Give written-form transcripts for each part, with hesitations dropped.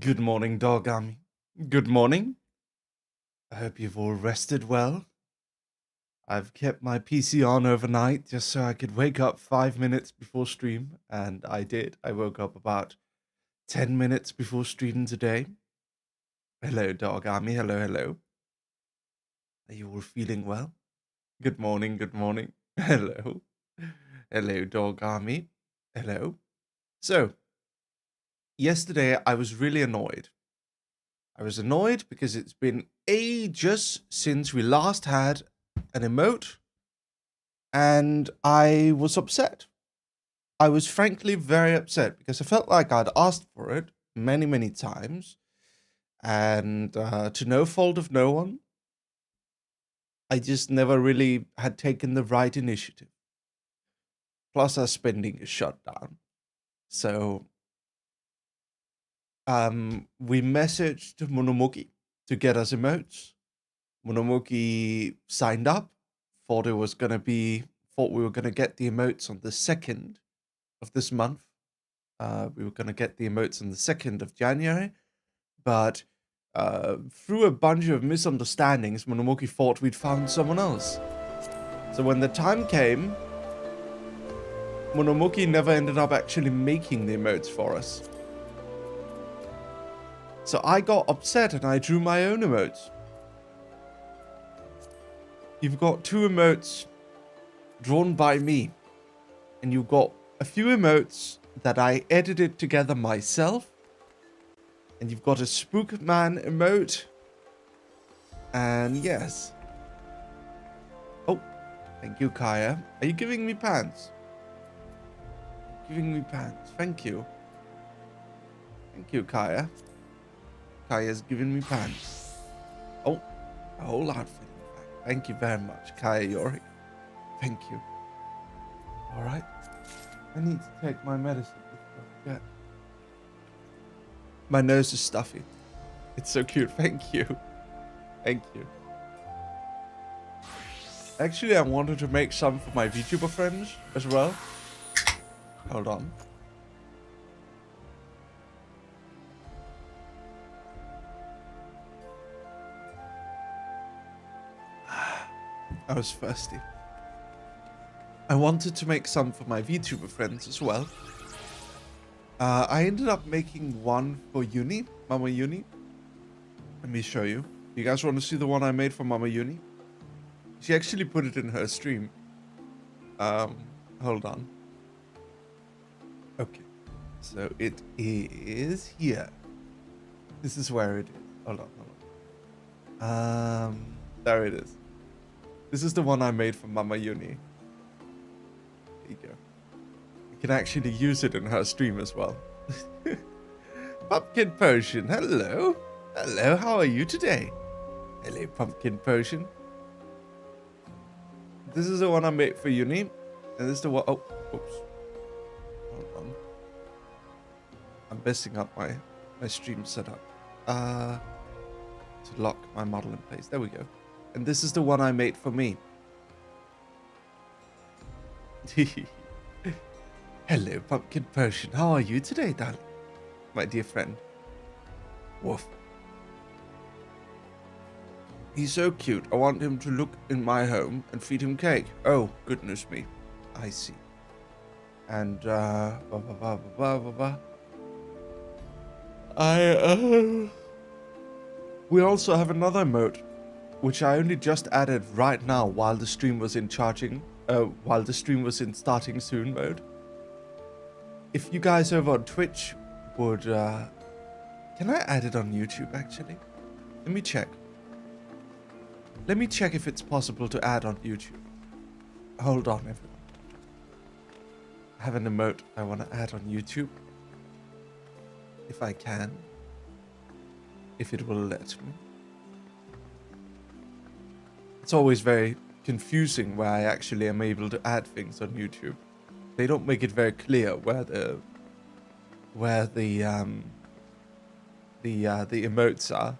Good morning, Dog Army. Good morning. I hope you've all rested well. I've kept my PC on overnight just so I could wake up 5 minutes before stream, and I did. I woke up about 10 minutes before stream today. Hello, Dog Army. Hello, hello. Are you all feeling well? Good morning, good morning. Hello. Hello, Dog Army. Hello. So, yesterday I was really annoyed. I was annoyed because it's been ages since we last had an emote, and I was upset. I was frankly very upset because I felt like I'd asked for it many, many times, and to no fault of no one, I just never really had taken the right initiative. Plus, our spending is shut down. So, we messaged Monomoki to get us emotes. Monomoki signed up, thought we were gonna get the emotes on the 2nd of this month. We were gonna get the emotes on the 2nd of January, but through a bunch of misunderstandings, Monomoki thought we'd found someone else. So when the time came, Monomoki never ended up actually making the emotes for us. So I got upset and I drew my own emotes. You've got 2 emotes drawn by me, and you've got a few emotes that I edited together myself, and you've got a Spookman emote, and yes. Oh, thank you, Kaya. Are you giving me pants? Giving me pants. Thank you. Thank you, Kaya. Kaya's giving me pants. Oh, a whole outfit. Thank you very much, Kaya Yorick. Thank you. Alright. I need to take my medicine before I forget. My nose is stuffy. It's so cute. Thank you. Thank you. Actually, I wanted to make some for my VTuber friends as well. Hold on. I was thirsty. I wanted to make some for my VTuber friends as well. I ended up making one for Uni, Mama Uni. Let me show you. You guys want to see the one I made for Mama Uni? She actually put it in her stream. Hold on. Okay. So it is here. This is where it is. Hold on. There it is. This is the one I made for Mama Uni. There you go. You can actually use it in her stream as well. Pumpkin Potion, hello. Hello, how are you today? Hello, Pumpkin Potion. This is the one I made for Uni. And this is the one... Oh, oops. Hold on. I'm messing up my stream setup. To lock my model in place. There we go. And this is the one I made for me. Hello, Pumpkin Potion. How are you today, darling? My dear friend. Woof. He's so cute. I want him to look in my home and feed him cake. Oh, goodness me. I see. And, we also have another emote, which I only just added right now while the stream was in starting soon mode. If you guys over on Twitch would, can I add it on YouTube actually? Let me check. Let me check if it's possible to add on YouTube. Hold on, everyone. I have an emote I want to add on YouTube. If I can. If it will let me. It's always very confusing where I actually am able to add things on YouTube. They don't make it very clear where the emotes are.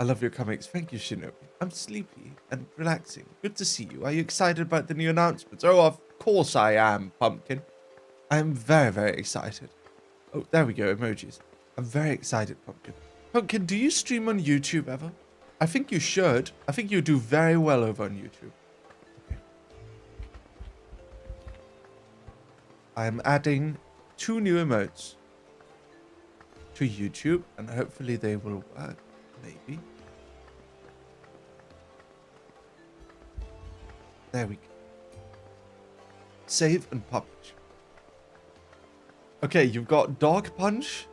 I love your comics. Thank you, Shinobi. I'm sleepy and relaxing. Good to see you. Are you excited about the new announcements? Oh, of course I am, Pumpkin. I am very, very excited. Oh, there we go, emojis. I'm very excited, Pumpkin. Pumpkin, do you stream on YouTube ever? I think you should. I think you do very well over on YouTube. Okay. I am adding 2 new emotes to YouTube, and hopefully they will work. Maybe. There we go. Save and publish. Okay, you've got Dog Punch.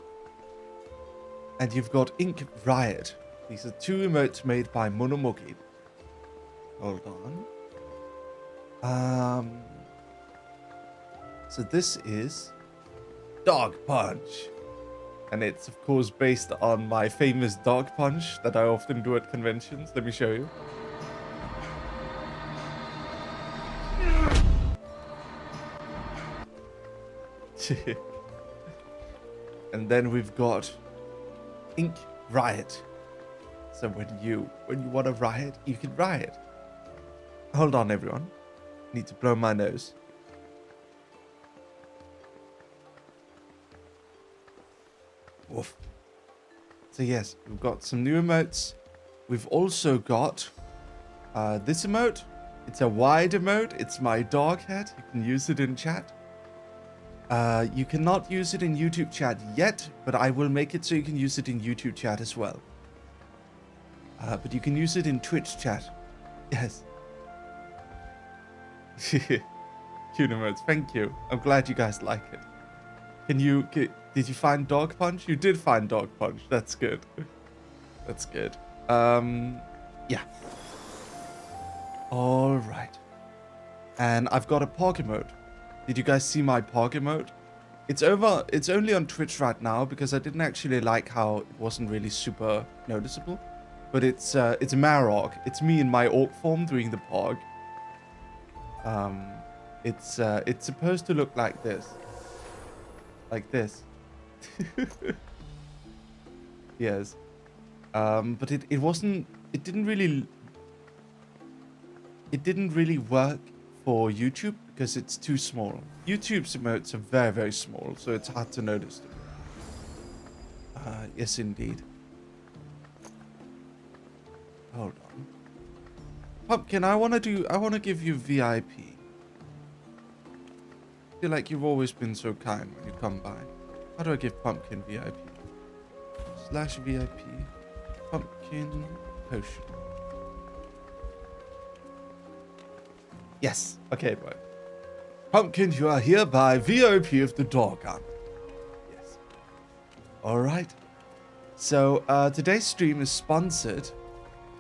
And you've got Ink Riot. These are 2 emotes made by Monomoki. Hold on. So this is Dog Punch. And it's of course based on my famous Dog Punch that I often do at conventions. Let me show you. And then we've got Ink Riot. So when you want to riot, you can riot. Hold on, everyone. Need to blow my nose. Woof. So yes, we've got some new emotes. We've also got this emote. It's a wide emote. It's my dog head. You can use it in chat. You cannot use it in YouTube chat yet, but I will make it so you can use it in YouTube chat as well. But you can use it in Twitch chat. Yes. Cute emotes. Thank you. I'm glad you guys like it. Did you find Dog Punch? You did find Dog Punch. That's good. That's good. Yeah. All right. And I've got a Pog emote. Did you guys see my Pog emote? It's only on Twitch right now because I didn't actually like how it wasn't really super noticeable. But it's Marog. It's me in my orc form doing the Pog. It's supposed to look like this. Like this. Yes. But it didn't really work for YouTube because it's too small. YouTube's emotes are very, very small, so it's hard to notice them. Yes, indeed. Hold on. Pumpkin, I want to give you VIP. I feel like you've always been so kind when you come by. How do I give Pumpkin VIP? /VIP. Pumpkin potion. Yes. Okay, right. Pumpkin, you are hereby VIP of the Dog Hunt. Yes. Alright. So, today's stream is sponsored.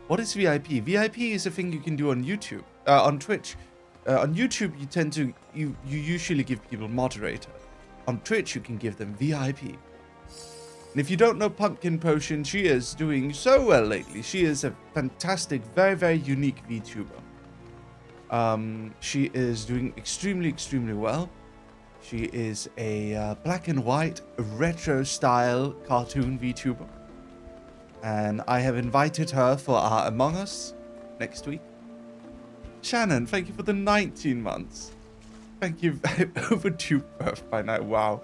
What is VIP? VIP is a thing you can do on YouTube. On Twitch. On YouTube, you usually give people moderator. On Twitch, you can give them VIP. And if you don't know Pumpkin Potion, she is doing so well lately. She is a fantastic, very, very unique VTuber. She is doing extremely, extremely well. She is a black and white, retro style cartoon VTuber. And I have invited her for our Among Us next week. Shannon, thank you for the 19 months. Thank you. Overdue birth by now. Wow.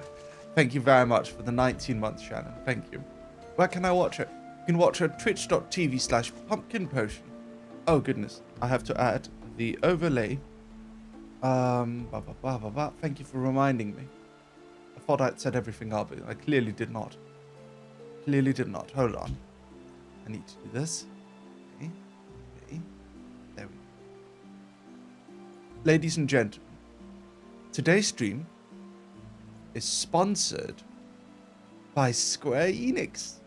Thank you very much for the 19 months, Shannon. Thank you. Where can I watch her? You can watch her at twitch.tv/pumpkinpotion. Oh, goodness. I have to add the overlay. Thank you for reminding me. I thought I'd set everything up, but I clearly did not. Clearly did not. Hold on. I need to do this. Okay. There we go. Ladies and gentlemen, today's stream is sponsored by Square Enix.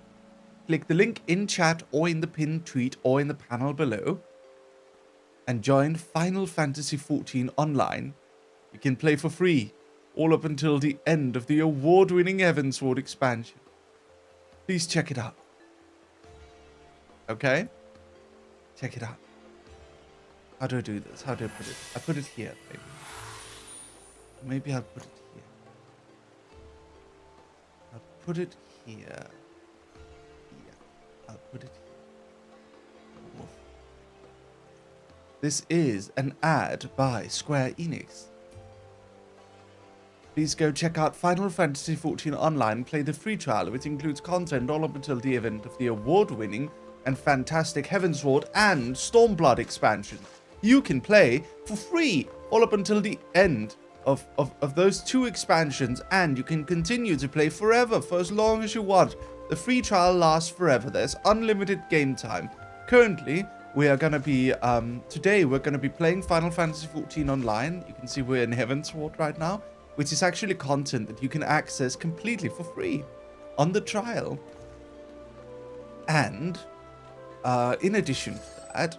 Click the link in chat or in the pinned tweet or in the panel below and join Final Fantasy XIV Online. You can play for free all up until the end of the award-winning Heavensward expansion. Please check it out. Okay? Check it out. How do I do this? How do I put it? I put it here, maybe. Maybe I'll put it here. I'll put it here. Yeah. I'll put it here. Woof. This is an ad by Square Enix. please go check out Final Fantasy XIV Online, play the free trial, which includes content all up until the event of the award-winning and fantastic Heavensward and Stormblood expansion. You can play for free all up until the end of those 2 expansions, and you can continue to play forever for as long as you want. The free trial lasts forever. There's unlimited game time. Currently, we are going to be, today we're going to be playing Final Fantasy XIV Online. You can see we're in Heavensward right now, which is actually content that you can access completely for free on the trial. And in addition to that,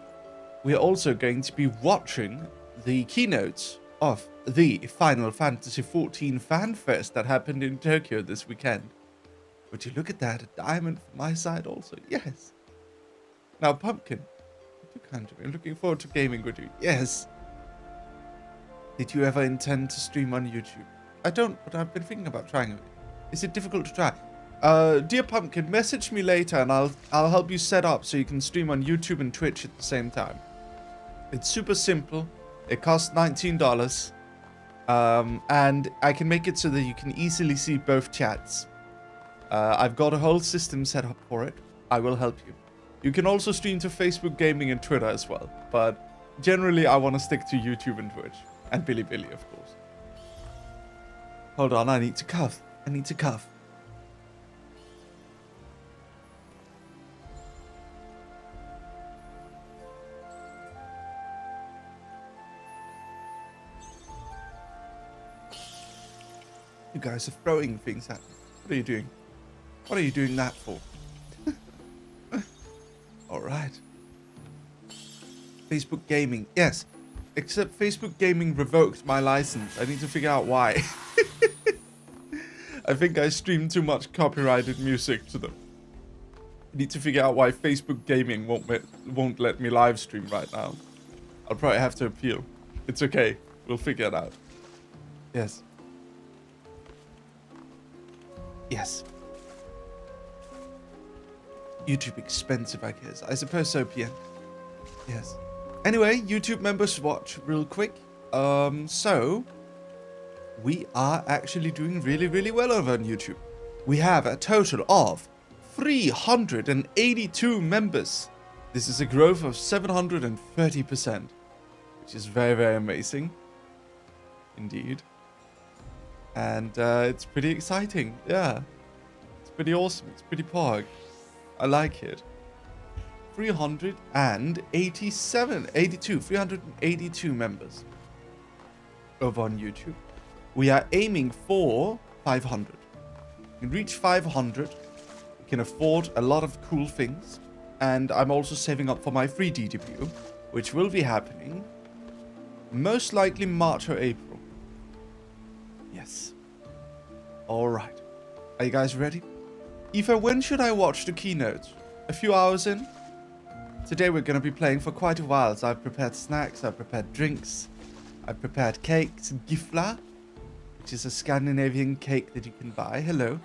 we are also going to be watching the keynotes of the Final Fantasy XIV Fan Fest that happened in Tokyo this weekend. Would you look at that? A diamond from my side also. Yes. Now, Pumpkin, what you kind of looking forward to gaming with you? Yes. Did you ever intend to stream on YouTube? I don't, but I've been thinking about trying it. Is it difficult to try? Dear Pumpkin, message me later and I'll help you set up so you can stream on YouTube and Twitch at the same time. It's super simple. It costs $19. And I can make it so that you can easily see both chats. I've got a whole system set up for it. I will help you. You can also stream to Facebook Gaming and Twitter as well. But generally, I want to stick to YouTube and Twitch. And Bilibili, of course. Hold on, I need to cough. I need to cough. You guys are throwing things at me. What are you doing? What are you doing that for? Alright. Facebook Gaming. Yes. Except Facebook Gaming revoked my license. I need to figure out why. I think I streamed too much copyrighted music to them. I need to figure out why Facebook Gaming won't let me live stream right now. I'll probably have to appeal. It's okay. We'll figure it out. Yes. Yes. YouTube expensive, I guess. I suppose so, PN. Yes. Anyway, YouTube members watch real quick. So we are actually doing really, really well over on YouTube. We have a total of 382 members. This is a growth of 730%, which is very, very amazing. Indeed. And it's pretty exciting. Yeah. It's pretty awesome. It's pretty pog. I like it. 382 members over on YouTube. We are aiming for 500. We can reach 500. We can afford a lot of cool things. And I'm also saving up for my free DDBU, which will be happening most likely March or April. Yes. Alright. Are you guys ready? Aoife, when should I watch the keynote? A few hours in? Today we're going to be playing for quite a while, so I've prepared snacks, I've prepared drinks, I've prepared cakes, gifla, which is a Scandinavian cake that you can buy. Hello.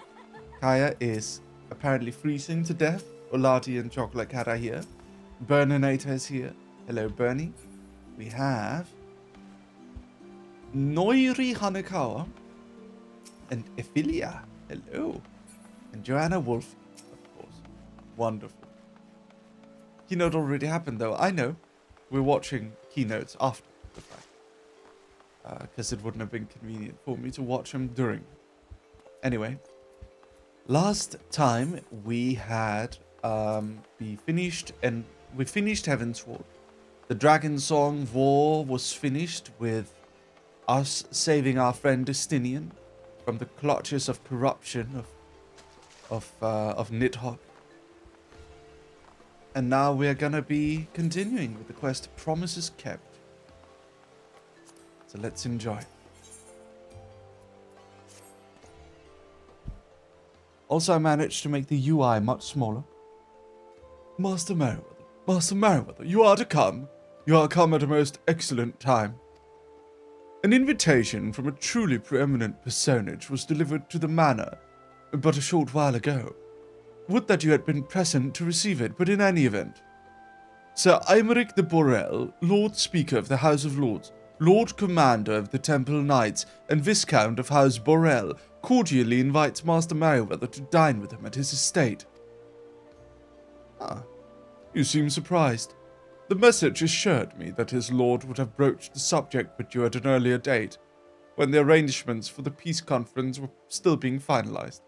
Kaya is apparently freezing to death. Olati and Chocolate Cat are here. Burninator is here. Hello, Bernie. We have Noiri Hanekawa and Ephilia. Hello. And Joanna Wolf, of course. Wonderful. Keynote already happened, though. I know. We're watching keynotes after the fact. Because it wouldn't have been convenient for me to watch them during. Anyway. Last time we had... we finished Heavensward. The Dragon Song War was finished with us saving our friend Justinian from the clutches of corruption of Nidhogg. And now we're gonna be continuing with the quest Promises Kept. So let's enjoy. Also, I managed to make the UI much smaller. Master Merryweather, you are to come. You are come at a most excellent time. An invitation from a truly preeminent personage was delivered to the manor but a short while ago. Would that you had been present to receive it, but in any event. Sir Aymeric de Borel, Lord Speaker of the House of Lords, Lord Commander of the Temple Knights and Viscount of House Borel, cordially invites Master Merryweather to dine with him at his estate. Ah, you seem surprised. The message assured me that his lord would have broached the subject with you at an earlier date, when the arrangements for the peace conference were still being finalized.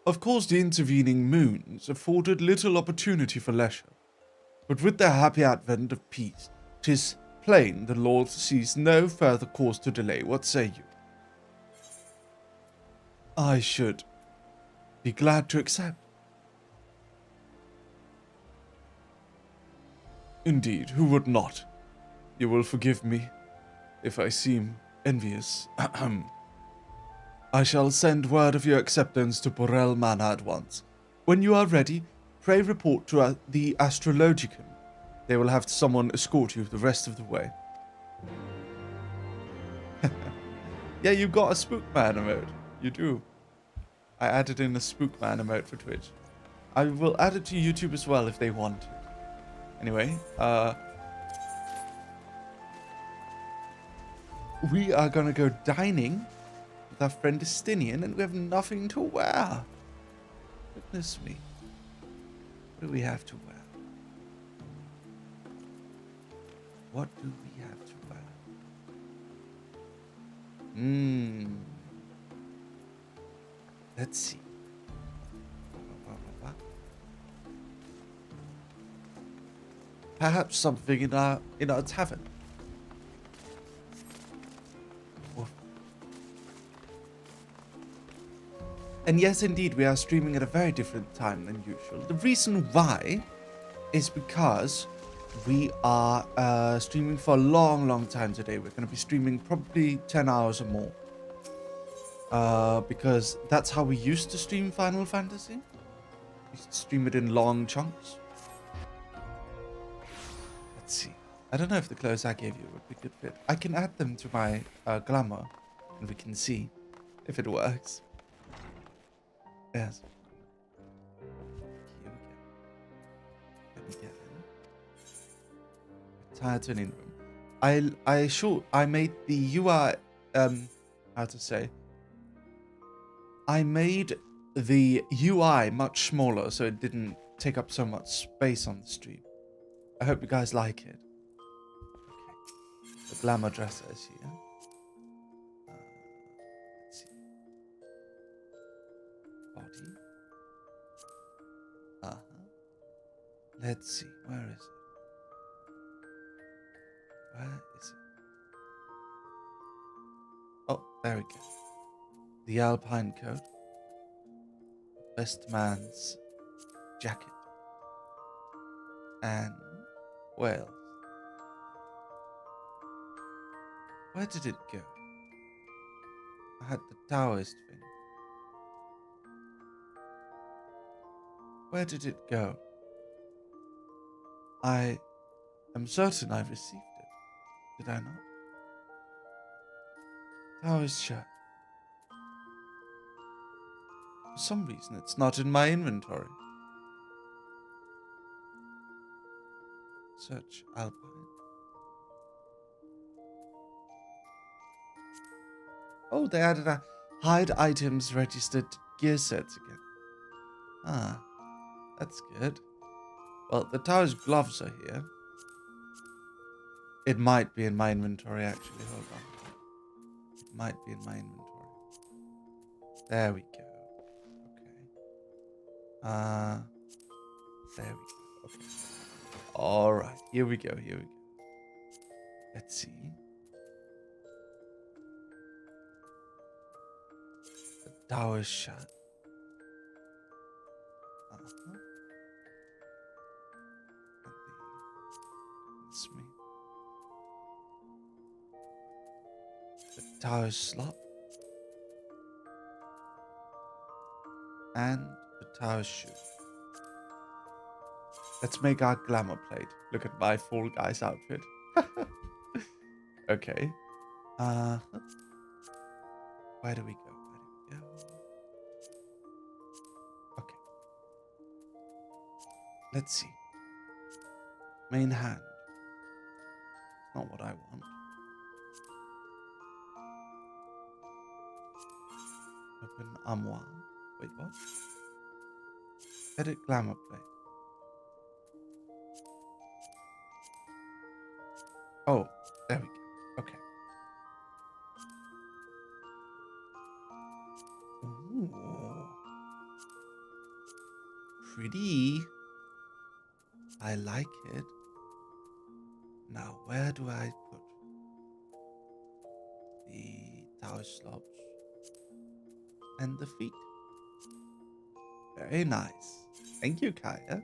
Of course, the intervening moons afforded little opportunity for leisure, but with the happy advent of peace, 'tis plain the Lord sees no further cause to delay. What say you? I should be glad to accept. Indeed, who would not? You will forgive me if I seem envious. I shall send word of your acceptance to Borel Manor at once. When you are ready, pray report to the Astrologicum. They will have someone escort you the rest of the way. Yeah, you got a Spookman emote. You do. I added in a Spookman emote for Twitch. I will add it to YouTube as well if they want to. Anyway, we are gonna go dining with our friend Destinian, and we have nothing to wear. Goodness me. What do we have to wear? What do we have to wear? Let's see. Perhaps something in our tavern. And yes, indeed, we are streaming at a very different time than usual. The reason why is because we are streaming for a long, long time today. We're going to be streaming probably 10 hours or more. Because that's how we used to stream Final Fantasy. We used to stream it in long chunks. Let's see. I don't know if the clothes I gave you would be a good fit. I can add them to my glamour, and we can see if it works. Yes. Here we go. Let me get in. Retire to an in-room. I made the UI, how to say. I made the UI much smaller so it didn't take up so much space on the stream. I hope you guys like it. Okay. The glamour dresser is here. Let's see. Body. Let's see. Where is it? Where is it? Oh, there we go. The alpine coat. Best man's jacket. And well, where did it go? I had the Taoist thing. Where did it go? I am certain I received it. Did I not? Taoist shirt. For some reason, it's not in my inventory. Search Alpine. Oh, they added a hide items registered gear sets again. Ah, that's good. Well, the Tao's gloves are here. It might be in my inventory, actually. Hold on. It might be in my inventory. There we go. Okay. There we go. Okay. Alright, here we go, here we go. Let's see. The Taoist shirt. That's me. The Taoist slop. And the Taoist shoe. Let's make our glamour plate. Look at my Fall Guys outfit. Okay. Where do we go? Okay. Let's see. Main hand. Not what I want. Open armoire. Wait, what? Edit glamour plate. Oh, there we go. Okay. Ooh. Pretty. I like it. Now, where do I put the tower slopes and the feet? Very nice. Thank you, Kaya.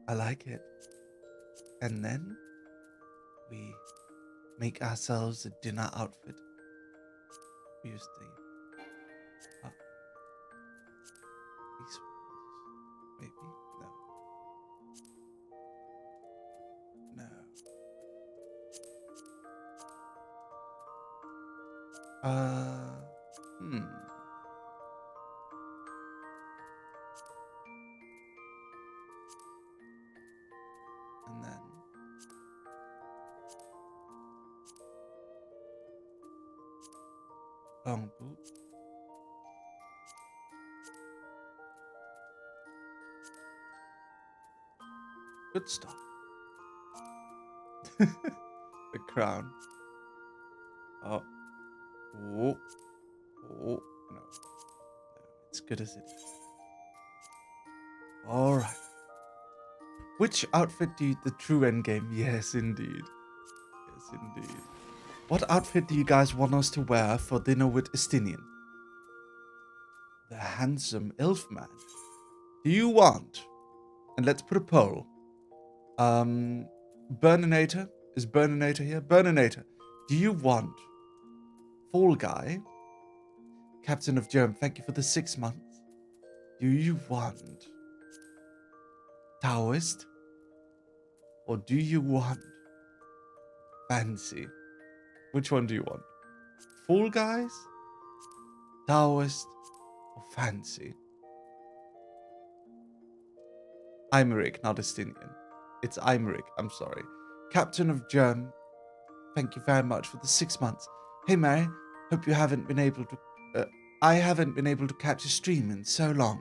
I like it. And then we make ourselves a dinner outfit. We use the these ones. Maybe? No. And then long boot. Good stuff. The crown. Oh. Oh. Oh. No. It's good as it is. Alright. Which outfit do you... The true endgame? Yes, indeed. Yes, indeed. What outfit do you guys want us to wear for dinner with Estinian? The handsome elf man. Do you want... And let's put a poll. Burninator? Is Burninator here? Burninator. Do you want Fall Guy? Captain of Germ, thank you for the 6 months. Do you want Taoist? Or do you want Fancy? Which one do you want? Fall Guys? Taoist? Or Fancy? Imeric, not Estinian. It's Imeric, I'm sorry. Captain of Germ, thank you very much for the 6 months. Hey Mary, hope you haven't been able to... I haven't been able to catch a stream in so long.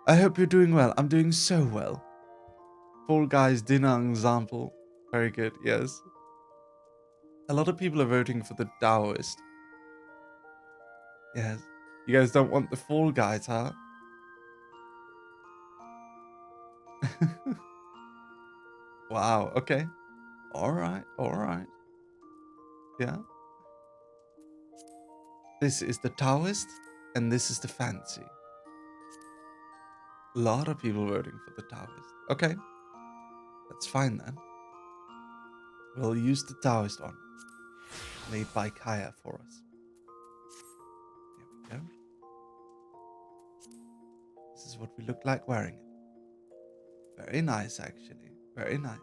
I hope you're doing well. I'm doing so well. Fall Guys dinner example. Very good, yes. A lot of people are voting for the Taoist. Yes. You guys don't want the Fall Guys, huh? Wow, okay. Alright, alright. Yeah. This is the Taoist, and this is the Fancy. A lot of people voting for the Taoist. Okay. That's fine then. We'll use the Taoist one. Made by Kaya for us. There we go. This is what we look like wearing it. Very nice, actually. Very nice.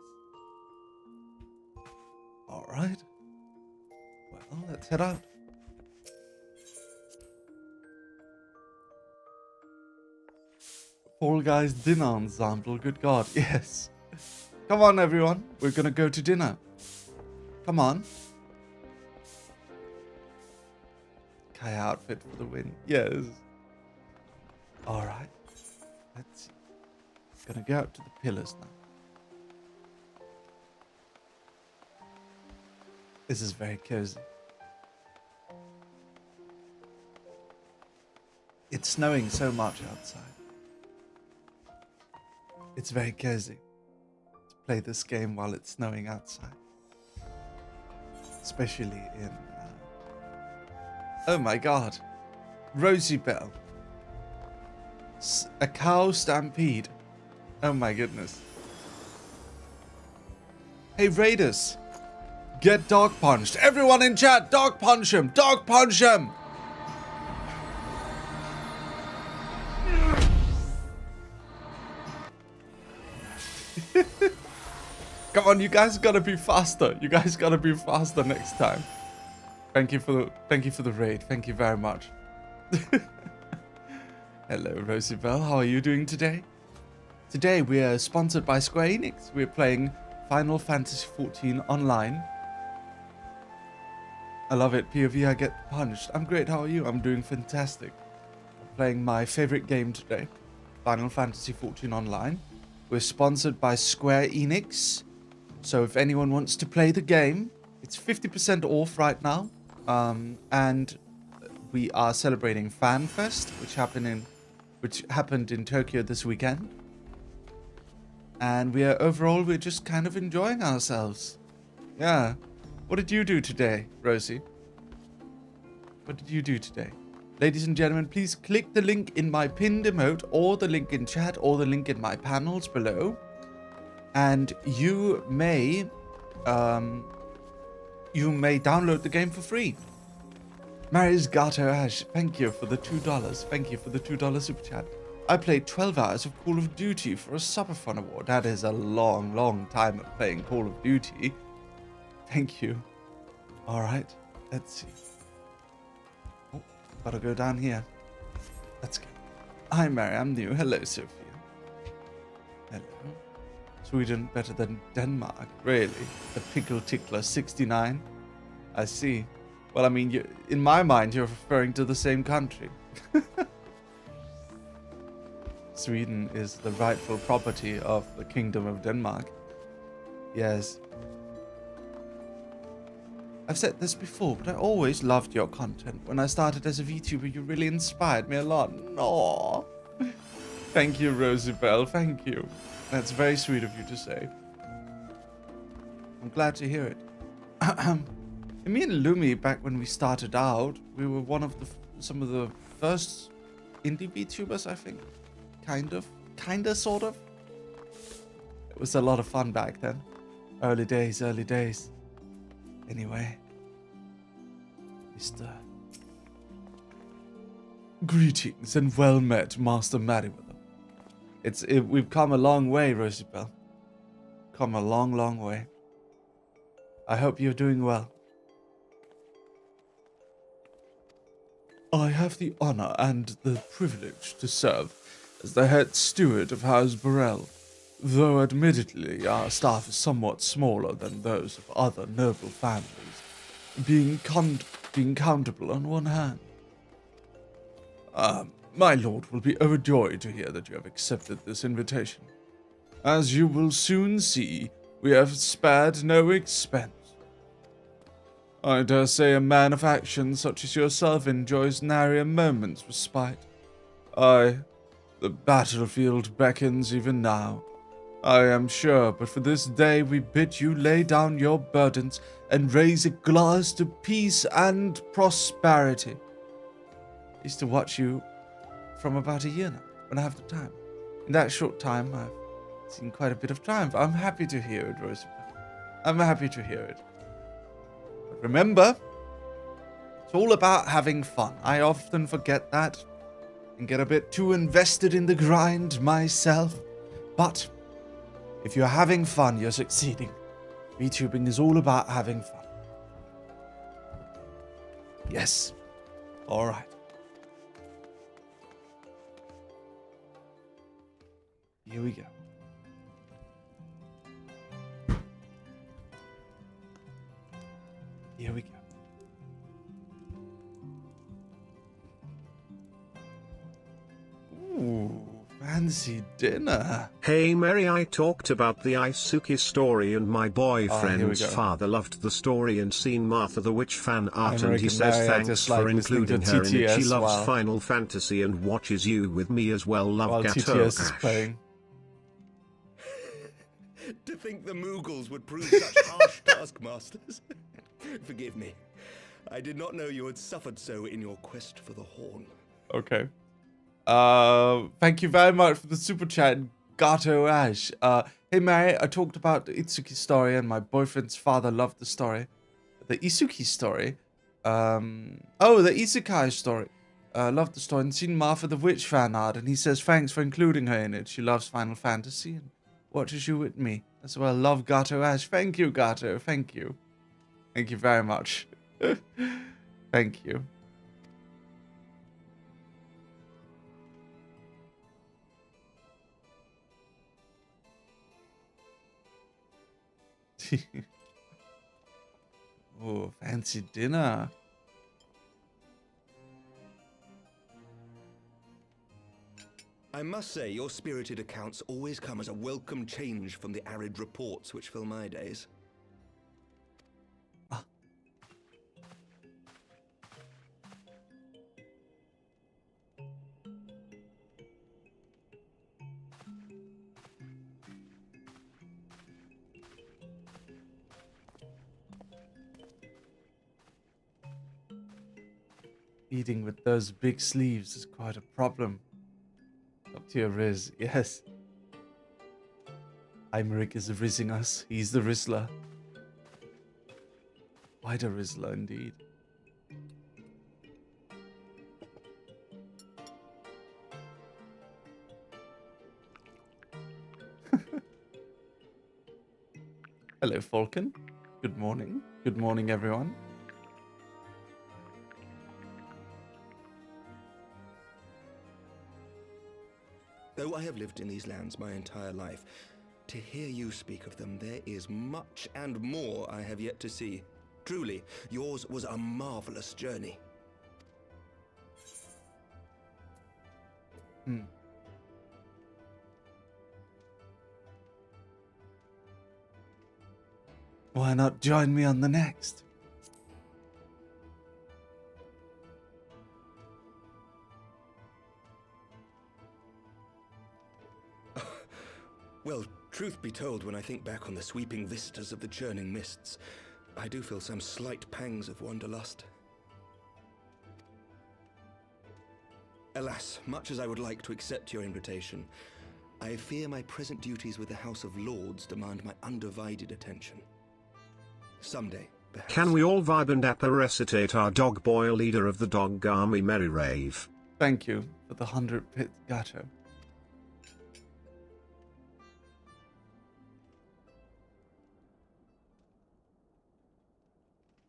Alright. Well, let's head out. Fall Guys dinner ensemble, good God, yes. Come on, everyone. We're gonna go to dinner. Come on. Kaya outfit for the win. Yes. Alright. Let's see. Gonna go out to the pillars now. This is very cozy. It's snowing so much outside. It's very cozy to play this game while it's snowing outside. Especially in... Oh my god. Rosie Bell. A cow stampede. Oh my goodness. Hey Raiders. Get dog punched. Everyone in chat, dog punch him. Dog punch him. Come on, you guys gotta be faster. You guys gotta be faster next time. Thank you for the raid. Thank you very much. Hello, Rosie Bell. How are you doing today? Today we are sponsored by Square Enix. We're playing Final Fantasy XIV online I love it. POV, I get punched. I'm great. How are you? I'm doing fantastic. I'm playing my favorite game today, Final Fantasy XIV Online. We're sponsored by Square Enix. So if anyone wants to play the game, it's 50% off right now. And we are celebrating FanFest, which happened in Tokyo this weekend. And we're just kind of enjoying ourselves. Yeah. What did you do today, Rosie? What did you do today? Ladies and gentlemen, please click the link in my pinned emote, or the link in chat, or the link in my panels below. And you may download the game for free. Mary's Gato Ash, thank you for the $2. Thank you for the $2 super chat. I played 12 hours of Call of Duty for a Super Fun Award. That is a long, long time of playing Call of Duty. Thank you. Alright, let's see. Oh, gotta go down here. Let's go. Hi, Mary, I'm new. Hello, Sophia. Hello. Sweden better than Denmark. Really? The Pickle Tickler 69? I see. Well, I mean, in my mind, you're referring to the same country. Sweden is the rightful property of the Kingdom of Denmark. Yes. I've said this before, but I always loved your content. When I started as a VTuber, you really inspired me a lot. No. Thank you, Rosabelle. Thank you. That's very sweet of you to say. I'm glad to hear it. Me and Lumi, back when we started out, we were some of the first indie VTubers, I think. Kinda, sort of. It was a lot of fun back then. Early days. Anyway. Mr. Greetings and well met, Master Merryweather. We've come a long way, Rosabelle. Come a long, long way. I hope you're doing well. I have the honor and the privilege to serve as the head steward of House Burrell, though admittedly our staff is somewhat smaller than those of other noble families, being countable on one hand. My lord will be overjoyed to hear that you have accepted this invitation. As you will soon see, we have spared no expense. I dare say a man of action such as yourself enjoys nary a moment's respite. Aye, the battlefield beckons even now. I am sure, but for this day we bid you lay down your burdens and raise a glass to peace and prosperity. I used to watch you from about a year now, when I have the time. In that short time, I've seen quite a bit of triumph. I'm happy to hear it, Roosevelt. I'm happy to hear it. But remember, it's all about having fun. I often forget that and get a bit too invested in the grind myself. But if you're having fun, you're succeeding. VTubing is all about having fun. Yes. All right. Here we go. Here we go. Ooh, fancy dinner. Hey Mary, I talked about the Isuki story and my boyfriend's father loved the story and seen Martha the Witch fan art and he says thanks for including her in it. She loves Final Fantasy and watches you with me as well. Love Gato TTS is playing. To think the Moogles would prove such harsh taskmasters. Forgive me. I did not know you had suffered so in your quest for the horn. Okay. Thank you very much for the super chat, Gato Ash. Hey Mary, I talked about the Itsuki story and my boyfriend's father loved the story. The Isuki story? Oh, the Isekai story. Loved the story and seen Martha the Witch fan art and he says thanks for including her in it. She loves Final Fantasy and watches you with me as well. Love Gato Ash. Thank you, Gato. Thank you. Thank you very much. Thank you. Oh, fancy dinner. I must say, your spirited accounts always come as a welcome change from the arid reports which fill my days. Ah. Eating with those big sleeves is quite a problem. Up to your Riz, yes. Imeric is rizzing us. He's the Rizzler. Quite a Rizzler indeed. Hello, Falcon. Good morning. Good morning, everyone. Though I have lived in these lands my entire life, to hear you speak of them, there is much and more I have yet to see. Truly, yours was a marvelous journey. Why not join me on the next? Well, truth be told, when I think back on the sweeping vistas of the churning mists, I do feel some slight pangs of wanderlust. Alas, much as I would like to accept your invitation, I fear my present duties with the House of Lords demand my undivided attention. Someday, perhaps. Can we all vibe and apparecitate our dog boy leader of the dog army, Merryweather? Thank you for the 100-pit gato.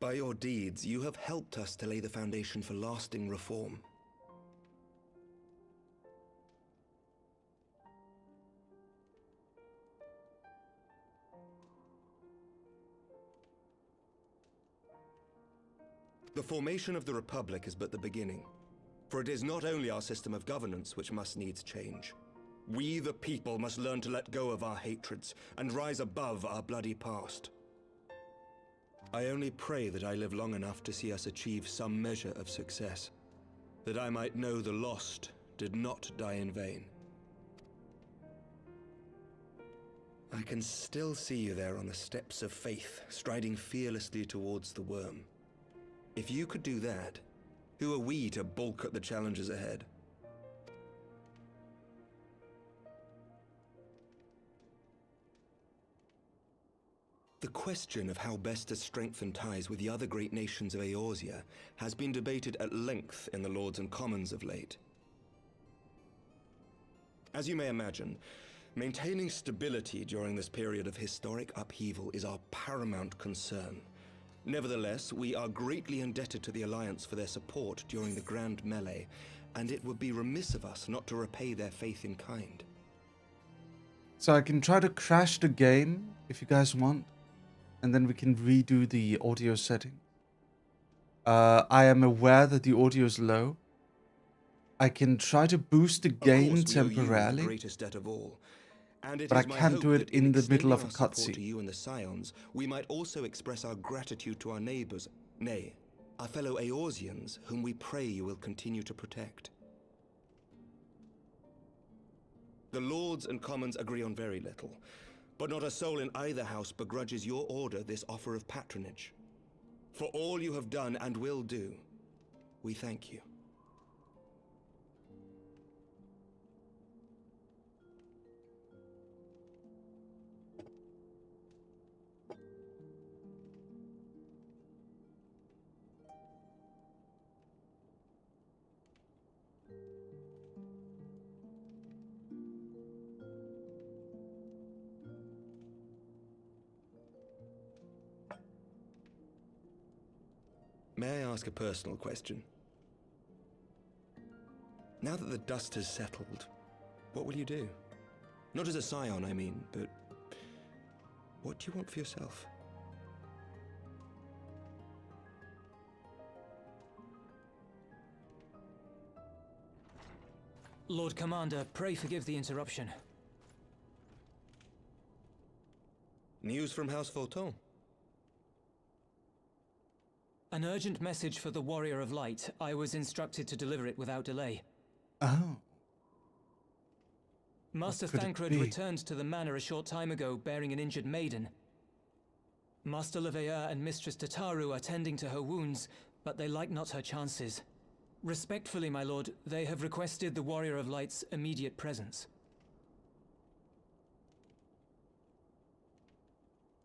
By your deeds, you have helped us to lay the foundation for lasting reform. The formation of the Republic is but the beginning, for it is not only our system of governance which must needs change. We, the people, must learn to let go of our hatreds and rise above our bloody past. I only pray that I live long enough to see us achieve some measure of success, that I might know the lost did not die in vain. I can still see you there on the steps of faith, striding fearlessly towards the worm. If you could do that, who are we to balk at the challenges ahead? The question of how best to strengthen ties with the other great nations of Eorzea has been debated at length in the Lords and Commons of late. As you may imagine, maintaining stability during this period of historic upheaval is our paramount concern. Nevertheless, we are greatly indebted to the Alliance for their support during the Grand Melee, and it would be remiss of us not to repay their faith in kind. So I can try to crash the game if you guys want, and then we can redo the audio setting. I am aware that the audio is low. I can try to boost the game temporarily, the greatest debt of all. And but I can't do it in the middle of a cutscene. To cutscene. you and the Scions, we might also express our gratitude to our neighbors, nay, our fellow Eorzeans, whom we pray you will continue to protect. The Lords and Commons agree on very little, but not a soul in either house begrudges your order this offer of patronage. For all you have done and will do, we thank you. May I ask a personal question? Now that the dust has settled, what will you do? Not as a scion, I mean, but what do you want for yourself? Lord Commander, pray forgive the interruption. News from House Fulton? An urgent message for the Warrior of Light. I was instructed to deliver it without delay. Oh. Master Thancred returned to the manor a short time ago, bearing an injured maiden. Master Leveilleur and Mistress Tataru are tending to her wounds, but they like not her chances. Respectfully, my lord, they have requested the Warrior of Light's immediate presence.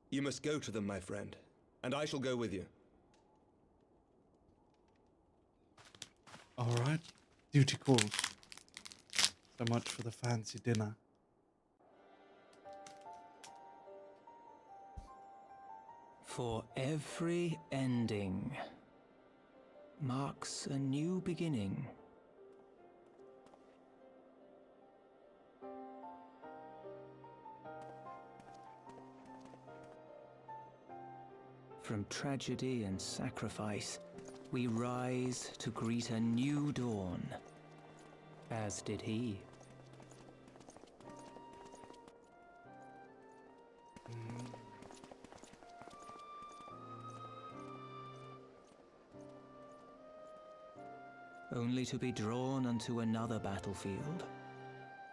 You must go to them, my friend, and I shall go with you. All right. Duty calls. So much for the fancy dinner. For every ending marks a new beginning. From tragedy and sacrifice, we rise to greet a new dawn, as did he. Only to be drawn unto another battlefield,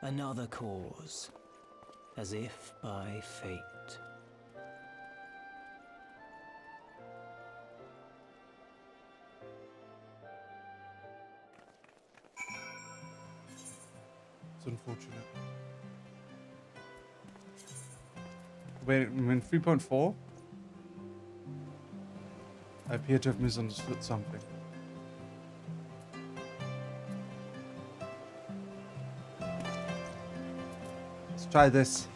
another cause, as if by fate. It's unfortunate. Wait, I'm in 3.4? I appear to have misunderstood something. Let's try this.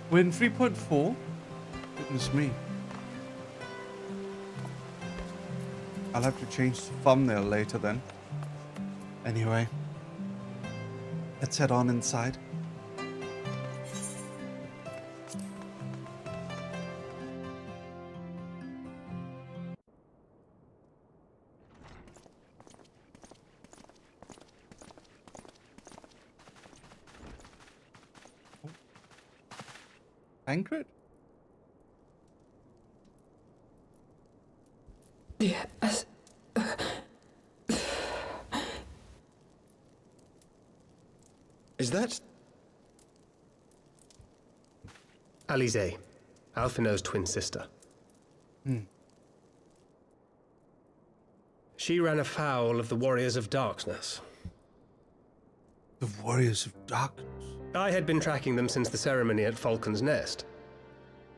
We're in 3.4? Goodness me. I'll have to change the thumbnail later then. Anyway, let's head on inside. Thancred? Yes. Is that... Alize, Alphino's twin sister. She ran afoul of the Warriors of Darkness. The Warriors of Darkness? I had been tracking them since the ceremony at Falcon's Nest.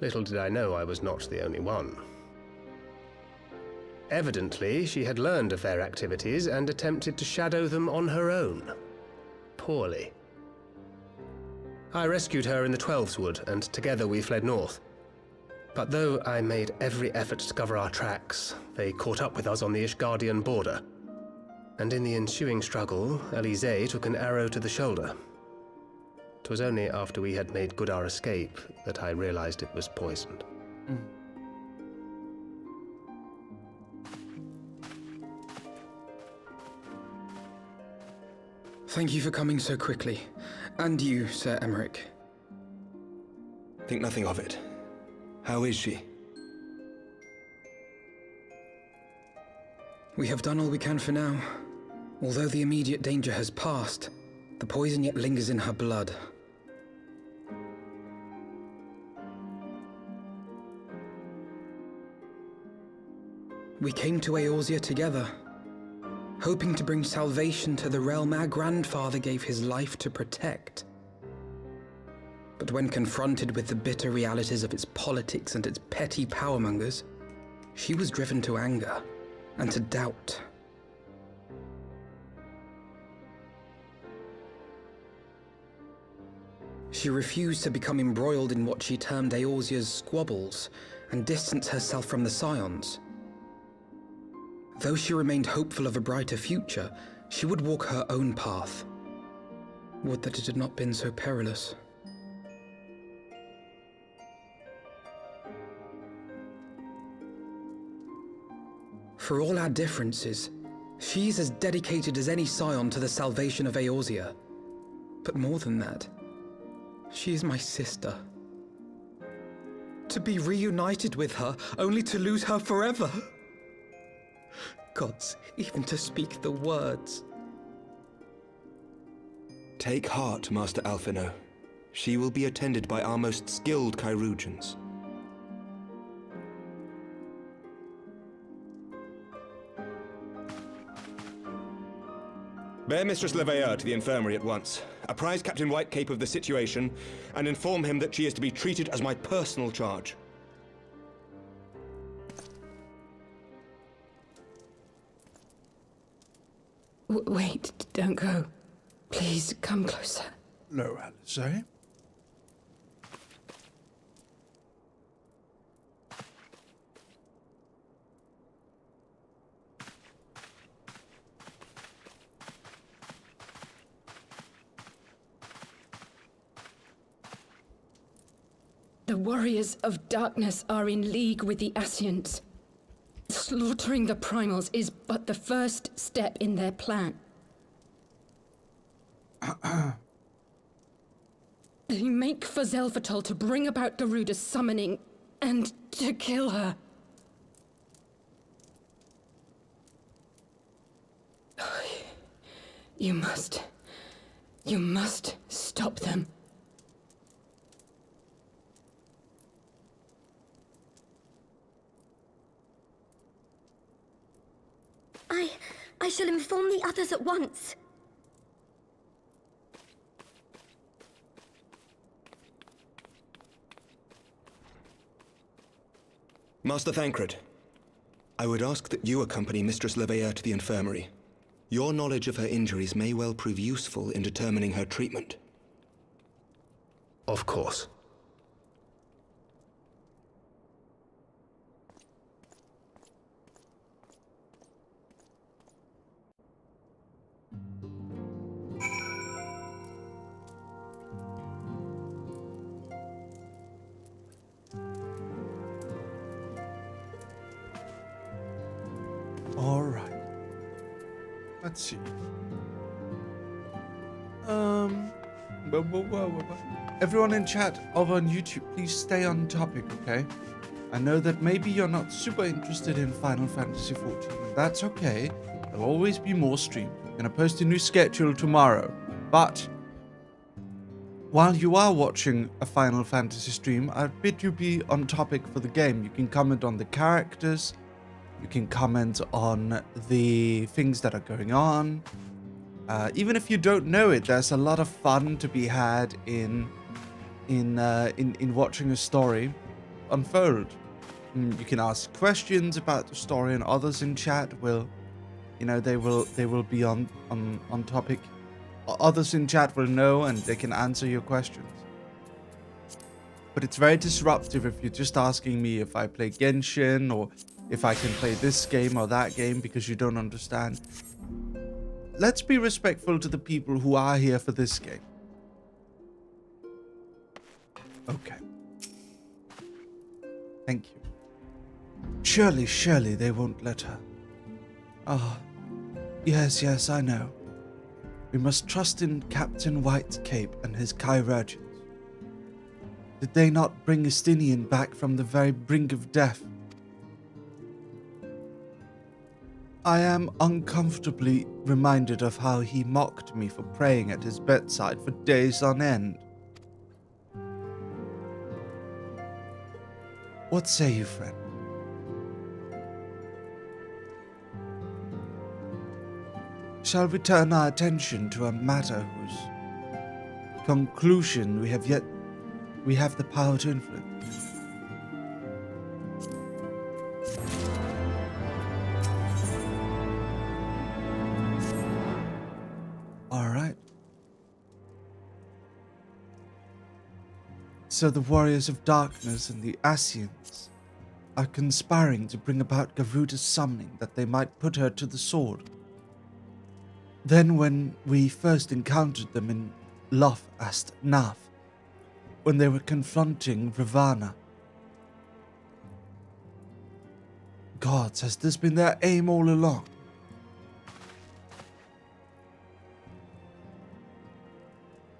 Little did I know I was not the only one. Evidently, she had learned of their activities and attempted to shadow them on her own. Poorly. I rescued her in the Twelveswood, and together we fled north. But though I made every effort to cover our tracks, they caught up with us on the Ishgardian border. And in the ensuing struggle, Alize took an arrow to the shoulder. 'Twas only after we had made good our escape that I realized it was poisoned. Thank you for coming so quickly. And you, Sir Emmerich. Think nothing of it. How is she? We have done all we can for now. Although the immediate danger has passed, the poison yet lingers in her blood. We came to Eorzea together, hoping to bring salvation to the realm our grandfather gave his life to protect. But when confronted with the bitter realities of its politics and its petty powermongers, she was driven to anger and to doubt. She refused to become embroiled in what she termed Eorzea's squabbles and distance herself from the Scions. Though she remained hopeful of a brighter future, she would walk her own path. Would that it had not been so perilous. For all our differences, She's as dedicated as any scion to the salvation of Eorzea. But more than that, she is my sister. To be reunited with her, only to lose her forever. Gods, even to speak the words. Take heart, Master Alphino. She will be attended by our most skilled chirurgeons. Bear Mistress Leveilleur to the infirmary at once. Apprise Captain Whitecape of the situation, and inform him that she is to be treated as my personal charge. Wait, don't go. Please, come closer. No, Alice, eh? The warriors of darkness are in league with the Ascients. Slaughtering the primals is but the first step in their plan. They make for Zelvatol to bring about Garuda's summoning and to kill her. You must stop them. I shall inform the others at once. Master Thancred, I would ask that you accompany Mistress Leveilleur to the infirmary. Your knowledge of her injuries may well prove useful in determining her treatment. Of course. All right. Let's see. Everyone in chat over on YouTube, please stay on topic, okay? I know that maybe you're not super interested in Final Fantasy XIV, and that's okay. There'll always be more streams. I'm gonna post a new schedule tomorrow. But while you are watching a Final Fantasy stream, I bid you be on topic for the game. You can comment on the characters. You can comment on the things that are going on. Even if you don't know it, there's a lot of fun to be had in watching a story unfold. You can ask questions about the story, and others in chat will, they will be on topic. Others in chat will know, and they can answer your questions. But it's very disruptive if you're just asking me if I play Genshin or if I can play this game or that game because you don't understand. Let's be respectful to the people who are here for this game. Okay. Thank you. Surely they won't let her. Ah, yes, I know. We must trust in Captain Whitecape and his chirurgeons. Did they not bring Estinian back from the very brink of death? I am uncomfortably reminded of how he mocked me for praying at his bedside for days on end. What say you, friend? Shall we turn our attention to a matter whose conclusion we have the power to influence? So the warriors of darkness and the Ascients are conspiring to bring about Garuda's summoning that they might put her to the sword. Then when we first encountered them in Loth Ast Naf, when they were confronting Ravana. Gods, has this been their aim all along?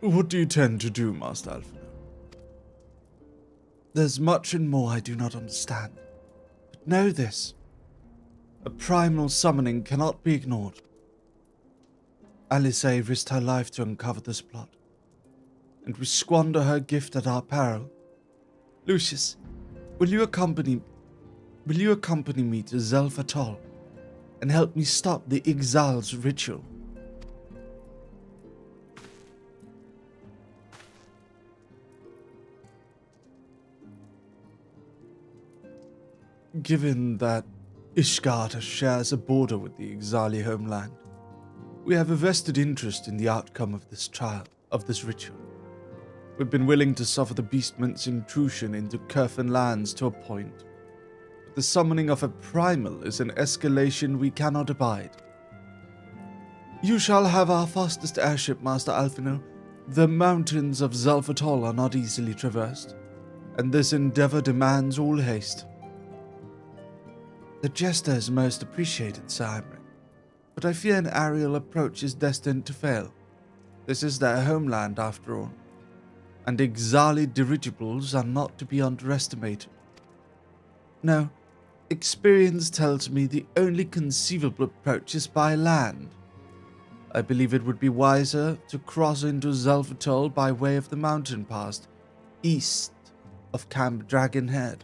What do you tend to do, Master Alfhilde? There's much and more I do not understand. But know this. A primal summoning cannot be ignored. Alice risked her life to uncover this plot, and we squander her gift at our peril. Lucius, will you accompany me to Zelfatol and help me stop the Exile's ritual? Given that Ishgard shares a border with the Exile homeland, we have a vested interest in the outcome of this trial, of this ritual. We've been willing to suffer the Beastman's intrusion into Kurfan lands to a point, but the summoning of a primal is an escalation we cannot abide. You shall have our fastest airship, Master Alfhilde. The mountains of Zelfatol are not easily traversed, and this endeavor demands all haste. The jester is most appreciated, Sir Imre, but I fear an aerial approach is destined to fail. This is their homeland, after all, and Exali dirigibles are not to be underestimated. No, experience tells me the only conceivable approach is by land. I believe it would be wiser to cross into Zelfatol by way of the mountain pass, east of Camp Dragonhead.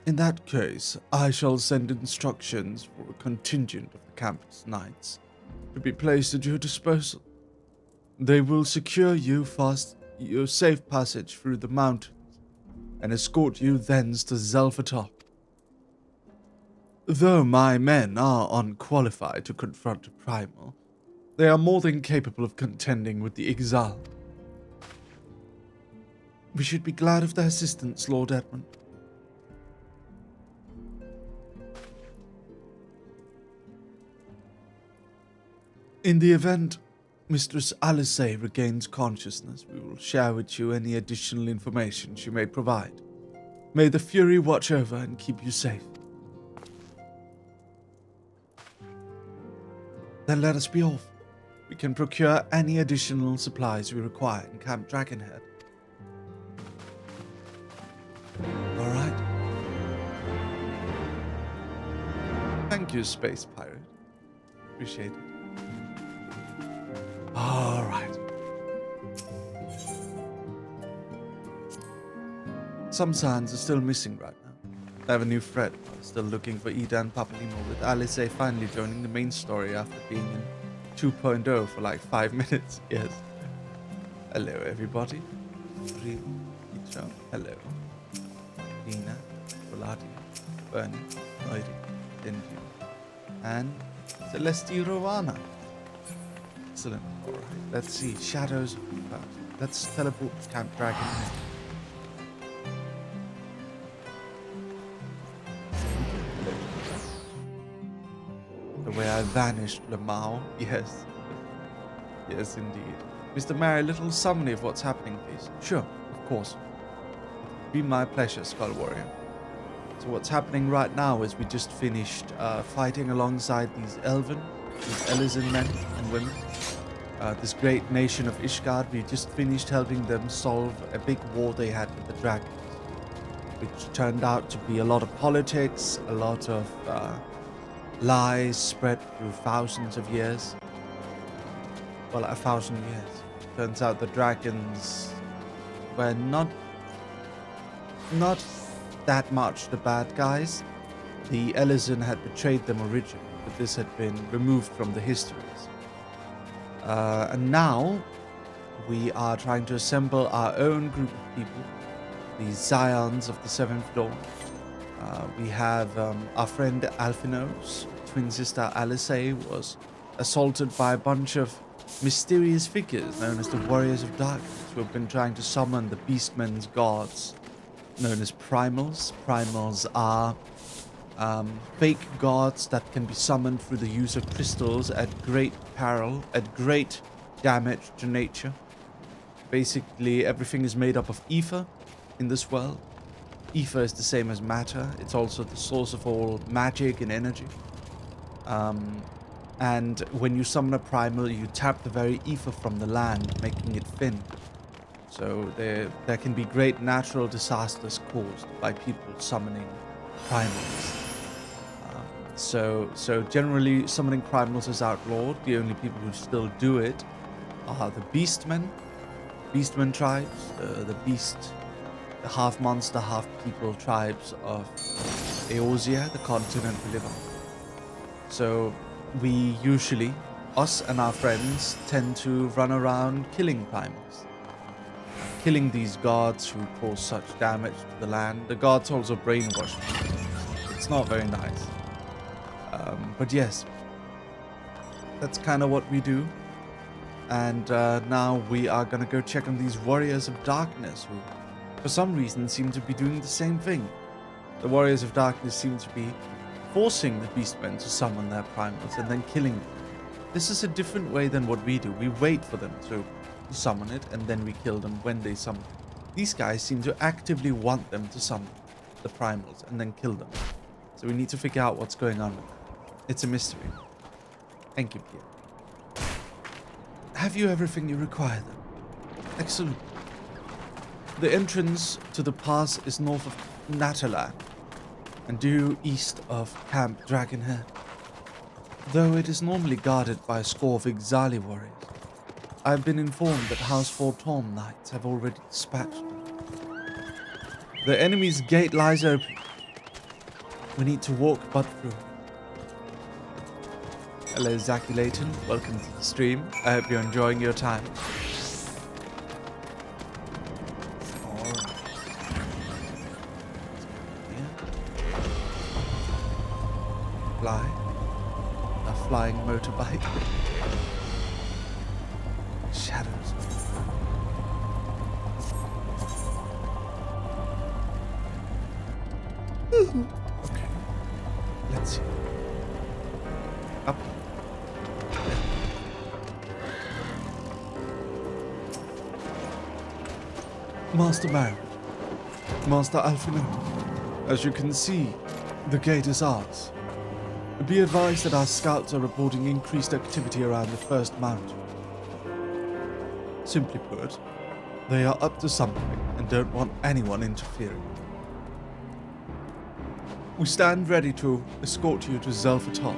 In that case, I shall send instructions for a contingent of the campus knights to be placed at your disposal. They will secure your safe passage through the mountains and escort you thence to Zelfatol. Though my men are unqualified to confront a primal, they are more than capable of contending with the Exile. We should be glad of their assistance, Lord Edmund. In the event Mistress Alice regains consciousness, we will share with you any additional information she may provide. May the Fury watch over and keep you safe. Then let us be off. We can procure any additional supplies we require in Camp Dragonhead. All right. Thank you, Space Pirate. Appreciate it. All right. Some signs are still missing right now. I have a new thread. Still looking for Ida and Papalimo, with Alice finally joining the main story after being in 2.0 for like 5 minutes. Yes. Hello, everybody. Hello. Dina, Volati, Bernie, Noidi, Dendu, and Celesti Rovana. Excellent. Alright, let's see. Shadows. Let's teleport to Camp Dragon. The way I vanished, Lamau. Yes. Yes, indeed. Mr. Mary, a little summary of what's happening, please. Sure, of course. It'd be my pleasure, Skull Warrior. So what's happening right now is we just finished fighting alongside these Elysian men and women. This great nation of Ishgard. We just finished helping them solve a big war they had with the dragons, which turned out to be a lot of politics, a lot of lies spread through thousands of years. Well, 1,000 years. Turns out the dragons were not that much the bad guys. The Elysian had betrayed them originally, but this had been removed from the histories. And now we are trying to assemble our own group of people, the Scions of the Seventh Dawn. We have our friend Alphino's twin sister Alice was assaulted by a bunch of mysterious figures known as the Warriors of Darkness, who have been trying to summon the Beastmen's gods, known as primals. Primals are fake gods that can be summoned through the use of crystals at great peril, at great damage to nature. Basically, everything is made up of ether in this world. Ether is the same as matter. It's also the source of all magic and energy. And when you summon a primal, you tap the very ether from the land, making it thin. So there can be great natural disasters caused by people summoning primals. So generally, summoning primals is outlawed. The only people who still do it are the beastmen tribes, the half monster, half people tribes of Eorzea, the continent we live on. So we usually, us and our friends, tend to run around killing primals. Killing these gods who cause such damage to the land. The gods also brainwash people. It's not very nice. But yes, that's kind of what we do. And now we are going to go check on these warriors of darkness who, for some reason, seem to be doing the same thing. The warriors of darkness seem to be forcing the beastmen to summon their primals and then killing them. This is a different way than what we do. We wait for them to summon it and then we kill them when they summon it. These guys seem to actively want them to summon the primals and then kill them. So we need to figure out what's going on with them. It's a mystery. Thank you, Pierre. Have you everything you require then? Excellent. The entrance to the pass is north of Natalan and due east of Camp Dragonhead. Though it is normally guarded by a score of Ixali warriors, I have been informed that House 4 Torm Knights have already dispatched them. The enemy's gate lies open. We need to walk but through. Hello, Zaki Layton. Welcome to the stream. I hope you're enjoying your time. Alright. Fly. A flying motorbike. Shadows. Okay. Let's see. Up. Master Merryweather, Master Alfhilde, as you can see, the gate is ours. Be advised that our scouts are reporting increased activity around the first mountain. Simply put, they are up to something and don't want anyone interfering. We stand ready to escort you to Zelphatal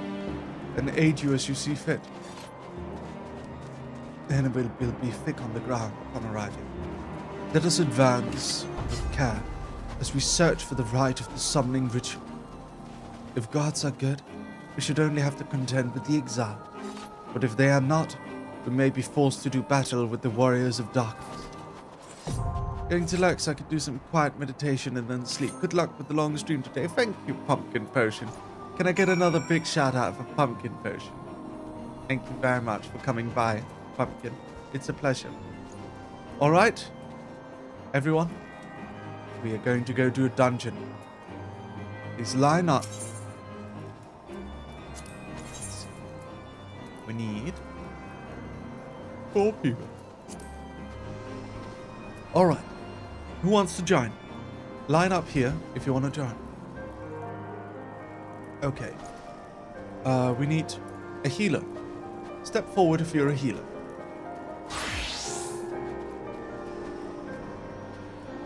and aid you as you see fit. The enemy will be thick on the ground upon arriving. Let us advance with care as we search for the rite of the summoning ritual. If gods are good, we should only have to contend with the exiled. But if they are not, we may be forced to do battle with the warriors of darkness. Going to Lux, I could do some quiet meditation and then sleep. Good luck with the long stream today. Thank you, Pumpkin Potion. Can I get another big shout out for Pumpkin Potion? Thank you very much for coming by, Pumpkin. It's a pleasure. Alright, everyone. We are going to go to a dungeon. Please line up. We need 4 people. Alright. Who wants to join? Line up here if you want to join. Okay. We need a healer. Step forward if you're a healer.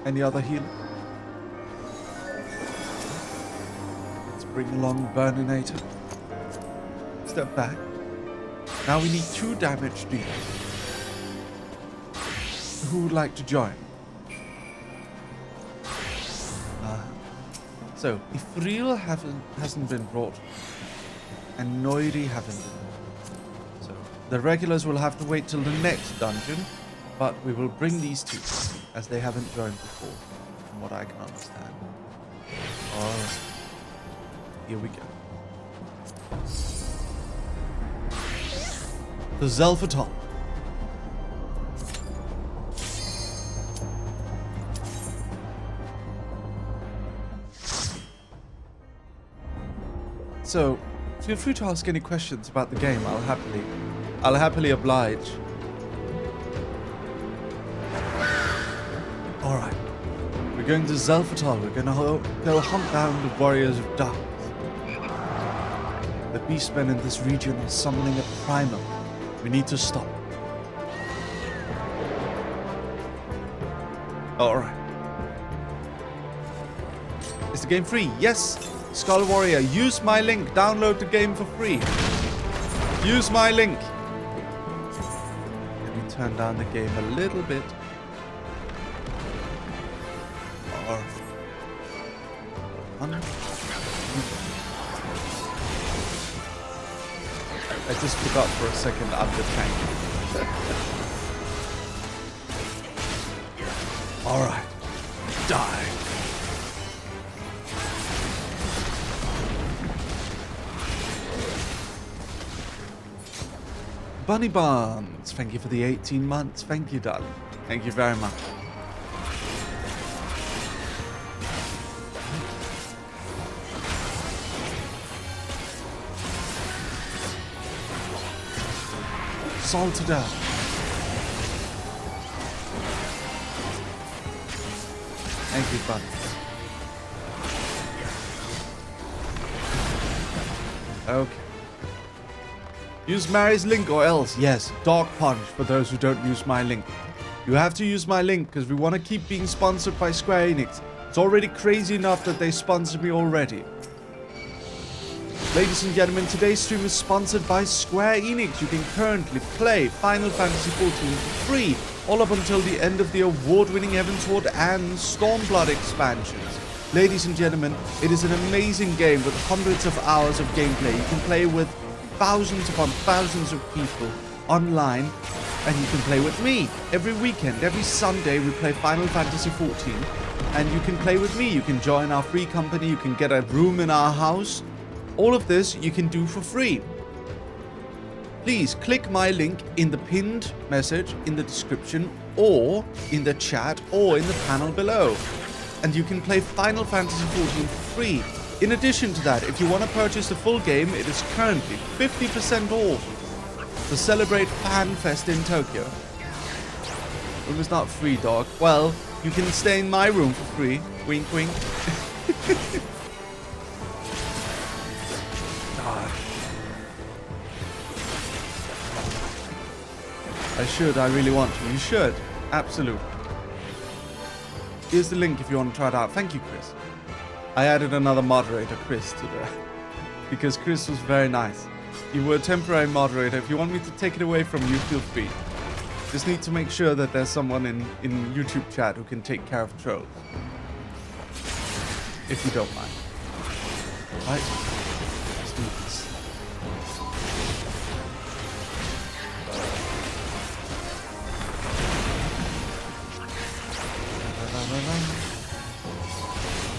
Any other healer? Let's bring along Burninator. Step back. Now we need 2 damage dealers. Who would like to join? So, Ifril hasn't been brought, and Noiri haven't been. So, the regulars will have to wait till the next dungeon, but we will bring these 2, as they haven't joined before, from what I can understand. Alright. Here we go. The Zelphatal. So, feel free to ask any questions about the game. I'll happily oblige. Alright. We're going to Zelphatal. We're going to go hunt down the warriors of darkness. The beastmen in this region are summoning a primal. We need to stop. Alright. Is the game free? Yes! Skull Warrior, use my link. Download the game for free. Use my link. Let me turn down the game a little bit. I just forgot for a second I'm the tank. Alright. Die. Bunny Buns, thank you for the 18 months. Thank you, darling. Thank you very much. Salted up. Thank you, buddy. Okay. Use Mary's link or else. Yes, Dog Punch for those who don't use my link. You have to use my link because we want to keep being sponsored by Square Enix. It's already crazy enough that they sponsor me already. Ladies and gentlemen, today's stream is sponsored by Square Enix. You can currently play Final Fantasy XIV for free, all up until the end of the award-winning Heavensward and Stormblood expansions. Ladies and gentlemen, it is an amazing game with hundreds of hours of gameplay. You can play with thousands upon thousands of people online, and you can play with me. Every weekend, every Sunday, we play Final Fantasy XIV, and you can play with me. You can join our free company, you can get a room in our house. All of this you can do for free. Please click my link in the pinned message in the description or in the chat or in the panel below. And you can play Final Fantasy XIV for free. In addition to that, if you want to purchase the full game, it is currently 50% off to celebrate FanFest in Tokyo. Room is not free, dog. Well, you can stay in my room for free. Wink, wink. I really want to. You should. Absolutely. Here's the link if you want to try it out. Thank you, Chris. I added another moderator, Chris, today. Because Chris was very nice. You were a temporary moderator. If you want me to take it away from you, feel free. Just need to make sure that there's someone in YouTube chat who can take care of trolls. If you don't mind. Right? Let's do this.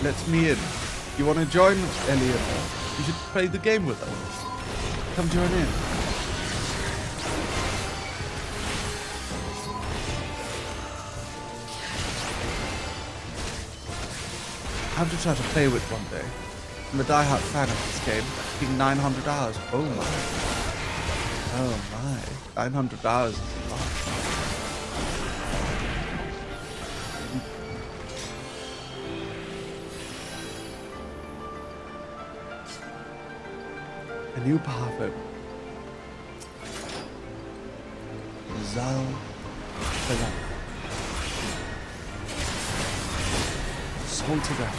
Let me in. You want to join, Elliot? You should play the game with us. Come join in. I have to try to play with one day. I'm a die-hard fan of this game. It's been 900 hours. Oh my. Oh my. 900 hours is a lot. A new path open. Zal Salam. Salted up.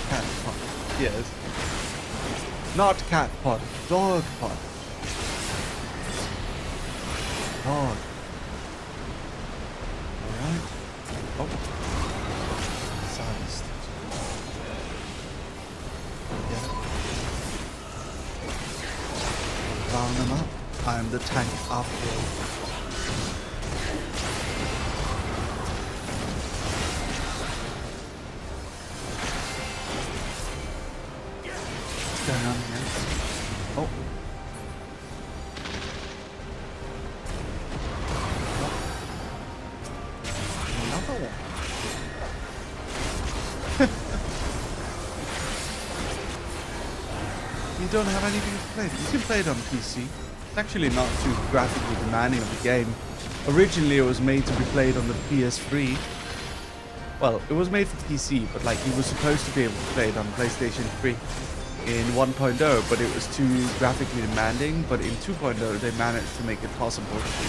Cat pot. Yes. Not cat pot. Dog pot. Dog. Alright. Oh. Silenced. Yeah. Round them up. I am the tank after all. What's going on here? Oh. You don't have anything to play. You can play it on PC. It's actually not too graphically demanding of the game. Originally, it was made to be played on the PS3. Well, it was made for PC, but like you were supposed to be able to play it on PlayStation 3 in 1.0, but it was too graphically demanding. But in 2.0, they managed to make it possible to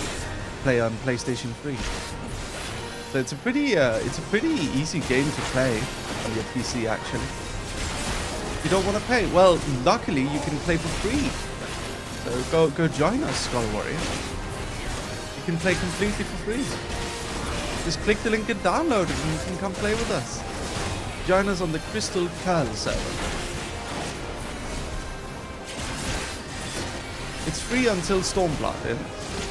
play on PlayStation 3. So it's a pretty easy game to play on your PC actually. If you don't want to pay, well, luckily you can play for free. So go join us, Skull Warrior. You can play completely for free. Just click the link and download it, and you can come play with us. Join us on the Crystal Curl server. It's free until Stormblood,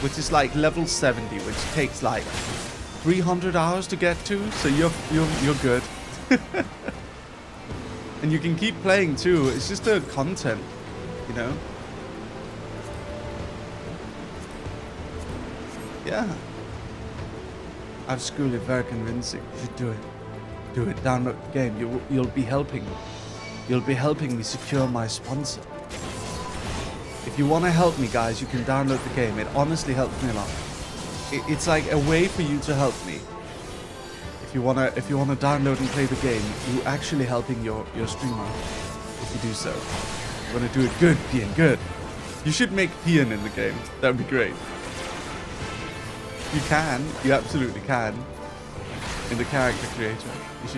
which is like level 70, which takes like 300 hours to get to. So you're good. And you can keep playing too. It's just a content, you know. Yeah. I've schooled it very convincing. You should do it. Do it. Download the game. You'll be helping me. You'll be helping me secure my sponsor. If you want to help me, guys, you can download the game. It honestly helps me a lot. It's like a way for you to help me. If you wanna download and play the game, you're actually helping your streamer. If you do so, you wanna do it good, Pian, good. You should make Pian in the game. That'd be great. You can. You absolutely can. In the character creator,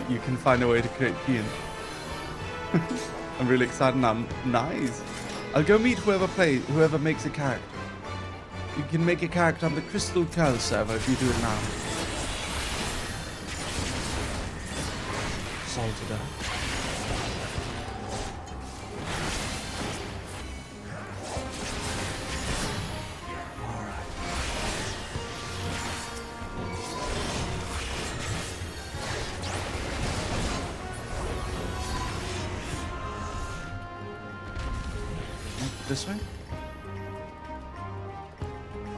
you can find a way to create Pian. I'm really excited now. Nice. I'll go meet whoever makes a character. You can make a character on the Crystal Curl server if you do it now. Salted out. Alright. This way?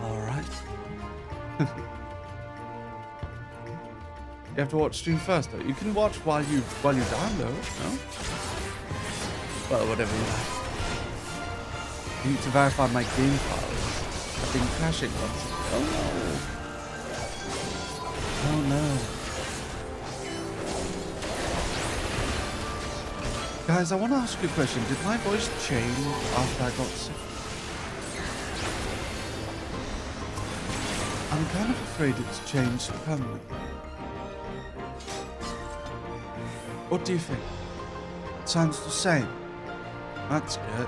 Alright. You have to watch stream first though. You can watch while you download, no? Well, whatever you like. You need to verify my game files. I've been crashing once. Oh no. Oh no. Guys, I want to ask you a question. Did my voice change after I got sick? I'm kind of afraid it's changed permanently. What do you think? It sounds the same. That's good.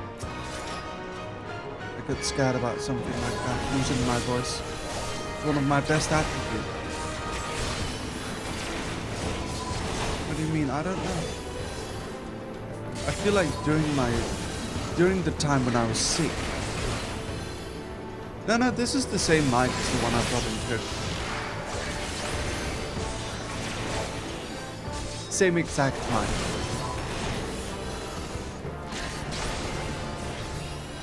I got scared about something like that, losing my voice. It's one of my best attributes. What do you mean? I don't know. I feel like during the time when I was sick. No, this is the same mic as the one I've got in Turkey. Same exact mic.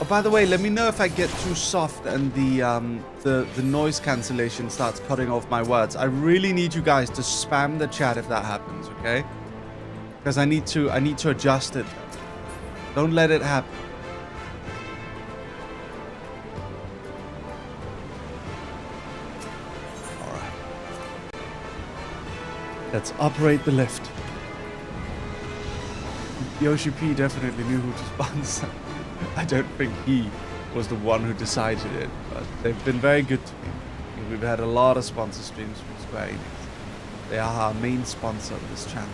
Oh, by the way, let me know if I get too soft and the noise cancellation starts cutting off my words. I really need you guys to spam the chat if that happens, okay? Because I need to adjust it. Don't let it happen. All right. Let's operate the lift. Yoshi P definitely knew who to sponsor. I don't think he was the one who decided it, but they've been very good to me. We've had a lot of sponsor streams from Square Enix. They are our main sponsor of this channel.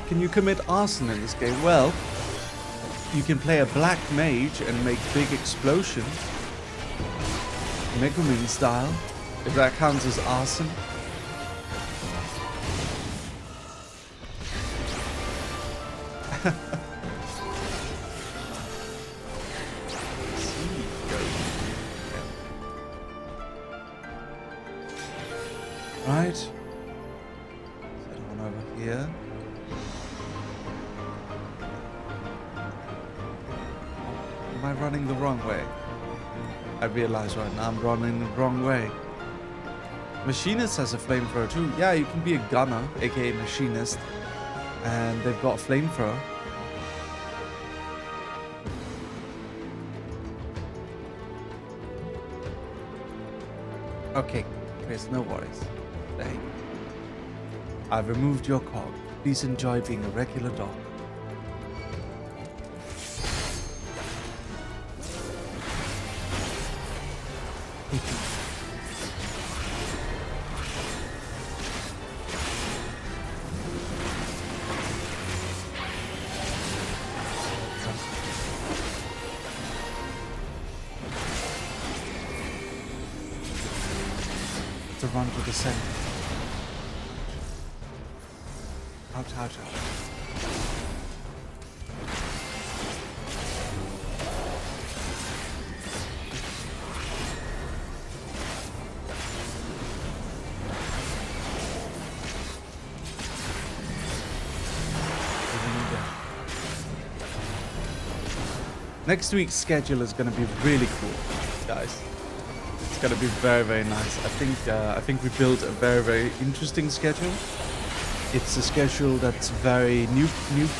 Can you commit arson in this game? Well, you can play a black mage and make big explosions. Megumin style, if that counts as arson. Right. Set one over here. running the wrong way. I realize right now I'm running the wrong way. Machinist has a flamethrower too. Yeah, you can be a gunner, aka machinist, and they've got a flamethrower. Okay, Chris, no worries. There you go. I've removed your cog. Please enjoy being a regular dog. To run to the center. Ouch, ouch, ouch. Next week's schedule is going to be really cool, guys. It's going to be very, very nice. I think we built a very, very interesting schedule. It's a schedule that's very new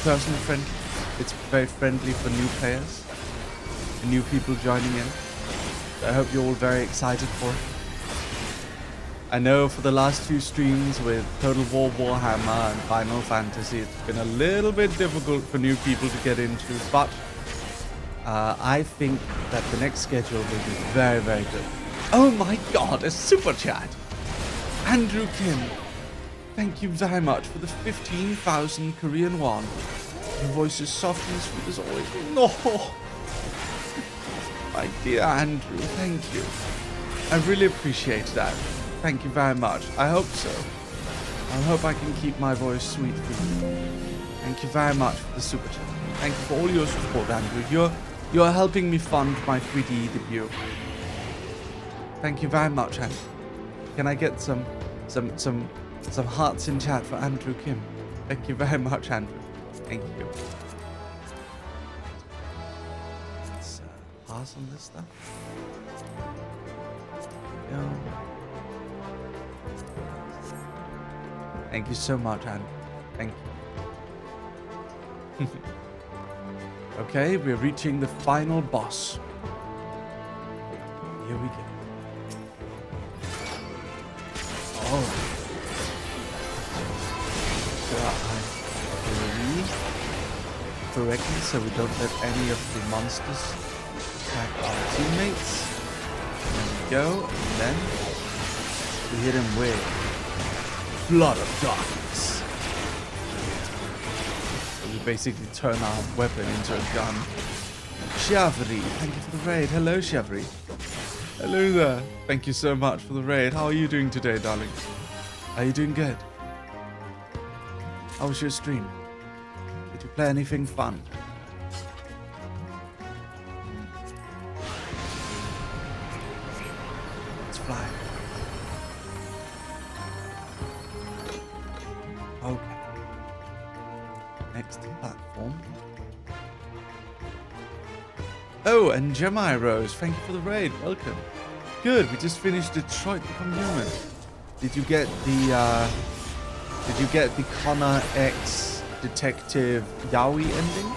person friendly. It's very friendly for new players and new people joining in. I hope you're all very excited for it. I know for the last few streams with Total War Warhammer and Final Fantasy, it's been a little bit difficult for new people to get into, but I think that the next schedule will be very, very good. Oh my god, a super chat! Andrew Kim, thank you very much for the 15,000 Korean won. Your voice is soft and sweet as always. No! My dear Andrew, thank you. I really appreciate that. Thank you very much. I hope so. I hope I can keep my voice sweet for you. Thank you very much for the super chat. Thank you for all your support, Andrew. You're helping me fund my 3D debut. Thank you very much, Andrew. Can I get some hearts in chat for Andrew Kim? Thank you very much, Andrew. Thank you. Let's pass on this stuff. Go. Thank you so much, Andrew. Thank you. Okay, we're reaching the final boss. Here we go. Oh. Correctly, so we don't let any of the monsters attack our teammates. There we go, and then we hit him with Blood of Darkness. So we basically turn our weapon into a gun. Shavri, thank you for the raid. Hello, Shavri. Hello there. Thank you so much for the raid. How are you doing today, darling? Are you doing good? How was your stream? Did you play anything fun? Let's fly. Okay. Next platform. Oh, and Gemini Rose, thank you for the raid. Welcome. Good, we just finished Detroit Become Human. Did you get the Connor X Detective Yaoi ending?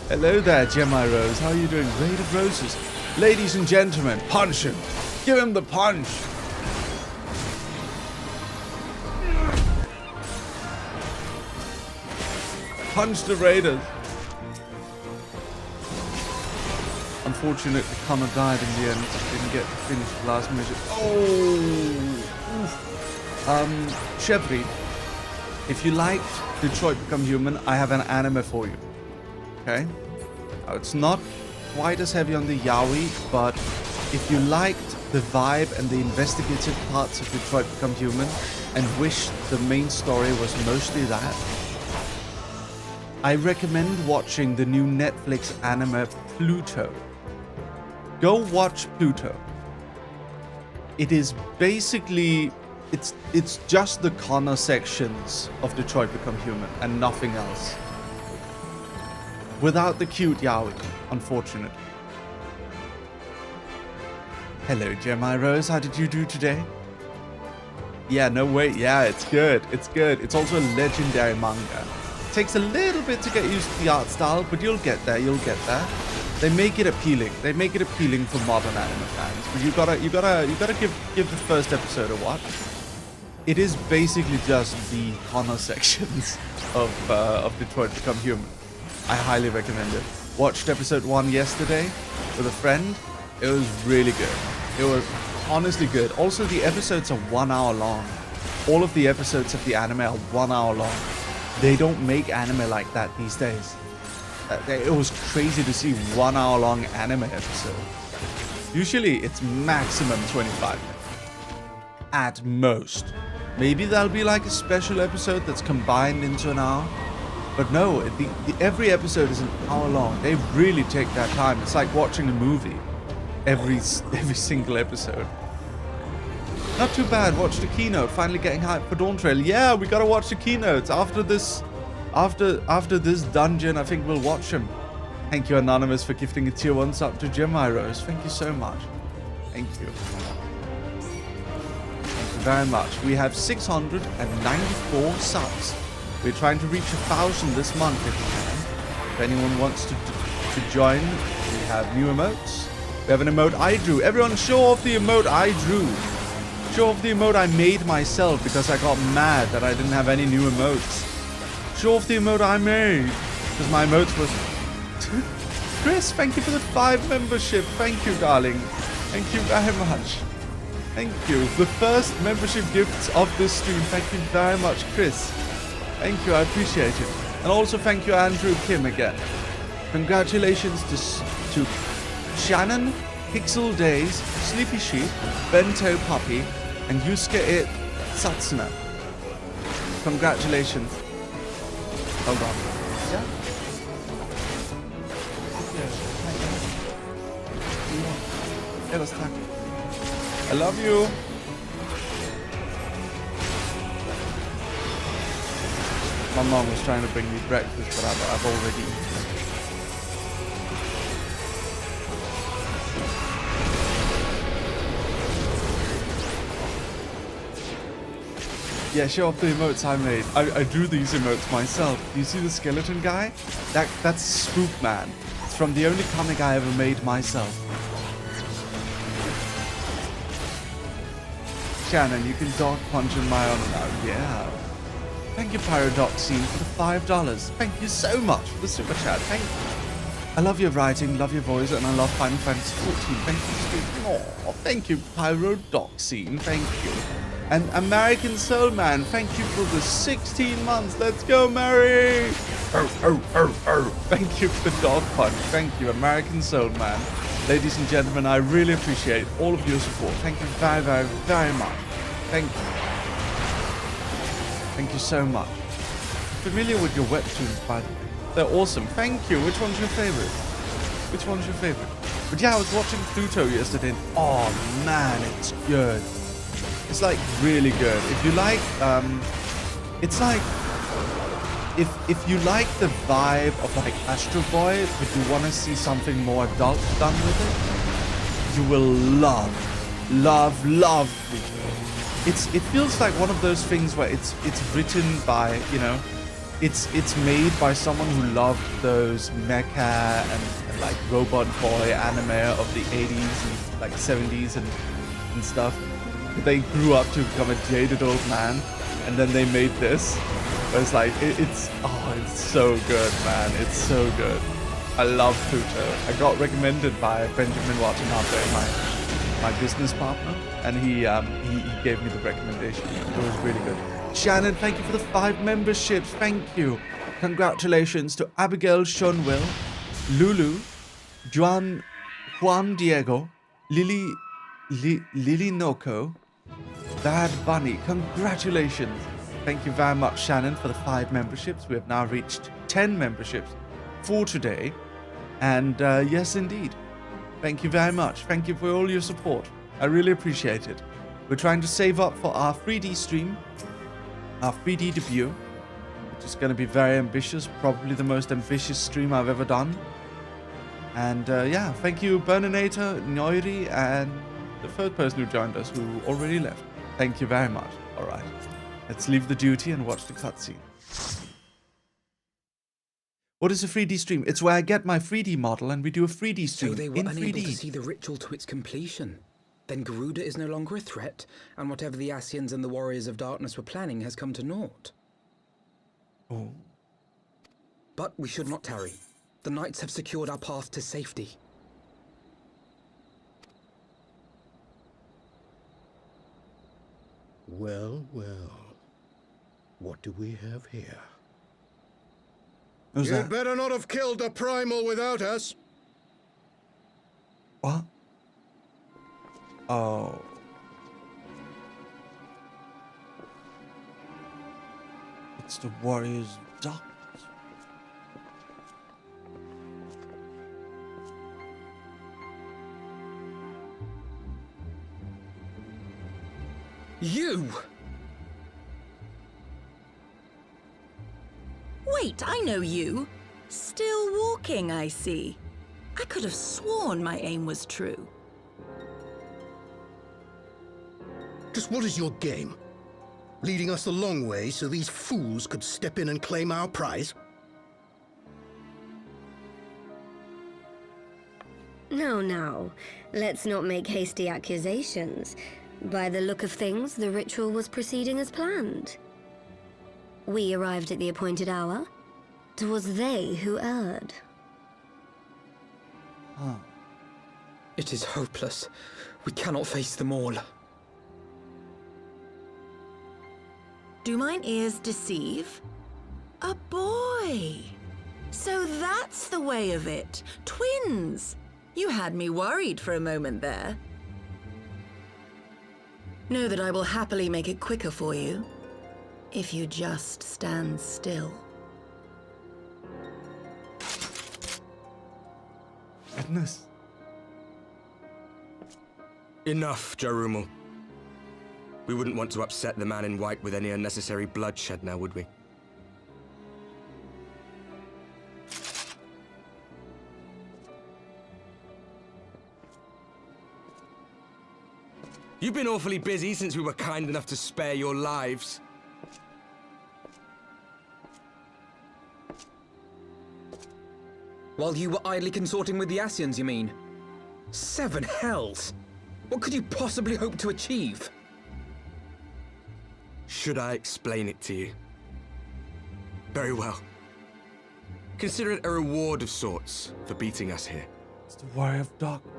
Hello there, Gemini Rose. How are you doing? Raid of Roses. Ladies and gentlemen, punch him. Give him the punch. Punch the Raiders. Unfortunately, Connor died in the end. Didn't get to finish the last mission. Oh! Chevry, if you liked Detroit Become Human, I have an anime for you. Okay? Now, it's not quite as heavy on the yaoi, but if you liked the vibe and the investigative parts of Detroit Become Human and wish the main story was mostly that, I recommend watching the new Netflix anime Pluto. Go watch Pluto. It is basically, it's just the Connor sections of Detroit Become Human and nothing else. without the cute yaoi, unfortunately. Hello, Jeremiah Rose. How did you do today? Yeah, no wait. Yeah, it's good. It's good. It's also a legendary manga. It takes a little bit to get used to the art style, but you'll get there. You'll get there. They make it appealing. They make it appealing for modern anime fans. But you gotta give the first episode a watch. It is basically just the Connor sections of Detroit Become Human. I highly recommend it. Watched episode 1 yesterday with a friend. It was really good. It was honestly good. Also, the episodes are 1 hour long. All of the episodes of the anime are 1 hour long. They don't make anime like that these days. It was crazy to see 1 hour long anime episode. Usually it's maximum 25 minutes. At most. Maybe there'll be like a special episode that's combined into an hour. But no, every episode is an hour long. They really take their time. It's like watching a movie. Every single episode. Not too bad. Watch the keynote. Finally getting hyped for Dawn Trail. Yeah, we gotta watch the keynotes. After this dungeon, I think we'll watch them. Thank you, Anonymous, for gifting a tier 1 sub to Jeremiah Rose. Thank you so much. Thank you. Thank you very much. We have 694 subs. We're trying to reach 1,000 this month if we can. If anyone wants to join, we have new emotes. We have an emote I drew. Everyone show off the emote I drew. Show off the emote I made myself because I got mad that I didn't have any new emotes. Show off the emote I made because my emotes was... Chris, thank you for the 5 membership. Thank you, darling. Thank you very much. Thank you. The first membership gifts of this stream. Thank you very much, Chris. Thank you, I appreciate it. And also thank you, Andrew Kim, again. Congratulations to Shannon, Pixel Days, Sleepy Sheep, Bento Puppy, and Yusuke It Satsuna. Congratulations. Hold on. Yeah? Yeah, let's talk. I love you. My mom was trying to bring me breakfast, but I've already eaten. Yeah, show off the emotes I made. I drew these emotes myself. Do you see the skeleton guy? That's Spook Man. It's from the only comic I ever made myself. Shannon, you can dog punch in my honor now. Yeah. Thank you, Paradoxine, for the $5. Thank you so much for the super chat. Thank you. I love your writing, love your voice, and I love Final Fantasy 14. Thank you. Oh, thank you, Paradoxine. Thank you. And American Soul Man, thank you for the 16 months. Let's go, Mary! Thank you for the dog punch. Thank you, American Soul Man. Ladies and gentlemen, I really appreciate all of your support. Thank you very, very, very much. Thank you. Thank you so much. I'm familiar with your webtoons, by the way. They're awesome. Thank you. Which one's your favorite? Which one's your favorite? But yeah, I was watching Pluto yesterday and oh man, it's good. It's like really good. If you like, it's like, if you like the vibe of like Astro Boy, but you want to see something more adult done with it, you will love Pluto. It feels like one of those things where it's written by, you know, it's made by someone who loved those mecha and like robot boy anime of the 80s and like 70s and stuff. They grew up to become a jaded old man, and then they made this. But it's like it's so good, man. It's so good. I love Pluto. I got recommended by Benjamin Watanabe, my business partner, and he gave me the recommendation. It was really good. Shannon, thank you for the 5 memberships. Thank you. Congratulations to Abigail Shonwell, Lulu, Juan Diego, Lily Noko, Bad Bunny. Congratulations. Thank you very much, Shannon, for the 5 memberships. We have now reached 10 memberships for today. And yes, indeed. Thank you very much. Thank you for all your support. I really appreciate it. We're trying to save up for our 3D stream, our 3D debut. Just gonna be very ambitious, probably the most ambitious stream I've ever done. And yeah, thank you Burninator, Noiri, and the third person who joined us who already left. Thank you very much. Alright, let's leave the duty and watch the cutscene. What is a 3D stream? It's where I get my 3D model and we do a 3D stream. So they were in unable 3D. to see the ritual to its completion. Then Garuda is no longer a threat, and whatever the Asians and the Warriors of Darkness were planning has come to naught. Oh. But we should not tarry. The knights have secured our path to safety. Well, well. What do we have here? Who's You'd that? better not have killed the primal without us. What? Oh. It's the Warriors of Darkness. You! Wait, I know you. Still walking, I see. I could have sworn my aim was true. Just what is your game? Leading us a long way so these fools could step in and claim our prize? No. Let's not make hasty accusations. By the look of things, the ritual was proceeding as planned. We arrived at the appointed hour. 'Twas they who erred. Huh. It is hopeless. We cannot face them all. Do mine ears deceive? A boy! So that's the way of it. Twins! You had me worried for a moment there. Know that I will happily make it quicker for you, if you just stand still. Goodness. Enough, Jarumal. We wouldn't want to upset the man in white with any unnecessary bloodshed now, would we? You've been awfully busy since we were kind enough to spare your lives. While you were idly consorting with the Asians, you mean? 7 hells! What could you possibly hope to achieve? Should I explain it to you? Very well. Consider it a reward of sorts for beating us here. It's the Warrior of Darkness.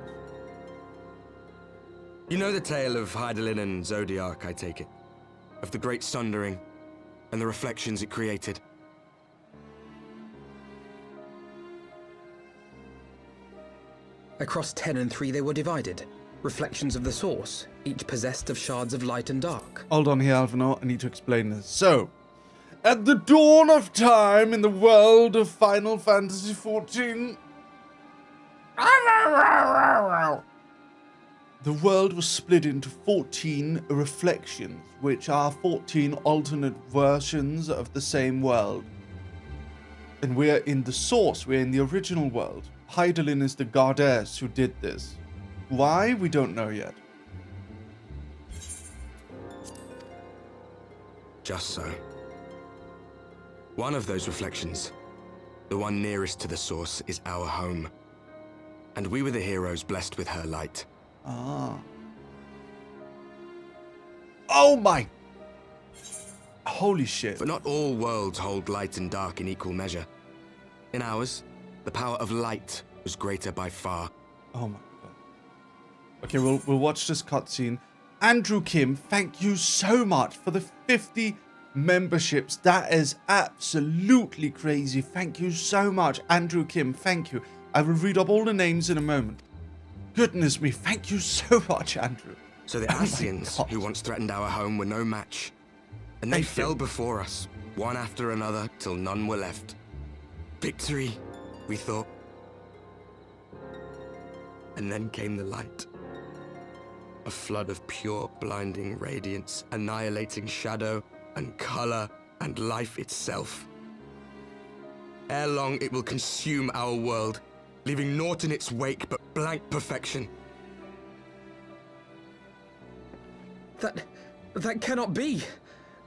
You know the tale of Hydaelyn and Zodiac, I take it? Of the Great Sundering and the reflections it created? Across 10 and 3 they were divided. Reflections of the source, each possessed of shards of light and dark. Hold on here, Alvino. I need to explain this. So, at the dawn of time in the world of Final Fantasy XIV, the world was split into 14 reflections, which are 14 alternate versions of the same world. And we're in the source, we're in the original world. Hydaelyn is the goddess who did this. Why? We don't know yet. Just so. One of those reflections, the one nearest to the source, is our home. And we were the heroes blessed with her light. Ah. Oh my! Holy shit. But not all worlds hold light and dark in equal measure. In ours, the power of light was greater by far. Oh my god. Okay, we'll watch this cutscene. Andrew Kim, thank you so much for the 50 memberships. That is absolutely crazy. Thank you so much, Andrew Kim. Thank you. I will read up all the names in a moment. Goodness me, thank you so much, Andrew. So the Asians, who once threatened our home, were no match. And they fell before us, one after another, till none were left. Victory, we thought. And then came the light. A flood of pure, blinding radiance, annihilating shadow and color and life itself. Ere long, it will consume our world, leaving naught in its wake but blank perfection. That cannot be.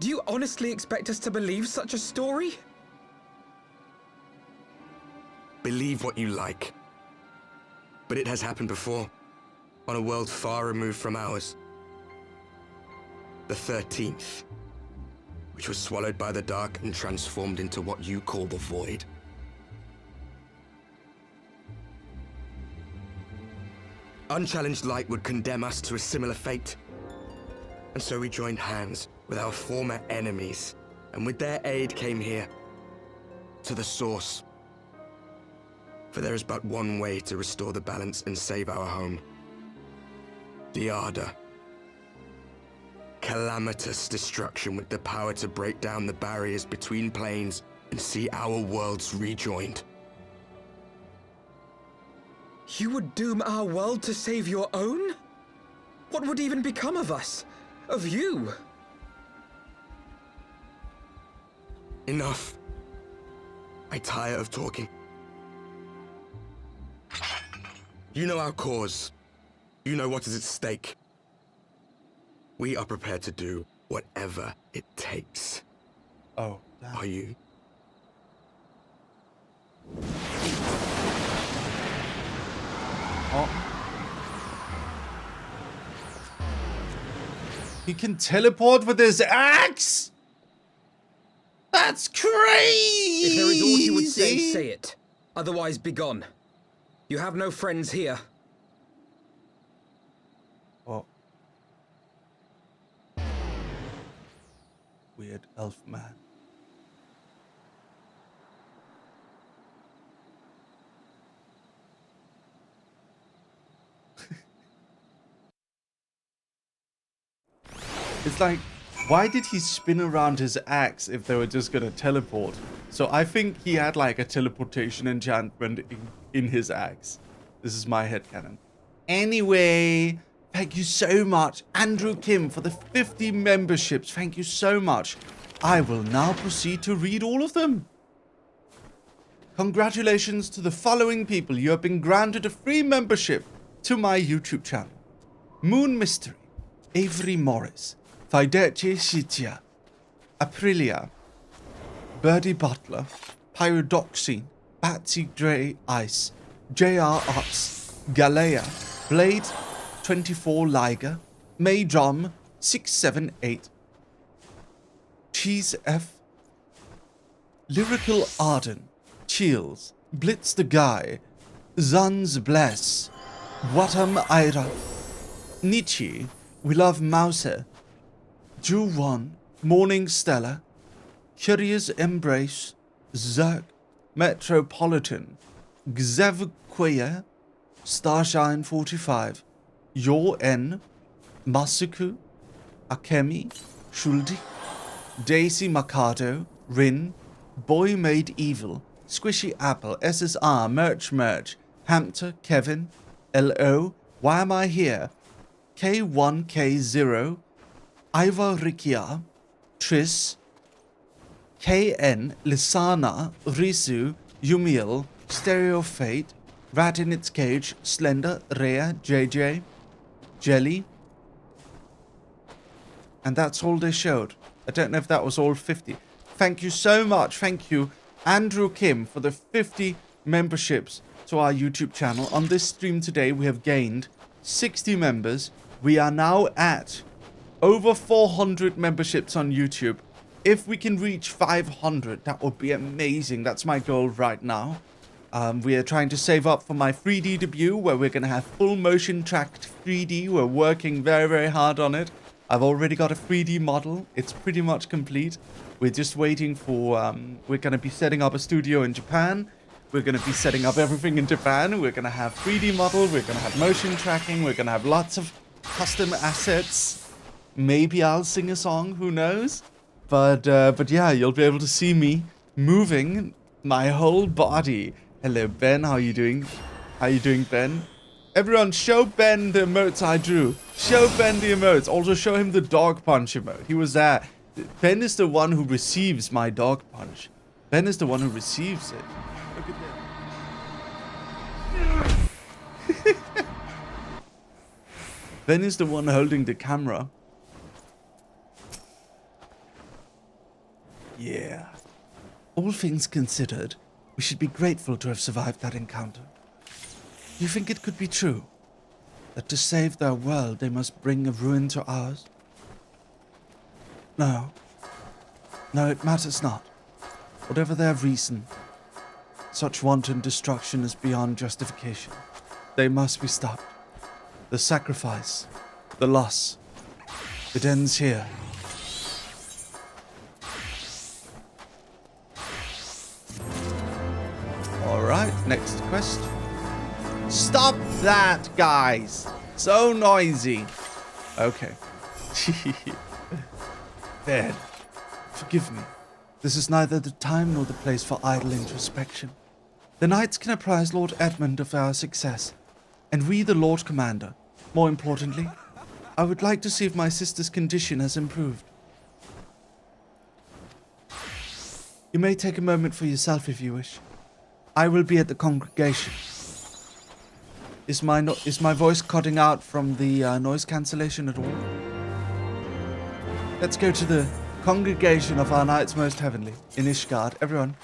Do you honestly expect us to believe such a story? Believe what you like. But it has happened before, on a world far removed from ours. The 13th, which was swallowed by the dark and transformed into what you call the Void. Unchallenged light would condemn us to a similar fate. And so we joined hands with our former enemies, and with their aid came here, to the source. For there is but one way to restore the balance and save our home. The Ardor. Calamitous destruction with the power to break down the barriers between planes and see our worlds rejoined. You would doom our world to save your own? What would even become of us? Of you? Enough. I tire of talking. You know our cause. You know what is at stake. We are prepared to do whatever it takes. Oh, damn. Are you? Oh. He can teleport with his axe? That's crazy! If there is aught you would say it. Otherwise, begone. You have no friends here. Oh. Weird elf man. It's like, why did he spin around his axe if they were just gonna teleport? So I think he had like a teleportation enchantment in his axe. This is my headcanon. Anyway, thank you so much, Andrew Kim, for the 50 memberships. Thank you so much. I will now proceed to read all of them. Congratulations to the following people. You have been granted a free membership to my YouTube channel. Moon Mystery, Avery Morris, Fidecie Shitia, Aprilia, Birdie Butler, Pyrodoxine, Batsy Dre Ice, JR Ups, Galea, Blade 24 Liger, Maydrum 678, Cheese F, Lyrical Arden, Chills, Blitz the Guy, Zuns Bless, Watam Ira, Nietzsche, We Love Mouser, Ju One, Morning Stella, Curious Embrace, Zerk, Metropolitan, Gzev Queer, Starshine 45, Your N, Masuku, Akemi, Shuldi, Daisy Mikado, Rin, Boy Made Evil, Squishy Apple, SSR, Merch, Hampter, Kevin, LO, Why Am I Here, K1K0, Ivar Rikia, Tris, KN, Lisana, Risu, Yumiel, Stereo Fate, Rat in its Cage, Slender, Rhea, JJ, Jelly. And that's all they showed. I don't know if that was all 50. Thank you so much. Thank you, Andrew Kim, for the 50 memberships to our YouTube channel. On this stream today, we have gained 60 members. We are now at over 400 memberships on YouTube. If we can reach 500, that would be amazing. That's my goal right now. We are trying to save up for my 3D debut, where we're going to have full motion tracked 3D. We're working very, very hard on it. I've already got a 3D model. It's pretty much complete. We're just waiting for... we're going to be setting up a studio in Japan. We're going to be setting up everything in Japan. We're going to have 3D model. We're going to have motion tracking. We're going to have lots of custom assets. Maybe I'll sing a song. Who knows? But yeah, you'll be able to see me moving my whole body. Hello, Ben. How are you doing? How are you doing, Ben? Everyone, show Ben the emotes I drew. Show Ben the emotes. Also, show him the dog punch emote. He was there. Ben is the one who receives my dog punch. Ben is the one who receives it. Look at that. Ben is the one holding the camera. Yeah. All things considered, we should be grateful to have survived that encounter. Do you think it could be true? That to save their world, they must bring a ruin to ours? No. No, it matters not. Whatever their reason, such wanton destruction is beyond justification. They must be stopped. The sacrifice, the loss, it ends here. Alright, next question. Stop that, guys! So noisy. Okay. Ben, forgive me. This is neither the time nor the place for idle introspection. The Knights can apprise Lord Edmund of our success, and we the Lord Commander. More importantly, I would like to see if my sister's condition has improved. You may take a moment for yourself if you wish. I will be at the congregation. Is my voice cutting out from the noise cancellation at all? Let's go to the congregation of our Knights Most Heavenly in Ishgard. Everyone,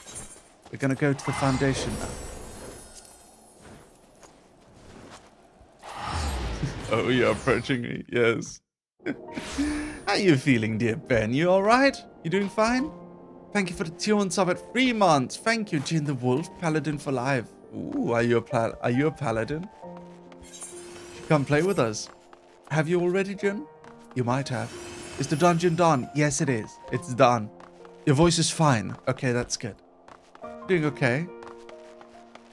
we're going to go to the foundation now. Oh, you're approaching me. Yes. How are you feeling, dear Ben? You alright? You doing fine? Thank you for the 2 sub at 3 months. Thank you, Jin the Wolf, Paladin for life. Ooh, are you a Paladin? Come play with us. Have you already, Jin? You might have. Is the dungeon done? Yes, it is. It's done. Your voice is fine. Okay, that's good. Doing okay.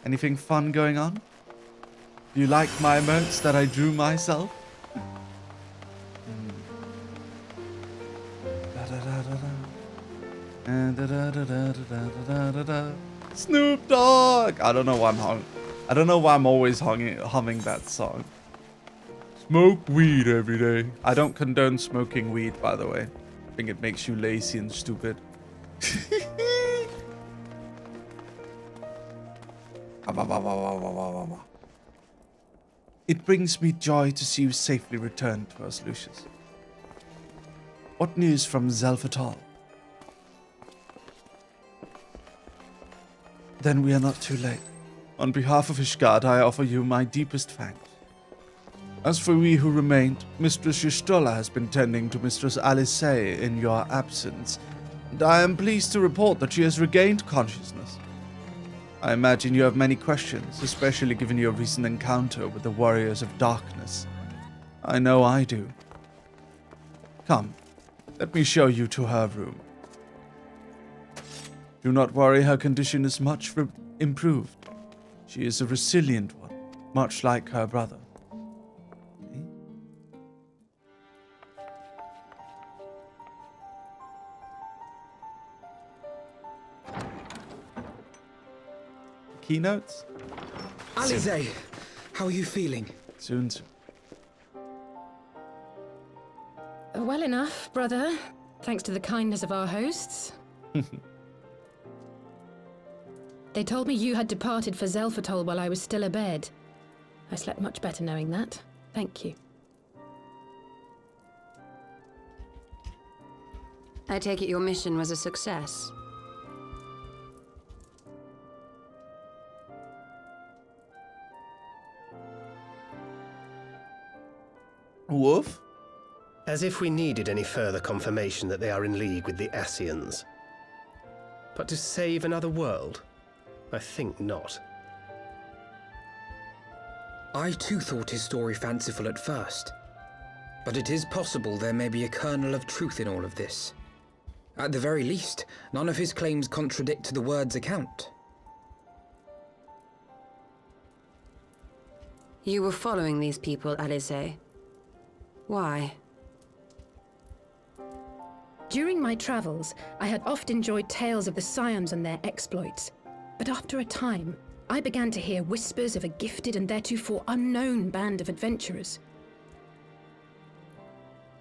Anything fun going on? Do you like my emotes that I drew myself? Snoop Dogg! I don't know why I'm always humming that song. Smoke weed every day. I don't condone smoking weed, by the way. I think it makes you lazy and stupid. It brings me joy to see you safely return to us, Lucius. What news from Zelfatol? Then we are not too late. On behalf of Ishgard, I offer you my deepest thanks. As for we who remained, Mistress Y'shtola has been tending to Mistress Alice in your absence, and I am pleased to report that she has regained consciousness. I imagine you have many questions, especially given your recent encounter with the Warriors of Darkness. I know I do. Come, let me show you to her room. Do not worry, her condition is much improved. She is a resilient one, much like her brother. Keynotes? Alize, how are you feeling? Soon. Well enough, brother. Thanks to the kindness of our hosts. They told me you had departed for Zelfatol while I was still abed. I slept much better knowing that. Thank you. I take it your mission was a success. Wolf? As if we needed any further confirmation that they are in league with the Ascians. But to save another world? I think not. I too thought his story fanciful at first. But it is possible there may be a kernel of truth in all of this. At the very least, none of his claims contradict the word's account. You were following these people, Alize. Why? During my travels, I had oft enjoyed tales of the Scions and their exploits. But after a time, I began to hear whispers of a gifted and theretofore unknown band of adventurers.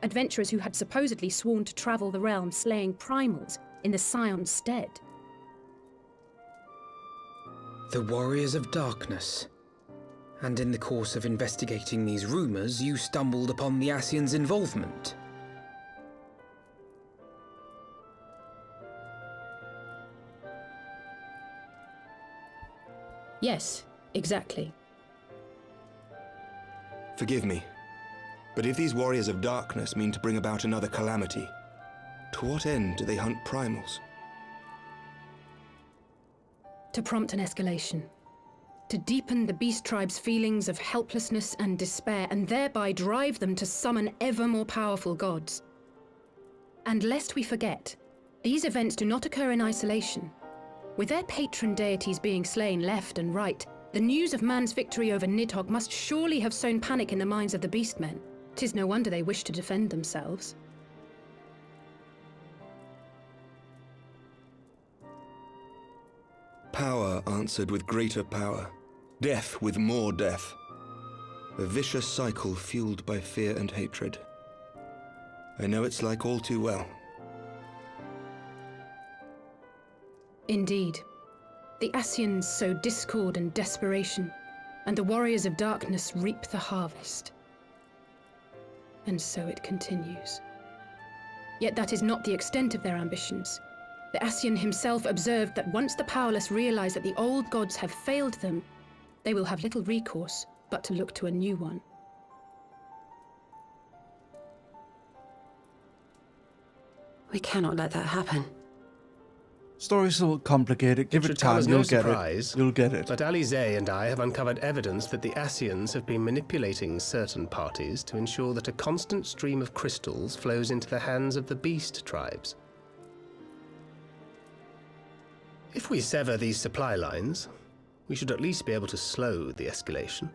Adventurers who had supposedly sworn to travel the realm slaying primals in the Scion's stead. The Warriors of Darkness. And in the course of investigating these rumors, you stumbled upon the Ascians' involvement. Yes, exactly. Forgive me, but if these Warriors of Darkness mean to bring about another calamity, to what end do they hunt primals? To prompt an escalation. To deepen the beast tribe's feelings of helplessness and despair, and thereby drive them to summon ever more powerful gods. And lest we forget, these events do not occur in isolation. With their patron deities being slain left and right, the news of man's victory over Nidhogg must surely have sown panic in the minds of the beastmen. 'Tis no wonder they wish to defend themselves. Power answered with greater power. Death with more death. A vicious cycle fueled by fear and hatred. I know it's like all too well. Indeed. The Ascians sow discord and desperation, and the Warriors of Darkness reap the harvest. And so it continues. Yet that is not the extent of their ambitions. The Ascian himself observed that once the powerless realize that the old gods have failed them, they will have little recourse but to look to a new one. We cannot let that happen. Story's a little complicated. Give it time, you'll get it. You'll get it. But Alize and I have uncovered evidence that the Ascians have been manipulating certain parties to ensure that a constant stream of crystals flows into the hands of the beast tribes. If we sever these supply lines, we should at least be able to slow the escalation.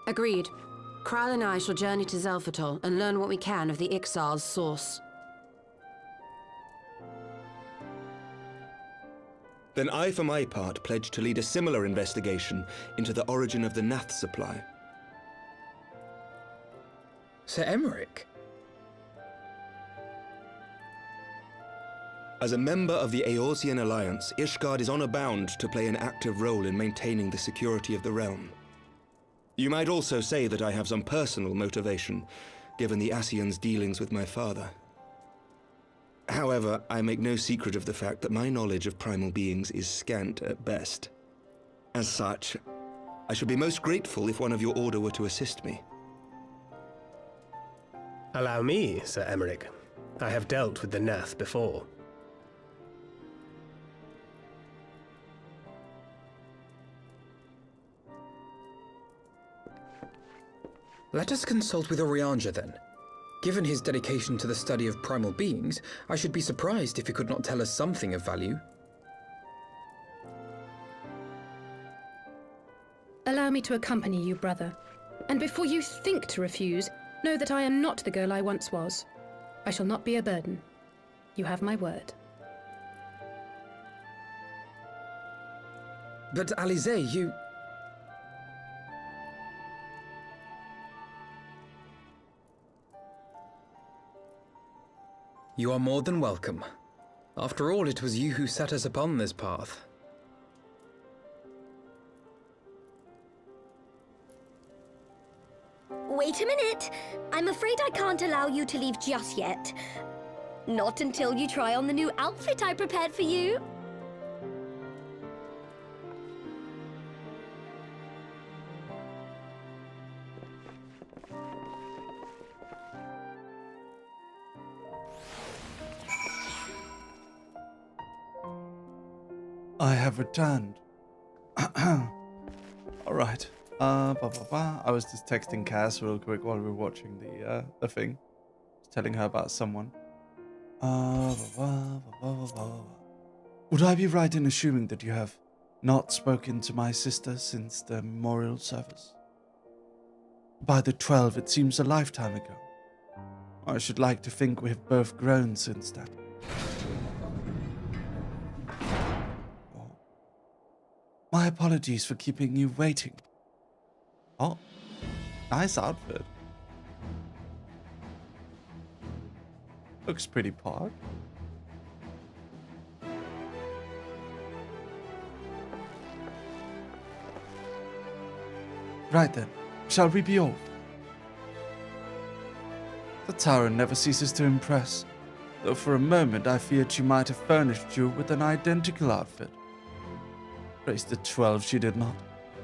Agreed. Kral and I shall journey to Xelphatol and learn what we can of the Ixal's source. Then I, for my part, pledge to lead a similar investigation into the origin of the Nath supply. Sir Emmerich? As a member of the Eorzean Alliance, Ishgard is honor bound to play an active role in maintaining the security of the realm. You might also say that I have some personal motivation, given the Ascians' dealings with my father. However, I make no secret of the fact that my knowledge of primal beings is scant at best. As such, I should be most grateful if one of your order were to assist me. Allow me, Sir Emmerich. I have dealt with the Nath before. Let us consult with Orianja then. Given his dedication to the study of primal beings, I should be surprised if he could not tell us something of value. Allow me to accompany you, brother. And before you think to refuse, know that I am not the girl I once was. I shall not be a burden. You have my word. But Alize, you... You are more than welcome. After all, it was you who set us upon this path. Wait a minute. I'm afraid I can't allow you to leave just yet. Not until you try on the new outfit I prepared for you. I have returned. Alright. I was just texting Cass real quick while we were watching the thing. Just telling her about someone. Would I be right in assuming that you have not spoken to my sister since the memorial service? By the 12, it seems a lifetime ago. I should like to think we have both grown since then. My apologies for keeping you waiting. Oh, nice outfit. Looks pretty pod. Right then, shall we be off? The tower never ceases to impress, though for a moment I feared she might have furnished you with an identical outfit. Praise the 12 she did not.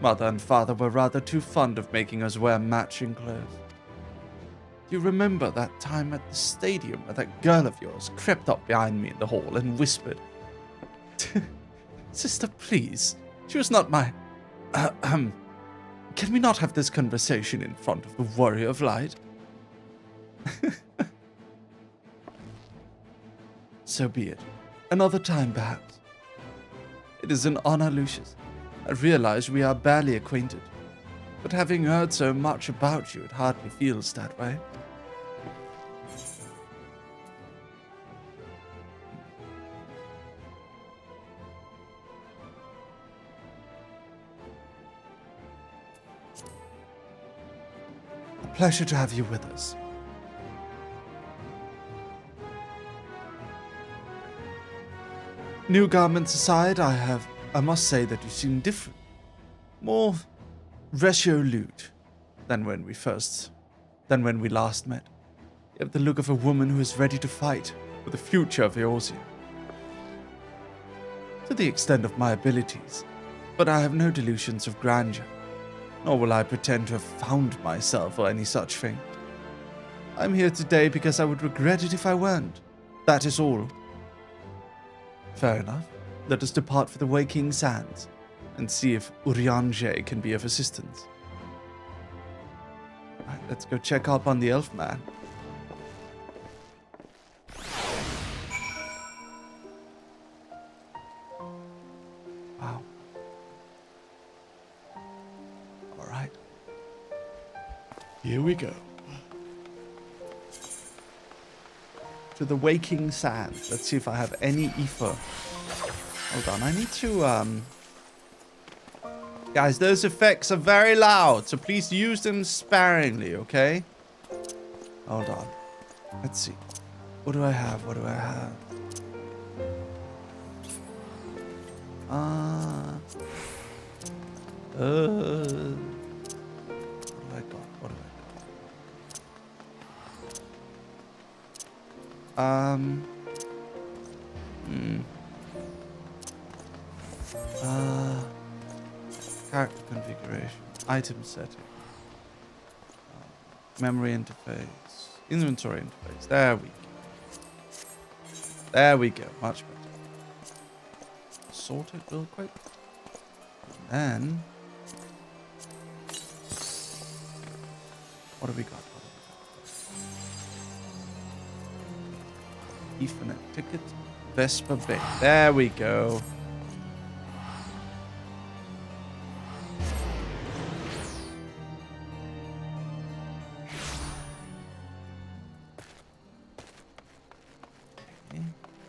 Mother and father were rather too fond of making us wear matching clothes. Do you remember that time at the stadium where that girl of yours crept up behind me in the hall and whispered, "Sister, please, she was not my... Can we not have this conversation in front of the Warrior of Light?" So be it. Another time, perhaps. It is an honor, Lucius. I realize we are barely acquainted, but having heard so much about you, it hardly feels that way. A pleasure to have you with us. New garments aside, I must say that you seem different. More resolute than when we last met. You have the look of a woman who is ready to fight for the future of Eorzea. To the extent of my abilities, but I have no delusions of grandeur, nor will I pretend to have found myself or any such thing. I'm here today because I would regret it if I weren't. That is all. Fair enough. Let us depart for the Waking Sands, and see if Urianger can be of assistance. Right, let's go check up on the elf man. Wow. Alright. Here we go. To the Waking Sands. Let's see if I have any ether. Hold on, I need to, Guys, those effects are very loud, so please use them sparingly, okay? Hold on. Let's see. What do I have? What do I have? What do I got? What do I got? Character configuration, item setting, memory interface, inventory interface. There we go. There we go. Much better. Sort it real quick. And then, what have we got? Ethernet ticket, Vesper Bay. There we go.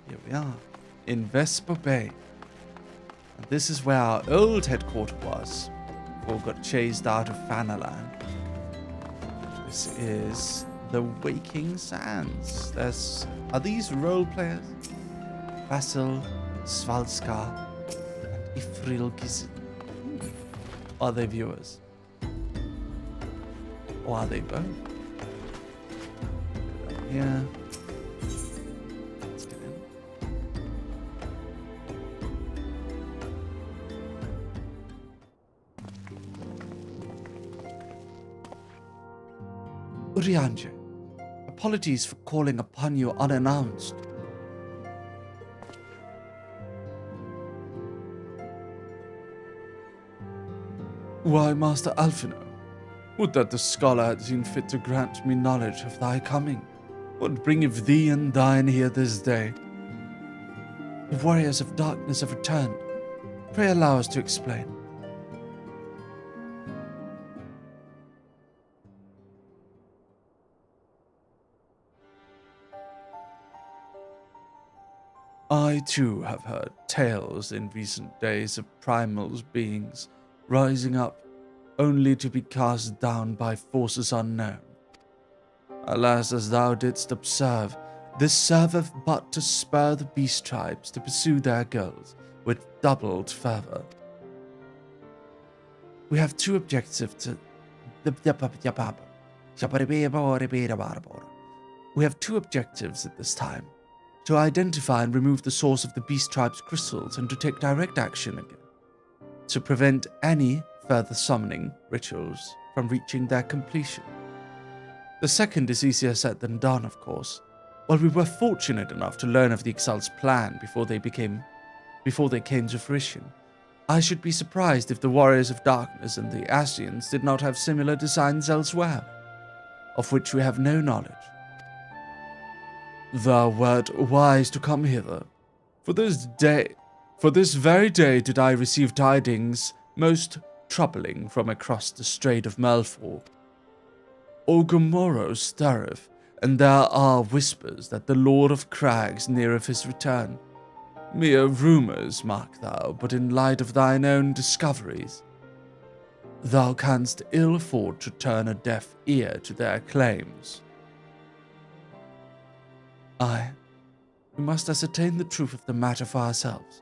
Here we are in Vesper Bay. And this is where our old headquarters was before we got chased out of Fanaland. This is the Waking Sands. Are these role players? Vasil, Svalska, and Ifril Gizin. Are they viewers? Or are they both? Down here. Let's get in. Urianger, apologies for calling upon you unannounced. Why, Master Alfino, would that the scholar had seen fit to grant me knowledge of thy coming. What bringeth thee and thine here this day? The warriors of darkness have returned. Pray allow us to explain. I too have heard tales in recent days of primal beings rising up only to be cast down by forces unknown. Alas, as thou didst observe, this serveth but to spur the beast tribes to pursue their goals with doubled fervor. We have two objectives to... We have two objectives at this time. To identify and remove the source of the Beast Tribe's crystals and to take direct action again. To prevent any further summoning rituals from reaching their completion. The second is easier said than done, of course. While we were fortunate enough to learn of the Exile's plan before they came to fruition, I should be surprised if the Warriors of Darkness and the Ascians did not have similar designs elsewhere, of which we have no knowledge. Thou wert wise to come hither. For this very day did I receive tidings most troubling from across the Strait of Malfor. Ogomoro stirreth, and there are whispers that the Lord of Crags neareth his return. Mere rumours, mark thou, but in light of thine own discoveries, thou canst ill afford to turn a deaf ear to their claims. We must ascertain the truth of the matter for ourselves.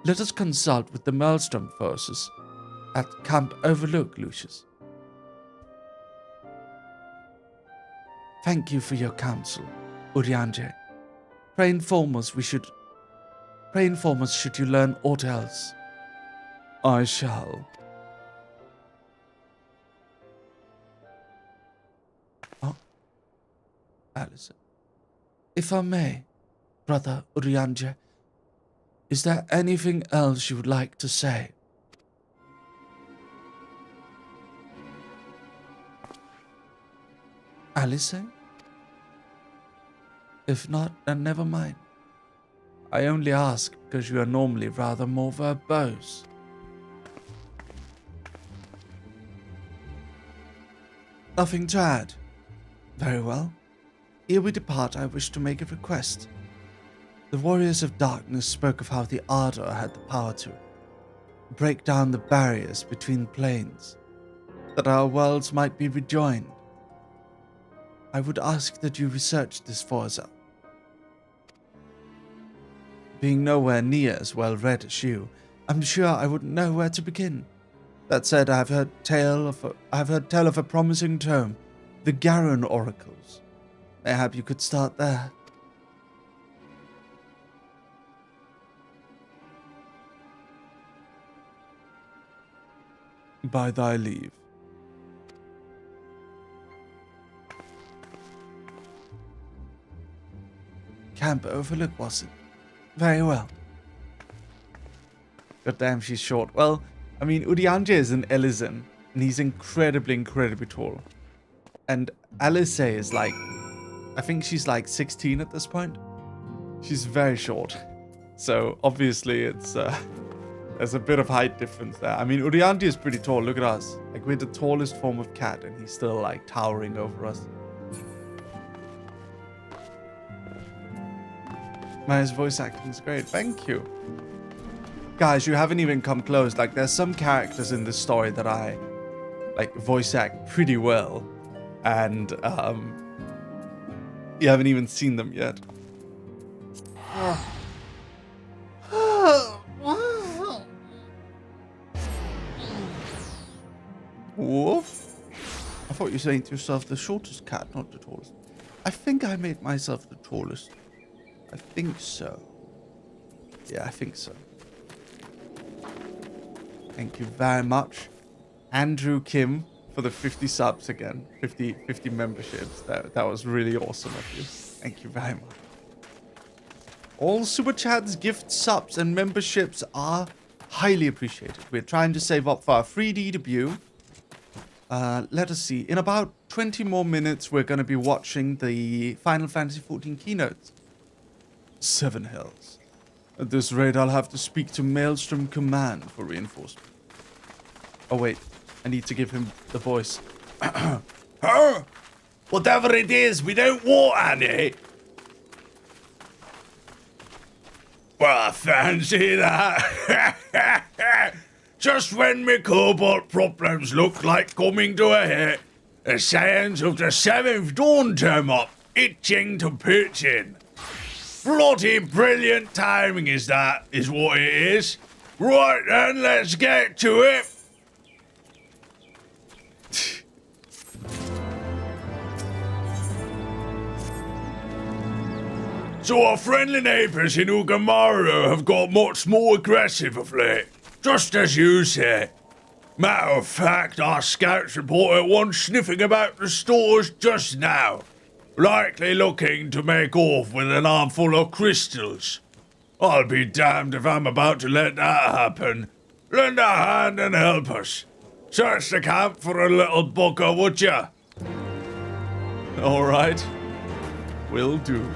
Let us consult with the Maelstrom forces at Camp Overlook, Lucius. Thank you for your counsel, Urianger. Pray inform us should you learn aught else. I shall. Oh, Alice. If I may, Brother Urianger, is there anything else you would like to say? Alice? If not, then never mind. I only ask because you are normally rather more verbose. Nothing to add. Very well. Ere we depart, I wish to make a request. The Warriors of Darkness spoke of how the Ardor had the power to break down the barriers between planes, that our worlds might be rejoined. I would ask that you research this for us. Being nowhere near as well read as you, I'm sure I wouldn't know where to begin. That said, I've heard tell of a promising tome, the Garon Oracles. Mayhap you could start there. By thy leave. Camp Overlook, was it? Very well. God damn, she's short. Well, I mean, Urianger is an Elysian, and he's incredibly tall. And Alice is like, I think she's like 16 at this point. She's very short. So, obviously, it's there's a bit of height difference there. I mean, Urianger is pretty tall. Look at us. Like, we're the tallest form of cat, and he's still, like, towering over us. Maya's voice acting is great. Thank you. Guys, you haven't even come close. Like, there's some characters in this story that I, like, voice act pretty well. And, you haven't even seen them yet. Woof. I thought you were saying to yourself, the shortest cat, not the tallest. I think I made myself the tallest. I think so. Yeah, I think so. Thank you very much, Andrew Kim, for the 50 subs again. 50 memberships. That was really awesome of you. Thank you very much. All super chats, gift subs, and memberships are highly appreciated. We're trying to save up for our 3D debut. Let us see. In about 20 more minutes, we're going to be watching the Final Fantasy XIV keynotes. 7 hells. At this rate, I'll have to speak to Maelstrom Command for reinforcement. Oh, wait. I need to give him the voice. Whatever it is, we don't want any. Well, I fancy that. Just when me cobalt problems look like coming to a head, the Saiyans of the 7th Dawn turn up, itching to pitch in. Bloody brilliant timing is what it is. Right then, let's get to it. So our friendly neighbours in Ugamaru have got much more aggressive of late, just as you say. Matter of fact, our scouts reported one sniffing about the stores just now, likely looking to make off with an armful of crystals. I'll be damned if I'm about to let that happen. Lend a hand and help us. Search the camp for a little booker, would ya? All right. Will do.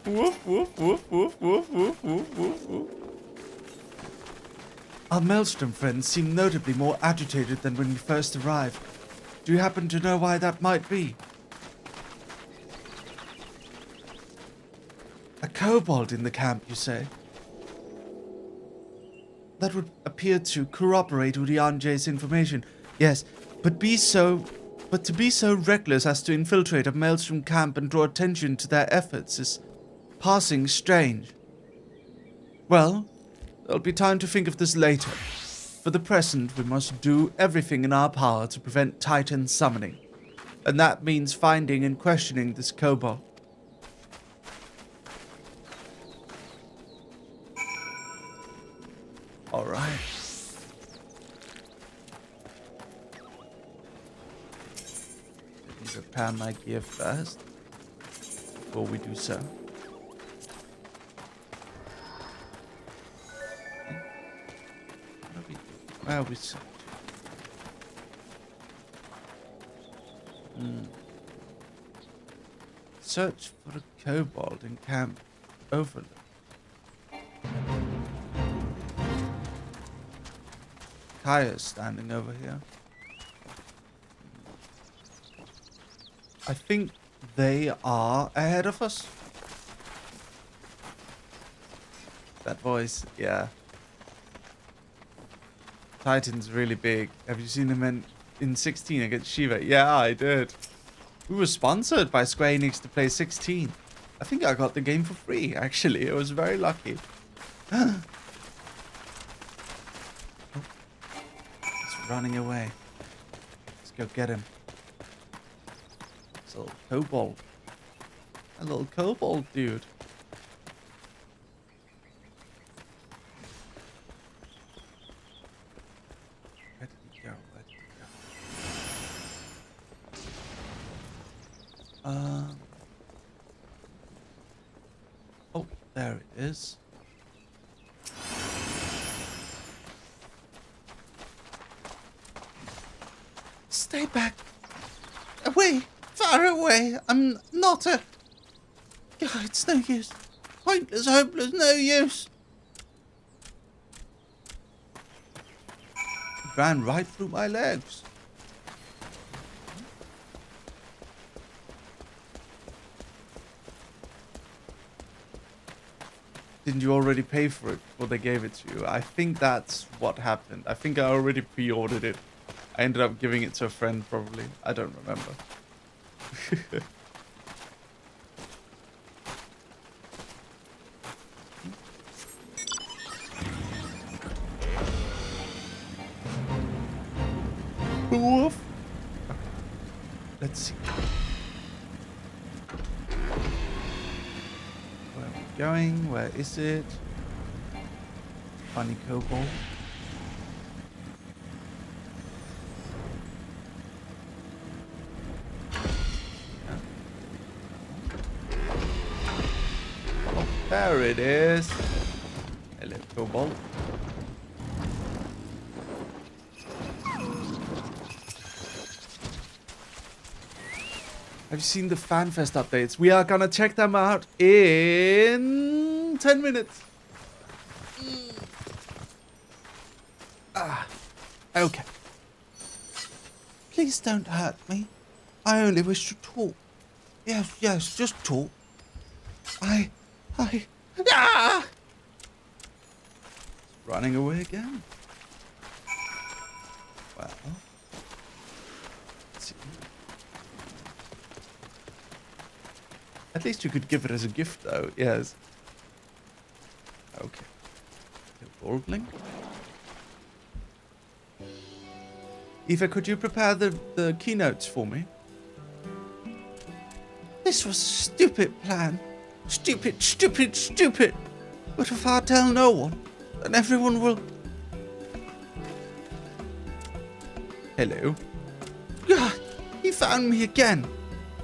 Woof, woof, woof, woof, woof, woof, woof, woof, woof. Our Maelstrom friends seem notably more agitated than when we first arrived. Do you happen to know why that might be? A kobold in the camp, you say? That would appear to corroborate Urianje's information. Yes, but to be so reckless as to infiltrate a Maelstrom camp and draw attention to their efforts is passing strange. Well, there'll be time to think of this later. For the present, we must do everything in our power to prevent Titan summoning. And that means finding and questioning this kobold. Alright. Let me repair my gear first, before we do so. Where are we set? Search for a kobold in Camp Overlook. Kaya's standing over here. I think they are ahead of us. That voice, yeah. Titan's really big. Have you seen him in 16 against Shiva? Yeah, I did. We were sponsored by Square Enix to play 16. I think I got the game for free, actually. I was very lucky. It's running away. Let's go get him. It's a little kobold. A little kobold dude. Where did he go? Where did he go? Oh, there it is. Stay back. Away. Far away. I'm not a... God, it's no use. Pointless, hopeless, no use. It ran right through my legs. Didn't you already pay for it before they gave it to you? I think that's what happened. I think I already pre-ordered it. I ended up giving it to a friend, probably. I don't remember. Woof. Let's see. Where are we going? Where is it? Funny kobold. There it is. Hello, kobold. Have you seen the FanFest updates? We are gonna check them out in 10 minutes. Okay. Please don't hurt me. I only wish to talk. Yes, just talk. It's running away again. Well, let's see. At least you could give it as a gift, though. Yes. Okay. Goldling. Eva, could you prepare the keynotes for me? This was a stupid plan. Stupid, stupid, stupid! But if I tell no one, then everyone will... Hello? God, he found me again.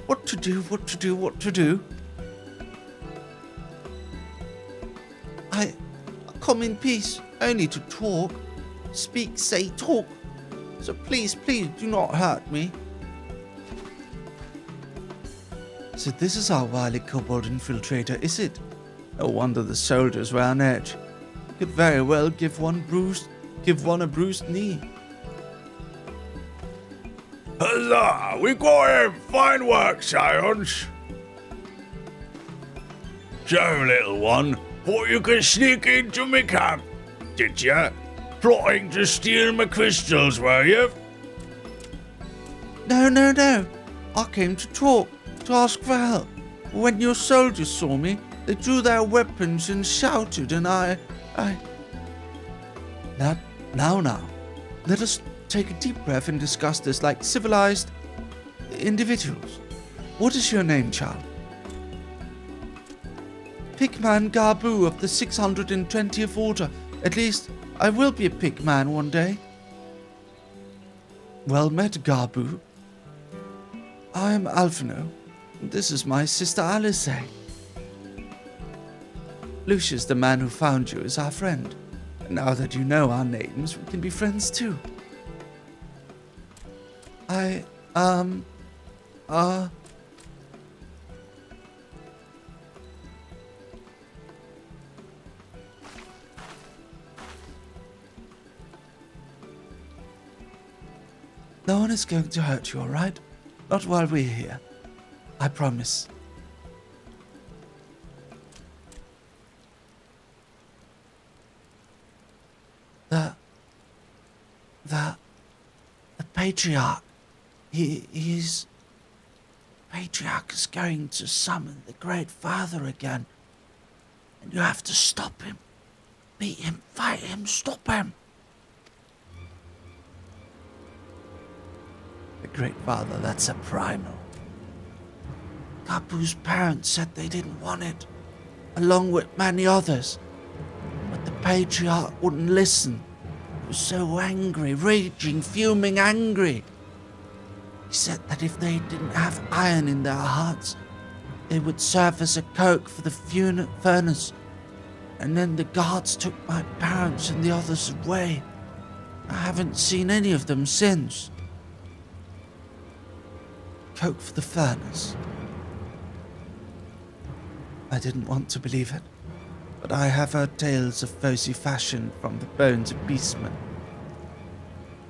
What to do, what to do, what to do? I come in peace, only to talk. Speak, say, talk. So please, please, do not hurt me. So this is our wily kobold infiltrator, is it? No wonder the soldiers were on edge. You could very well give one a bruised knee. Huzzah! We got him! Fine work, Scions! So, little one, thought you could sneak into me camp, did ya? Plotting to steal my crystals, were you? No, no, no. I came to talk, to ask for help. When your soldiers saw me, they drew their weapons and shouted, and I... Now. Let us take a deep breath and discuss this like civilized individuals. What is your name, child? Pigman Garbu of the 620th Order. At least, I will be a pigman one day. Well met, Garbu. I am Alfino. This is my sister Alice. Lucius, the man who found you, is our friend. And now that you know our names, we can be friends too. No one is going to hurt you, all right? Not while we're here. I promise. The Patriarch, he's... Patriarch is going to summon the Great Father again. And you have to stop him. Beat him, fight him, stop him. The Great Father, that's a primal. Kapu's parents said they didn't want it, along with many others. But the Patriarch wouldn't listen. He was so angry, raging, fuming, angry. He said that if they didn't have iron in their hearts, they would serve as a coke for the furnace. And then the guards took my parents and the others away. I haven't seen any of them since. Coke for the furnace. I didn't want to believe it, but I have heard tales of foes fashioned from the bones of beastmen,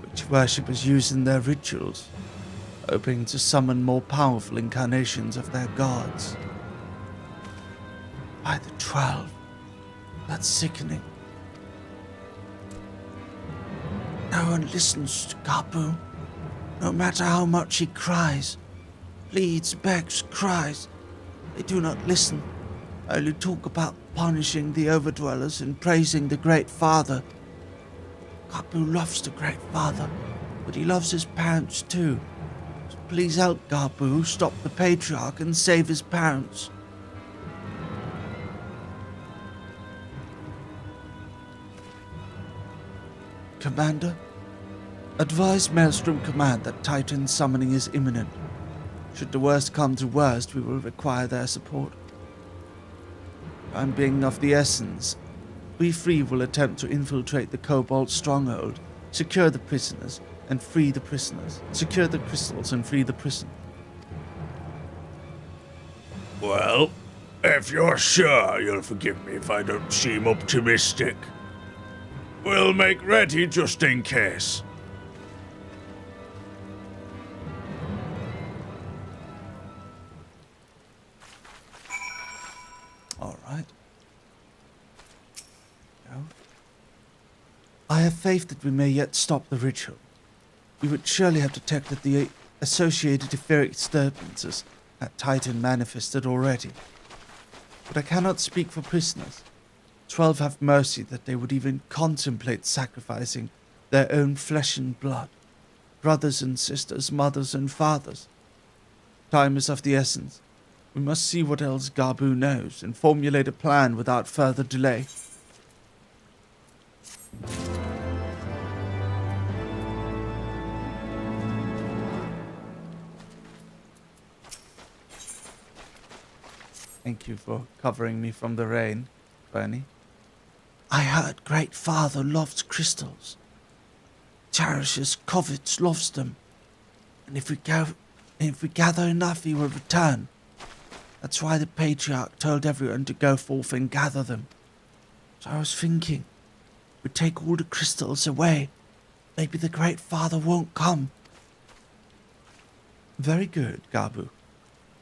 which worshippers use in their rituals, hoping to summon more powerful incarnations of their gods. By the 12, that's sickening. No one listens to Kapu, no matter how much he cries. Pleads, begs, cries. They do not listen, only talk about punishing the overdwellers and praising the Great Father. Kapu loves the Great Father, but he loves his parents too. So please help Kapu stop the Patriarch and save his parents. Commander, advise Maelstrom Command that Titan summoning is imminent. Should the worst come to worst, we will require their support. Time being of the essence, we three will attempt to infiltrate the Cobalt stronghold, secure the prisoners, and free the prisoners. Secure the crystals and free the prison. Well, if you're sure you'll forgive me if I don't seem optimistic. We'll make ready just in case. All right. No. I have faith that we may yet stop the ritual. We would surely have detected the associated etheric disturbances at Titan manifested already. But I cannot speak for prisoners. 12 have mercy that they would even contemplate sacrificing their own flesh and blood, brothers and sisters, mothers and fathers. Time is of the essence. We must see what else Gabu knows and formulate a plan without further delay. Thank you for covering me from the rain, Bernie. I heard Great Father loves crystals. Cherishes, covets, loves them. And if we gather enough, he will return. That's why the Patriarch told everyone to go forth and gather them. So I was thinking, we take all the crystals away. Maybe the Great Father won't come. Very good, Gabu.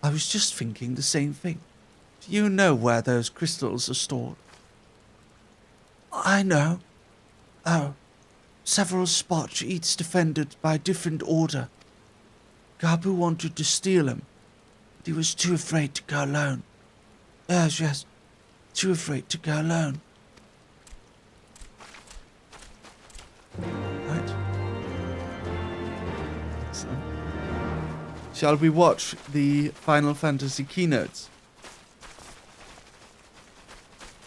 I was just thinking the same thing. Do you know where those crystals are stored? I know. Oh, several spots, each defended by a different order. Gabu wanted to steal them, but he was too afraid to go alone. Yes, too afraid to go alone. Right. Excellent. Shall we watch the Final Fantasy keynotes?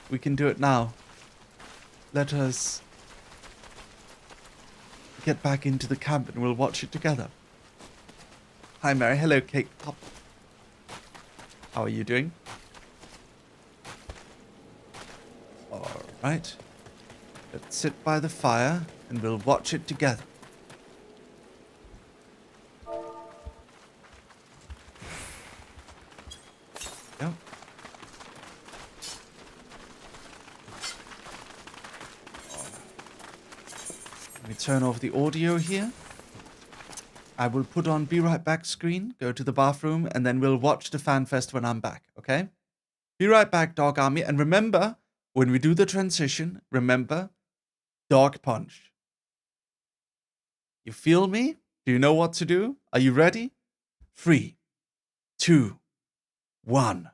We can do it now. Let us get back into the camp and we'll watch it together. Hi, Mary. Hello, Cake Pop. How are you doing? All right. Let's sit by the fire and we'll watch it together. Yep. Let me turn off the audio here. I will put on Be Right Back screen, go to the bathroom, and then we'll watch the fan fest when I'm back, okay? Be right back, Dog Army. And remember, when we do the transition, remember, Dog Punch. You feel me? Do you know what to do? Are you ready? 3, 2, 1.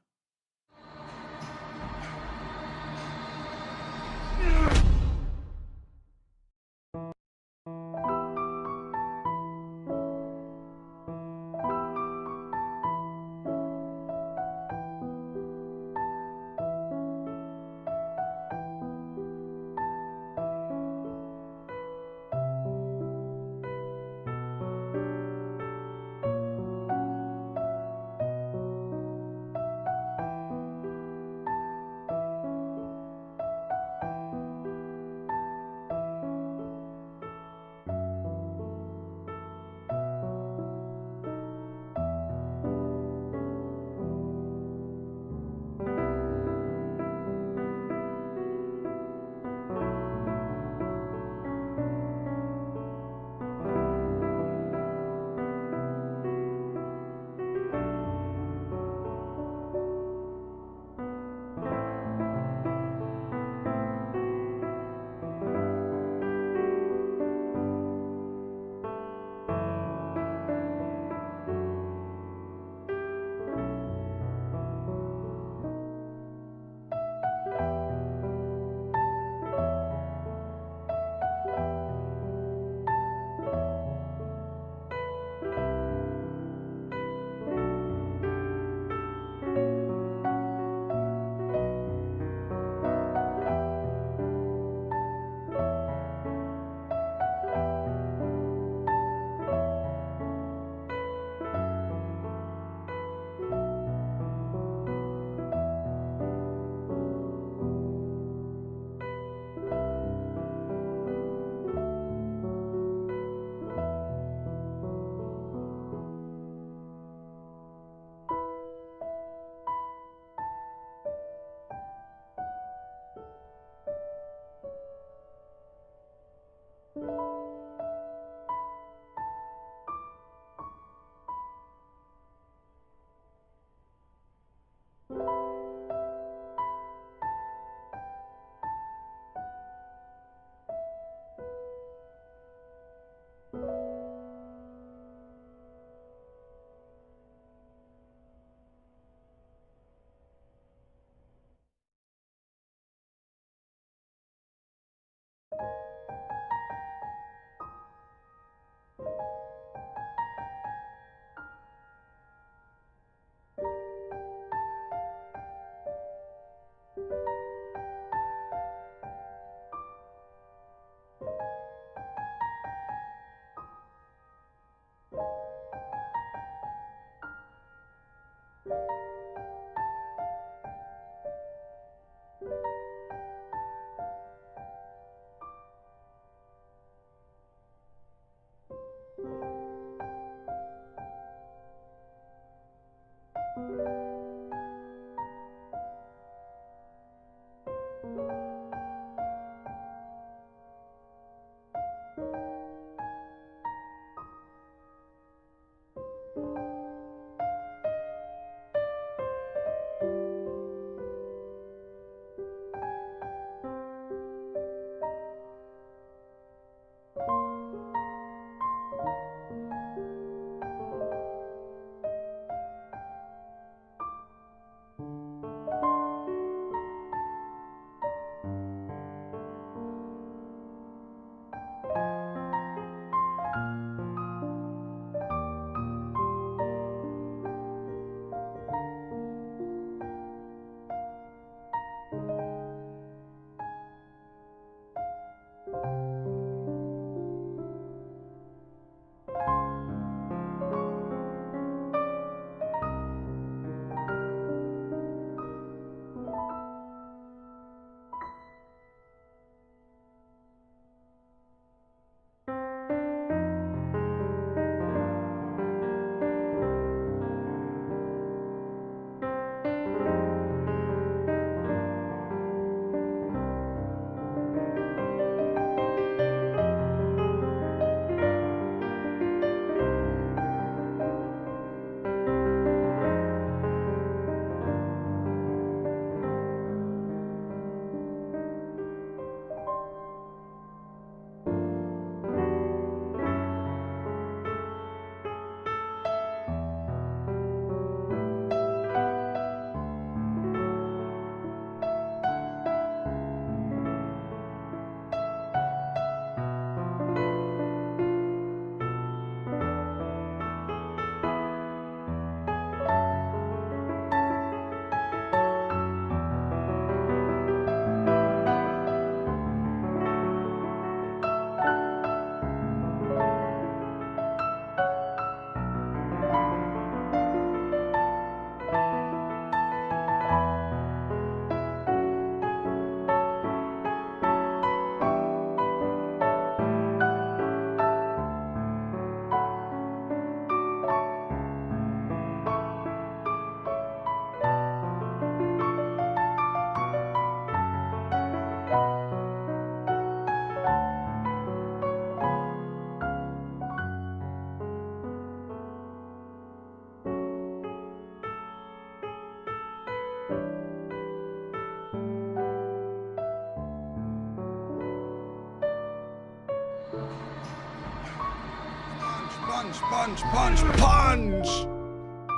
punch, punch, punch!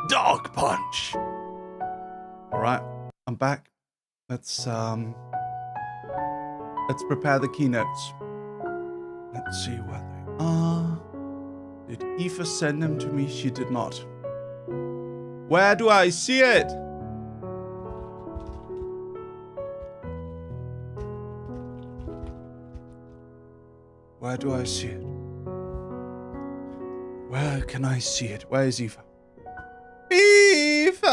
Dark punch! Alright, I'm back. Let's prepare the keynotes. Let's see where they are. Did Aoife send them to me? She did not. Where do I see it? Where do I see it? Where can I see it? Where is Aoife? Aoife!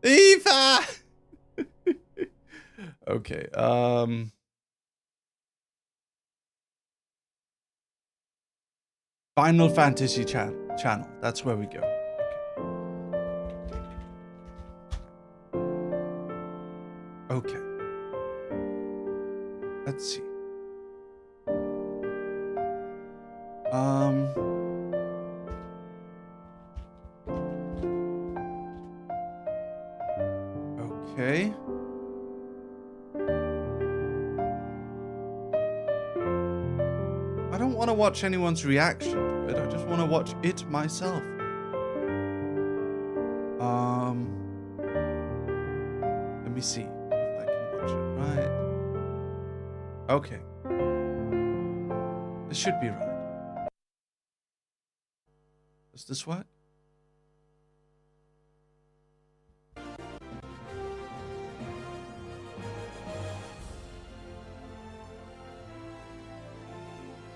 Aoife! Okay, Final Fantasy channel. That's where we go. Okay. Let's see. Okay. I don't want to watch anyone's reaction to it. I just want to watch it myself. Let me see if I can watch it right. Okay. This should be right. Does this work?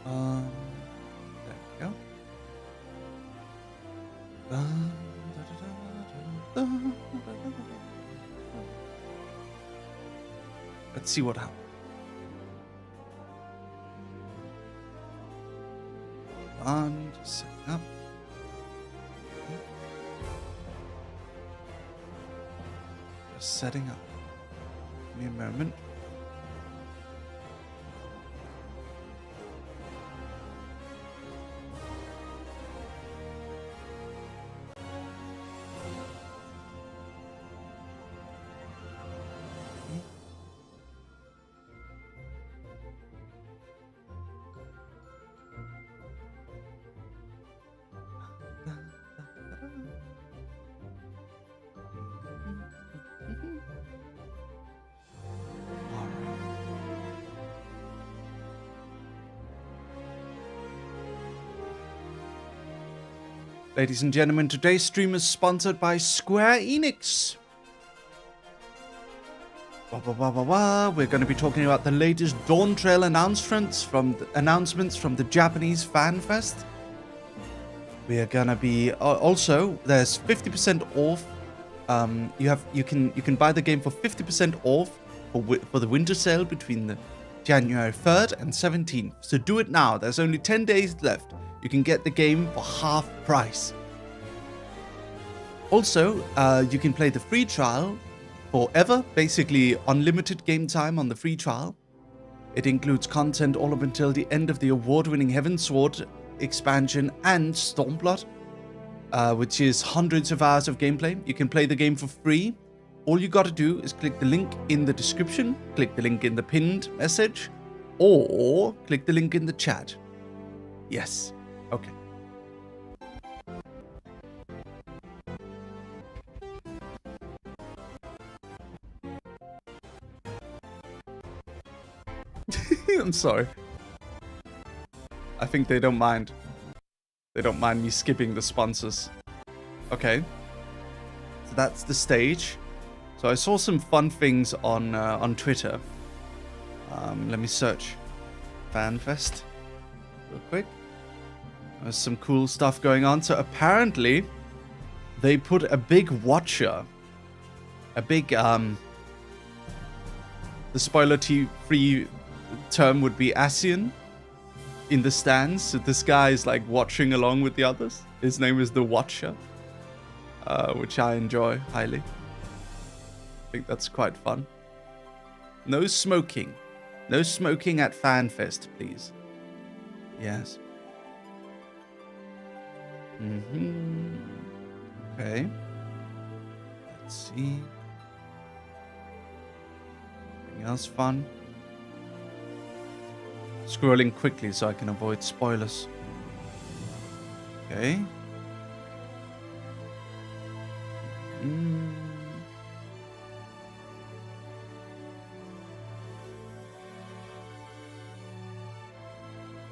There we go. Let's see what happens. Just setting up. Just setting up. Give me a moment. Ladies and gentlemen, today's stream is sponsored by Square Enix. We're going to be talking about the latest Dawn Trail announcements from the Japanese Fan Fest. We are going to be also there's 50% off. You can buy the game for 50% off for the winter sale between the January 3rd and 17th. So do it now. There's only 10 days left. You can get the game for half price. Also, you can play the free trial forever, basically unlimited game time on the free trial. It includes content all up until the end of the award-winning Heavensward expansion and Stormblood, which is hundreds of hours of gameplay. You can play the game for free. All you gotta do is click the link in the description, click the link in the pinned message, or click the link in the chat. Yes. Okay. I'm sorry. I think they don't mind. They don't mind me skipping the sponsors. Okay. So that's the stage. So I saw some fun things on Twitter. Let me search FanFest real quick. There's some cool stuff going on. So apparently, they put a big watcher, a big the spoiler-free term would be Asian, in the stands. So this guy is like watching along with the others. His name is the Watcher, which I enjoy highly. I think that's quite fun. No smoking. No smoking at FanFest, please. Yes. Okay. Let's see. Anything else fun? Scrolling quickly so I can avoid spoilers. Okay.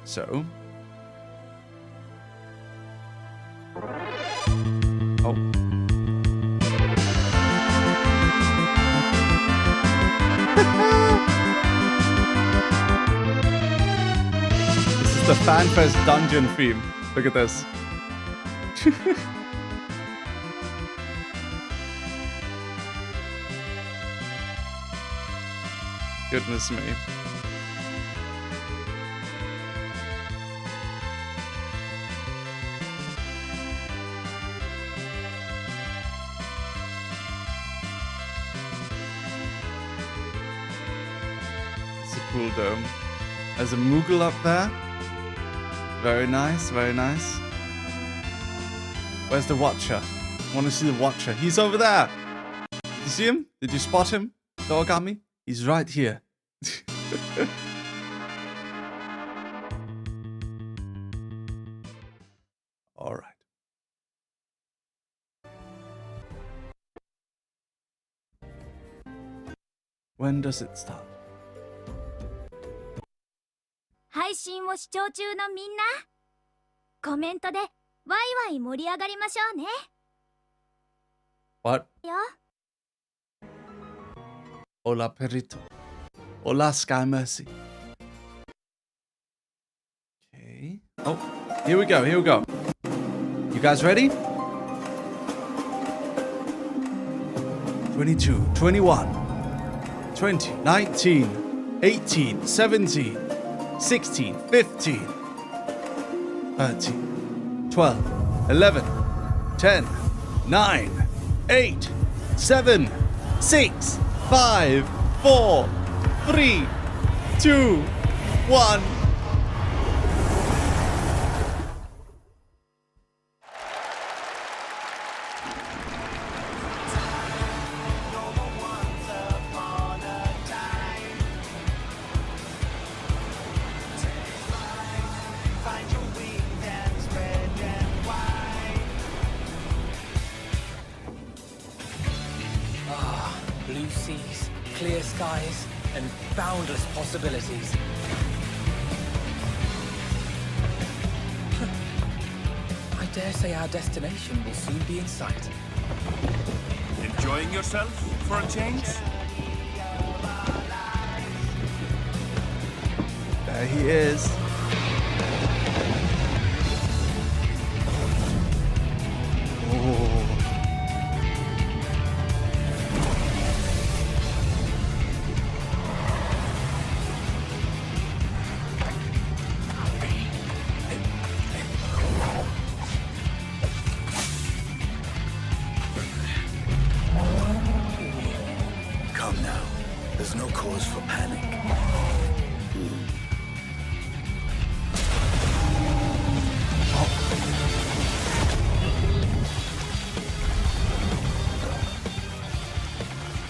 So. Oh. This is the FanFest dungeon theme. Look at this. Goodness me. It's a cool dome. There's a Moogle up there. Very nice, very nice. Where's the Watcher? I want to see the Watcher. He's over there. Did you see him? Did you spot him? The origami? He's right here. All right. When does it start? 配信を視聴中のみんな、コメントでワイワイ盛り上がりましょうね。 What? よ。 Hola, perrito. Hola, Sky Mercy. Okay. Oh, here we go, here we go. You guys ready? 22, 21, 20, 19, 18, 17, 16, 15, 13, 12, 11, 10, 9, 8, 7, 6, 5, 4, 3, 2, 1. Blue seas, clear skies, and boundless possibilities. I dare say our destination will soon be in sight. Enjoying yourself for a change? There he is. Oh. Come now. There's no cause for panic.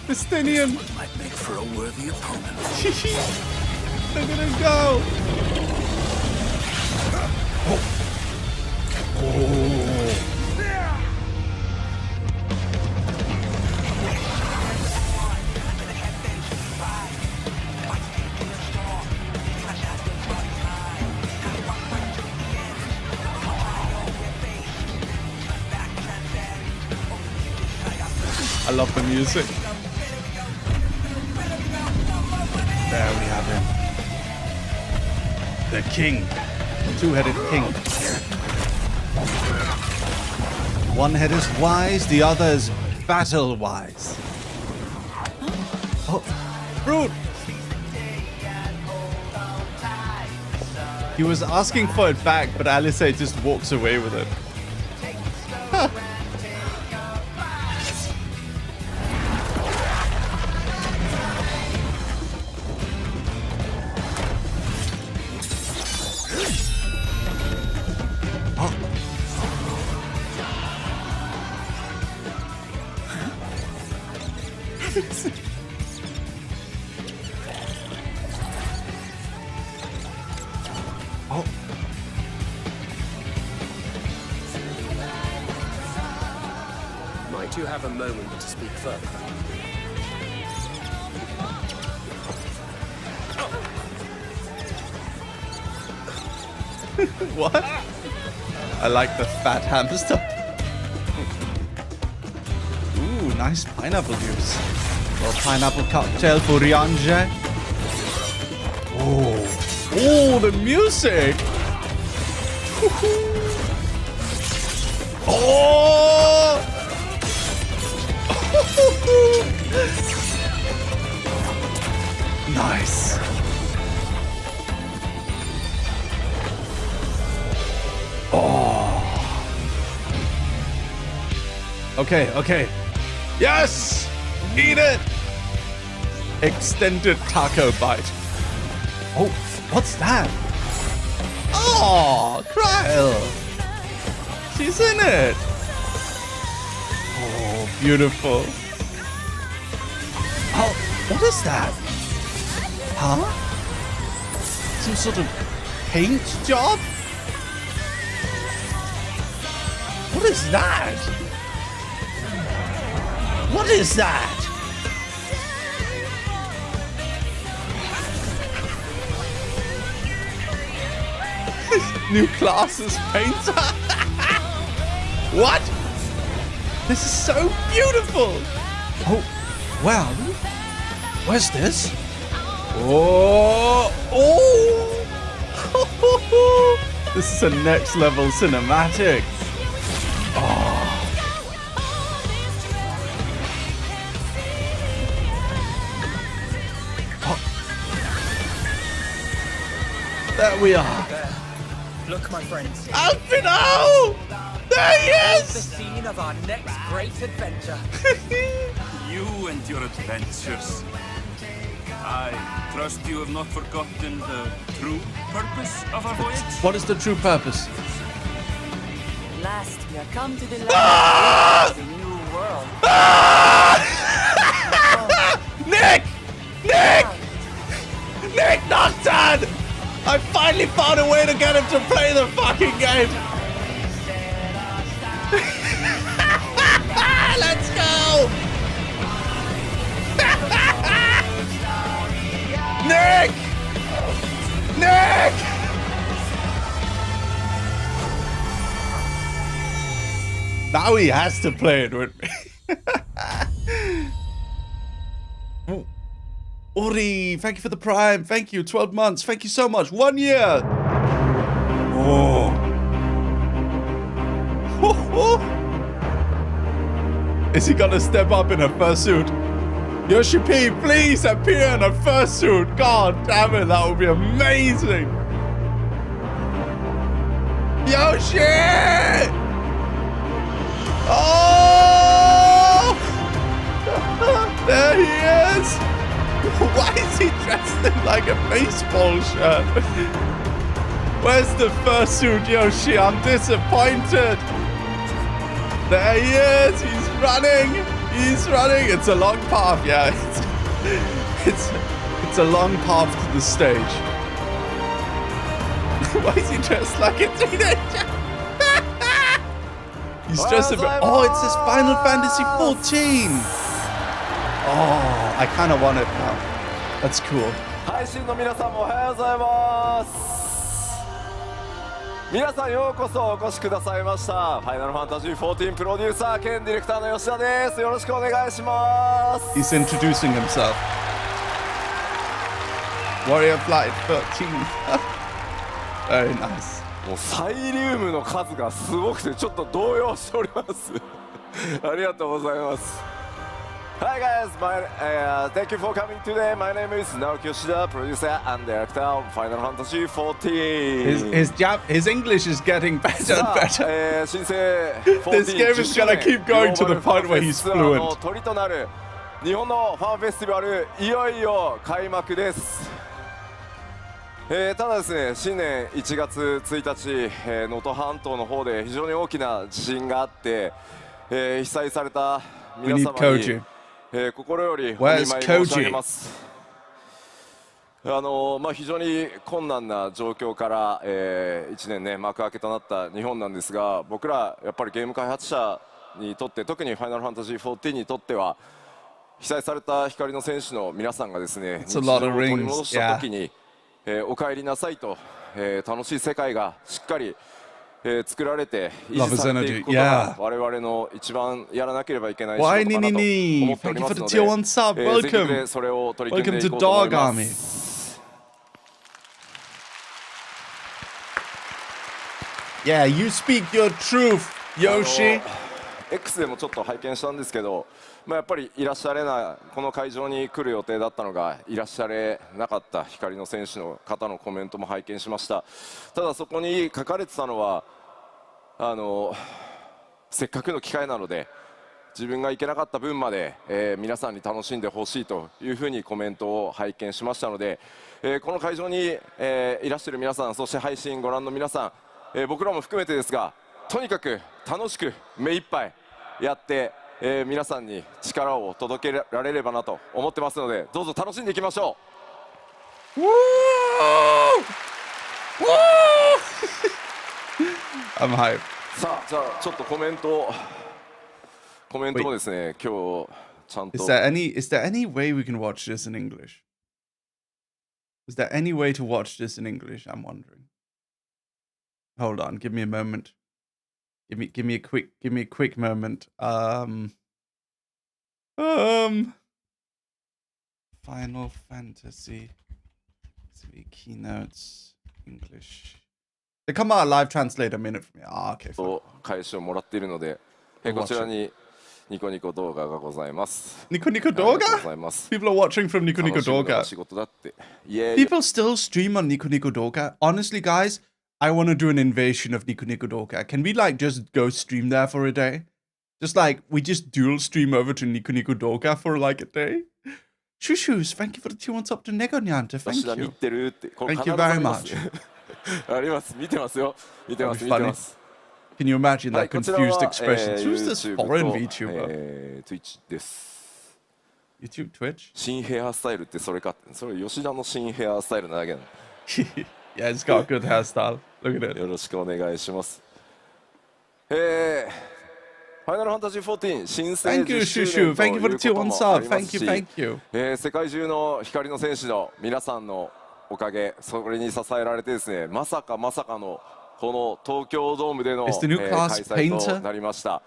Justinian! This one might make for a worthy opponent. They're gonna go! I love the music. There we have him. The king. Two-headed king. One head is wise, the other is battle-wise. Oh, fruit! He was asking for it back, but Alice just walks away with it. have a moment to speak further? What? I like the fat hamster. Ooh, nice pineapple juice. Little pineapple cocktail for Rianje. Oh, the music. Oh! Nice. Oh. Okay. Yes! Eat it! Extended taco bite. Oh, what's that? Oh, Kryle! She's in it! Oh, beautiful. Oh, what is that? Huh? Some sort of paint job? What is that? What is that? New classes painter? What? This is so beautiful. Oh, wow. Where's this? Oh. This is a next level cinematic. There we are. Look, my friends. Alfhilde! There he is! The scene of our next great adventure. You and your adventures. I trust you have not forgotten the true purpose of our voyage? What is the true purpose? Last we are come to the land Ah! of the new world. Ah! Nick! Nocturne! I finally found a way to get him to play the fucking game! Let's go! Nick! Now he has to play it with me. Ori, thank you for the Prime. Thank you. 12 months. Thank you so much. 1 year. Oh. Is he gonna step up in a fursuit? Yoshi P, please appear in a fursuit. God damn it, that would be amazing. Yoshi! Oh! There he is. Why is he dressed in like a baseball shirt? Where's the fursuit, Yoshi? I'm disappointed. There he is. He's running. It's a long path. Yeah, it's a long path to the stage. Why is he dressed like a teenager? He's dressed a bit. Oh, it says Final Fantasy 14. Oh, I kind of want it now. That's cool. 配信の皆さんもおはようございます。皆さんようこそお越しくださいました。ファイナルファンタジー14プロデューサー兼ディレクターの吉田です。よろしくお願いします。He's introducing himself. Warrior Flight 13. Very nice. もうサイリウムの数がすごくてちょっと動揺しております。ありがとうございます。Hi guys, thank you for coming today. My name is Naoki Yoshida, producer and director of Final Fantasy 14. His English is getting better and better. 新生 This game is gonna keep going to the point where he's fluent. 鳥となる日本のファンフェスティバルいよいよ開幕です。ただですね、新年1月1日、能登半島の方で非常に大きな地震があって、被災された皆様に心よりお見舞い申し上げます。非常に困難な状況から、1年ね幕開けとなった日本なんですが、僕らやっぱりゲーム開発者にとって、特にファイナルファンタジー14にとっては被災された光の戦士の皆さんがですね、日常を取り戻した時に、お帰りなさいと、楽しい世界がしっかり、作られて維持されていくことが我々の一番やらなければいけない仕事かなと思っておりますので、全力でそれを取り組んでいこうと思います。Yeah, you speak your truth, Yoshi. X でもちょっと拝見したんですけど、やっぱりいらっしゃれない、この会場に来る予定だったのがいらっしゃれなかった光の選手の方のコメントも拝見しました。ただそこに書かれてたのは、せっかくの機会なので自分が行けなかった分まで、皆さんに楽しんでほしいというふうにコメントを拝見しましたので、この会場に、いらっしゃる皆さん、そして配信ご覧の皆さん、僕らも含めてですが、とにかく楽しく目いっぱいやって、皆さんに力を届けられればなと思ってますので、どうぞ楽しんでいきましょう。I'm hyped. さあ、じゃあちょっとコメントもですね、今日ちゃんと。Is there any way we can watch this in English? Is there any way to watch this in English? I'm wondering. Hold on, give me a moment. Give me a quick moment. Final Fantasy 3 keynotes English. They come out a live translate a minute from me. Ah, okay. 返しをもらっているので、こちらにニコニコ動画がございます。ニコニコ動画？ People are watching from ニコニコ動画。People still stream on ニコニコ動画. Honestly, guys, I want to do an invasion of ニコニコ動画. Can we like just go stream there for a day? Just like we just dual stream over to ニコニコ動画 for like a day? Shushus, thank you for the 2 months up to Negonyanta. Thank you. Thank you very much. あります。見てますよ。見てます。見てます。Can you imagine that confused expression? Who's this foreign VTuber? Twitch です。YouTube Twitch? 新ヘアスタイルってそれか。それ吉田の新ヘアスタイルなだけだ。Yeah, it's got a good hairstyle. Look at it. よろしくお願いします。ファイナルファンタジー14新生10周年ということもありますし、世界中の光の戦士の皆さんのおかげ、それに支えられてですね、まさかのこの東京ドームでの、開催となりました。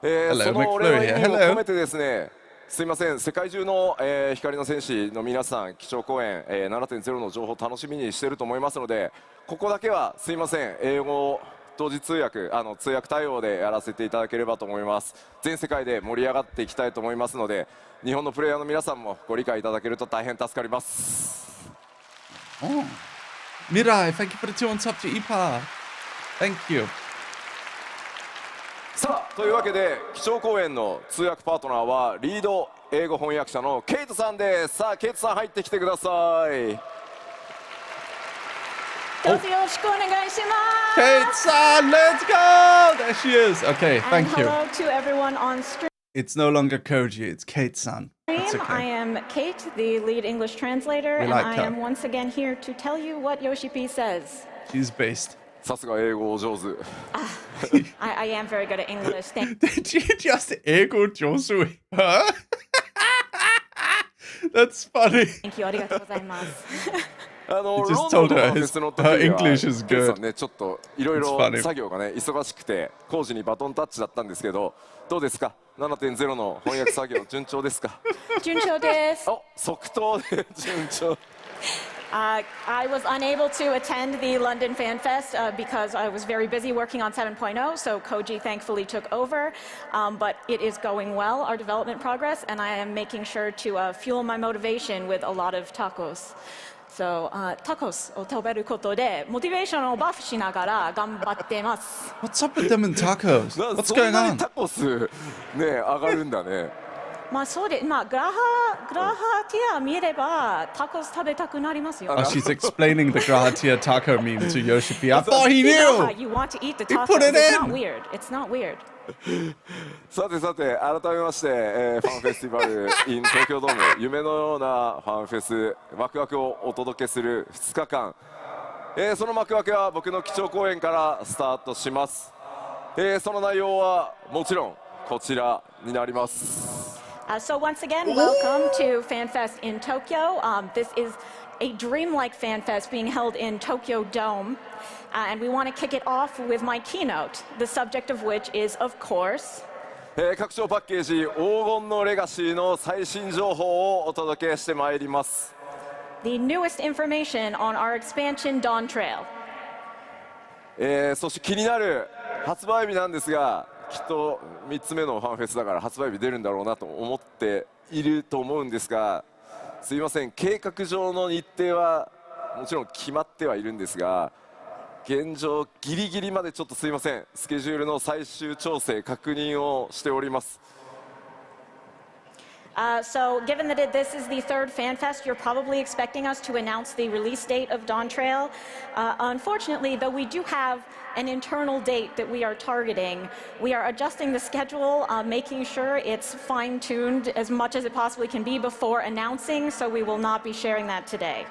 そのお礼にも込めてですね、すいません、世界中の、光の戦士の皆さん、基調講演、7.0 の情報楽しみにしていると思いますので、ここだけはすいません、英語同時通訳、通訳対応でやらせていただければと思います。全世界で盛り上がっていきたいと思いますので、日本のプレイヤーの皆さんもご理解いただけると大変助かります。Oh. Mirai, thank you for the 2 months up to IPA. Thank you. さあ、というわけで基調講演の通訳パートナーはリード英語翻訳者のケイトさんです。さあ、ケイトさん入ってきてください。どうぞよろしくお願いします。Kate-san, let's go! There she is. Okay, thank you. Hello to everyone on stream. It's no longer Koji, it's Kate-san. It's okay. I am Kate, the lead English translator, and I am once again here to tell you what Yoshi P says. She's based. さすが英語上手。I am very good at English. Did you just 英語上手? Huh? That's funny. Thank you. ありがとうございます。You just told her her English is good. ね、ちょっといろいろ作業がね忙しくて工事にバトンタッチだったんですけど、どうですか 7.0 の翻訳作業順調ですか？順調です。お、即答で順調。I was unable to attend the London Fan Fest because I was very busy working on 7.0, so Koji thankfully took over. But it is going well, our development progress, and I am making sure to fuel my motivation with a lot of tacos. So, tacos を食べることでモチベーションをバフしながら頑張ってます。What's up with them and tacos? What's going on? タコスね上がるんだね。まあそうで、まあグラハティア見ればタコス食べたくなりますよ。Oh, she's explaining the Grahatia taco meme to Yoshi P. I thought he knew. You want to eat the tacos. He put it in. It's not weird. It's not weird. さてさて改めまして、ファンフェスティバル in 東京ドーム夢のようなファンフェスワクワクをお届けする2日間、その幕開けは僕の基調講演からスタートします。その内容はもちろんこちらになります。So once again, welcome to FanFest in Tokyo. This is a dreamlike FanFest being held in Tokyo Dome. And we want to kick it off with my keynote, the subject of which is, of course, 拡張パッケージ黄金のレガシーの最新情報をお届けしてまいります。the newest information on our expansion Dawn Trail. そして気になる発売日なんですが、きっと3つ目のファンフェスだから発売日出るんだろうなと思っていると思うんですが、すいません、計画上の日程はもちろん決まってはいるんですが、現状ギリギリまでちょっとすいません、スケジュールの最終調整確認をしております。So given that this is the third FanFest, you're probably expecting us to announce the release date of Dawn Trail. Unfortunately, though we do have an internal date that we are targeting, we are adjusting the schedule, making sure it's fine-tuned as much as it possibly can be before announcing, so we will not be sharing that today.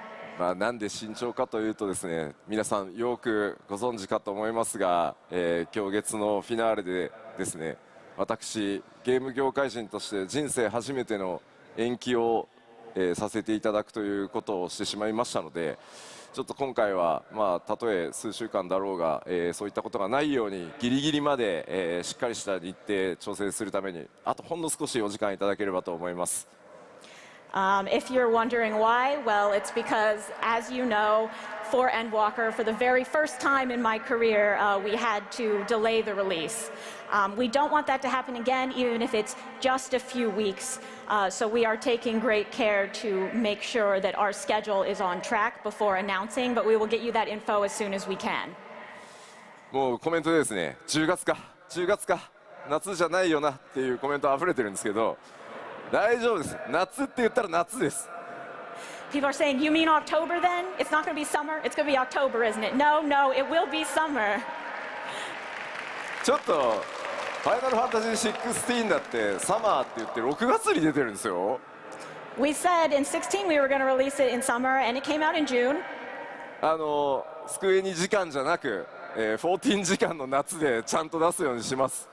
なんで慎重かというとですね、皆さんよくご存知かと思いますが、今日月のフィナーレでですね、私ゲーム業界人として人生初めての延期を、させていただくということをしてしまいましたので、ちょっと今回はたとえ数週間だろうが、そういったことがないようにギリギリまで、しっかりした日程調整するためにあとほんの少しお時間いただければと思います。If you're wondering why, well, it's because, as you know, for Endwalker, for the very first time in my career, we had to delay the release. We don't want that to happen again, even if it's just a few weeks. So we are taking great care to make sure that our schedule is on track before announcing, but we will get you that info as soon as we can. もうコメントでですね、10月か、夏じゃないよなっていうコメント溢れてるんですけど、大丈夫です。夏って言ったら夏です。People are saying, you mean October then? It's not going to be summer? It's going to be October, isn't it? No, it will be summer. ちょっと、ファイナルファンタジー16だってサマーって言って6月に出てるんですよ。We said in 16 we were going to release it in summer, and it came out in June. スクエニ時間じゃなく、14時間の夏でちゃんと出すようにします。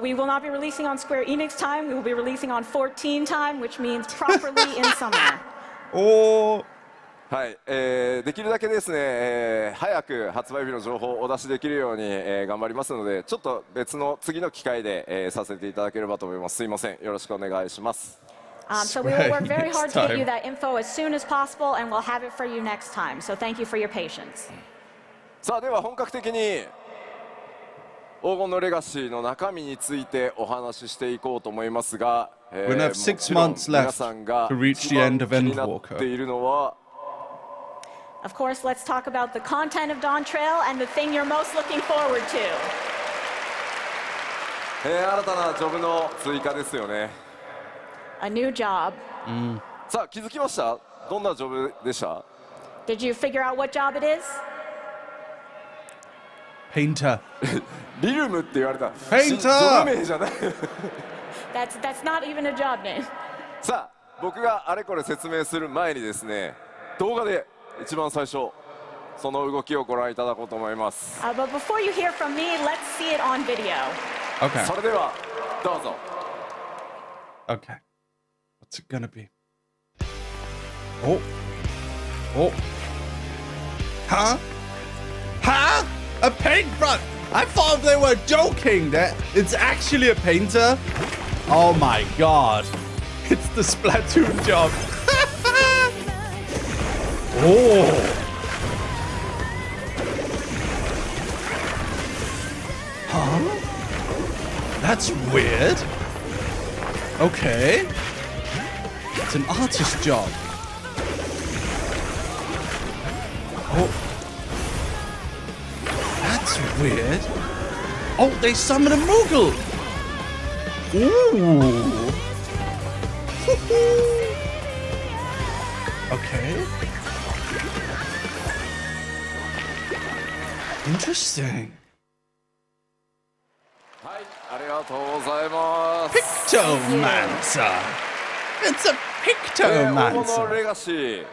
We will not be releasing on Square Enix time. We will be releasing on 14 time, which means properly in summer. はい、できるだけですね、早く発売日の情報をお出しできるように、頑張りますので、ちょっと別の次の機会で、させていただければと思います。すいません、よろしくお願いします。So we will work very hard to get you that info as soon as possible, and we'll have it for you next time. So thank you for your patience. さあでは本格的に黄金のレガシーの中身についてお話ししていこうと思いますが、We have 6 months left to reach the end of Endwalker. Of course, let's talk about the content of Dawn Trail and the thing you're most looking forward to. 新たなジョブの追加ですよね。A new job. さあ気づきました？どんなジョブでした？ Did you figure out what job it is? Painter. リルムって言われた。Painter. ジョブ名じゃない。That's not even a job name. さあ僕があれこれ説明する前にですね、動画で一番最初その動きをご覧いただこうと思います。But before you hear from me, let's see it on video. Okay. それではどうぞ。Okay. What's it gonna be? Huh? A paintbrush! I thought they were joking that it's actually a painter. Oh my god. It's the Splatoon job. Huh? That's weird. Okay. It's an artist job. That's weird. Oh, they summon a Moogle. Ooh. Okay. Interesting. はい、ありがとうございます。Pictomancer. It's a 黄金の Pictomancer. レガシー。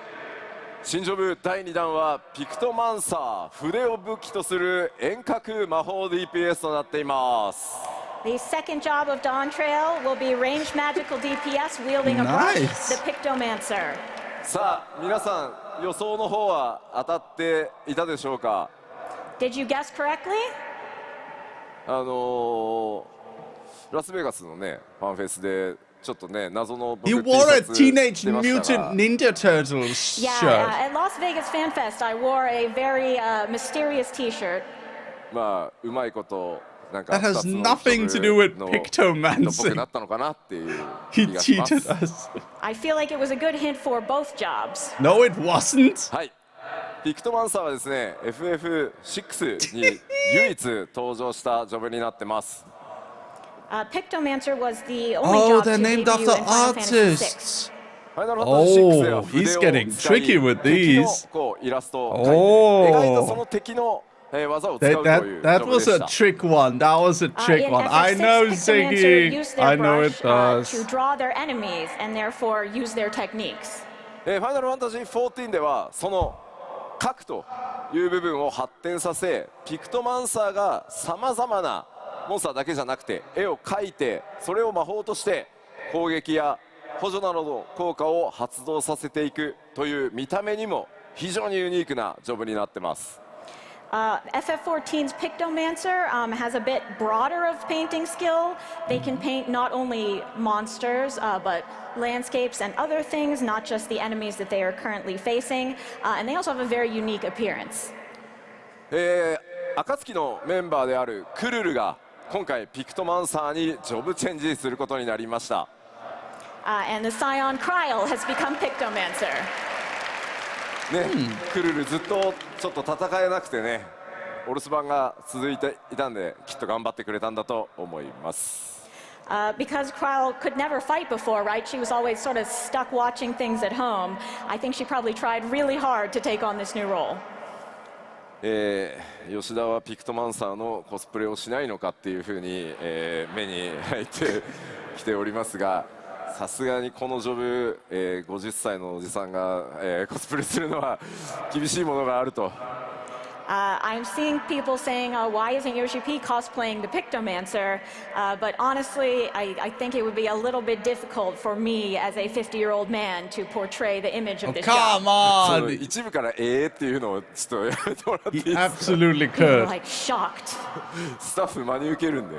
新ジョブ第2弾はピクトマンサー、筆を武器とする遠隔魔法 DPS となっています。The second job of Dawn Trail will be ranged magical DPS wielding a brush, the Pictomancer. さあ、皆さん予想の方は当たっていたでしょうか？ Did you guess correctly? ラスベガスのね、ファンフェスでちょっとね、謎の僕 You wore a Teenage Mutant Ninja Turtles Yeah, shirt. at Las Vegas Fan Fest, I wore a very mysterious T-shirt. まあ、うまいことなんか That has nothing to do with Pictomancer. なったのかなっていう He 気がします。 cheated us. I feel like it was a good hint for both jobs. No, it wasn't. はい。ピクトマンサーはですね、FF6 に唯一登場したジョブになってます。Pictomancer was the only job to debut in Final Fantasy VI. Oh, he's getting tricky with these. Oh, that was a trick one. That was a trick one. I know, Ziggy. I know it does. To draw their enemies and therefore use their techniques. ファイナルファンタジー14ではその書くという部分を発展させ、ピクトマンサーがさまざまなモンスターだけじゃなくて絵を描いて、それを魔法として攻撃や補助などの効果を発動させていくという見た目にも非常にユニークなジョブになってます。FF14's Pictomancer has a bit broader of painting skill. They can paint not only monsters, but landscapes and other things, not just the enemies that they are currently facing. And they also have a very unique appearance. 暁のメンバーであるクルルが今回ピクトマンサーにジョブチェンジすることになりました。And the Scion Kryl has become Pictomancer. ね、クルルずっとちょっと戦えなくてね、お留守番が続いていたんで、きっと頑張ってくれたんだと思います。Because Kryl could never fight before, right? She was always sort of stuck watching things at home. I think she probably tried really hard to take on this new role. 吉田はピクトマンサーのコスプレをしないのかっていうふうに、目に入ってきておりますが、さすがにこのジョブ、50歳のおじさんが、コスプレするのは厳しいものがあると。I'm seeing people saying, why isn't Yoshi P cosplaying the Pictomancer? But honestly, I think it would be a little bit difficult for me as a 50-year-old man to portray the image of this job. Come on! 一部からっていうのをちょっとやめてもらっていいですか？ Absolutely could. Like shocked. スタッフ真に受けるんで。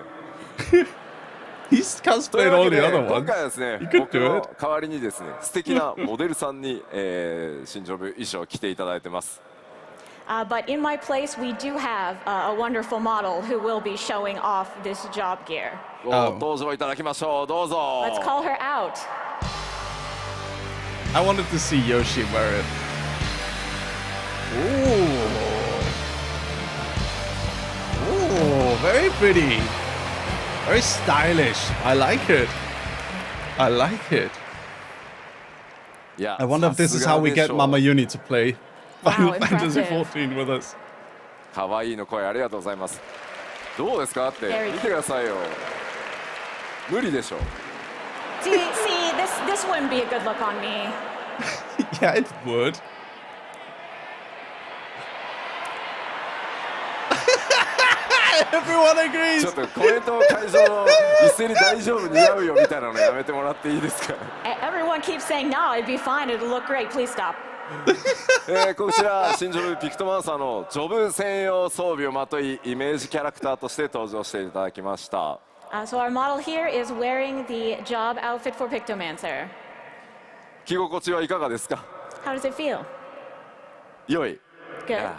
He's cosplayed all the other ones. 今回はですね、僕の代わりにですね、素敵なモデルさんに、新ジョブ衣装を着ていただいてます。But in my place, we do have a wonderful model who will be showing off this job gear. 登場いただきましょう。どうぞ。Let's call her out. I wanted to see Yoshi wear it. Ooh, very pretty. Very stylish. I like it. I like it. Yeah. I wonder if this is how we get Mama Yuni to play Final Wow, Fantasy impressive. 14 with us. 可愛いの声ありがとうございます。どうですかって見てくださいよ。無理でしょ。See, this wouldn't be a good look on me. Yeah, it would. Everyone agrees. ちょっとコメント会場の一斉に大丈夫似合うよみたいなのやめてもらっていいですか？ Everyone keeps saying, no, it'd be fine, it'll look great, please stop. こちら新ジョブピクトマンサーのジョブ専用装備をまといイメージキャラクターとして登場していただきました。So our model here is wearing the job outfit for Pictomancer. 着心地はいかがですか？ How does it feel? 良い。Good.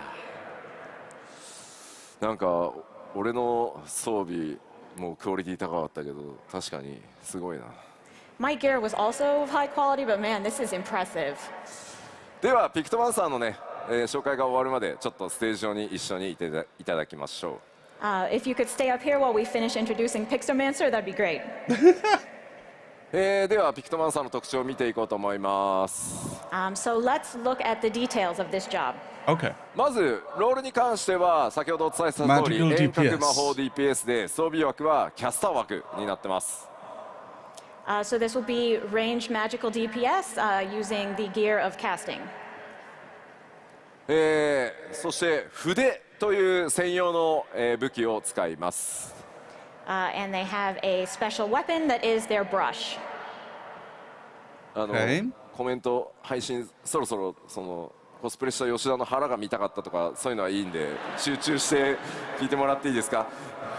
なんか俺の装備もクオリティ高かったけど確かにすごいな。My gear was also of high quality, but man, this is impressive. ではピクトマンサーのね、紹介が終わるまでちょっとステージ上に一緒にいただきましょう。If you could stay up here while we finish introducing Pictomancer, that'd be great. ではピクトマンサーの特徴を見ていこうと思います。So let's look at the details of this job. Okay. まずロールに関しては先ほどお伝えした通り遠隔魔法 DPS で装備枠はキャスター枠になってます。So this will be ranged magical DPS using the gear of casting. そして筆という専用の、武器を使います。And they have a special weapon that is their brush. コメント配信そろそろそのコスプレした吉田の腹が見たかったとかそういうのはいいんで集中して聞いてもらっていいですか。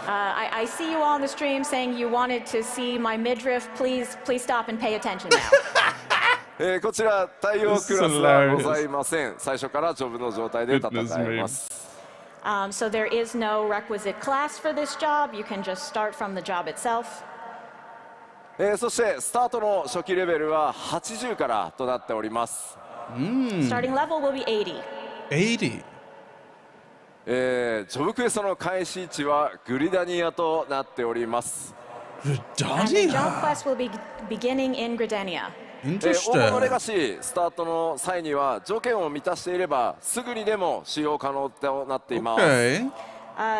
I see you all on the stream saying you wanted to see my midriff. Please stop and pay attention now. こちら対応クラスはございません。最初からジョブの状態で戦います。So there is no requisite class for this job. You can just start from the job itself. そしてスタートの初期レベルは80からとなっております。Starting level will be 80. 80? ジョブクエストの開始地はグリダニアとなっております。グリダ And the ニ job ア quest will be beginning in Gridania. 大物レガシースタートの際には条件を満たしていればすぐにでも使用可能となっています。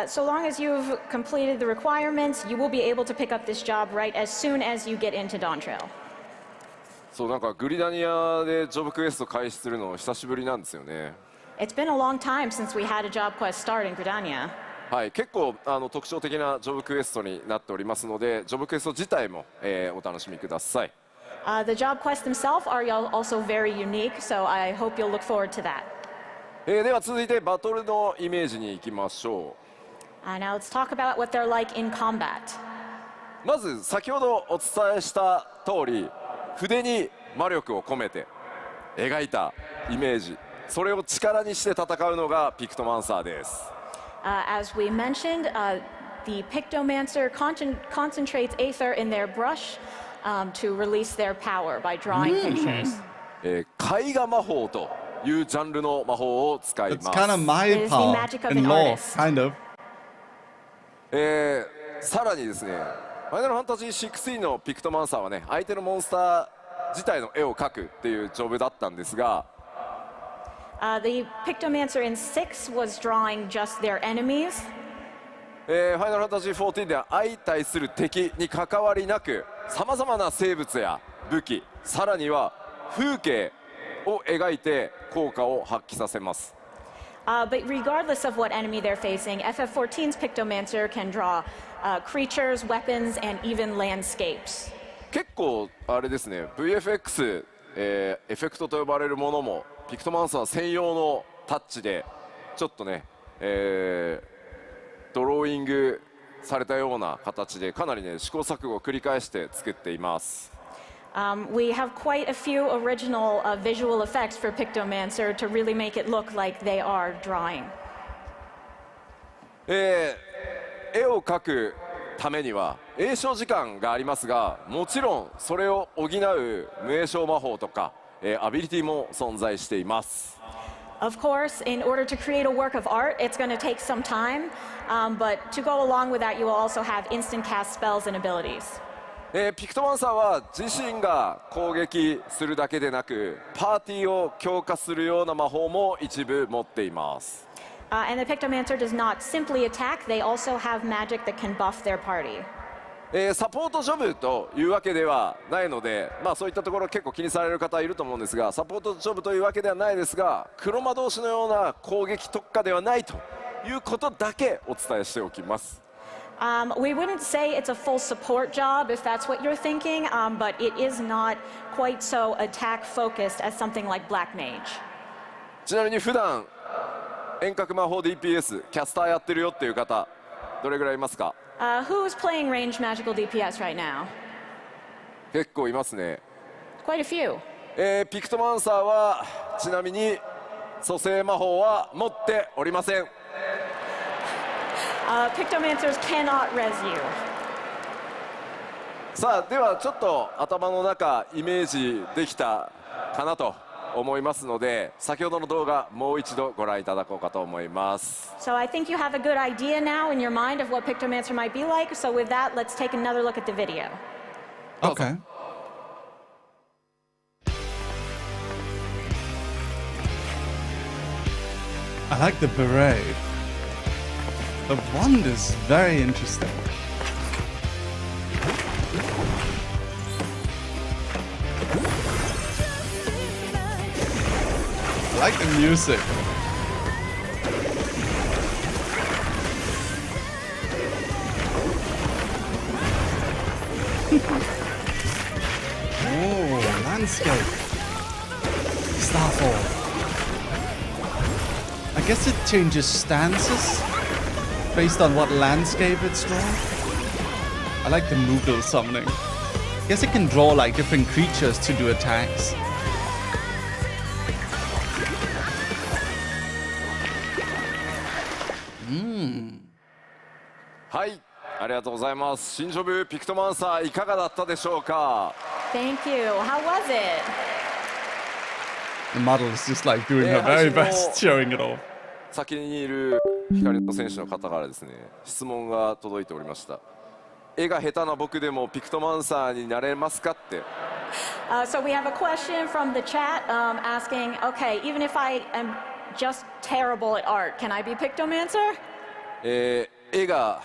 So long as you've completed the requirements, you will be able to pick up this job right as soon as you get into Dawn Trail. そうなんかグリダニアでジョブクエスト開始するの久しぶりなんですよね。It's been a long time since we had a job quest start in Gridania. はい、結構特徴的なジョブクエストになっておりますので、ジョブクエスト自体も、お楽しみください。The job quests themselves are also very unique, so I hope you'll look forward to that. では続いてバトルのイメージに行きましょう。Now let's talk about what they're like in combat. まず先ほどお伝えした通り、筆に魔力を込めて描いたイメージ、それを力にして戦うのがピクトマンサーです。As we mentioned, the Pictomancer concentrates aether in their brush to release their power by drawing pictures. 絵画魔法というジャンルの魔法を使います。It's kind of my part in law, kind of. さらにですね、ファイナルファンタジー16のピクトマンサーはね、相手のモンスター自体の絵を描くっていうジョブだったんですが、The Pictomancer in 6 was drawing just their enemies. ファイナルファンタジー14では相対する敵に関わりなく、さまざまな生物や武器、さらには風景を描いて効果を発揮させます。But regardless of what enemy they're facing, FF14's Pictomancer can draw creatures, weapons, and even landscapes. 結構あれですね、VFX、エフェクトと呼ばれるものもピクトマンサー専用のタッチでちょっとね、ドローイングされたような形でかなりね試行錯誤を繰り返して作っています。We have quite a few original visual effects for Pictomancer to really make it look like they are drawing. 絵を描くためには詠唱時間がありますが、もちろんそれを補う無詠唱魔法とか、アビリティも存在しています。Of course, in order to create a work of art, it's going to take some time, but to go along with that, you will also have instant cast spells and abilities. ピクトマンサーは自身が攻撃するだけでなく、パーティーを強化するような魔法も一部持っています。And the Pictomancer does not simply attack, they also have magic that can buff their party. サポートジョブというわけではないので、そういったところ結構気にされる方いると思うんですが、サポートジョブというわけではないですが、黒魔導士のような攻撃特化ではないということだけお伝えしておきます。We wouldn't say it's a full support job if that's what you're thinking, but it is not quite so attack focused as something like Black Mage. ちなみに普段遠隔魔法 DPS キャスターやってるよっていう方どれぐらいいますか？ Who's playing ranged magical DPS right now? 結構いますね。 Quite a few. ピクトマンサーはちなみに蘇生魔法は持っておりません。Pictomancers cannot res you. さあではちょっと頭の中イメージできたかなと思いますので、先ほどの動画もう一度ご覧いただこうかと思います。 So I think you have a good idea now in your mind of what Pictomancer might be like. So with that, let's take another look at the video. Okay. I like the beret. The wand is very interesting. I like the music. landscape. Starfall. I guess it changes stances based on what landscape it's drawn. I like the Moogle summoning. I guess it can draw like different creatures to do attacks. Hi. ありがとうございます。新ジョブピクトマンサーいかがだったでしょうか。 Thank you. How was it? The model is just like doing her very best, showing it all. 先にいる光の選手の方からですね、質問が届いておりました。絵が下手な僕でもピクトマンサーになれますかって。So we have a question from the chat asking, okay, even if I am just terrible at art, can I be Pictomancer? 絵が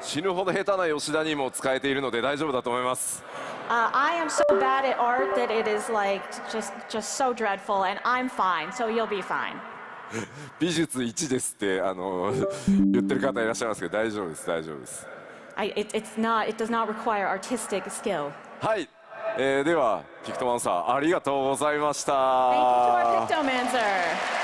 死ぬほど下手な吉田にも使えているので大丈夫だと思います。I am so bad at art that it is like just so dreadful, and I'm fine, so you'll be fine. 美術1ですって言ってる方いらっしゃいますけど大丈夫です大丈夫です。It does not require artistic skill. はい、ではピクトマンサーありがとうございました。Thank you to our Pictomancer.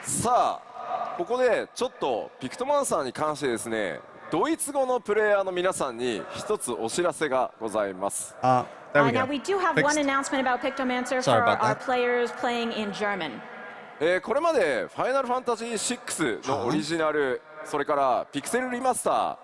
さあここでちょっとピクトマンサーに関してですね、ドイツ語のプレイヤーの皆さんに一つお知らせがございます。Now we do have one announcement about Pictomancer for our players playing in German. これまでファイナルファンタジー6のオリジナル、それからピクセルリマスター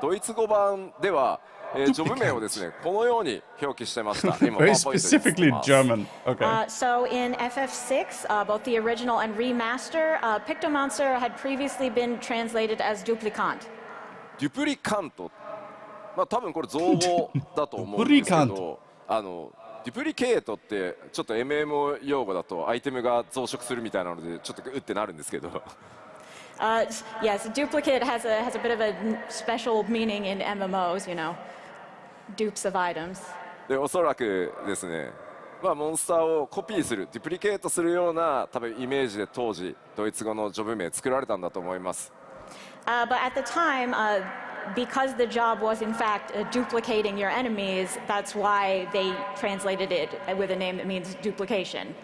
ドイツ語版ではジョブ名をですねこのように表記してました。Very specifically German. Okay. So in FF6, both the original and remaster, Pictomancer had previously been translated as Duplicant. デュプリカント、まあ多分これ造語だと思うんですけど、デュプリケートってちょっと MMO 用語だとアイテムが増殖するみたいなのでちょっとうってなるんですけど。Yes, duplicate has a bit of a special meaning in MMOs, you know, dupes of items. でおそらくですね、まあモンスターをコピーする、デュプリケートするような多分イメージで当時ドイツ語のジョブ名作られたんだと思います。But at the time, because the job was in fact duplicating your enemies, that's why they translated it with a name that means duplication.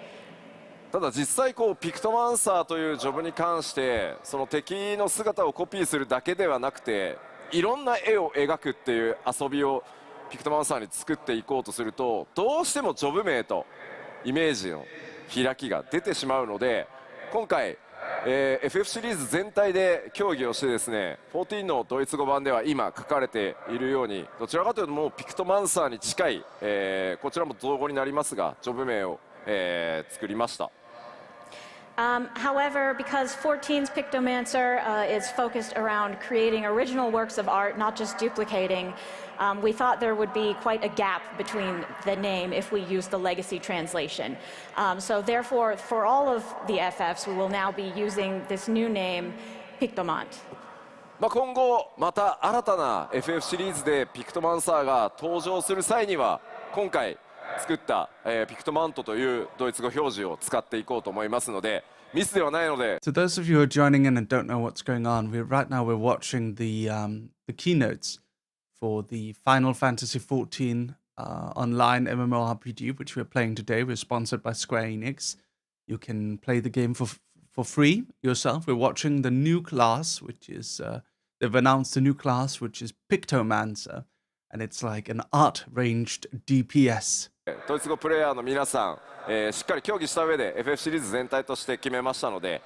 ただ実際こうピクトマンサーというジョブに関してその敵の姿をコピーするだけではなくていろんな絵を描くっていう遊びをピクトマンサーに作っていこうとするとどうしてもジョブ名とイメージの開きが出てしまうので今回FF シリーズ全体で協議をしてですね14のドイツ語版では今書かれているようにどちらかというともうピクトマンサーに近い、こちらも造語になりますがジョブ名を、作りました。However, because 14's Pictomancer is focused around creating original works of art, not just duplicating, we thought there would be quite a gap between the name if we use the legacy translation. So therefore, for all of the FFs, we will now be using this new name, Pictomant. 今後また新たな FF シリーズでピクトマンサーが登場する際には今回作った、ピクトマントというドイツ語表示を使っていこうと思いますのでミスではないので。So those of you who are joining in and don't know what's going on, right now we're watching the keynotes for the Final Fantasy XIV online MMORPG, which we're playing today. We're sponsored by Square Enix. You can play the game for free yourself. We're watching the new class, which is they've announced a new class, which is Pictomancer, and it's like an art-ranged DPS. ドイツ語プレイヤーの皆さん、しっかり協議した上で FF シリーズ全体として決めましたので、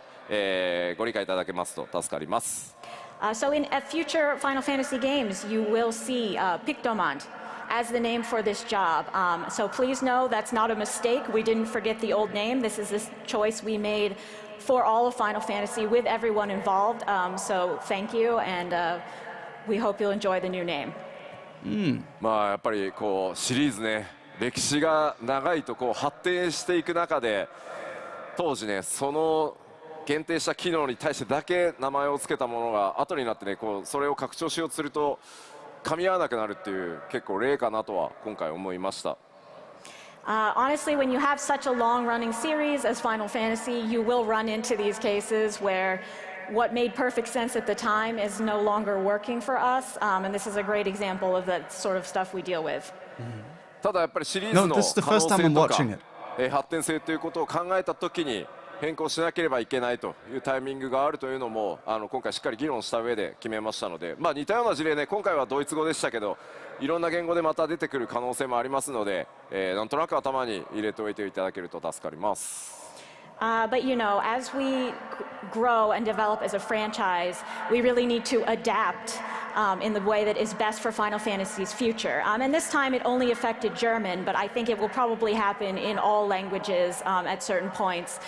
ご理解いただけますと助かります。So in future Final Fantasy games, you will see Pictomant as the name for this job. So please know that's not a mistake. We didn't forget the old name. This is this choice we made for all of Final Fantasy with everyone involved. So thank you, and we hope you'll enjoy the new name. まあやっぱりこうシリーズね、歴史が長いとこう発展していく中で当時ねその限定した機能に対してだけ名前を付けたものが後になってねこうそれを拡張しようとすると噛み合わなくなるっていう結構例かなとは今回思いました。Honestly, when you have such a long-running series as Final Fantasy, you will run into these cases where what made perfect sense at the time is no longer working for us, and this is a great example of the sort of stuff we deal with. ただやっぱりシリーズの可能性とか発展性ということを考えたときに変更しなければいけないというタイミングがあるというのも今回しっかり議論した上で決めましたので、まあ似たような事例ね、今回はドイツ語でしたけど、いろんな言語でまた出てくる可能性もありますので、なんとなく頭に入れておいていただけると助かります。But you know, as we grow and develop as a franchise, we really need to adapt in the way that is best for Final Fantasy's future. And this time it only affected German, but I think it will probably happen in all languages at certain points.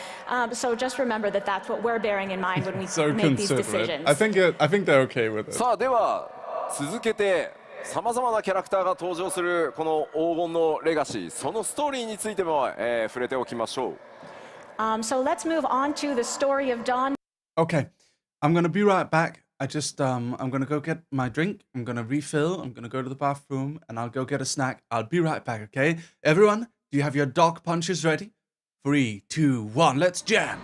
So just remember that that's what we're bearing in mind when we make these decisions. I think they're okay with it. さあでは続けてさまざまなキャラクターが登場するこの黄金のレガシー、そのストーリーについても、触れておきましょう。So let's move on to the story of Dawn. Okay, I'm gonna be right back. I just I'm gonna go get my drink. I'm gonna refill. I'm gonna go to the bathroom and I'll go get a snack. I'll be right back. Okay, everyone, do you have your dog punches ready? 3, 2, 1, let's jam.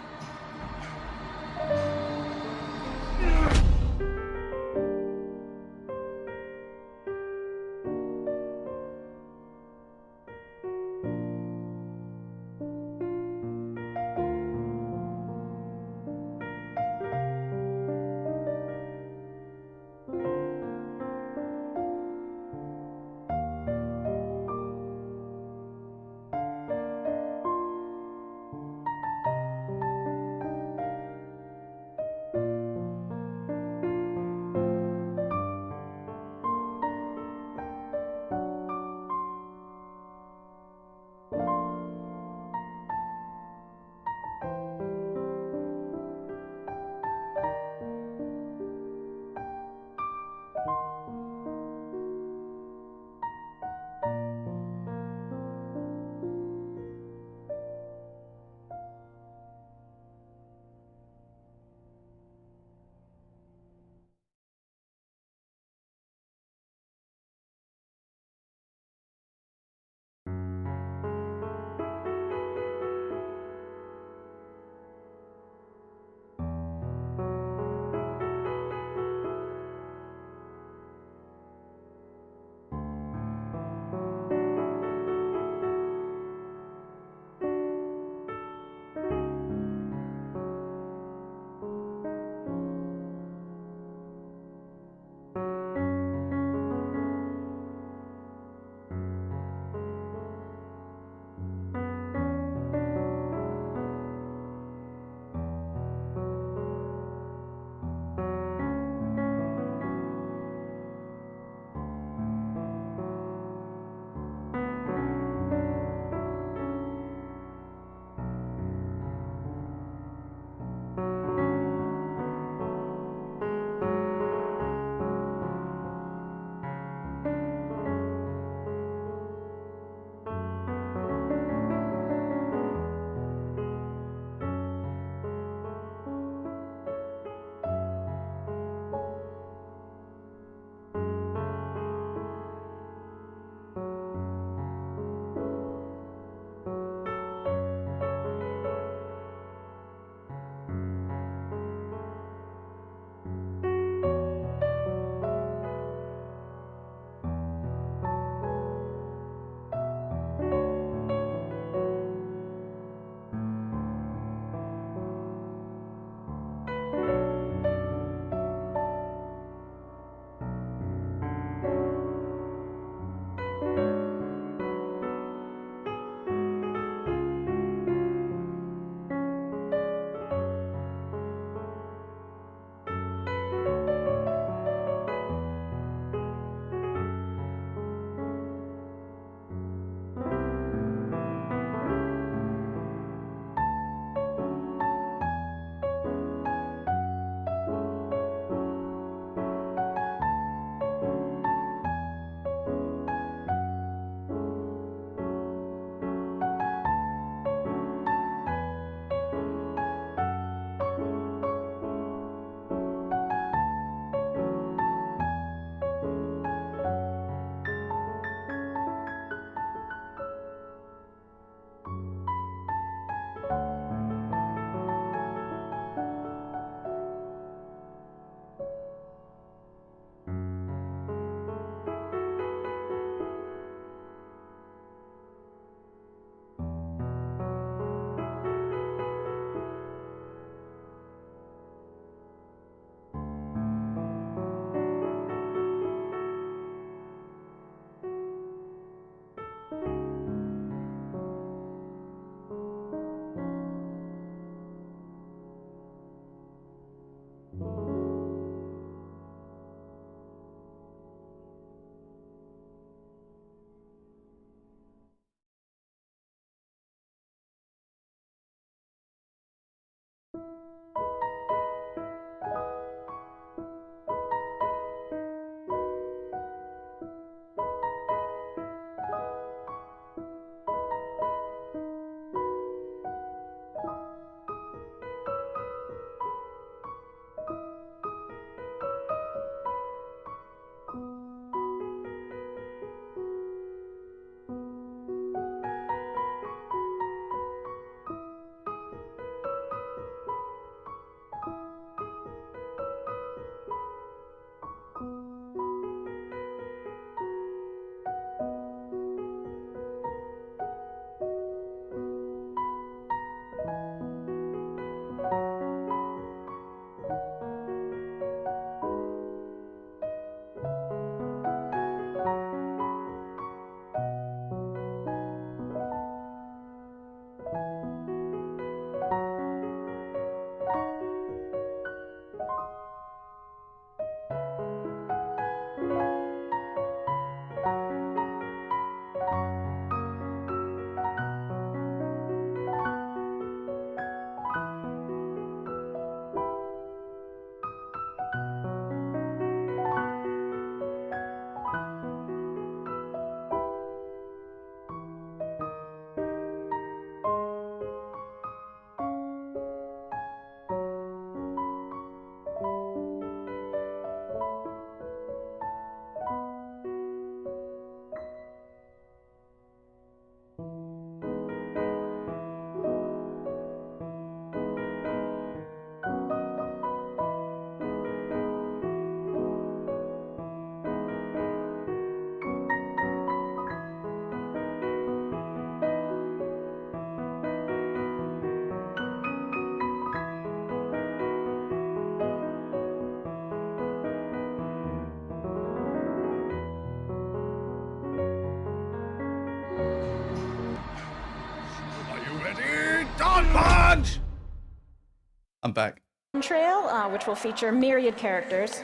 I'm back. Trail, which will feature myriad characters.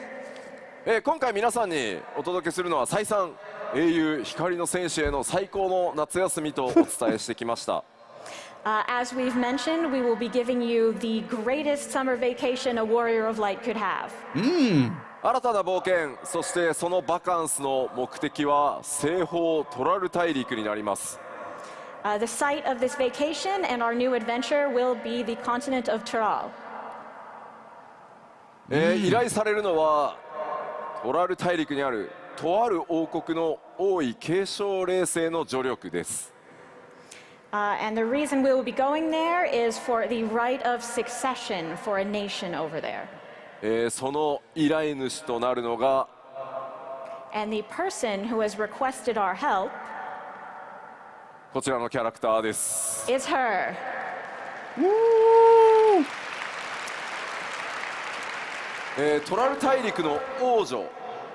今回皆さんにお届けするのは再三英雄光の戦士への最高の夏休みとお伝えしてきました。As we've mentioned, we will be giving you the greatest summer vacation a warrior of light could have. 新たな冒険、そしてそのバカンスの目的は西方トラル大陸になります。The site of this vacation and our new adventure will be the continent of Tural. 依頼されるのはトラル大陸にあるとある王国の王位継承令制の助力です。And the reason we will be going there is for the right of succession for a nation over there. その依頼主となるのが And the person who has requested our help こちらのキャラクターです。 is her. トラル大陸の王女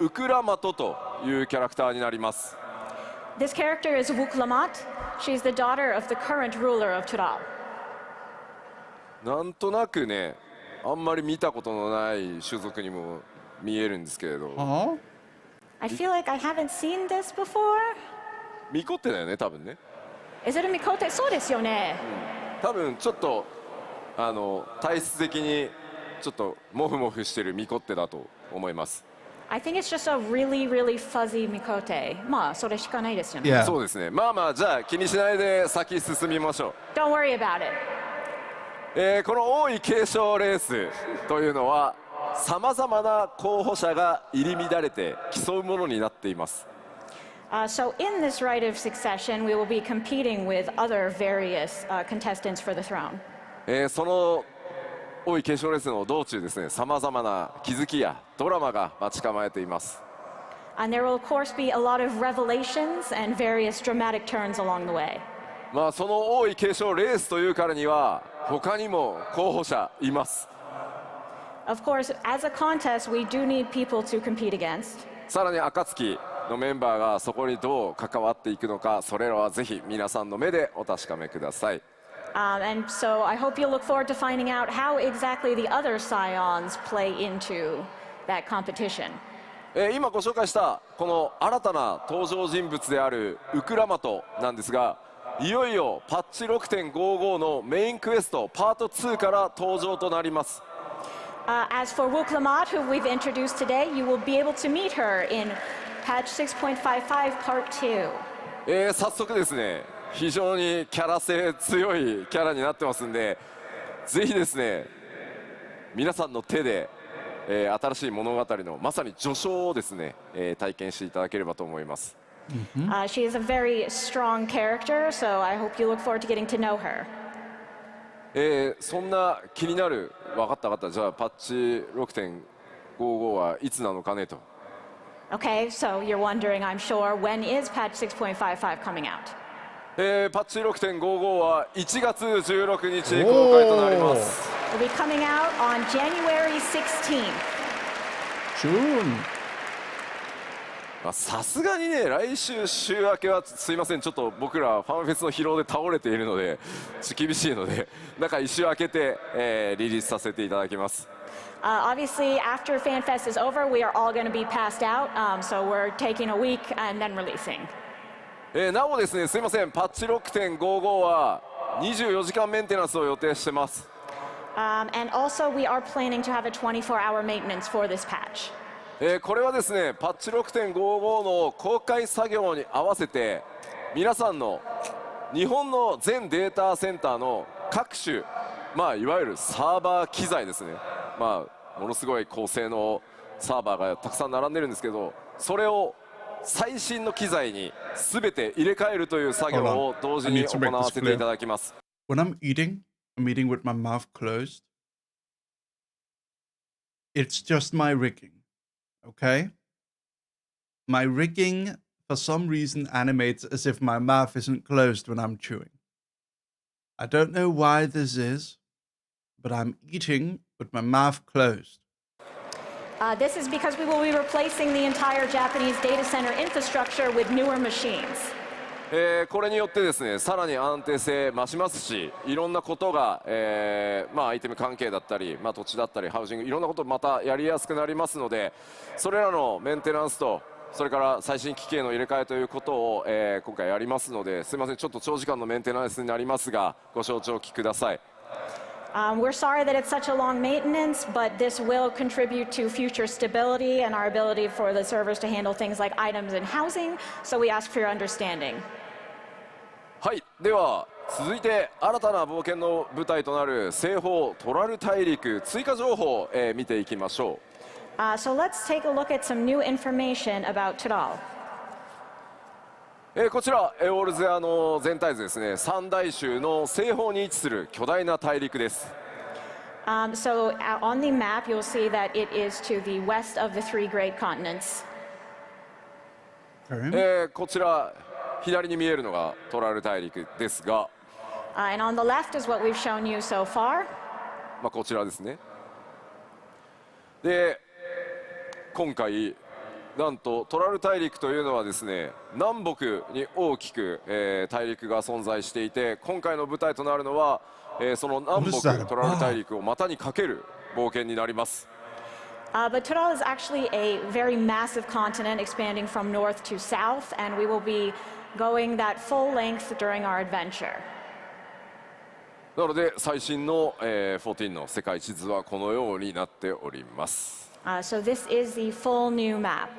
ウクラマトというキャラクターになります。 This character is Wuklamat. She's the daughter of the current ruler of Tural. なんとなくね、あんまり見たことのない種族にも見えるんですけれど。I feel like I haven't seen this before. ミコッテだよね、多分ね。Is it a Mikote? そうですよね。多分ちょっと体質的にちょっとモフモフしてるミコッテだと思います。I think it's just a really, really fuzzy Mikote. まあそれしかないですよね。そうですね。まあまあじゃあ気にしないで先進みましょう。 Don't worry about it. この王位継承レースというのはさまざまな候補者が入り乱れて競うものになっています。So in this right of succession, we will be competing with other various contestants for the throne. その王位継承レースの道中ですね、さまざまな気づきやドラマが待ち構えています。And there will of course be a lot of revelations and various dramatic turns along the way. まあその王位継承レースというからには他にも候補者います。Of course, as a contest, we do need people to compete against. さらに暁のメンバーがそこにどう関わっていくのか、それらはぜひ皆さんの目でお確かめください。And so I hope you'll look forward to finding out how exactly the other scions play into that competition. 今ご紹介したこの新たな登場人物であるウクラマトなんですが、いよいよパッチ 6.55 のメインクエストパート2から登場となります。As for Wuklamat, who we've introduced today, you will be able to meet her in patch 6.55 part 2. 早速ですね、非常にキャラ性強いキャラになってますんで、ぜひですね、皆さんの手で、新しい物語のまさに序章をですね、体験していただければと思います。She is a very strong character, so I hope you look forward to getting to know her. そんな気になる、分かった分かった、じゃあパッチ 6.55 はいつなのかねと。Okay, so you're wondering, I'm sure, when is patch 6.55 coming out? パッチ 6.55 は1月16日公開となります。It'll be coming out on January 16th. June. さすがにね、来週週明けはすいません、ちょっと僕らファンフェスの疲労で倒れているので厳しいので、だから1週明けて、リリースさせていただきます。Obviously, after FanFest is over, we are all going to be passed out, so we're taking a week and then releasing. なおですね、すいません、パッチ 6.55 は24時間メンテナンスを予定してます。And also, we are planning to have a 24-hour maintenance for this patch. これはですね、パッチ 6.55 の公開作業に合わせて皆さんの日本の全データセンターの各種、まあいわゆるサーバー機材ですね、まあものすごい高性能サーバーがたくさん並んでるんですけど、それを最新の機材に全て入れ替えるという作業を同時に行わせていただきます。 When I'm eating with my mouth closed. It's just my rigging. Okay? My rigging, for some reason, animates as if my mouth isn't closed when I'm chewing. I don't know why this is, but I'm eating with my mouth closed. This is because we will be replacing the entire Japanese data center infrastructure with newer machines. これによってですね、さらに安定性増しますし、いろんなことが、アイテム関係だったり、土地だったり、ハウジング、いろんなことまたやりやすくなりますので、それらのメンテナンスと、それから最新機器への入れ替えということを、今回やりますので、すみません、ちょっと長時間のメンテナンスになりますが、ご承知おきください。We're sorry that it's such a long maintenance, but this will contribute to future stability and our ability for the servers to handle things like items and housing, so we ask for your understanding. はい、では続いて新たな冒険の舞台となる西方トラル大陸追加情報を、見ていきましょう。So let's take a look at some new information about Tural. こちらエオールゼアの全体図ですね。三大洲の西方に位置する巨大な大陸です。So on the map you'll see that it is to the west of the three great continents. こちら左に見えるのがトラル大陸ですが、and on the left is what we've shown you so far. こちらですね。で、今回なんとトラル大陸というのはですね、南北に大きく、大陸が存在していて、今回の舞台となるのは、その南北トラル大陸を股にかける冒険になります。But Tural is actually a very massive continent expanding from north to south, and we will be going that full length during our adventure. なので最新の、14の世界地図はこのようになっております。So this is the full new map.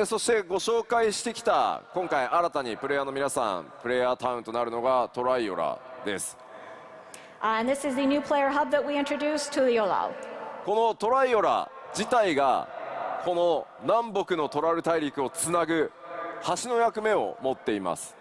そしてご紹介してきた今回新たにプレイヤーの皆さんプレイヤータウンとなるのがトライオラです。And this is the new player hub that we introduced to Yolal. このトライオラ自体がこの南北のトラル大陸をつなぐ橋の役目を持っています。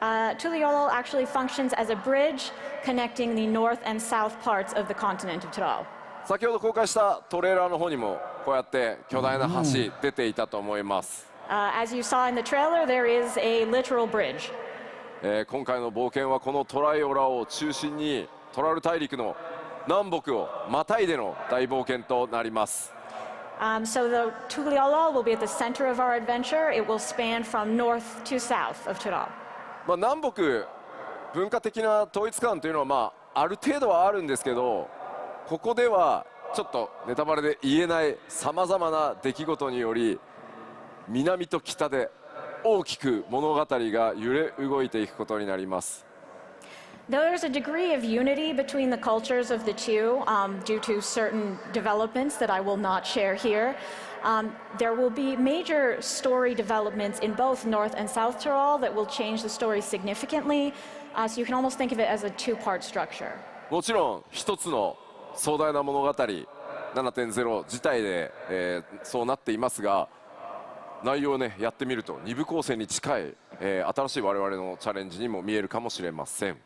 Tuliolol actually functions as a bridge connecting the north and south parts of the continent of Tural. 先ほど公開したトレーラーの方にもこうやって巨大な橋出ていたと思います。As you saw in the trailer, there is a literal bridge. 今回の冒険はこのトライオラを中心にトラル大陸の南北をまたいでの大冒険となります。So the Tuliolol will be at the center of our adventure. It will span from north to south of Tural. 南北文化的な統一感というのはある程度はあるんですけど、ここではちょっとネタバレで言えないさまざまな出来事により南と北で大きく物語が揺れ動いていくことになります。There's a degree of unity between the cultures of the two due to certain developments that I will not share here. There will be major story developments in both North and South Tyrol that will change the story significantly. So you can almost think of it as a two-part structure. もちろん一つの壮大な物語 7.0 自体で、そうなっていますが、内容をねやってみると2部構成に近い、新しい我々のチャレンジにも見えるかもしれません。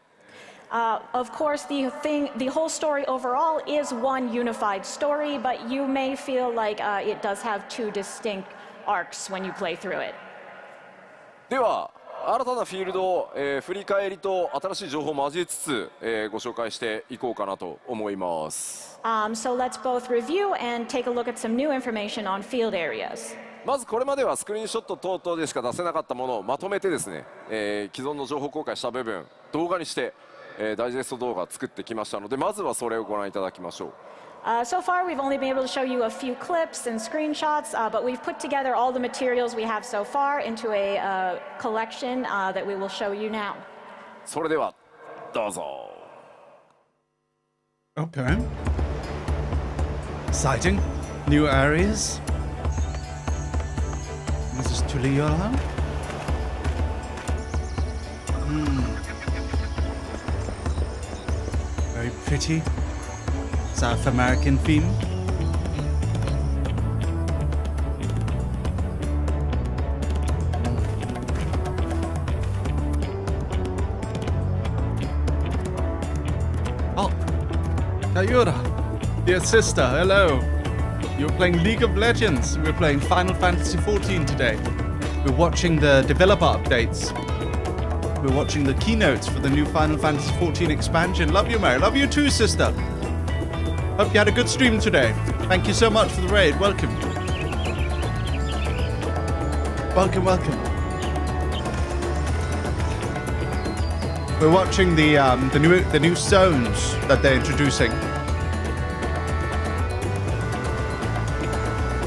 Of course, the whole story overall is one unified story, but you may feel like it does have two distinct arcs when you play through it. では新たなフィールドを、振り返りと新しい情報を交えつつ、ご紹介していこうかなと思います。So let's both review and take a look at some new information on field areas. まずこれまではスクリーンショット等々でしか出せなかったものをまとめてですね、既存の情報公開した部分動画にして、ダイジェスト動画を作ってきましたので、まずはそれをご覧いただきましょう。So far, we've only been able to show you a few clips and screenshots, but we've put together all the materials we have so far into a collection that we will show you now. それではどうぞ。Okay. Exciting. New areas. This is Tuliyola. Very pretty. South American theme. Oh, Kayura, dear sister, hello. You're playing League of Legends. We're playing Final Fantasy XIV today. We're watching the developer updates. We're watching the keynotes for the new Final Fantasy XIV expansion. Love you, Mary. Love you too, sister. Hope you had a good stream today. Thank you so much for the raid. Welcome. Welcome, welcome. We're watching the new zones that they're introducing.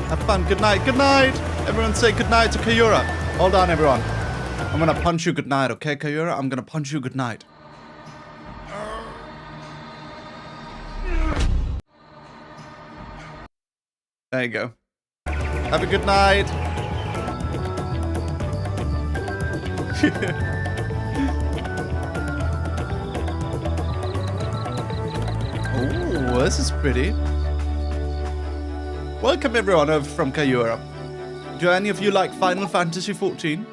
Have fun. Good night. Good night. Everyone say good night to Kayura. Hold on, everyone. I'm gonna punch you good night, okay, Kayura? I'm gonna punch you good night. There you go. Have a good night. Oh, this is pretty. Welcome everyone over from Kayura. Do any of you like Final Fantasy XIV?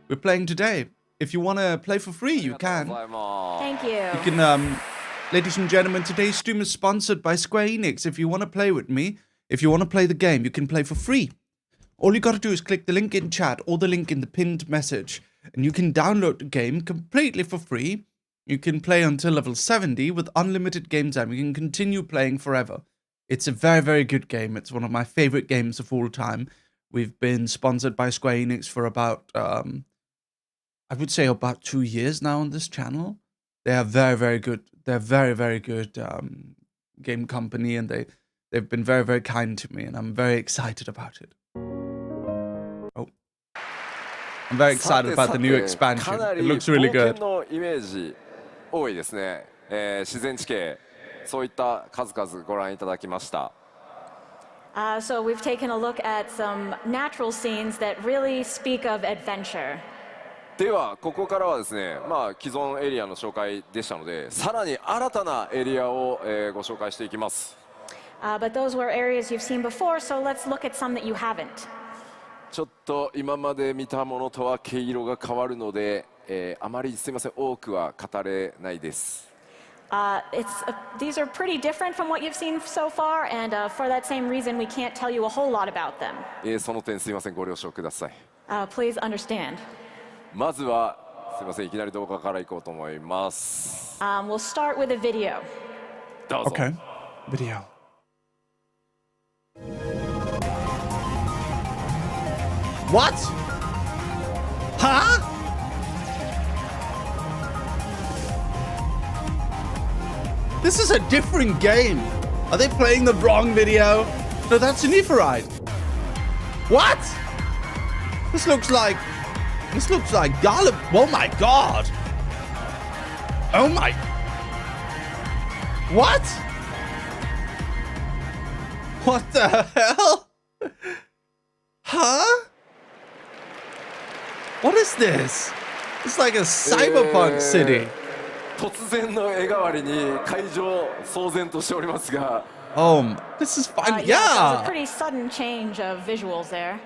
We're playing today. If you want to play for free, you can. Thank you. You can, ladies and gentlemen, today's stream is sponsored by Square Enix. If you want to play with me, if you want to play the game, you can play for free. All you got to do is click the link in chat or the link in the pinned message, and you can download the game completely for free. You can play until level 70 with unlimited game time. You can continue playing forever. It's a very, very good game. It's one of my favorite games of all time. We've been sponsored by Square Enix for about, I would say about 2 years now on this channel. They are very, very good. They're very, very good game company, and they've been very, very kind to me, and I'm very excited about it. Oh. I'm very excited about the new expansion. It looks really good. 多いですね。自然地形、そういった数々ご覧いただきました。So we've taken a look at some natural scenes that really speak of adventure. ではここからはですね、既存エリアの紹介でしたので、さらに新たなエリアを、ご紹介していきます。But those were areas you've seen before, so let's look at some that you haven't. ちょっと今まで見たものとは毛色が変わるので、あまりすみません、多くは語れないです。These are pretty different from what you've seen so far, and for that same reason, we can't tell you a whole lot about them. その点すみません、ご了承ください。Please understand. まずはすみません、いきなり動画からいこうと思います。We'll start with a video. どうぞ。Okay. Video. What? Huh? This is a different game. Are they playing the wrong video? No, that's Yuniiho. What? This looks like Garlic. Oh my god. Oh my. What? What the hell? Huh? What is this? It's like a cyberpunk city. 突然の絵変わりに会場騒然としておりますが。This is fine. Yeah. It's a pretty sudden change of visuals there.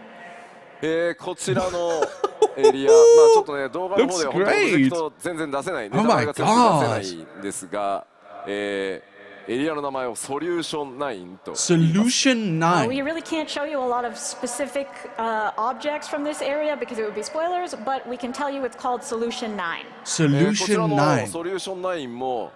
こちらのエリア、ちょっとね動画の方では本当にプロジェクト全然出せない、ネタバレが全然出せないんですが、エリアの名前をソリューション9と。Solution 9. We really can't show you a lot of specific objects from this area because it would be spoilers, but we can tell you it's called Solution 9. Solution 9. ソリューション9も。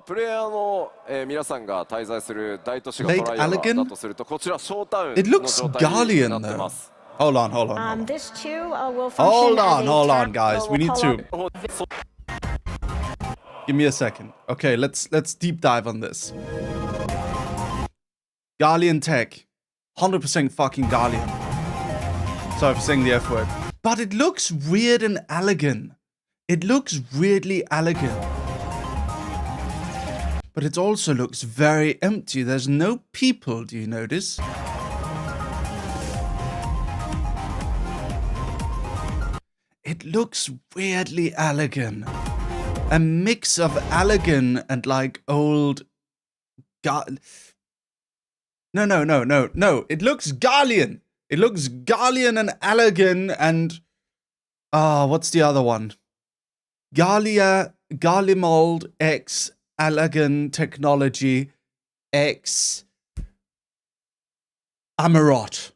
プレイヤーの、皆さんが滞在する大都市がトライアルだとすると、こちらショータウンの状態になってます。Hold on. This too will function Hold on, guys. We need to. Give me a second. Okay, let's deep dive on this. Garlean tech, 100% fucking Garlean. Sorry for saying the F word, but it looks weird and elegant. It looks weirdly elegant. But it also looks very empty. There's no people, do you notice? It looks weirdly elegant. A mix of elegant and like old... No. It looks Garlean. It looks Garlean and elegant and... what's the other one? Garlemald X... Elegant Technology X Amarot.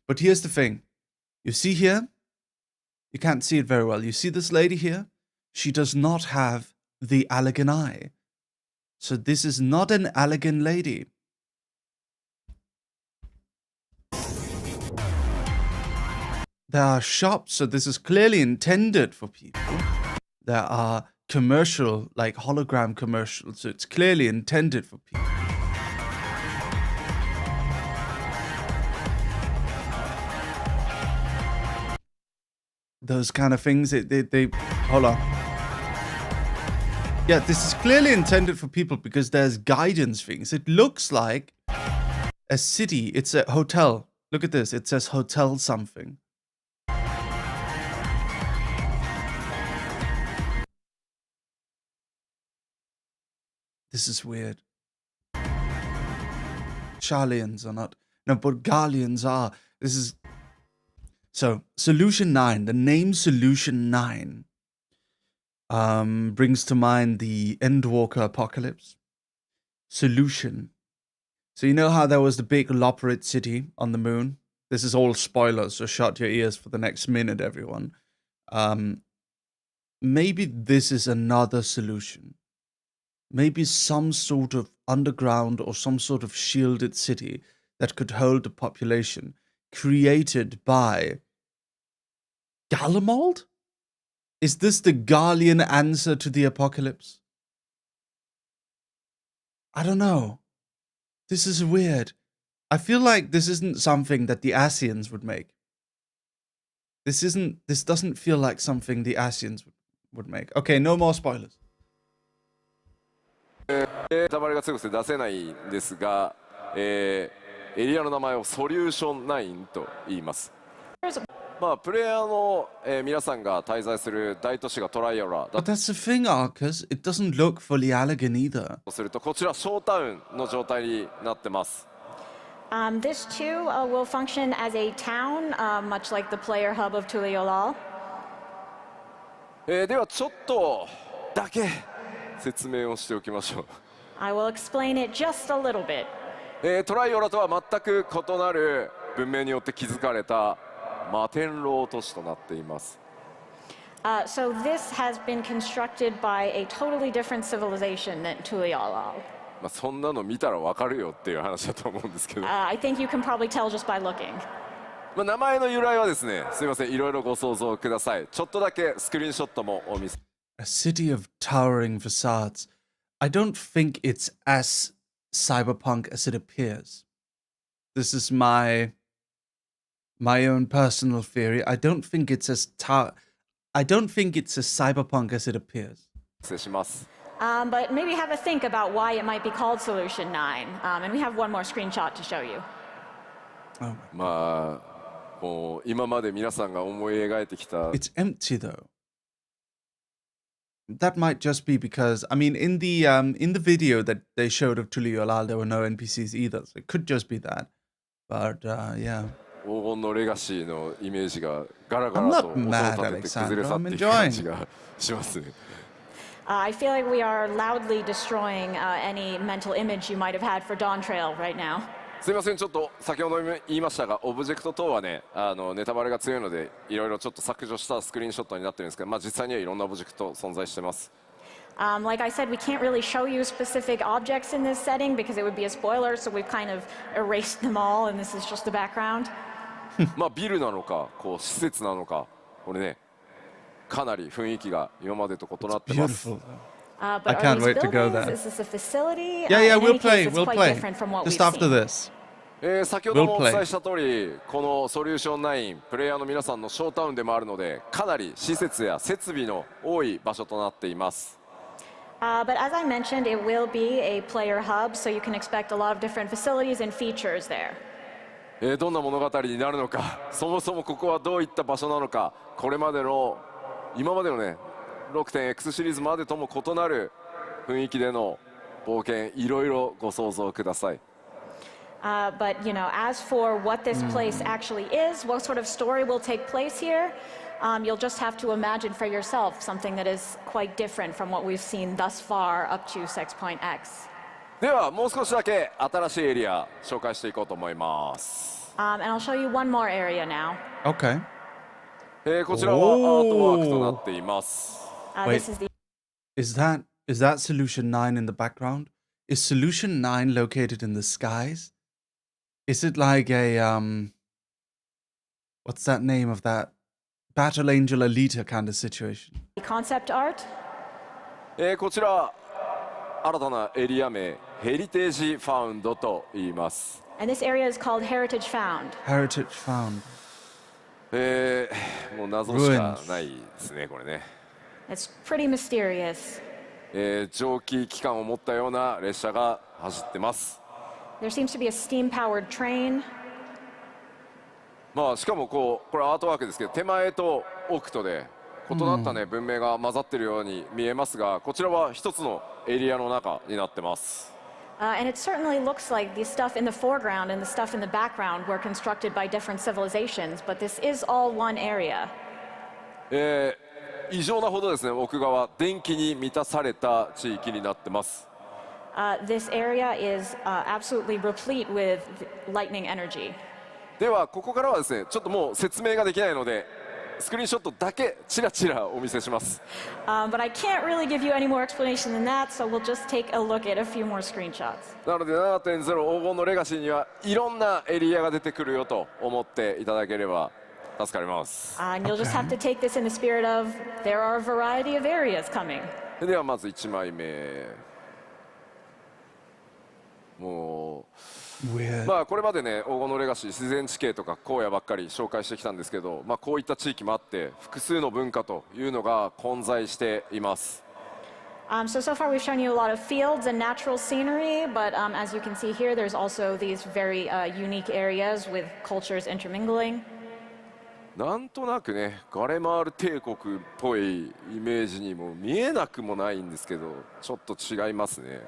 But here's the thing. You see here? You can't see it very well. You see this lady here? She does not have the elegant eye. So this is not an elegant lady. There are shops, so this is clearly intended for people. There are commercial, like hologram commercials, so it's clearly intended for people. Those kind of things, they hold on. Yeah, this is clearly intended for people because there's guidance things. It looks like a city. It's a hotel. Look at this. It says hotel something. This is weird. Charlians are not. No, but Garlians are. This is... So, Solution 9. The name Solution 9 brings to mind the Endwalker apocalypse. Solution. So you know how there was the big Loporrit city on the moon? This is all spoilers, so shut your ears for the next minute, everyone. Maybe this is another solution. Maybe some sort of underground or some sort of shielded city that could hold the population created by Galamald? Is this the Garlian answer to the apocalypse? I don't know. This is weird. I feel like this isn't something that the Asians would make. This doesn't feel like something the Asians would make. Okay, no more spoilers. ネタバレが強くて出せないんですが、エリアの名前をソリューション9と言います。まあプレイヤーの、皆さんが滞在する大都市がトライアラだ But that's the thing, Arcus. It doesn't look fully elegant either. とするとこちらショータウンの状態になってます。This too will function as a town, much like the player hub of Tuliolal. ではちょっとだけ説明をしておきましょう。I will explain it just a little bit. トライオラとは全く異なる文明によって築かれた摩天楼都市となっています。So this has been constructed by a totally different civilization than Tuliolal. まあそんなの見たらわかるよっていう話だと思うんですけど。I think you can probably tell just by looking. まあ名前の由来はですね、すみません、いろいろご想像ください。ちょっとだけスクリーンショットもお見せ。A city of towering facades. I don't think it's as cyberpunk as it appears. This is my own personal theory. I don't think it's as cyberpunk as it appears. 失礼します。But maybe have a think about why it might be called Solution 9. And we have one more screenshot to show you. まあもう今まで皆さんが思い描いてきた。It's empty though. That might just be because, I mean, in the video that they showed of Tuliolal, there were no NPCs either. So it could just be that. But yeah. 黄金のレガシーのイメージがガラガラと音を立てて崩れ去っていく感じがしますね。I feel like we are loudly destroying any mental image you might have had for Dawn Trail right now. すみません、ちょっと先ほど言いましたが、オブジェクト等はね、ネタバレが強いので、いろいろちょっと削除したスクリーンショットになってるんですけど、まあ実際にはいろんなオブジェクト存在してます。Like I said, we can't really show you specific objects in this setting because it would be a spoiler, so we've kind of erased them all, and this is just the background. まあビルなのか、こう施設なのか、これね、かなり雰囲気が今までと異なってます。I can't wait to go there. Is this a facility? Yeah, we'll play. Just after this. 先ほどもお伝えした通り、このソリューション9、プレイヤーの皆さんのショータウンでもあるので、かなり施設や設備の多い場所となっています。But as I mentioned, it will be a player hub, so you can expect a lot of different facilities and features there. どんな物語になるのか、そもそもここはどういった場所なのか、これまでの今までのね、6.X シリーズまでとも異なる雰囲気での冒険、いろいろご想像ください。But you know, as for what this place actually is, what sort of story will take place here, you'll just have to imagine for yourself something that is quite different from what we've seen thus far up to 6.X. ではもう少しだけ新しいエリア紹介していこうと思います。And I'll show you one more area now. Okay. こちらはアートワークとなっています。Wait, is that Solution 9 in the background? Is Solution 9 located in the skies? Is it like a What's that name of that Battle Angel Alita kind of situation? Concept art. こちら新たなエリア名ヘリテージファウンドと言います。And this area is called Heritage Found. Heritage Found. もう謎しかないですねこれね。It's pretty mysterious. 蒸気機関を持ったような列車が走ってます。There seems to be a steam-powered train. まあしかもこれアートワークですけど手前と奥とで異なったね文明が混ざってるように見えますが、こちらは一つのエリアの中になってます。And it certainly looks like the stuff in the foreground and the stuff in the background were constructed by different civilizations, but this is all one area. 異常なほどですね、奥側電気に満たされた地域になってます。This area is absolutely replete with lightning energy. ではここからはですね、ちょっともう説明ができないので、スクリーンショットだけちらちらお見せします。But I can't really give you any more explanation than that, so we'll just take a look at a few more screenshots. なので 7.0 黄金のレガシーにはいろんなエリアが出てくるよと思っていただければ助かります。And you'll just have to take this in the spirit of there are a variety of areas coming. ではまず1枚目。もうまあこれまでね黄金のレガシー自然地形とか荒野ばっかり紹介してきたんですけど、まあこういった地域もあって複数の文化というのが混在しています。So far we've shown you a lot of fields and natural scenery, but as you can see here, there's also these very unique areas with cultures intermingling. なんとなくねガレマール帝国っぽいイメージにも見えなくもないんですけど、ちょっと違いますね。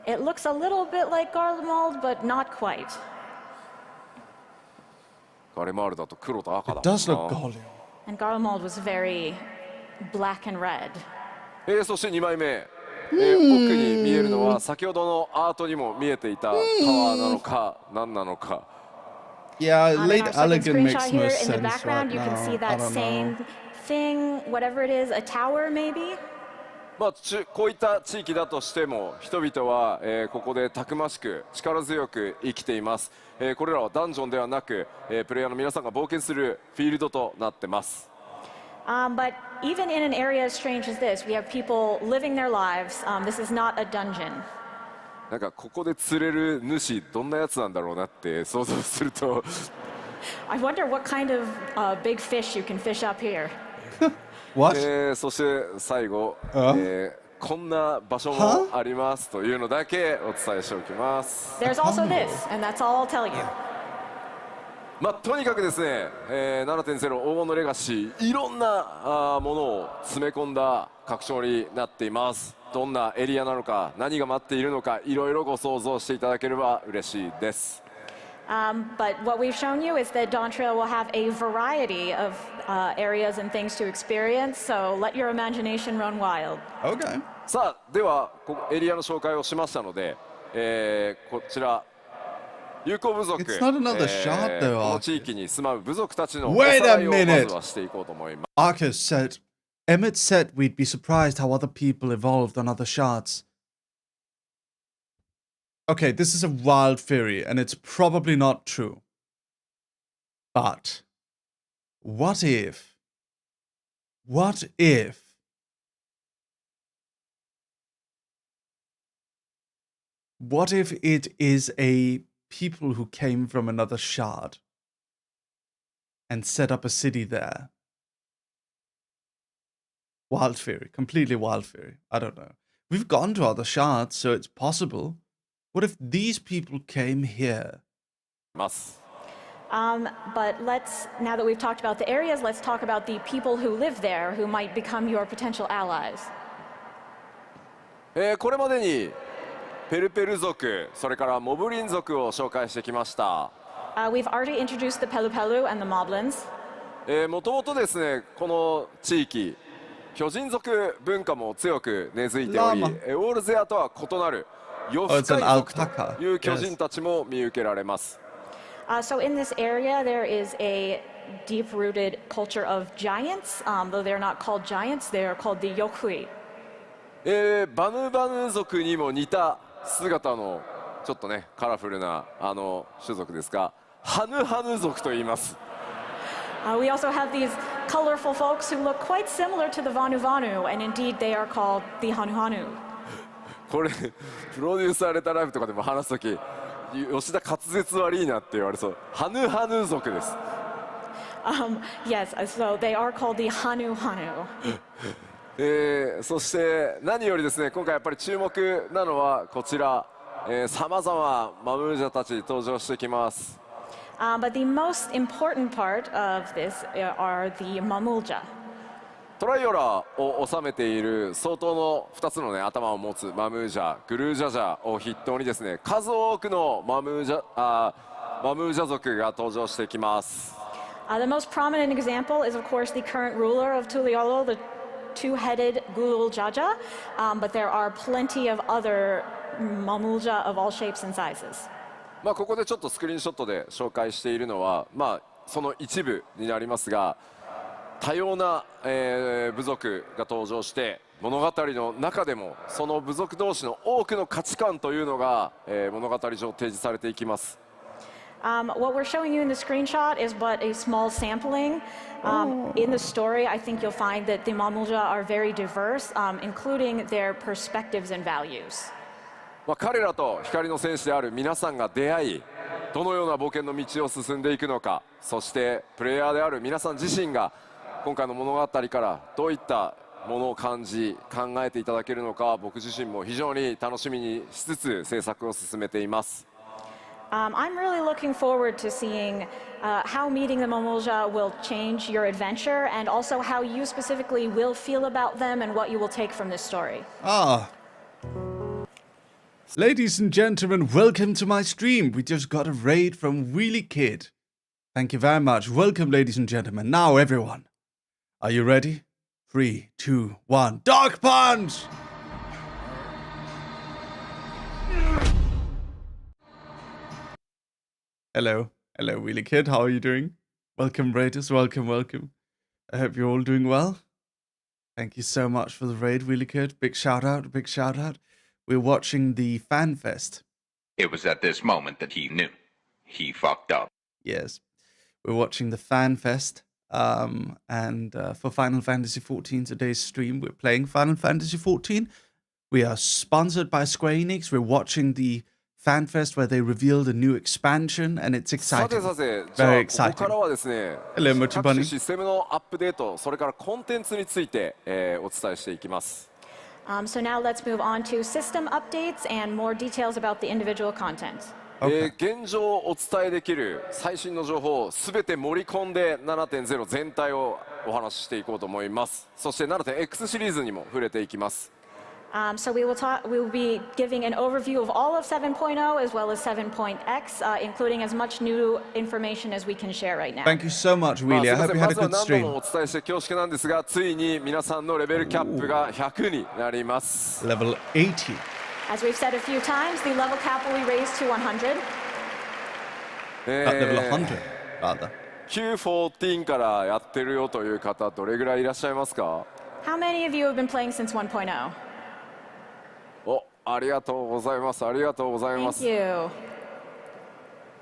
It looks a little bit like Garlemald, but not quite. ガレマールだと黒と赤だ。It does look Garlemald. And Garlemald was very black and red. そして2枚目、奥に見えるのは先ほどのアートにも見えていたタワーなのか何なのか。Yeah, late elegant makes more sense. In the background, right you can see that same thing, whatever it is, a tower maybe. まあこういった地域だとしても人々はここでたくましく力強く生きています。これらはダンジョンではなくプレイヤーの皆さんが冒険するフィールドとなってます。But even in an area as strange as this, we have people living their lives. This is not a dungeon. なんかここで釣れる主どんなやつなんだろうなって想像すると。I wonder what kind of big fish you can fish up here. What? そして最後、こんな場所もありますというのだけお伝えしておきます。There's also this, and that's all I'll tell you. まあとにかくですね、7.0 黄金のレガシーいろんなものを詰め込んだ拡張になっています。どんなエリアなのか何が待っているのかいろいろご想像していただければ嬉しいです。But what we've shown you is that Dawn Trail will have a variety of areas and things to experience, so let your imagination run wild. Okay. さあではエリアの紹介をしましたので、こちら友好部族、この地域に住まう部族たちのおさらいをまずはしていこうと思います。Arcus said, Emmett said we'd be surprised how other people evolved on other shards. Okay, this is a wild theory, and it's probably not true. But what if it is a people who came from another shard and set up a city there? Wild theory, completely wild theory. I don't know. We've gone to other shards, so it's possible. What if these people came here? But now that we've talked about the areas, let's talk about the people who live there who might become your potential allies. これまでにペルペル族、それからモブリン族を紹介してきました。We've already introduced the Pelupelu and the Moblins. もともとですね、この地域、巨人族文化も強く根付いており、オールゼアとは異なる夜深い族という巨人たちも見受けられます。So in this area, there is a deep-rooted culture of giants, though they're not called giants, they are called the Yokhui. バヌバヌ族にも似た姿のちょっとねカラフルな種族ですが、ハヌハヌ族と言います。We also have these colorful folks who look quite similar to the Vanu Vanu, and indeed they are called the Hanu Hanu. これプロデュースされたライブとかでも話すとき、吉田滑舌悪いなって言われそう。ハヌハヌ族です。Yes, so they are called the Hanu Hanu. そして何よりですね、今回やっぱり注目なのはこちら、さまざまマムージャたち登場してきます。But the most important part of this are the Mamulja. トライオラを収めている相当の2つの、ね、頭を持つマムージャ、グルージャジャを筆頭にですね、数多くのマムージャ族が登場してきます。The most prominent example is, of course, the current ruler of Tuliolo, the two-headed Gulul Jaja, but there are plenty of other Mamulja of all shapes and sizes. ここでちょっとスクリーンショットで紹介しているのは、その一部になりますが、多様な、部族が登場して物語の中でもその部族同士の多くの価値観というのが、物語上提示されていきます。What we're showing you in the screenshot is but a small sampling. In the story, I think you'll find that the Mamulja are very diverse, including their perspectives and values. 彼らと光の戦士である皆さんが出会い、どのような冒険の道を進んでいくのか、そしてプレイヤーである皆さん自身が今回の物語からどういったものを感じ考えていただけるのか、僕自身も非常に楽しみにしつつ制作を進めています。I'm really looking forward to seeing how meeting the Mamulja will change your adventure, and also how you specifically will feel about them and what you will take from this story. Ladies and gentlemen, welcome to my stream. We just got a raid from Wheelie Kid. Thank you very much. Welcome, ladies and gentlemen. Now, everyone, are you ready? 3, 2, 1. Dark Punch! Hello. Hello, Wheelie Kid. How are you doing? Welcome, raiders. Welcome, welcome. I hope you're all doing well. Thank you so much for the raid, Wheelie Kid. Big shout out, big shout out. We're watching the Fan Fest. It was at this moment that he knew. He fucked up. Yes. We're watching the Fan Fest. And for Final Fantasy XIV, today's stream, we're playing Final Fantasy XIV. We are sponsored by Square Enix. We're watching the Fan Fest where they revealed a new expansion, and it's exciting. Very exciting. ここからはですね、 Hello, Mochi 各 Bunny. システムのアップデート、それからコンテンツについて、お伝えしていきます。So now let's move on to system updates and more details about the individual content. 現状お伝えできる最新の情報をすべて盛り込んで 7.0 全体をお話ししていこうと思います。そして 7.x シリーズにも触れていきます。So we will be giving an overview of all of 7.0 as well as 7.x, including as much new information as we can share right now. Thank you so much, Wheelie. I hope you had a good まずは何度 stream. もお伝えして恐縮なんですが、ついに皆さんのレベルキャップが100になります。Level 80. As we've said a few times, the level cap will be raised to 100. Level 100, rather. Q14 からやってるよという方、どれぐらいいらっしゃいますか？ How many of you have been playing since 1.0? お、ありがとうございます。ありがとうございます。 Thank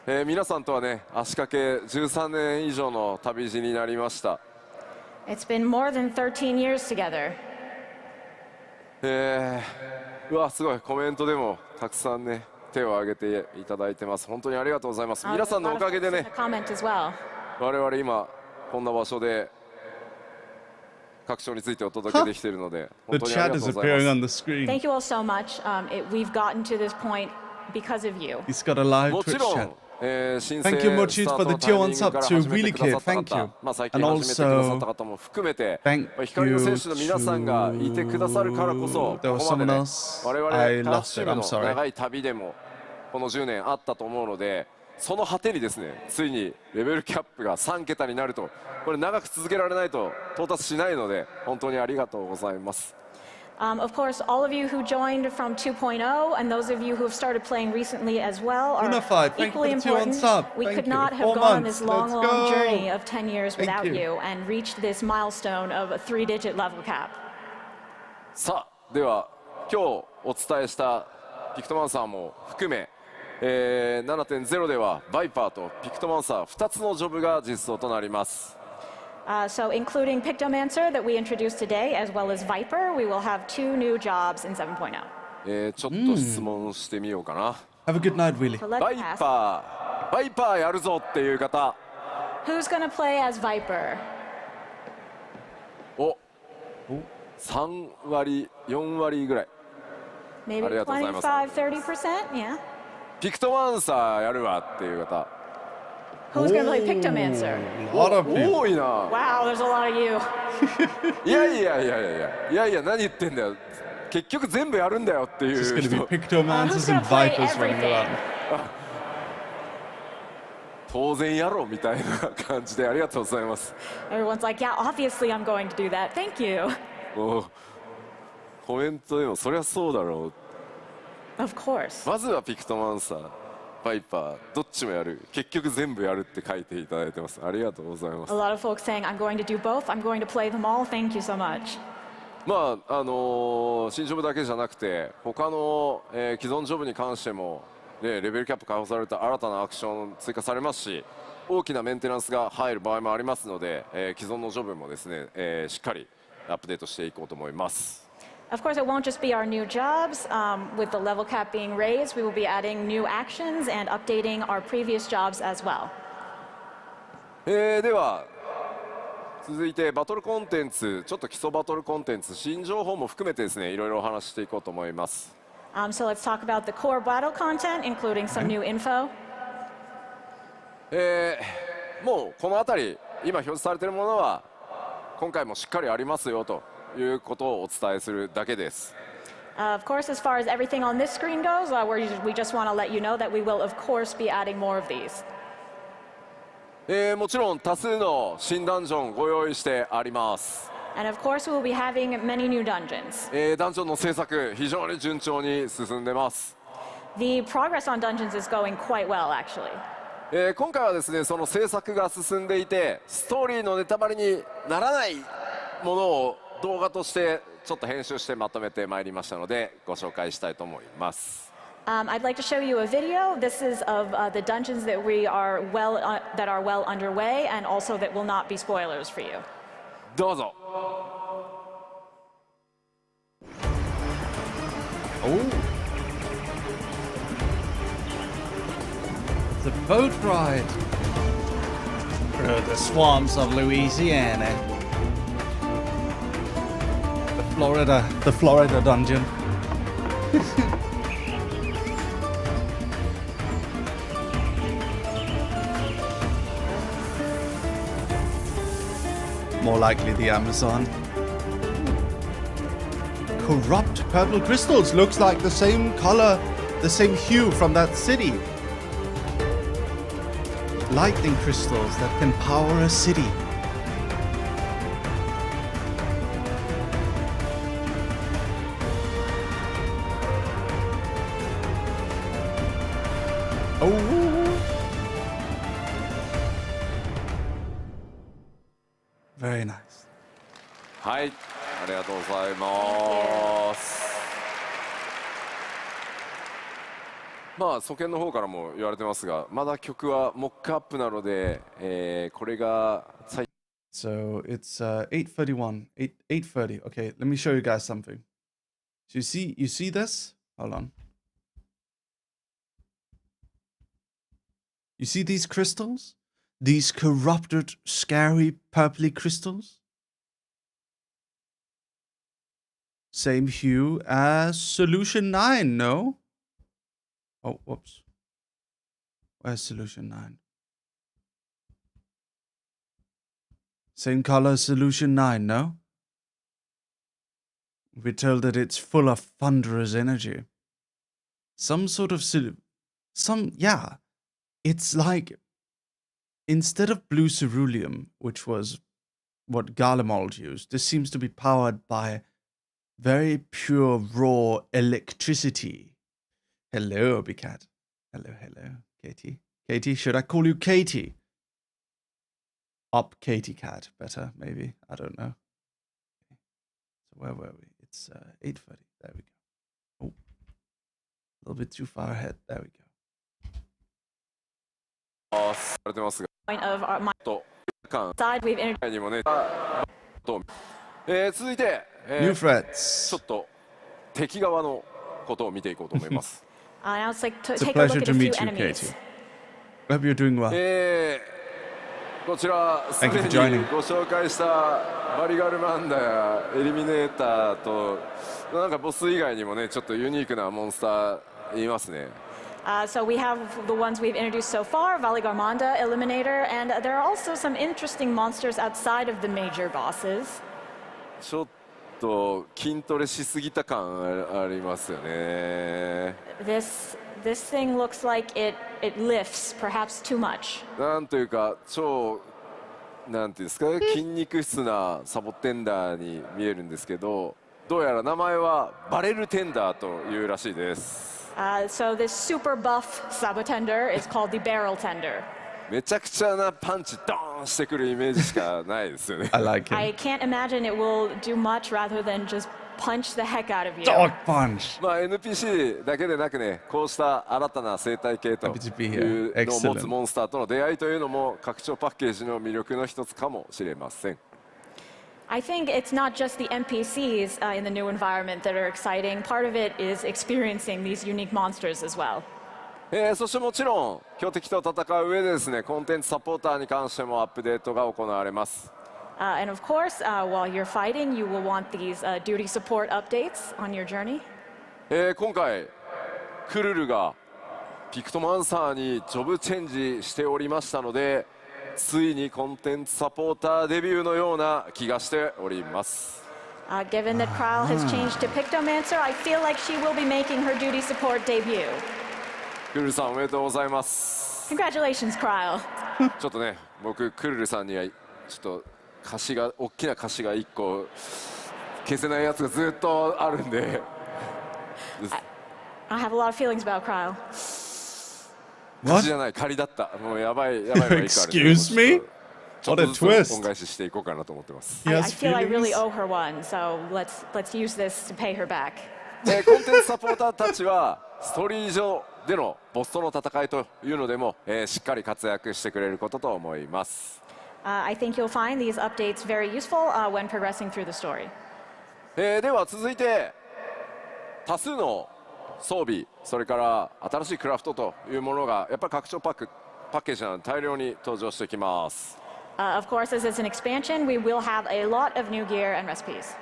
you. 皆さんとはね、足掛け13年以上の旅路になりました。 It's been more than 13 years together. うわ、すごい。コメントでもたくさんね、手を挙げていただいてます。本当にありがとうございます。皆さんのおかげでね、我々今こんな場所で各章についてお届けできているので、本当にありがとうございます。 Thank you all so much. We've gotten to this point because of you. He's got a live Twitch chat. Thank you, Mochis, for the tier 1 sub to Wheelie Kid. Thank you. And also, thank you to... There was someone else. I lost it. I'm sorry. 長い旅でもこの10年あったと思うので、その果てにですね、ついにレベルキャップが3桁になると、これ長く続けられないと到達しないので、本当にありがとうございます。Of course, all of you who joined from 2.0 and those of you who have started playing recently as well are equally important. We could not have gone this long journey of 10 years without you and reached this milestone of a 3-digit level cap. さあ、では今日お伝えしたピクトマンサーも含め、7.0 ではバイパーとピクトマンサー2つのジョブが実装となります。So including Pictomancer that we introduced today, as well as Viper, we will have 2 new jobs in 7.0. ちょっと質問してみようかな。Have a good night, Willie. So let's バイ ask, パーやるぞっていう方。 who's going to play as Viper? お、3割、4割ぐらい。 Maybe ありがとうございます。 25-30%? Yeah. ピクトマンサーやるわっていう方。 Who's going to play Pictomancer? A lot of people. 多いな。 Wow, there's a lot of you. いや何言ってんだよ。結局全部やるんだよっていう It's just 人。 going to be Pictomancers and play Vipers running everything? around. 当然やろうみたいな感じでありがとうございます。 Everyone's like, yeah, obviously I'm going to do that. Thank you. もうコメントでもそりゃそうだろう。 Of course. まずはピクトマンサー、バイパー、どっちもやる。結局全部やるって書いていただいてます。ありがとうございます。 A lot of folks saying, I'm going to do both. I'm going to play them all. Thank you so much. まあ新ジョブだけじゃなくて他の、既存ジョブに関しても、ね、レベルキャップ解放された新たなアクション追加されますし、大きなメンテナンスが入る場合もありますので、既存のジョブもですね、しっかりアップデートしていこうと思います。 Of course, it won't just be our new jobs. With the level cap being raised, we will be adding new actions and updating our previous jobs as well. では続いてバトルコンテンツ、ちょっと基礎バトルコンテンツ、新情報も含めてですね、いろいろお話ししていこうと思います。So let's talk about the core battle content, including some new info. もうこの辺り今表示されているものは今回もしっかりありますよということをお伝えするだけです。Of course, as far as everything on this screen goes, we just want to let you know that we will, of course, be adding more of these. もちろん多数の新ダンジョンご用意してあります。 And of course, we will be having many new dungeons. ダンジョンの制作非常に順調に進んでます。 The progress on dungeons is going quite well, actually. 今回はですね、その制作が進んでいて、ストーリーのネタバレにならないものを動画としてちょっと編集してまとめてまいりましたので、ご紹介したいと思います。I'd like to show you a video. This is of the dungeons that are well underway, and also that will not be spoilers for you. どうぞ。The boat ride through the swamps of Louisiana. The Florida dungeon. More likely the Amazon. Corrupt purple crystals. Looks like the same color, the same hue from that city. Lightning crystals that can power a city. Very nice. はい、ありがとうございます。まあ、初見の方からも言われてますが、まだ曲はモックアップなので、これが最 So it's 8:31. 8:30. Okay, let me show you guys something. So you see this? Hold on. You see these crystals? These corrupted, scary, purpley crystals? Same hue as Solution 9, no? Oh, whoops. Where's Solution 9? Same color as Solution 9, no? We're told that it's full of thunderous energy. Some sort of... yeah. It's like... Instead of blue ceruleum, which was what Garlemald used, this seems to be powered by very pure, raw electricity. Hello, Bicat. Hello, Katie. Katie, should I call you Katie? Up Katie Cat, better, maybe. I don't know. So where were we? It's 8:30. There we go. Oh, a little bit too far ahead. There we go. Point of my Side we've introduced. にもね、続いて、New ち threats. ょっと敵側のことを見ていこうと思います。Now it's like to It's a take a look pleasure at to a few meet you, enemies. Katie. I hope you're doing well. こちら、すで Thank you for joining. にご紹介したバリガルマンダやエリミネーターと、なんかボス以外にもね、ちょっとユニークなモンスターいますね。So we have the ones we've introduced so far, Valigarmanda, Eliminator, and there are also some interesting monsters outside of the major bosses. ちょっと筋トレしすぎた感ありますよね。This thing looks like it lifts, perhaps too much. なんというか超なんていうんですか、筋肉質なサボテンダーに見えるんですけど、どうやら名前はバレルテンダーというらしいです。So this super buff Sabotender is called the Barrel Tender. めちゃくちゃなパンチドーンしてくるイメージしかないですよね。I like I him. can't imagine it will do much rather than just punch the heck out of you. Dog punch. まあ NPC だけでなくね、こうした新たな生態系と Happy to be い here. うのを持つ Excellent. モンスターとの出会いというのも拡張パッケージの魅力の一つかもしれません。I think it's not just the NPCs in the new environment that are exciting. Part of it is experiencing these unique monsters as well. そしてもちろん強敵と戦う上でですね、コンテンツサポーターに関してもアップデートが行われます。And of course, while you're fighting, you will want these duty support updates on your journey. 今回クルルがピクトマンサーにジョブチェンジしておりましたので、ついにコンテンツサポーターデビューのような気がしております。Given that Kryle has changed to Pictomancer, I feel like she will be making her duty support debut. クルルさんおめでとうございます。 Congratulations, Kryle. ちょっとね、僕クルルさんにはちょっと大きな歌詞が1個消せないやつがずっとあるんで。I have a lot of feelings about Kryle. 歌詞じゃない、仮だった。もうやばいのが1個あるんで。 Excuse me? ちょっとずつ恩返ししていこうかなと思ってます。 I feel I really owe her one, so let's use this to pay her back. コンテンツサポーターたちはストーリー上でのボスとの戦いというのでも、しっかり活躍してくれることと思います。I think you'll find these updates very useful when progressing through the story. では続いて多数の装備、それから新しいクラフトというものがやっぱり拡張パッケージなので大量に登場してきます。Of course, as it's an expansion, we will have a lot of new gear and recipes.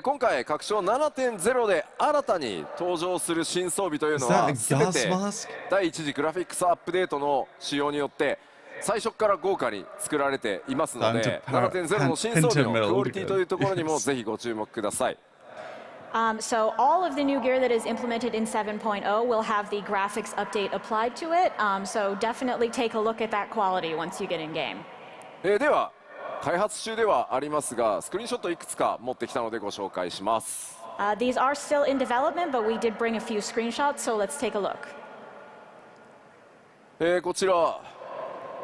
今回拡張 7.0 で新たに登場する新装備というのは Is that a 全 gas て mask? 第一次グラフィックスアップデートの仕様によって最初から豪華に作られていますので、 7.0 の新装備のクオリティというところにもぜひご注目ください。So all of the new gear that is implemented in 7.0 will have the graphics update applied to it. So definitely take a look at that quality once you get in game. では開発中ではありますが、スクリーンショットいくつか持ってきたのでご紹介します。These are still in development, but we did bring a few screenshots, so let's take a look. こちら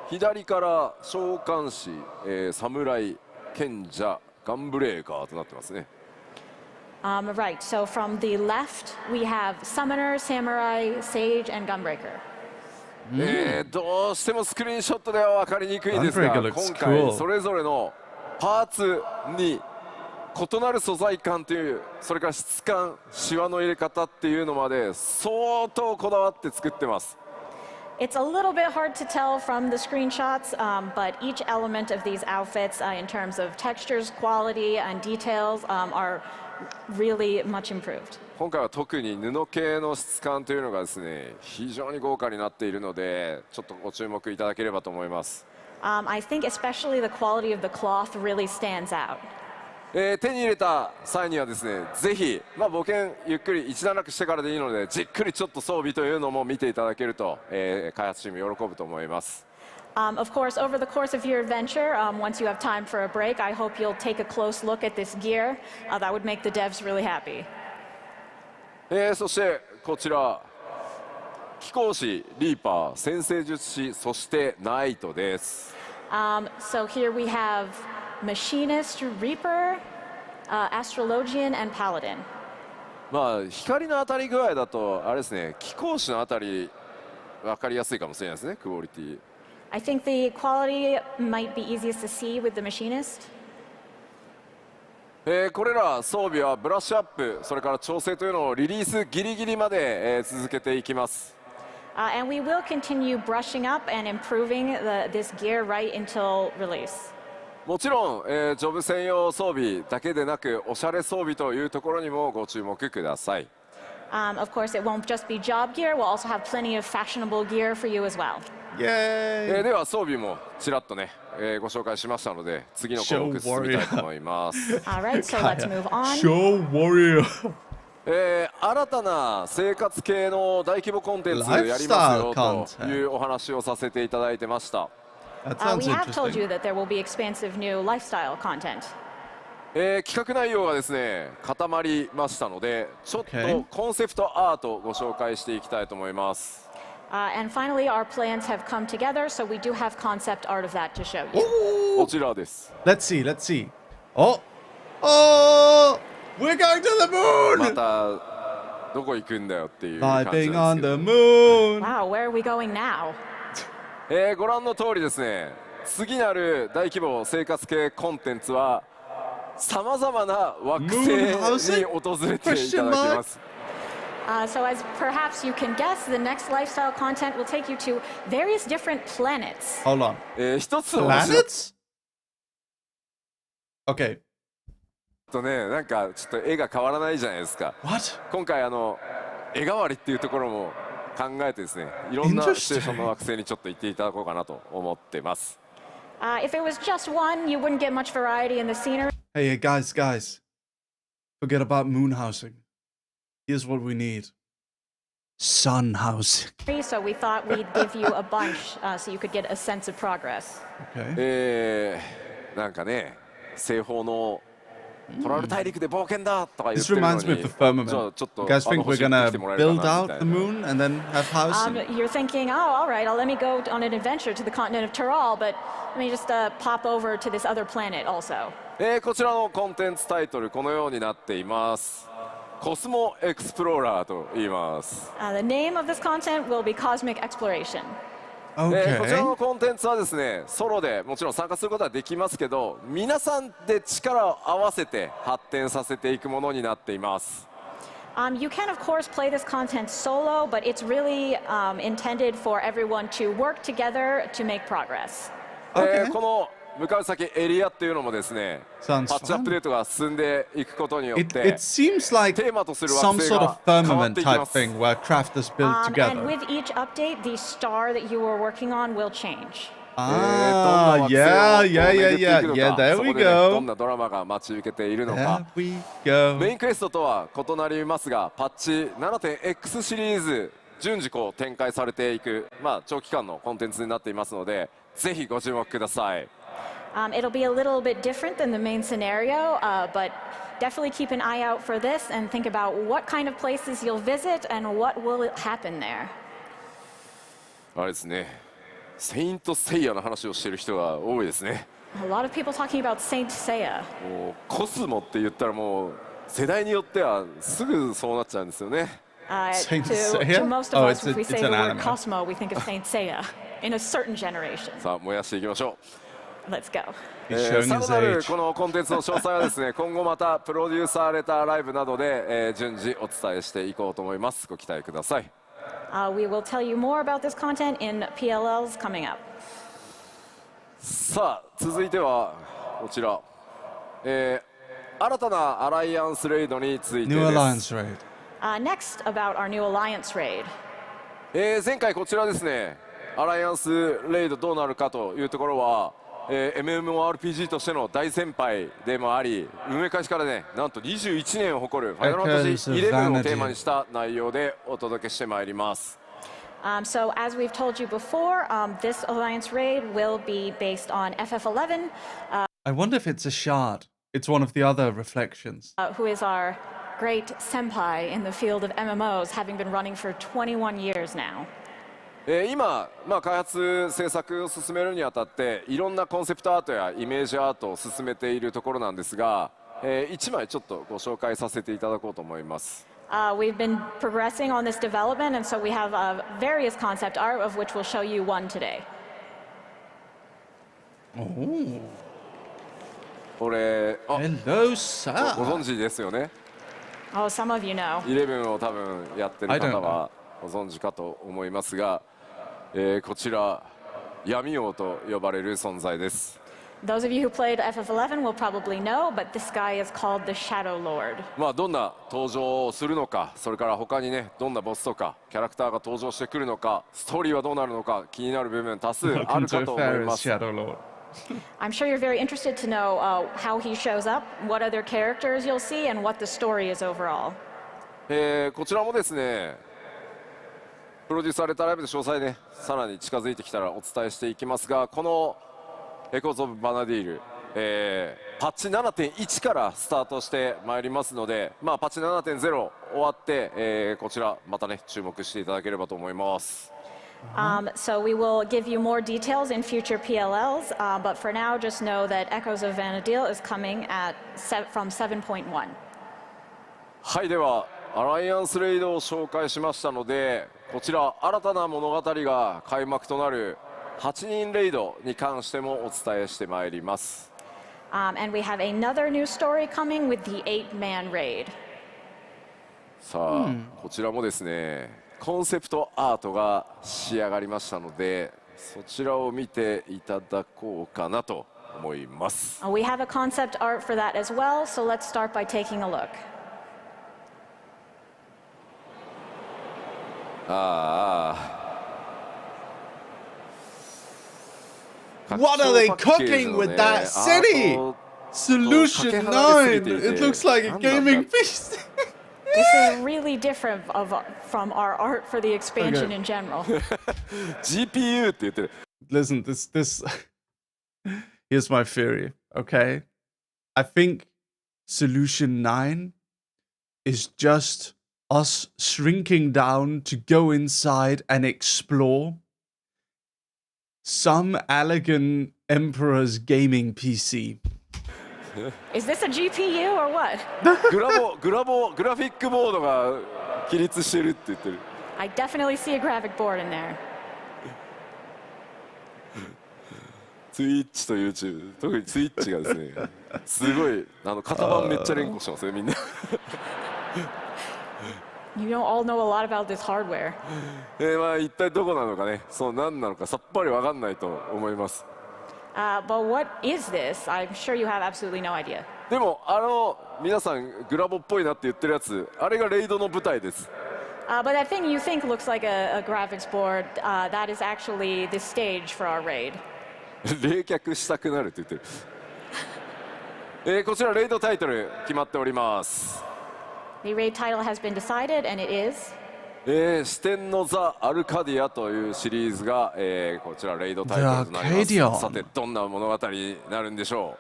左から召喚士、侍、賢者、ガンブレーカーとなってますね。Right, so from the left, we have Summoner, Samurai, Sage, and Gunbreaker. どうしてもスクリーンショットでは分かりにくいですが、 Gunbreaker 今 looks 回 cool. それぞれのパーツに異なる素材感という、それから質感、シワの入れ方っていうのまで相当こだわって作ってます。 It's a little bit hard to tell from the screenshots, but each element of these outfits, in terms of textures, quality, and details, are really much improved. 今回は特に布系の質感というのがですね、非常に豪華になっているので、ちょっとご注目いただければと思います。I think especially the quality of the cloth really stands out. 手に入れた際にはですね、ぜひ、冒険ゆっくり一段落してからでいいので、じっくりちょっと装備というのも見ていただけると、開発チーム喜ぶと思います。Of course, over the course of your adventure, once you have time for a break, I hope you'll take a close look at this gear. That would make the devs really happy. そしてこちら貴公子、リーパー、先生術師、そしてナイトです。So here we have Machinist, Reaper, Astrologian, and Paladin. 光の当たり具合だとあれですね、貴公子のあたり分かりやすいかもしれないですね、クオリティ。I think the quality might be easiest to see with the machinist. これら装備はブラッシュアップ、それから調整というのをリリースギリギリまで、続けていきます。And we will continue brushing up and improving this gear right until release. もちろん、ジョブ専用装備だけでなく、おしゃれ装備というところにもご注目ください。Of course, it won't just be job gear. We'll also have plenty of fashionable gear for you as well. では装備もちらっとね、ご紹介しましたので、次の項目進みたいと思います。All right, so let's move on. Show warrior. 新たな生活系の大規模コンテンツやりますよというお話をさせていただいてました。We have told you that there will be expansive new lifestyle content. 企画内容がですね固まりましたので、ちょっとコンセプトアートをご紹介していきたいと思います。And finally, our plans have come together, so we do have concept art of that to show you. こちらです。Let's see, let's see. Oh, we're going to the moon. またどこ行くんだよっていう感じなんですけど。Climbing on the moon. Wow, where are we going now? ご覧の通りですね、次なる大規模生活系コンテンツはさまざまな惑星に訪れていただきます。So as perhaps you can guess, the next lifestyle content will take you to various different planets. Hold on. 一つ Planets? Okay. なんかちょっと絵が変わらないじゃないですか。What? 今回絵代わりっていうところも考えてですね、いろんなシチュエーションの惑星にちょっと行っていただこうかなと思ってます。If it was just one, you wouldn't get much variety in the scenery. Hey, guys. Forget about moon housing. Here's what we need. Sun housing. So we thought we'd give you a bunch so you could get a sense of progress. Okay. なんかね、西方のトラル大陸で冒険だとか言っ This てるのに、 reminds me of the firmament. ちょっと You guys think we're 星 gonna 行ってもらえるか build なみた out い the な。 moon and then have housing? You're thinking, oh, all right, let me go on an adventure to the continent of Tyrol, but let me just pop over to this other planet also. こちらのコンテンツタイトルこのようになっています。コスモエクスプローラーと言います。The name of this content will be Cosmic Exploration. こちらのコンテンツはですね、ソロでもちろん参加することはできますけど、皆さんで力を合わせて発展させていくものになっています。You can, of course, play this content solo, but it's really intended for everyone to work together to make progress. この向かう先エリアっていうのもですね、パッチアップデートが進んでいくことによって、 It seems like テーマとする some 惑星 sort が of 変わって firmament いきま type す。 thing where crafters build And together. with each update, the star that you were working on will change. Ah, yeah. There we どん go. なドラマが待ち受けているのか。 There we go. メインクエストとは異なりますが、パッチ 7.X シリーズ順次展開されていく、長期間のコンテンツになっていますので、ぜひご注目ください。It'll be a little bit different than the main scenario, but definitely keep an eye out for this and think about what kind of places you'll visit and what will happen there. あれですね、セイントセイヤの話をしている人が多いですね。A lot of people talking about Saint Seiya. もうコスモって言ったらもう世代によってはすぐそうなっちゃうんですよね。Saint To Seiya? most of Oh, us, if we it's say the an word anime. Cosmo, we think of Saint Seiya in a certain generation. さあ燃やしていきましょう。Let's go. He's showing さ his らなる age. このコンテンツの詳細はですね今後またプロデューサーレターライブなどで、順次お伝えしていこうと思います。ご期待ください。We will tell you more about this content in PLLs coming up. さあ続いてはこちら、新たなアライアンスレイドについてです。 New Alliance Raid. Next, about our new Alliance Raid. 前回こちらですねアライアンスレイドどうなるかというところは、MMORPG としての大先輩でもあり運営開始からねなんと21年を誇るファイナルファンタジー11をテーマにした内容でお届けしてまいります。So as we've told you before, this Alliance Raid will be based on FF11. I wonder if it's a shard. It's one of the other reflections. Who is our great senpai in the field of MMOs, having been running for 21 years now. 今、開発制作を進めるにあたっていろんなコンセプトアートやイメージアートを進めているところなんですが、1枚ちょっとご紹介させていただこうと思います。We've been progressing on this development, and so we have various concept art, of which we'll show you one today. これ、Hello, sir. ご存知ですよね。Oh, some of you know. 11を多分やってる方はご存知かと思いますが、こちら闇王と呼ばれる存在です。Those of you who played FF11 will probably know, but this guy is called the Shadow Lord. まあどんな登場をするのか、それから他にねどんなボスとかキャラクターが登場してくるのか、ストーリーはどうなるのか気になる部分多数あるかと思います。I'm sure you're very interested to know how he shows up, what other characters you'll see, and what the story is overall. こちらもですね、プロデュースされたライブで詳細ね、さらに近づいてきたらお伝えしていきますが、このエコーズ・オブ・バナディール、パッチ 7.1 からスタートしてまいりますので、まあ、パッチ 7.0 終わって、こちらまたね注目していただければと思います。So we will give you more details in future PLLs, but for now, just know that Echoes of Vana'diel is coming from 7.1. はい、ではアライアンスレイドを紹介しましたので、こちら新たな物語が開幕となる8人レイドに関してもお伝えしてまいります。And we have another new story coming with the 8-man raid. さあ、こちらもですね、コンセプトアートが仕上がりましたので、そちらを見ていただこうかなと思います。We have a concept art for that as well, so let's start by taking a look. What are they cooking with that city? Solution 9. It looks like a gaming PC. This is really different from our art for the expansion in general. GPU って言ってる。Listen, this. Here's my theory. Okay, I think Solution 9 is just us shrinking down to go inside and explore some elegant emperor's gaming PC. Is this a GPU or what? グラフィックボードが起立してるって言ってる。I definitely see a graphic board in there. ツイッチと YouTube、特にツイッチがですね、すごい型番めっちゃ連呼してますよみんな。You don't all know a lot about this hardware. まあ一体どこなのかね、そう何なのかさっぱりわかんないと思います。But what is this? I'm sure you have absolutely no idea. でも皆さんグラボっぽいなって言ってるやつ、あれがレイドの舞台です。But that thing you think looks like a graphics board, that is actually the stage for our raid. 冷却したくなるって言ってる。こちらレイドタイトル決まっております。The raid title has been decided, and it is. 四天のザ・アルカディアというシリーズが、こちらレイドタイトルとなります。さてどんな物語になるんでしょ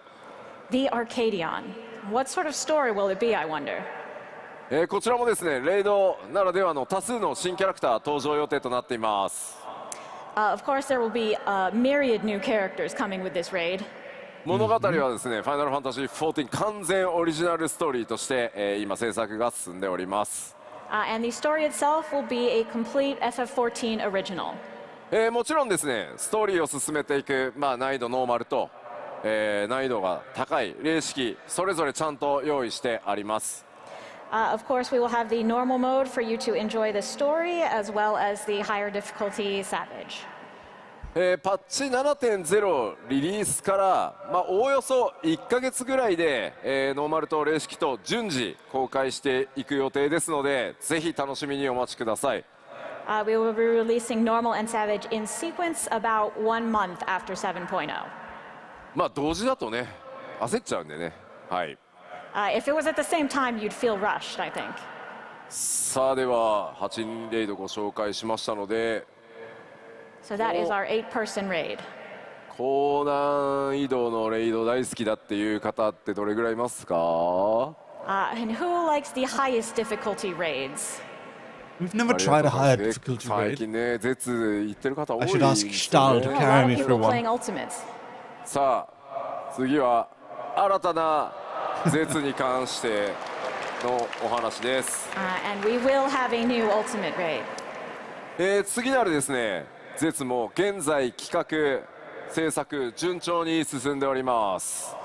う。The Arcadion. What sort of story will it be, I wonder? こちらもですね、レイドならではの多数の新キャラクター登場予定となっています。Of course, there will be a myriad new characters coming with this raid. 物語はですね、ファイナルファンタジー14完全オリジナルストーリーとして、今制作が進んでおります。And the story itself will be a complete FF14 original. もちろんですね、ストーリーを進めていく、難易度ノーマルと、難易度が高い霊式それぞれちゃんと用意してあります。Of course, we will have the normal mode for you to enjoy the story, as well as the higher difficulty Savage. パッチ 7.0 リリースから、おおよそ1ヶ月ぐらいで、ノーマルと霊式と順次公開していく予定ですので、ぜひ楽しみにお待ちください。We will be releasing Normal and Savage in sequence about 1 month after 7.0. 同時だとね、焦っちゃうんでね。はい。If it was at the same time, you'd feel rushed, I think. さあでは8人レイドご紹介しましたので。So that is our 8-person raid. 高難易度のレイド大好きだっていう方ってどれぐらいいますか？ And who likes the highest difficulty raids? We've never tried a higher difficulty raid. 最近ね、絶言ってる方多いです I ね。 should ask Stahl to carry me through one. さあ、次は新たな絶に関してのお話です。And we will have a new ultimate raid. 次なるですね。絶も現在企画制作順調に進んでおります。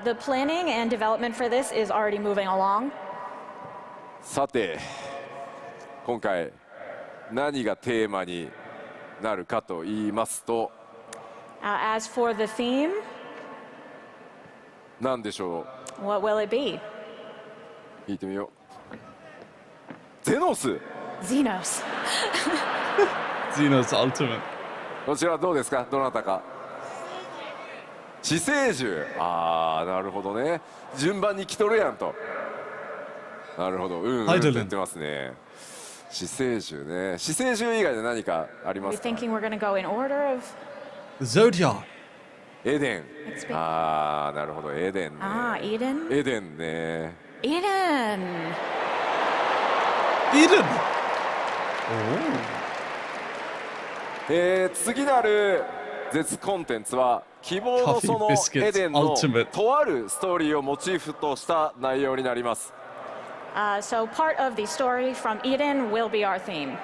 The planning and development for this is already moving along. さて、今回何がテーマになるかと言いますと、As for the theme, 何でしょう。 what will it be? 聞いてみよう。ゼノス。Xenos. Xenos Ultimate。こちらどうですか、どなたか。死生獣。ああ、なるほどね。順番に来とるやんと。なるほど。うん、って言ってますね。死生獣ね。死生獣以外で何かありますか。 We're thinking we're going to go in order of Zodiac。エデン。ああ、なるほど、エデンね。Eden. エデンね。Eden. Eden。次なる絶コンテンツは希望のそのエデンのとあるストーリーをモチーフとした内容になります。So part of the story from Eden will be our theme.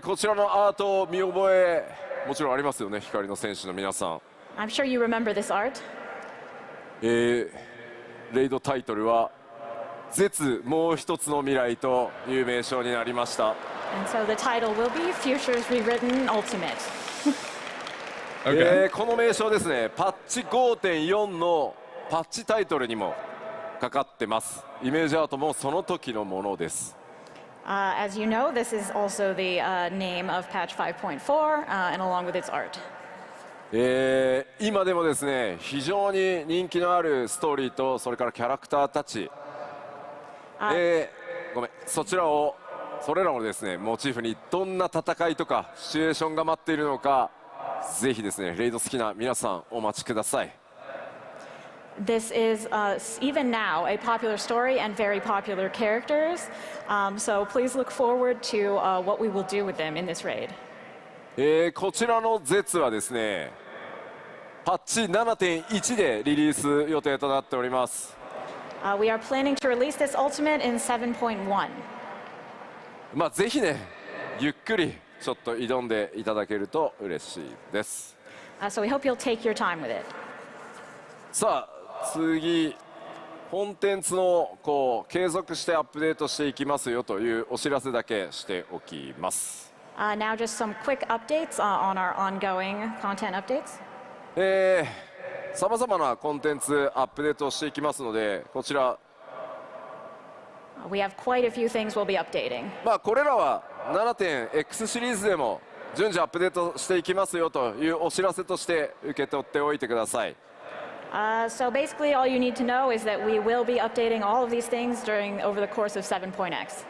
こちらのアートを見覚えもちろんありますよね、光の戦士の皆さん。I'm sure you remember this art. レイドタイトルは絶もう一つの未来という名称になりました。And so the title will be Futures Rewritten Ultimate. この名称ですね、パッチ 5.4 のパッチタイトルにもかかってます。イメージアートもその時のものです。As you know, this is also the name of patch 5.4 and along with its art. 今でもですね、非常に人気のあるストーリーとそれからキャラクターたち、ごめん、それらをですねモチーフにどんな戦いとかシチュエーションが待っているのか、ぜひですねレイド好きな皆さんお待ちください。This is even now a popular story and very popular characters. So please look forward to what we will do with them in this raid. こちらの絶はですね、パッチ 7.1 でリリース予定となっております。We are planning to release this ultimate in 7.1. まあぜひね、ゆっくりちょっと挑んでいただけると嬉しいです。So we hope you'll take your time with it. さあ次、コンテンツの継続してアップデートしていきますよというお知らせだけしておきます。Now just some quick updates on our ongoing content updates. さまざまなコンテンツアップデートをしていきますので、こちら。We have quite a few things we'll be updating. まあこれらは 7.X シリーズでも順次アップデートしていきますよというお知らせとして受け取っておいてください。So basically all you need to know is that we will be updating all of these things over the course of 7.x.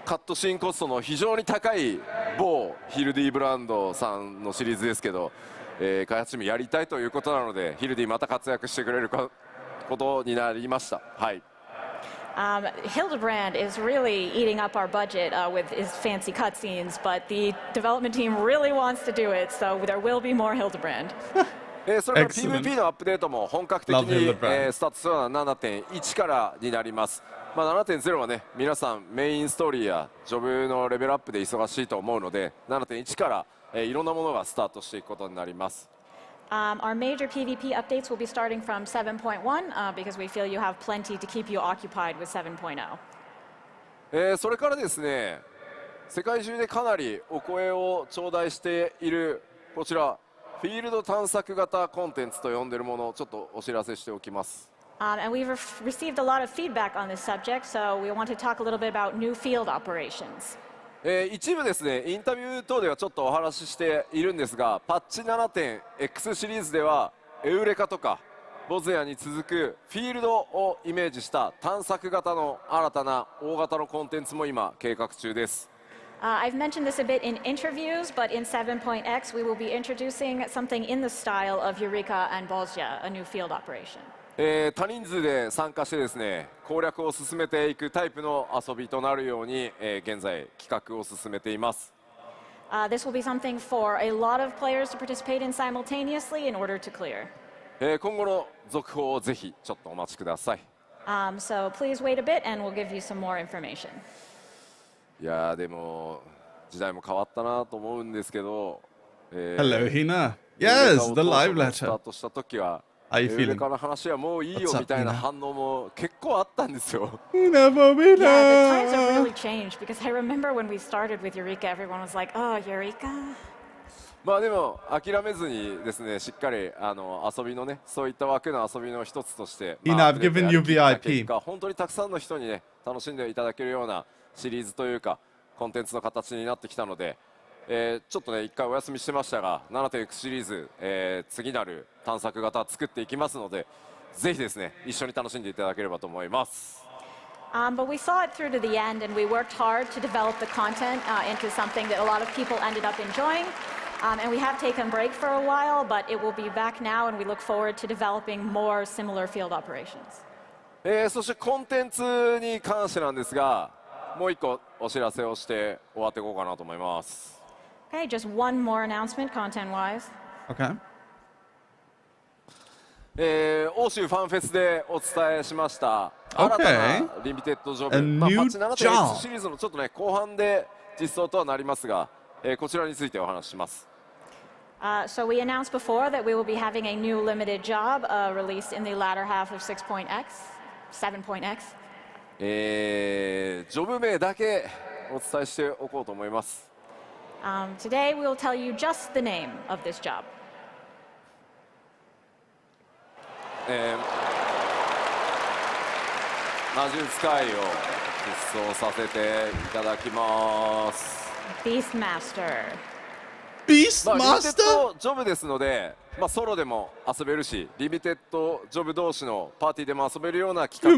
カットシーンコストの非常に高い某ヒルディブランドさんのシリーズですけど、開発チームやりたいということなので、ヒルディまた活躍してくれることになりました。はい。Hildebrand is really eating up our budget with his fancy cutscenes, but the development team really wants to do it, so there will be more Hildebrand. それから PVP のアップデートも本格的にスタートするのは 7.1 からになります。まあ、7.0 はね、皆さんメインストーリーやジョブのレベルアップで忙しいと思うので、 7.1 からいろんなものがスタートしていくことになります。Our major PvP updates will be starting from 7.1 because we feel you have plenty to keep you occupied with 7.0. それからですね、世界中でかなりお声を頂戴しているこちらフィールド探索型コンテンツと呼んでいるものをちょっとお知らせしておきます。And we've received a lot of feedback on this subject, so we want to talk a little bit about new field operations. 一部ですね、インタビュー等ではちょっとお話ししているんですが、パッチ 7.X シリーズではエウレカとかボズヤに続くフィールドをイメージした探索型の新たな大型のコンテンツも今計画中です。I've mentioned this a bit in interviews, but in 7.x we will be introducing something in the style of Eureka and Bosnia, a new field operation. 多人数で参加してですね、攻略を進めていくタイプの遊びとなるように、現在企画を進めています。This will be something for a lot of players to participate in simultaneously in order to clear. 今後の続報をぜひちょっとお待ちください。So please wait a bit and we'll give you some more information. いやーでも時代も変わったなと思うんですけど、Hello, Hina. Yes, the live letter. スタートした時は How you ウレ feeling? カの話はもういいよ What's up, みたいな Nina? 反応も結構あったんですよ。 Nina, Yeah, the times have really changed because I remember when we started with Eureka, everyone was like, "Oh, Eureka." まあでも諦めずにですね、しっかり遊びのね、そういった枠の遊びの一つとして、Nina, I've given you VIP. 結果本当にたくさんの人にね楽しんでいただけるようなシリーズというかコンテンツの形になってきたので、ちょっとね一回お休みしてましたが 7.X シリーズ、次なる探索型作っていきますので、ぜひですね一緒に楽しんでいただければと思います。But we saw it through to the end, and we worked hard to develop the content into something that a lot of people ended up enjoying. And we have taken a break for a while, but it will be back now, and we look forward to developing more similar field operations. そしてコンテンツに関してなんですが、もう一個お知らせをして終わっていこうかなと思います。Okay, just one more announcement, content-wise. Okay. 欧州ファンフェスでお伝えしました新たなリミテッドジョブ、パッチ 7.X シリーズのちょっとね後半で実装とはなりますが、こちらについてお話しします。So we announced before that we will be having a new limited job released in the latter half of 6.x, 7.x. ジョブ名だけお伝えしておこうと思います。Today we will tell you just the name of this job. 魔術界を実装させていただきます。Beastmaster. リミテッドジョブですので、ソロでも遊べるし、リミテッドジョブ同士のパーティーでも遊べるような企画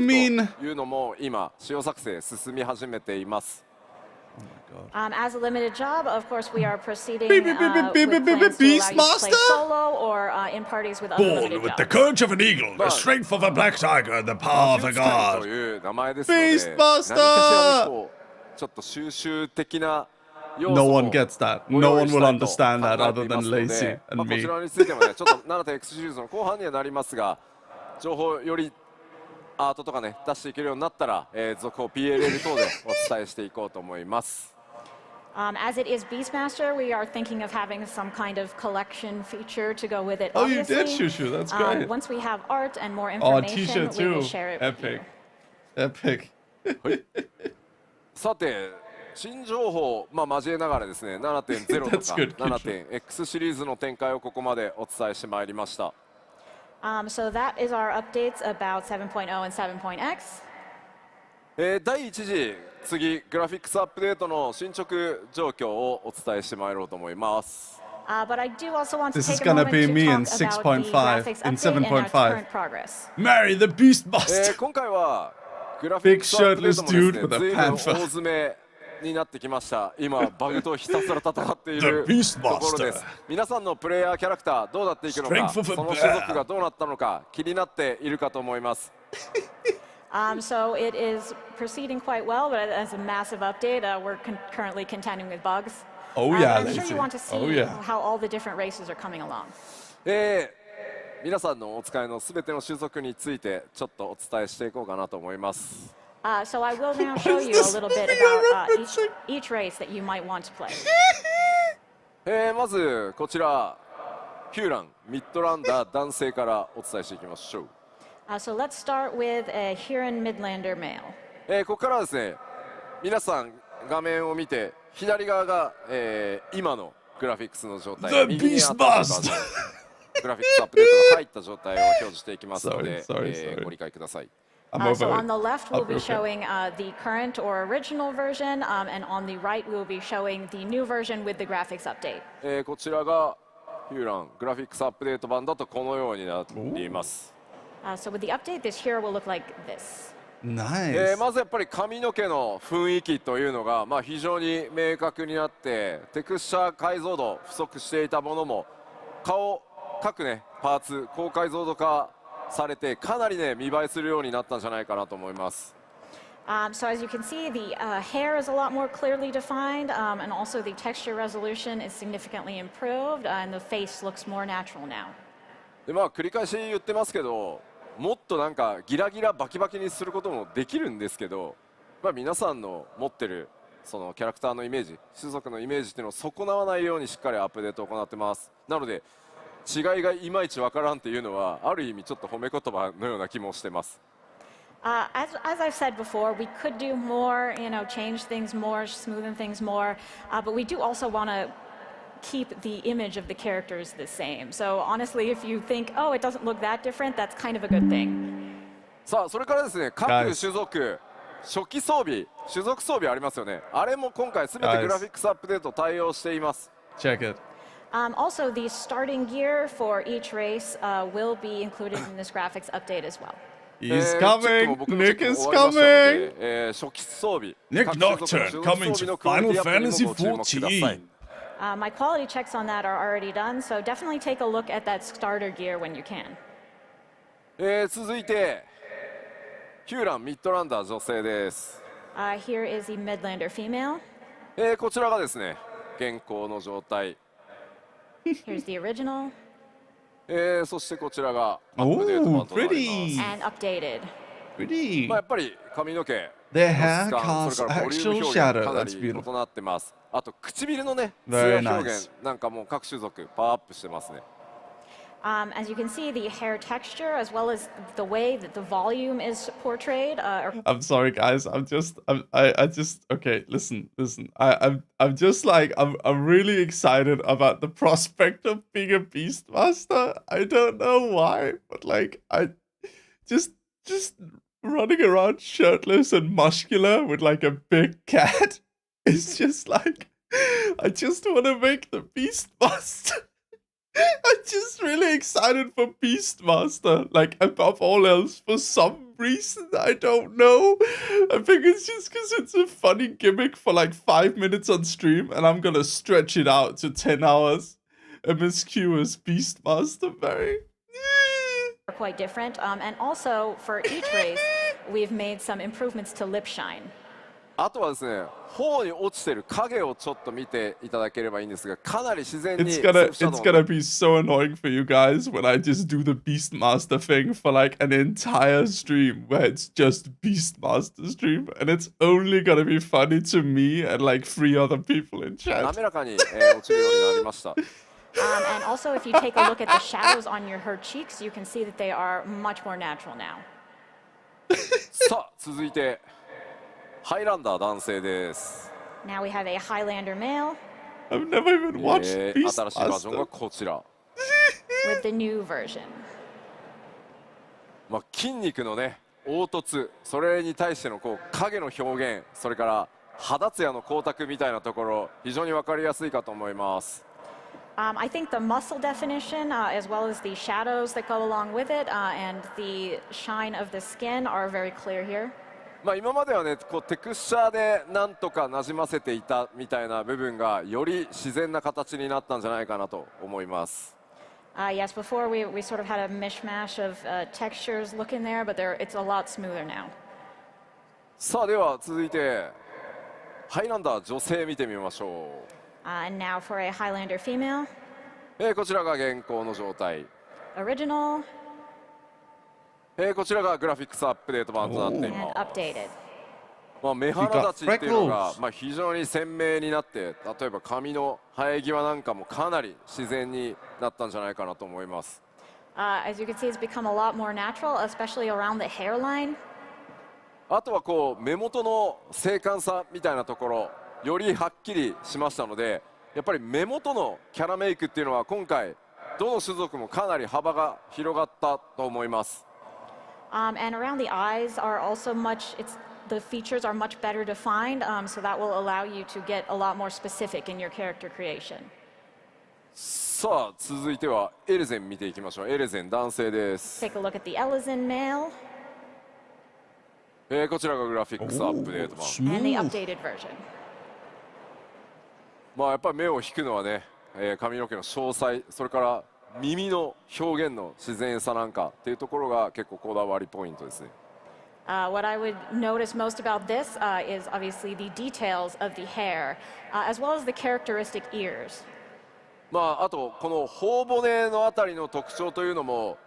というのも今、使用作成進み始めています。As a limited job, of course, we are proceeding with plans to allow you to play solo or in parties with other limited Born with the jobs. courage of an eagle, the strength of a black tiger, and the power of a と god. いう名前ですので、何かしらのちょっと収集的な No one gets that. No one will understand that other than Lacey and こ me. ちらについてもね、ちょっと 7.X シリーズの後半にはなりますが、情報よりアートとかね出していけるようになったら、続報 PLL 等でお伝えしていこうと思います。As it is Beastmaster, we are thinking of having some kind of collection feature to go with it. Oh, you did, obviously. Shushu. That's great. Once we have art and more Oh, a information, t-shirt we will too. share it Epic. with you. Epic. さて、新情報、交えながらですね、7.0 とか 7.X シリーズの展開をここまでお伝えしてまいりました。So that is our updates about 7.0 and 7.x. 第1次、次、グラフィックスアップデートの進捗状況をお伝えしてまいろうと思います。But I do also want to This is take a gonna moment be to me in talk about the 6.5, graphics in update and our 7.5. current progress. Marry the Beastmaster. 今回はグラフィッ Big クスアップデー shirtless トもですね、 dude with a 随分大 panther. 詰めになってきました。今バグとひたすら戦っている The Beastmaster. ところです。皆さんのプレイヤーキャラクターどうなっていくのか、 Strength of a その種族がどうなったのか気になっているかと思います。So it is proceeding quite well, but as a massive update, we're currently contending with bugs. Oh yeah, I'm sure Lacey. you want to see Oh yeah. how all the different races are coming along. 皆さんのお使いのすべての種族についてちょっとお伝えしていこうかなと思います。So I will now show you a little bit about each race that you might want to play. まずこちらヒューランミッドランダー男性からお伝えしていきましょう。So let's start with a Huron Midlander male. ここからはですね、皆さん画面を見て左側が、今のグラフィックスの状態、右にあったグラフィックスアップデートが入った状態を表示していきますので、ご理解ください。So on the left, we'll be showing the current or original version, and on the right, we'll be showing the new version with the graphics update. こちらがヒューラングラフィックスアップデート版だとこのようになっています。So with the update, this hero will look like this. Nice. まずやっぱり髪の毛の雰囲気というのが、非常に明確になってテクスチャー解像度不足していたものも顔各ねパーツ高解像度化されてかなりね見栄えするようになったんじゃないかなと思います。So as you can see, the hair is a lot more clearly defined, and also the texture resolution is significantly improved, and the face looks more natural now. で繰り返し言ってますけど、もっとなんかギラギラバキバキにすることもできるんですけど、皆さんの持ってるそのキャラクターのイメージ、種族のイメージっていうのを損なわないようにしっかりアップデートを行ってます。なので違いがいまいちわからんっていうのはある意味ちょっと褒め言葉のような気もしてます。As I've said before, we could do more, change things more, smoothen things more, but we do also want to keep the image of the characters the same. So honestly, if you think, oh, it doesn't look that different, that's kind of a good thing. さあ、それからですね、各種族、初期装備、種族装備ありますよね。あれも今回すべてグラフィックスアップデート対応しています。Check it. Also, the starting gear for each race will be included in this graphics update as well. He's coming! Nick is coming! Nick Nocturne coming to Final Fantasy XIV. My quality checks on that are already done, so definitely take a look at that starter gear when you can. 続いて、ヒューランミッドランダー女性です。Here is the Midlander female. こちらがですね、現行の状態。Here's the original. そしてこちらがアップデート版となります。And updated. Pretty. やっぱり髪の毛、 Their hair それからボリューム casts 表 actual 現 shadow. かな That's り beautiful. 異なってます。あと唇のね、艶 Very 表 nice. 現なんかもう各種族パワーアップしてますね。As you can see, the hair texture, as well as the way that the volume is portrayed. I'm sorry, guys. I just. Okay, listen. I'm just like, I'm really excited about the prospect of being a Beastmaster. I don't know why, but like, I just running around shirtless and muscular with like a big cat. It's just like, I just want to make the Beastmaster. I'm just really excited for Beastmaster, like above all else, for some reason, I don't know. I think it's just because it's a funny gimmick for like 5 minutes on stream, and I'm gonna stretch it out to 10 hours. MSQ as Beastmaster, very... Are quite different, and also for each race, we've made some improvements to lip shine. あとはですね、頬に落ちてる影をちょっと見ていただければいいんですが、かなり自然に It's gonna be so annoying for you guys when I just do the Beastmaster thing for like an entire stream where it's just Beastmaster stream, and it's only gonna be funny to me and like 3 other people in chat. 滑らかに落ちるようになりました。And also, if you take a look at the shadows on her cheeks, you can see that they are much more natural now. さあ、続いてハイランダー男性です。Now we have a Highlander male. I've never even watched Beastmaster. 新しいバージョンがこちら。With the new version. 筋肉のね、凹凸、それに対してのこう影の表現、それから肌ツヤの光沢みたいなところ、非常に分かりやすいかと思います。I think the muscle definition, as well as the shadows that go along with it, and the shine of the skin are very clear here. 今まではね、こうテクスチャーでなんとかなじませていたみたいな部分がより自然な形になったんじゃないかなと思います。Yes, before we sort of had a mishmash of textures looking there, but it's a lot smoother now. さあでは続いてハイランダー女性見てみましょう。And now for a Highlander female. こちらが現行の状態。Original. こちらがグラフィックスアップデート版となっています。Updated. 目鼻立ちっていうのが非常に鮮明になって、例えば髪の生え際なんかもかなり自然になったんじゃないかなと思います。As you can see, it's become a lot more natural, especially around the hairline. あとはこう目元の精悍さみたいなところ、よりはっきりしましたので、やっぱり目元のキャラメイクっていうのは今回どの種族もかなり幅が広がったと思います。And around the eyes are also the features are much better defined, so that will allow you to get a lot more specific in your character creation. さあ続いてはエレゼン見ていきましょう。エレゼン男性です。 Take a look at the Elezen male. こちらがグラフィックスアップデート版。And the updated version. やっぱり目を引くのはね、髪の毛の詳細、それから耳の表現の自然さなんかっていうところが結構こだわりポイントですね。What I would notice most about this is obviously the details of the hair, as well as the characteristic ears. あとこの頬骨のあたりの特徴というのも、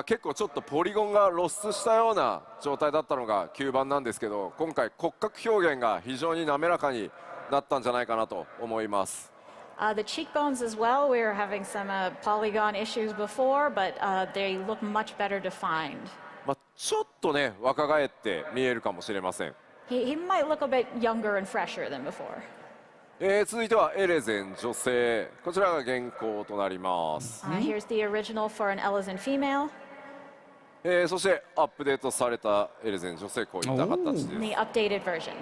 結構ちょっとポリゴンが露出したような状態だったのが吸盤なんですけど、今回骨格表現が非常に滑らかになったんじゃないかなと思います。The cheekbones as well, we were having some polygon issues before, but they look much better defined. ちょっとね、若返って見えるかもしれません。He might look a bit younger and fresher than before. 続いてはエレゼン女性。こちらが原稿となります。Here's the original for an Elezen female. そしてアップデートされたエレゼン女性、こういった形です。The updated version.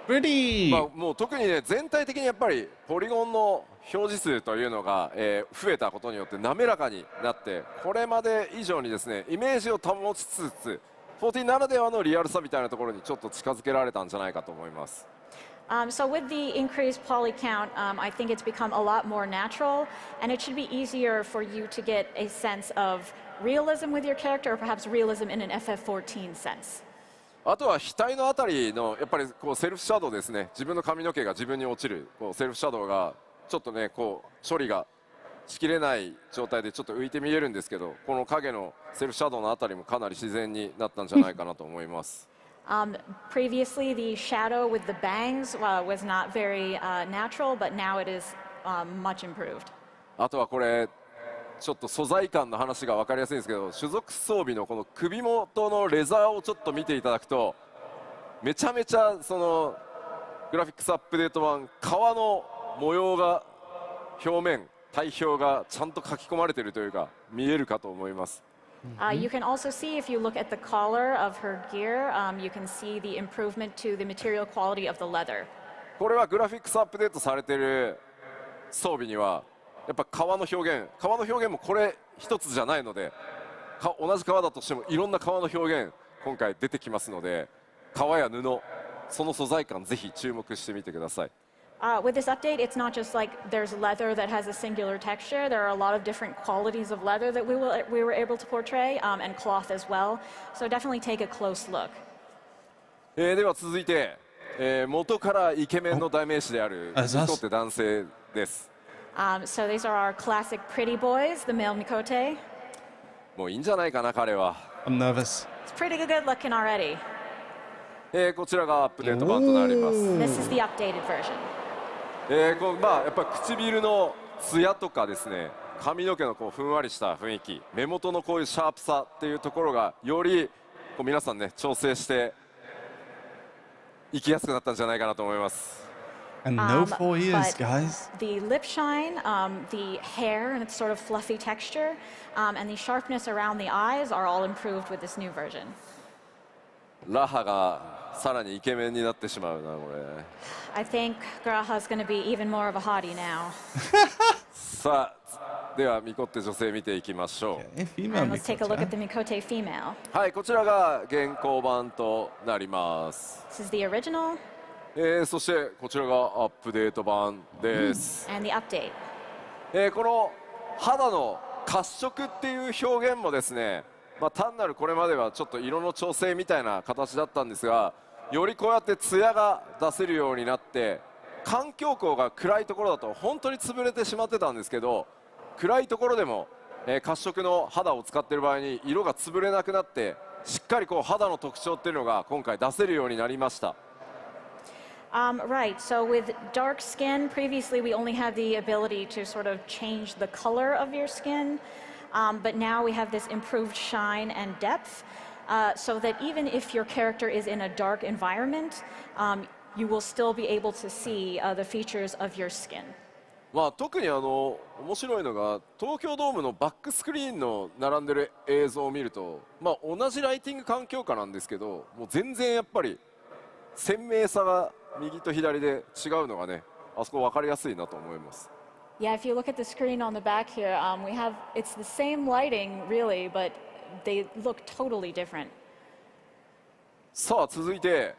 Pretty! もう特にね、全体的にやっぱりポリゴンの表示数というのが、増えたことによって滑らかになって、これまで以上にですね、イメージを保ちつつ、14ならではのリアルさみたいなところにちょっと近づけられたんじゃないかと思います。So with the increased poly count, I think it's become a lot more natural, and it should be easier for you to get a sense of realism with your character, or perhaps realism in an FF14 sense. あとは額のあたりのやっぱりこうセルフシャドウですね。自分の髪の毛が自分に落ちるこうセルフシャドウがちょっとねこう処理がしきれない状態でちょっと浮いて見えるんですけど、この影のセルフシャドウのあたりもかなり自然になったんじゃないかなと思います。Previously, the shadow with the bangs was not very natural, but now it is much improved. あとはこれちょっと素材感の話が分かりやすいんですけど、種族装備のこの首元のレザーをちょっと見ていただくと、めちゃめちゃそのグラフィックスアップデート版、革の模様が表面体表がちゃんと書き込まれているというか見えるかと思います。You can also see, if you look at the collar of her gear, you can see the improvement to the material quality of the leather. これはグラフィックスアップデートされている装備にはやっぱ革の表現もこれ一つじゃないので、同じ革だとしてもいろんな革の表現今回出てきますので、革や布その素材感ぜひ注目してみてください。With this update, it's not just like there's leather that has a singular texture. There are a lot of different qualities of leather that we were able to portray, and cloth as well. So definitely take a close look. では続いて、元からイケメンの代名詞であるミコテ男性です。So these are our classic pretty boys, the male Mikote. もういいんじゃないかな彼は。I'm nervous. It's pretty good looking already. こちらがアップデート版となります。This is the updated version. やっぱ唇のツヤとかですね、髪の毛のこうふんわりした雰囲気、目元のこういうシャープさっていうところがよりこう皆さんね調整して生きやすくなったんじゃないかなと思います。And no 4 years, guys. The lip shine, the hair and its sort of fluffy texture, and the sharpness around the eyes are all improved with this new version. ラハがさらにイケメンになってしまうなこれ。I think Graha's going to be even more of a hottie now. さあ、ではミコテ女性見ていきましょう。And let's take a look at the Mikote female. はい、こちらが現行版となります。This is the original. そしてこちらがアップデート版です。And the update. この肌の褐色っていう表現もですね、単なるこれまではちょっと色の調整みたいな形だったんですが、よりこうやってツヤが出せるようになって、環境光が暗いところだと本当に潰れてしまってたんですけど、暗いところでも、褐色の肌を使っている場合に色が潰れなくなって、しっかりこう肌の特徴っていうのが今回出せるようになりました。Right, so with dark skin, previously we only had the ability to sort of change the color of your skin, but now we have this improved shine and depth, so that even if your character is in a dark environment, you will still be able to see the features of your skin. 特に面白いのが東京ドームのバックスクリーンの並んでる映像を見ると、同じライティング環境下なんですけど、もう全然やっぱり鮮明さが右と左で違うのがね、あそこ分かりやすいなと思います。Yeah, if you look at the screen on the back here, it's the same lighting really, but they look totally different. さあ続いて、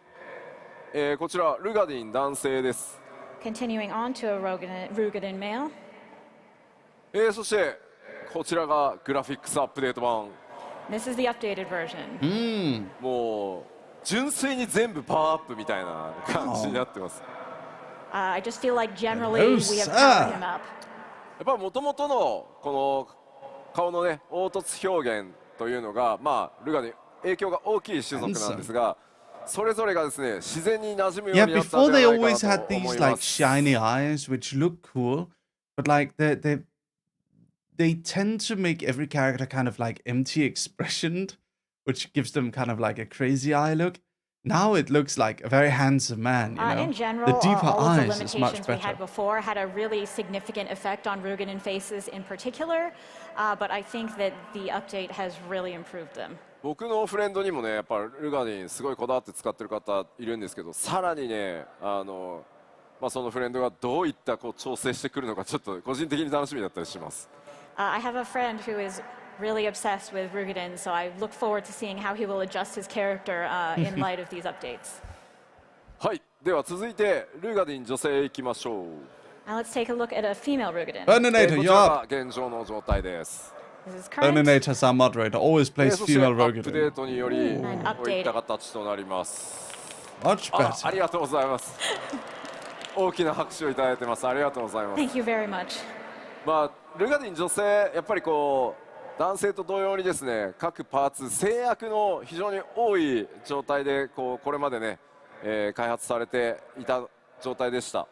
こちらルガディン男性です。Continuing on to a Rugadin male. そしてこちらがグラフィックスアップデート版。This is the updated version. もう純粋に全部パワーアップみたいな感じになってます。I just feel like generally we have powered him up. やっぱり元々のこの顔のね凹凸表現というのがルガに影響が大きい種族なんですが、それぞれがですね自然に馴染むようになったんじゃないかなと思います。Yeah, before they always had these like shiny eyes which look cool, but like they tend to make every character kind of like empty expressioned, which gives them kind of like a crazy eye look. Now it looks like a very handsome man, you know. In general, the deeper all of the eyes is much limitations we better. had before had a really significant effect on Rugadan faces in particular, but I think that the update has really improved them. 僕のフレンドにもね、やっぱルガディンすごいこだわって使ってる方いるんですけど、さらにね、そのフレンドがどういったこう調整してくるのかちょっと個人的に楽しみだったりします。I have a friend who is really obsessed with Rugadan, so I look forward to seeing how he will adjust his character in light of these updates. はい、では続いてルガディン女性いきましょう。Now let's take a look at a female Rugadan. Burninator, こち you're らが up. 現状の状態です。This is current. Burninator's our moderator, always で plays そして female アップデー Rogan. トにより And こういった updated. 形となります。Much あ better. りがとうございます。大きな拍手をいただいてます。ありがとうございます。 Thank you very much. ルガディン女性やっぱりこう男性と同様にですね、各パーツ制約の非常に多い状態でこれまでね、開発されていた状態でした。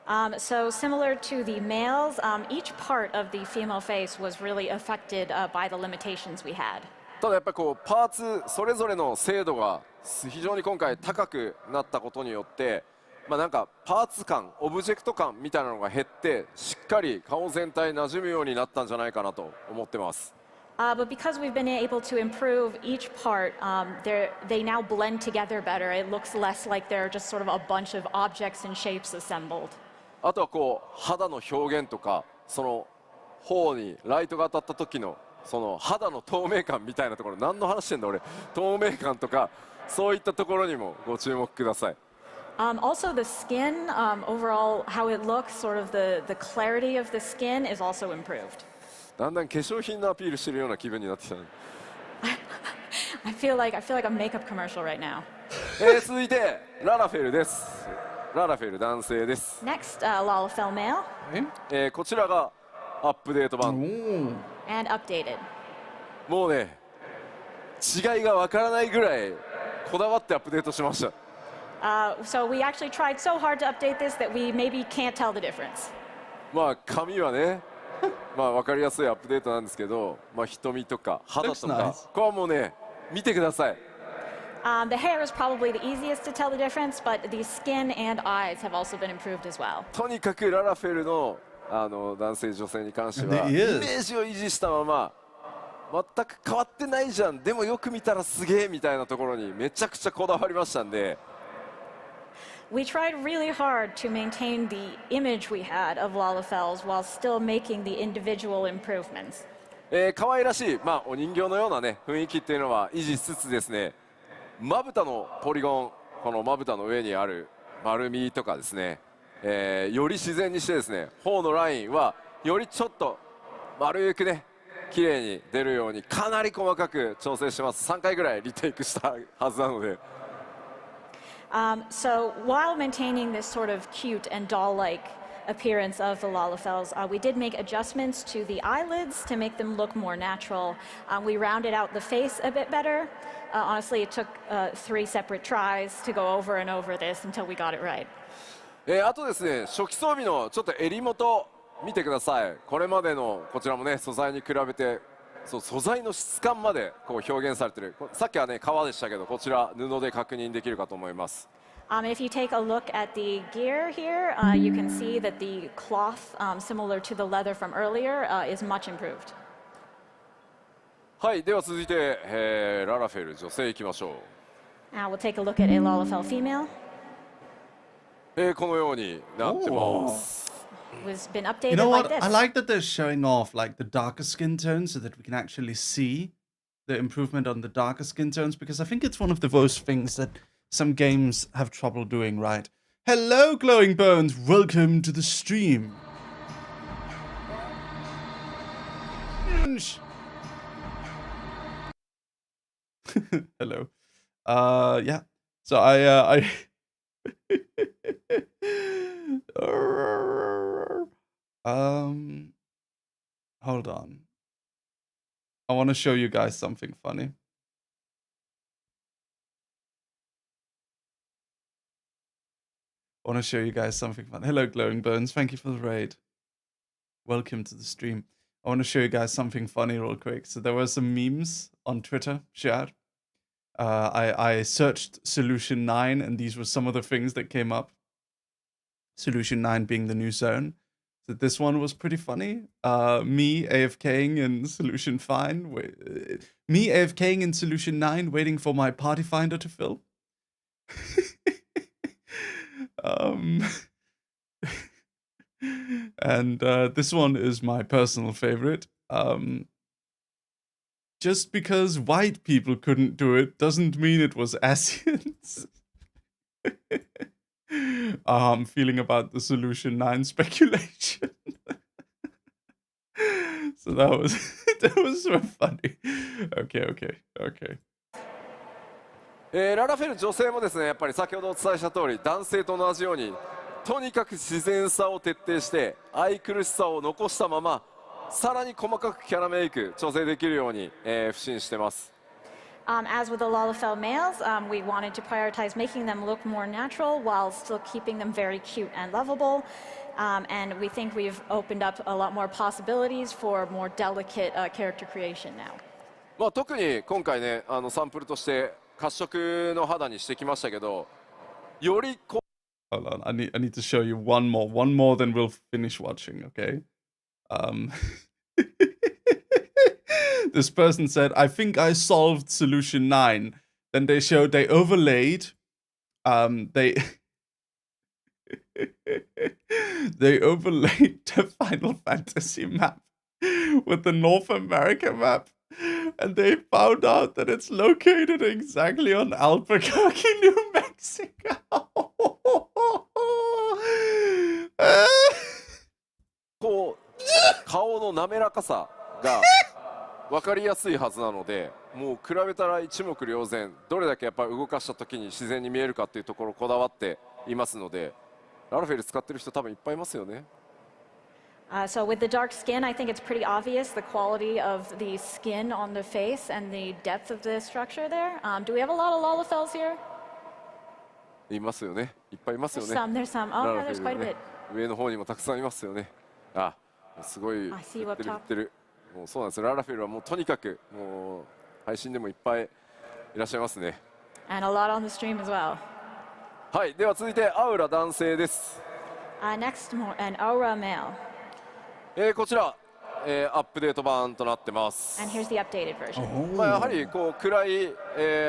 So similar to the males, each part of the female face was really affected by the limitations we had. ただやっぱりこうパーツそれぞれの精度が非常に今回高くなったことによって、なんかパーツ感、オブジェクト感みたいなのが減ってしっかり顔全体馴染むようになったんじゃないかなと思ってます。But because we've been able to improve each part, they now blend together better. It looks less like they're just sort of a bunch of objects and shapes assembled. あとはこう肌の表現とか、その頬にライトが当たった時のその肌の透明感みたいなところ、何の話してんだ俺、透明感とかそういったところにもご注目ください。Also, the skin, overall, how it looks, sort of the clarity of the skin is also improved. だんだん化粧品のアピールしてるような気分になってきたね。I feel like a makeup commercial right now. 続いてララフェルです。ララフェル男性です。 Next, Lalafell male. こちらがアップデート版。And updated. もうね、違いがわからないぐらいこだわってアップデートしました。So we actually tried so hard to update this that we maybe can't tell the difference. 髪はね、わかりやすいアップデートなんですけど、瞳とか肌とか、これはもうね、見てください。The hair is probably the easiest to tell the difference, but the skin and eyes have also been improved as well. とにかくララフェルの男性女性に関してはイメージを維持したまま全く変わってないじゃん、でもよく見たらすげえみたいなところにめちゃくちゃこだわりましたんで。We tried really hard to maintain the image we had of Lalafells while still making the individual improvements. 可愛らしい、お人形のようなね雰囲気っていうのは維持しつつですね、まぶたのポリゴン、このまぶたの上にある丸みとかですね、より自然にしてですね、頬のラインはよりちょっと丸くね綺麗に出るようにかなり細かく調整してます。3回ぐらいリテイクしたはずなので。So while maintaining this sort of cute and doll-like appearance of the Lalafells, we did make adjustments to the eyelids to make them look more natural. We rounded out the face a bit better. Honestly, it took 3 separate tries to go over and over this until we got it right. あとですね、初期装備のちょっと襟元見てください。これまでのこちらもね、素材に比べて素材の質感までこう表現されてる。さっきはね革でしたけど、こちら布で確認できるかと思います。If you take a look at the gear here, you can see that the cloth, similar to the leather from earlier, is much improved. はい、では続いて、ララフェル女性いきましょう。Now we'll take a look at a Lalafell female. このようになってます。Was been updated You know like what? this. I like that they're showing off like the darker skin tones so that we can actually see the improvement on the darker skin tones, because I think it's one of the worst things that some games have trouble doing, right? Hello, Glowing Bones. Welcome to the stream. Hello. Yeah. So I hold on. I want to show you guys something funny. I want to show you guys something fun. Hello, Glowing Bones. Thank you for the raid. welcome to the stream. I want to show you guys something funny real quick. So there were some memes on Twitter shared. I searched Solution 9, and these were some of the things that came up. Solution 9 being the new zone. So this one was pretty funny. Me AFKing in Solution 9, me AFKing in Solution 9, waiting for my party finder to fill. And this one is my personal favorite. Just because white people couldn't do it doesn't mean it was Asians. I'm feeling about the Solution 9 speculation. So that was so funny. Okay. ララフェル女性もですね、やっぱり先ほどお伝えした通り、男性と同じようにとにかく自然さを徹底して愛くるしさを残したまま、さらに細かくキャラメイク調整できるように、不信してます。As with the Lalafell males, we wanted to prioritize making them look more natural while still keeping them very cute and lovable. And we think we've opened up a lot more possibilities for more delicate character creation now. まあ特に今回ね、サンプルとして褐色の肌にしてきましたけど、よりこ Hold on, I need to show you one more, then we'll finish watching, okay? This person said, I think I solved Solution 9. Then they showed they overlaid, they overlaid the Final Fantasy map with the North America map. And they found out that it's located exactly on Albuquerque, New Mexico. こう顔の滑らかさが分かりやすいはずなので、もう比べたら一目瞭然、どれだけやっぱり動かした時に自然に見えるかっていうところをこだわっていますので、ララフェル使ってる人多分いっぱいいますよね。So with the dark skin, I think it's pretty obvious the quality of the skin on the face and the depth of the structure there. Do we have a lot of Lalafells here? いますよね。いっぱいいますよね。There's some. Oh, yeah, there's quite a bit. 上の方にもたくさんいますよね。あ、すごい。振ってる。もうそうなんです。ララフェルはもうとにかくもう配信でもいっぱいいらっしゃいますね。And a lot on the stream as well. はい。では続いてアウラ男性です。Next, an aura male. こちら、アップデート版となってます。And here's the updated version. まあやはりこう暗い、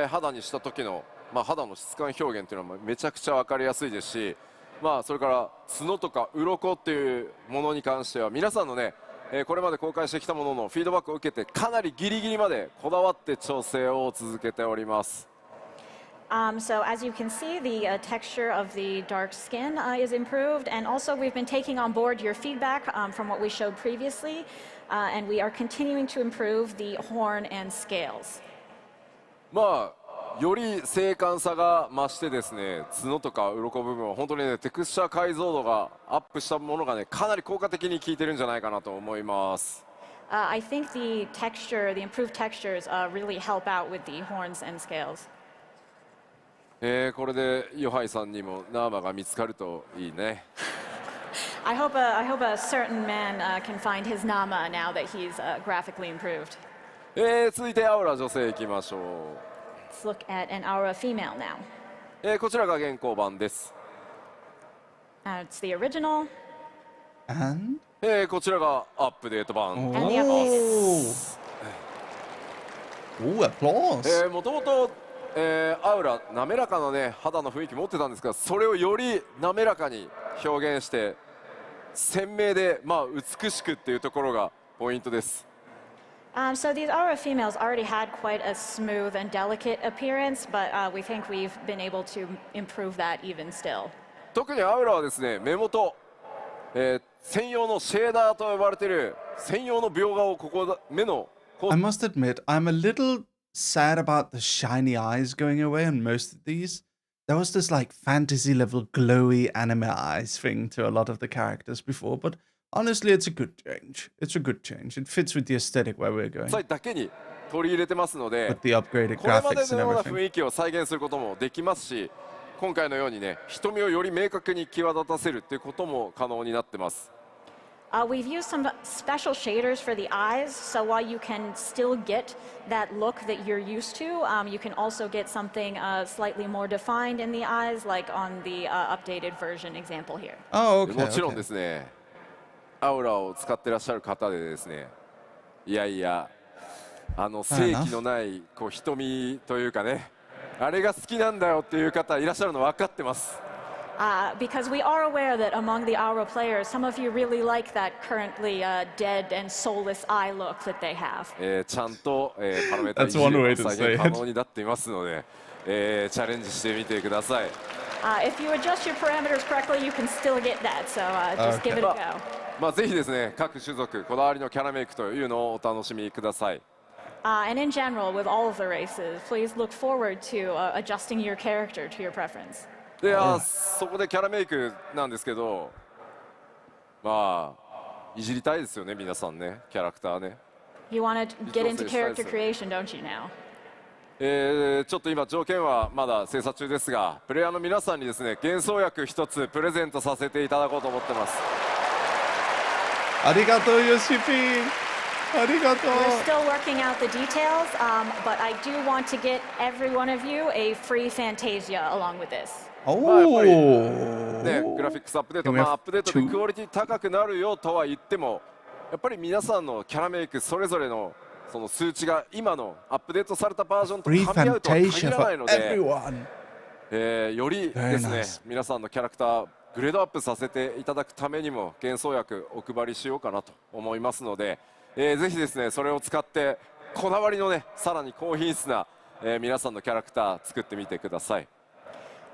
肌にした時の、まあ、肌の質感表現というのはめちゃくちゃ分かりやすいですし、まあそれから角とか鱗っていうものに関しては皆さんのね、これまで公開してきたもののフィードバックを受けてかなりギリギリまでこだわって調整を続けております。So as you can see, the texture of the dark skin is improved, and also we've been taking on board your feedback from what we showed previously, and we are continuing to improve the horn and scales. まあより精悍さが増してですね、角とか鱗部分は本当にねテクスチャー解像度がアップしたものがねかなり効果的に効いてるんじゃないかなと思います。I think the improved textures really help out with the horns and scales. これでヨハイさんにもナーマが見つかるといいね。I hope a certain man can find his Nama now that he's graphically improved. 続いてアウラ女性いきましょう。Let's look at an aura female now. こちらが現行版です。It's the original. And? こちらがアップデート版。And the updates. applause. もともとアウラ滑らかなね肌の雰囲気持ってたんですが、それをより滑らかに表現して鮮明でまあ美しくっていうところがポイントです。So these aura females already had quite a smooth and delicate appearance, but we think we've been able to improve that even still. 特にアウラはですね、目元、専用のシェーダーと呼ばれている専用の描画をここ目の。I must admit, I'm a little sad about the shiny eyes going away on most of these. There was this like fantasy level glowy anime eyes thing to a lot of the characters before, but honestly it's a good change. It's a good change. It fits with the aesthetic where we're going. だけに取り入れてますので、 with the upgraded これまで graphics の and ような everything. 雰囲気を再現することもできますし、今回のようにね、瞳をより明確に際立たせるっていうことも可能になってます。We've used some special shaders for the eyes, so while you can still get that look that you're used to, you can also get something slightly more defined in the eyes, like on the updated version example here. Oh, okay. もちろんですね、アウラを使ってらっしゃる方でですね、いやいや、正気のないこう瞳というかね、あれが好きなんだよっていう方いらっしゃるの分かってます。Because we are aware that among the Aura players, some of you really like that currently dead and soulless eye look that they have. ちゃんと、パラメータいじりを再現可能になっていますので、チャレンジしてみてください。If you adjust your parameters correctly, you can still get that, so just give it a go. まあぜひですね、各種族こだわりのキャラメイクというのをお楽しみください。And in general, with all of the races, please look forward to adjusting your character to your preference. で、そこでキャラメイクなんですけど、まあいじりたいですよね、皆さんね、キャラクターね。You want to get into character creation, don't you now? ちょっと今条件はまだ精査中ですが、プレイヤーの皆さんにですね、幻想薬一つプレゼントさせていただこうと思ってます。ありがとう、ヨシピー。ありがとう。We're still working out the details, but I do want to get every one of you a free Fantasia along with this. まあやっぱりね、グラフィックスアップデート、アップデートでクオリティ高くなるよとは言っても、やっぱり皆さんのキャラメイクそれぞれのその数値が今のアップデートされたバージョンと噛み合うとは限らないので、よりですね、皆さんのキャラクターグレードアップさせていただくためにも幻想薬お配りしようかなと思いますので、ぜひですね、それを使ってこだわりのね、さらに高品質な、皆さんのキャラクター作ってみてください。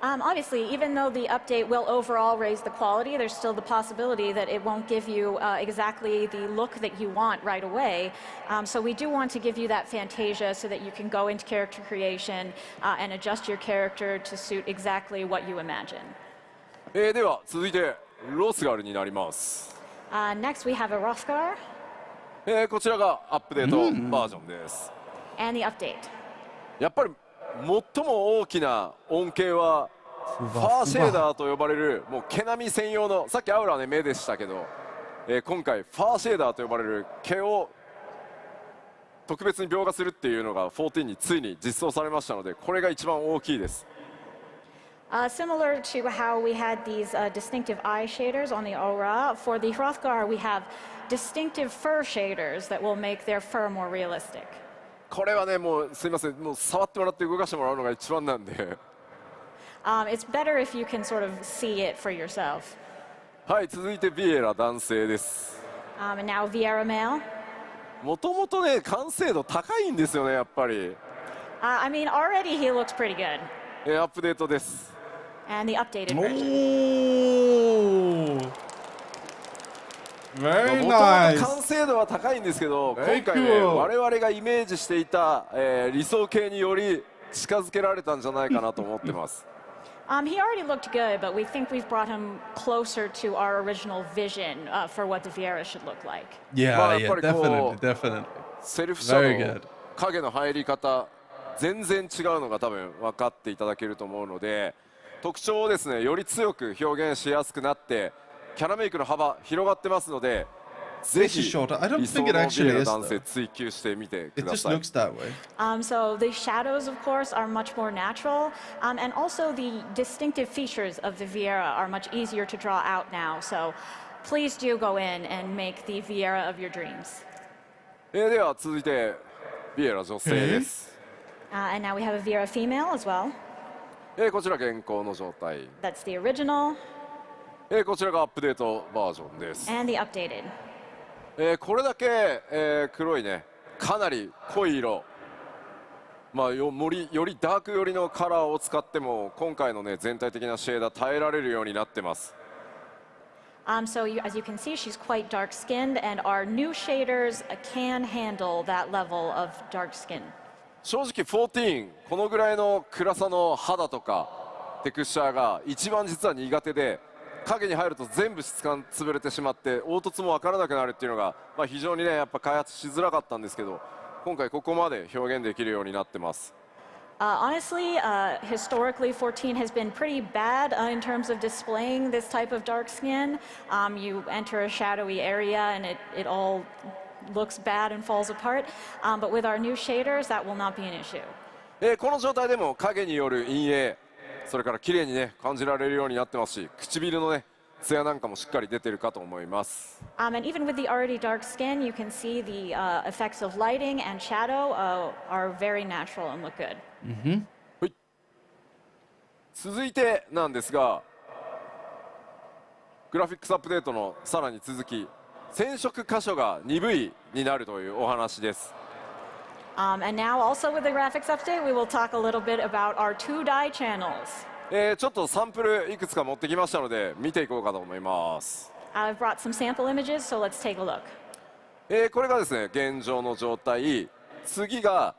Obviously, even though the update will overall raise the quality, there's still the possibility that it won't give you exactly the look that you want right away. So we do want to give you that Fantasia so that you can go into character creation and adjust your character to suit exactly what you imagine. では続いてロスガルになります。Next we have a Rothgar. こちらがアップデートバージョンです。And the update. やっぱり最も大きな恩恵はファーシェーダーと呼ばれるもう毛並み専用の、さっきアウラはね目でしたけど、今回ファーシェーダーと呼ばれる毛を特別に描画するっていうのが14についに実装されましたので、これが一番大きいです。Similar to how we had these distinctive eye shaders on the Aura, for the Hrothgar we have distinctive fur shaders that will make their fur more realistic. これはね、もうすいません、もう触ってもらって動かしてもらうのが一番なんで。It's better if you can sort of see it for yourself. はい、続いてビエラ男性です。And now Viera male. もともとね、完成度高いんですよね、やっぱり。I mean, already he looks pretty good. アップデートです。And the updated version. Very もともと nice. 完成度は高いんですけど、今回ね、我々がイメージしていた、理想形により近づけられたんじゃないかなと思ってます。He already looked good, but we think we've brought him closer to our original vision for what the Viera should look like. Yeah, yeah, definitely, definitely. セルフシャドウ、影の入り方、全然違うのが多分分かっていただけると思うので、特徴をですね、より強く表現しやすくなって、キャラメイクの幅広がってますので、ぜひ理想のビエラ男性追求してみてください。So the shadows, of course, are much more natural, and also the distinctive features of the Viera are much easier to draw out now. So please do go in and make the Viera of your dreams. では続いてビエラ女性です。And now we have a Viera female as well. こちら現行の状態。That's the original. こちらがアップデートバージョンです。And the updated. これだけ、黒いね、かなり濃い色、まあ、よりダーク寄りのカラーを使っても今回のね全体的なシェーダー耐えられるようになってます。So as you can see, she's quite dark-skinned, and our new shaders can handle that level of dark skin. 正直14このぐらいの暗さの肌とかテクスチャーが一番実は苦手で、影に入ると全部質感潰れてしまって凹凸も分からなくなるっていうのが、まあ、非常にねやっぱ開発しづらかったんですけど、今回ここまで表現できるようになってます。Honestly, historically, 14 has been pretty bad in terms of displaying this type of dark skin. You enter a shadowy area and it all looks bad and falls apart. But with our new shaders, that will not be an issue. この状態でも影による陰影、それから綺麗にね感じられるようになってますし、唇のねツヤなんかもしっかり出てるかと思います。And even with the already dark skin, you can see the effects of lighting and shadow are very natural and look good. はい。続いてなんですが、グラフィックスアップデートのさらに続き、染色箇所が鈍いになるというお話です。And now also with the graphics update, we will talk a little bit about our 2-dye channels. ちょっとサンプルいくつか持ってきましたので見ていこうかと思います。I've brought some sample images, so let's take a look. これがですね現状の状態。次が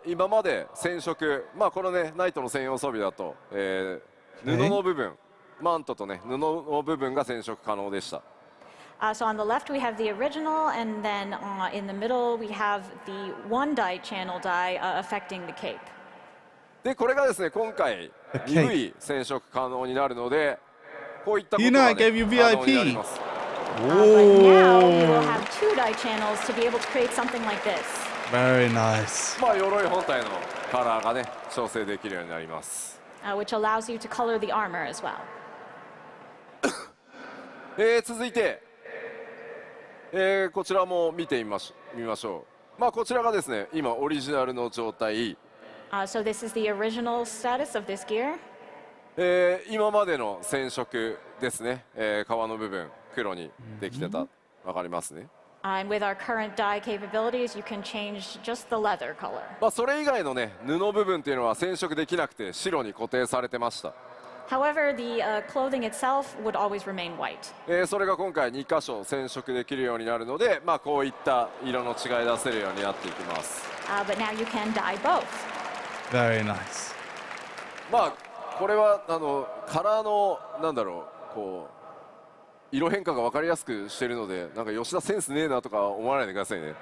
今まで染色、このねナイトの専用装備だと、布の部分、マントとね布の部分が染色可能でした。So on the left we have the original, and then in the middle we have the 1-dye channel dye affecting the cape. でこれがですね今回鈍い染色可能になるので、こういったことが、ね、gave you 可能になります。But now you will have 2-dye channels to be able to create something like this. Very nice. 鎧本体のカラーがね調整できるようになります。Which allows you to color the armor as well. 続いて、こちらも見てみましょう。こちらがですね今オリジナルの状態。So this is the original status of this gear. 今までの染色ですね、皮の部分黒にできてた、わかりますね。And with our current dye capabilities, you can change just the leather color. それ以外のね布部分っていうのは染色できなくて白に固定されてました。However, the clothing itself would always remain white. それが今回2箇所染色できるようになるので、こういった色の違い出せるようになっていきます。But now you can dye both. Very nice. これはカラーのなんだろうこう色変化が分かりやすくしているので、なんか吉田センスねえなとか思わないでくださいね。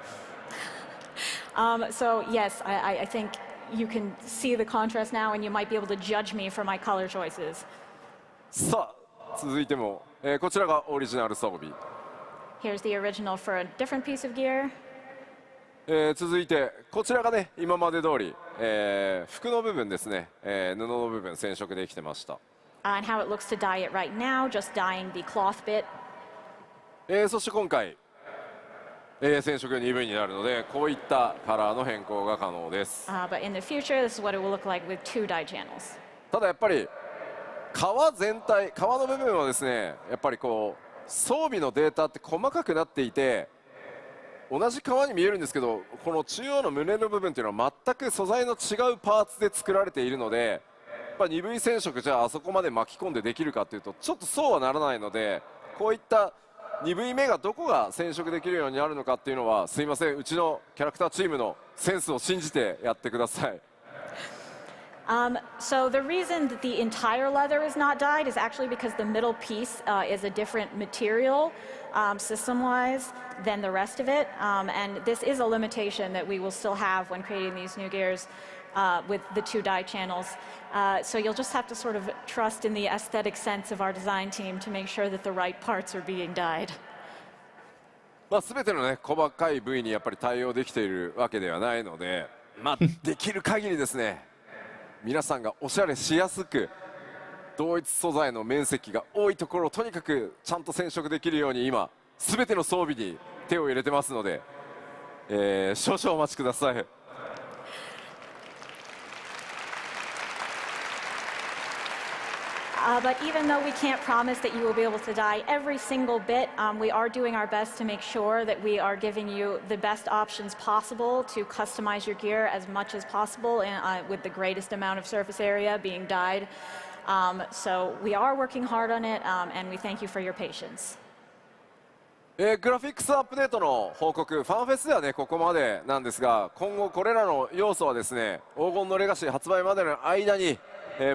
So yes, I think you can see the contrast now, and you might be able to judge me for my color choices. さあ続いても、こちらがオリジナル装備。 Here's the original for a different piece of gear. 続いてこちらがね今まで通り、服の部分ですね、布の部分染色できてました。And how it looks to dye it right now, just dyeing the cloth bit. そして今回、染色が鈍いになるのでこういったカラーの変更が可能です。But in the future, this is what it will look like with 2-dye channels. ただやっぱり皮全体、皮の部分はですねやっぱりこう装備のデータって細かくなっていて同じ皮に見えるんですけど、この中央の胸の部分っていうのは全く素材の違うパーツで作られているので、やっぱ鈍い染色じゃあそこまで巻き込んでできるかというとちょっとそうはならないので、こういった鈍い目がどこが染色できるようになるのかっていうのはすいません、うちのキャラクターチームのセンスを信じてやってください。So the reason that the entire leather is not dyed is actually because the middle piece is a different material system-wise than the rest of it. And this is a limitation that we will still have when creating these new gears with the 2-dye channels. So you'll just have to sort of trust in the aesthetic sense of our design team to make sure that the right parts are being dyed. 全てのね細かい部位にやっぱり対応できているわけではないので、できる限りですね皆さんがおしゃれしやすく同一素材の面積が多いところをとにかくちゃんと染色できるように今全ての装備に手を入れてますので、少々お待ちください。But even though we can't promise that you will be able to dye every single bit, we are doing our best to make sure that we are giving you the best options possible to customize your gear as much as possible with the greatest amount of surface area being dyed. So we are working hard on it, and we thank you for your patience. グラフィックスアップデートの報告、ファンフェスではねここまでなんですが、今後これらの要素はですね黄金のレガシー発売までの間に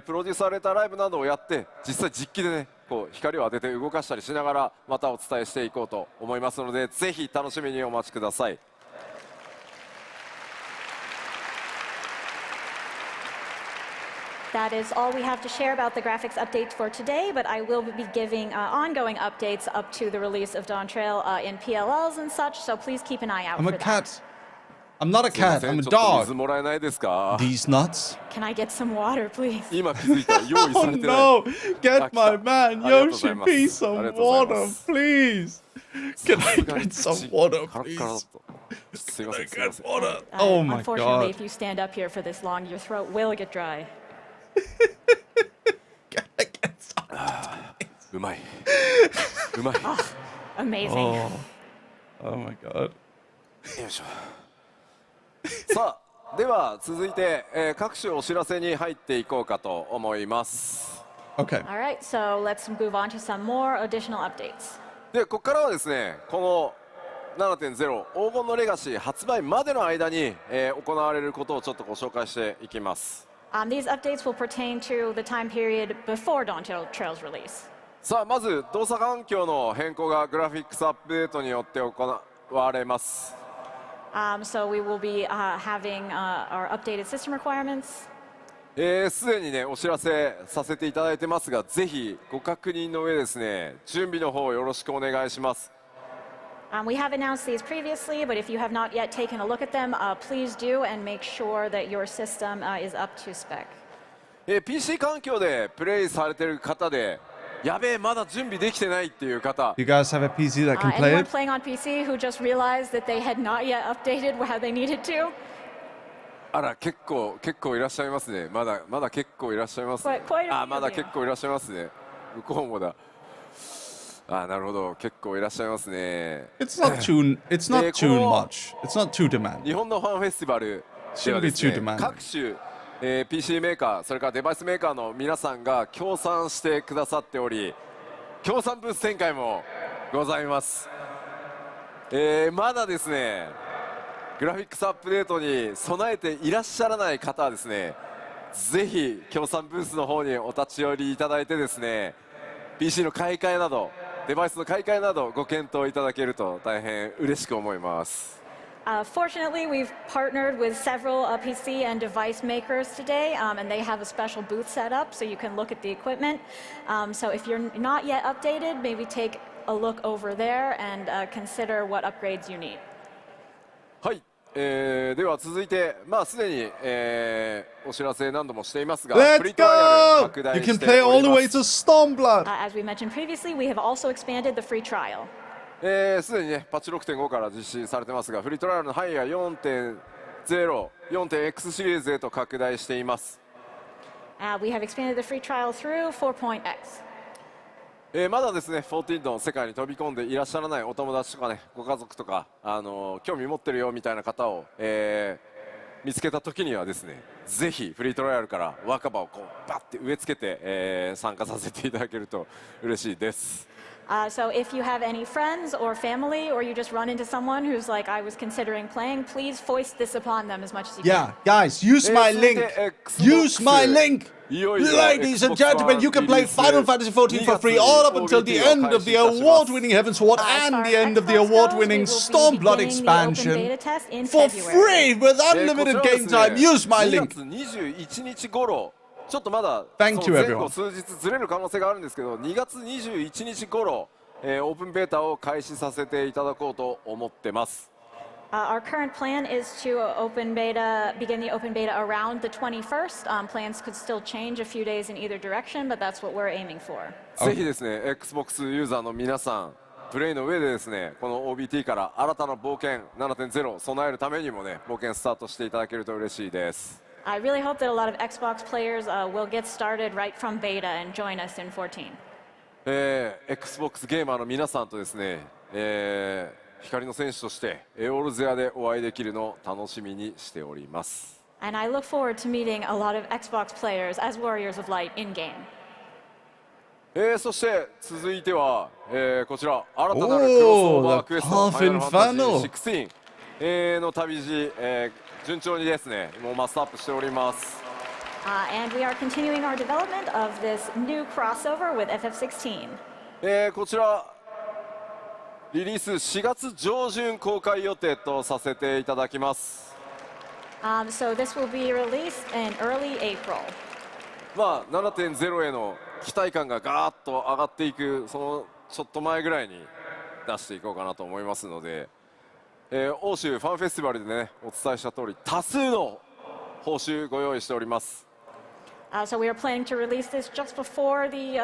プロデュースされたライブなどをやって実際実機でねこう光を当てて動かしたりしながらまたお伝えしていこうと思いますので、ぜひ楽しみにお待ちください。That is all we have to share about the graphics update for today, but I will be giving ongoing updates up to the release of Dawn Trail in PLLs and such, so please keep an eye out I'm for a that. cat. I'm not a cat, I'm a dog. These nuts? Can I get some water, please? Oh no! Get my man Yoshi P some water, please! Can I get some water, please? Can I get water? Oh my Unfortunately, god. if you stand up here for this long, your throat will get dry. Amazing. Oh my god. さあ、では続いて、各種お知らせに入っていこうかと思います。Okay. All right, so let's move on to some more additional updates. で、ここからはですね、この 7.0 黄金のレガシー発売までの間に、行われることをちょっとご紹介していきます。These updates will pertain to the time period before Dawn Trail's release. さあ、まず動作環境の変更がグラフィックスアップデートによって行われます。So we will be having our updated system requirements. すでにねお知らせさせていただいてますが、ぜひご確認の上ですね、準備の方よろしくお願いします。We have announced these previously, but if you have not yet taken a look at them, please do and make sure that your system is up to spec. PC 環境でプレイされている方で、やべえまだ準備できてないっていう方。You guys have a PC that can play Anyone it? playing on PC who just realized that they had not yet updated how they needed to? あら結構いらっしゃいますね。まだ結構いらっしゃいますね。まだ結構いらっしゃいますね。向こうもだ。なるほど、結構いらっしゃいますね。It's not too much. It's not too demanding. 日本のファンフェスティバルではですね、各種、PC メーカー、それからデバイスメーカーの皆さんが協賛してくださっており、協賛ブース展開もございます。まだですね、グラフィックスアップデートに備えていらっしゃらない方はですね、ぜひ協賛ブースの方にお立ち寄りいただいてですね、PC の買い替えなどデバイスの買い替えなどご検討いただけると大変嬉しく思います。Fortunately, we've partnered with several PC and device makers today, and they have a special booth set up so you can look at the equipment. So if you're not yet updated, maybe take a look over there and consider what upgrades you need. はい、では続いて、すでに、お知らせ何度もしていますが、フリートライアル拡大しております。You can play all the way to Stormblood. As we mentioned previously, we have also expanded the free trial. すでにね、パッチ 6.5 から実施されてますが、フリートライアルの範囲が 4.0、4.x シリーズへと拡大しています。We have expanded the free trial through 4.x. まだですね、14の世界に飛び込んでいらっしゃらないお友達とかね、ご家族とか、興味持ってるよみたいな方を、見つけた時にはですね、ぜひフリートライアルから若葉をこうバッて植え付けて、参加させていただけると嬉しいです。So if you have any friends or family, or you just run into someone who's like, I was considering playing, please foist this upon them as much as you can. Yeah, guys, use my link. Use my link. Ladies and gentlemen, you can play Final Fantasy XIV for free all up until the end of the award-winning Heavensward and the end of the award-winning Stormblood expansion for free with unlimited game time. Use my link. ちょっとまだ前後数日ずれる可能性があるんですけど、2月21日頃、オープンベータを開始させていただこうと思ってます。Our current plan is to begin the open beta around the 21st. Plans could still change a few days in either direction, but that's what we're aiming for. ぜひですね、Xbox ユーザーの皆さん、プレイの上でですね、この OBT から新たな冒険 7.0 備えるためにもね、冒険スタートしていただけると嬉しいです。I really hope that a lot of Xbox players will get started right from beta and join us in 14. Xbox ゲーマーの皆さんとですね、光の戦士としてエオルゼアでお会いできるのを楽しみにしております。And I look forward to meeting a lot of Xbox players as Warriors of Light in game. そして続いては、こちら新たなるクロスオーバークエストファイナルファンタジー16、の旅路、順調にですね、もうマスターアップしております。And we are continuing our development of this new crossover with FF16. こちらリリース4月上旬公開予定とさせていただきます。So this will be released in early April. まあ、7.0 への期待感がガーッと上がっていくそのちょっと前ぐらいに出していこうかなと思いますので、欧州ファンフェスティバルでねお伝えした通り多数の報酬ご用意しております。So we are planning to release this just before the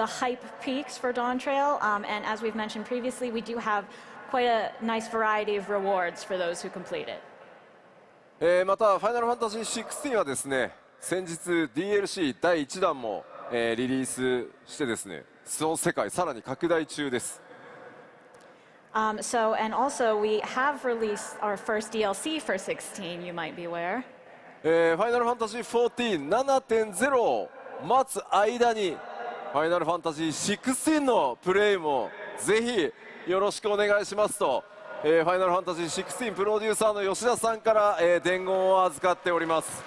hype peaks for Dawn Trail, and as we've mentioned previously, we do have quite a nice variety of rewards for those who complete it. また、ファイナルファンタジー16はですね、先日 DLC 第1弾も、リリースしてですね、その世界さらに拡大中です。So and also we have released our first DLC for 16. You might be aware. ファイナルファンタジー 14 7.0 を待つ間にファイナルファンタジー16のプレイもぜひよろしくお願いしますと、ファイナルファンタジー16プロデューサーの吉田さんから、伝言を預かっております。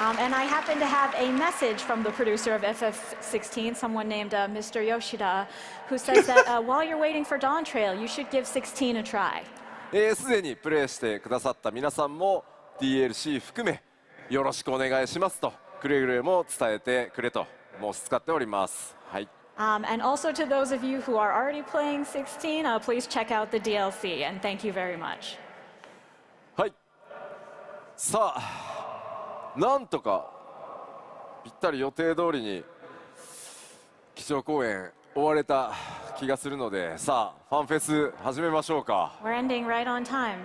And I happen to have a message from the producer of FF16, someone named Mr. Yoshida, who says that while you're waiting for Dawn Trail, you should give 16 a try. すでにプレイしてくださった皆さんも DLC 含めよろしくお願いしますとくれぐれも伝えてくれと申し伝っております。はい。And also to those of you who are already playing 16, please check out the DLC, and thank you very much. はい。さあ、なんとかぴったり予定通りに基調講演終われた気がするので、さあファンフェス始めましょうか。We're ending right on time.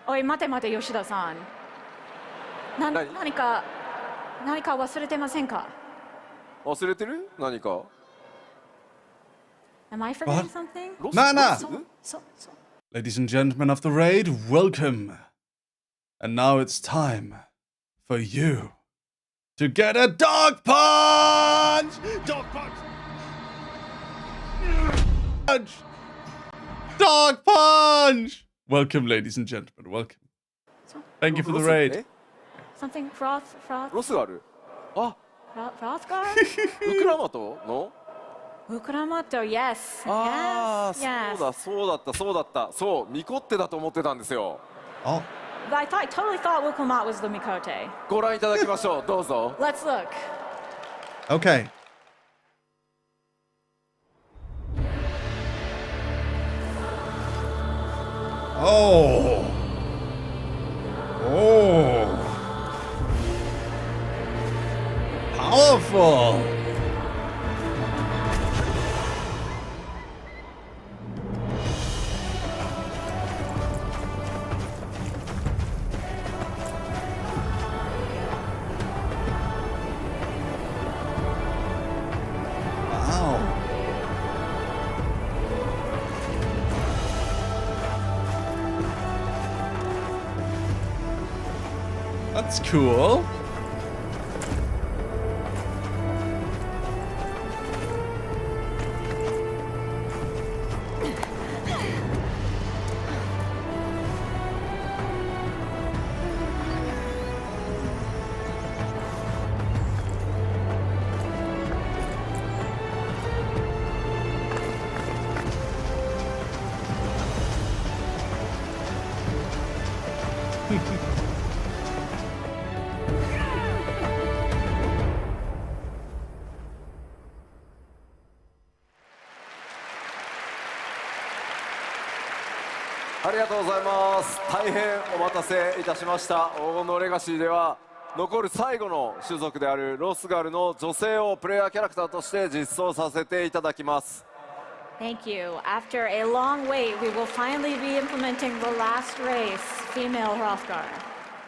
おい、待て待て、吉田さん。何か忘れてませんか？忘れてる？何か？ Am I forgetting something? Nah. Ladies and gentlemen of the raid, welcome. And now it's time for you to get a dog punch! Dog punch! Dog punch! Welcome, ladies and gentlemen, welcome. Thank you for the raid. Something Froth? ロスがある。あ、Frothgar? ウクラマトの？ウクラマト、yes. ああ、 yes. そうだった。そう、ミコッテだと思ってたんですよ。あ。I totally thought Wuklamat was the Mikote. ご覧いただきましょう。どうぞ。Let's look. Okay. Oh. Powerful. That's cool.ありがとうございます。大変お待たせいたしました。黄金のレガシーでは残る最後の種族であるロスガルの女性をプレイヤーキャラクターとして実装させていただきます。Thank you. After a long wait, we will finally be implementing the last race, female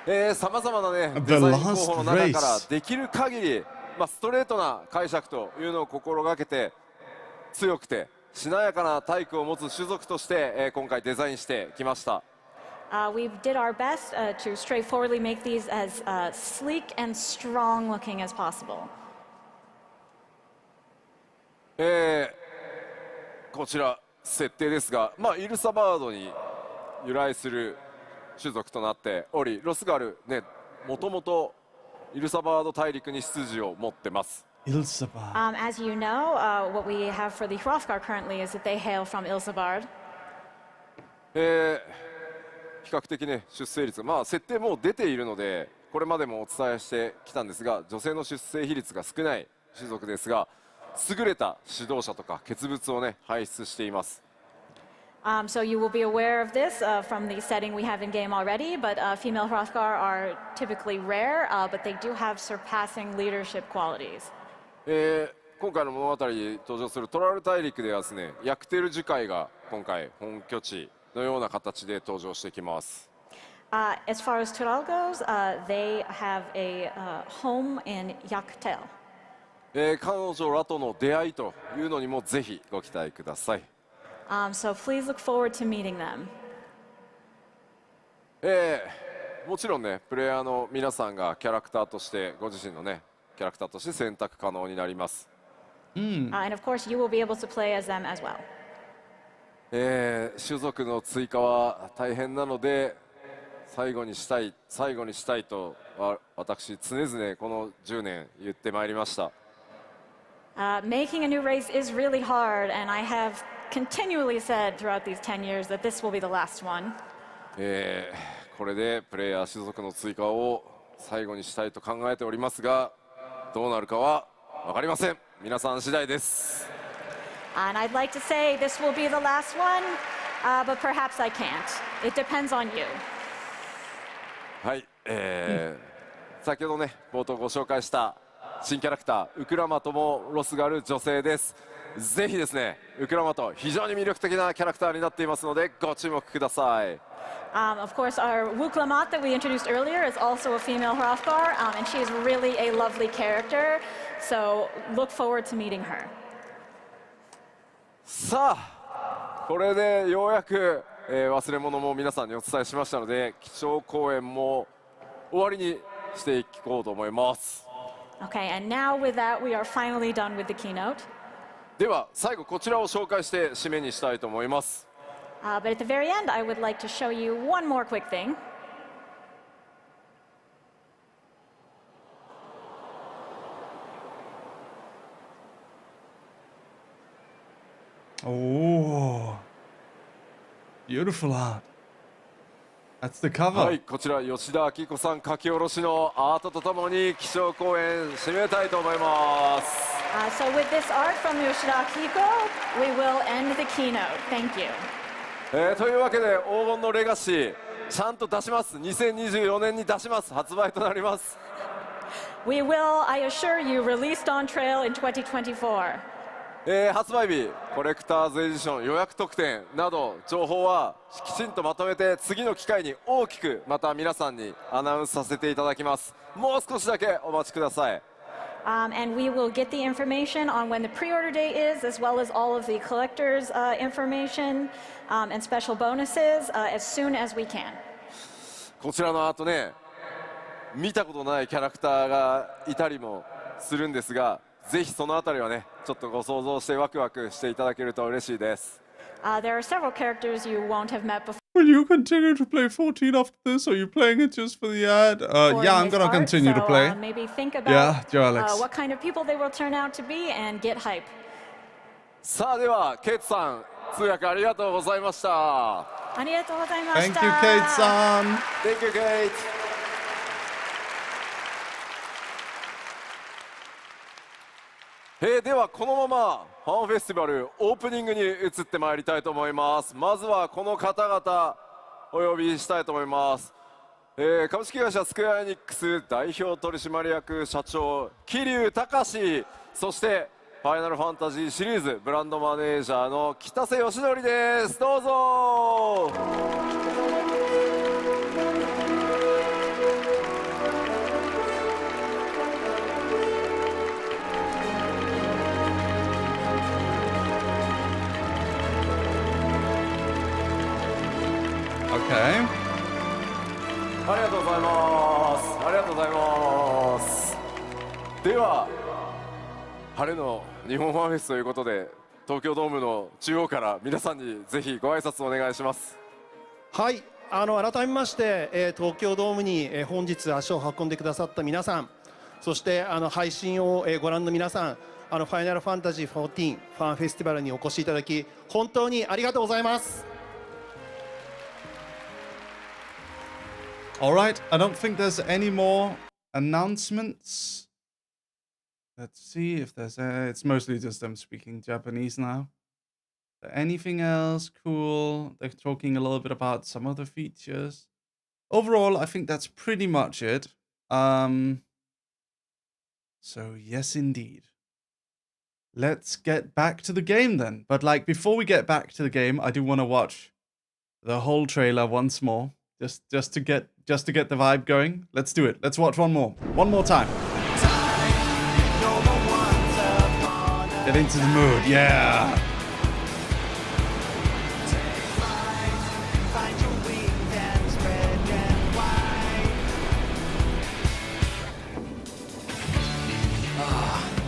Hrothgar. さまざまなね、デザイン候補の中からできる限り、ストレートな解釈というのを心がけて強くてしなやかな体育を持つ種族として、今回デザインしてきました。We did our best to straightforwardly make these as sleek and strong looking as possible. こちら設定ですが、イルサバードに由来する種族となっており、ロスガルね、もともとイルサバード大陸に出自を持ってます。As you know, what we have for the Hrothgar currently is that they hail from Ilsabard. 比較的ね出生率、設定もう出ているのでこれまでもお伝えしてきたんですが、女性の出生比率が少ない種族ですが、優れた指導者とか傑物をね輩出しています。So you will be aware of this from the setting we have in game already, but female Hrothgar are typically rare, but they do have surpassing leadership qualities. 今回の物語に登場するトラル大陸ではですね、ヤクテル樹海が今回本拠地のような形で登場してきます。As far as Tural goes, they have a home in Yaktel. 彼女らとの出会いというのにもぜひご期待ください。So please look forward to meeting them. もちろんね、プレイヤーの皆さんがキャラクターとしてご自身のねキャラクターとして選択可能になります。And of course, you will be able to play as them as well. 種族の追加は大変なので、最後にしたいと私常々この10年言ってまいりました。Making a new race is really hard, and I have continually said throughout these 10 years that this will be the last one. これでプレイヤー種族の追加を最後にしたいと考えておりますが、どうなるかは分かりません。皆さん次第です。And I'd like to say this will be the last one, but perhaps I can't. It depends on you. はい、先ほどね冒頭ご紹介した新キャラクターウクラマトもロスがある女性です。ぜひですね、ウクラマト非常に魅力的なキャラクターになっていますのでご注目ください。Of course, our Wuklamat that we introduced earlier is also a female Hrothgar, and she is really a lovely character. So look forward to meeting her. さあ、これでようやく、忘れ物も皆さんにお伝えしましたので、基調講演も終わりにしていこうと思います。Okay, and now with that, we are finally done with the keynote. では最後こちらを紹介して締めにしたいと思います。But at the very end, I would like to show you one more quick thing. Oh, beautiful art. That's the cover. はい、こちら吉田明子さん書き下ろしのアートとともに基調講演締めたいと思います。So with this art from Yoshida Akiko, we will end the keynote. Thank you. というわけで黄金のレガシーちゃんと出します。2024年に出します。発売となります。We will, I assure you, released on trail in 2024. 発売日、コレクターズエディション予約特典など情報はきちんとまとめて次の機会に大きくまた皆さんにアナウンスさせていただきます。もう少しだけお待ちください。And we will get the information on when the pre-order date is, as well as all of the collectors' information and special bonuses as soon as we can. こちらのアートね、見たことないキャラクターがいたりもするんですが、ぜひそのあたりはね、ちょっとご想像してワクワクしていただけると嬉しいです。There are several characters you won't have met before. Will you continue to play 14 after this, or are you playing it just for the ad? Yeah, I'm gonna continue to play. Maybe think about what kind of people they will turn out to be and get hype. さあではケイツさん、通訳ありがとうございました。ありがとうございました。 Thank you, Kate san. Thank you, Kate. ではこのままファンフェスティバルオープニングに移ってまいりたいと思います。まずはこの方々お呼びしたいと思います。株式会社スクエアエニックス代表取締役社長桐生隆、そしてファイナルファンタジーシリーズブランドマネージャーの北瀬義則です。どうぞ。Okay. ありがとうございます。ありがとうございます。では晴れの日本ファンフェスということで、東京ドームの中央から皆さんにぜひご挨拶お願いします。はい、改めまして、東京ドームに、本日足を運んでくださった皆さん、そして配信を、ご覧の皆さん、ファイナルファンタジー14ファンフェスティバルにお越しいただき本当にありがとうございます。Alright, I don't think there's any more announcements. Let's see if there's it's mostly just them speaking Japanese now. Anything else cool? They're talking a little bit about some other features. Overall, I think that's pretty much it. So yes, indeed. Let's get back to the game then. But like before we get back to the game, I do want to watch the whole trailer once more, just to get the vibe going. Let's do it. Let's watch one more time. Get into the mood, yeah.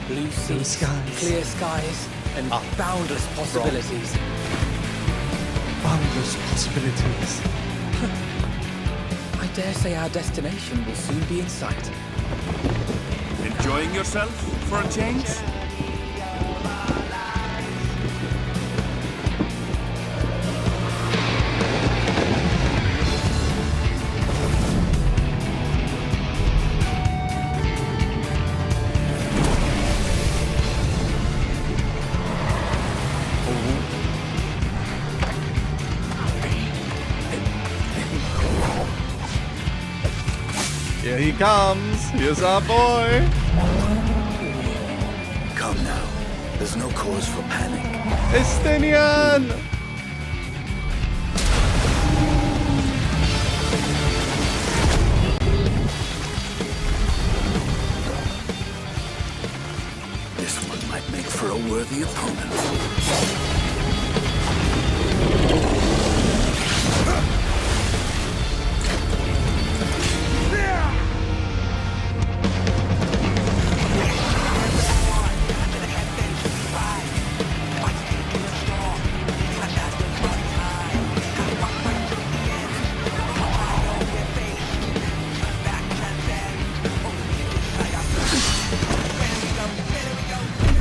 Blue seas, clear skies, and boundless possibilities. Boundless possibilities. I dare say our destination will soon be in sight. Enjoying yourself for a change? Here he comes. Here's our boy. Come now. There's no cause for panic. Estinian! This one might make for a worthy opponent.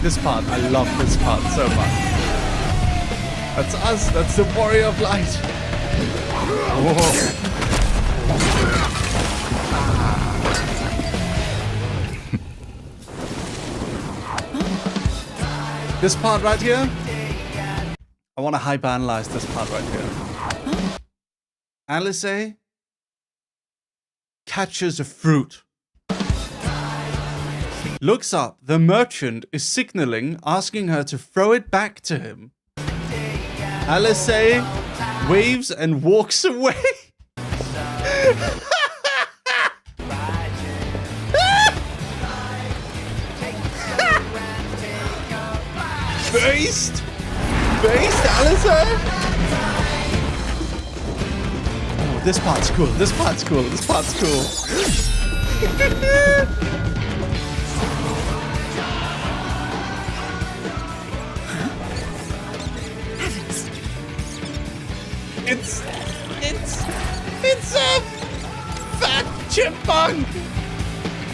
This part, I love this part so much. That's us, that's the warrior of light. Whoa. This part right here, I want to hyperanalyze this part right here. Alice catches a fruit. Looks up, the merchant is signaling, asking her to throw it back to him. Alice waves and walks away. Based, Alice. Oh, this part's cool. This part's cool. This part's cool. It's a fat chipmunk.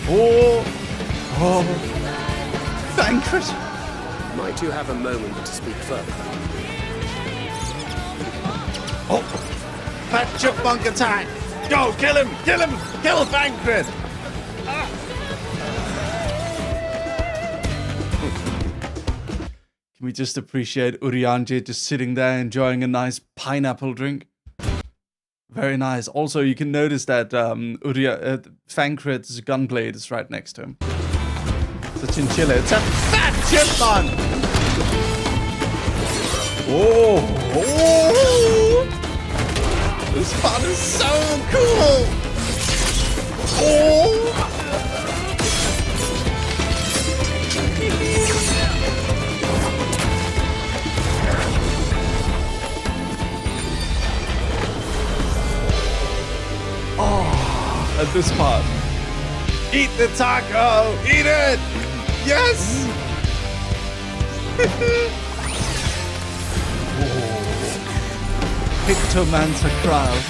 Oh, Thancred. Might you have a moment to speak further? Oh, fat chipmunk attack. Go, kill him, kill Thancred. Can we just appreciate Urianger just sitting there enjoying a nice pineapple drink? Very nice. Also, you can notice that Thancred's gunblade is right next to him. It's a chinchilla. It's a fat chipmunk! Oh! This part is so cool! Oh! At this part. Eat the taco! Eat it! Yes! Pictomancer crowd.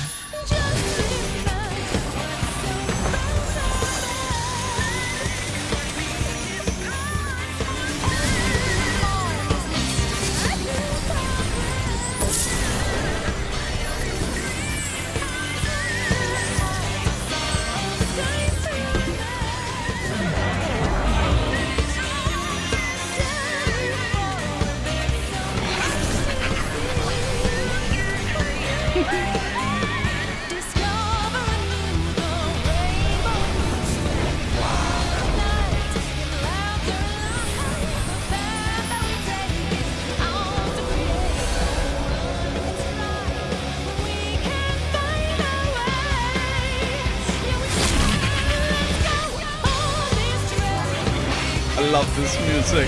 love this music.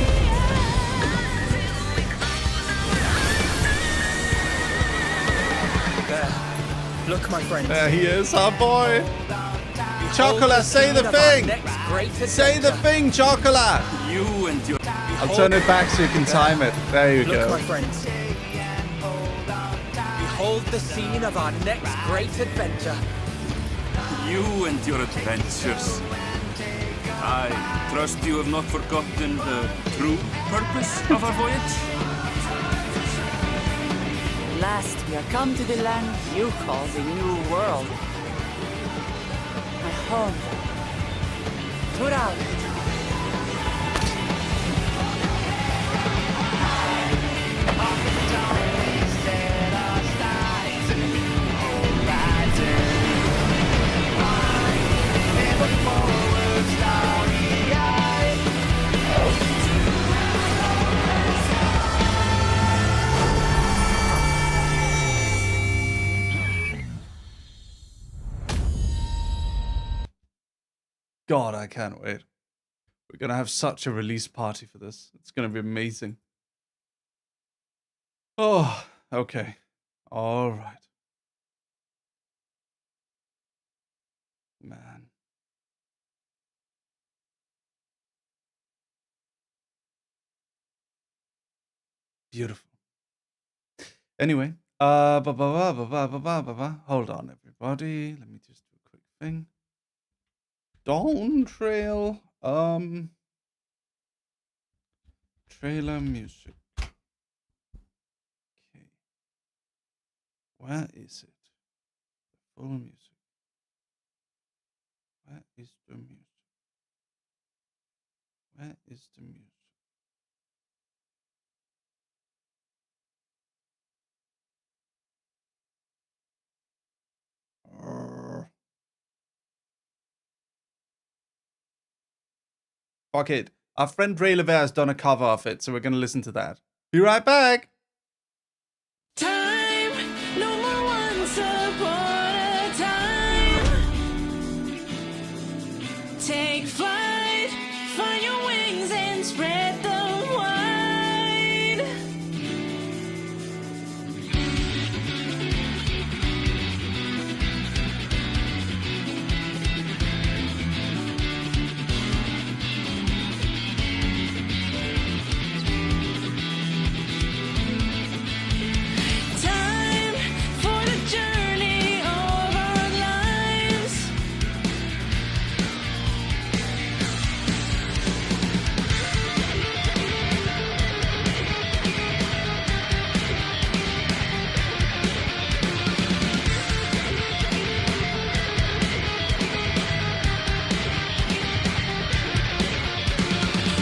There. Look, my friend. There he is, our boy. Chocolate, say the thing. Say the thing, Chocolate. You and your... I'll turn it back so you can time it. There you Look, go. my friends. Behold the scene of our next great adventure. You and your adventures. I trust you have not forgotten the true purpose of our voyage. At last we are come to the land you call the New World. My home. Tural. God, I can't wait. We're going to have such a release party for this. It's going to be amazing. Oh, okay. All right. Man. Beautiful. Anyway, hold on, everybody. Let me just do a quick thing. Dawn Trail, trailer music. Okay. Where is it? The full music. Where is the music? Where is the music? Fuck it. Our friend Ray Lever has done a cover of it, so we're going to listen to that. Be right back. Time, no more once upon a time. Take flight, find your wings and spread them wide. Time for the journey of our lives.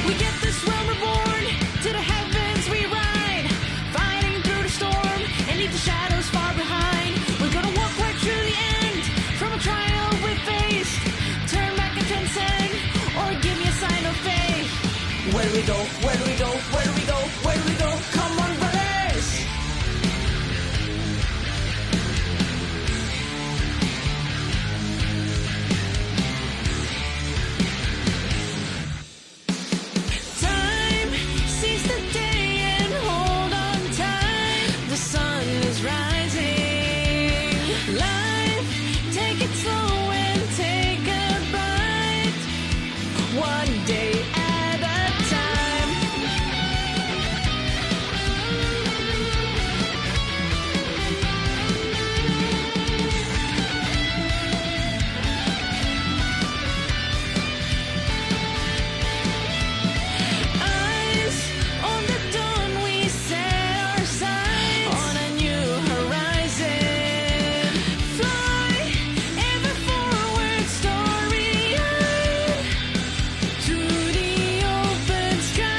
We get this realm reborn, to the heavens we ride, fighting through the storm and leave the shadows far behind. We're gonna walk right through the end, from a trial we faced. Turn back and transcend, or give me a sign of faith. Where do we go? Where do we go? Where do we go? Where do we go? Come on, brothers! Time, seize the day and hold on tight. The sun is rising. Life, take it slow and take a bite. One day at a time. Eyes on the dawn, we set our sights on a new horizon. Fly ever forward, starry-eyed, to the open sky.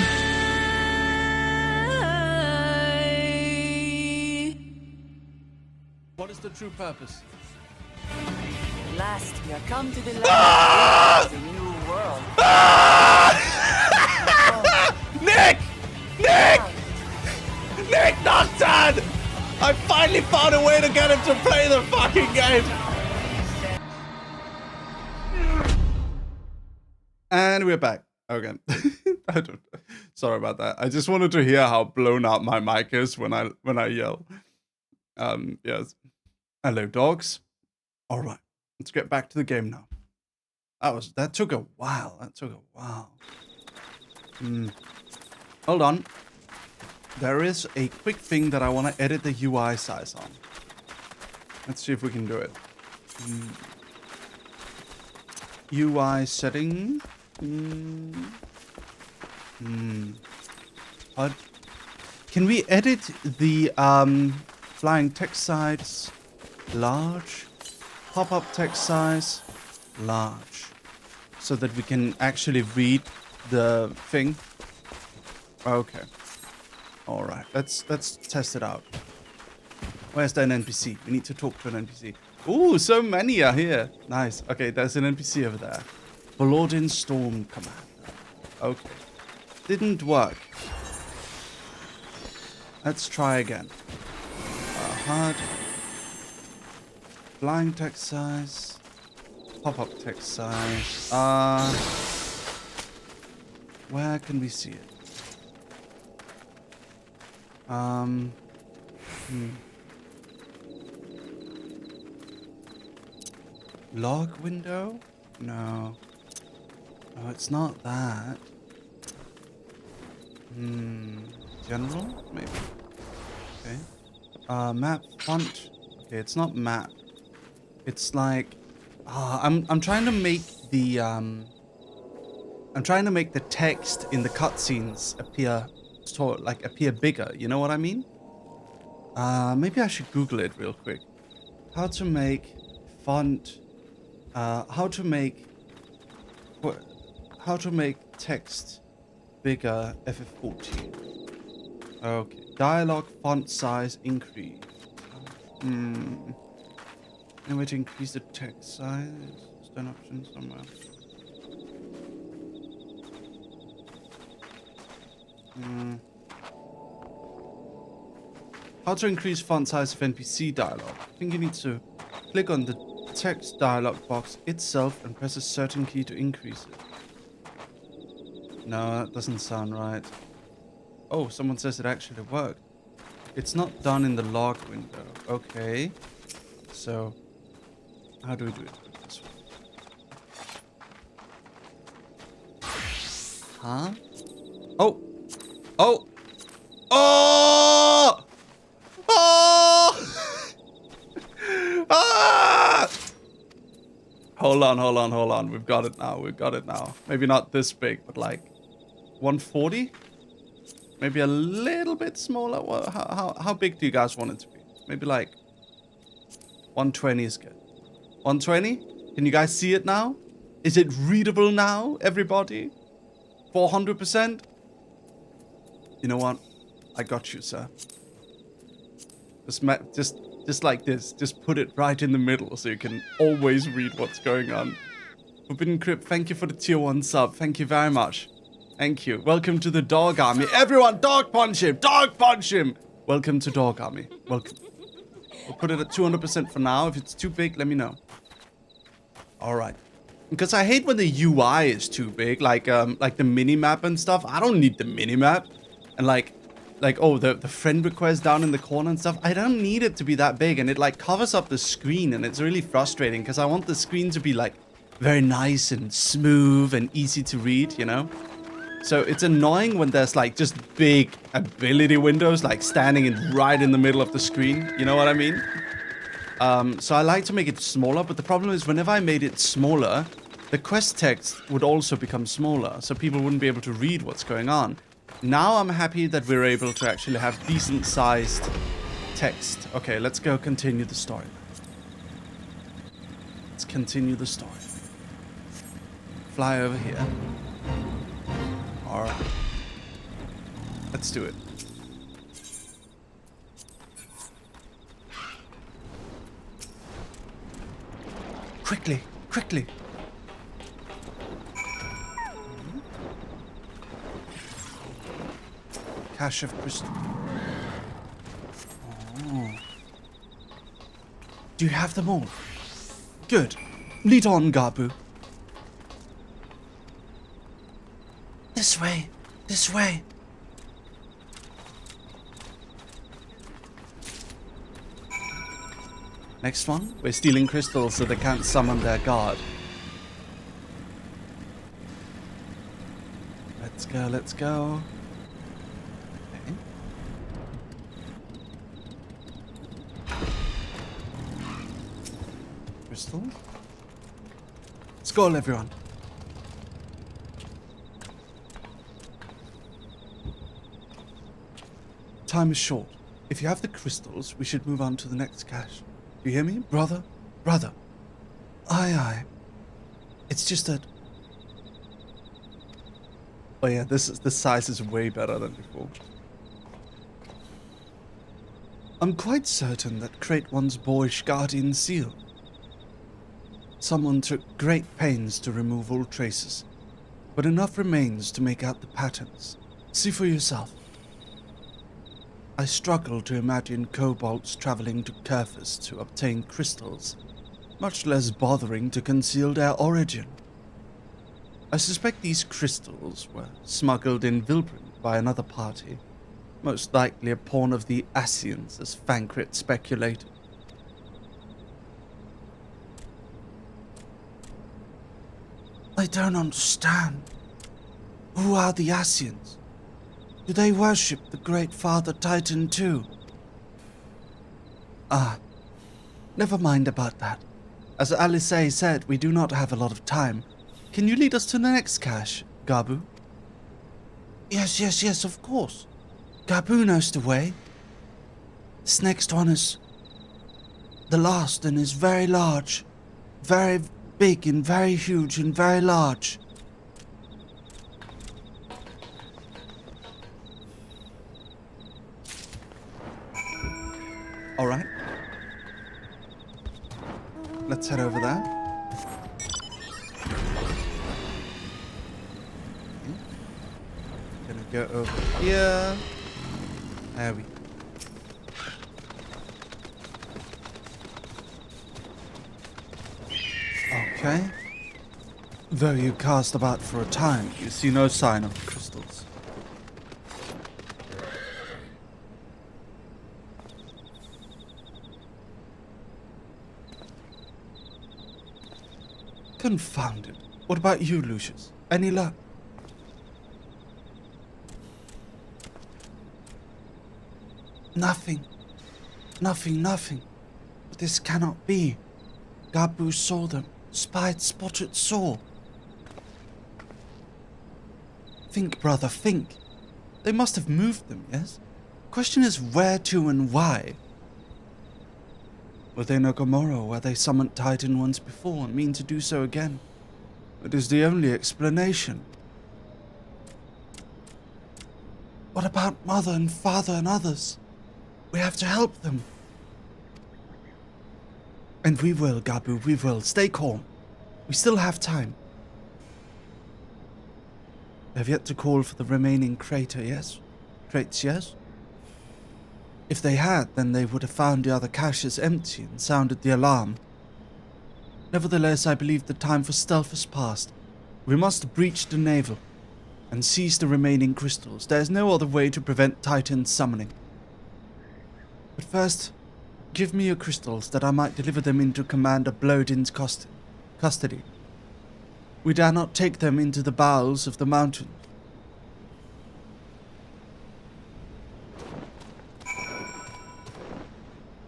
What is the true purpose? At last we are come to the land Ah! of the New World. Nick! Nick! Nick Nocturne! I finally found a way to get him to play the fucking game! And we're back. Okay. I don't. Sorry about that. I just wanted to hear how blown out my mic is when I yell. Yes. Hello, dogs. All right. Let's get back to the game now. That took a while. Hold on. There is a quick thing that I want to edit the UI size on. Let's see if we can do it. UI setting. Can we edit the flying text size large? Pop-up text size large. So that we can actually read the thing. Okay. Alright, let's test it out. Where's an NPC? We need to talk to an NPC. Ooh, so many are here. Nice. Okay, there's an NPC over there. Paladin Storm Commander. Okay. Didn't work. Let's try again. Hard. Flying text size. Pop-up text size. Where can we see it? Log window? No. No, it's not that. General? Maybe. Okay. Map font. Okay, it's not map. It's like I'm trying to make the text in the cutscenes appear bigger, you know what I mean? Maybe I should Google it real quick. How to make font how to make text bigger FF14. Okay. Dialogue font size increase. Any way to increase the text size? Is there an option somewhere? How to increase font size of NPC dialogue? I think you need to click on the text dialog box itself and press a certain key to increase it. No, that doesn't sound right. Oh, someone says it actually worked. It's not done in the log window. Okay. So, how do we do it? This way. Huh? Oh! Oh! Oh! Oh! Ah! Hold on. We've got it now. Maybe not this big, but like 140? Maybe a little bit smaller. Well, how big do you guys want it to be? Maybe like 120 is good. 120? Can you guys see it now? Is it readable now, everybody? 400%? You know what? I got you, sir. Just like this. Just put it right in the middle so you can always read what's going on. Forbidden Crypt, thank you for the tier 1 sub. Thank you very much. Thank you. Welcome to the dog army. Everyone, dog punch him! Dog punch him! Welcome to dog army. Welcome. We'll put it at 200% for now. If it's too big, let me know. Alright. Because I hate when the UI is too big, like the mini-map and stuff. I don't need the mini-map. And the friend request down in the corner and stuff. I don't need it to be that big, and it like covers up the screen, and it's really frustrating because I want the screen to be like very nice and smooth and easy to read, you know? So it's annoying when there's like just big ability windows like standing right in the middle of the screen, you know what I mean? So I like to make it smaller, but the problem is whenever I made it smaller, the quest text would also become smaller, so people wouldn't be able to read what's going on. Now I'm happy that we're able to actually have decent sized text. Okay, let's go continue the story. Let's continue the story. Fly over here. Alright. Let's do it. Quickly, quickly. Cache of crystal. Oh. Do you have them all? Good. Lead on, Gabu. This way. This way. Next one, we're stealing crystals so they can't summon their god. Let's go, let's go. Okay. Crystal. Skull, everyone. Time is short. If you have the crystals, we should move on to the next cache. You hear me? Brother? Brother. Aye, aye. It's just that... Oh yeah, this size is way better than before. I'm quite certain that Crate 1's boyish guardian seal. Someone took great pains to remove all traces, but enough remains to make out the patterns. See for yourself. I struggle to imagine kobolds traveling to Kerfus to obtain crystals, much less bothering to conceal their origin. I suspect these crystals were smuggled in Vilbrun by another party, most likely a pawn of the Asians, as Fankrit speculated. I don't understand. Who are the Asians? Do they worship the Great Father Titan too? Ah, never mind about that. As Alice said, we do not have a lot of time. Can you lead us to the next cache, Gabu? Yes, of course. Gabu knows the way. This next one is the last and is very large. Very big and very huge and very large. Alright. Let's head over there. Gonna go over here. There we go. Okay. Though you cast about for a time, you see no sign of the crystals. Confounded. What about you, Lucius? Any luck? Nothing. But this cannot be. Gabu saw them. Spotted saw. Think, brother, think. They must have moved them, yes? Question is where to and why. Were they in Ogamoro, where they summoned Titan once before and mean to do so again? It is the only explanation. What about Mother and Father and others? We have to help them. And we will, Gabu, we will. Stay calm. We still have time. We have yet to call for the remaining crates, yes? If they had, then they would have found the other caches empty and sounded the alarm. Nevertheless, I believe the time for stealth is past. We must breach the navel and seize the remaining crystals. There is no other way to prevent Titan's summoning. But first, give me your crystals that I might deliver them into Commander Blodin's custody. We dare not take them into the bowels of the mountain.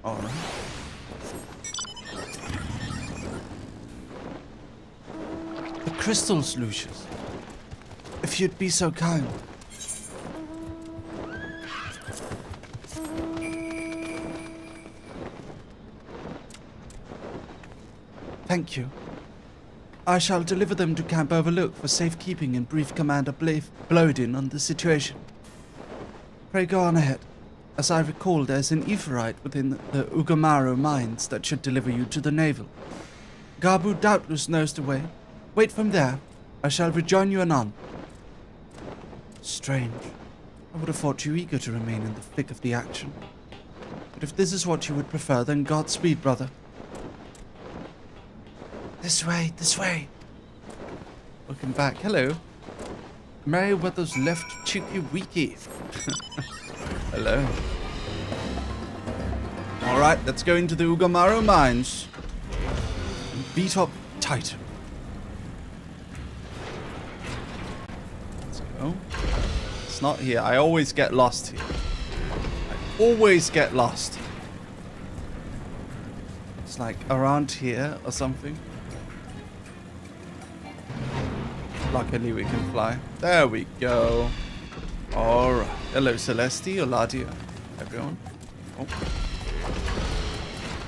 All right. The crystals, Lucius. If you'd be so kind. Thank you. I shall deliver them to Camp Overlook for safekeeping and brief Commander Blodin on the situation. Pray go on ahead. As I recall, there's an Aephorite within the Ugamaru mines that should deliver you to the navel. Gabu doubtless knows the way. Wait from there. I shall rejoin you anon. Strange. I would have thought you eager to remain in the thick of the action. But if this is what you would prefer, then Godspeed, brother. This way. Welcome back. Hello. Merryweather's left cheeky weaky. Hello. Alright, let's go into the Ugamaru mines. And beat up Titan. Let's go. It's not here. I always get lost here. I always get lost. It's like around here or something. Luckily we can fly. There we go. Alright. Hello Celeste, Oladia, everyone. Oh.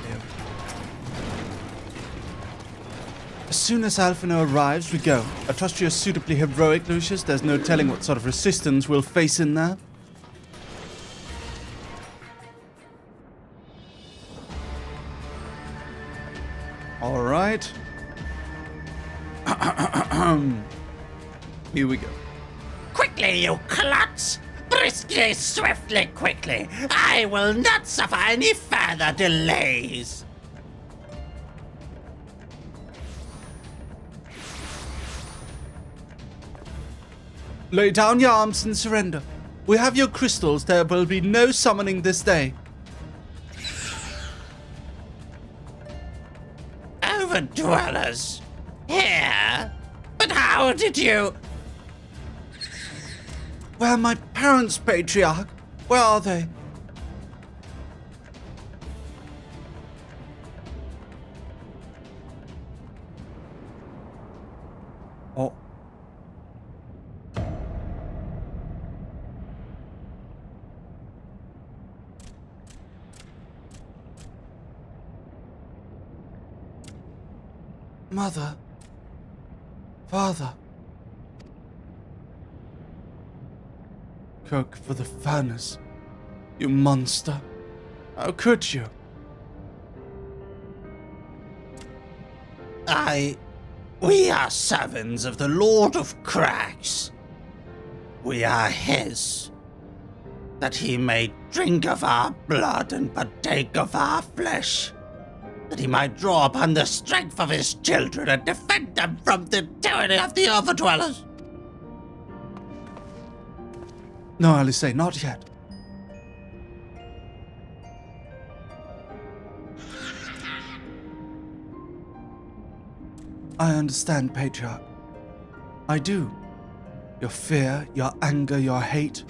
There we go. As soon as Alfhilde arrives, we go. I trust you're suitably heroic, Lucius. There's no telling what sort of resistance we'll face in there. Alright. Here we go. Quickly, you klutz! Briskly, swiftly, quickly! I will not suffer any further delays! Lay down your arms and surrender. We have your crystals. There will be no summoning this day. Overdwellers? Here? But how did you... Where are my parents, Patriarch? Where are they? Oh. Mother. Father. Cook for the furnace. You monster. How could you? We are servants of the Lord of Cracks. We are his. That he may drink of our blood and partake of our flesh. That he might draw upon the strength of his children and defend them from the tyranny of the Overdwellers. No, Alice, not yet. I understand, Patriarch. I do. Your fear, your anger, your hate.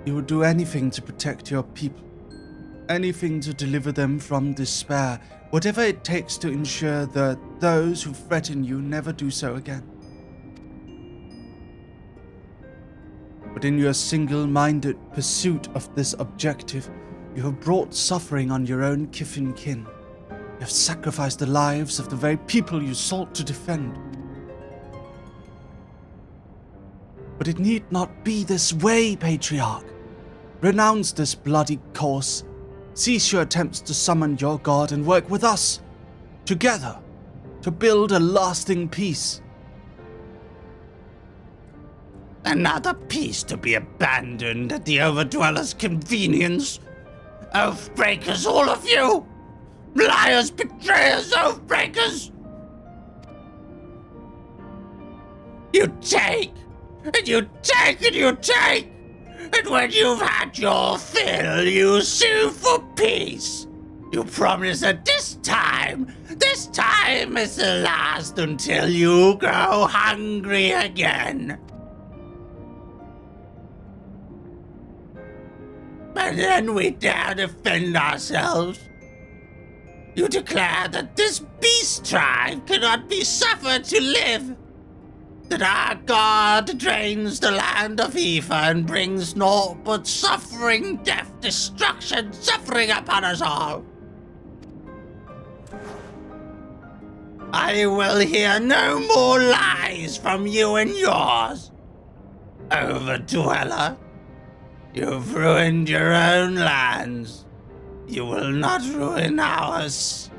You would do anything to protect your people. Anything to deliver them from despair. Whatever it takes to ensure that those who threaten you never do so again. But in your single-minded pursuit of this objective, you have brought suffering on your own kith and kin. You have sacrificed the lives of the very people you sought to defend. But it need not be this way, Patriarch. Renounce this bloody course. Cease your attempts to summon your god and work with us, together, to build a lasting peace. Another piece to be abandoned at the Overdwellers' convenience. Oathbreakers, all of you! Liars, betrayers, oathbreakers! You take, and you take, and you take! And when you've had your fill, you sue for peace! You promise that this time is the last until you grow hungry again. And then we dare defend ourselves. You declare that this beast tribe cannot be suffered to live. That our god drains the land of Aoife and brings naught but suffering, death, destruction, suffering upon us all. I will hear no more lies from you and yours. Overdweller. You've ruined your own lands. You will not ruin ours.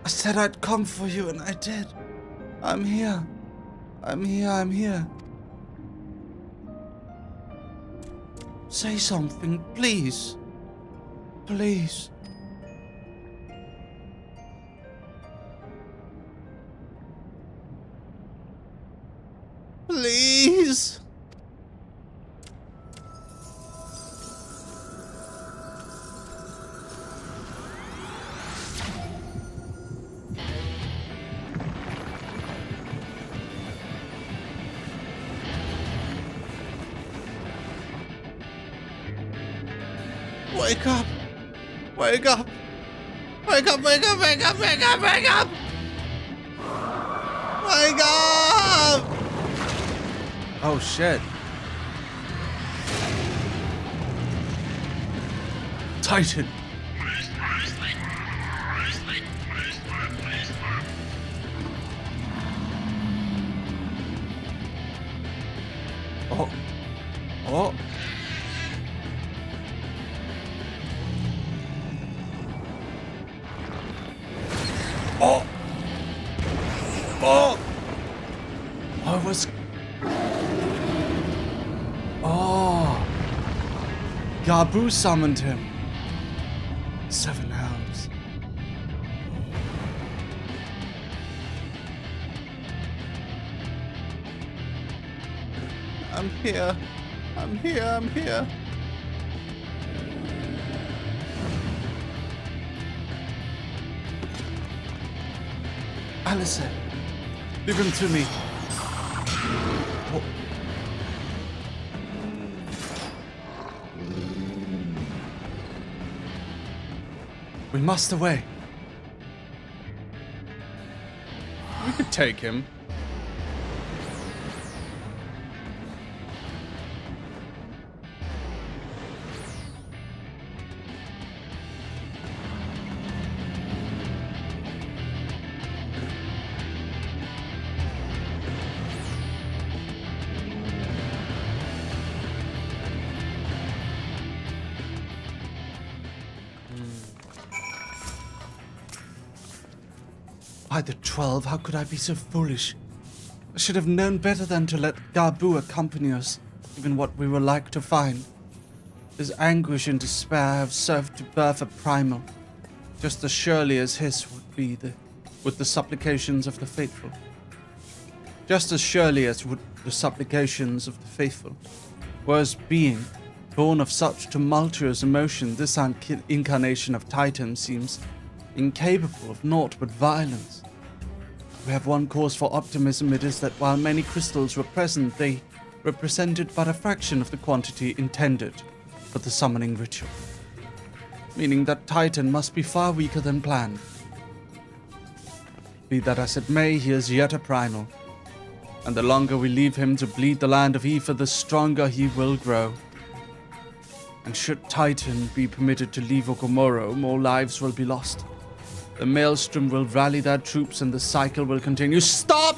I said I'd come for you, and I did. I'm here. I'm here. Say something, please. Please. Please. Wake up! Wake up! Wake up, wake up, wake up, wake up, wake up! Wake up! Oh shit. Titan. Oh. Oh. Oh! Oh! I was... Oh! Gabu summoned him. 7 hours. I'm here. I'm here. I'm here. Alison, leave him to me. Oh. We must away. We could take him. By the 12, how could I be so foolish? I should have known better than to let Gabu accompany us, given what we were like to find. His anguish and despair have served to birth a primal, just as surely as his would be with the supplications of the faithful. Just as surely as would the supplications of the faithful. Whereas being, born of such tumultuous emotion, this incarnation of Titan seems incapable of naught but violence. We have one cause for optimism. It is that while many crystals were present, they represented but a fraction of the quantity intended for the summoning ritual. Meaning that Titan must be far weaker than planned. Be that as it may, he is yet a primal. And the longer we leave him to bleed the land of Aether, the stronger he will grow. And should Titan be permitted to leave Okomoro, more lives will be lost. The Maelstrom will rally their troops and the cycle will continue. Stop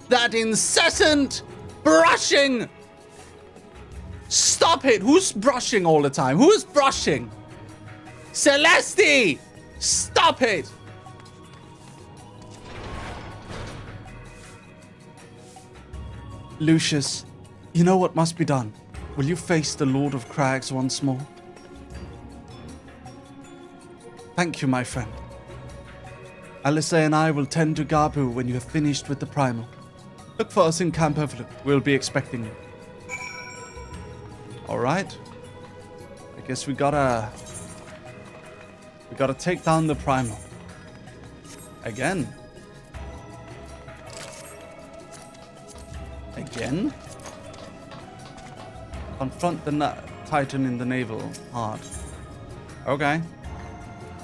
that incessant brushing! Stop it! Who's brushing all the time? Who's brushing? Celeste! Stop it! Lucius, you know what must be done. Will you face the Lord of Crags once more? Thank you, my friend. Alice and I will tend to Gabu when you have finished with the primal. Look for us in Camp Overlook. We'll be expecting you. Alright. I guess we gotta take down the primal. Again. Again? Confront the Titan in the naval hard. Okay.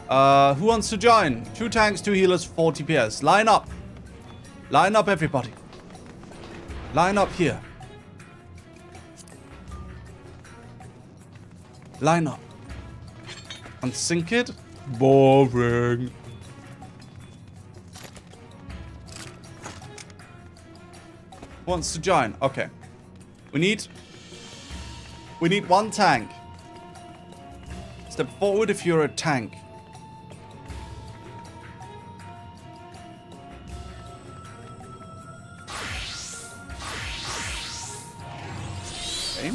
Who wants to join? 2 tanks, 2 healers, 40 PS. Line up. Line up, everybody. Line up here. Line up. And sink it. Boring. Who wants to join? Okay. We need 1 tank. Step forward if you're a tank. Okay.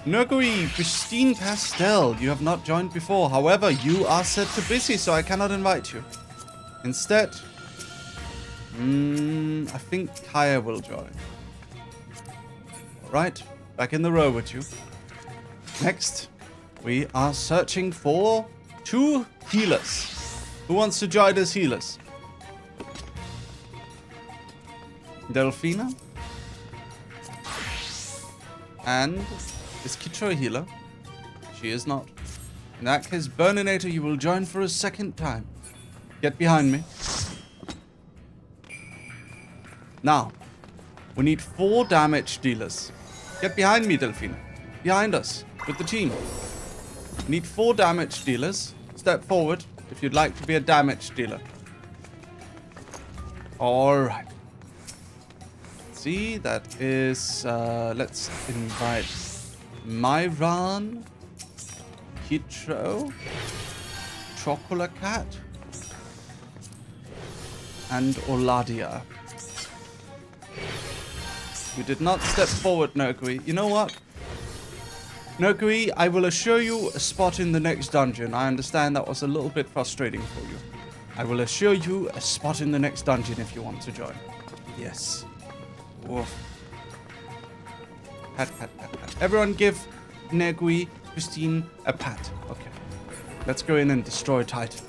Nurgui, Pristine Pastel, you have not joined before. However, you are set to busy, so I cannot invite you. Instead, I think Kaya will join. Alright, back in the row with you. Next, we are searching for 2 healers. Who wants to join as healers? Delphina? And is Kitro a healer? She is not. In that case, Burninator, you will join for a second time. Get behind me. Now, we need 4 damage dealers. Get behind me, Delphina. Behind us, with the team. We need 4 damage dealers. Step forward if you'd like to be a damage dealer. Alright. See, that is, let's invite Myron, Kitro, Chocolate Cat, and Oladia. You did not step forward, Nurgui. You know what? Nurgui, I will assure you a spot in the next dungeon. I understand that was a little bit frustrating for you. I will assure you a spot in the next dungeon if you want to join. Yes. Woof. Pat, pat, pat, pat. Everyone give Nurgui, Christine a pat. Okay. Let's go in and destroy Titan.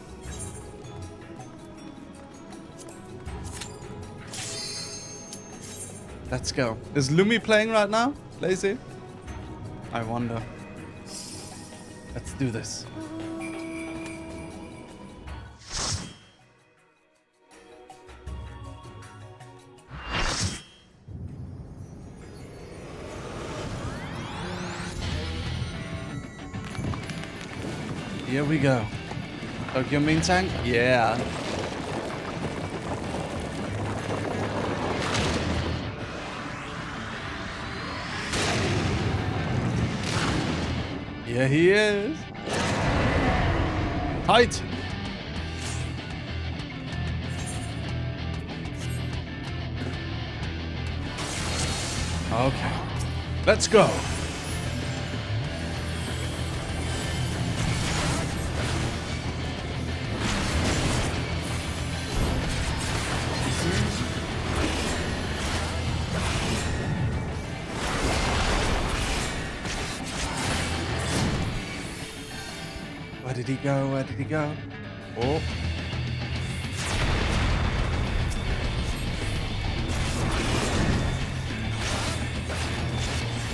Let's go. Is Lumi playing right now? Lazy? I wonder. Let's do this. Here we go. Tokyo main tank? Yeah. Here he is. Titan. Okay. Let's go. Where did he go? Where did he go? Oh.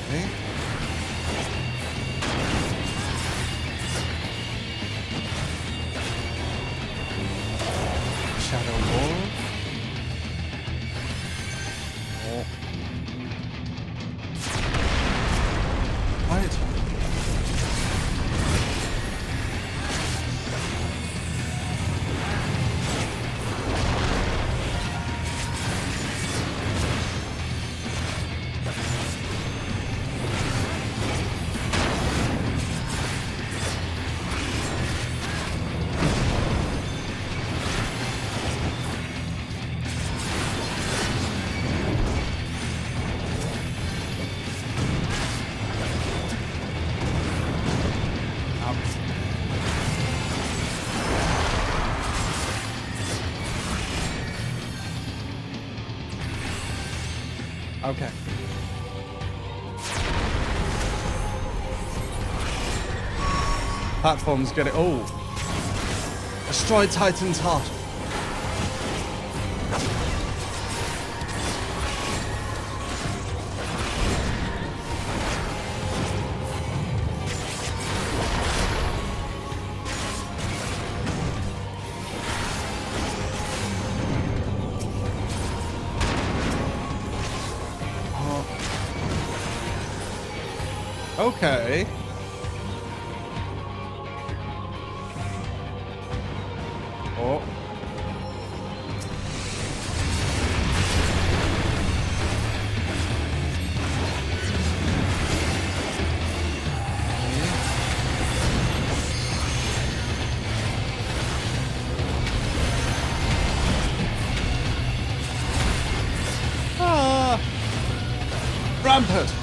Okay. Shadow Wall. Oh. Right. Okay. Platforms get it. Oh. Destroy Titan's heart. Okay. Oh. Ah! Rampart!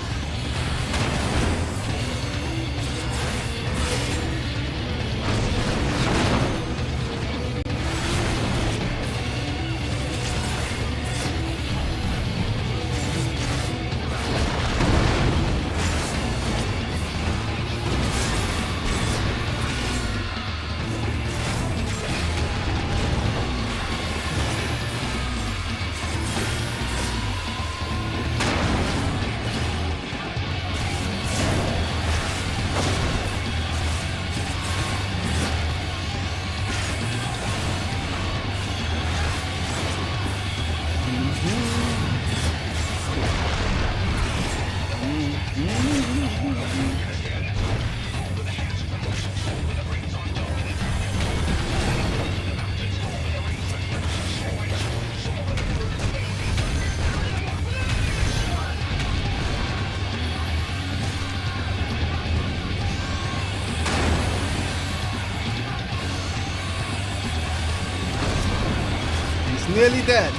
Nearly dead.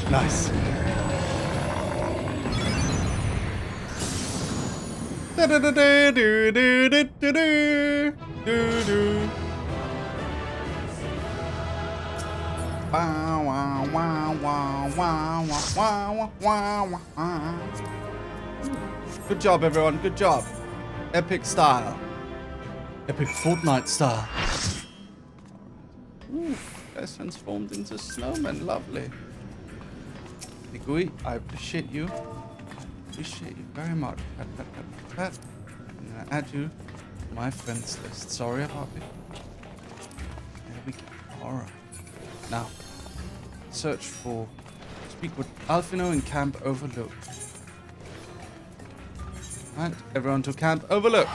Nice. Good job, everyone. Good job. Epic style. Epic Fortnite style. Ooh, guys transformed into snowmen. Lovely. Nigui, I appreciate you. Appreciate you very much. Pat, pat, pat, pat, pat. I'm gonna add you to my friends list. Sorry about it. There we go. Alright. Now, search for. Speak with Alfhilde in Camp Overlook. Alright, everyone to Camp Overlook.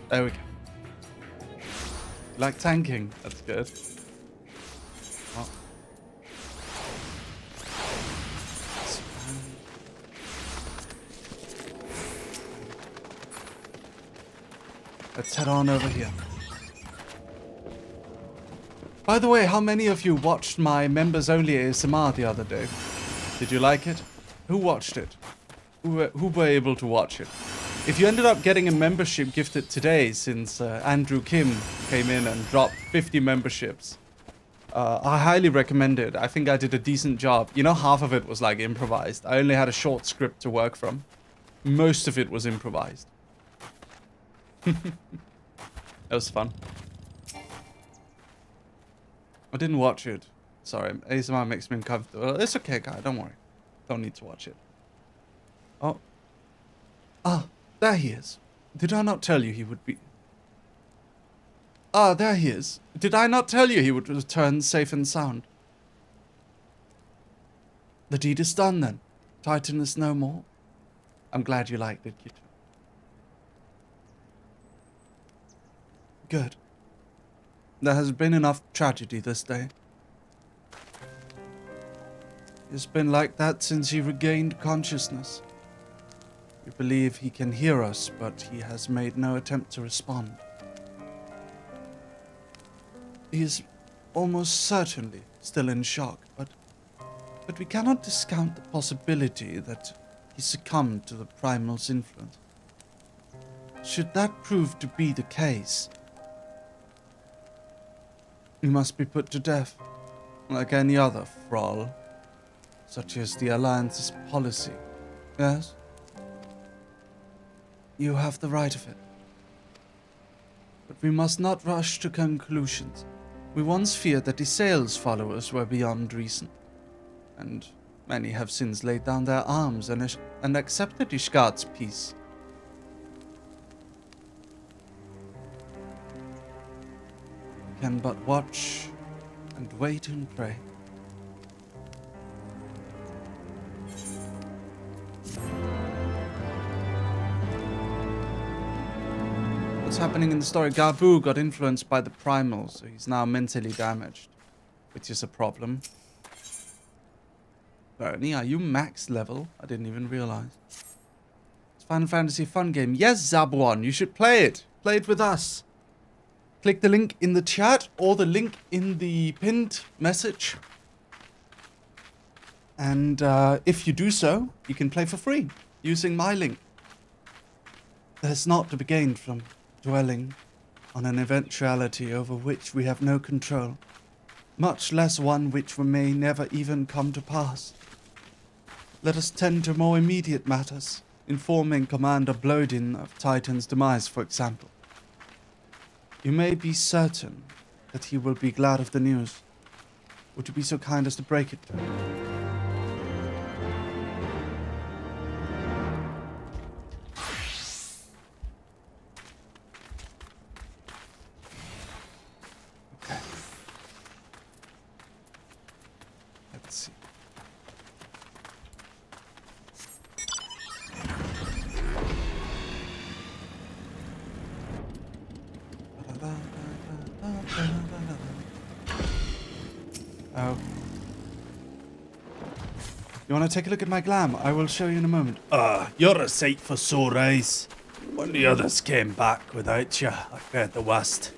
There we go. Like tanking. That's good. Oh. Let's head on over here. By the way, how many of you watched my members only ASMR the other day? Did you like it? Who watched it? Who were able to watch it? If you ended up getting a membership gifted today, since Andrew Kim came in and dropped 50 memberships, I highly recommend it. I think I did a decent job. You know, half of it was like improvised. I only had a short script to work from. Most of it was improvised. That was fun. I didn't watch it. Sorry, ASMR makes me uncomfortable. It's okay, guy. Don't worry. Don't need to watch it. Oh. Ah, there he is. Did I not tell you he would be... Ah, there he is. Did I not tell you he would return safe and sound? The deed is done, then. Titan is no more. I'm glad you liked it, Kit. Good. There has been enough tragedy this day. It's been like that since he regained consciousness. We believe he can hear us, but he has made no attempt to respond. He is almost certainly still in shock, but we cannot discount the possibility that he succumbed to the primal's influence. Should that prove to be the case, he must be put to death, like any other thrall, such as the Alliance's policy. Yes? You have the right of it. But we must not rush to conclusions. We once feared that Iseul's followers were beyond reason, and many have since laid down their arms and accepted Ishgard's peace. We can but watch and wait and pray. What's happening in the story? Garbu got influenced by the primal, so he's now mentally damaged, which is a problem. Bernie, are you max level? I didn't even realize. It's Final Fantasy fun game. Yes, Zabuan, you should play it. Play it with us. Click the link in the chat or the link in the pinned message. And if you do so, you can play for free using my link. There's naught to be gained from dwelling on an eventuality over which we have no control, much less one which may never even come to pass. Let us tend to more immediate matters, informing Commander Blodin of Titan's demise, for example. You may be certain that he will be glad of the news. Would you be so kind as to break it to him? Oh. You want to take a look at my glam? I will show you in a moment. You're a sight for sore eyes. When the others came back without you, I feared the worst.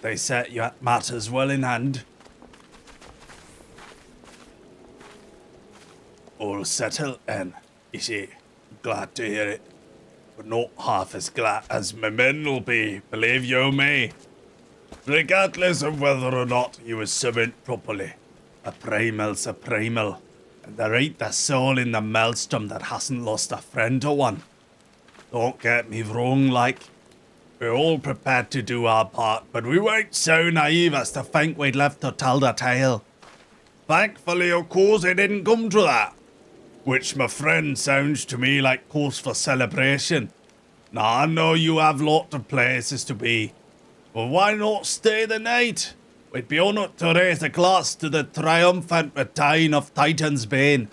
They set you at matters well in hand. All settled, then, you see. Glad to hear it. But not half as glad as my men will be, believe you me. Regardless of whether or not you were servant properly. A primal's a primal. And there ain't a soul in the maelstrom that hasn't lost a friend or one. Don't get me wrong, like, we're all prepared to do our part, but we weren't so naive as to think we'd left to tell the tale. Thankfully, of course, it didn't come to that. Which, my friend, sounds to me like cause for celebration. Now, I know you have lots of places to be, but why not stay the night? We'd be honoured to raise a glass to the triumphant return of Titan's Bane.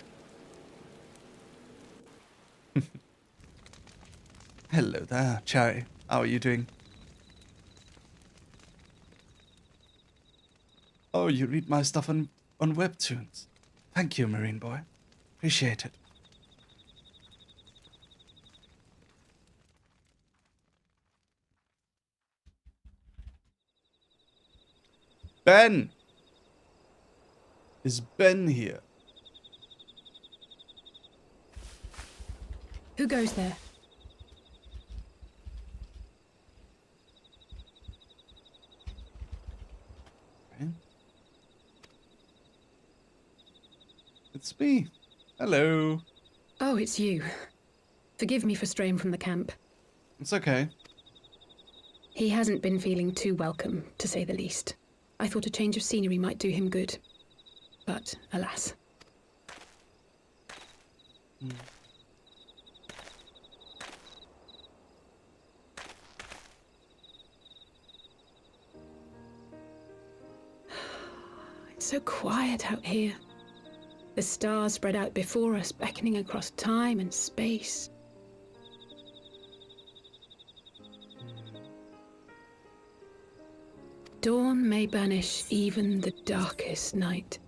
Hello there, Cherry. How are you doing? Oh, you read my stuff on Webtoons. Thank you, Marine Boy. Appreciate it. Ben! Is Ben here? Who goes there? It's me. Hello. Oh, it's you. Forgive me for straying from the camp. It's okay. He hasn't been feeling too welcome, to say the least. I thought a change of scenery might do him good. But, alas. It's so quiet out here. The stars spread out before us, beckoning across time and space. Dawn may banish even the darkest night.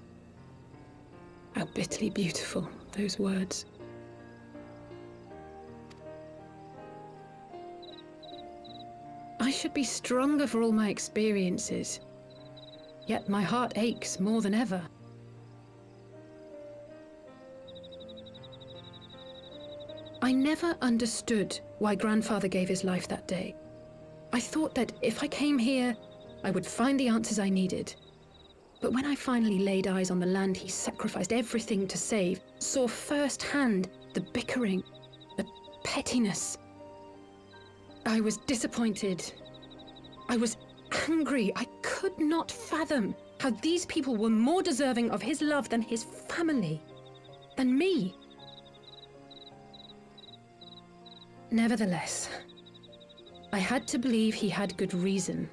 How bitterly beautiful, those words. I should be stronger for all my experiences, yet my heart aches more than ever. I never understood why Grandfather gave his life that day. I thought that if I came here, I would find the answers I needed. But when I finally laid eyes on the land he sacrificed everything to save, saw firsthand the bickering, the pettiness, I was disappointed. I was angry. I could not fathom how these people were more deserving of his love than his family, than me. Nevertheless, I had to believe he had good reason.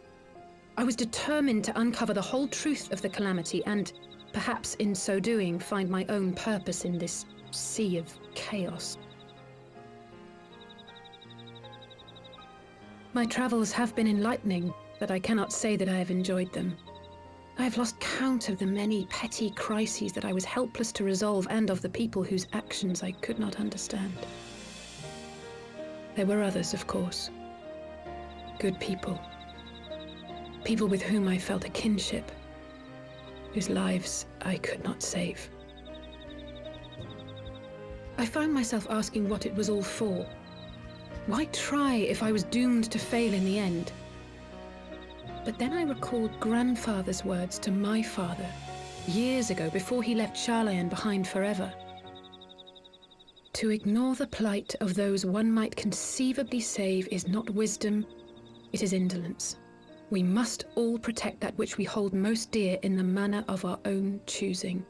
I was determined to uncover the whole truth of the calamity and, perhaps in so doing, find my own purpose in this sea of chaos. My travels have been enlightening, but I cannot say that I have enjoyed them. I have lost count of the many petty crises that I was helpless to resolve and of the people whose actions I could not understand. There were others, of course. Good people. People with whom I felt a kinship, whose lives I could not save. I found myself asking what it was all for. Why try if I was doomed to fail in the end? But then I recalled Grandfather's words to my father, years ago, before he left Chalayan behind forever. To ignore the plight of those one might conceivably save is not wisdom, it is indolence. We must all protect that which we hold most dear in the manner of our own choosing.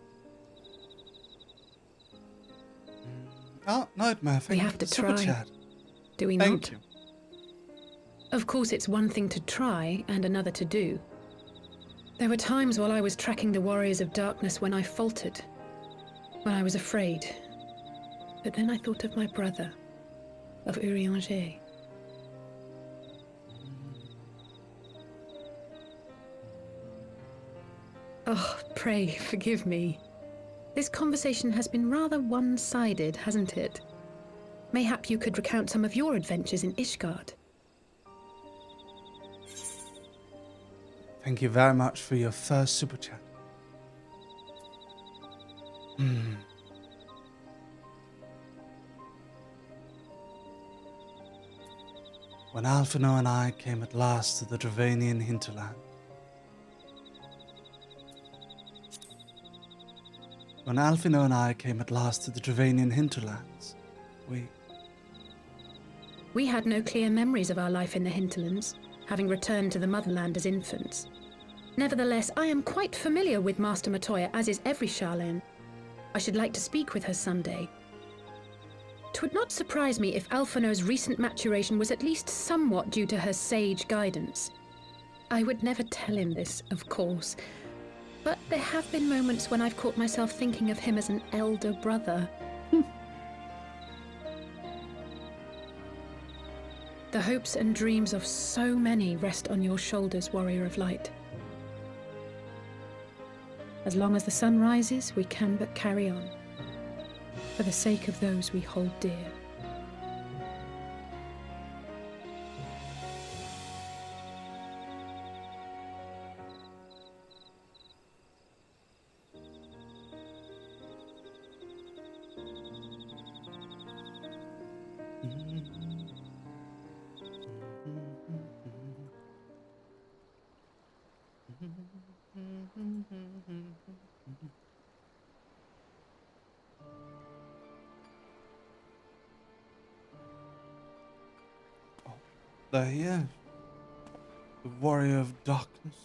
Oh, Nightmare, We have to Super try, Chat. do we not? Thank you. Of course, it's one thing to try and another to do. There were times while I was tracking the warriors of darkness when I faltered, when I was afraid. But then I thought of my brother, of Urianger. Oh, Pray forgive me. This conversation has been rather one-sided, hasn't it? Mayhap you could recount some of your adventures in Ishgard. Thank you very much for your first super chat. When Alfino and I came at last to the Dravanian hinterland. When Alfino and I came at last to the Dravanian hinterlands, We had no clear memories of our life in the hinterlands, having returned to the motherland as infants. Nevertheless, I am quite familiar with Master Matoya, as is every Sharlayan. I should like to speak with her someday. 'Twould not surprise me if Alphino's recent maturation was at least somewhat due to her sage guidance. I would never tell him this, of course, but there have been moments when I've caught myself thinking of him as an elder brother. The hopes and dreams of so many rest on your shoulders, Warrior of Light. As long as the sun rises, we can but carry on, for the sake of those we hold dear. There he is, the warrior of darkness.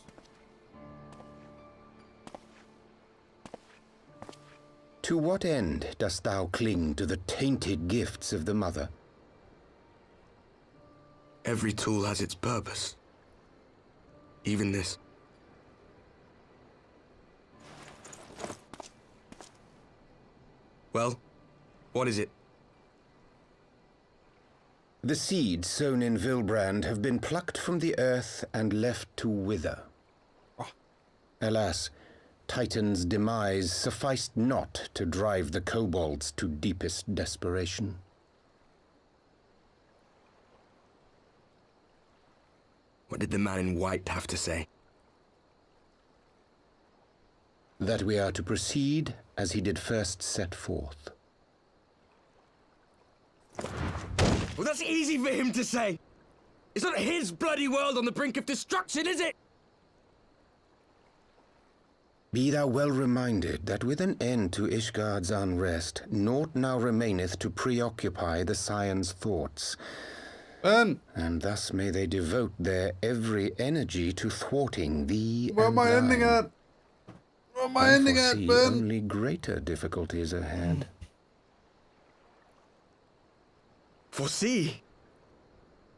To what end dost thou cling to the tainted gifts of the Mother? Every tool has its purpose. Even this. Well, what is it? The seeds sown in Vilbrand have been plucked from the earth and left to wither. Alas, Titan's demise sufficed not to drive the kobolds to deepest desperation. What did the man in white have to say? That we are to proceed as he did first set forth. Well, that's easy for him to say. It's not his bloody world on the brink of destruction, is it? Be thou well reminded that with an end to Ishgard's unrest, naught now remaineth to preoccupy the Scion's thoughts. And thus may they devote their every energy to thwarting thee. Where am I ending at? Where am I ending at, Ben? Only greater difficulties ahead. Foresee?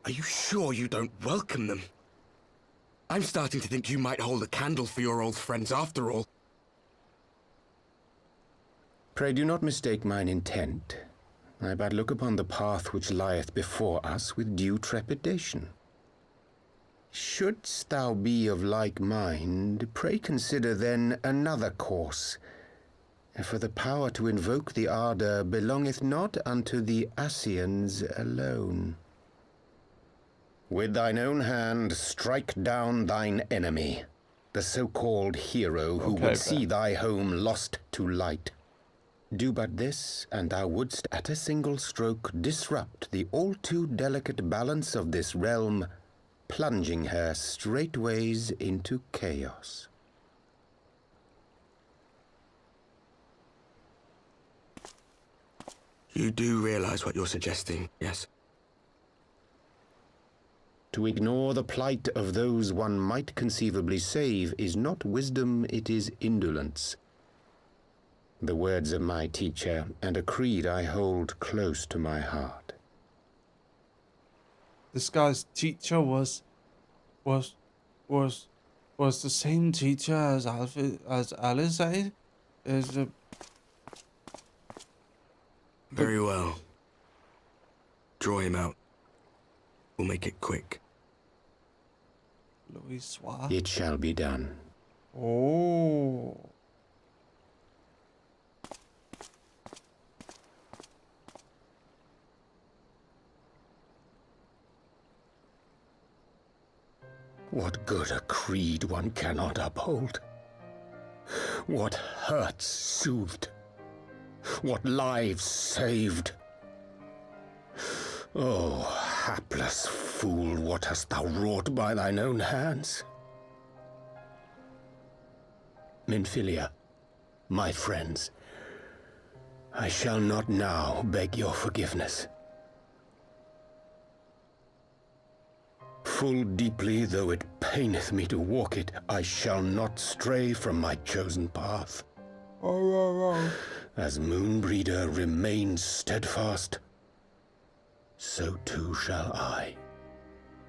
Are you sure you don't welcome them? I'm starting to think you might hold a candle for your old friends after all. Pray do not mistake mine intent. I but look upon the path which lieth before us with due trepidation. Shouldst thou be of like mind, pray consider then another course. For the power to invoke the ardor belongeth not unto the Ascians alone. With thine own hand strike down thine enemy, the so-called hero who would see thy home lost to light. Do but this, and thou wouldst at a single stroke disrupt the all-too delicate balance of this realm, plunging her straightways into chaos. You do realize what you're suggesting, yes? To ignore the plight of those one might conceivably save is not wisdom, it is indolence. The words of my teacher, and a creed I hold close to my heart. This guy's teacher was the same teacher as Alice is a... Very well. Draw him out. We'll make it quick. Louis Soir. It shall be done. Oh. What good a creed one cannot uphold? What hurts soothed? What lives saved? Oh, hapless fool, what hast thou wrought by thine own hands? Minfilia, my friends, I shall not now beg your forgiveness. Full deeply though it paineth me to walk it, I shall not stray from my chosen path. As Moonbreeder remains steadfast, so too shall I.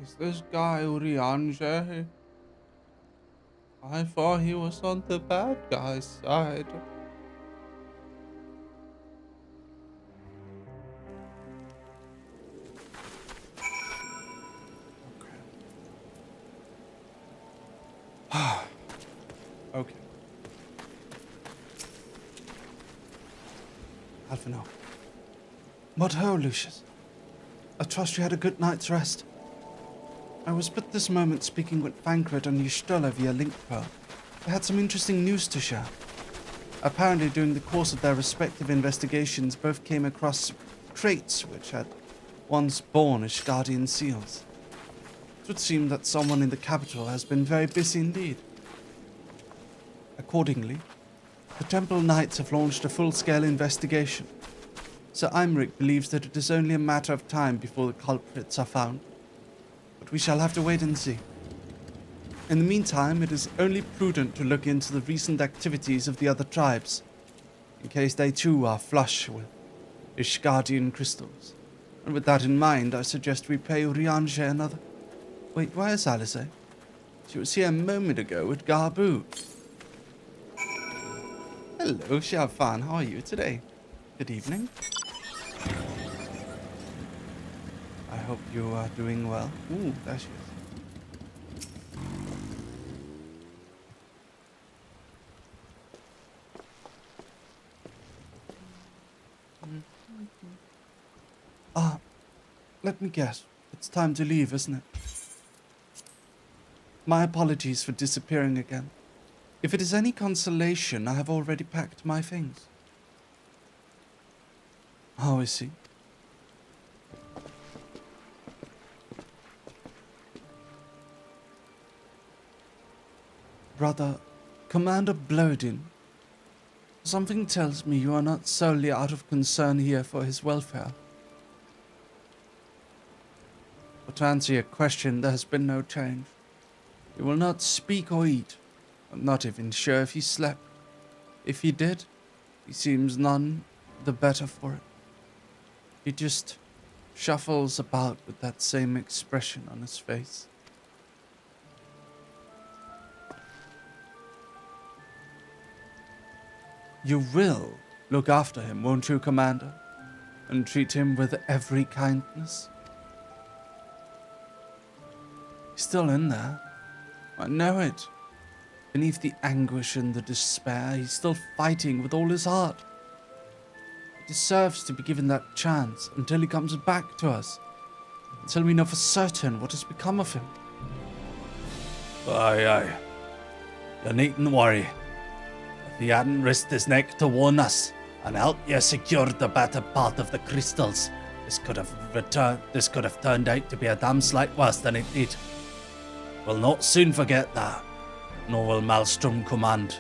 Is this guy Urianger? I thought he was on the bad guy's side. Okay. Alfino. What ho, Lucius? I trust you had a good night's rest. I was but this moment speaking with Thancred and Y'shtola via LinkPro. They had some interesting news to share. Apparently, during the course of their respective investigations, both came across crates which had once borne Ishgardian seals. It would seem that someone in the capital has been very busy indeed. Accordingly, the Temple Knights have launched a full-scale investigation. Sir Imric believes that it is only a matter of time before the culprits are found, but we shall have to wait and see. In the meantime, it is only prudent to look into the recent activities of the other tribes, in case they too are flush with Ishgardian crystals. And with that in mind, I suggest we pay Urianger another... Wait, where is Alice? She was here a moment ago with Garbu. Hello, Shavfan. How are you today? Good evening. I hope you are doing well. Ooh, there she is. Let me guess. It's time to leave, isn't it? My apologies for disappearing again. If it is any consolation, I have already packed my things. Oh, I see. Brother, Commander Blodin, something tells me you are not solely out of concern here for his welfare. But to answer your question, there has been no change. He will not speak or eat. I'm not even sure if he slept. If he did, he seems none the better for it. He just shuffles about with that same expression on his face. You will look after him, won't you, Commander? And treat him with every kindness? He's still in there. I know it. Beneath the anguish and the despair, he's still fighting with all his heart. He deserves to be given that chance until he comes back to us. Until we know for certain what has become of him. Aye. You needn't worry. If he hadn't risked his neck to warn us and helped you secure the better part of the crystals, this could have turned out to be a damn sight worse than it did. We'll not soon forget that, nor will Maelstrom command.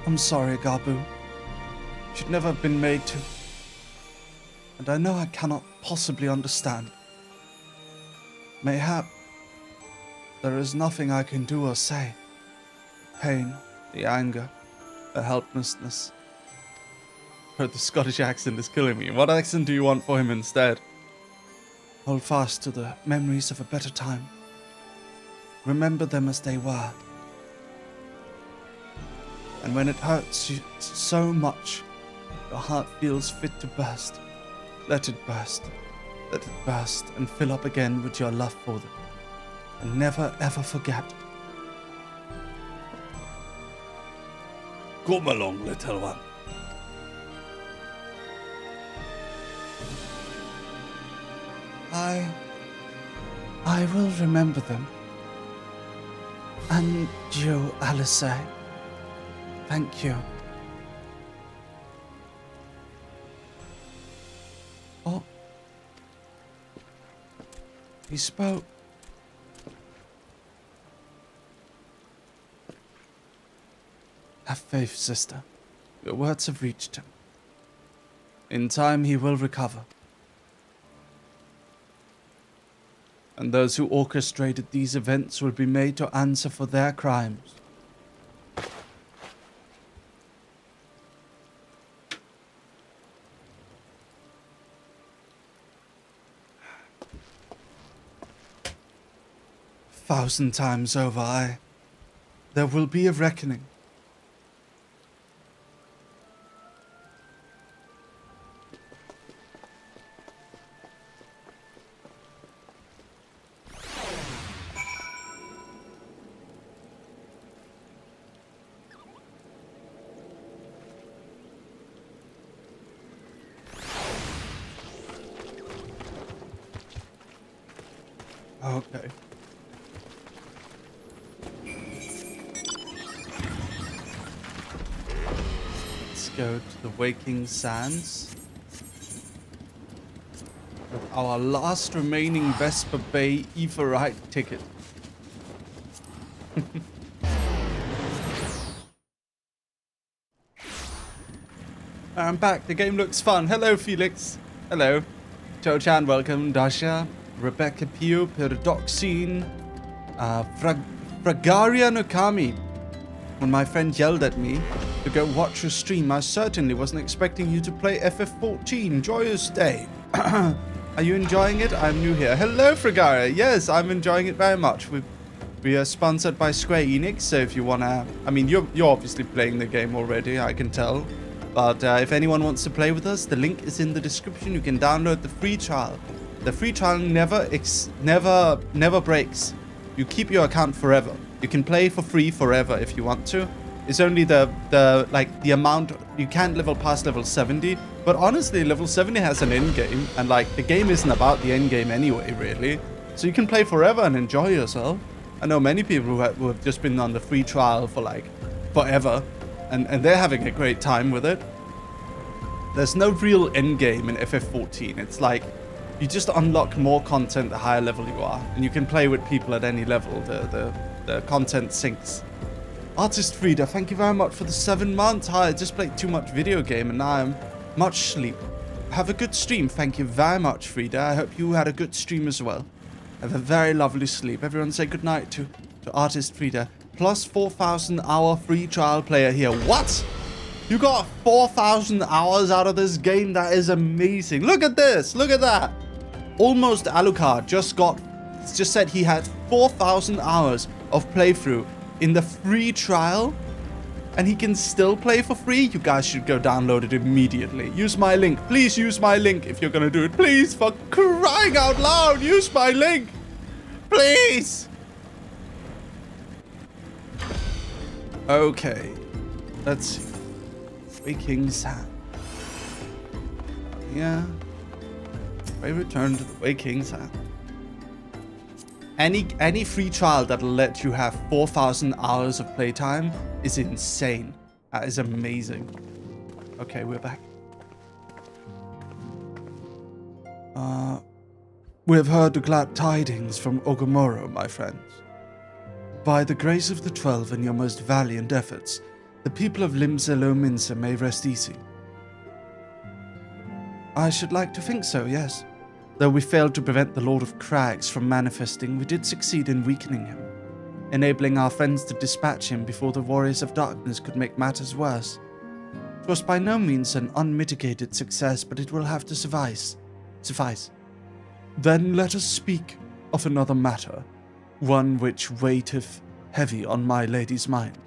I'm sorry, Garbu. Should never have been made to. And I know I cannot possibly understand. Mayhap there is nothing I can do or say. The pain, the anger, the helplessness. The Scottish accent is killing me. What accent do you want for him instead? Hold fast to the memories of a better time. Remember them as they were. And when it hurts you so much, your heart feels fit to burst. Let it burst. Let it burst and fill up again with your love for them. And never ever forget. Come along, little one. I will remember them. And you, Alice. Thank you. Oh. He spoke. Have faith, sister. Your words have reached him. In time, he will recover. And those who orchestrated these events will be made to answer for their crimes. Thousand times over, there will be a reckoning. Okay. Let's go to the Waking Sands. With our last remaining Vesper Bay Everite ticket. I'm back. The game looks fun. Hello, Felix. Hello. Cho-chan, welcome. Dasha. Rebecca Pio, doxxing, Fragaria Nokami. When my friend yelled at me to go watch your stream, I certainly wasn't expecting you to play FF14. Joyous day. Are you enjoying it? I'm new here. Hello, Fragaria. Yes, I'm enjoying it very much. We are sponsored by Square Enix, so if you wanna... I mean, you're obviously playing the game already, I can tell. But if anyone wants to play with us, the link is in the description. You can download the free trial. The free trial never breaks. You keep your account forever. You can play for free forever if you want to. It's only the amount you can't level past level 70. But honestly, level 70 has an end game, and like the game isn't about the end game anyway, really. So you can play forever and enjoy yourself. I know many people who have just been on the free trial for like forever, and they're having a great time with it. There's no real end game in FF14. It's like you just unlock more content the higher level you are, and you can play with people at any level. The content syncs. Artist Frida, thank you very much for the 7 months. Hi, I just played too much video game and now I'm much sleep. Have a good stream. Thank you very much, Frida. I hope you had a good stream as well. Have a very lovely sleep. Everyone say good night to Artist Frida. Plus 4,000 hour free trial player here. What? You got 4,000 hours out of this game? That is amazing. Look at this. Look at that. Almost Alucard just said he had 4,000 hours of playthrough in the free trial, and he can still play for free. You guys should go download it immediately. Use my link. Please use my link if you're gonna do it. Please, for crying out loud, use my link. Please. Okay. Let's see. Waking Sand. Yeah. We return to the Waking Sand. Any free trial that'll let you have 4,000 hours of playtime is insane. That is amazing. Okay, we're back. We have heard the glad tidings from Ogomoro, my friends. By the grace of the 12 and your most valiant efforts, the people of Limselo Minsa may rest easy. I should like to think so, yes. Though we failed to prevent the Lord of Crags from manifesting, we did succeed in weakening him, enabling our friends to dispatch him before the Warriors of Darkness could make matters worse. It was by no means an unmitigated success, but it will have to suffice. Then let us speak of another matter, one which waiteth heavy on my lady's mind.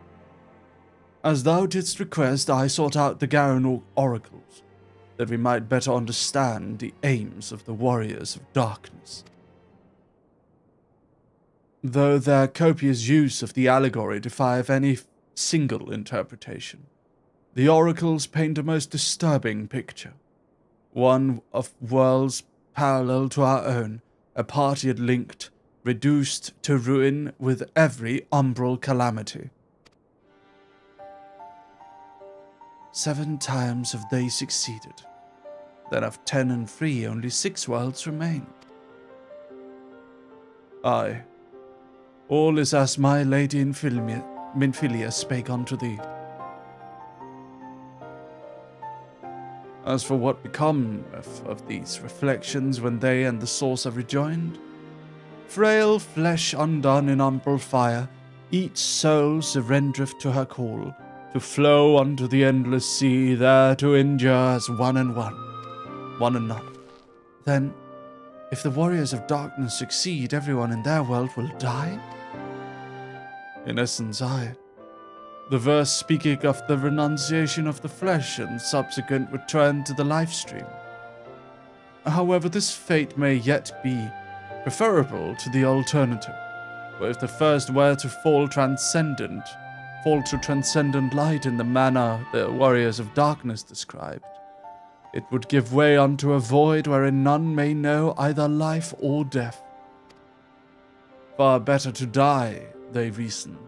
As thou didst request, I sought out the Garan oracles, that we might better understand the aims of the Warriors of Darkness. Though their copious use of the allegory defieth any single interpretation, the oracles paint a most disturbing picture, one of worlds parallel to our own, a party had linked, reduced to ruin with every umbral calamity. 7 times have they succeeded. Then of 10 and 3, only 6 worlds remain. Aye, all is as my lady Minfilia spake unto thee. As for what become of these reflections when they and the source are rejoined, frail flesh undone in umbral fire, each soul surrendereth to her call, to flow unto the endless sea, there to endure as one and one and none. Then, if the warriors of darkness succeed, everyone in their world will die? In essence, aye. The verse speaking of the renunciation of the flesh and subsequent return to the life stream. However, this fate may yet be preferable to the alternative, where if the first were to fall to transcendent light in the manner the warriors of darkness described, it would give way unto a void wherein none may know either life or death. Far better to die, they reason,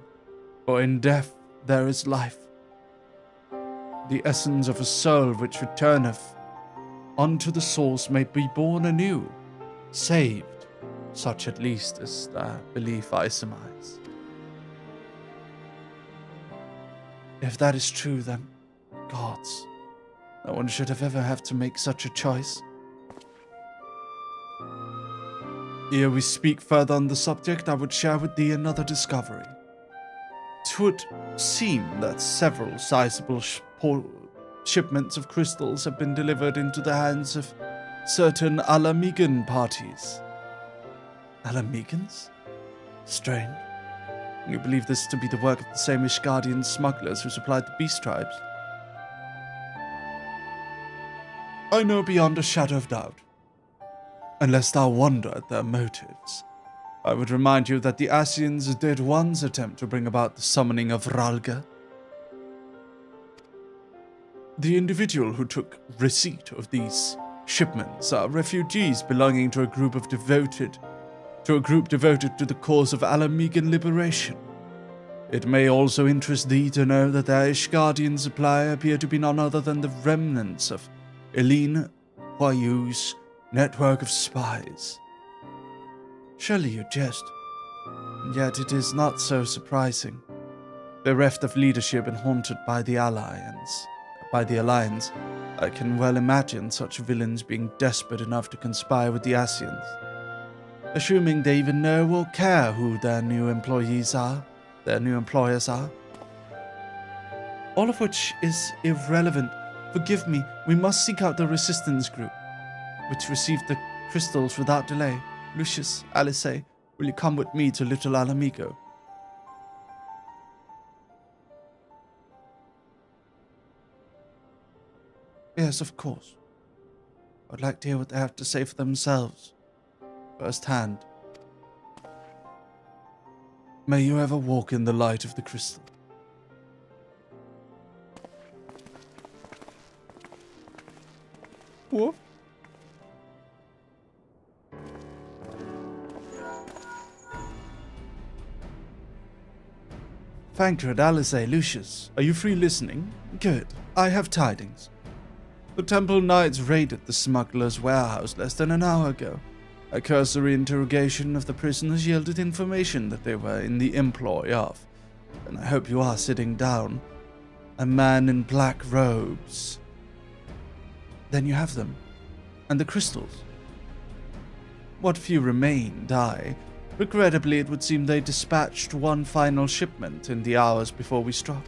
for in death there is life. The essence of a soul which returneth unto the source may be born anew, saved, such at least is the belief I surmise. If that is true, then, gods, no one should have ever have to make such a choice. Ere we speak further on the subject, I would share with thee another discovery. 'Twould seem that several sizable shipments of crystals have been delivered into the hands of certain Alamigan parties. Alamigans? Strange. You believe this to be the work of the same Ishgardian smugglers who supplied the beast tribes? I know beyond a shadow of doubt. Unless thou wonder at their motives, I would remind you that the Asians did once attempt to bring about the summoning of Ralga. The individual who took receipt of these shipments are refugees belonging to a group devoted to the cause of Alamigan liberation. It may also interest thee to know that their Ishgardian supply appear to be none other than the remnants of Eileen Huayu's network of spies. Surely you jest, and yet it is not so surprising. Bereft of leadership and haunted by the Alliance, I can well imagine such villains being desperate enough to conspire with the Asians, assuming they even know or care who their new employers are. All of which is irrelevant. Forgive me, we must seek out the resistance group, which received the crystals without delay. Lucius, Alice, will you come with me to Little Alamigo? Yes, of course. I'd like to hear what they have to say for themselves, firsthand. May you ever walk in the light of the crystal. What? Thancred, Alice, Lucius, are you free listening? Good. I have tidings. The Temple Knights raided the smuggler's warehouse less than an hour ago. A cursory interrogation of the prisoners yielded information that they were in the employ of, and I hope you are sitting down, a man in black robes. Then you have them, and the crystals. What few remained, regrettably it would seem they dispatched one final shipment in the hours before we struck.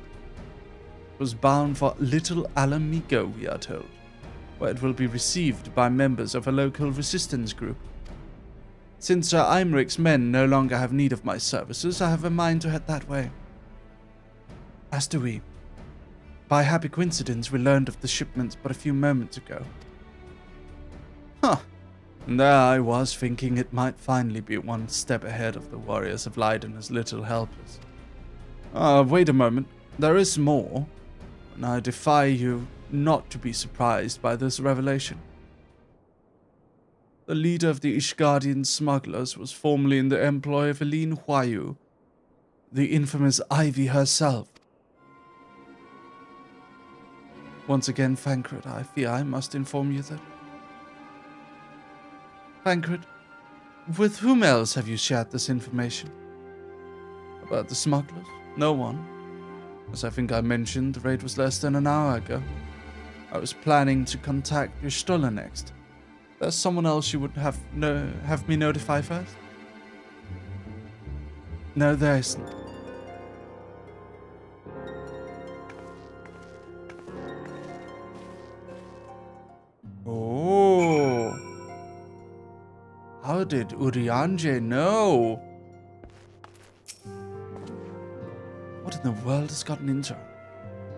It was bound for Little Alamigo, we are told, where it will be received by members of a local resistance group. Since Sir Eimerich's men no longer have need of my services, I have a mind to head that way. As do we. By happy coincidence, we learned of the shipments but a few moments ago. Huh. There I was, thinking it might finally be one step ahead of the warriors of Leiden as little helpers. Wait a moment. There is more, and I defy you not to be surprised by this revelation. The leader of the Ishgardian smugglers was formerly in the employ of Eileen Huayu, the infamous Ivy herself. Once again, Thancred, I fear I must inform you that... Thancred, with whom else have you shared this information? About the smugglers? No one. As I think I mentioned, the raid was less than an hour ago. I was planning to contact Ystola next. There's someone else you would have me notify first? No, there isn't. Oh. How did Urianger know? What in the world has gotten into her?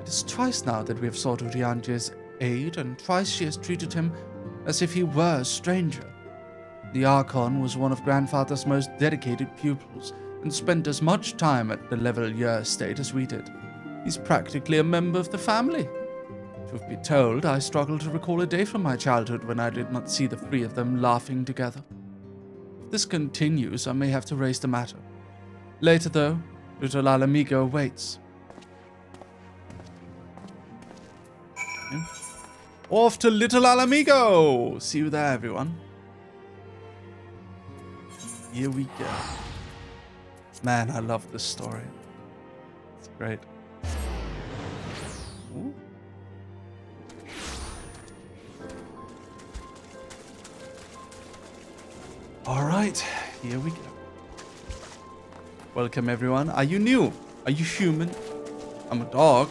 It is twice now that we have sought Urianger's aid, and twice she has treated him as if he were a stranger. The Archon was one of Grandfather's most dedicated pupils, and spent as much time at the Level Year estate as we did. He's practically a member of the family. Truth be told, I struggle to recall a day from my childhood when I did not see the three of them laughing together. If this continues, I may have to raise the matter. Later, though, little Alamigo waits. Off to Little Alamigo! See you there, everyone. Here we go. Man, I love this story. It's great. Ooh. Alright, here we go. Welcome, everyone. Are you new? Are you human? I'm a dog.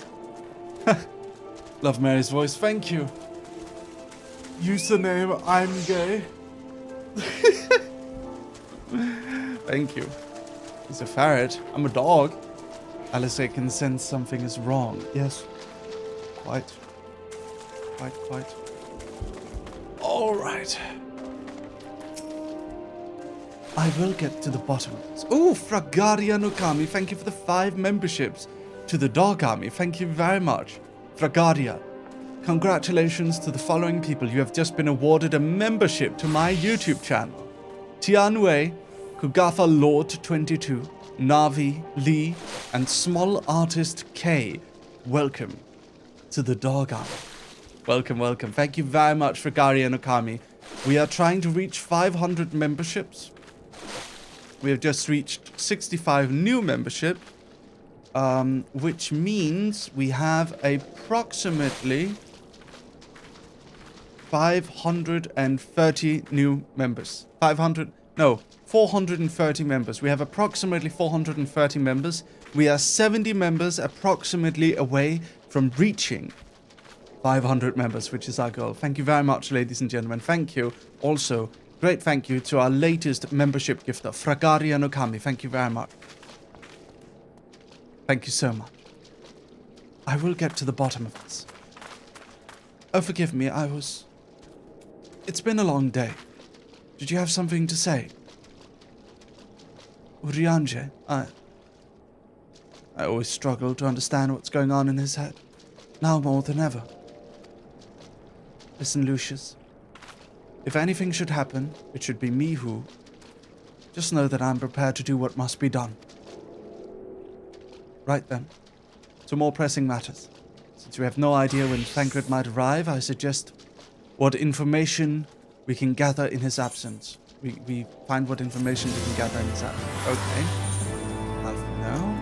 Love Mary's voice, thank you. Username, I'm gay. Thank you. He's a ferret. I'm a dog. Alice can sense something is wrong. Yes. Quite. Alright. I will get to the bottom of this. Oh, Fragaria Nokami, thank you for the 5 memberships to the dog army. Thank you very much. Fragaria, congratulations to the following people. You have just been awarded a membership to my YouTube channel. Tianwei, Kugatha Lord 22, Navi, Lee, and Small Artist K. Welcome to the dog army. Welcome. Thank you very much, Fragaria Nokami. We are trying to reach 500 memberships. We have just reached 65 new membership, which means we have approximately 530 new members. 430 members. We have approximately 430 members. We are 70 members approximately away from reaching 500 members, which is our goal. Thank you very much, ladies and gentlemen. Thank you. Also, great thank you to our latest membership gifter, Fragaria Nokami. Thank you very much. Thank you so much. I will get to the bottom of this. Oh, forgive me, It's been a long day. Did you have something to say? Urianger, I always struggle to understand what's going on in his head. Now more than ever. Listen, Lucius. If anything should happen, it should be me who... Just know that I'm prepared to do what must be done. Right then. To more pressing matters. Since we have no idea when Thancred might arrive, I suggest what information we can gather in his absence. We find what information we can gather in his absence. Okay. No.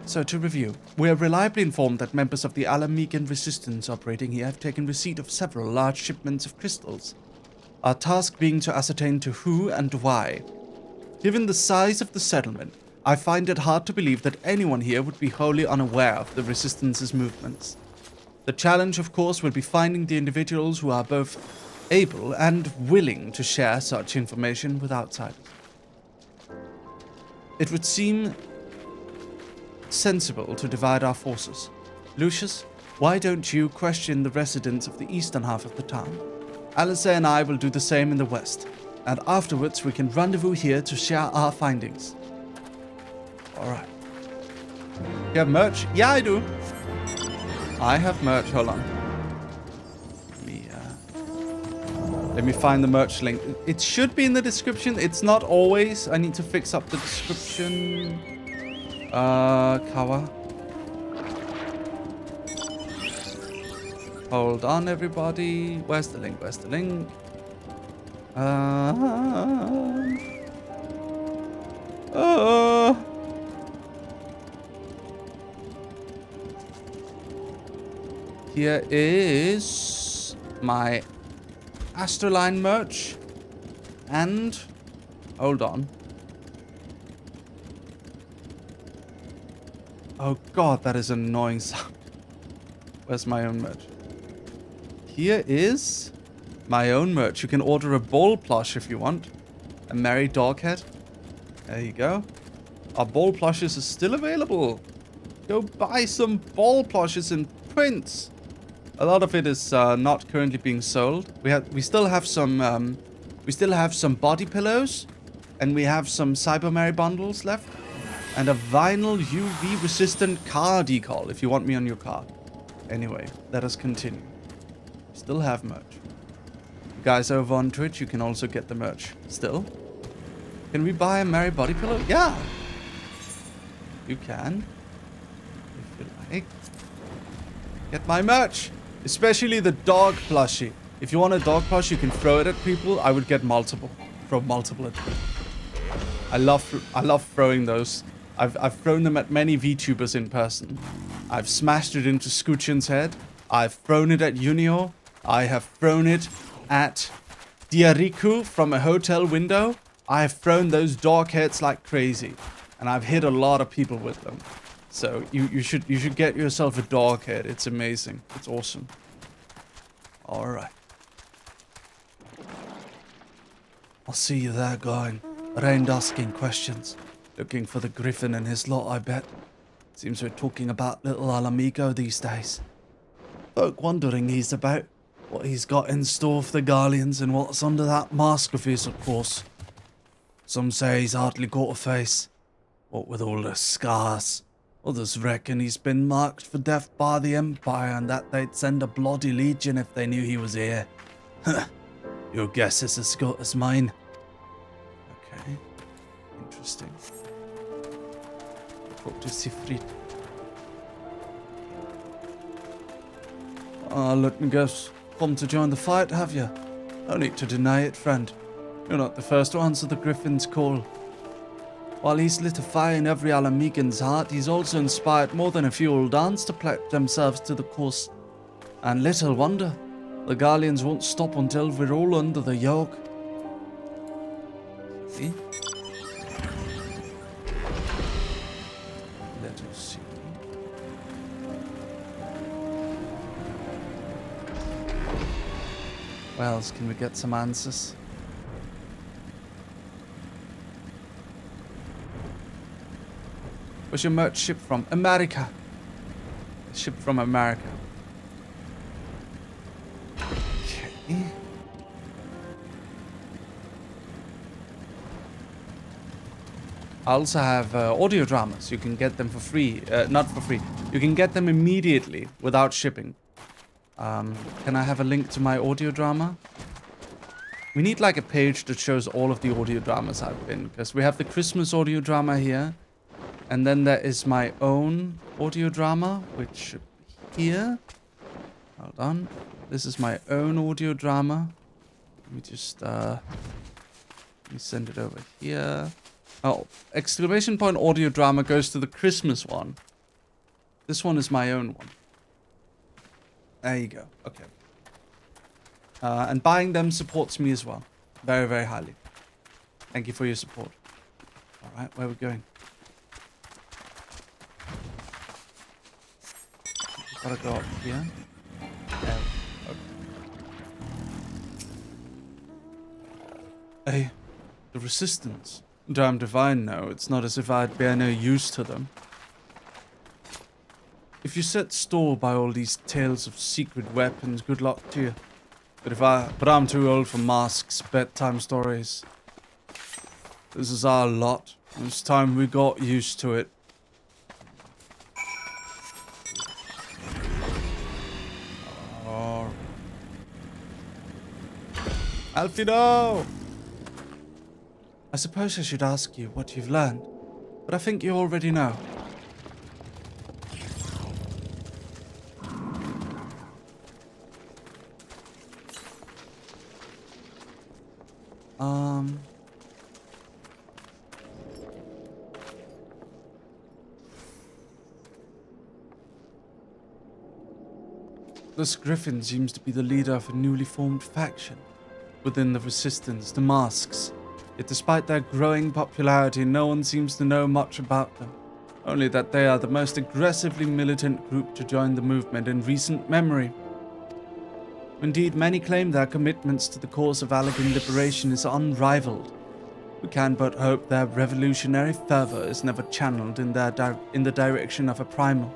So, to review, we are reliably informed that members of the Alamigan resistance operating here have taken receipt of several large shipments of crystals. Our task being to ascertain to who and why. Given the size of the settlement, I find it hard to believe that anyone here would be wholly unaware of the resistance's movements. The challenge, of course, will be finding the individuals who are both able and willing to share such information with outsiders. It would seem sensible to divide our forces. Lucius, why don't you question the residents of the eastern half of the town? Alice and I will do the same in the west, and afterwards we can rendezvous here to share our findings. Alright. You have merch? Yeah, I do. I have merch. Hold on. Let me find the merch link. It should be in the description. It's not always. I need to fix up the description. Kawa. Hold on, everybody. Where's the link? Where's the link? Here is my AstraLine merch. And hold on. Oh god, that is an annoying sound. Where's my own merch? Here is my own merch. You can order a ball plush if you want. A merry dog head. There you go. Our ball plushes are still available. Go buy some ball plushes in prints. A lot of it is not currently being sold. We still have some body pillows, and we have some Cyber Mary bundles left, and a vinyl UV resistant car decal if you want me on your car. Anyway, let us continue. Still have merch. You guys over on Twitch, you can also get the merch. Still. Can we buy a Mary body pillow? Yeah. You can. If you like. Get my merch. Especially the dog plushie. If you want a dog plush, you can throw it at people. I would get multiple. Throw multiple at people. I love throwing those. I've thrown them at many VTubers in person. I've smashed it into Scoochin's head. I've thrown it at Yuniiho. I have thrown it at Diariku from a hotel window. I have thrown those dog heads like crazy. And I've hit a lot of people with them. So you should get yourself a dog head. It's amazing. It's awesome. Alright. I'll see you there going. Around asking questions. Looking for the griffin and his lot, I bet. Seems we're talking about little Alamigo these days. Folk wondering he's about. What he's got in store for the Guardians and what's under that mask of his, of course. Some say he's hardly got a face. What with all the scars. Others reckon he's been marked for death by the Empire and that they'd send a bloody legion if they knew he was here. Your guess is as good as mine. Okay. Interesting. Talk to Sifrit. Let me guess. Come to join the fight, have you? No need to deny it, friend. You're not the first to answer the Griffin's call. While he's lit a fire in every Alamigan's heart, he's also inspired more than a few old ants to pledge themselves to the cause. And little wonder, the Guardians won't stop until we're all under the yoke. See? Let us see. Where else can we get some answers? Where's your merch shipped from? America. It's shipped from America. Okay. I also have audio dramas. You can get them for free. Not for free. You can get them immediately without shipping. Can I have a link to my audio drama? We need like a page that shows all of the audio dramas I've been, because we have the Christmas audio drama here. And then there is my own audio drama, which should be here. Hold on. This is my own audio drama. Let me just, let me send it over here. Oh, exclamation point audio drama goes to the Christmas one. This one is my own one. There you go. Okay. And buying them supports me as well. Very, very highly. Thank you for your support. All right, where are we going? Gotta go up here. Okay. Hey, the resistance. Damn divine now. It's not as if I'd bear no use to them. If you set store by all these tales of secret weapons, good luck to you. But I'm too old for masks, bedtime stories. This is our lot. It's time we got used to it. Alfhilde! I suppose I should ask you what you've learned, but I think you already know. This Griffin seems to be the leader of a newly formed faction within the Resistance, the Masks. Yet despite their growing popularity, no one seems to know much about them. Only that they are the most aggressively militant group to join the movement in recent memory. Indeed, many claim their commitments to the cause of Allegan liberation is unrivaled. We can but hope their revolutionary fervor is never channeled in the direction of a primal.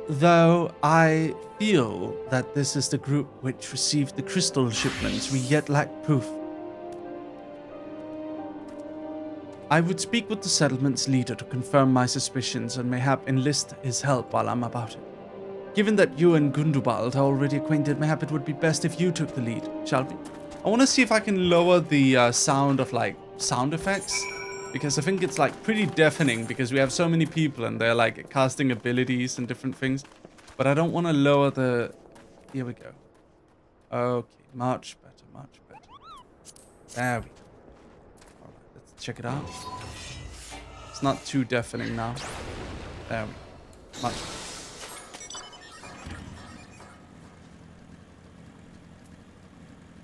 Though I feel that this is the group which received the crystal shipments, we yet lack proof. I would speak with the settlement's leader to confirm my suspicions and mayhap enlist his help while I'm about it. Given that you and Gundobald are already acquainted, mayhap it would be best if you took the lead, shall we? I want to see if I can lower the sound of like sound effects, because I think it's like pretty deafening because we have so many people and they're like casting abilities and different things. But I don't want to lower the... Here we go. Okay, much better, much better. There we go. Alright, let's check it out. It's not too deafening now. There we go. Much better.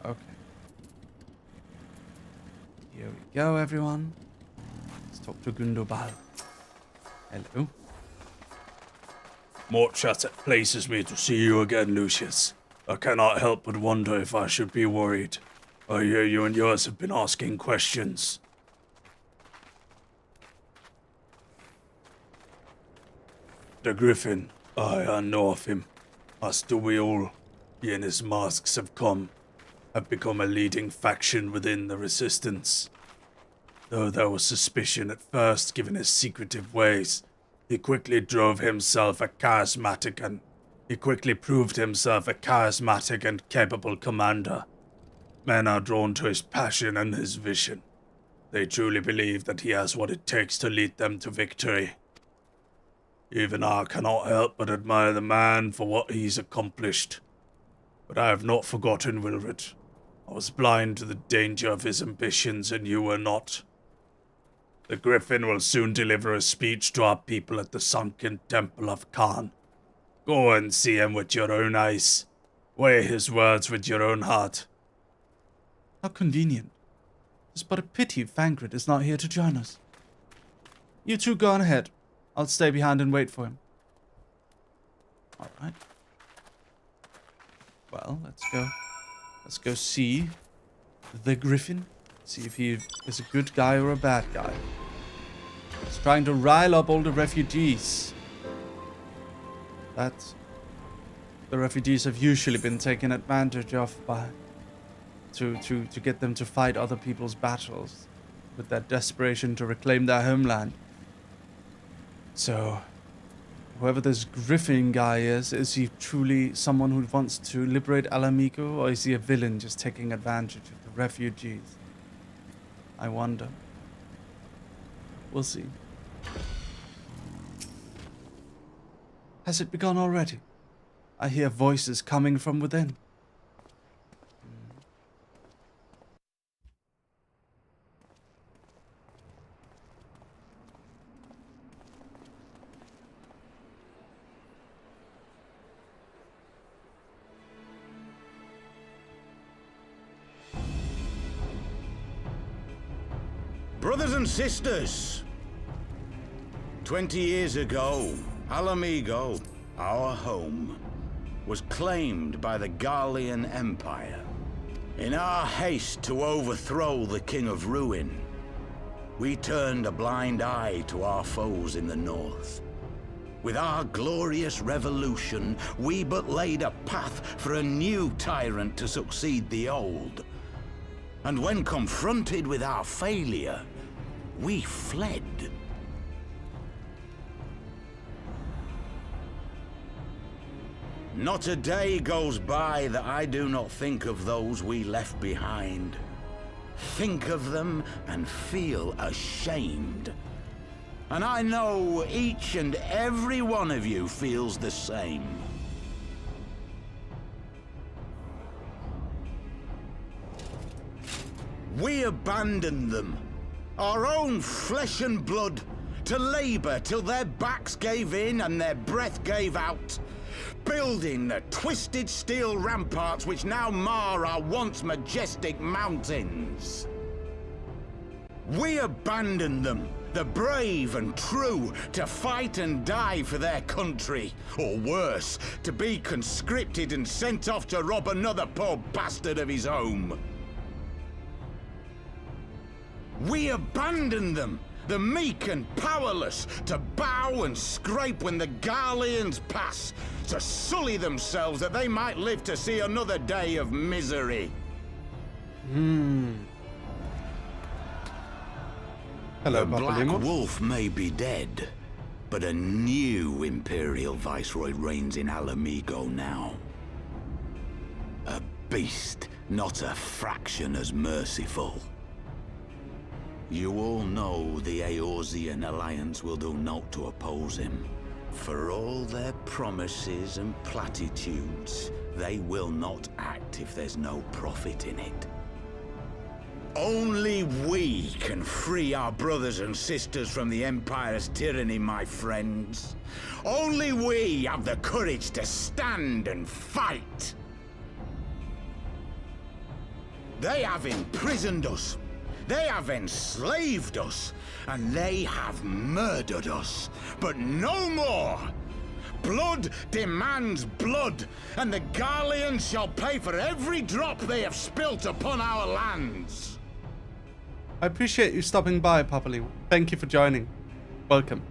Okay. Here we go, everyone. Let's talk to Gundobald. Hello. Much as it pleases me to see you again, Lucius. I cannot help but wonder if I should be worried. I hear you and yours have been asking questions. The Griffin, I know of him. As do we all. He and his masks have become a leading faction within the Resistance. Though there was suspicion at first given his secretive ways, he quickly proved himself a charismatic and capable commander. Men are drawn to his passion and his vision. They truly believe that he has what it takes to lead them to victory. Even I cannot help but admire the man for what he's accomplished. But I have not forgotten Wilred. I was blind to the danger of his ambitions, and you were not. The Griffin will soon deliver a speech to our people at the sunken temple of Khan. Go and see him with your own eyes. Weigh his words with your own heart. How convenient. It's but a pity Fangrid is not here to join us. You two go on ahead. I'll stay behind and wait for him. Alright. Well, let's go. Let's go see the Griffin. See if he is a good guy or a bad guy. He's trying to rile up all the refugees. That the refugees have usually been taken advantage of by to get them to fight other people's battles with their desperation to reclaim their homeland. So whoever this Griffin guy is he truly someone who wants to liberate Alamico, or is he a villain just taking advantage of the refugees? I wonder. We'll see. Has it begun already? I hear voices coming from within. Brothers and sisters, 20 years ago, Alamigo, our home, was claimed by the Garlean Empire. In our haste to overthrow the King of Ruin, we turned a blind eye to our foes in the north. With our glorious revolution, we but laid a path for a new tyrant to succeed the old. And when confronted with our failure, we fled. Not a day goes by that I do not think of those we left behind. Think of them and feel ashamed. And I know each and every one of you feels the same. We abandoned them, our own flesh and blood, to labor till their backs gave in and their breath gave out, building the twisted steel ramparts which now mar our once majestic mountains. We abandoned them, the brave and true, to fight and die for their country, or worse, to be conscripted and sent off to rob another poor bastard of his home. We abandoned them, the meek and powerless, to bow and scrape when the Garleans pass, to sully themselves that they might live to see another day of misery. Hello, the Papa Black Limo. Wolf may be dead, but a new Imperial Viceroy reigns in Alamigo now. A beast, not a fraction as merciful. You all know the Eorzean Alliance will do naught to oppose him. For all their promises and platitudes, they will not act if there's no profit in it. Only we can free our brothers and sisters from the Empire's tyranny, my friends. Only we have the courage to stand and fight. They have imprisoned us. They have enslaved us, and they have murdered us, but no more! Blood demands blood, and the Garleans shall pay for every drop they have spilt upon our lands. I appreciate you stopping by, Papa Limo. Thank you for joining. Welcome.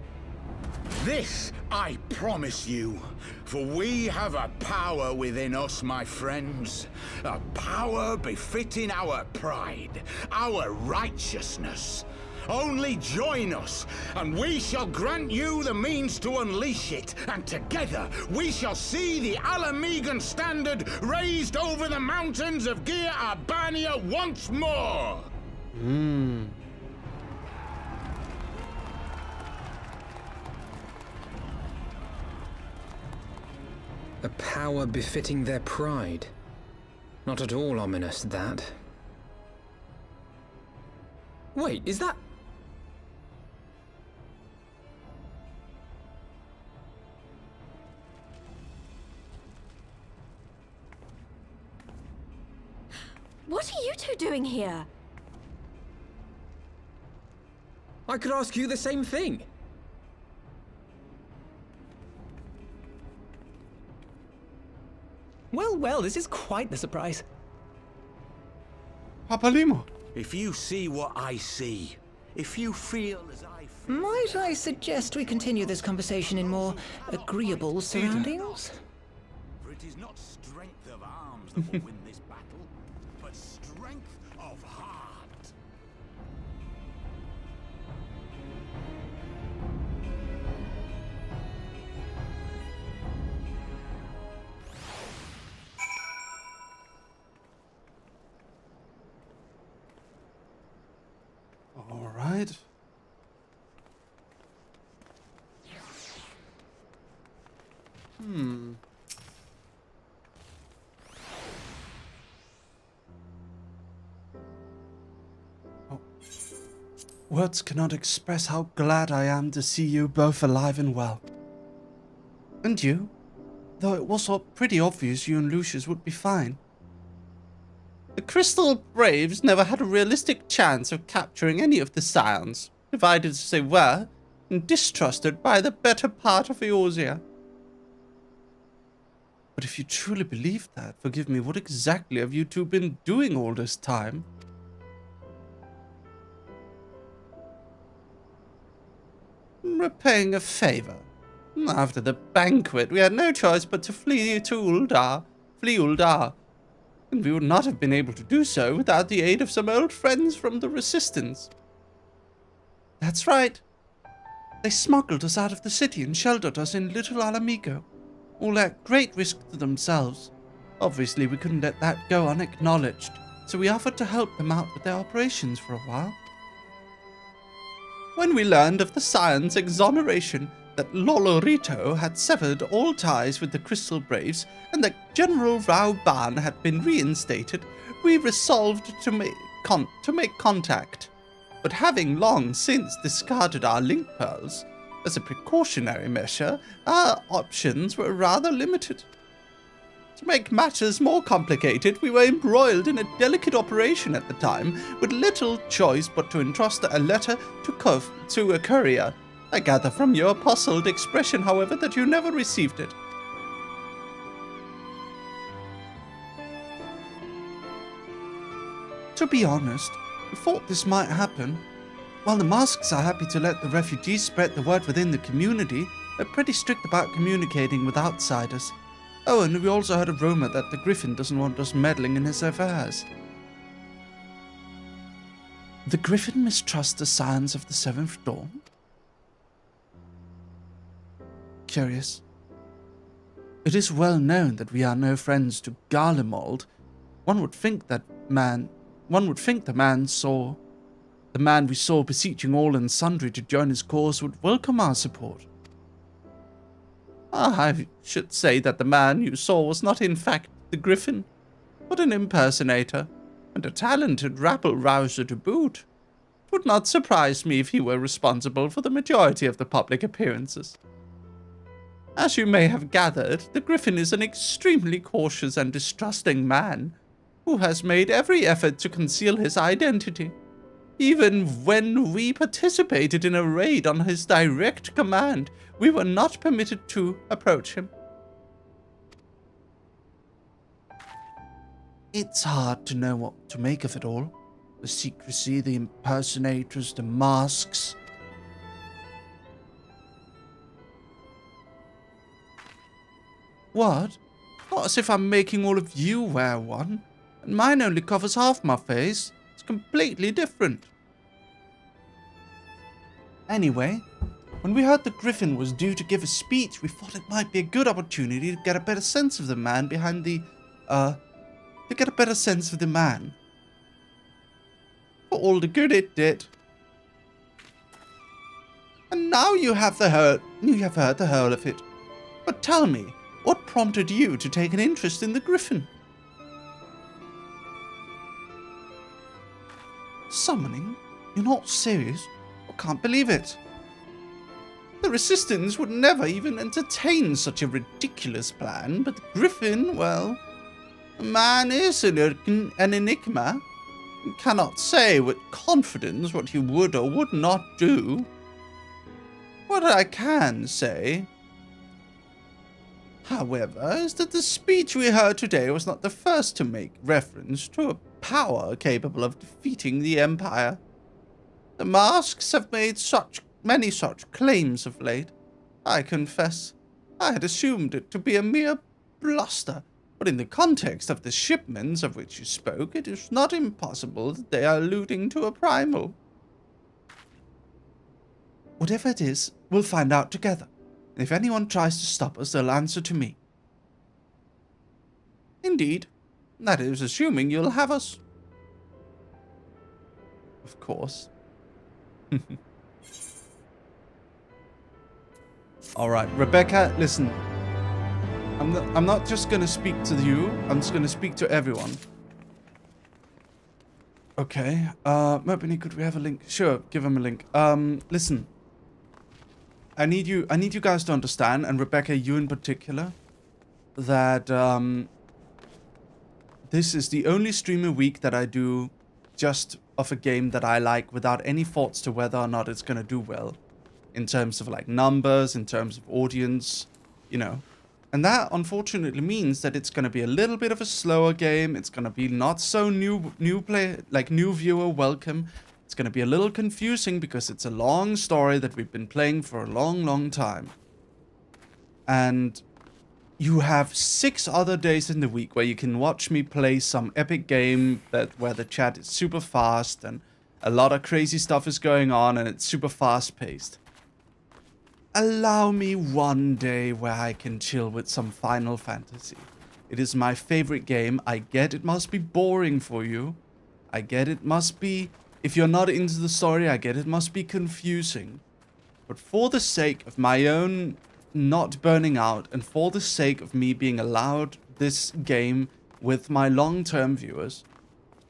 This I promise you, for we have a power within us, my friends. A power befitting our pride, our righteousness. Only join us, and we shall grant you the means to unleash it, and together we shall see the Alamigan standard raised over the mountains of Gia Arbania once more! A power befitting their pride. Not at all ominous, that. Wait, is that... What are you two doing here? I could ask you the same thing. Well, well, this is quite the surprise. Papa Limo. If you see what I see, if you feel as I feel... Might I suggest we continue this conversation in more agreeable surroundings? For it is not strength of arms that will win this battle, but strength of heart. All right. Words cannot express how glad I am to see you both alive and well. And you? Though it was all pretty obvious you and Lucius would be fine. The Crystal Braves never had a realistic chance of capturing any of the Scions, divided as they were, and distrusted by the better part of Eorzea. But if you truly believe that, forgive me, what exactly have you two been doing all this time? Repaying a favor. After the banquet, we had no choice but to flee to Uldar, and we would not have been able to do so without the aid of some old friends from the Resistance. That's right. They smuggled us out of the city and sheltered us in Little Alamigo. all at great risk to themselves. Obviously, we couldn't let that go unacknowledged, so we offered to help them out with their operations for a while. When we learned of the Scion's exoneration that Lolorito had severed all ties with the Crystal Braves and that General Rauban had been reinstated, we resolved to make contact. But having long since discarded our link pearls, as a precautionary measure, our options were rather limited. To make matters more complicated, we were embroiled in a delicate operation at the time, with little choice but to entrust a letter to a courier. I gather from your puzzled expression, however, that you never received it. To be honest, we thought this might happen. While the masks are happy to let the refugees spread the word within the community, they're pretty strict about communicating with outsiders. Oh, and we also heard a rumor that the Griffin doesn't want us meddling in his affairs. The Griffin mistrusts the signs of the Seventh Dawn? Curious. It is well known that we are no friends to Garlemald. One would think the man we saw beseeching all and sundry to join his cause would welcome our support. I should say that the man you saw was not in fact the Griffin, but an impersonator, and a talented rabble-rouser to boot. It would not surprise me if he were responsible for the majority of the public appearances. As you may have gathered, the Griffin is an extremely cautious and distrusting man, who has made every effort to conceal his identity. Even when we participated in a raid on his direct command, we were not permitted to approach him. It's hard to know what to make of it all. The secrecy, the impersonators, the masks. What? Not as if I'm making all of you wear one. And mine only covers half my face. It's completely different. Anyway, when we heard the Griffin was due to give a speech, we thought it might be a good opportunity to get a better sense of the man behind the, For all the good it did. And now you have heard the whole of it. But tell me, what prompted you to take an interest in the Griffin? Summoning? You're not serious? I can't believe it. The Resistance would never even entertain such a ridiculous plan, but the Griffin, well, the man is an enigma. You cannot say with confidence what he would or would not do. What I can say, however, is that the speech we heard today was not the first to make reference to a power capable of defeating the Empire. The masks have made many such claims of late. I confess, I had assumed it to be a mere bluster, but in the context of the shipments of which you spoke, it is not impossible that they are alluding to a primal. Whatever it is, we'll find out together. And if anyone tries to stop us, they'll answer to me. Indeed. That is assuming you'll have us. Of course. Alright, Rebecca, listen. I'm not just gonna speak to you, I'm just gonna speak to everyone. Okay, Merpini, could we have a link? Sure, give him a link. Listen. I need you guys to understand, and Rebecca, you in particular, that this is the only stream a week that I do just of a game that I like without any thoughts to whether or not it's gonna do well. In terms of like numbers, in terms of audience, you know. And that unfortunately means that it's gonna be a little bit of a slower game. It's gonna be not so new viewer welcome. It's gonna be a little confusing because it's a long story that we've been playing for a long time. And you have 6 other days in the week where you can watch me play some epic game where the chat is super fast and a lot of crazy stuff is going on and it's super fast paced. allow me one day where I can chill with some Final Fantasy. It is my favorite game. I get it must be boring for you. I get it must be, if you're not into the story, I get it must be confusing. But for the sake of my own not burning out, and for the sake of me being allowed this game with my long-term viewers,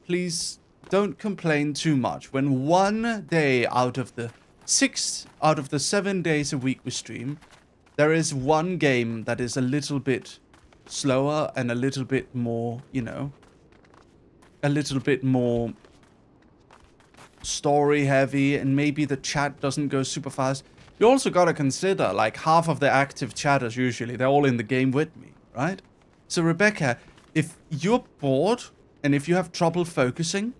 please don't complain too much when one day out of the 7 days a week we stream, there is one game that is a little bit slower and a little bit more, you know, a little bit more story heavy, and maybe the chat doesn't go super fast. You also gotta consider, like, half of the active chatters usually, they're all in the game with me, right? So Rebecca, if you're bored and if you have trouble focusing,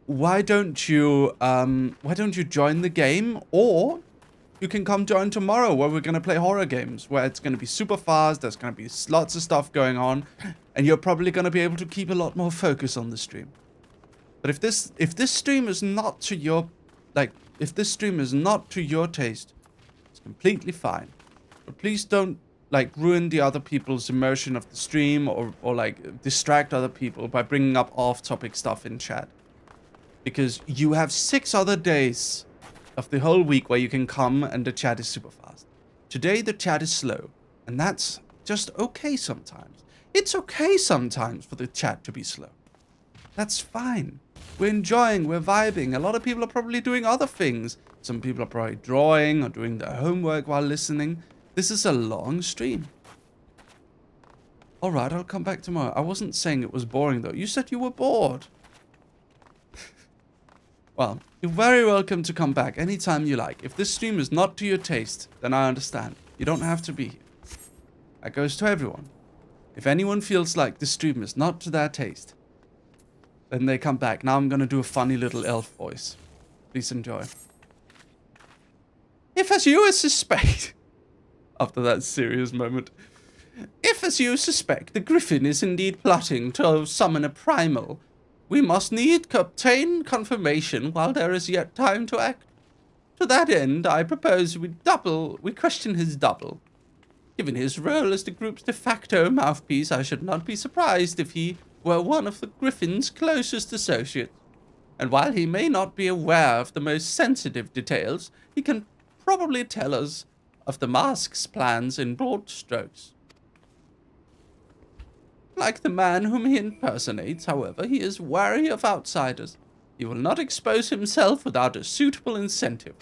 why don't you join the game? Or you can come join tomorrow where we're gonna play horror games, where it's gonna be super fast, there's gonna be lots of stuff going on, and you're probably gonna be able to keep a lot more focus on the stream. But if this stream is not to your, like, if this stream is not to your taste, it's completely fine. But please don't, like, ruin the other people's immersion of the stream, or like distract other people by bringing up off-topic stuff in chat. Because you have 6 other days of the whole week where you can come and the chat is super fast. Today the chat is slow, and that's just okay sometimes. It's okay sometimes for the chat to be slow. That's fine. We're enjoying, we're vibing. A lot of people are probably doing other things. Some people are probably drawing or doing their homework while listening. This is a long stream. Alright, I'll come back tomorrow. I wasn't saying it was boring though. You said you were bored. Well, you're very welcome to come back anytime you like. If this stream is not to your taste, then I understand. You don't have to be here. That goes to everyone. If anyone feels like this stream is not to their taste, then they come back. Now I'm gonna do a funny little elf voice. Please enjoy. If as you suspect... After that serious moment. If as you suspect the griffin is indeed plotting to summon a primal, we must need obtain confirmation while there is yet time to act. To that end, I propose we question his double. Given his role as the group's de facto mouthpiece, I should not be surprised if he were one of the Griffin's closest associates. And while he may not be aware of the most sensitive details, he can probably tell us of the mask's plans in broad strokes. Like the man whom he impersonates, however, he is wary of outsiders. He will not expose himself without a suitable incentive.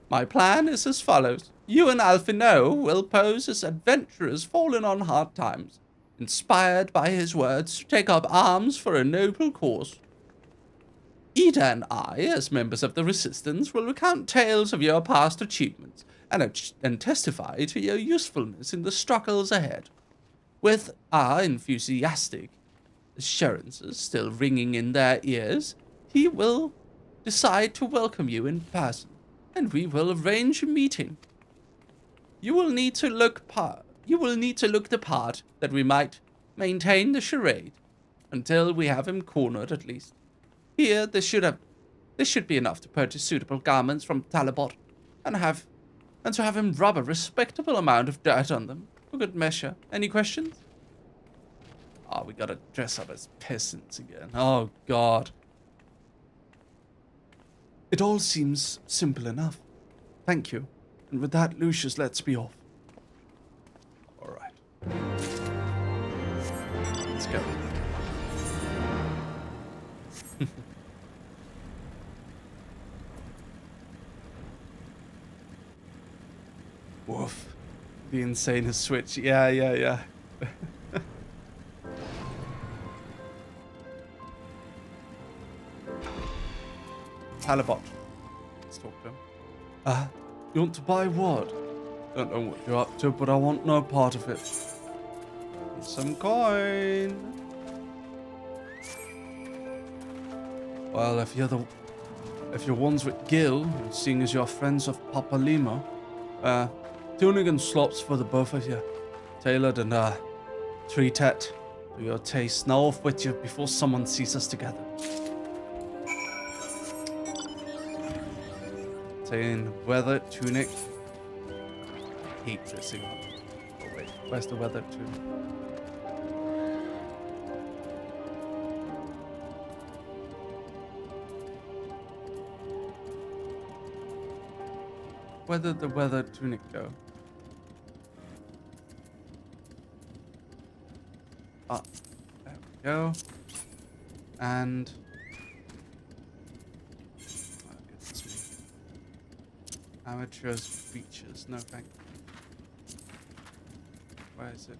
My plan is as follows. You and Alfhilde will pose as adventurers fallen on hard times, inspired by his words to take up arms for a noble cause. Ida and I, as members of the Resistance, will recount tales of your past achievements and testify to your usefulness in the struggles ahead. With our enthusiastic assurances still ringing in their ears, he will decide to welcome you in person, and we will arrange a meeting. You will need to look the part that we might maintain the charade until we have him cornered at least. Here, this should be enough to purchase suitable garments from Talabot and to have him rub a respectable amount of dirt on them for good measure. Any questions? Oh, we gotta dress up as peasants again. Oh, God. It all seems simple enough. Thank you. And with that, Lucius, let's be off. All right. Let's go. Woof. The insane switch. Yeah. Talabot. Let's talk to him. You want to buy what? Don't know what you're up to, but I want no part of it. Some coin. Well, if you're ones with Gil, seeing as you're friends of Papa Limo, tuning and slops for the both of you. Tailored and treated to your taste. Now off with you before someone sees us together. Saying weather tunic. hate dressing up. Oh wait, where's the weather too? Where did the weather tunic go? Ah, there we go. And oh, goodness me. Amateurs features, no thank you. Where is it?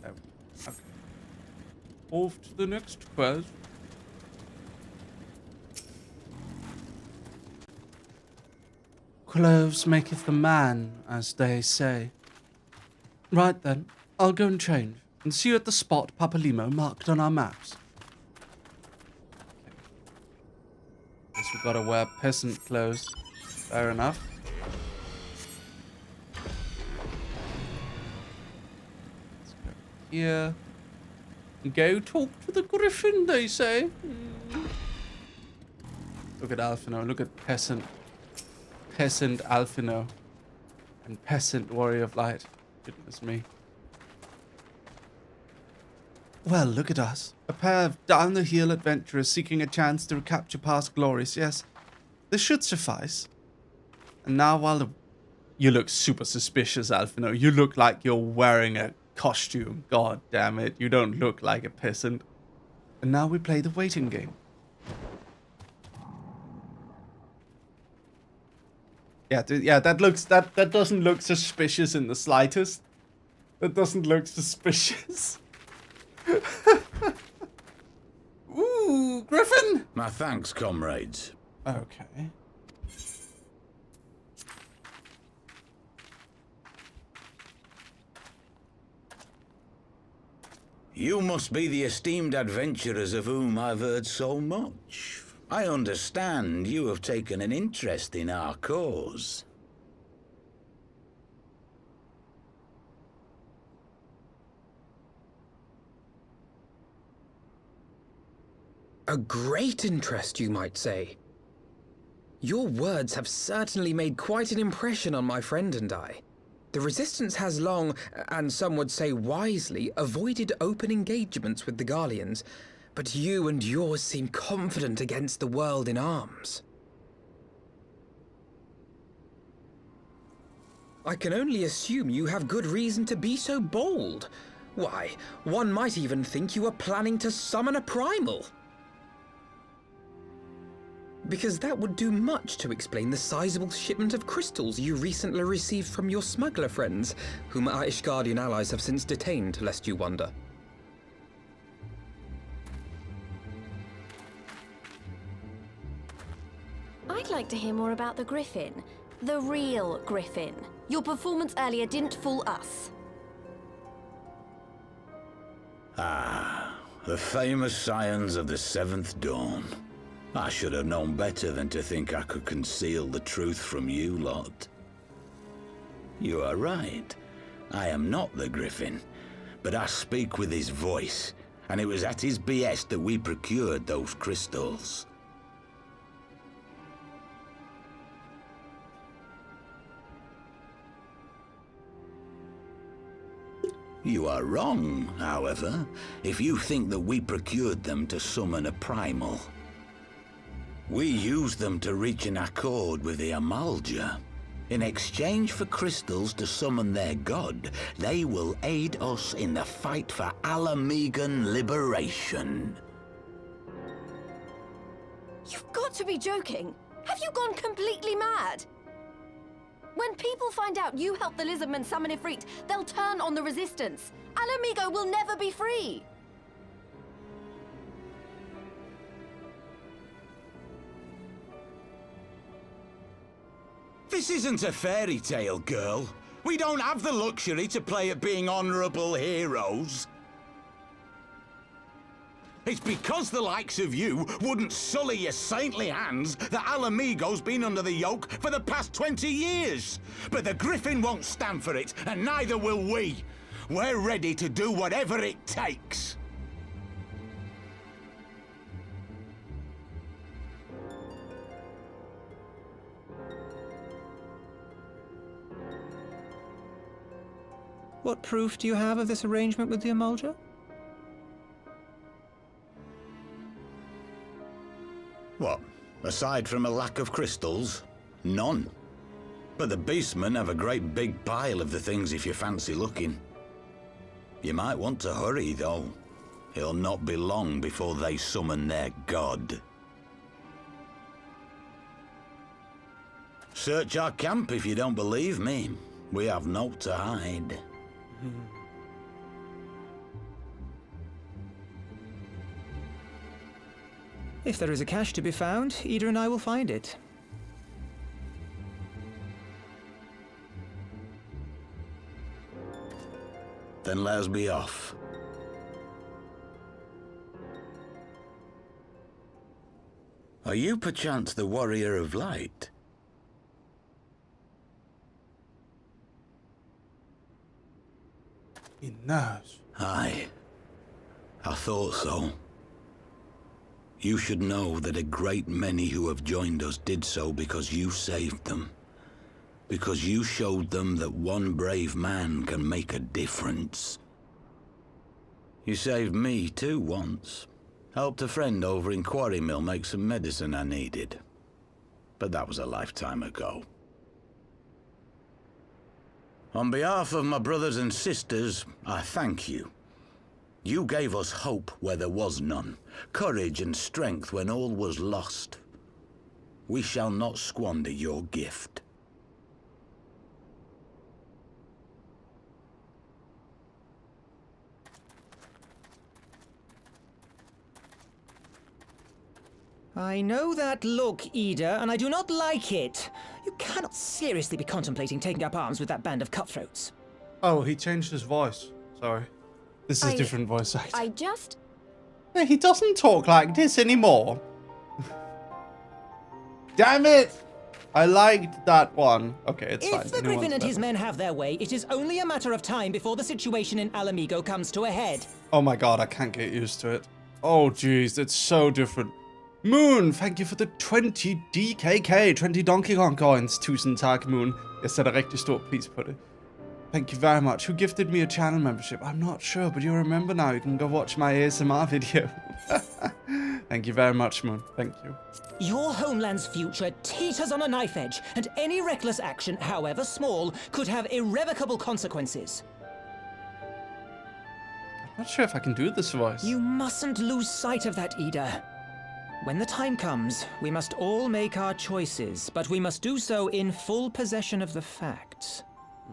There we go. Okay. Off to the next quest. Clothes maketh the man, as they say. Right then, I'll go and change, and see you at the spot Papalimo marked on our maps. Okay. Guess we gotta wear peasant clothes. Fair enough. Let's go here. Go talk to the griffin, they say. Look at Alfino, look at peasant Alfino. And peasant warrior of light. Goodness me. Well, look at us. A pair of down-the-hill adventurers seeking a chance to recapture past glories. Yes, this should suffice. And now while you look super suspicious, Alfino. You look like you're wearing a costume. God damn it. You don't look like a peasant. And now we play the waiting game. Yeah, that doesn't look suspicious in the slightest. That doesn't look suspicious. Ooh, Griffin! My thanks, comrades. Okay. You must be the esteemed adventurers of whom I've heard so much. I understand you have taken an interest in our cause. A great interest, you might say. Your words have certainly made quite an impression on my friend and I. The Resistance has long, and some would say wisely, avoided open engagements with the Garleans, but you and yours seem confident against the world in arms. I can only assume you have good reason to be so bold. Why, one might even think you are planning to summon a primal. Because that would do much to explain the sizable shipment of crystals you recently received from your smuggler friends, whom our Ishgardian allies have since detained, lest you wonder. I'd like to hear more about the Griffin. The real Griffin. Your performance earlier didn't fool us. Ah, the famous scions of the Seventh Dawn. I should have known better than to think I could conceal the truth from you lot. You are right. I am not the Griffin, but I speak with his voice, and it was at his behest that we procured those crystals. You are wrong, however, if you think that we procured them to summon a primal. We used them to reach an accord with the Amalja. In exchange for crystals to summon their god, they will aid us in the fight for Alamegan liberation. You've got to be joking. Have you gone completely mad? When people find out you helped the Lizardmen summon Ifrit, they'll turn on the Resistance. Alamigo will never be free. This isn't a fairy tale, girl. We don't have the luxury to play at being honorable heroes. It's because the likes of you wouldn't sully your saintly hands that Alamigo's been under the yoke for the past 20 years. But the Griffin won't stand for it, and neither will we. We're ready to do whatever it takes. What proof do you have of this arrangement with the Amulja? What? Aside from a lack of crystals? None. But the beastmen have a great big pile of the things if you fancy looking. You might want to hurry, though. It'll not be long before they summon their god. Search our camp if you don't believe me. We have naught to hide. If there is a cache to be found, Ida and I will find it. Then let us be off. Are you perchance the Warrior of Light? He knows. Aye. I thought so. You should know that a great many who have joined us did so because you saved them. Because you showed them that one brave man can make a difference. You saved me too once. Helped a friend over in Quarry Mill make some medicine I needed. But that was a lifetime ago. On behalf of my brothers and sisters, I thank you. You gave us hope where there was none, courage and strength when all was lost. We shall not squander your gift. I know that look, Ida, and I do not like it. You cannot seriously be contemplating taking up arms with that band of cutthroats. Oh, he changed his voice. Sorry. This is different voice acting. I just... No, he doesn't talk like this anymore. Damn it! I liked that one. Okay, it's fine. If the Griffin and his men have their way, it is only a matter of time before the situation in Alamigo comes to a head. Oh my god, I can't get used to it. Oh jeez, it's so different. Moon, thank you for the 20 DKK, 20 Donkey Kong coins. Tusind tak, Moon. Jeg sætter rigtig stor pris på det. Thank you very much. Who gifted me a channel membership? I'm not sure, but you remember now. You can go watch my ASMR video. Thank you very much, Moon. Thank you. Your homeland's future teeters on a knife edge, and any reckless action, however small, could have irrevocable consequences. I'm not sure if I can do this voice. You mustn't lose sight of that, Ida. When the time comes, we must all make our choices, but we must do so in full possession of the facts.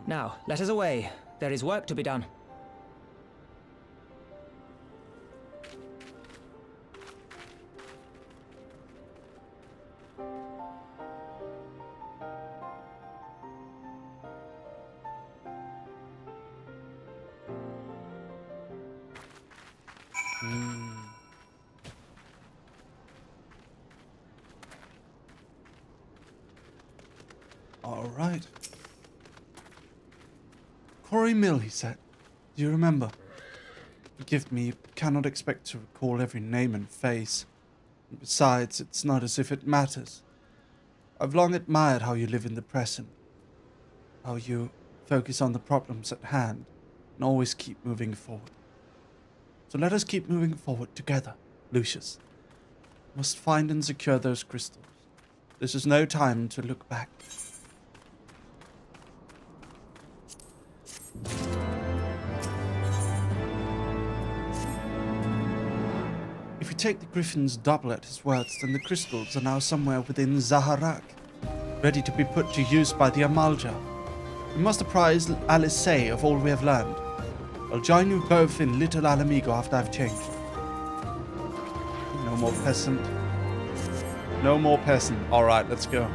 Now, let us away. There is work to be done. All right. Quarry Mill, he said. Do you remember? Forgive me, you cannot expect to recall every name and face. And besides, it's not as if it matters. I've long admired how you live in the present. How you focus on the problems at hand and always keep moving forward. So let us keep moving forward together, Lucius. We must find and secure those crystals. This is no time to look back. If we take the Griffin's double at his words, then the crystals are now somewhere within Zaharak, ready to be put to use by the Amulja. We must apprise Alice of all we have learned. I'll join you both in Little Alamigo after I've changed. No more peasant. No more peasant. Alright, let's go.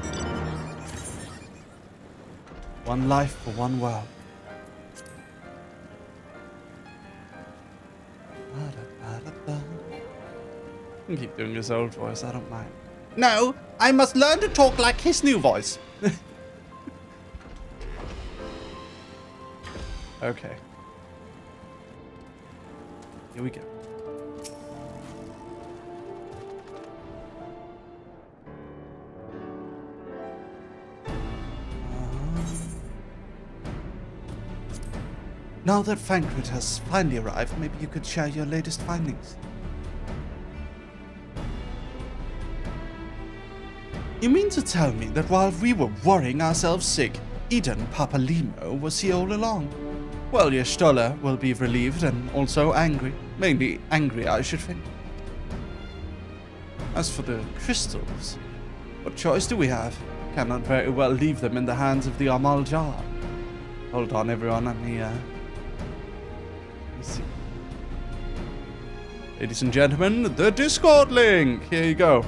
One life for one world. I can keep doing his old voice, I don't mind. No, I must learn to talk like his new voice. Okay. Here we go. Now that Fankrit has finally arrived, maybe you could share your latest findings. You mean to tell me that while we were worrying ourselves sick, Eden Papalimo was here all along? Well, your Stoller will be relieved and also angry. Mainly angry, I should think. As for the crystals, what choice do we have? Cannot very well leave them in the hands of the Amal Jar. Hold on, everyone, let me see. Ladies and gentlemen, the Discord link! Here you go.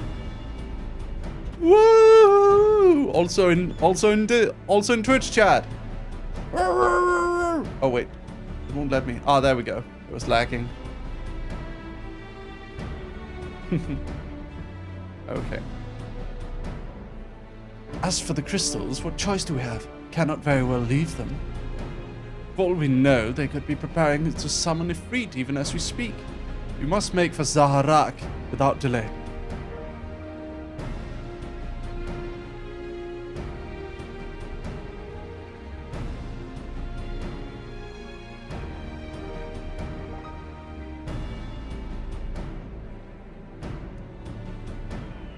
Woo! Also in Twitch chat. Oh wait, it won't let me. Oh, there we go. It was lagging. Okay. As for the crystals, what choice do we have? Cannot very well leave them. For all we know, they could be preparing to summon Ifrit even as we speak. We must make for Zaharak without delay.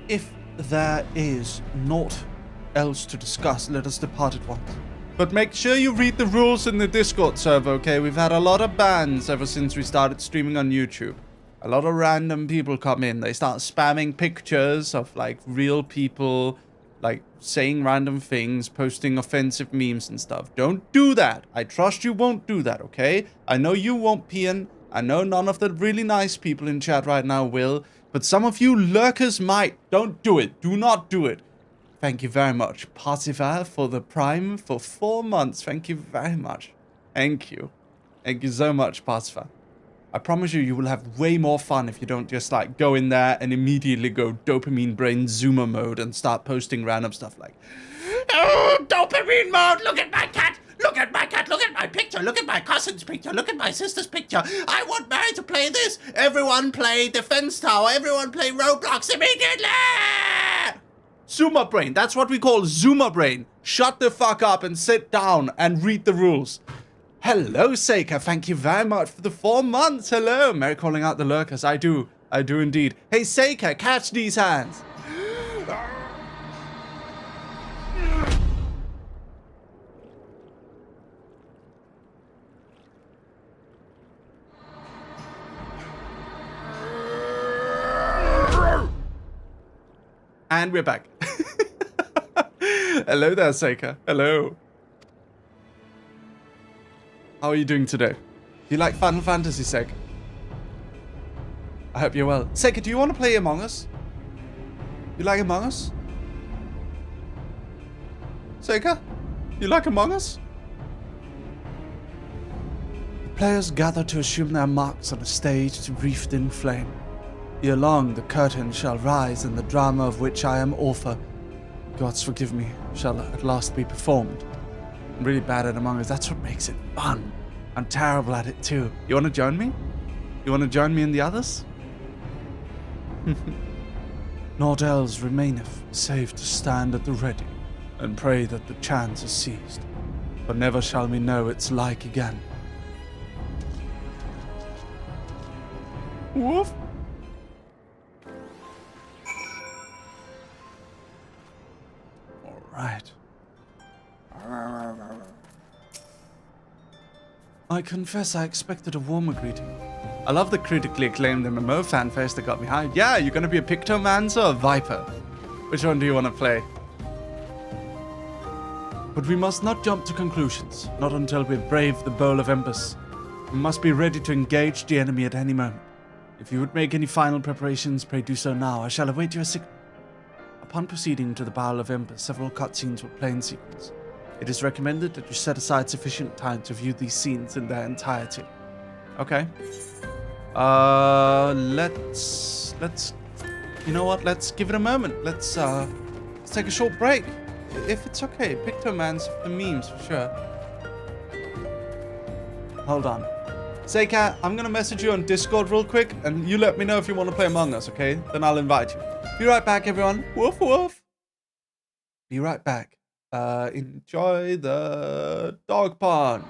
If there is naught else to discuss, let us depart at once. But make sure you read the rules in the Discord server, okay? We've had a lot of bans ever since we started streaming on YouTube. A lot of random people come in. They start spamming pictures of, like, real people, like, saying random things, posting offensive memes and stuff. Don't do that. I trust you won't do that, okay? I know you won't, Pian. I know none of the really nice people in chat right now will. But some of you lurkers might. Don't do it. Do not do it. Thank you very much, Parsifal, for the Prime for 4 months. Thank you very much. Thank you. Thank you so much, Parsifal. I promise you, you will have way more fun if you don't just, like, go in there and immediately go dopamine brain zoomer mode and start posting random stuff like, oh, dopamine mode, look at my cat. Look at my cat, look at my picture, look at my cousin's picture, look at my sister's picture. I want Mary to play this. Everyone play Defense Tower, everyone play Roblox immediately! Zoomer brain, that's what we call Zoomer brain. Shut the fuck up and sit down and read the rules. Hello, Seika, thank you very much for the 4 months. Hello, Mary calling out the lurkers. I do indeed. Hey, Seika, catch these hands. And we're back. Hello there, Seika. Hello. How are you doing today? Do you like Final Fantasy, Seika? I hope you're well. Seika, do you want to play Among Us? You like Among Us? Seika? You like Among Us? Players gather to assume their marks on a stage wreathed in flame. Ere long the curtain shall rise, and the drama of which I am author, gods forgive me, shall at last be performed. I'm really bad at Among Us. That's what makes it fun. I'm terrible at it too. You want to join me? You want to join me and the others? Naught else remaineth, save to stand at the ready, and pray that the chance is seized. But never shall we know its like again. Woof! Right. I confess I expected a warmer greeting. I love the critically acclaimed MMO fanfest that got me hyped. Yeah, you're gonna be a Pictomancer or Viper? Which one do you want to play? But we must not jump to conclusions, not until we've braved the Bowl of Embers. We must be ready to engage the enemy at any moment. If you would make any final preparations, pray do so now. I shall await your signal. Upon proceeding to the Bowl of Embers, several cutscenes will play in sequence. It is recommended that you set aside sufficient time to view these scenes in their entirety. Okay. Let's you know what? Let's give it a moment. Let's take a short break. If it's okay. Pictoman's for the memes for sure. Hold on. Seika, I'm gonna message you on Discord real quick, and you let me know if you want to play Among Us, okay? Then I'll invite you. Be right back, everyone. Woof woof. Be right back. Enjoy the dog pond.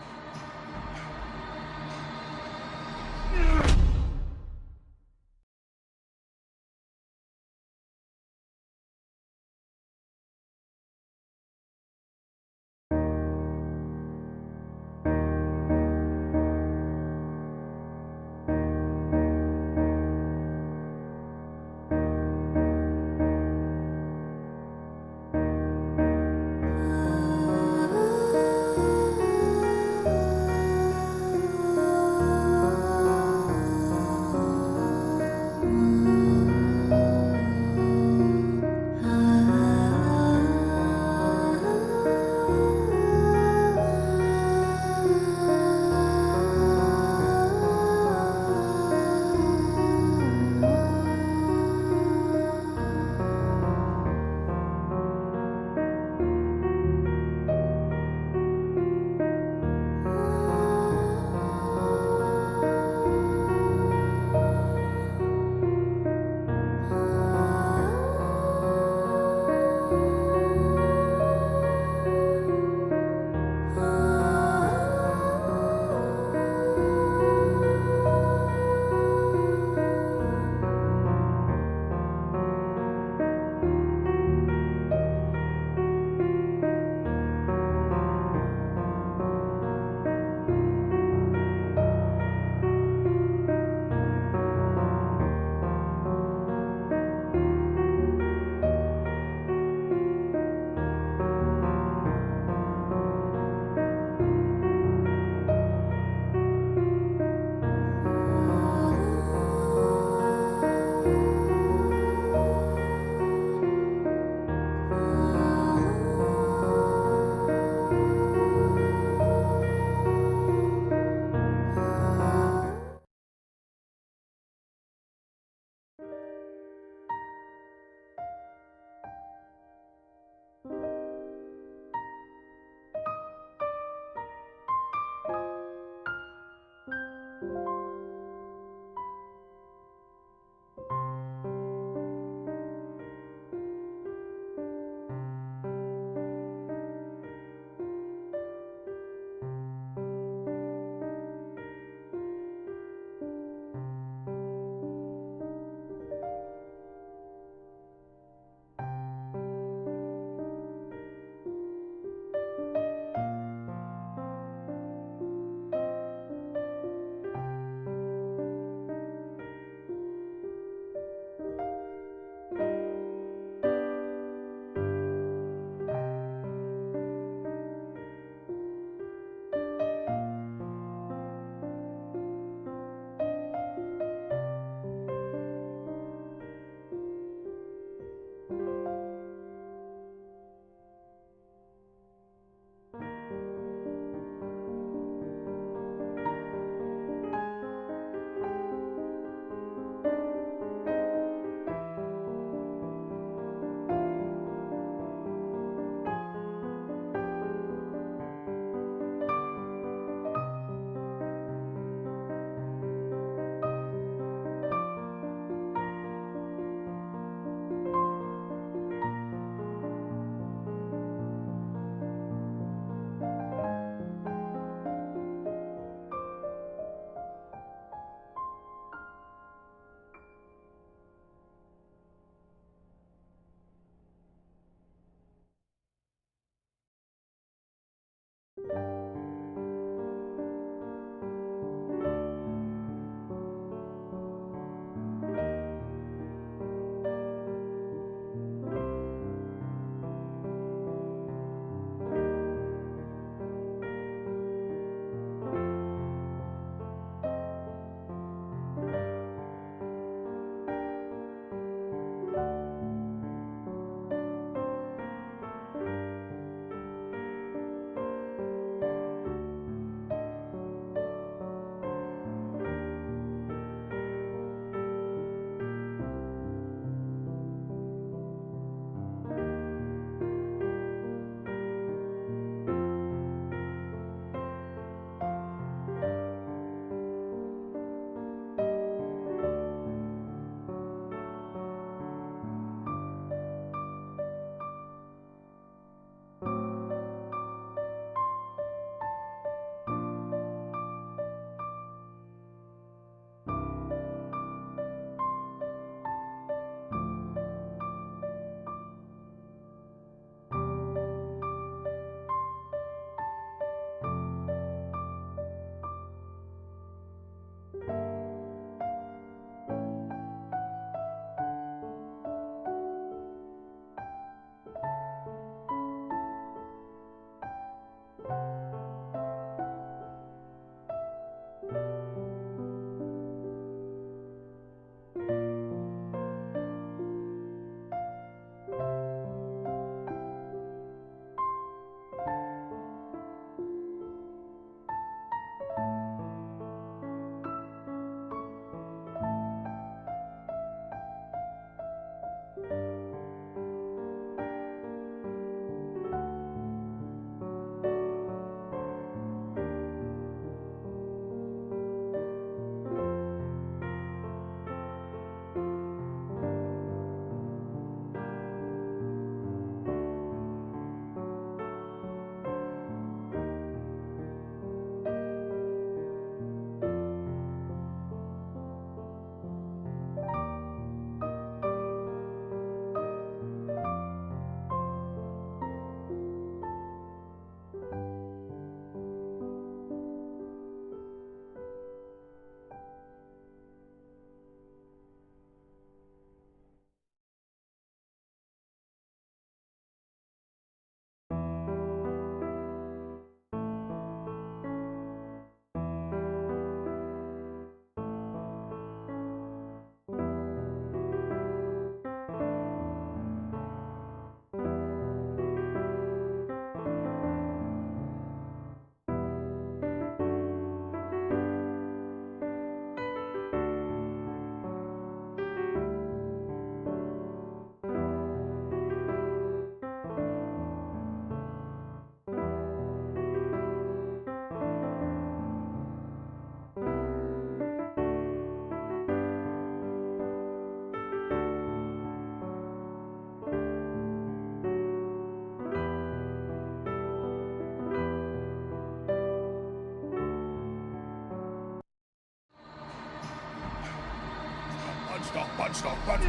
not much.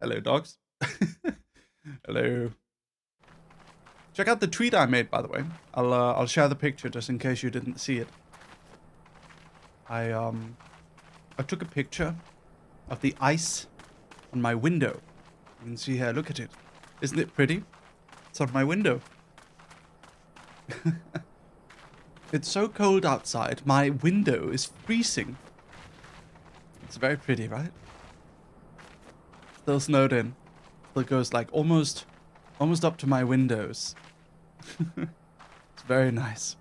Hello, dogs. Hello. Check out the tweet I made, by the way. I'll share the picture just in case you didn't see it. I took a picture of the ice on my window. You can see here, look at it. Isn't it pretty? It's on my window. It's so cold outside, my window is freezing. It's very pretty, right? Still snowed in. Still goes like almost up to my windows. It's very nice.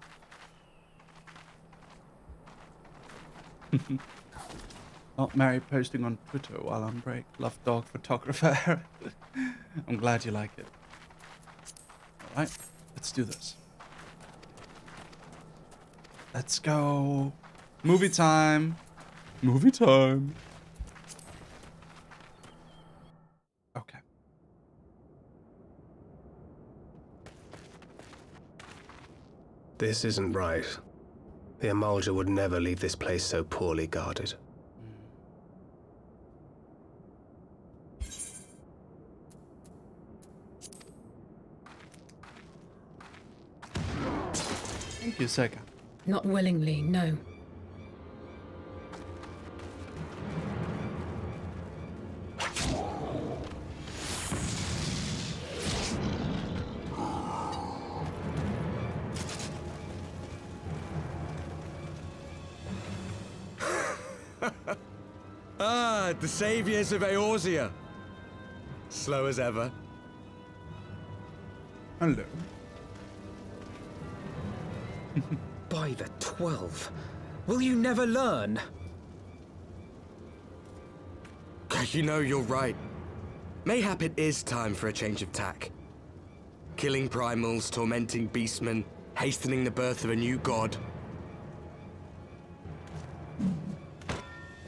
Not Mary posting on Twitter while on break. Love dog photographer. I'm glad you like it. Alright, let's do this. Let's go. Movie time. Movie time. Okay. This isn't right. The Emulger would never leave this place so poorly guarded. Thank you, Sega. Not willingly, no. Ah, the saviors of Eorzea. Slow as ever. Hello. By the 12. Will you never learn? You know, you're right. Mayhap it is time for a change of tack. Killing primals, tormenting beastmen, hastening the birth of a new god.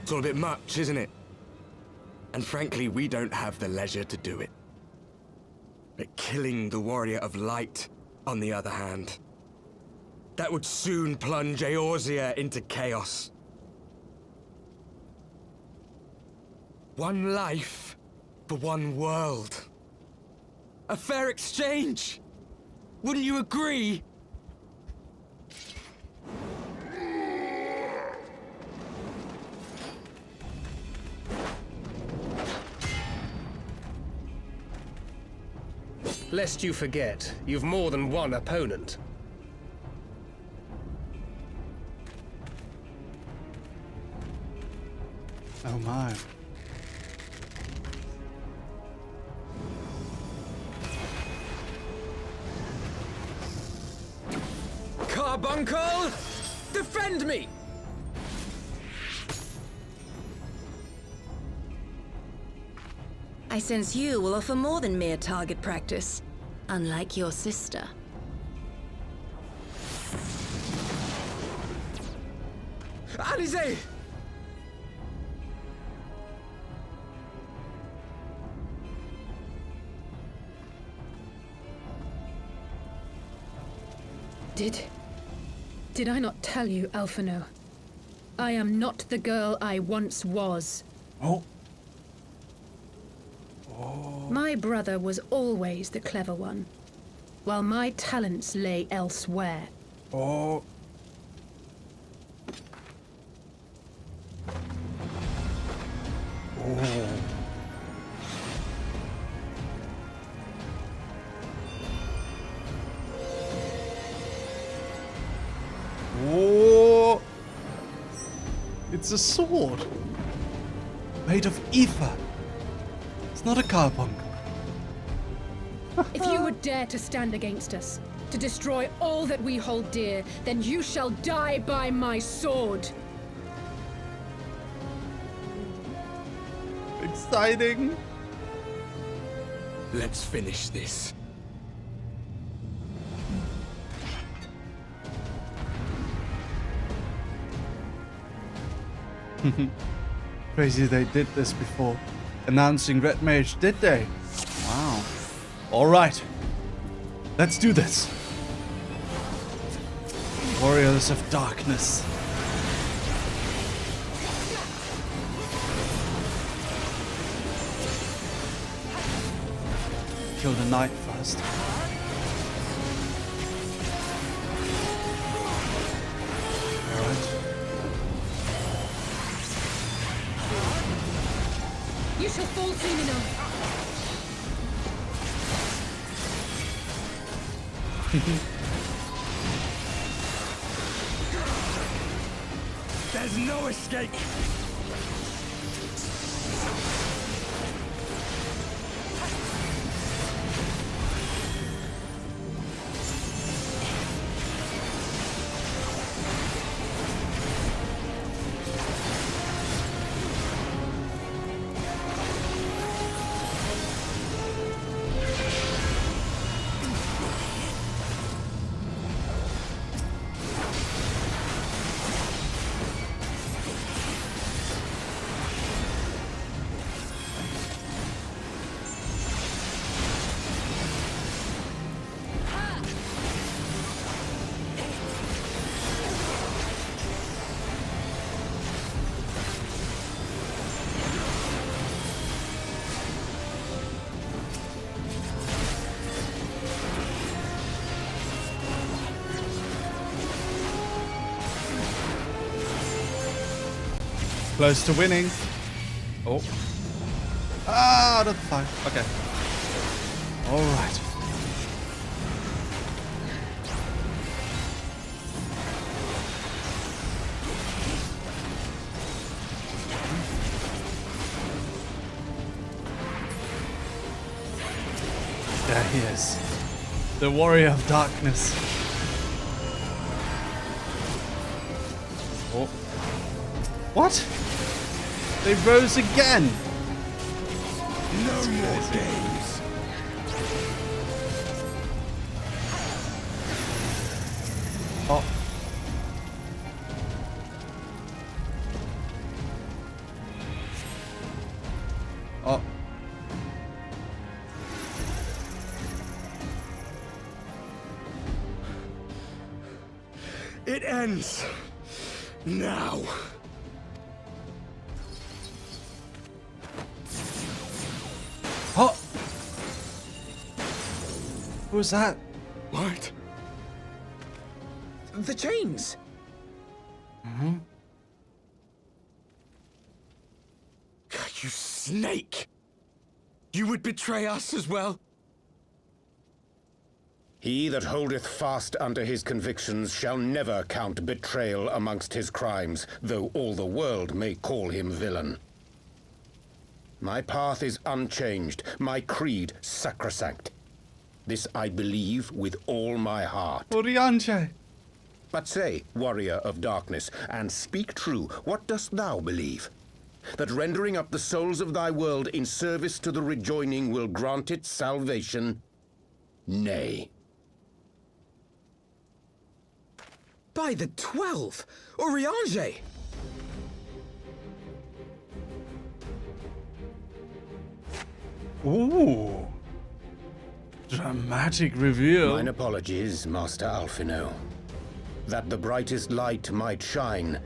It's all a bit much, isn't it? And frankly, we don't have the leisure to do it. But killing the warrior of light, on the other hand, that would soon plunge Eorzea into chaos. One life for one world. A fair exchange! Wouldn't you agree? Lest you forget, you've more than one opponent. Oh my. Carbuncle! Defend me! I sense you will offer more than mere target practice, unlike your sister. Alizé! Did I not tell you, Alphino? I am not the girl I once was. Oh. My brother was always the clever one, while my talents lay elsewhere. Oh. Oh. Oh. It's a sword made of ether. It's not a carbuncle. If you would dare to stand against us, to destroy all that we hold dear, then you shall die by my sword. Exciting. Let's finish this. Crazy they did this before. Announcing Red Mage, did they? Wow. Alright. Let's do this. Warriors of Darkness. kill the knight first. Alright. You shall fall soon enough. There's no escape! Close to winning. Oh. Ah, out of the fire. Okay. All right. There he is. The warrior of darkness. Oh. What? They rose again. No more games. Oh. Oh. It ends now. Oh! Who was that? What? The chains! Mm-hmm. You snake! You would betray us as well? He that holdeth fast unto his convictions shall never count betrayal amongst his crimes, though all the world may call him villain. My path is unchanged, my creed sacrosanct. This I believe with all my heart. Orianche. But say, warrior of darkness, and speak true, what dost thou believe? That rendering up the souls of thy world in service to the rejoining will grant it salvation? Nay. By the 12! Oriange! Ooh. Dramatic reveal. Mine apologies, Master Alfhilde. That the brightest light might shine,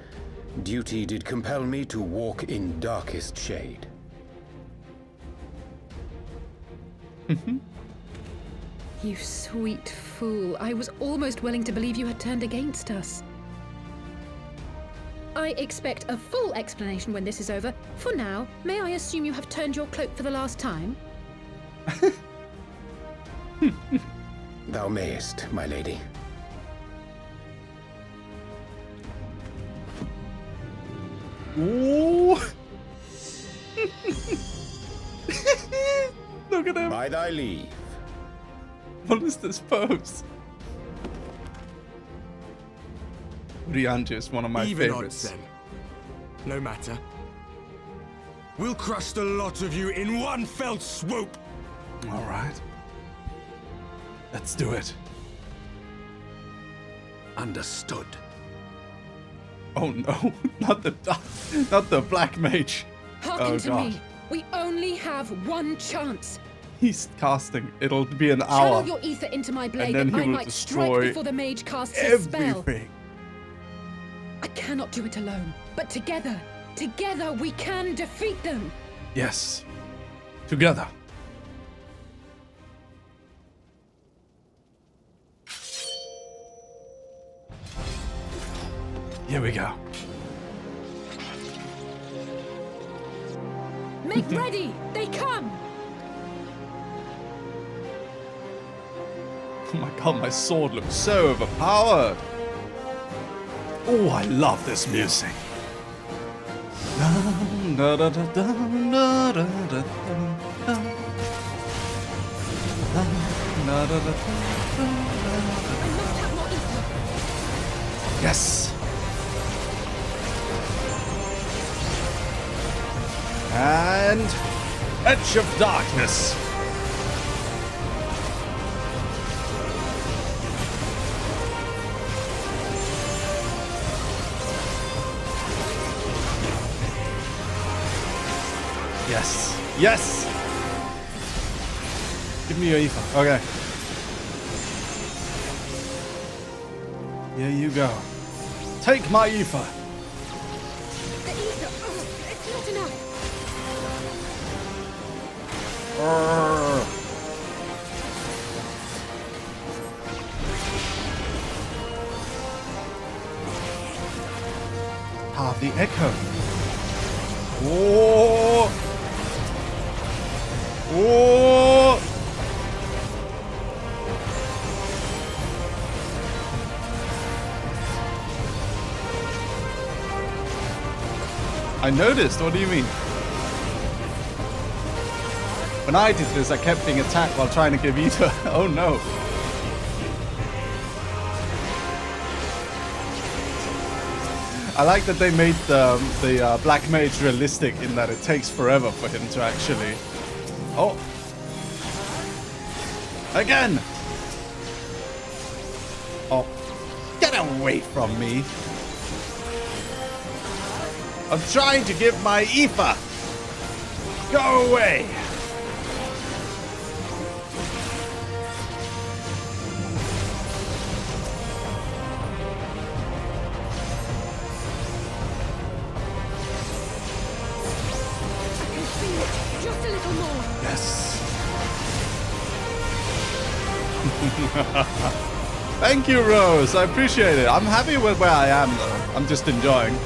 duty did compel me to walk in darkest shade. You sweet fool. I was almost willing to believe you had turned against us. I expect a full explanation when this is over. For now, may I assume you have turned your cloak for the last time? Thou mayest, my lady. Ooh. Look at him. By thy leave. What is this pose? Oriange is one of my Even favorites. odds, then. No matter. We'll crush the lot of you in one fell swoop. All right. Let's do it. Understood. Oh no, not the black mage. Hearken to me. We only have one chance. He's casting. It'll be an Channel hour. your ether into my blade then that he I will might strike destroy before the mage casts his spell. Everything. I cannot do it alone, but together we can defeat them. Yes. Together. Here we go. Make ready! They come! Oh my god, my sword looks so overpowered. Oh, I love this music. Yes. And Edge of Darkness. Yes. Yes. Give me your Aoife. Okay. Here you go. Take my Aoife. The ether. Oh, it's not enough. The echo. Oh. Oh. I noticed. What do you mean? When I did this, I kept being attacked while trying to give Ita. Oh no. I like that they made the Black Mage realistic in that it takes forever for him to actually... Oh! Again! Oh. Get away from me! I'm trying to give my Aoife! Go away! Just a little more. Yes. Thank you, Rose. I appreciate it. I'm happy with where I am, though. I'm just enjoying.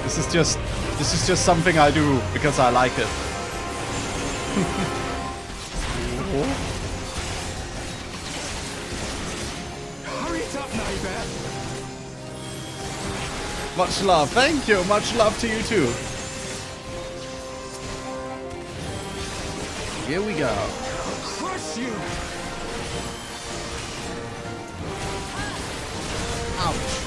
This is just something I do because I like it. Hurry it up, neighbor. Much love. Thank you. Much love to you too. Here we go. I'll crush you. Ouch.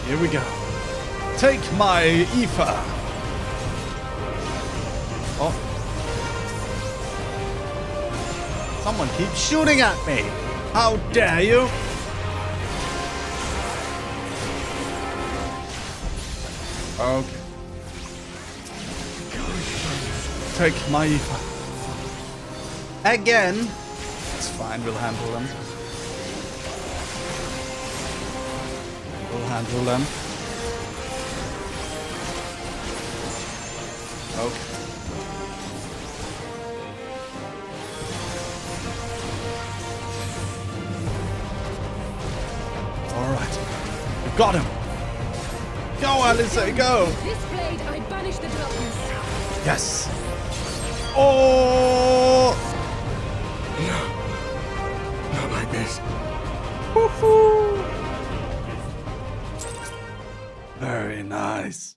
Here we go. Take my Aoife. Oh. Someone keeps shooting at me. How dare you? Okay. Take my Aoife. Again. It's fine, we'll handle them. We'll handle them. Okay. Alright. We got him. Go, Alice, go! This blade, I banish the darkness. Yes. Oh! No. Not like this. Woohoo! Very nice.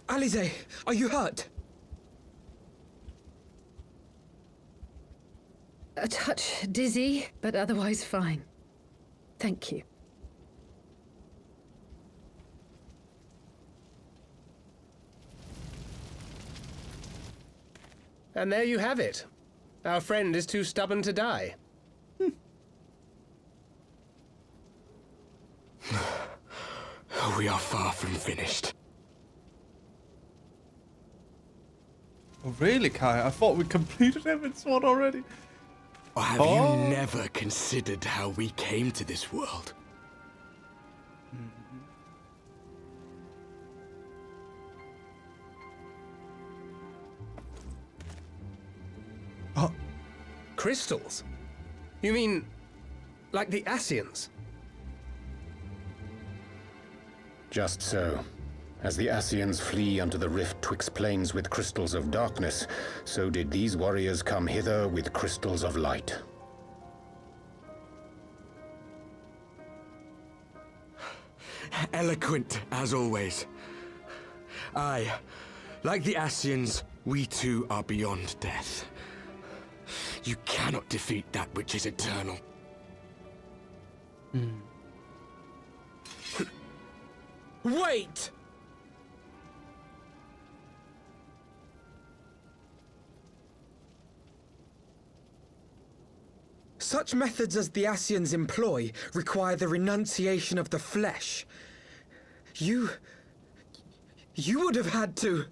Alize, are you hurt? A touch dizzy, but otherwise fine. Thank you. And there you have it. Our friend is too stubborn to die. We are far from finished. Oh, really, Kai? I thought we completed Heavensward already. Or have you never considered how we came to this world? Crystals? You mean, like the Ascians? Just so. As the Ascians flee unto the rift twixt planes with crystals of darkness, so did these warriors come hither with crystals of light. Eloquent, as always. Aye, like the Ascians, we too are beyond death. You cannot defeat that which is eternal. Wait! Such methods as the Ascians employ require the renunciation of the flesh. You would have had to...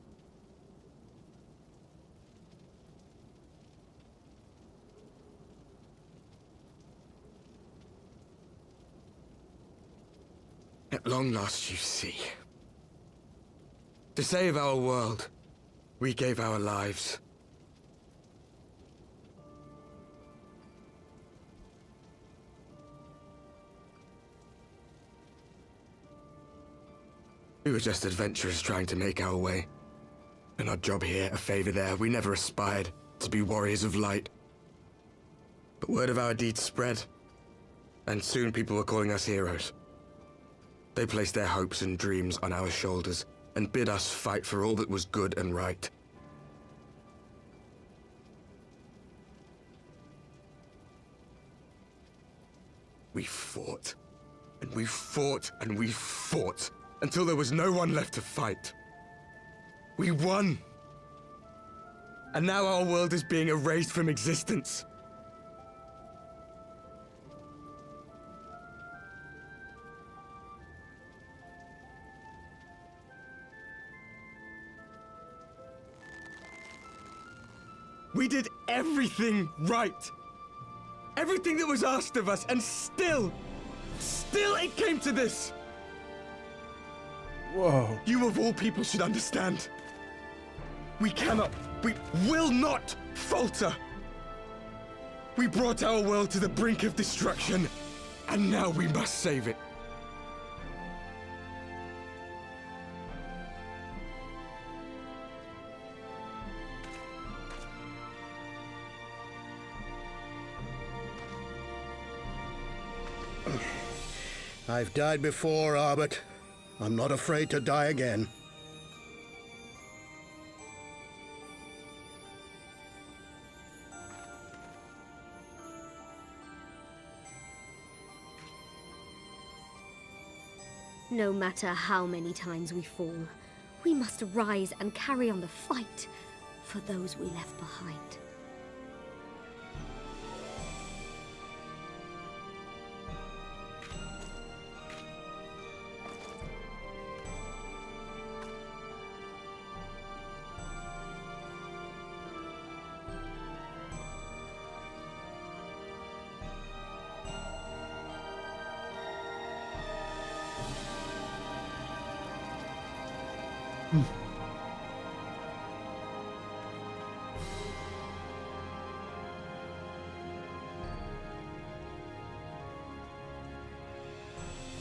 At long last, you see. To save our world, we gave our lives. We were just adventurers trying to make our way. An odd job here, a favor there. We never aspired to be warriors of light. But word of our deeds spread, and soon people were calling us heroes. They placed their hopes and dreams on our shoulders and bid us fight for all that was good and right. We fought, and we fought, and we fought, until there was no one left to fight. We won! And now our world is being erased from existence. We did everything right. Everything that was asked of us, and still it came to this. Whoa. You of all people should understand. We will not falter. We brought our world to the brink of destruction, and now we must save it. I've died before, Arbit. I'm not afraid to die again. No matter how many times we fall, we must rise and carry on the fight for those we left behind.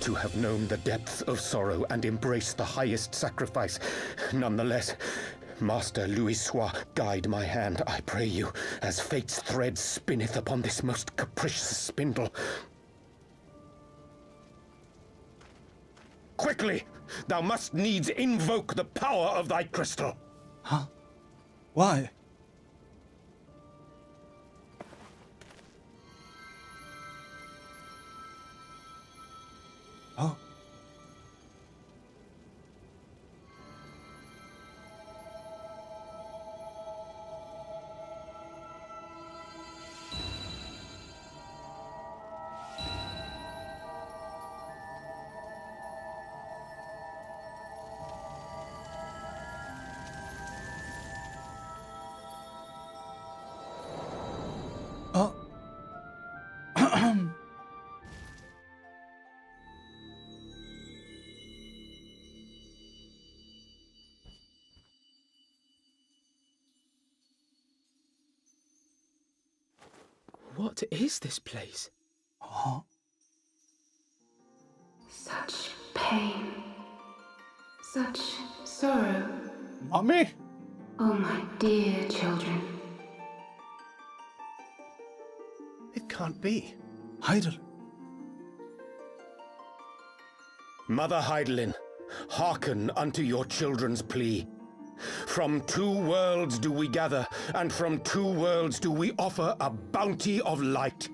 To have known the depths of sorrow and embraced the highest sacrifice. Nonetheless, Master Lucius, guide my hand, I pray you, as fate's thread spinneth upon this most capricious spindle. Quickly! Thou must needs invoke the power of thy crystal. Huh? Why? Oh. What is this place? Oh. Such pain. Such sorrow. Mummy? Oh, my dear children. It can't be. Heidelin. Mother Heidelin, hearken unto your children's plea. From two worlds do we gather, and from two worlds do we offer a bounty of light.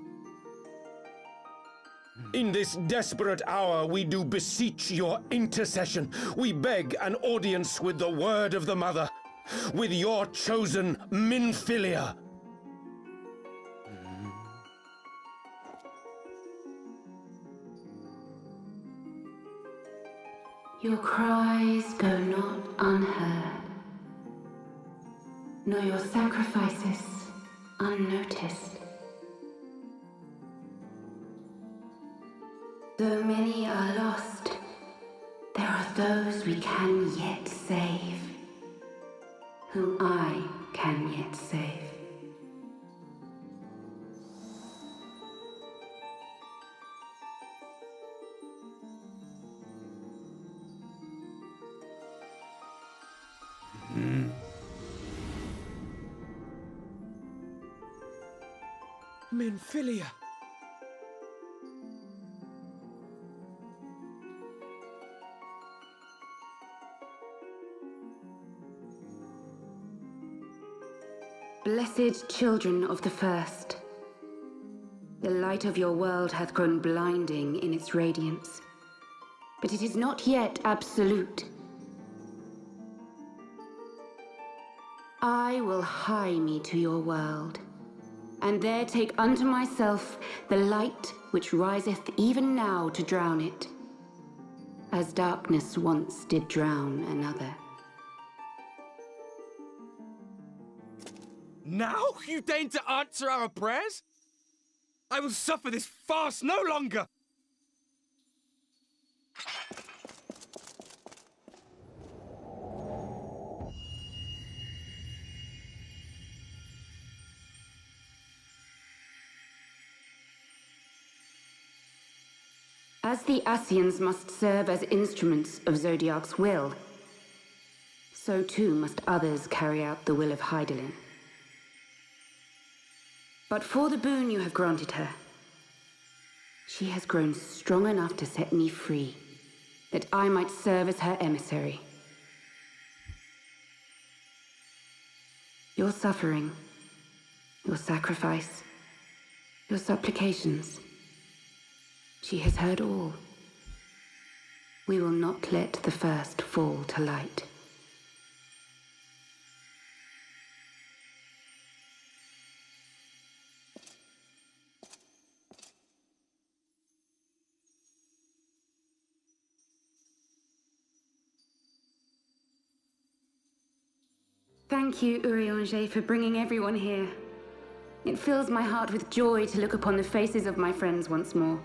In this desperate hour we do beseech your intercession. We beg an audience with the word of the Mother, with your chosen Minfilia. Your cries go not unheard, nor your sacrifices unnoticed. Though many are lost, there are those we can yet save, whom I can yet save. Minfilia. Blessed children of the first, the light of your world hath grown blinding in its radiance, but it is not yet absolute. I will hie me to your world, and there take unto myself the light which riseth even now to drown it, as darkness once did drown another. Now you deign to answer our prayers? I will suffer this farce no longer! As the Ascians must serve as instruments of Zodiac's will, so too must others carry out the will of Heidelin. But for the boon you have granted her, she has grown strong enough to set me free, that I might serve as her emissary. Your suffering, your sacrifice, your supplications, she has heard all. We will not let the first fall to light. Thank you, Urianger, for bringing everyone here. It fills my heart with joy to look upon the faces of my friends once more.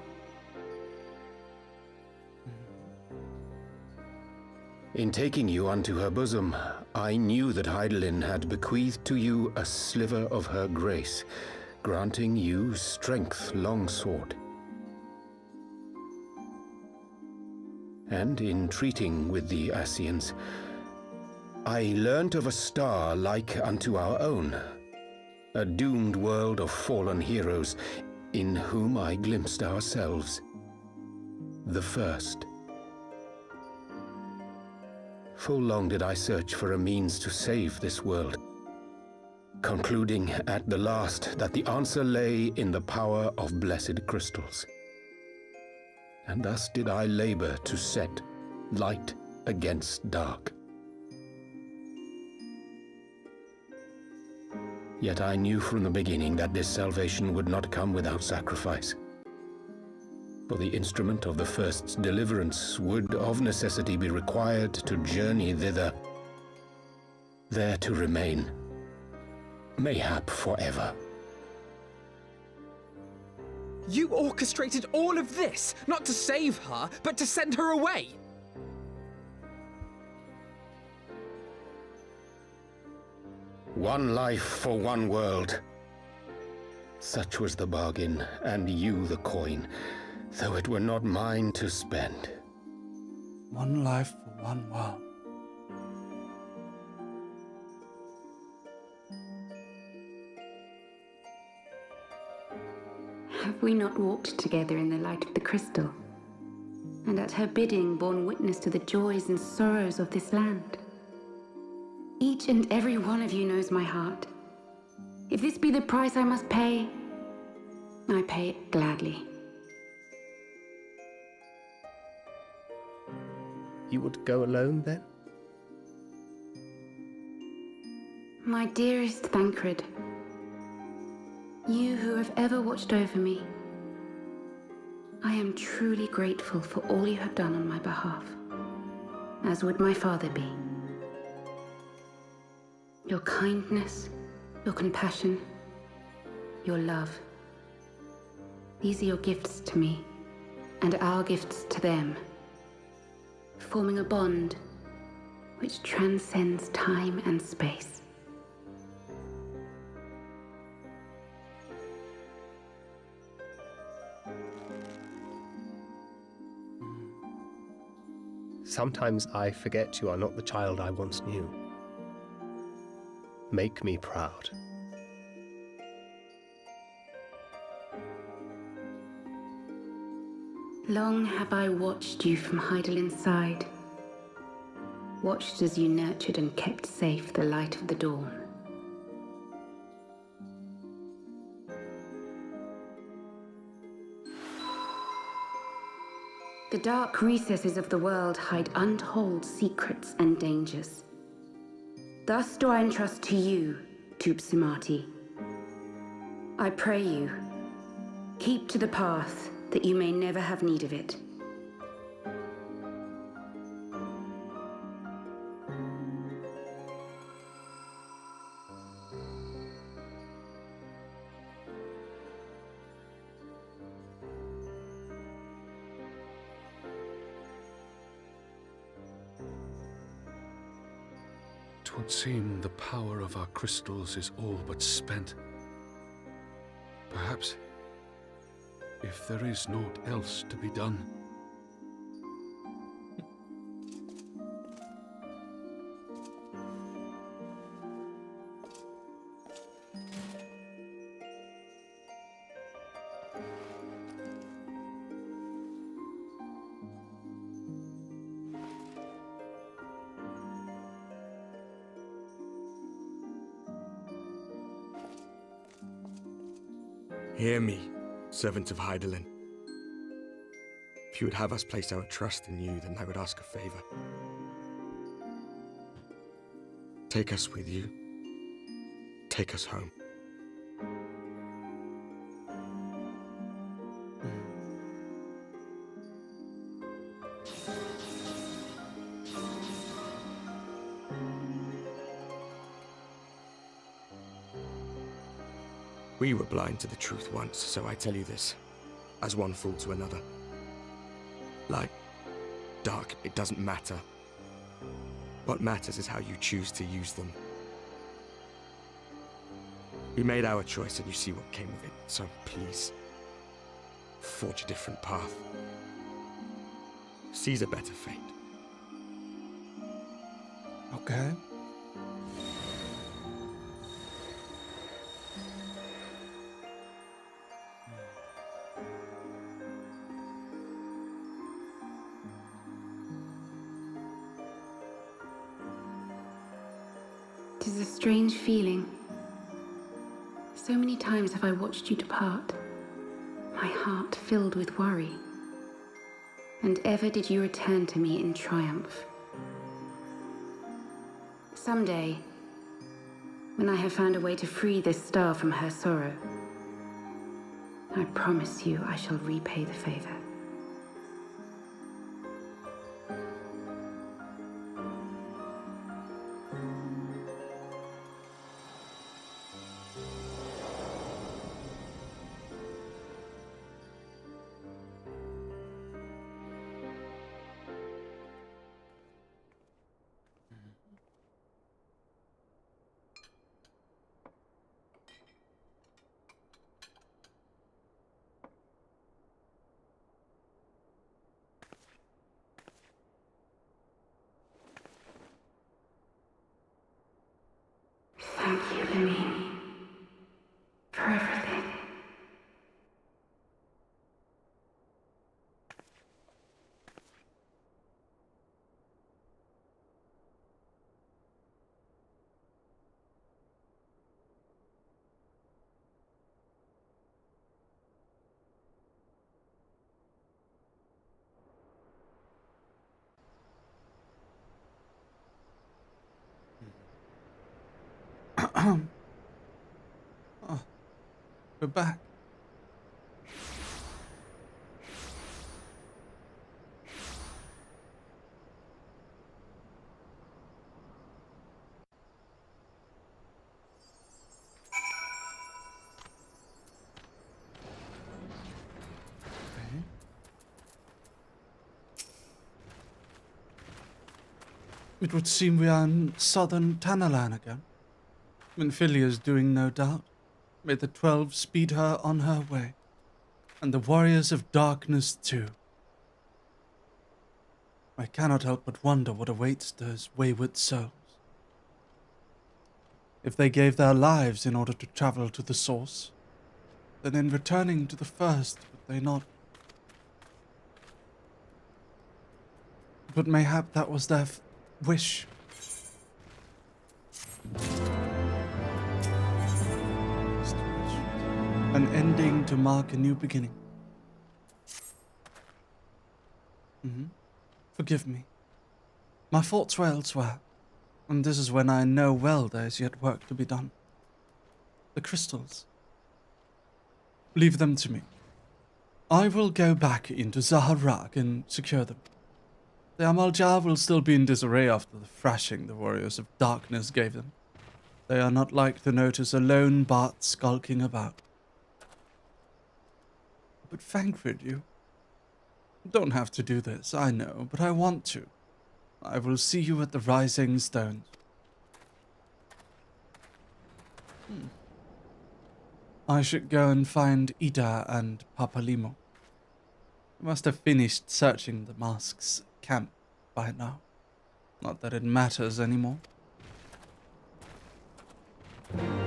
In taking you unto her bosom, I knew that Heidelin had bequeathed to you a sliver of her grace, granting you strength long sought. And in treating with the Ascians, I learnt of a star like unto our own, a doomed world of fallen heroes, in whom I glimpsed ourselves, the first. Full long did I search for a means to save this world, concluding at the last that the answer lay in the power of blessed crystals. And thus did I labor to set light against dark. Yet I knew from the beginning that this salvation would not come without sacrifice. For the instrument of the first's deliverance would of necessity be required to journey thither, there to remain, mayhap forever. You orchestrated all of this, not to save her, but to send her away! One life for one world. Such was the bargain, and you the coin, though it were not mine to spend. One life for one world. Have we not walked together in the light of the crystal, and at her bidding borne witness to the joys and sorrows of this land? Each and every one of you knows my heart. If this be the price I must pay, I pay it gladly. You would go alone then? My dearest Thancred, you who have ever watched over me, I am truly grateful for all you have done on my behalf, as would my father be. Your kindness, your compassion, your love. These are your gifts to me, and our gifts to them, forming a bond which transcends time and space. Sometimes I forget you are not the child I once knew. Make me proud. Long have I watched you from Heidelin's side, watched as you nurtured and kept safe the light of the dawn. The dark recesses of the world hide untold secrets and dangers. Thus do I entrust to you, Tupsimati. I pray you, keep to the path that you may never have need of it. Twould seem the power of our crystals is all but spent. Perhaps, if there is naught else to be done. Hear me, servant of Heidelin. If you would have us place our trust in you, then I would ask a favor. Take us with you. Take us home. We were blind to the truth once, so I tell you this, as one fool to another. Light, dark, it doesn't matter. What matters is how you choose to use them. We made our choice and you see what came of it, so please, forge a different path. Seize a better fate. Okay. It is a strange feeling. So many times have I watched you depart, my heart filled with worry. And ever did you return to me in triumph. Someday, when I have found a way to free this star from her sorrow, I promise you I shall repay the favor. Oh, we're back. It would seem we are in southern Tanalan again. Minfilia's doing, no doubt. May the 12 speed her on her way. And the warriors of darkness too. I cannot help but wonder what awaits those wayward souls. If they gave their lives in order to travel to the source, then in returning to the first, would they not? But mayhap that was their wish. An ending to mark a new beginning. Forgive me. My thoughts were elsewhere, and this is when I know well there is yet work to be done. The crystals. Leave them to me. I will go back into Zaharrak and secure them. The Amaljar will still be in disarray after the thrashing the warriors of darkness gave them. They are not like to notice a lone Bart skulking about. But Thancred, you don't have to do this, I know, but I want to. I will see you at the Rising Stones. I should go and find Ida and Papalimo. You must have finished searching the mask's camp by now. Not that it matters anymore.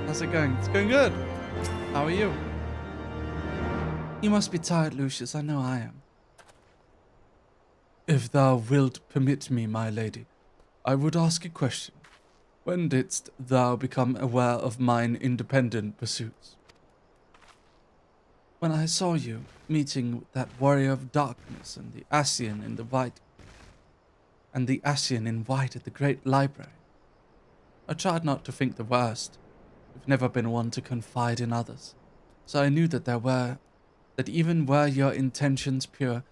How's it going? It's going good. How are you? You must be tired, Lucius. I know I am. If thou wilt permit me, my lady, I would ask a question. When didst thou become aware of mine independent pursuits? When I saw you meeting with that warrior of darkness and the Ascian in white at the great library. I tried not to think the worst. I've never been one to confide in others, so I knew that even were your intentions pure,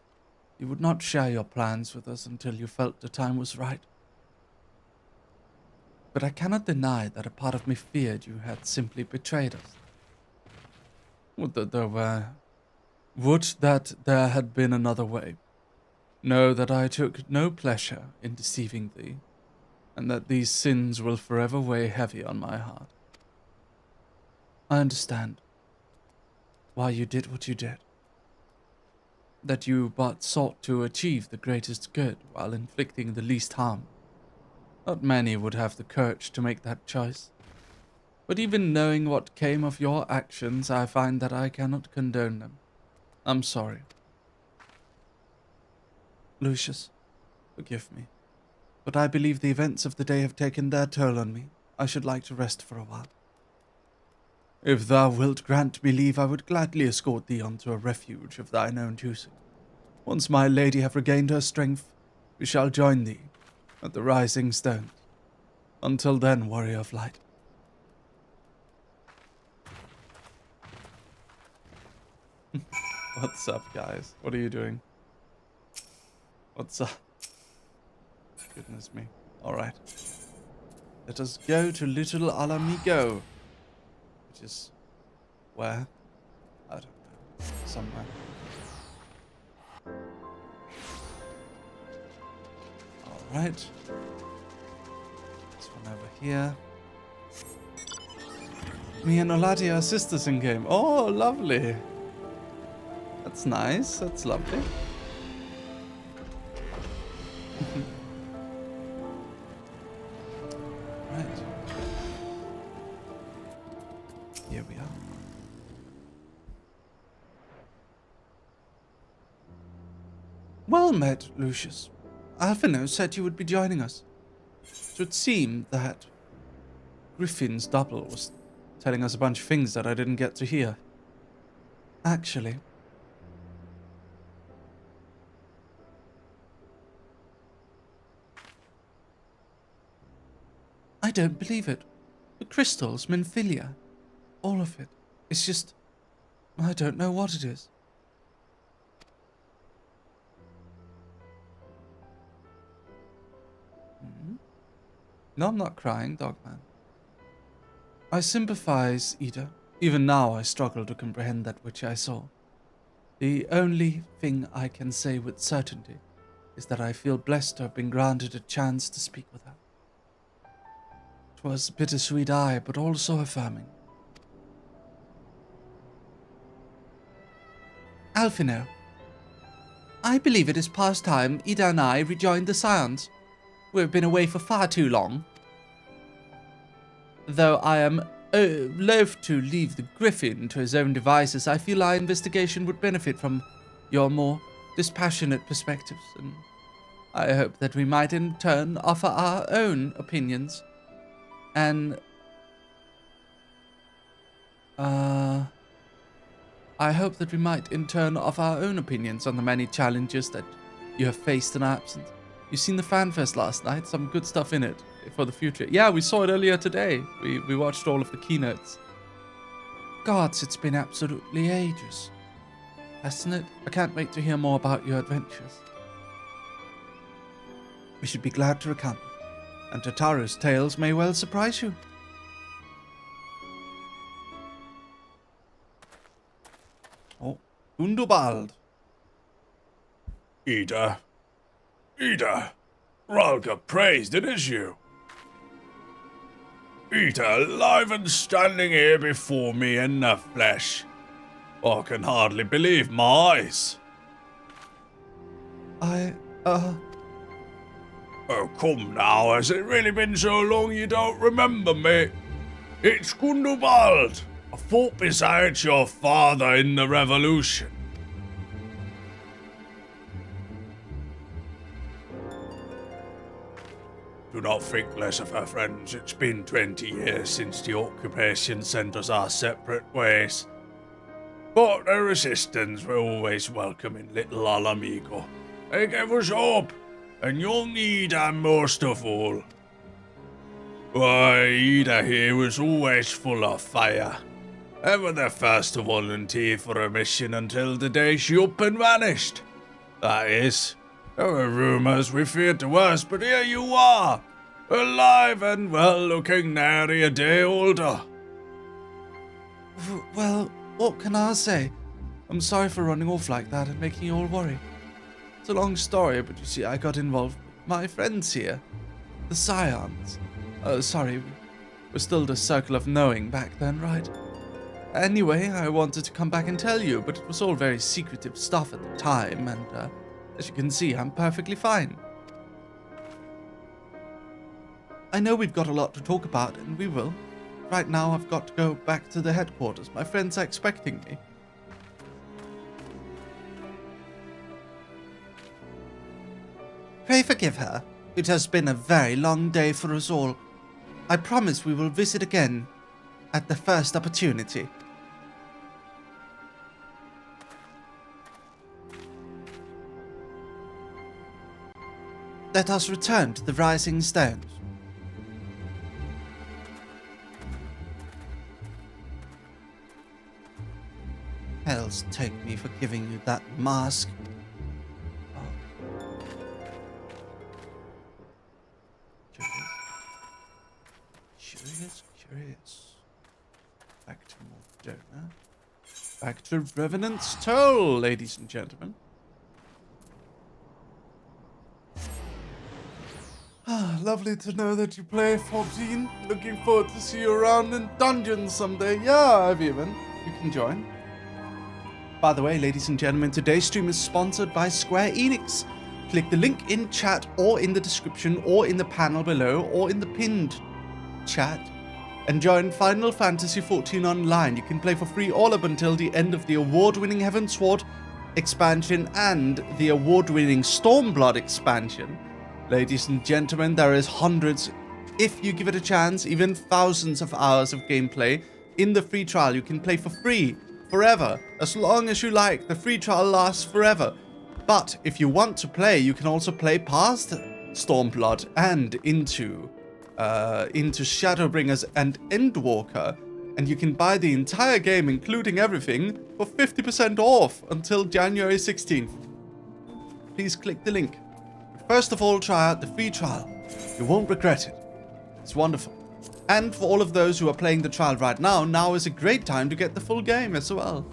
you would not share your plans with us until you felt the time was right. But I cannot deny that a part of me feared you had simply betrayed us. Would that there had been another way. Know that I took no pleasure in deceiving thee, and that these sins will forever weigh heavy on my heart. I understand why you did what you did. That you but sought to achieve the greatest good while inflicting the least harm. Not many would have the courage to make that choice. But even knowing what came of your actions, I find that I cannot condone them. I'm sorry. Lucius, forgive me, but I believe the events of the day have taken their toll on me. I should like to rest for a while. If thou wilt grant me leave, I would gladly escort thee onto a refuge of thine own choosing. Once my lady have regained her strength, we shall join thee at the Rising Stones. Until then, warrior of light. What's up, guys? What are you doing? What's up? Goodness me. Alright. Let us go to Little Alamigo. Which is... where? I don't know. Somewhere. Alright. This one over here. Me and Oladi are sisters in game. Oh, lovely. That's nice. That's lovely. Right. Here we are. Well met, Lucius. Alfino said you would be joining us. It would seem that Griffin's double was telling us a bunch of things that I didn't get to hear. Actually, I don't believe it. The crystals, Menphilia. All of it. It's just... I don't know what it is. No, I'm not crying, Dogman. I sympathize, Ida. Even now I struggle to comprehend that which I saw. The only thing I can say with certainty is that I feel blessed to have been granted a chance to speak with her. It was bittersweet, but also affirming. Alfino, I believe it is past time Ida and I rejoined the Scions. We've been away for far too long. Though I am loath to leave the Griffin to his own devices, I feel our investigation would benefit from your more dispassionate perspectives, and I hope that we might in turn offer our own opinions. And I hope that we might in turn offer our own opinions on the many challenges that you have faced in our absence. You've seen the FanFest last night, some good stuff in it for the future. Yeah, we saw it earlier today. We watched all of the keynotes. Gods, it's been absolutely ages, hasn't it? I can't wait to hear more about your adventures. We should be glad to recount them, and Tataru's tales may well surprise you. Oh, Gundobald. Ida, Ralga praised it is you. Ida, alive and standing here before me in the flesh. I can hardly believe my eyes. Oh, come now, has it really been so long you don't remember me? It's Gundobald. I fought beside your father in the revolution. Do not think less of her, friends. It's been 20 years since the occupation sent us our separate ways. But the resistance were always welcome in little Alamigo. They gave us hope, and young Ida most of all. Why, Ida here was always full of fire. Ever the first to volunteer for a mission until the day she up and vanished. That is, there were rumours we feared the worst, but here you are, alive and well, looking nary a day older. Well, what can I say? I'm sorry for running off like that and making you all worry. It's a long story, but you see, I got involved with my friends here, the Scions. Sorry, we're still the Circle of Knowing back then, right? Anyway, I wanted to come back and tell you, but it was all very secretive stuff at the time, and as you can see, I'm perfectly fine. I know we've got a lot to talk about, and we will. Right now, I've got to go back to the headquarters. My friends are expecting me. Pray forgive her. It has been a very long day for us all. I promise we will visit again at the first opportunity. Let us return to the Rising Stones. Hells take me for giving you that mask. Curious. Back to Moderna. Back to Revenant's Toll, ladies and gentlemen. Lovely to know that you play 14. Looking forward to see you around in dungeons someday. Yeah, Vivian, you can join. By the way, ladies and gentlemen, today's stream is sponsored by Square Enix. Click the link in chat or in the description or in the panel below or in the pinned chat and join Final Fantasy XIV Online. You can play for free all up until the end of the award-winning Heavensward expansion and the award-winning Stormblood expansion. Ladies and gentlemen, there is hundreds, if you give it a chance, even thousands of hours of gameplay in the free trial. You can play for free forever, as long as you like. The free trial lasts forever. But if you want to play, you can also play past Stormblood and into into Shadowbringers and Endwalker, and you can buy the entire game, including everything, for 50% off until January 16th. Please click the link. First of all, try out the free trial. You won't regret it. It's wonderful. And for all of those who are playing the trial right now, now is a great time to get the full game as well.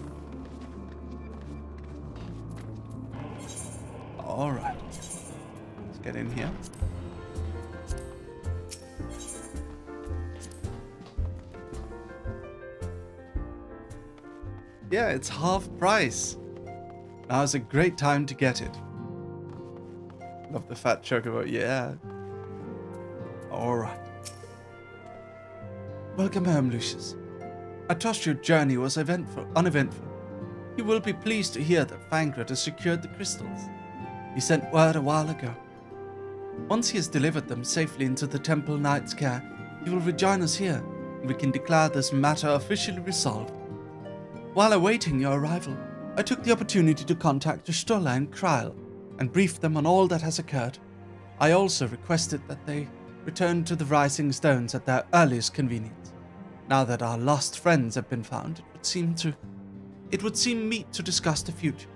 Alright. Let's get in here. Yeah, it's half price. Now is a great time to get it. Love the fat chocobo, yeah. Alright. Welcome home, Lucius. I trust your journey was uneventful. You will be pleased to hear that Fangred has secured the crystals. He sent word a while ago. Once he has delivered them safely into the Temple Knight's care, he will rejoin us here, and we can declare this matter officially resolved. While awaiting your arrival, I took the opportunity to contact Stola and Kryl and brief them on all that has occurred. I also requested that they return to the Rising Stones at their earliest convenience. Now that our lost friends have been found, it would seem meet to discuss the future.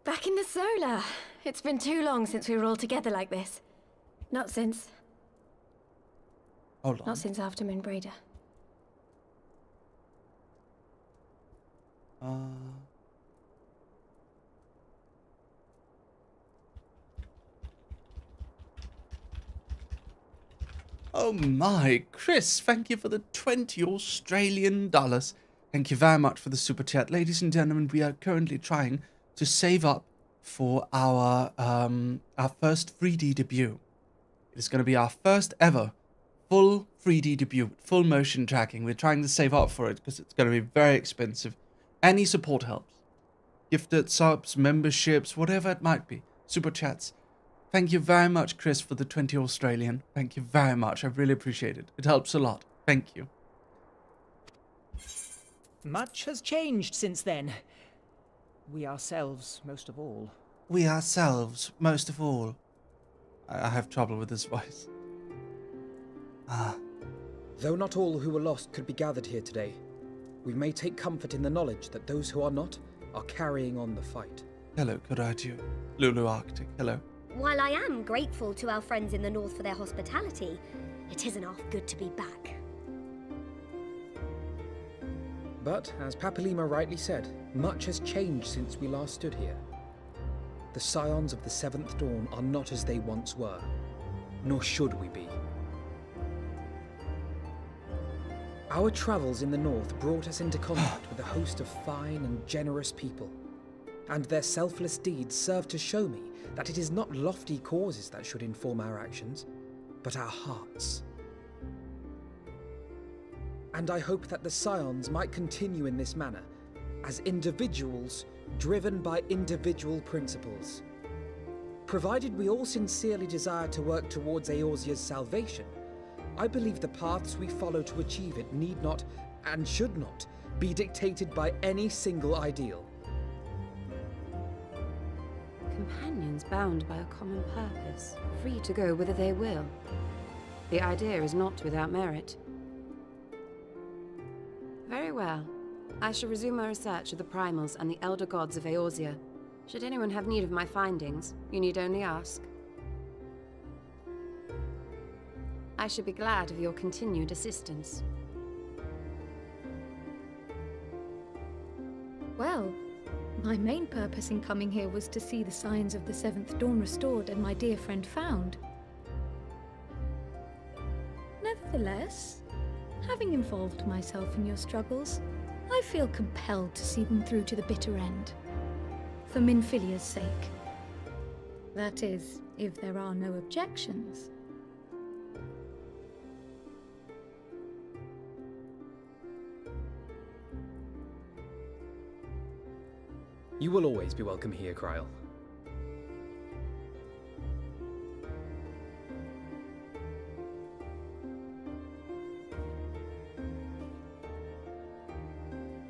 Back in the solar. It's been too long since we were all together like this. Not since. Hold on. Not since after Moonbraider. Oh my, Chris, thank you for the 20 Australian dollars. Thank you very much for the super chat. Ladies and gentlemen, we are currently trying to save up for our first 3D debut. It is going to be our first ever full 3D debut, full motion tracking. We're trying to save up for it because it's going to be very expensive. Any support helps. Gifted subs, memberships, whatever it might be. Super chats. Thank you very much, Chris, for the 20 Australian. Thank you very much. I really appreciate it. It helps a lot. Thank you. Much has changed since then. We ourselves, most of all. We ourselves, most of all. I have trouble with this voice. Though not all who were lost could be gathered here today, we may take comfort in the knowledge that those who are not are carrying on the fight. Hello, Koraiju. Lulu Arctic, hello. While I am grateful to our friends in the north for their hospitality, it isn't half good to be back. But, as Papalima rightly said, much has changed since we last stood here. The Scions of the Seventh Dawn are not as they once were, nor should we be. Our travels in the north brought us into contact with a host of fine and generous people, and their selfless deeds serve to show me that it is not lofty causes that should inform our actions, but our hearts. And I hope that the Scions might continue in this manner, as individuals driven by individual principles. Provided we all sincerely desire to work towards Eorzea's salvation, I believe the paths we follow to achieve it need not, and should not, be dictated by any single ideal. Companions bound by a common purpose, free to go whither they will. The idea is not without merit. Very well. I shall resume my research of the primals and the elder gods of Eorzea. Should anyone have need of my findings, you need only ask. I should be glad of your continued assistance. Well, my main purpose in coming here was to see the signs of the Seventh Dawn restored and my dear friend found. Nevertheless, having involved myself in your struggles, I feel compelled to see them through to the bitter end. For Minfilia's sake. That is, if there are no objections. You will always be welcome here, Kryl.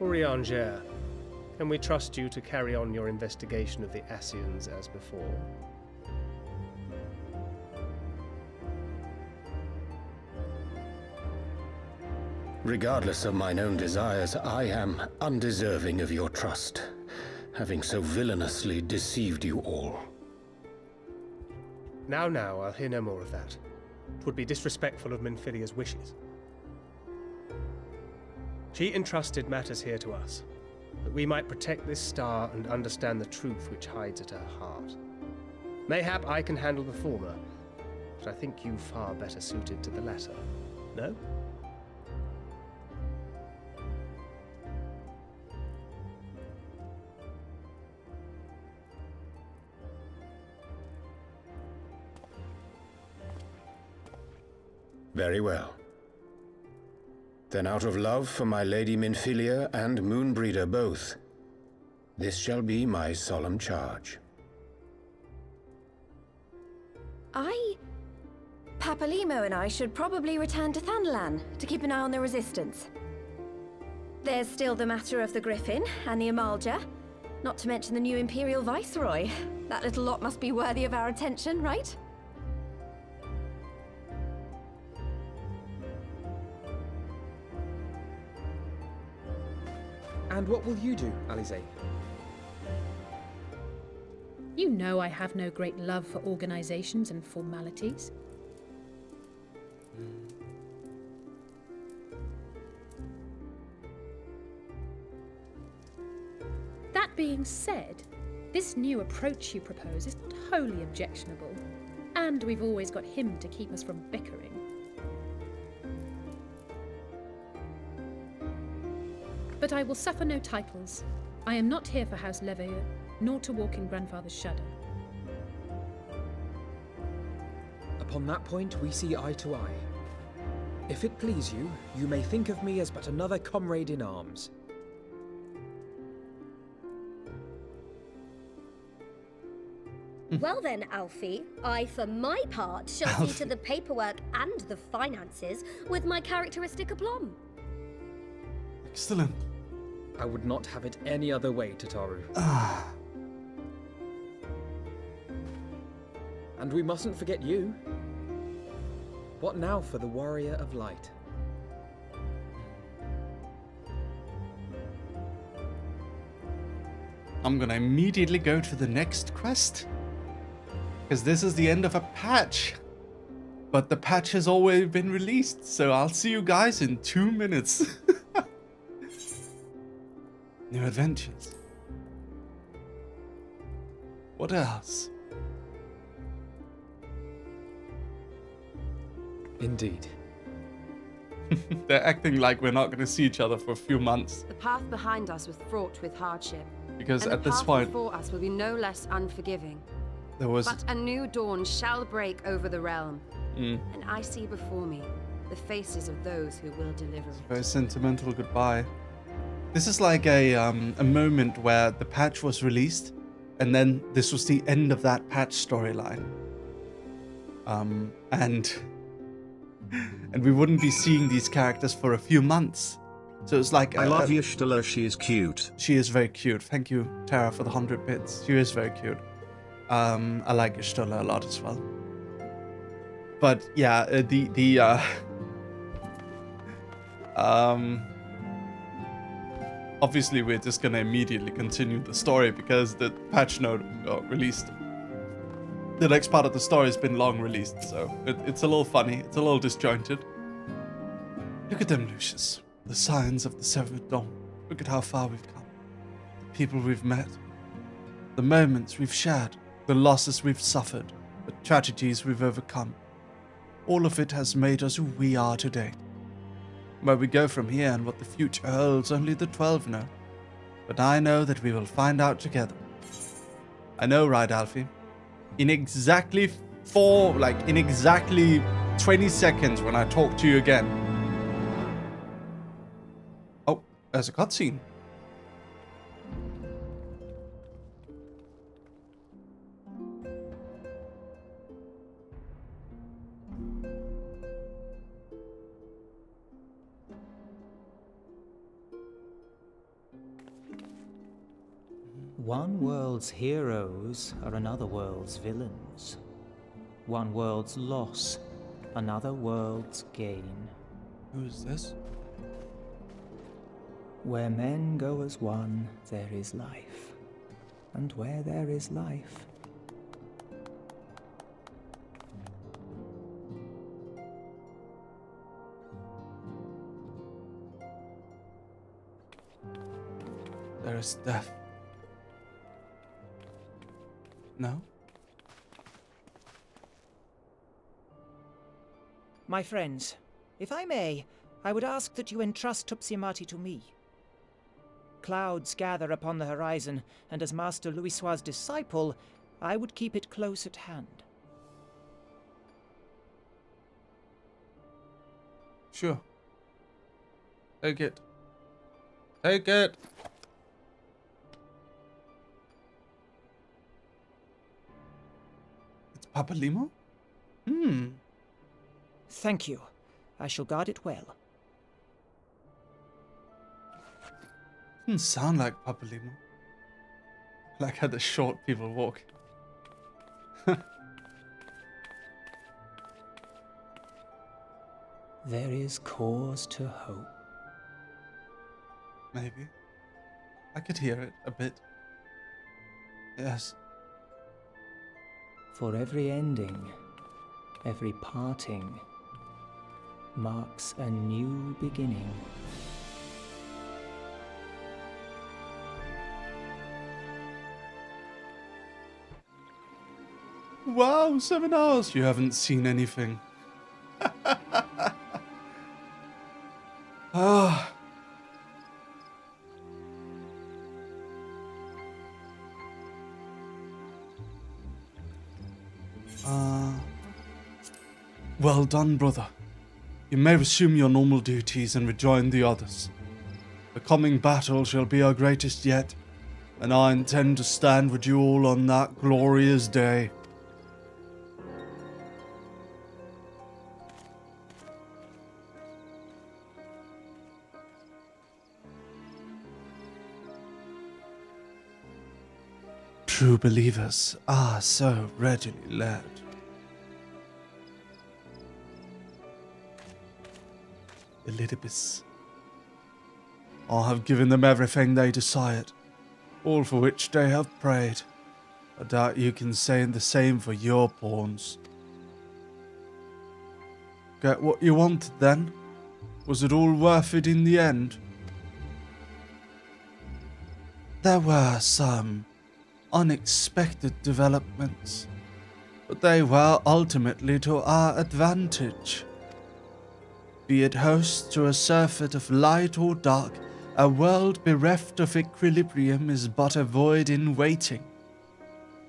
Urianger, can we trust you to carry on your investigation of the Asians as before? Regardless of mine own desires, I am undeserving of your trust, having so villainously deceived you all. Now, I'll hear no more of that. 'Twould be disrespectful of Minfilia's wishes. She entrusted matters here to us, that we might protect this star and understand the truth which hides at her heart. Mayhap I can handle the former, but I think you far better suited to the latter. No? Very well. Then out of love for my Lady Minfilia and Moonbreeder both, this shall be my solemn charge. Papalimo and I should probably return to Thanalan to keep an eye on the Resistance. There's still the matter of the Griffin and the Amalja, not to mention the new Imperial Viceroy. That little lot must be worthy of our attention, right? And what will you do, Alize? You know I have no great love for organizations and formalities. That being said, this new approach you propose is not wholly objectionable, and we've always got him to keep us from bickering. But I will suffer no titles. I am not here for House Leveilleur, nor to walk in Grandfather's shadow. Upon that point, we see eye to eye. If it please you, you may think of me as but another comrade in arms. Well then, Alfie, I, for my part, shall see to the paperwork and the finances with my characteristic aplomb. Excellent. I would not have it any other way, Tataru. And we mustn't forget you. What now for the Warrior of Light? I'm gonna immediately go to the next quest, because this is the end of a patch. But the patch has already been released, so I'll see you guys in 2 minutes. New adventures. What else? Indeed. They're acting like we're not going to see each other for a few months. The path behind us was fraught with hardship. Because and at the this path point, before us will be no less unforgiving. there was... But a new dawn shall break over the realm. Mm. And I see before me the faces of those who will deliver it. Very sentimental goodbye. This is like a moment where the patch was released, and then this was the end of that patch storyline. And we wouldn't be seeing these characters for a few months. So it's like I love Ystala, she is cute. She is very cute. Thank you, Tara, for the 100 bits. She is very cute. I like Ystala a lot as well. But yeah, obviously we're just gonna immediately continue the story because the patch note got released. The next part of the story has been long released, so it's a little funny, it's a little disjointed. Look at them, Lucius. The signs of the seventh dawn. Look at how far we've come. The people we've met. The moments we've shared. The losses we've suffered. The tragedies we've overcome. All of it has made us who we are today. Where we go from here and what the future holds, only the 12 know. But I know that we will find out together. I know, right, Alfie? In exactly 20 seconds when I talk to you again. Oh, there's a cutscene. One world's heroes are another world's villains. One world's loss, another world's gain. Who is this? Where men go as one, there is life. And where there is life, there is death. No? My friends, if I may, I would ask that you entrust Tupsimati to me. Clouds gather upon the horizon, and as Master Lucius' disciple, I would keep it close at hand. Sure. Take it. Take it! It's Papa Limo? Thank you. I shall guard it well. Doesn't sound like Papa Limo. Like how the short people walk. There is cause to hope. Maybe. I could hear it a bit. Yes. For every ending, every parting, marks a new beginning. Wow, 7 hours. You haven't seen anything. Ah. Well done, brother. You may resume your normal duties and rejoin the others. The coming battle shall be our greatest yet, and I intend to stand with you all on that glorious day. True believers are so readily led. Elidibus. I have given them everything they desired, all for which they have prayed. I doubt you can say the same for your pawns. Get what you wanted then? Was it all worth it in the end? There were some unexpected developments, but they were ultimately to our advantage. Be it host to a surfeit of light or dark, a world bereft of equilibrium is but a void in waiting,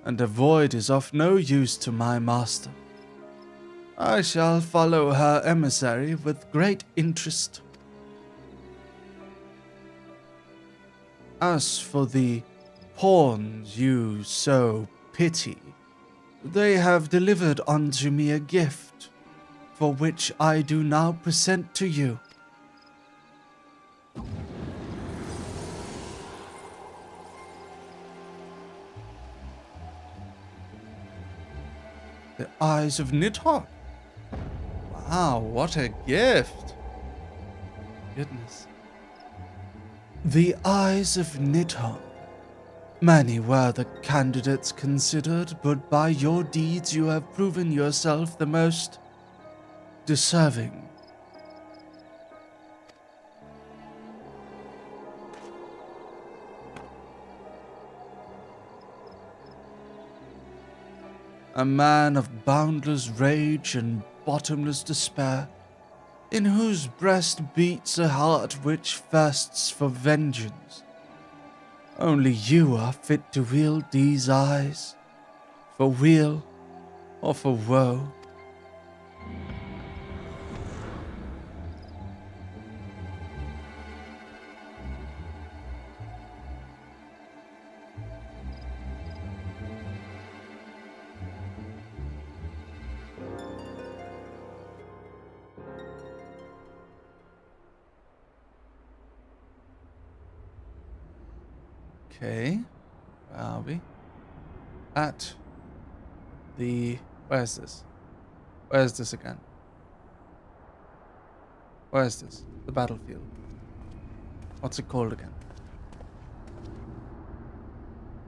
and a void is of no use to my master. I shall follow her emissary with great interest. As for the pawns you so pity, they have delivered unto me a gift, for which I do now present to you. The eyes of Nidhogg. Wow, what a gift. Goodness. The eyes of Nidhogg. Many were the candidates considered, but by your deeds you have proven yourself the most deserving. A man of boundless rage and bottomless despair, in whose breast beats a heart which thirsts for vengeance. Only you are fit to wield these eyes, for weal or for woe. Okay. Where are we? At the... Where's this? Where's this again? Where's this? The battlefield. What's it called again?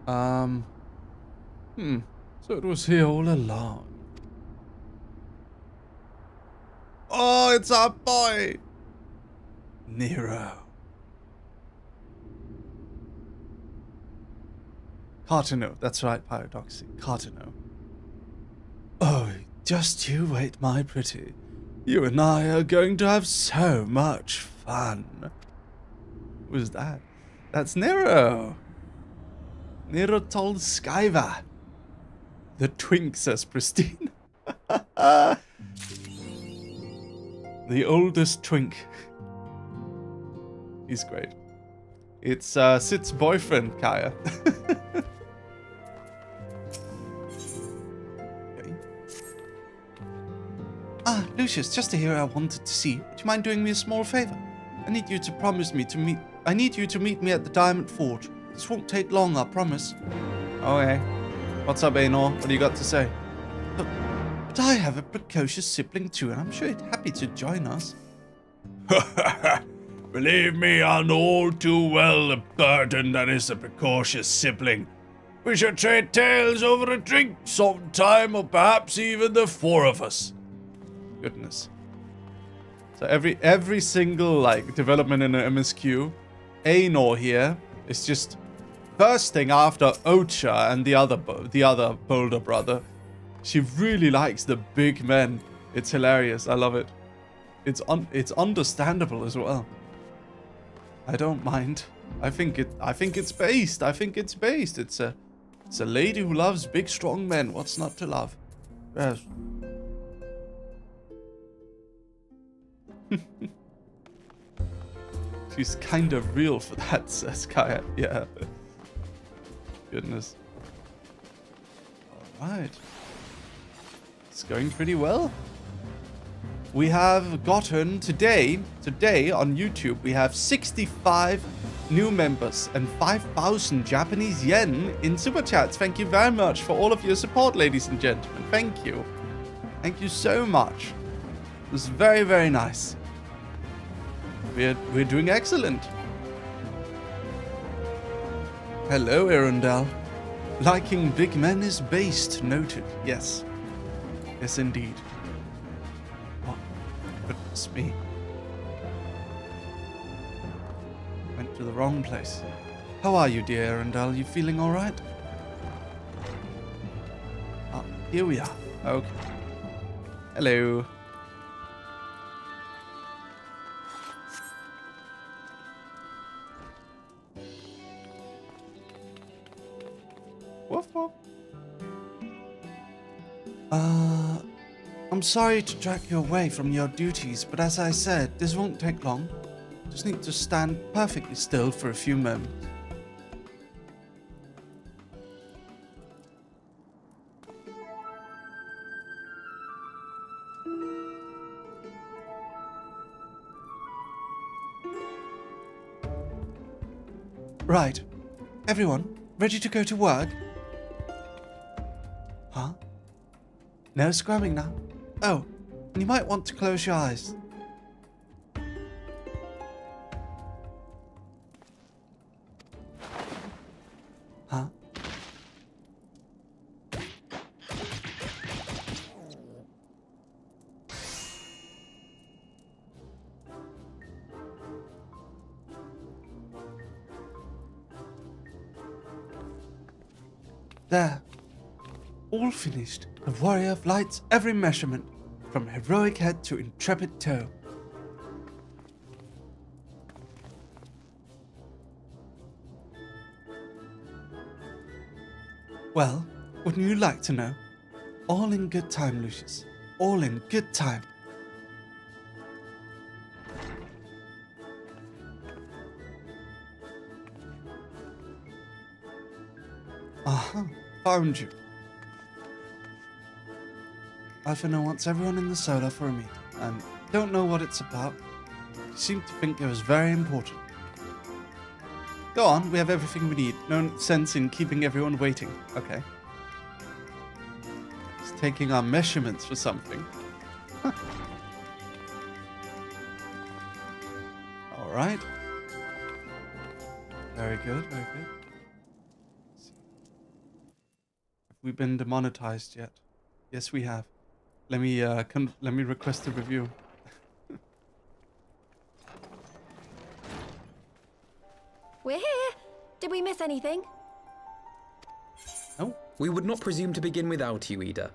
So it was here all along. Oh, it's our boy! Nero. Cartano, that's right, Paradoxy. Cartano. Oh, just you wait, my pretty. You and I are going to have so much fun. Who's that? That's Nero. Nero told Skyva. The twink, says Pristine. The oldest twink. He's great. It's Sid's boyfriend, Kaya. Okay. Ah, Lucius, just a hero I wanted to see. Would you mind doing me a small favor? I need you to meet me at the Diamond Forge. This won't take long, I promise. Okay. What's up, Anor? What do you got to say? But I have a precocious sibling too, and I'm sure he'd happy to join us. Believe me, I know all too well the burden that is a precocious sibling. We should trade tales over a drink sometime, or perhaps even the four of us. Goodness. So every single development in an MSQ, Anor here is just bursting after Ocha and the other Boulder brother. She really likes the big men. It's hilarious. I love it. It's understandable as well. I don't mind. I think it's based. It's a lady who loves big strong men. What's not to love? Yes. She's kind of real for that, says Kaya. Yeah. Goodness. Alright. It's going pretty well. We have gotten today on YouTube, we have 65 new members and 5,000 Japanese yen in super chats. Thank you very much for all of your support, ladies and gentlemen. Thank you. Thank you so much. It was very, very nice. We're doing excellent. Hello, Arundel. Liking big men is based, noted. Yes. Yes, indeed. Oh, goodness me. Went to the wrong place. How are you, dear Arundel? You feeling alright? Ah, here we are. Okay. Hello. Woof woof. I'm sorry to drag you away from your duties, but as I said, this won't take long. Just need to stand perfectly still for a few moments. Right. Everyone, ready to go to work? Huh? No scrubbing now. Oh, and you might want to close your eyes. Huh? There. All finished. The warrior of light's every measurement, from heroic head to intrepid toe. Well, wouldn't you like to know? All in good time, Lucius. All in good time. Aha, found you. Alfhilde wants everyone in the solar for a meeting, and don't know what it's about. She seemed to think it was very important. Go on, we have everything we need. No sense in keeping everyone waiting. Okay. Just taking our measurements for something. All right. Very good, very good. Have we been demonetized yet? Yes, we have. Let me request a review. We're here. Did we miss anything? No. We would not presume to begin without you, Ida.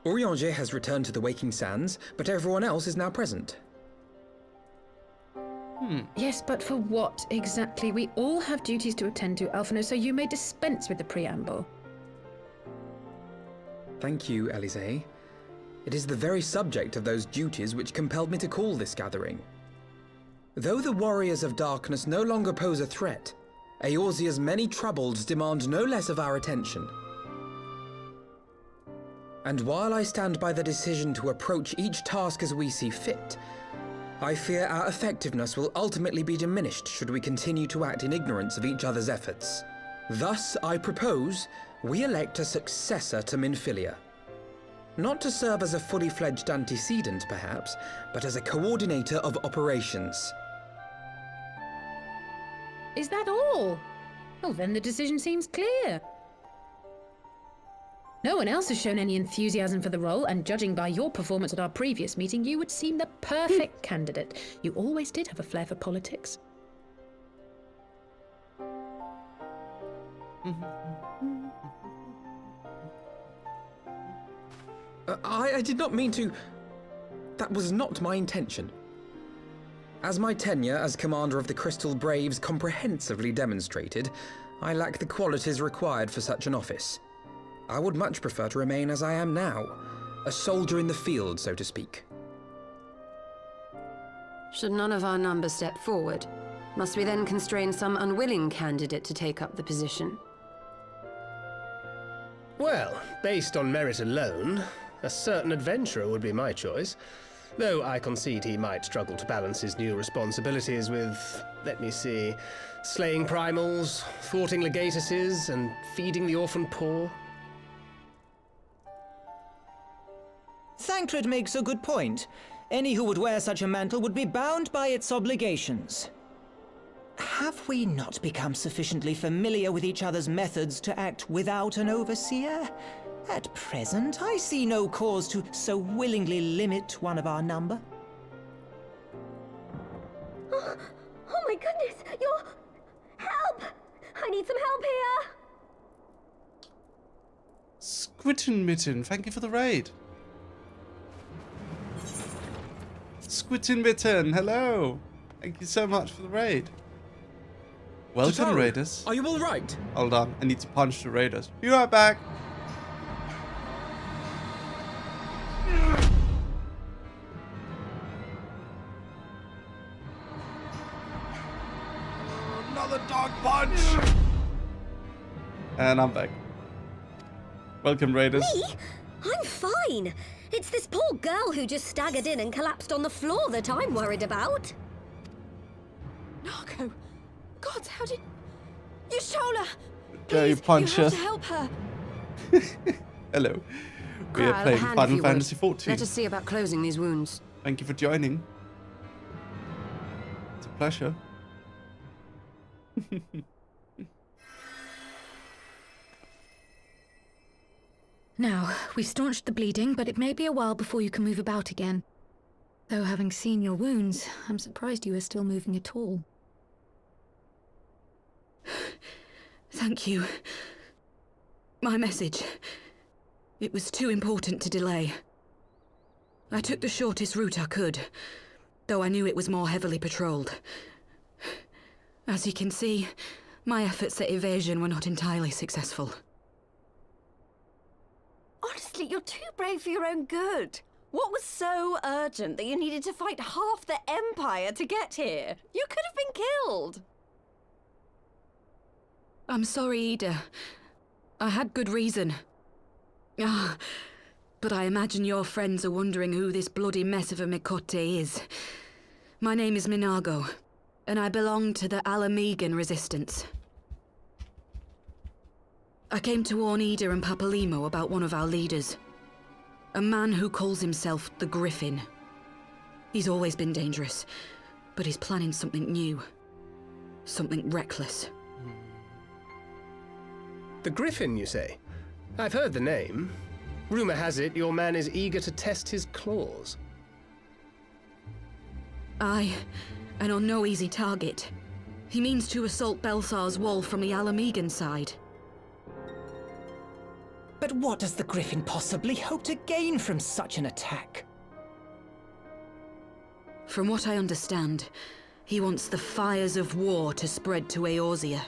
Urianger has returned to the Waking Sands, but everyone else is now present. Yes, but for what exactly? We all have duties to attend to, Alphino, so you may dispense with the preamble. Thank you, Elise. It is the very subject of those duties which compelled me to call this gathering. Though the Warriors of Darkness no longer pose a threat, Eorzea's many troubles demand no less of our attention. And while I stand by the decision to approach each task as we see fit, I fear our effectiveness will ultimately be diminished should we continue to act in ignorance of each other's efforts. Thus, I propose we elect a successor to Minfilia. Not to serve as a fully fledged antecedent, perhaps, but as a coordinator of operations. Is that all? Well, then the decision seems clear. No one else has shown any enthusiasm for the role, and judging by your performance at our previous meeting, you would seem the perfect candidate. You always did have a flair for politics. I did not mean to... That was not my intention. As my tenure as commander of the Crystal Braves comprehensively demonstrated, I lack the qualities required for such an office. I would much prefer to remain as I am now, a soldier in the field, so to speak. Should none of our numbers step forward, must we then constrain some unwilling candidate to take up the position? Well, based on merit alone, a certain adventurer would be my choice. Though I concede he might struggle to balance his new responsibilities with, let me see, slaying primals, thwarting legatuses, and feeding the orphan poor. Thancred makes a good point. Any who would wear such a mantle would be bound by its obligations. Have we not become sufficiently familiar with each other's methods to act without an overseer? At present, I see no cause to so willingly limit one of our number. Oh my goodness! You're... Help! I need some help here! Squitten Mitten, thank you for the raid. Squitten Mitten, hello. Thank you so much for the raid. Welcome, Tataru, raiders. Are you all right? Hold on, I need to punch the raiders. Be right back. Another dog punch! And I'm back. Welcome, raiders. Me? I'm fine. It's this poor girl who just staggered in and collapsed on the floor that I'm worried about. Narco! God, how did... You stole her! Go, you Please, punch you have her. to help her. Hello. We Grau, are playing hand if Final you would. Fantasy XIV. Let us see about closing these wounds. Thank you for joining. It's a pleasure. Now, we've staunched the bleeding, but it may be a while before you can move about again. Though having seen your wounds, I'm surprised you are still moving at all. Thank you. My message. It was too important to delay. I took the shortest route I could, though I knew it was more heavily patrolled. As you can see, my efforts at evasion were not entirely successful. Honestly, you're too brave for your own good. What was so urgent that you needed to fight half the Empire to get here? You could have been killed. I'm sorry, Ida. I had good reason. But I imagine your friends are wondering who this bloody mess of a Mikote is. My name is Minago, and I belong to the Alamegan Resistance. I came to warn Ida and Papalimo about one of our leaders. A man who calls himself the Griffin. He's always been dangerous, but he's planning something new. Something reckless. The Griffin, you say? I've heard the name. Rumor has it your man is eager to test his claws. Aye, and on no easy target. He means to assault Belsar's wall from the Alamegan side. But what does the Griffin possibly hope to gain from such an attack? From what I understand, he wants the fires of war to spread to Eorzea.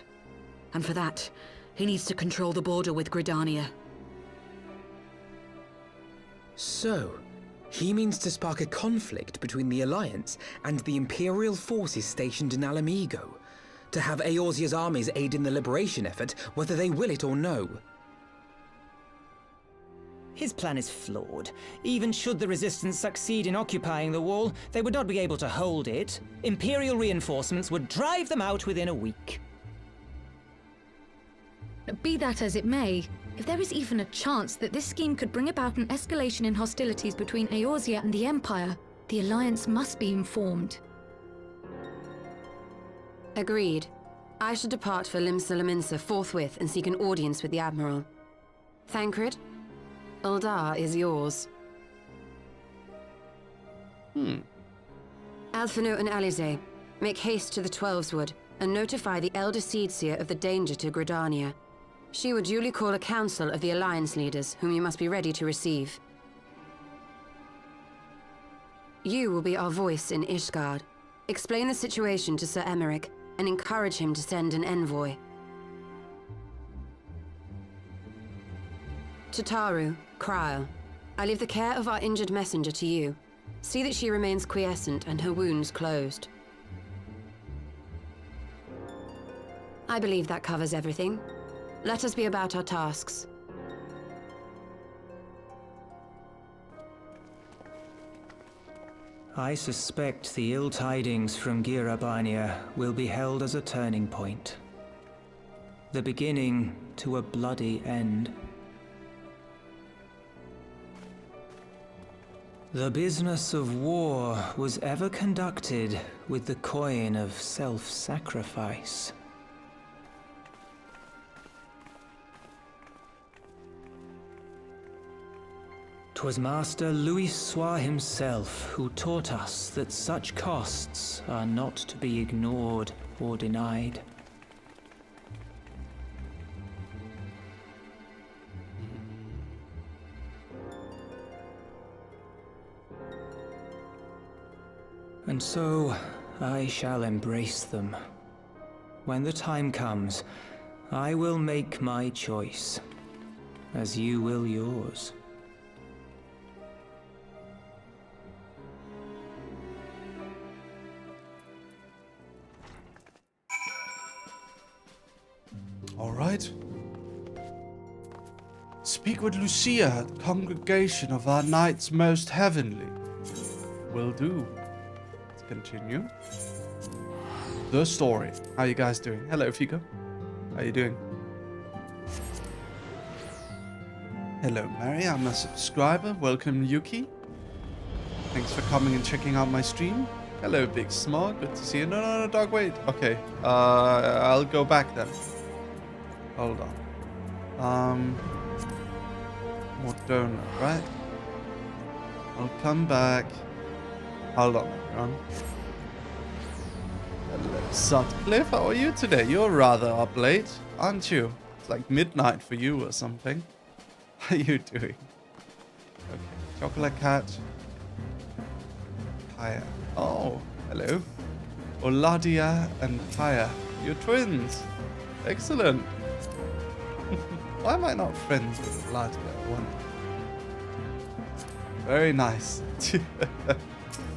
And for that, he needs to control the border with Gridania. So, he means to spark a conflict between the Alliance and the Imperial forces stationed in Alamigo, to have Eorzea's armies aid in the liberation effort, whether they will it or no. His plan is flawed. Even should the Resistance succeed in occupying the wall, they would not be able to hold it. Imperial reinforcements would drive them out within a week. Be that as it may, if there is even a chance that this scheme could bring about an escalation in hostilities between Eorzea and the Empire, the Alliance must be informed. Agreed. I should depart for Limsa forthwith and seek an audience with the Admiral. Thancred, Uldar is yours. Alphino and Alize, make haste to the Twelveswood and notify the Elder Seedseer of the danger to Gridania. She will duly call a council of the Alliance leaders, whom you must be ready to receive. You will be our voice in Ishgard. Explain the situation to Sir Emmerich, and encourage him to send an envoy. To Taru, Kryl, I leave the care of our injured messenger to you. See that she remains quiescent and her wounds closed. I believe that covers everything. Let us be about our tasks. I suspect the ill tidings from Girabania will be held as a turning point. The beginning to a bloody end. The business of war was ever conducted with the coin of self-sacrifice. 'Twas Master Lucius himself who taught us that such costs are not to be ignored or denied. And so, I shall embrace them. When the time comes, I will make my choice, as you will yours. All right. Speak with Lucia, congregation of our knights most heavenly. Will do. Let's continue. The story. How you guys doing? Hello, Fico. How you doing? Hello, Mary. I'm a subscriber. Welcome, Yuki. Thanks for coming and checking out my stream. Hello, Big Smog. Good to see you. No, dog, wait. Okay. I'll go back then. Hold on. Moderna, right? I'll come back. Hold on, everyone. Hello, Sutcliffe. How are you today? You're rather up late, aren't you? It's like midnight for you or something. How are you doing? Okay, Chocolate Cat. Kaya. Oh, hello. Oladia and Kaya. You're twins. Excellent. Why am I not friends with Oladia? I wonder. Very nice.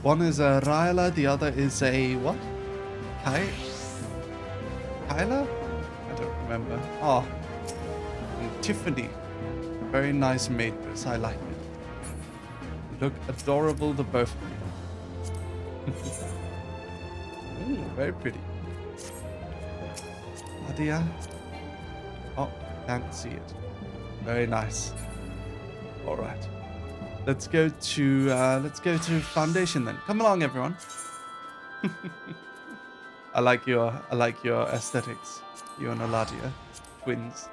One is a Ryla, the other is a what? Kyla? I don't remember. Oh, and Tiffany. Very nice maidens. I like it. You look adorable, the both of you. Very pretty. Nadia. Oh, can't see it. Very nice. All right. Let's go to Foundation then. Come along, everyone. I like your aesthetics. You and Aladia, twins.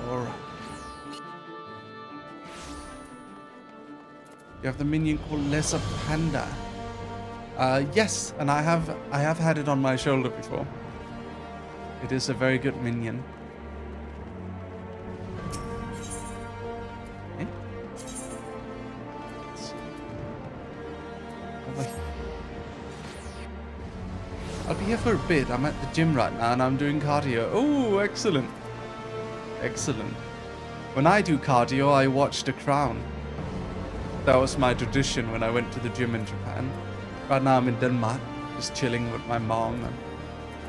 All right. You have the minion called Lesser Panda. Yes, and I have had it on my shoulder before. It is a very good minion. Okay. Let's see. I'll be here for a bit. I'm at the gym right now and I'm doing cardio. Oh, excellent. Excellent. When I do cardio, I watch The Crown. That was my tradition when I went to the gym in Japan. Right now I'm in Denmark, just chilling with my mom and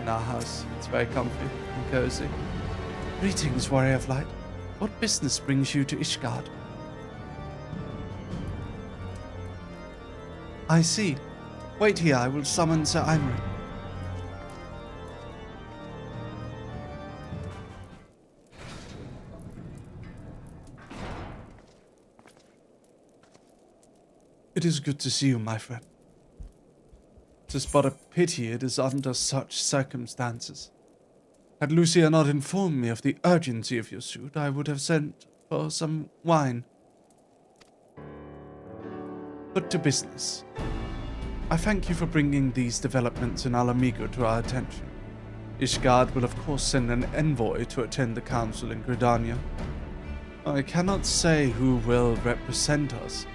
in our house. It's very comfy and cozy. Greetings, Warrior of Light. What business brings you to Ishgard? I see. Wait here, I will summon Sir Imri. It is good to see you, my friend. 'Tis but a pity it is under such circumstances. Had Lucia not informed me of the urgency of your suit, I would have sent for some wine. But to business. I thank you for bringing these developments in Alamigo to our attention. Ishgard will of course send an envoy to attend the council in Gridania. I cannot say who will represent us.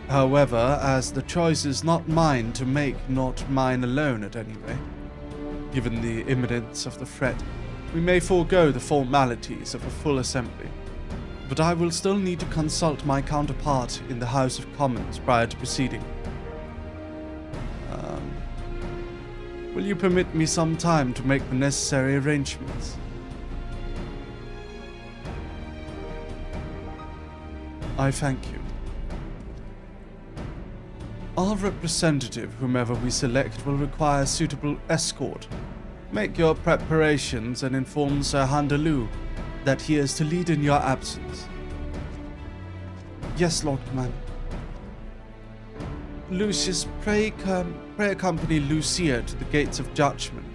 However, as the choice is not mine to make, not mine alone at any rate, given the imminence of the threat, we may forego the formalities of a full assembly. But I will still need to consult my counterpart in the House of Commons prior to proceeding. Will you permit me some time to make the necessary arrangements? I thank you. Our representative, whomever we select, will require suitable escort. Make your preparations and inform Sir Handalu that he is to lead in your absence. Yes, Lord Commander. Lucius, pray accompany Lucia to the gates of judgment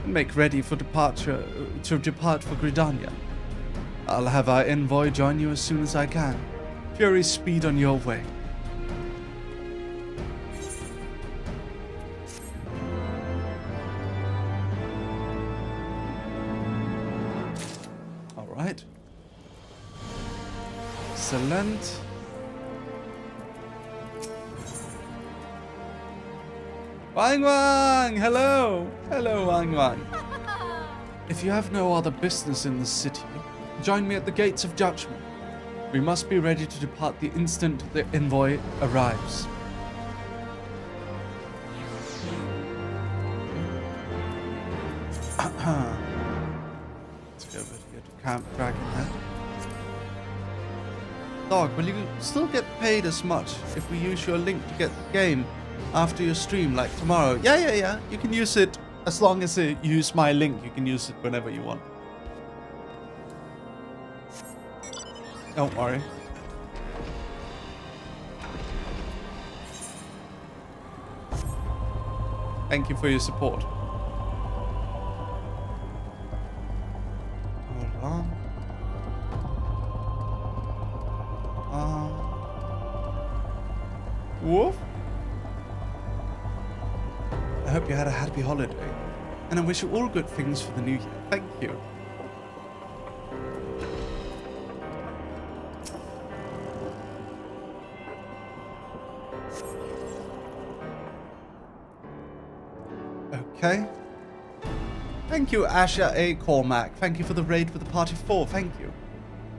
and make ready for depart for Gridania. I'll have our envoy join you as soon as I can. Fury speed on your way. Right. Excellent. Wang Wang! Hello! Hello, Wang Wang. If you have no other business in the city, join me at the gates of judgment. We must be ready to depart the instant the envoy arrives. Camp Dragonhead. Dog, will you still get paid as much if we use your link to get the game after your stream, like tomorrow? Yeah. You can use it as long as you use my link. You can use it whenever you want. Don't worry. Thank you for your support. Woof. I hope you had a happy holiday, and I wish you all good things for the new year. Thank you. Okay. Thank you, Asher A. Cormac. Thank you for the raid for the party 4. Thank you.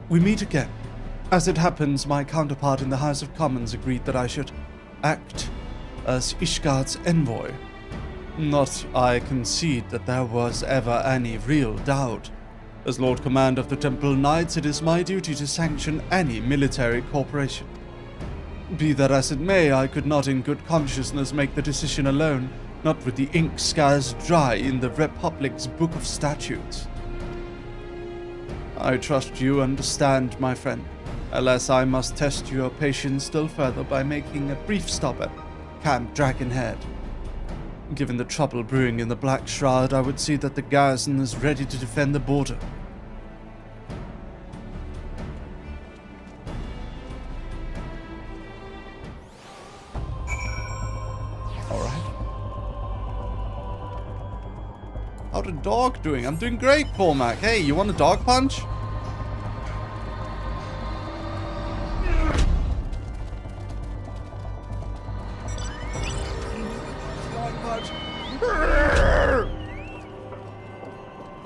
We meet again. As it happens, my counterpart in the House of Commons agreed that I should act as Ishgard's envoy. Not I concede that there was ever any real doubt. As Lord Commander of the Temple Knights, it is my duty to sanction any military cooperation. Be that as it may, I could not in good consciousness make the decision alone, not with the ink skies dry in the Republic's Book of Statutes. I trust you understand, my friend, unless I must test your patience still further by making a brief stop at Camp Dragonhead. Given the trouble brewing in the Black Shroud, I would see that the garrison is ready to defend the border. Alright. How's the dog doing? I'm doing great, Cormac. Hey, you want a dog punch?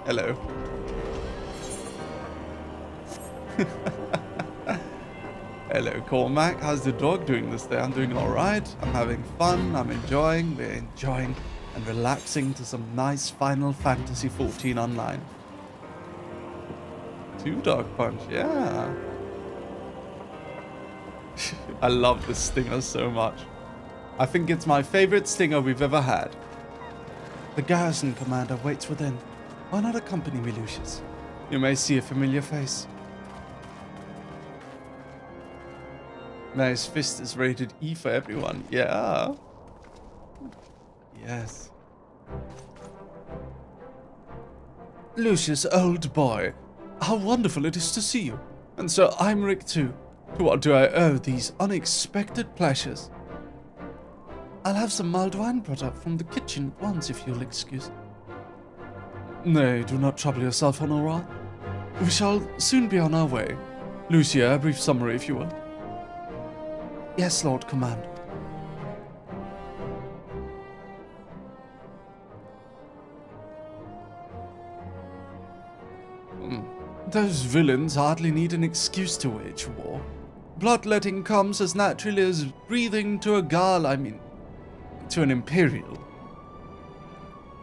Hello. Hello, Cormac. How's the dog doing this day? I'm doing alright. I'm having fun. I'm enjoying. We're enjoying and relaxing to some nice Final Fantasy XIV online. 2 dog punch, yeah. I love this stinger so much. I think it's my favorite stinger we've ever had. The garrison commander waits within. Why not accompany me, Lucius? You may see a familiar face. Nice fist is rated E for everyone. Yeah. Yes. Lucius, old boy. How wonderful it is to see you. And Sir Imric too. To what do I owe these unexpected pleasures? I'll have some mulled wine brought up from the kitchen at once, if you'll excuse. Nay, do not trouble yourself, Honora. We shall soon be on our way. Lucia, a brief summary, if you will. Yes, Lord Commander. Those villains hardly need an excuse to wage war. Bloodletting comes as naturally as breathing to a Gaul, to an Imperial.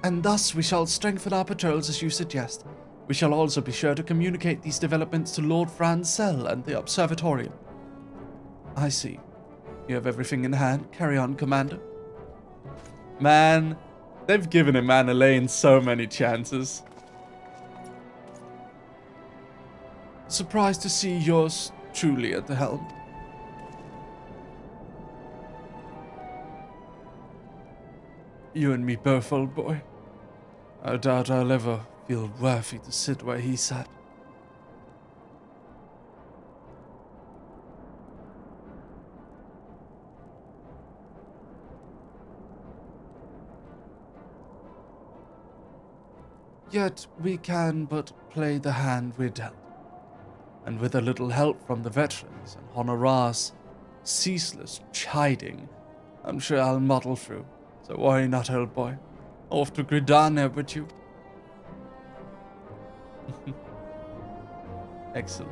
And thus we shall strengthen our patrols as you suggest. We shall also be sure to communicate these developments to Lord Francel and the Observatorium. I see. You have everything in hand. Carry on, Commander. Man, they've given him Anna Lane so many chances. Surprised to see yours truly at the helm. You and me both, old boy. I doubt I'll ever feel worthy to sit where he sat. Yet we can but play the hand we're dealt. And with a little help from the veterans and Honorar's ceaseless chiding, I'm sure I'll muddle through. So worry not, old boy. Off to Gridania with you. Excellent.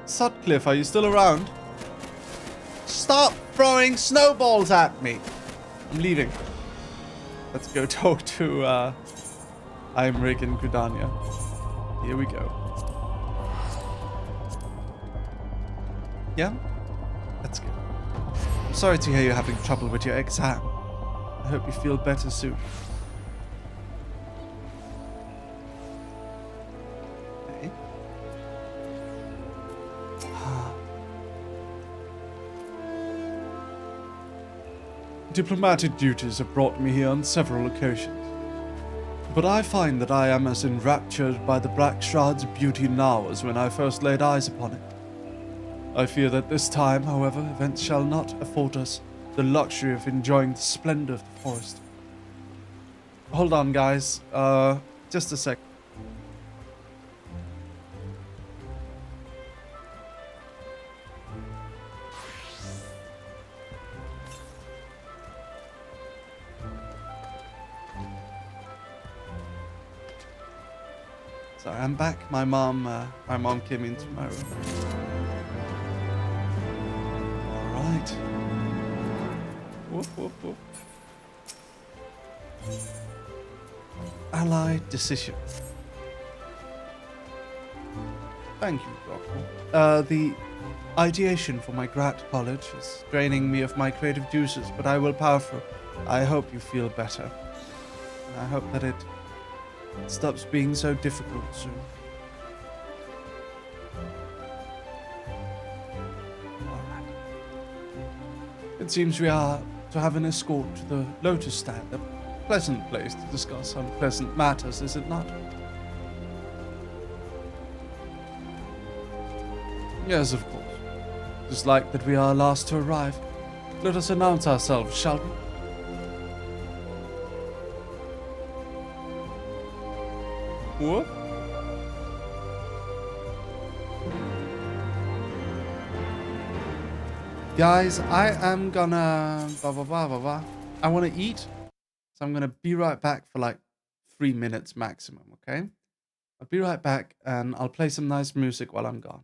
Sutcliffe, are you still around? Stop throwing snowballs at me! I'm leaving. Let's go talk to Imric and Gridania. Here we go. Yeah? That's good. I'm sorry to hear you're having trouble with your exam. I hope you feel better soon. Diplomatic duties have brought me here on several occasions, but I find that I am as enraptured by the Black Shroud's beauty now as when I first laid eyes upon it. I fear that this time, however, events shall not afford us the luxury of enjoying the splendor of the forest. Hold on, guys. Just a sec. Sorry, I'm back. My mom came into my room. All right. Whoop, whoop, whoop. Allied decision. Thank you, Doctor. The ideation for my grad college is draining me of my creative juices, but I will power through. I hope you feel better. And I hope that it stops being so difficult soon. Alright. It seems we are to have an escort to the Lotus Stand, a pleasant place to discuss unpleasant matters, is it not? Yes, of course. Just like that we are last to arrive. Let us announce ourselves, shall we? What? Guys, I am gonna... I want to eat, so I'm gonna be right back for like 3 minutes maximum, okay? I'll be right back, and I'll play some nice music while I'm gone.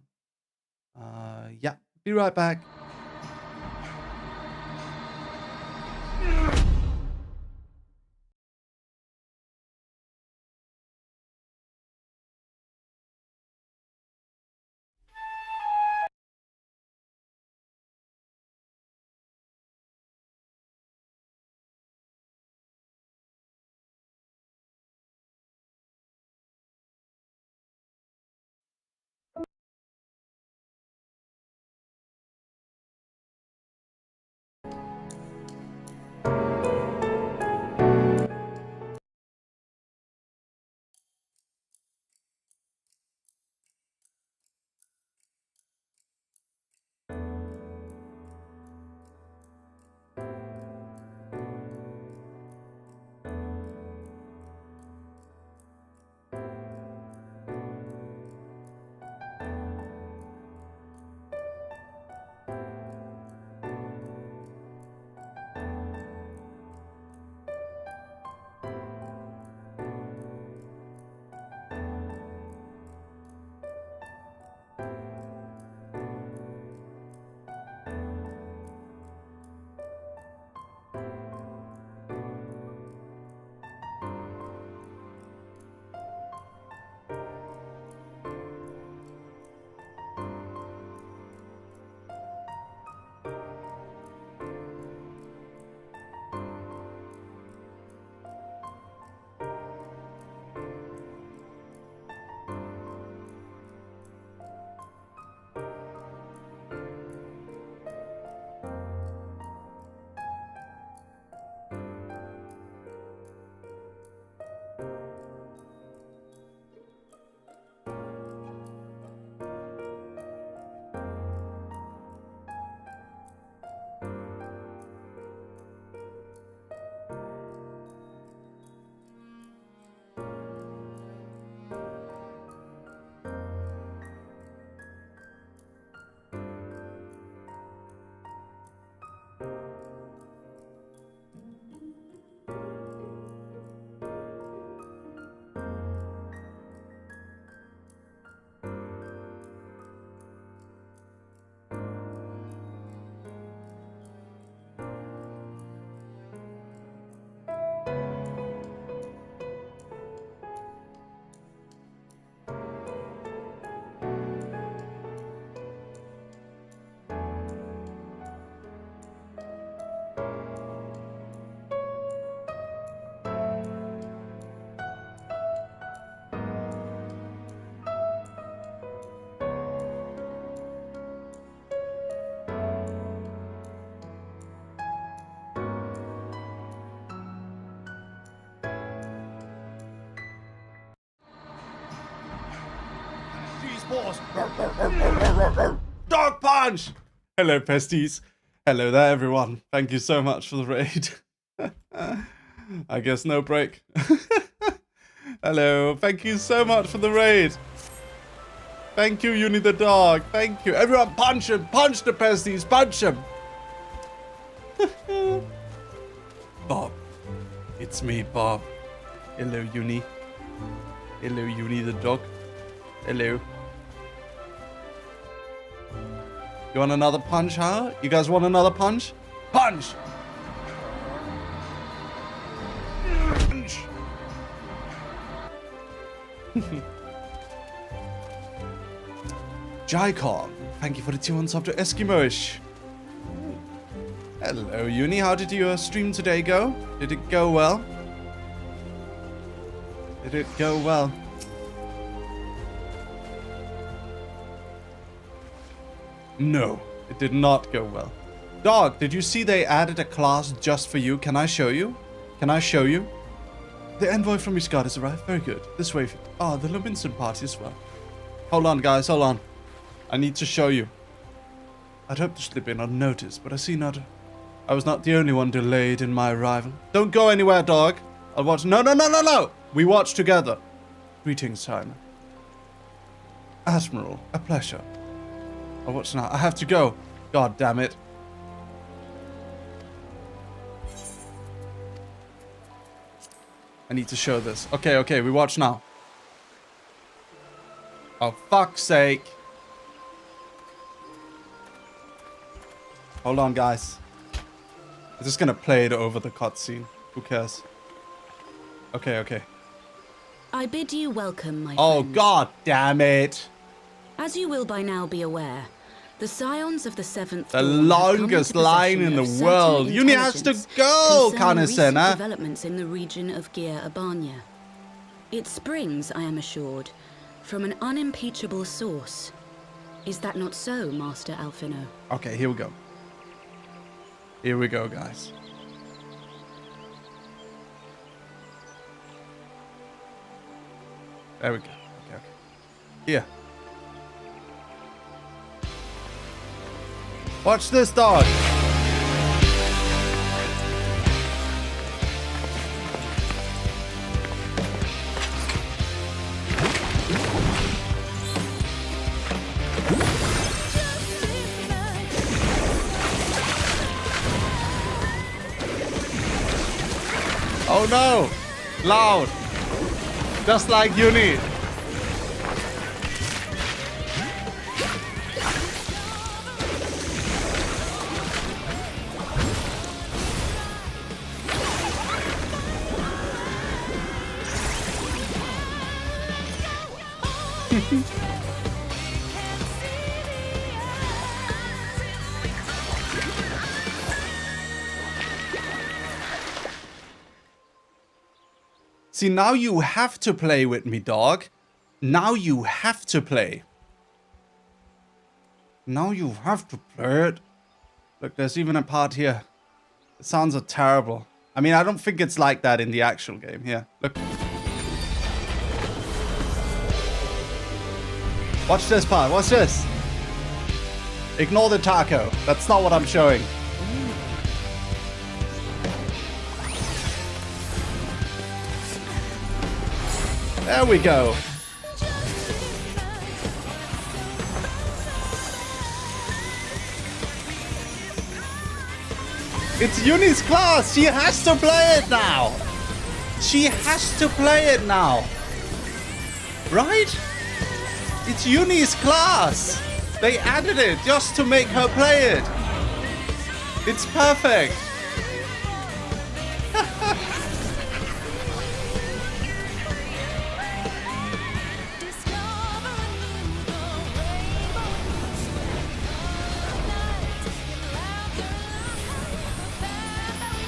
Yeah, be right back. Dog punch! Hello, Pesties. Hello there, everyone. Thank you so much for the raid. I guess no break. Hello. Thank you so much for the raid. Thank you, Yuniiho the dog. Thank you. Everyone, punch him. Punch the Pesties. Punch him. Bob. It's me, Bob. Hello, Yuniiho. Hello, Yuni the dog. Hello. You want another punch, huh? You guys want another punch? Punch! Punch! Jaikon, thank you for the 2 months up to Eskimoish. Hello, Uni. How did your stream today go? Did it go well? Did it go well? No, it did not go well. Dog, did you see they added a class just for you? Can I show you? Can I show you? The envoy from Iscard has arrived. Very good. This way. Ah, the Lominson party as well. Hold on, guys. Hold on. I need to show you. I'd hoped to slip in unnoticed, but I was not the only one delayed in my arrival. Don't go anywhere, dog. I'll watch. No. We watch together. Greetings, Simon. Admiral, a pleasure. I'll watch now. I have to go. God damn it. I need to show this. Okay, we watch now. Oh, fuck's sake. Hold on, guys. I'm just gonna play it over the cutscene. Who cares? Okay. I bid you welcome, my Oh, friend. god damn it. As you will by now be aware, the scions of the Seventh The Dawn have come longest into line possession in of the certain world. Uni has to intelligence go, concerning recent Kanisena. developments in the region of Gir Abanya. It springs, I am assured, from an unimpeachable source. Is that not so, Master Alfino? Okay, here we go. Here we go, guys. There we go. Okay. Here. Watch this, dog. Oh no! Loud! Just like Uni. See, now you have to play with me, dog. Now you have to play. Now you have to play it. Look, there's even a part here. The sounds are terrible. I mean, I don't think it's like that in the actual game. Here, look. Watch this part. Watch this. Ignore the taco. That's not what I'm showing. There we go. It's Yuni's class. She has to play it now. She has to play it now. Right? It's Yuni's class. They added it just to make her play it. It's perfect.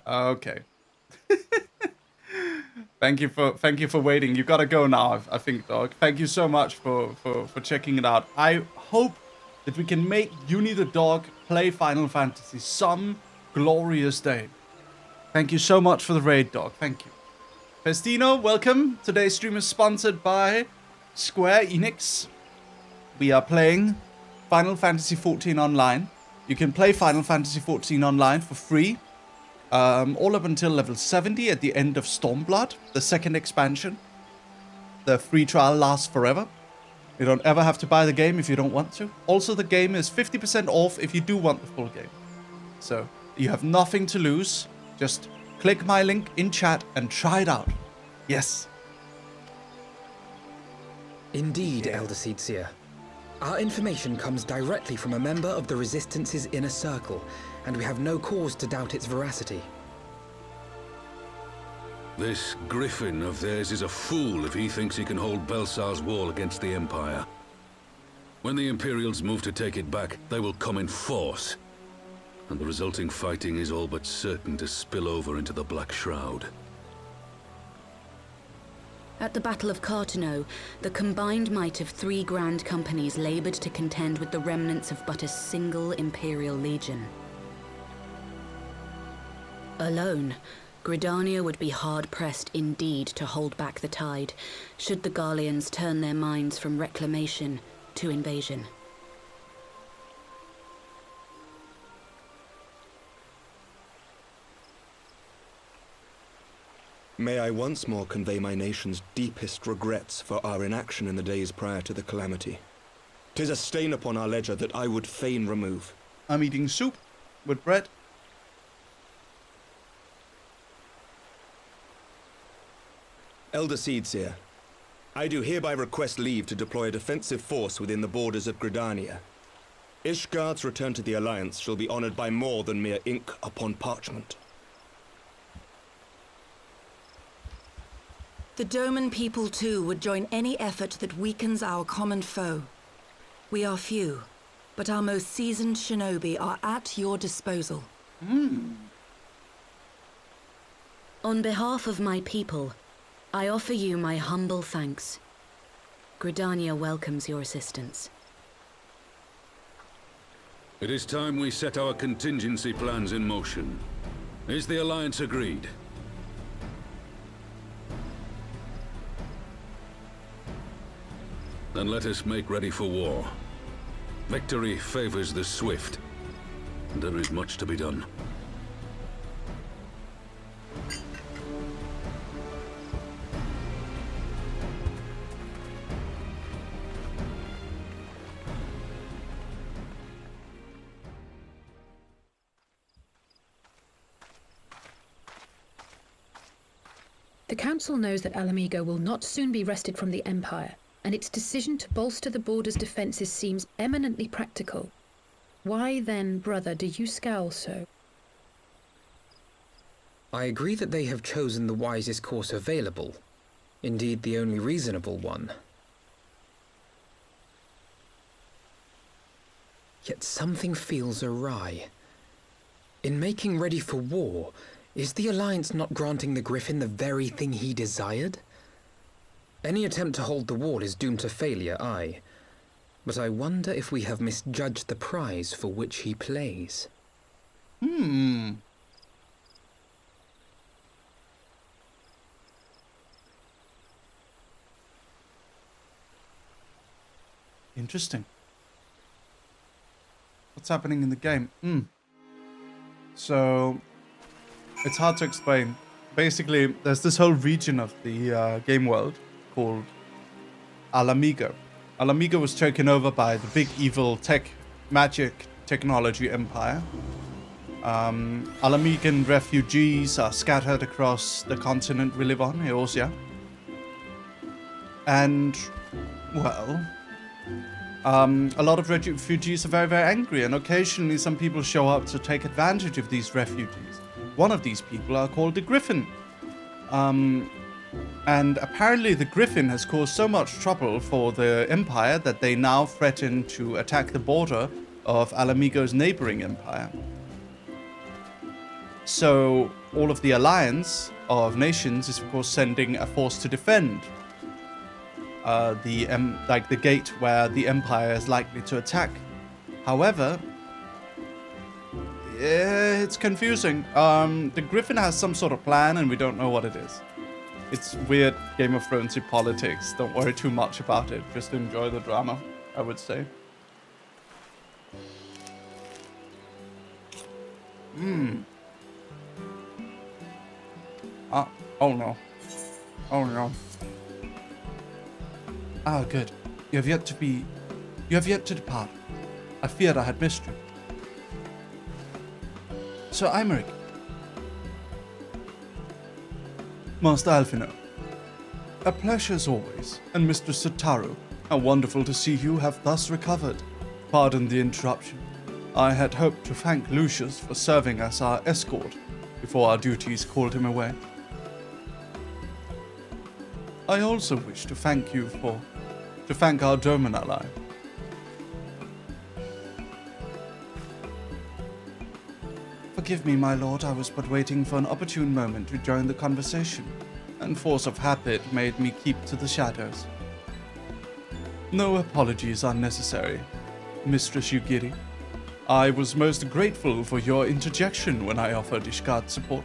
Okay. Thank you for waiting. You gotta go now, I think, dog. Thank you so much for checking it out. I hope that we can make Uni the dog play Final Fantasy some glorious day. Thank you so much for the raid, dog. Thank you. Festino, welcome. Today's stream is sponsored by Square Enix. We are playing Final Fantasy XIV Online. You can play Final Fantasy XIV Online for free. All up until level 70 at the end of Stormblood, the second expansion. The free trial lasts forever. You don't ever have to buy the game if you don't want to. Also, the game is 50% off if you do want the full game. So, you have nothing to lose. Just click my link in chat and try it out. Yes. Indeed, Elder Seedseer. Our information comes directly from a member of the Resistance's inner circle, and we have no cause to doubt its veracity. This griffin of theirs is a fool if he thinks he can hold Belsar's wall against the Empire. When the Imperials move to take it back, they will come in force. And the resulting fighting is all but certain to spill over into the Black Shroud. At the Battle of Cartano, the combined might of 3 grand companies labored to contend with the remnants of but a single Imperial legion. Alone, Gridania would be hard-pressed indeed to hold back the tide, should the Garleans turn their minds from reclamation to invasion. May I once more convey my nation's deepest regrets for our inaction in the days prior to the calamity. 'Tis a stain upon our ledger that I would fain remove. I'm eating soup with bread. Elder Seedseer, I do hereby request leave to deploy a defensive force within the borders of Gridania. Ishgard's return to the Alliance shall be honored by more than mere ink upon parchment. The Doman people too would join any effort that weakens our common foe. We are few, but our most seasoned shinobi are at your disposal. On behalf of my people, I offer you my humble thanks. Gridania welcomes your assistance. It is time we set our contingency plans in motion. Is the Alliance agreed? Then let us make ready for war. Victory favors the swift, and there is much to be done. The Council knows that Alamigo will not soon be wrested from the Empire, and its decision to bolster the border's defences seems eminently practical. Why then, brother, do you scowl so? I agree that they have chosen the wisest course available. Indeed, the only reasonable one. Yet something feels awry. In making ready for war, is the Alliance not granting the Griffin the very thing he desired? Any attempt to hold the wall is doomed to failure, aye. But I wonder if we have misjudged the prize for which he plays. Interesting. What's happening in the game? So, it's hard to explain. Basically, there's this whole region of the game world called Alamigo. Alamigo was taken over by the big evil magic technology empire. Alamigan refugees are scattered across the continent we live on, Eorzea. And, well, a lot of refugees are very, very angry, and occasionally some people show up to take advantage of these refugees. One of these people are called the Griffin. And apparently the Griffin has caused so much trouble for the Empire that they now threaten to attack the border of Alamigo's neighboring empire. So all of the alliance of nations is of course sending a force to defend the gate where the Empire is likely to attack. However, it's confusing. The Griffin has some sort of plan and we don't know what it is. It's weird Game of Thrones-y politics. Don't worry too much about it. Just enjoy the drama, I would say. Oh no. Oh no. Ah, good. You have yet to depart. I feared I had missed you. Sir Aymeric. Master Alfino. A pleasure as always, and Mr. Sataru, how wonderful to see you have thus recovered. Pardon the interruption. I had hoped to thank Lucius for serving as our escort before our duties called him away. I also wish to thank our German ally. Forgive me, my lord, I was but waiting for an opportune moment to join the conversation, and force of habit made me keep to the shadows. No apologies are necessary, Mistress Yugiri. I was most grateful for your interjection when I offered Ishgard support.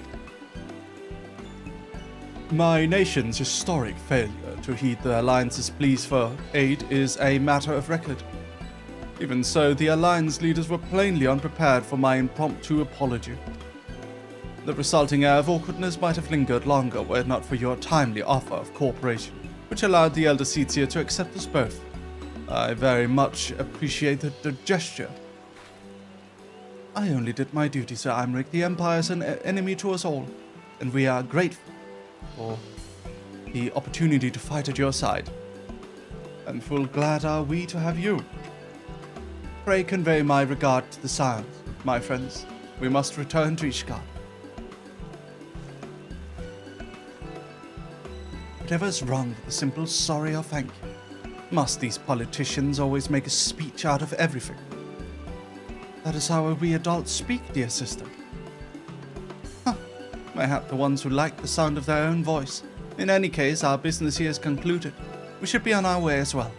My nation's historic failure to heed the Alliance's pleas for aid is a matter of record. Even so, the Alliance leaders were plainly unprepared for my impromptu apology. The resulting air of awkwardness might have lingered longer were it not for your timely offer of cooperation, which allowed the Elder Seedseer to accept us both. I very much appreciated the gesture. I only did my duty, Sir Imric. The Empire is an enemy to us all, and we are grateful for the opportunity to fight at your side. And full glad are we to have you. Pray convey my regard to the Scions, my friends. We must return to Ishgard. Whatever is wrong with a simple sorry or thank you? Must these politicians always make a speech out of everything? That is how we adults speak, dear sister. Mayhap the ones who like the sound of their own voice. In any case, our business here is concluded. We should be on our way as well.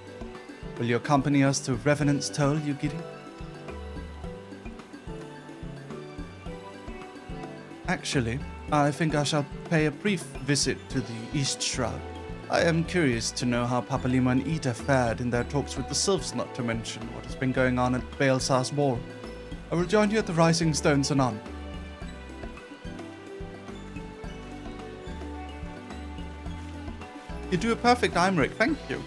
Will you accompany us to Revenant's Toll, Yugiri? Actually, I think I shall pay a brief visit to the East Shroud. I am curious to know how Papalima and Ida fared in their talks with the Sylphs, not to mention what has been going on at Baelsar's Wall. I will join you at the Rising Stones anon. You do a perfect Imric, thank you.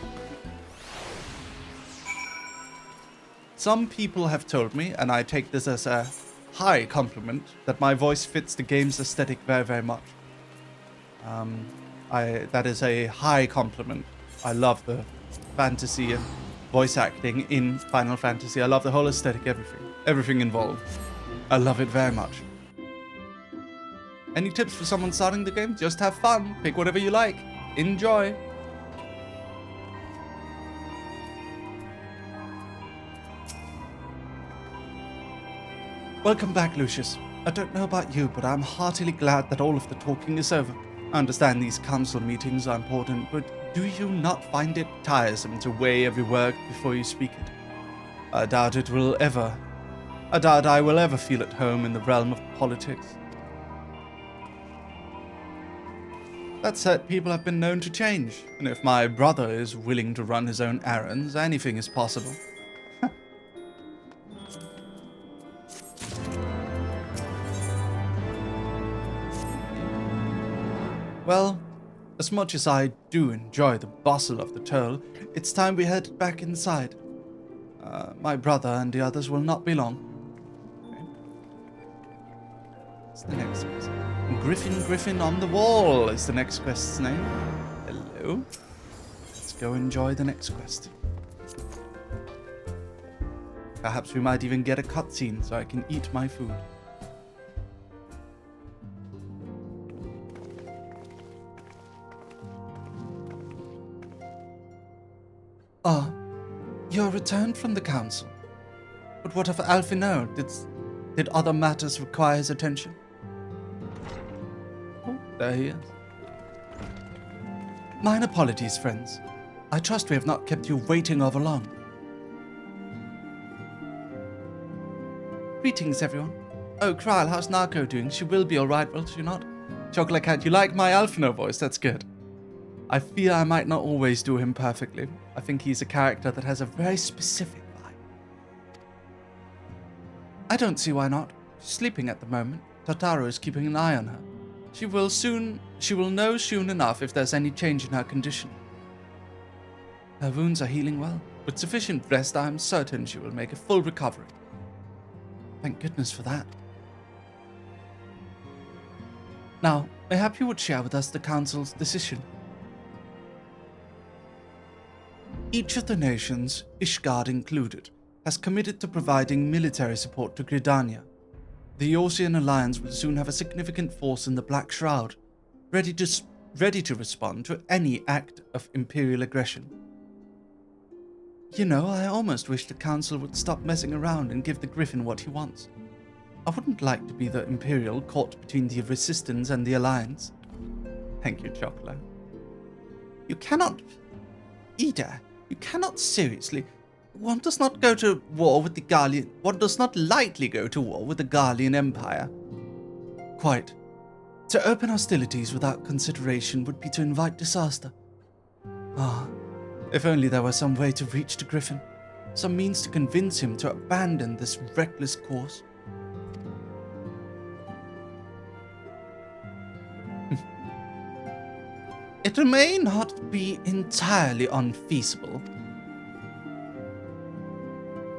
Some people have told me, and I take this as a high compliment, that my voice fits the game's aesthetic very, very much. That is a high compliment. I love the fantasy and voice acting in Final Fantasy. I love the whole aesthetic, everything involved. I love it very much. Any tips for someone starting the game? Just have fun. Pick whatever you like. Enjoy. Welcome back, Lucius. I don't know about you, but I'm heartily glad that all of the talking is over. I understand these council meetings are important, but do you not find it tiresome to weigh every word before you speak it? I doubt I will ever feel at home in the realm of politics. That said, people have been known to change, and if my brother is willing to run his own errands, anything is possible. Well, as much as I do enjoy the bustle of the toll, it's time we head back inside. My brother and the others will not be long. Okay. What's the next quest? Griffin on the Wall is the next quest's name. Hello. Let's go enjoy the next quest. Perhaps we might even get a cutscene so I can eat my food. You're returned from the council. But what of Alfhilde? Did other matters require his attention? Oh, there he is. Mine apologies, friends. I trust we have not kept you waiting over long. Greetings, everyone. Oh, Kryl, how's Narco doing? She will be alright, will she not? Chocolate Cat, you like my Alfhilde voice? That's good. I fear I might not always do him perfectly. I think he's a character that has a very specific vibe. I don't see why not. She's sleeping at the moment. Totaro is keeping an eye on her. She will know soon enough if there's any change in her condition. Her wounds are healing well. With sufficient rest, I am certain she will make a full recovery. Thank goodness for that. Now, mayhap you would share with us the Council's decision. Each of the nations, Ishgard included, has committed to providing military support to Gridania. The Eorzean Alliance will soon have a significant force in the Black Shroud, ready to respond to any act of Imperial aggression. You know, I almost wish the Council would stop messing around and give the Griffin what he wants. I wouldn't like to be the Imperial caught between the Resistance and the Alliance. Thank you, Chocola. You cannot... Ida, you cannot seriously... One does not go to war with the Garlean... One does not lightly go to war with the Garlean Empire. Quite. To open hostilities without consideration would be to invite disaster. Ah, if only there were some way to reach the Griffin. Some means to convince him to abandon this reckless course. It may not be entirely unfeasible.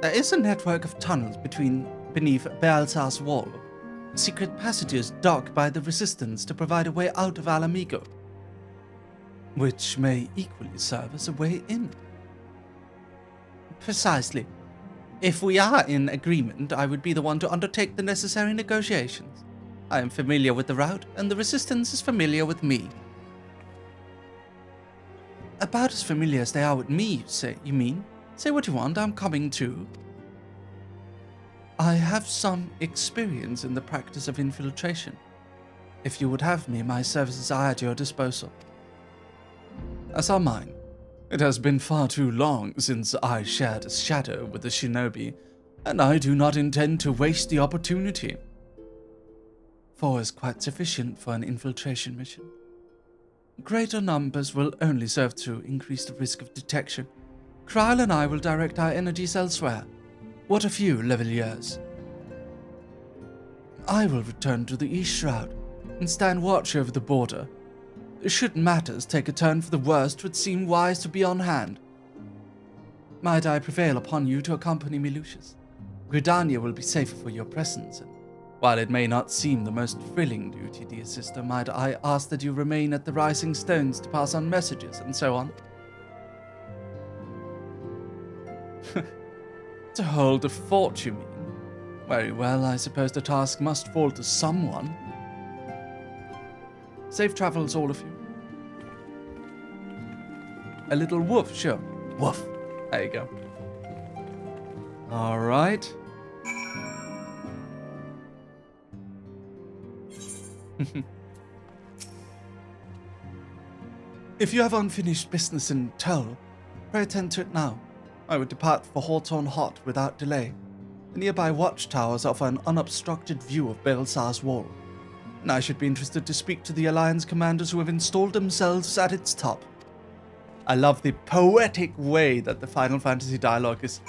There is a network of tunnels beneath Baalsar's wall. Secret passages dug by the Resistance to provide a way out of Alamigo, which may equally serve as a way in. Precisely. If we are in agreement, I would be the one to undertake the necessary negotiations. I am familiar with the route, and the Resistance is familiar with me. About as familiar as they are with me, you mean? Say what you want, I'm coming too. I have some experience in the practice of infiltration. If you would have me, my services are at your disposal. As are mine. It has been far too long since I shared a shadow with a shinobi, and I do not intend to waste the opportunity. 4 is quite sufficient for an infiltration mission. Greater numbers will only serve to increase the risk of detection. Krile and I will direct our energies elsewhere. What of you, Leveliers? I will return to the East Shroud and stand watch over the border. Should matters take a turn for the worst, it would seem wise to be on hand. Might I prevail upon you to accompany me, Lucius? Gridania will be safer for your presence, and while it may not seem the most thrilling duty, dear sister, might I ask that you remain at the Rising Stones to pass on messages and so on? To hold a fort, you mean? Very well, I suppose the task must fall to someone. Safe travels, all of you. A little woof, sure. Woof. There you go. All right. If you have unfinished business in tow, pray attend to it now. I would depart for Hawthorne Hot without delay. The nearby watchtowers offer an unobstructed view of Baalsar's wall, and I should be interested to speak to the Alliance commanders who have installed themselves at its top. I love the poetic way that the Final Fantasy dialogue is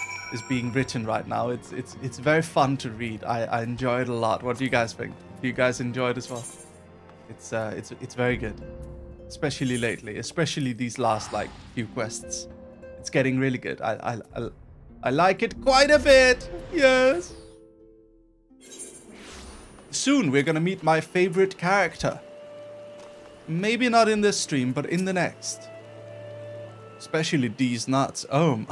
being written right now. It's very fun to read. I enjoy it a lot. What do you guys think? Do you guys enjoy it as well? It's very good, especially lately, especially these last few quests. It's getting really good. I like it quite a bit. Yes. Soon we're gonna meet my favorite character. Maybe not in this stream, but in the next. Especially these nuts. Oh,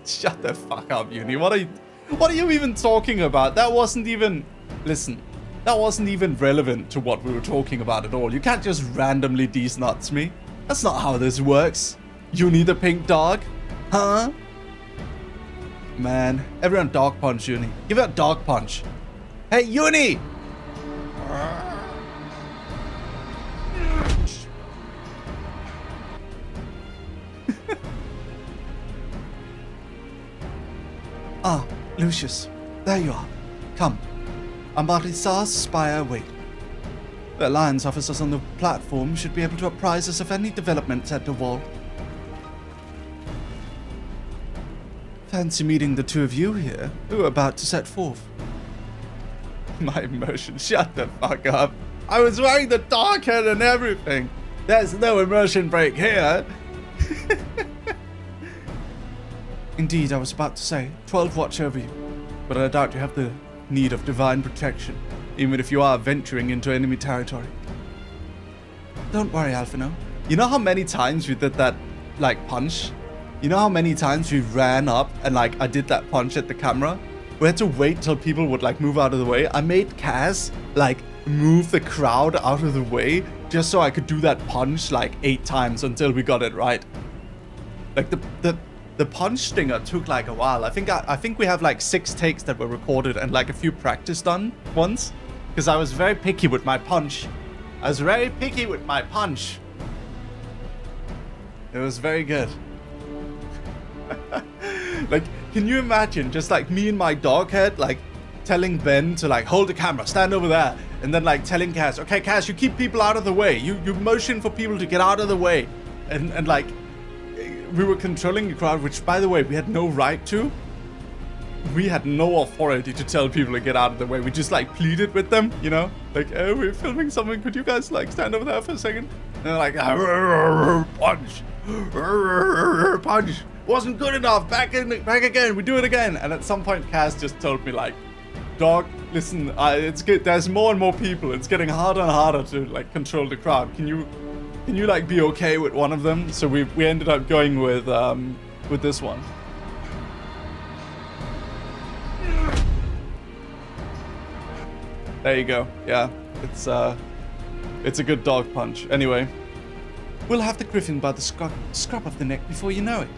shut the fuck up, Uni. What are you even talking about? That wasn't even... Listen, that wasn't even relevant to what we were talking about at all. You can't just randomly these nuts me. That's not how this works. Uni the pink dog. Huh? Man, everyone dog punch Uni. Give it a dog punch. Hey, Uni! Ah, Lucius. There you are. Come. Ambarisar's spire wait. The Alliance officers on the platform should be able to apprise us of any developments at the wall. Fancy meeting the two of you here, who are about to set forth. My immersion, shut the fuck up. I was wearing the dark head and everything. There's no immersion break here. Indeed, I was about to say, 12 watch over you, but I doubt you have the need of divine protection, even if you are venturing into enemy territory. Don't worry, Alphino. You know how many times we did that, punch? You know how many times we ran up and like I did that punch at the camera? We had to wait till people would like move out of the way. I made Kaz like move the crowd out of the way just so I could do that punch like 8 times until we got it right. Like the punch stinger took like a while. I think we have like 6 takes that were recorded and like a few practice done ones. Because I was very picky with my punch. I was very picky with my punch. It was very good. Like, can you imagine just like me and my dog head like telling Ben to like hold the camera, stand over there, and then like telling Kaz, okay Kaz, you keep people out of the way. You motion for people to get out of the way. And like we were controlling the crowd, which by the way we had no right to. We had no authority to tell people to get out of the way. We just like pleaded with them, you know? Like, oh, we're filming something. Could you guys like stand over there for a second? And they're like, punch. Punch. Wasn't good enough. Back again. We do it again. And at some point, Kaz just told me like, dog, listen, it's good. There's more and more people. It's getting harder and harder to like control the crowd. Can you like be okay with one of them? So we ended up going with this one. There you go. Yeah, it's a good dog punch. Anyway, we'll have the griffin by the scruff of the neck before you know it.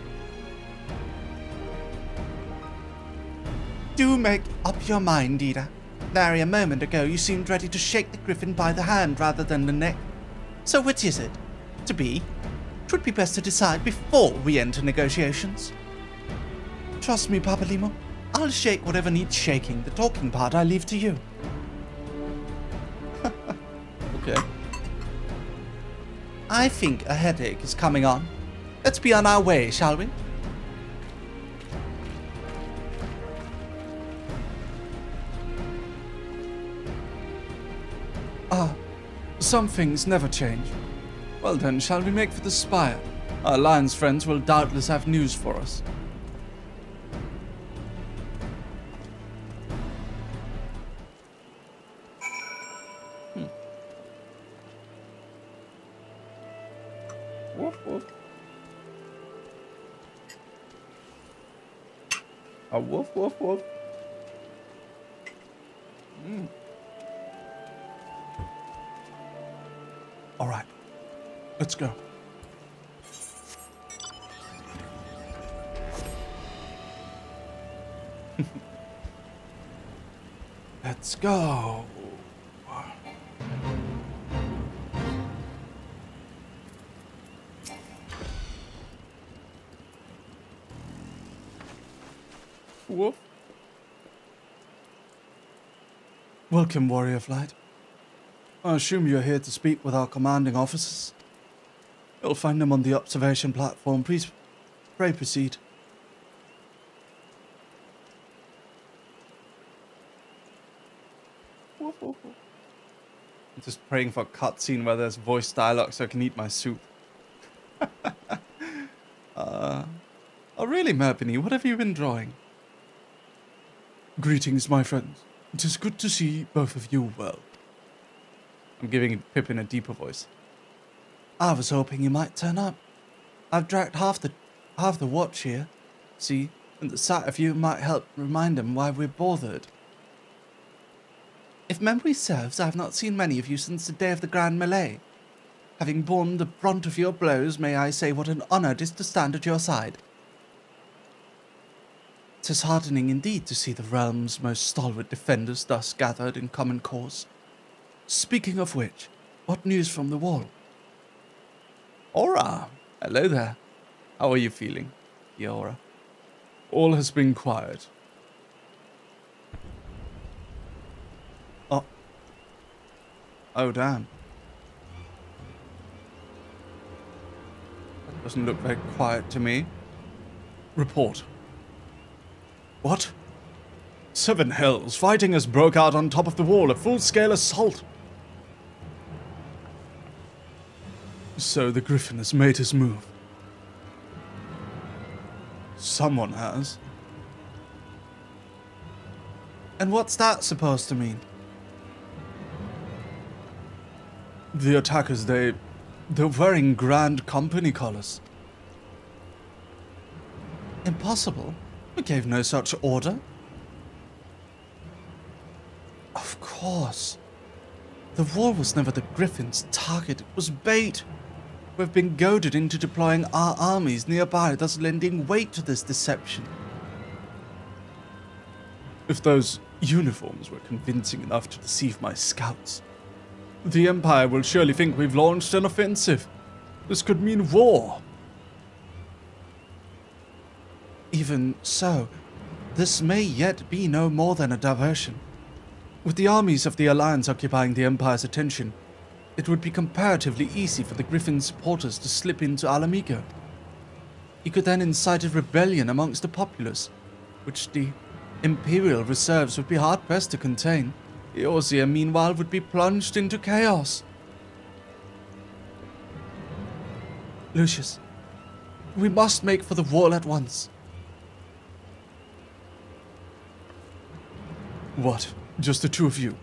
Do make up your mind, Ida. Larry, a moment ago you seemed ready to shake the griffin by the hand rather than the neck. So which is it to be? 'Twould be best to decide before we enter negotiations. Trust me, Papalimo. I'll shake whatever needs shaking. The talking part I leave to you. Okay. I think a headache is coming on. Let's be on our way, shall we? Some things never change. Well then, shall we make for the spire? Our Alliance friends will doubtless have news for us. Woof, woof. A woof, woof, woof. All right, let's go. Let's go. Woof. Welcome, Warrior Flight. I assume you're here to speak with our commanding officers. You'll find them on the observation platform. Please, pray proceed. I'm just praying for a cutscene where there's voice dialogue so I can eat my soup. Oh really, Merpeny, what have you been drawing? Greetings, my friends. It is good to see both of you well. I'm giving Pippin a deeper voice. I was hoping you might turn up. I've dragged half the watch here. See, and the sight of you might help remind them why we're bothered. If memory serves, I have not seen many of you since the day of the Grand Melee. Having borne the brunt of your blows, may I say what an honour it is to stand at your side. 'Tis heartening indeed to see the realm's most stalwart defenders thus gathered in common cause. Speaking of which, what news from the wall? Aura! Hello there. How are you feeling, Aura? All has been quiet. Oh damn. That doesn't look very quiet to me. Report. What? 7 hells. Fighting has broke out on top of the wall. A full-scale assault. So the Griffin has made his move. Someone has. And what's that supposed to mean? The attackers, they're wearing Grand Company colors. Impossible. We gave no such order. Of course. The wall was never the Griffin's target. It was bait. We've been goaded into deploying our armies nearby, thus lending weight to this deception. If those uniforms were convincing enough to deceive my scouts, the Empire will surely think we've launched an offensive. This could mean war. Even so, this may yet be no more than a diversion. With the armies of the Alliance occupying the Empire's attention, it would be comparatively easy for the Griffin supporters to slip into Alamigo. He could then incite a rebellion amongst the populace, which the Imperial reserves would be hard-pressed to contain. Eorzea, meanwhile, would be plunged into chaos. Lucius, we must make for the wall at once. What? Just the two of you?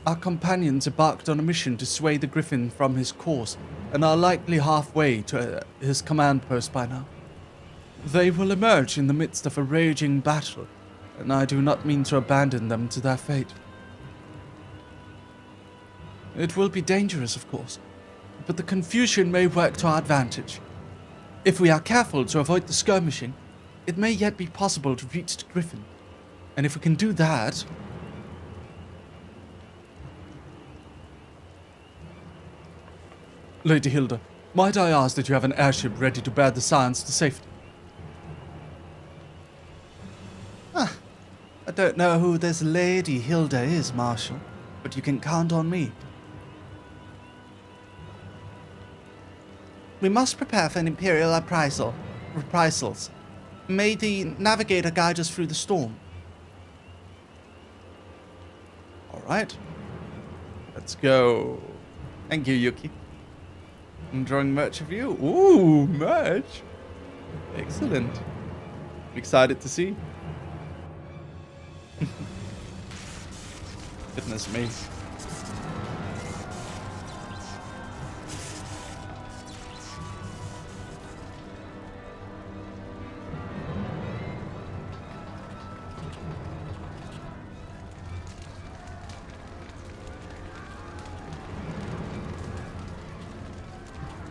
Our companions embarked on a mission to sway the Griffin from his course, and are likely halfway to his command post by now. They will emerge in the midst of a raging battle, and I do not mean to abandon them to their fate. It will be dangerous, of course, but the confusion may work to our advantage. If we are careful to avoid the skirmishing, it may yet be possible to reach the Griffin. And if we can do that... Lady Hilda, might I ask that you have an airship ready to bear the science to safety? I don't know who this Lady Hilda is, Marshal, but you can count on me. We must prepare for an Imperial reprisals. May the Navigator guide us through the storm. Alright. Let's go. Thank you, Yuki. I'm drawing merch of you. Ooh, merch. Excellent. I'm excited to see. Goodness me.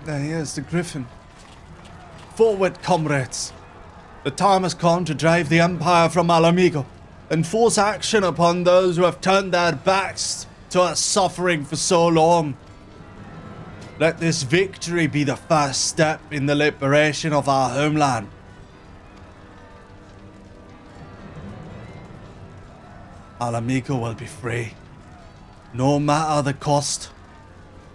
Here's the Griffin. Forward, comrades! The time has come to drive the Empire from Alamigo and force action upon those who have turned their backs to us suffering for so long. Let this victory be the first step in the liberation of our homeland. Alamigo will be free, no matter the cost.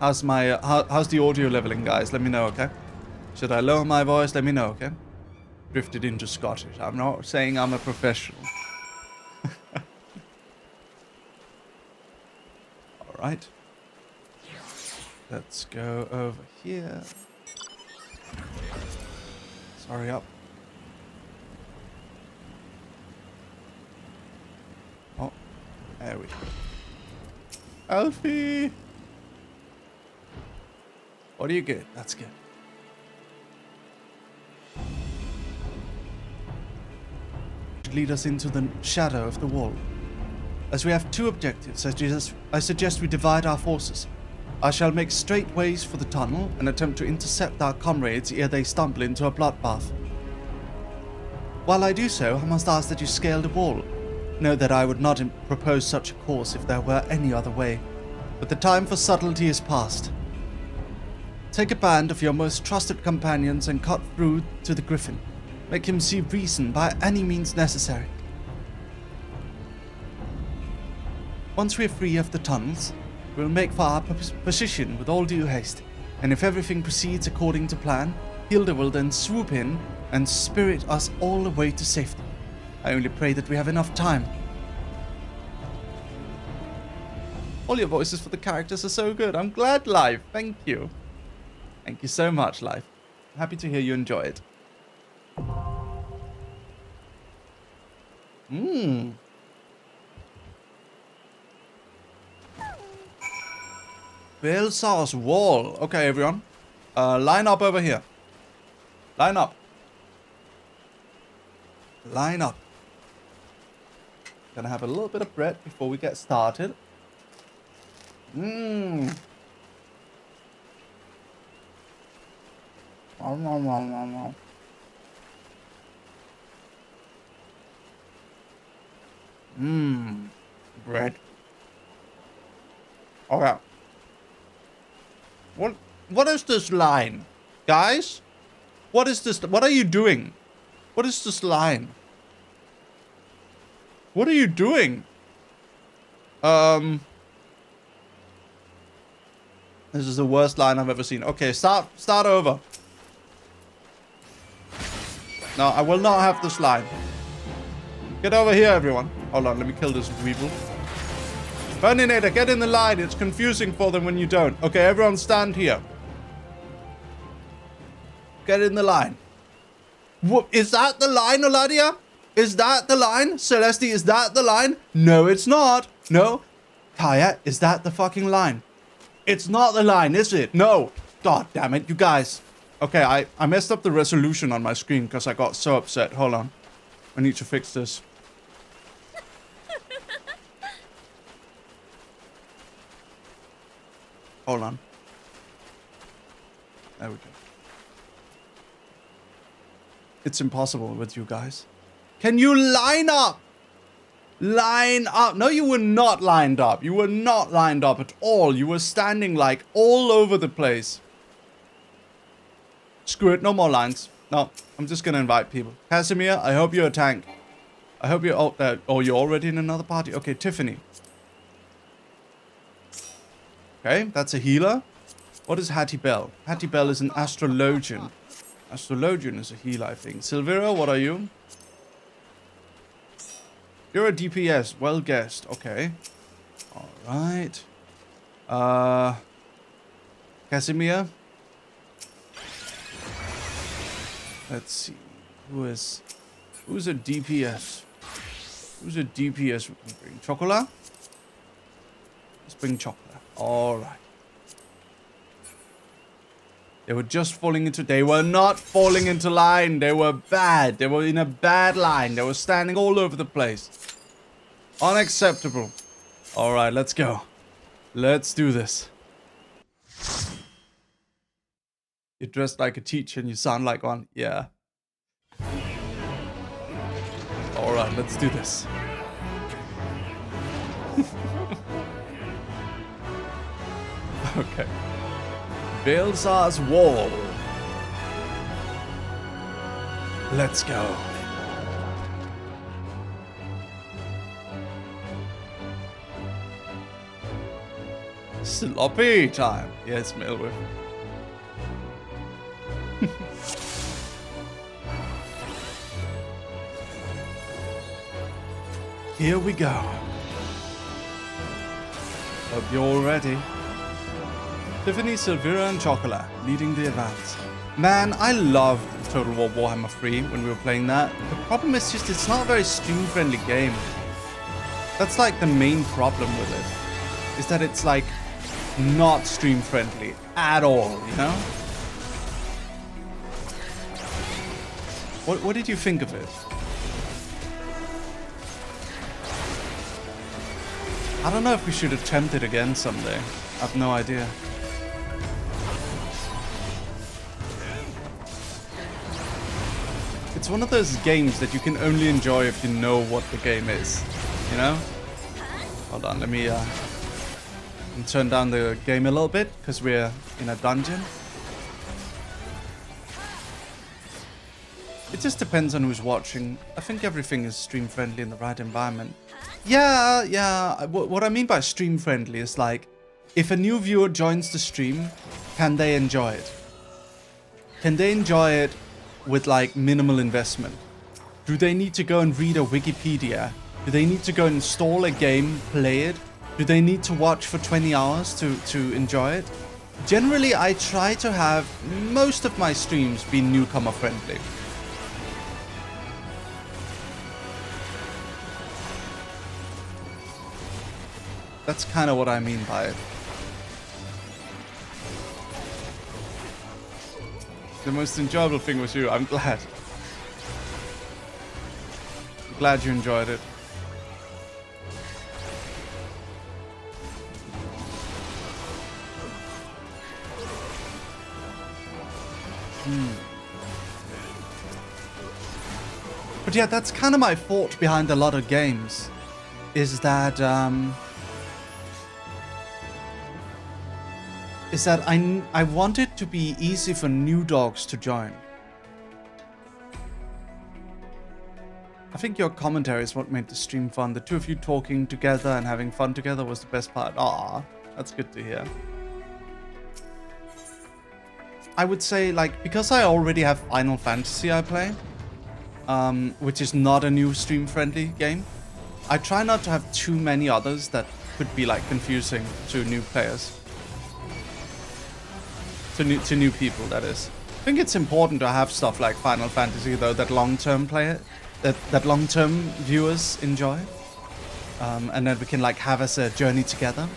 How's the audio leveling, guys? Let me know, okay? Should I lower my voice? Let me know, okay? Drifted into Scottish. I'm not saying I'm a professional. Alright. Let's go over here. Sorry up. Oh, there we go. Alfie! What are you good? That's good. Lead us into the shadow of the wall. As we have two objectives, I suggest we divide our forces. I shall make straight ways for the tunnel and attempt to intercept our comrades ere they stumble into a bloodbath. While I do so, I must ask that you scale the wall. Know that I would not propose such a course if there were any other way, but the time for subtlety is past. Take a band of your most trusted companions and cut through to the Griffin. Make him see reason by any means necessary. Once we are free of the tunnels, we will make for our position with all due haste, and if everything proceeds according to plan, Hilda will then swoop in and spirit us all the way to safety. I only pray that we have enough time. All your voices for the characters are so good. I'm glad, Live. Thank you. Thank you so much, Live. Happy to hear you enjoy it. Belsar's wall. Okay, everyone. Line up over here. Line up. Line up. Gonna have a little bit of bread before we get started. Mmm. Mmm. Bread. Okay. What is this line? Guys? What is this? What are you doing? What is this line? What are you doing? This is the worst line I've ever seen. Okay, start over. No, I will not have this line. Get over here, everyone. Hold on, let me kill this weevil. Burninator, get in the line. It's confusing for them when you don't. Okay, everyone stand here. Get in the line. What, is that the line, Oladia? Is that the line? Celeste, is that the line? No, it's not. No. Kaya, is that the fucking line? It's not the line, is it? No. God damn it, you guys. Okay, I messed up the resolution on my screen because I got so upset. Hold on. I need to fix this. Hold on. There we go. It's impossible with you guys. Can you line up? Line up. No, you were not lined up. You were not lined up at all. You were standing like all over the place. Screw it. No more lines. No, I'm just going to invite people. Casimir, I hope you're a tank. I hope you're... Oh, you're already in another party? Okay, Tiffany. Okay, that's a healer. What is Hattie Bell? Hattie Bell is an astrologian. Astrologian is a healer, I think. Silvira, what are you? You're a DPS. Well guessed. Okay. Alright. Casimir. Let's see. Who's a DPS? Who's a DPS we can bring? Chocola? Let's bring Chocola. Alright. They were just falling into... They were not falling into line. They were bad. They were in a bad line. They were standing all over the place. Unacceptable. Alright, let's go. Let's do this. You're dressed like a teacher and you sound like one. Yeah. Alright, let's do this. Okay. Balzar's Wall. Let's go. Sloppy time. Yes, Merryweather. Here we go. Hope you're all ready. Tiffany, Silvira, and Chocola leading the advance. Man, I loved Total War Warhammer 3 when we were playing that. The problem is just it's not a very stream-friendly game. That's like the main problem with it. Is that it's like not stream-friendly at all, you know? What did you think of it? I don't know if we should attempt it again someday. I have no idea. It's one of those games that you can only enjoy if you know what the game is, you know? Hold on, let me turn down the game a little bit, because we're in a dungeon. It just depends on who's watching. I think everything is stream friendly in the right environment. Yeah. What I mean by stream friendly is like, if a new viewer joins the stream, can they enjoy it? Can they enjoy it with like minimal investment? Do they need to go and read a Wikipedia? Do they need to go and install a game, play it? Do they need to watch for 20 hours to enjoy it? Generally, I try to have most of my streams be newcomer friendly. That's kind of what I mean by it. The most enjoyable thing was you. I'm glad. Glad you enjoyed it. But yeah, that's kind of my thought behind a lot of games, is that I want it to be easy for new dogs to join. I think your commentary is what made the stream fun. The two of you talking together and having fun together was the best part. Ah, that's good to hear. I would say, like, because I already have Final Fantasy I play, which is not a new stream-friendly game, I try not to have too many others that could be, like, confusing to new players. To new people, that is. I think it's important to have stuff like Final Fantasy, though, that long-term that long-term viewers enjoy, and that we can, like, have as a journey together.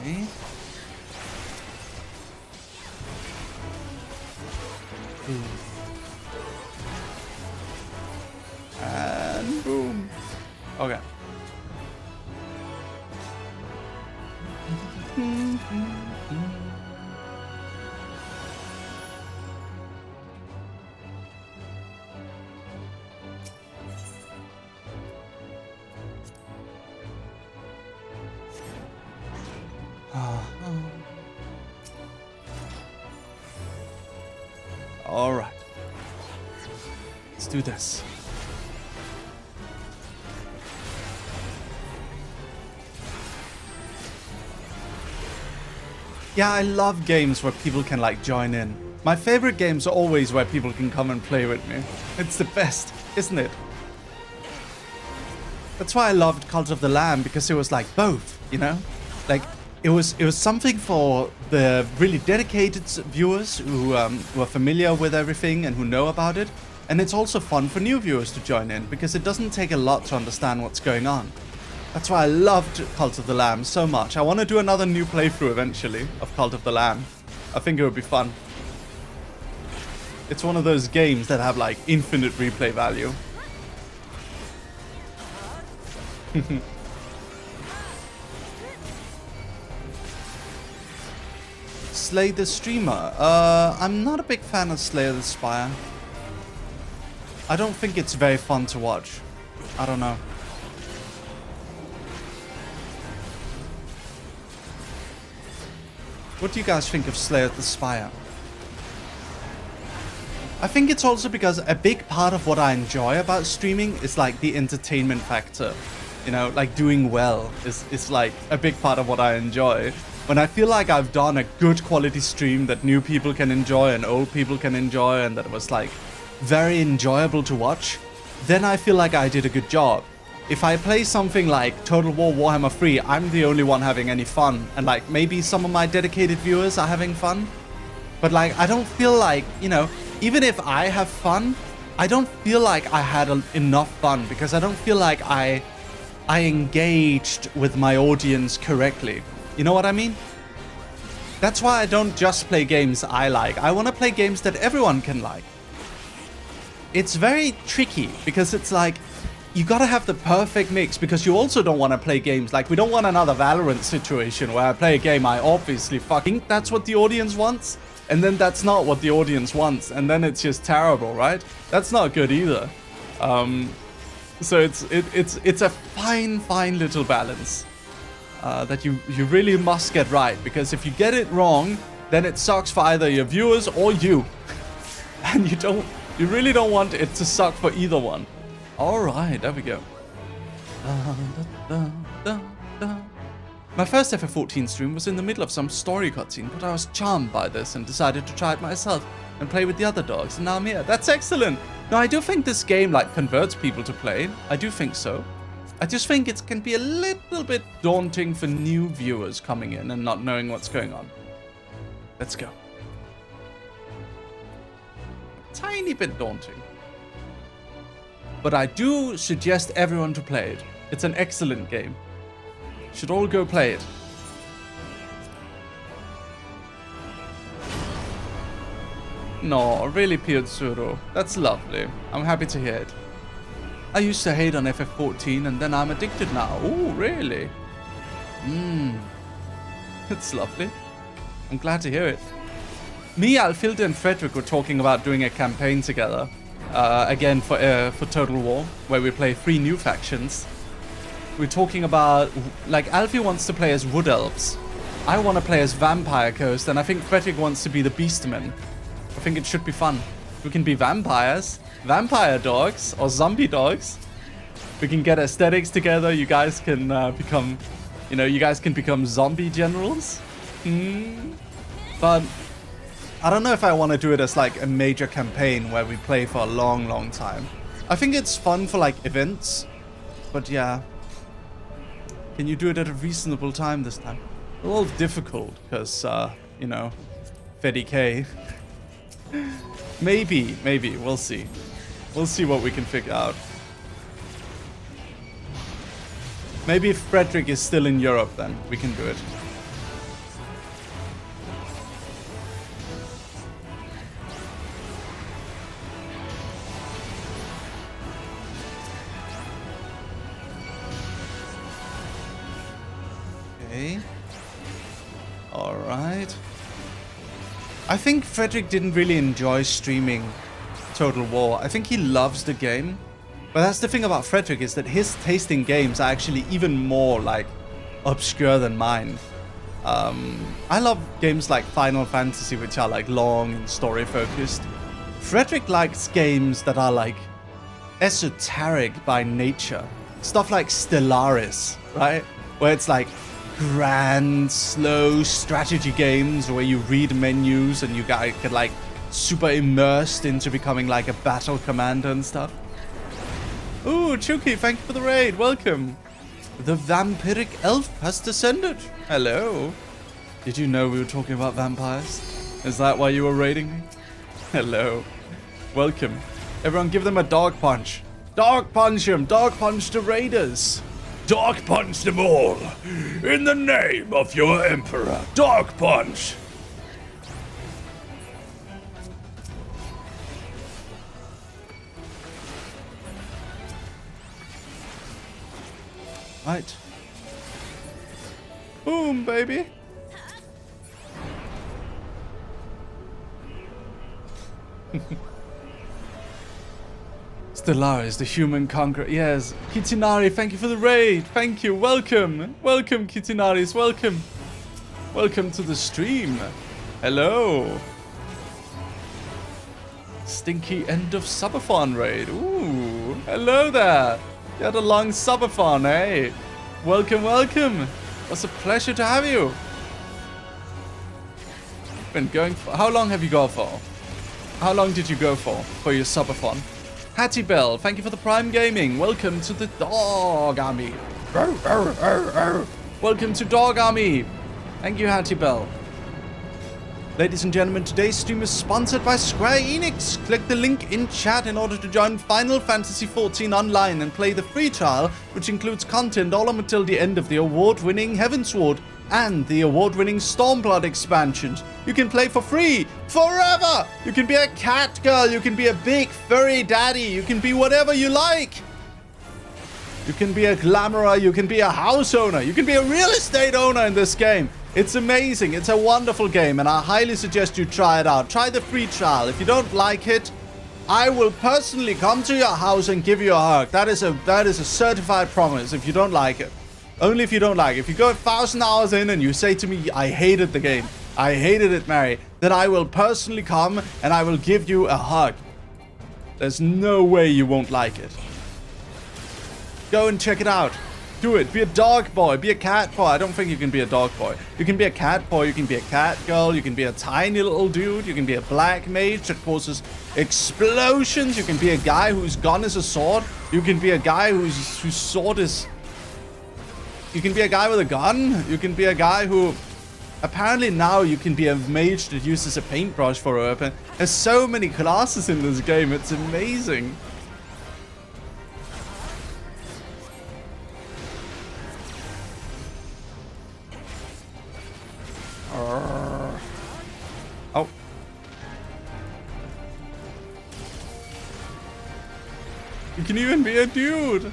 Okay. And boom. Okay. All right. Let's do this. Yeah, I love games where people can, like, join in. My favorite games are always where people can come and play with me. It's the best, isn't it? That's why I loved Cult of the Lamb, because it was like both, you know? Like, it was something for the really dedicated viewers who are familiar with everything and who know about it. And it's also fun for new viewers to join in, because it doesn't take a lot to understand what's going on. That's why I loved Cult of the Lamb so much. I want to do another new playthrough eventually of Cult of the Lamb. I think it would be fun. It's one of those games that have, like, infinite replay value. Slay the Streamer. I'm not a big fan of Slay the Spire. I don't think it's very fun to watch. I don't know. What do you guys think of Slay the Spire? I think it's also because a big part of what I enjoy about streaming is, like, the entertainment factor. You know, like, doing well is like a big part of what I enjoy. When I feel like I've done a good quality stream that new people can enjoy and old people can enjoy, and that was, like, very enjoyable to watch, then I feel like I did a good job. If I play something like Total War Warhammer 3, I'm the only one having any fun, and, like, maybe some of my dedicated viewers are having fun, but, like, I don't feel like, you know, even if I have fun, I don't feel like I had enough fun, because I don't feel like I engaged with my audience correctly. You know what I mean? That's why I don't just play games I like. I want to play games that everyone can like. It's very tricky, because it's like, you gotta have the perfect mix, because you also don't want to play games like, we don't want another Valorant situation where I play a game I obviously fucking think that's what the audience wants, and then that's not what the audience wants, and then it's just terrible, right? That's not good either. So it's a fine little balance that you really must get right, because if you get it wrong, then it sucks for either your viewers or you, and you really don't want it to suck for either one. All right, there we go. My first FF14 stream was in the middle of some story cutscene, but I was charmed by this and decided to try it myself and play with the other dogs, and now I'm here. That's excellent. No, I do think this game, like, converts people to play. I do think so. I just think it can be a little bit daunting for new viewers coming in and not knowing what's going on. Let's go. Tiny bit daunting. But I do suggest everyone to play it. It's an excellent game. Should all go play it. No, really, Piazzuro. That's lovely. I'm happy to hear it. I used to hate on FF14 and then I'm addicted now. Oh, really? It's lovely. I'm glad to hear it. Me, Alfhilde, and Fredrik were talking about doing a campaign together. Again, for Total War, where we play 3 new factions. We're talking about, like, Alfie wants to play as Wood Elves. I want to play as Vampire Coast, and I think Fredrik wants to be the Beastmen. I think it should be fun. We can be vampires, vampire dogs, or zombie dogs. We can get aesthetics together. You guys can become, you guys can become zombie generals. But I don't know if I want to do it as like a major campaign where we play for a long, long time. I think it's fun for like events, but yeah. Can you do it at a reasonable time this time? A little difficult because, Freddy K. Maybe, we'll see. We'll see what we can figure out. Maybe if Fredrik is still in Europe, then we can do it. Okay. Alright. I think Fredrik didn't really enjoy streaming Total War. I think he loves the game. But that's the thing about Fredrik, is that his taste in games are actually even more like obscure than mine. I love games like Final Fantasy, which are like long and story focused. Fredrik likes games that are like esoteric by nature. Stuff like Stellaris, right? Where it's like grand, slow strategy games where you read menus and you get like super immersed into becoming like a battle commander and stuff. Ooh, Chuki, thank you for the raid. Welcome. The vampiric elf has descended. Hello. Did you know we were talking about vampires? Is that why you were raiding me? Hello. Welcome. Everyone give them a dog punch. Dog punch him. Dog punch the raiders. Dog punch them all. In the name of your emperor. Dog punch. Right. Boom, baby. Stellaris, the human conqueror. Yes. Kitinari, thank you for the raid. Thank you. Welcome. Welcome, Kitinaris. Welcome. Welcome to the stream. Hello. Stinky end of subathon raid. Ooh. Hello there. You had a long subathon, eh? Welcome, welcome. It's a pleasure to have you. Been going for, how long have you gone for? How long did you go for your subathon? Hattie Bell, thank you for the Prime Gaming. Welcome to the Dog Army. Welcome to Dog Army. Thank you, Hattie Bell. Ladies and gentlemen, today's stream is sponsored by Square Enix. Click the link in chat in order to join Final Fantasy XIV Online and play the free trial, which includes content all up until the end of the award-winning Heavensward and the award-winning Stormblood expansions. You can play for free forever. You can be a cat girl. You can be a big furry daddy. You can be whatever you like. You can be a glamorer. You can be a house owner. You can be a real estate owner in this game. It's amazing. It's a wonderful game, and I highly suggest you try it out. Try the free trial. If you don't like it, I will personally come to your house and give you a hug. That is a certified promise if you don't like it. Only if you don't like it. If you go 1,000 hours in and you say to me, I hated the game, I hated it, Mary, then I will personally come and I will give you a hug. There's no way you won't like it. Go and check it out. Do it. Be a dog boy. Be a cat boy. I don't think you can be a dog boy. You can be a cat boy. You can be a cat girl. You can be a tiny little dude. You can be a black mage that causes explosions. You can be a guy whose gun is a sword. You can be a guy whose sword is... You can be a guy with a gun. You can be a guy who... Apparently now you can be a mage that uses a paintbrush for a weapon. There's so many classes in this game. It's amazing. Oh. You can even be a dude.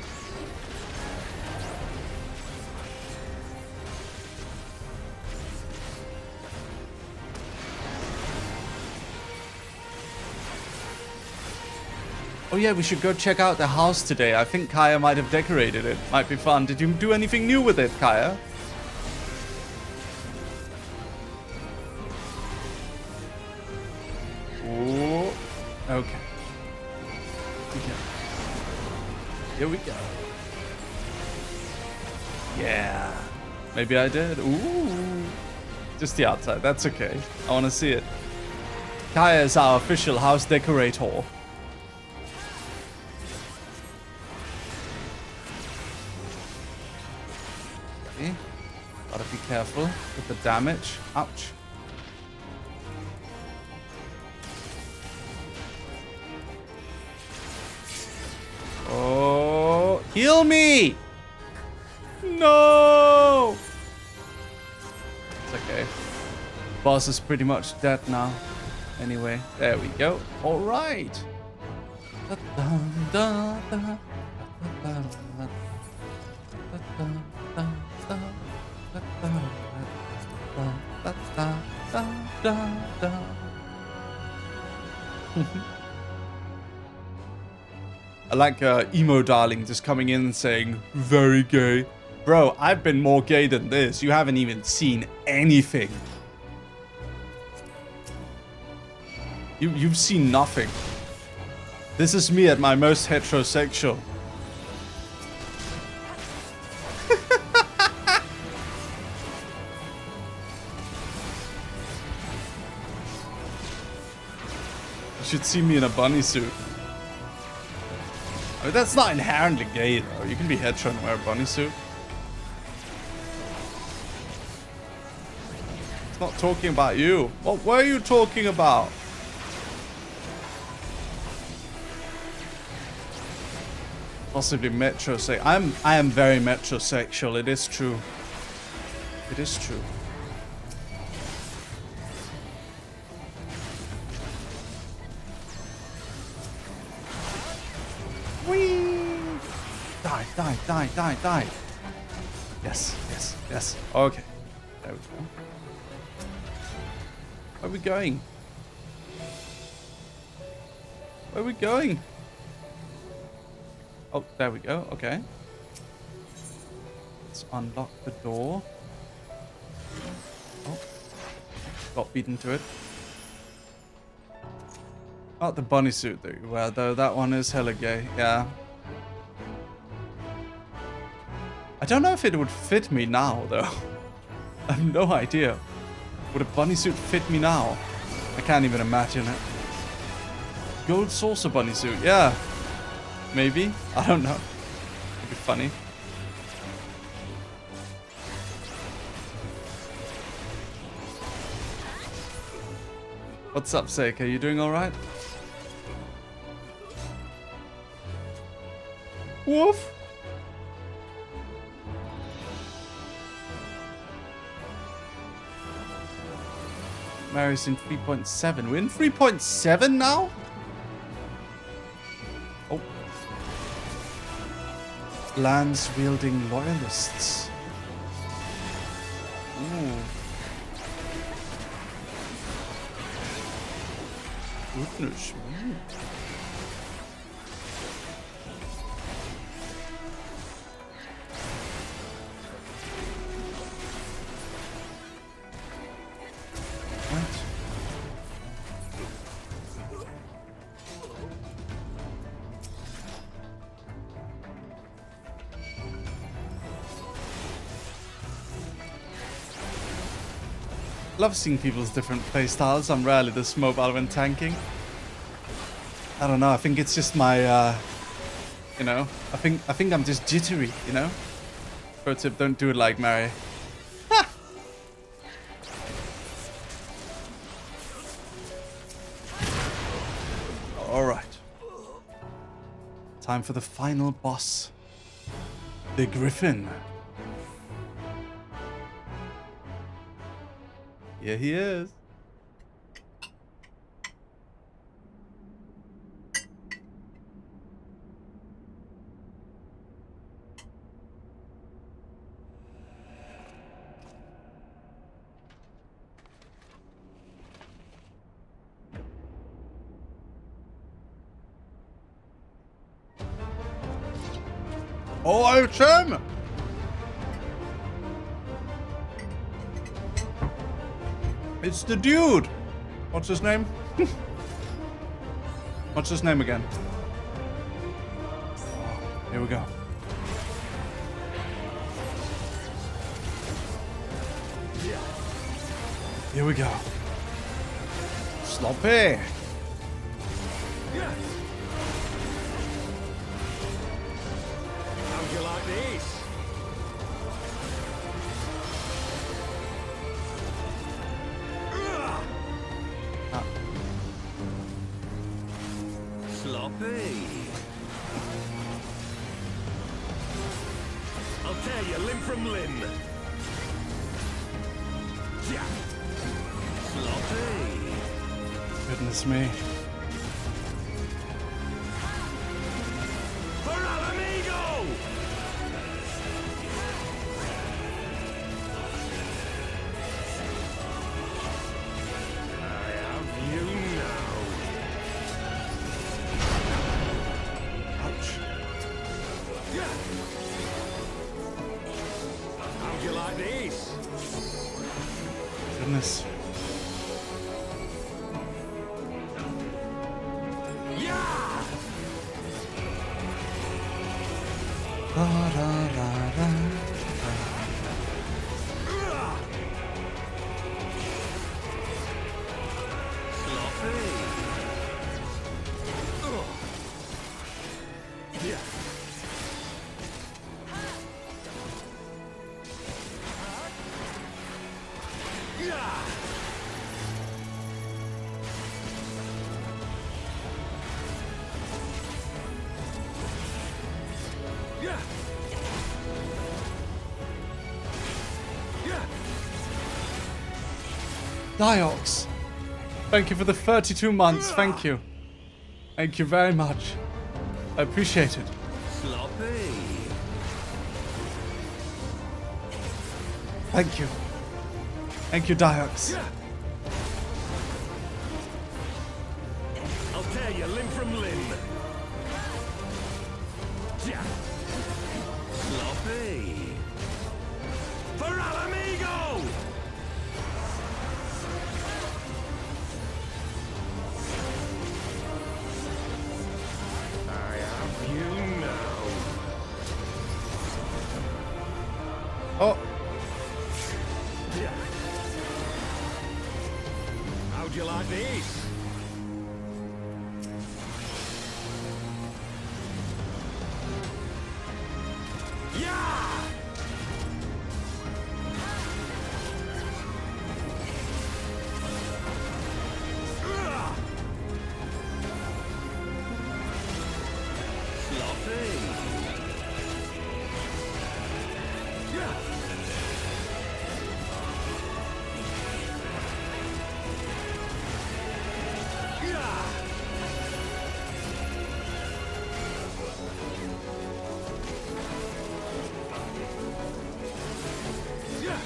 Oh yeah, we should go check out the house today. I think Kaya might have decorated it. Might be fun. Did you do anything new with it, Kaya? Oh, okay. Here we go. Yeah. Maybe I did. Ooh. Just the outside. That's okay. I want to see it. Kaya is our official house decorator. Okay. Gotta be careful with the damage. Ouch. Oh, heal me! No! It's okay. Boss is pretty much dead now. Anyway, there we go. All right. I like emo darling just coming in and saying, very gay. Bro, I've been more gay than this. You haven't even seen anything. You've seen nothing. This is me at my most heterosexual. You should see me in a bunny suit. I mean, that's not inherently gay though. You can be hetero and wear a bunny suit. It's not talking about you. What were you talking about? Possibly metrosexual. I am very metrosexual. It is true. It is true. Whee! Die, die, die, die, die. Yes, yes, yes. Okay. There we go. Where are we going? Where are we going? Oh, there we go. Okay. Let's unlock the door. Oh. Got beaten to it. Not the bunny suit that you wear, though. That one is hella gay. Yeah. I don't know if it would fit me now, though. I have no idea. Would a bunny suit fit me now? I can't even imagine it. Gold saucer bunny suit. Yeah. Maybe? I don't know. It'd be funny. What's up, Seika? Are you doing alright? Woof! Mary's in 3.7. We're in 3.7 now? Oh. Lance wielding loyalists. Ooh. Goodness me. Love seeing people's different playstyles. I'm rarely this mobile when tanking. I don't know. I think it's just my, you know. I think I'm just jittery. You know. Pro tip: don't do it like Mary. Ha! All right. Time for the final boss, the Griffin. Here he is. Oh, it's him! It's the dude! What's his name? What's his name again? Here we go. Here we go. Sloppy! How'd you like this? Sloppy. I'll tear you limb from limb. Yeah. Sloppy. Goodness me. For al amigo! I have you now. Ouch. Yeah. How'd you like this? Goodness. Diox! Thank you for the 32 months, thank you. Thank you very much. I appreciate it. Sloppy. Thank you. Thank you, Diox. I'll tear you limb from limb. Yeah. Sloppy. For al amigo! I have you now. Oh. Yeah. How'd you like this? Yeah! Sloppy. Yeah. Yeah. Yeah.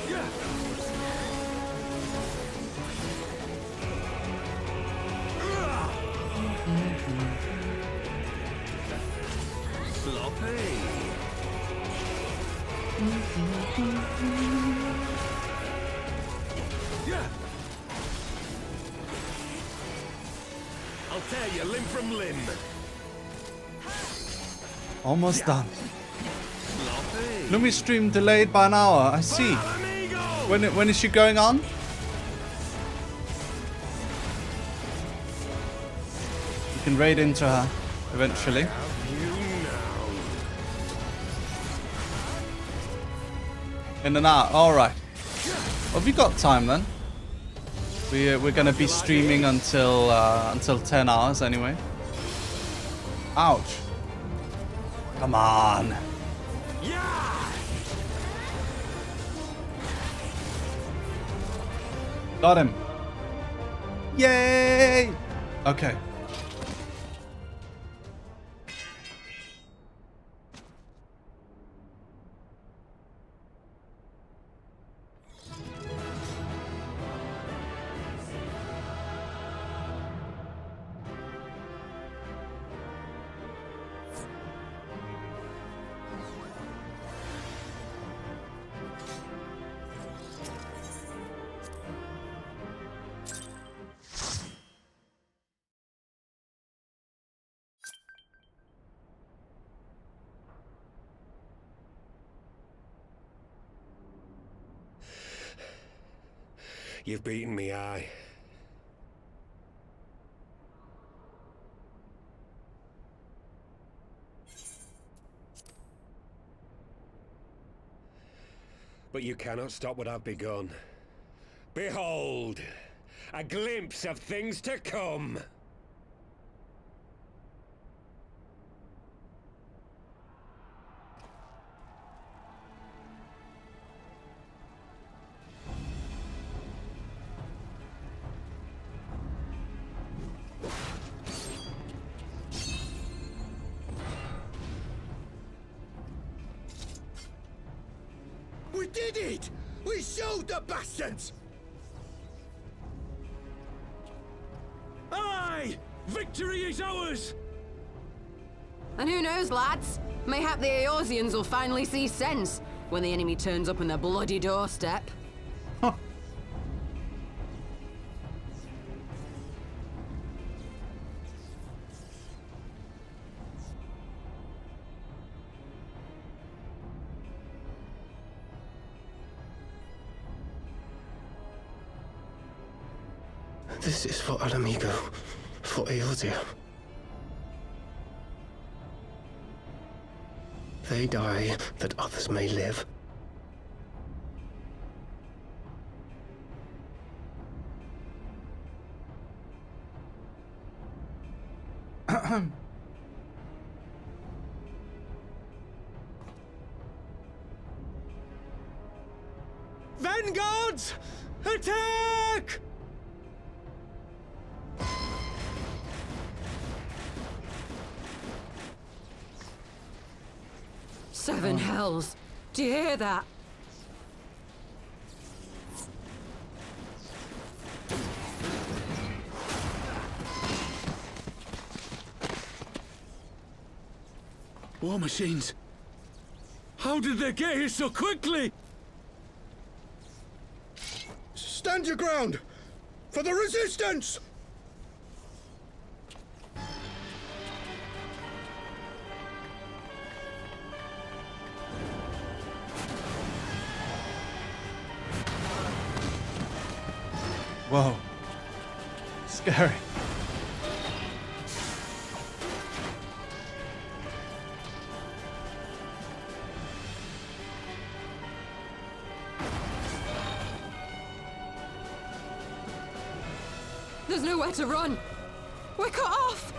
Yeah. Sloppy. Yeah. I'll tear you limb from limb. Almost done. Sloppy. Lumi stream delayed by an hour, I see. When is she going on? You can raid into her eventually. In and out, alright. Well, have you got time then? We're gonna be streaming until 10 hours anyway. Ouch. Come on. Got him. Yay! Okay. You've beaten me, aye. But you cannot stop what I've begun. Behold, a glimpse of things to come. We did it! We showed the bastards! Aye! Victory is ours! And who knows, lads? Mayhap the Eorzeans will finally see sense when the enemy turns up on their bloody doorstep. This is for Alamigo, for Eorzea. They die that others may live. Vanguards! Attack! Seven hells! Do you hear that? War machines! How did they get here so quickly? Stand your ground! For the resistance! Whoa. Scary. There's nowhere to run! We're cut off!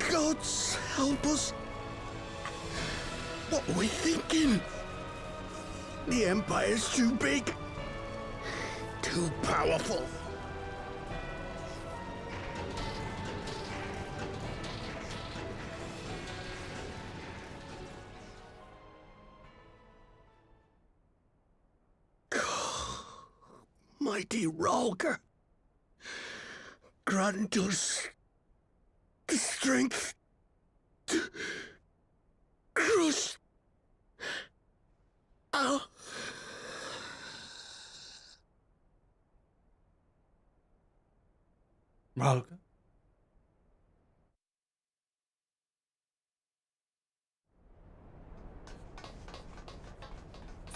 Gods help us! What are we thinking? The Empire's too big. Too powerful. Mighty Rhalgr, grant us the strength to crush our... Rhalgr?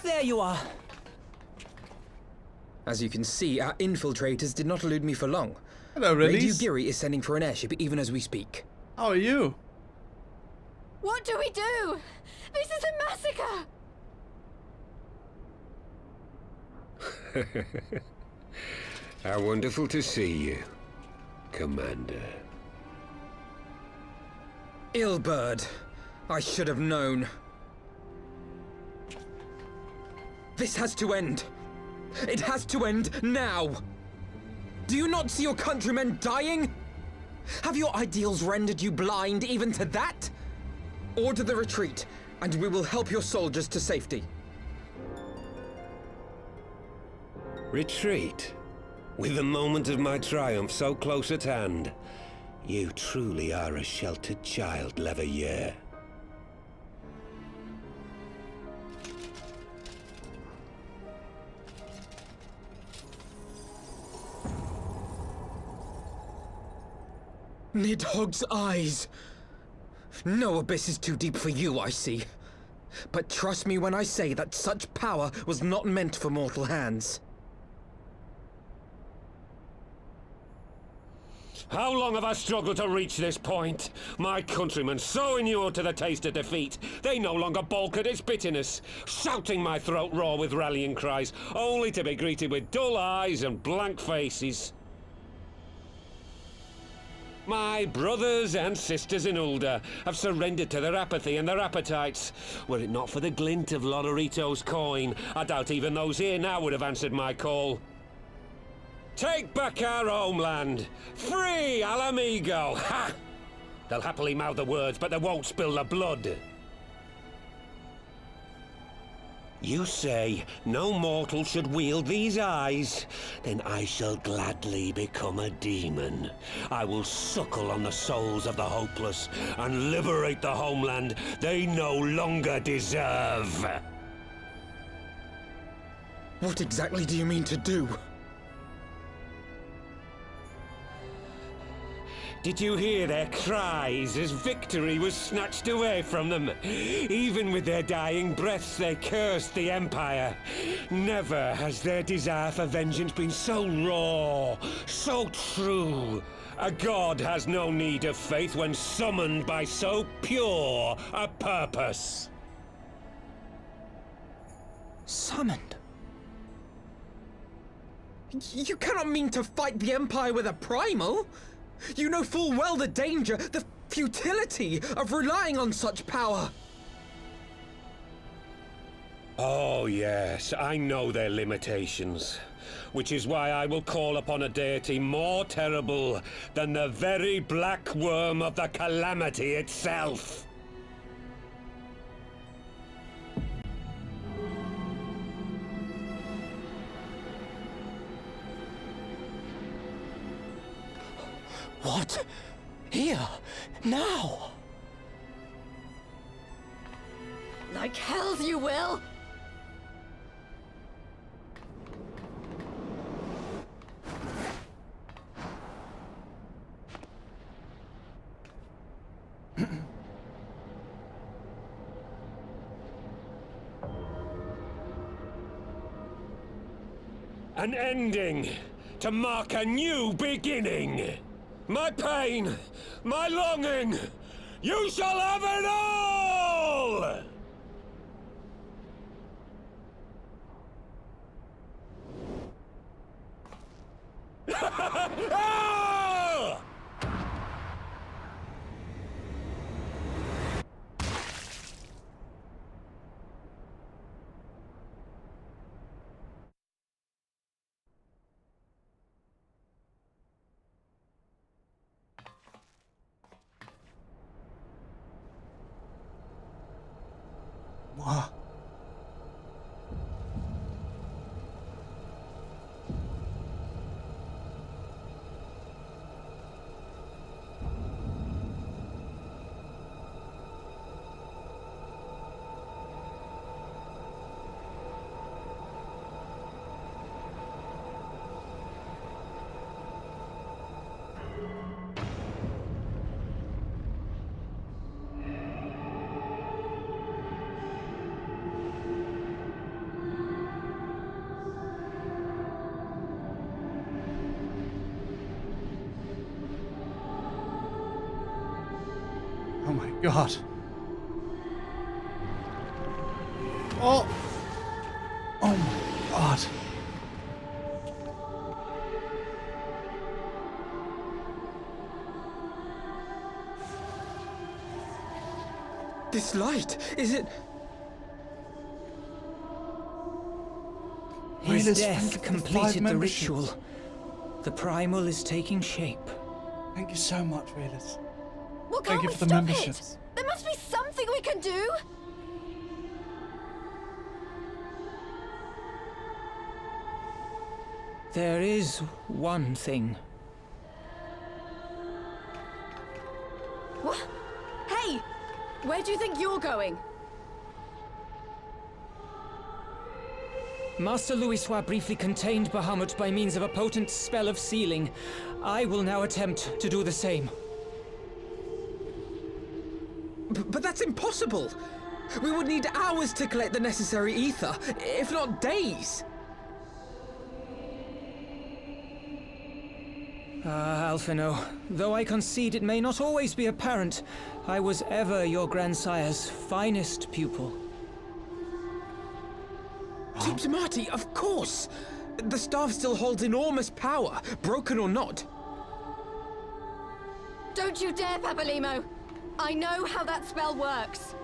There you are. As you can see, our infiltrators did not elude me for long. Hello, Release. Radio Giri is sending for an airship even as we speak. How are you? What do we do? This is a massacre! How wonderful to see you, Commander. Illbird. I should have known. This has to end. It has to end now. Do you not see your countrymen dying? Have your ideals rendered you blind even to that? Order the retreat, and we will help your soldiers to safety. Retreat? With the moment of my triumph so close at hand? You truly are a sheltered child, Leverrier. Nidhogg's eyes! No abyss is too deep for you, I see. But trust me when I say that such power was not meant for mortal hands. How long have I struggled to reach this point? My countrymen, so inured to the taste of defeat, they no longer balk at its bitterness, shouting my throat raw with rallying cries, only to be greeted with dull eyes and blank faces. My brothers and sisters in Ulda have surrendered to their apathy and their appetites. Were it not for the glint of Lodorito's coin, I doubt even those here now would have answered my call. Take back our homeland! Free Alamigo! Ha! They'll happily mouth the words, but they won't spill the blood. You say no mortal should wield these eyes? Then I shall gladly become a demon. I will suckle on the souls of the hopeless and liberate the homeland they no longer deserve. What exactly do you mean to do? Did you hear their cries as victory was snatched away from them? Even with their dying breaths, they cursed the Empire. Never has their desire for vengeance been so raw, so true. A god has no need of faith when summoned by so pure a purpose. Summoned? You cannot mean to fight the Empire with a primal! You know full well the danger, the futility of relying on such power! Oh yes, I know their limitations. Which is why I will call upon a deity more terrible than the very black worm of the calamity itself. What? Here? Now? Like hells you will! An ending to mark a new beginning. My pain, my longing, you shall have it all! Ah! What? Oh my god. Oh! Oh my god. This light, is it... His Rayless, death thank you for the 5 completed the memberships. ritual. The primal is taking shape. Thank you so much, Rayless. Well, Thank can't you we for the stop memberships. it? There must be something we can do! There is one thing. What? Hey! Where do you think you're going? Master Lucius briefly contained Bahamut by means of a potent spell of sealing. I will now attempt to do the same. But that's impossible! We would need hours to collect the necessary ether, if not days! Alphino, though I concede it may not always be apparent, I was ever your grandsire's finest pupil. Tipsamati, of course! The staff still holds enormous power, broken or not. Don't you dare, Papalimo! I know how that spell works.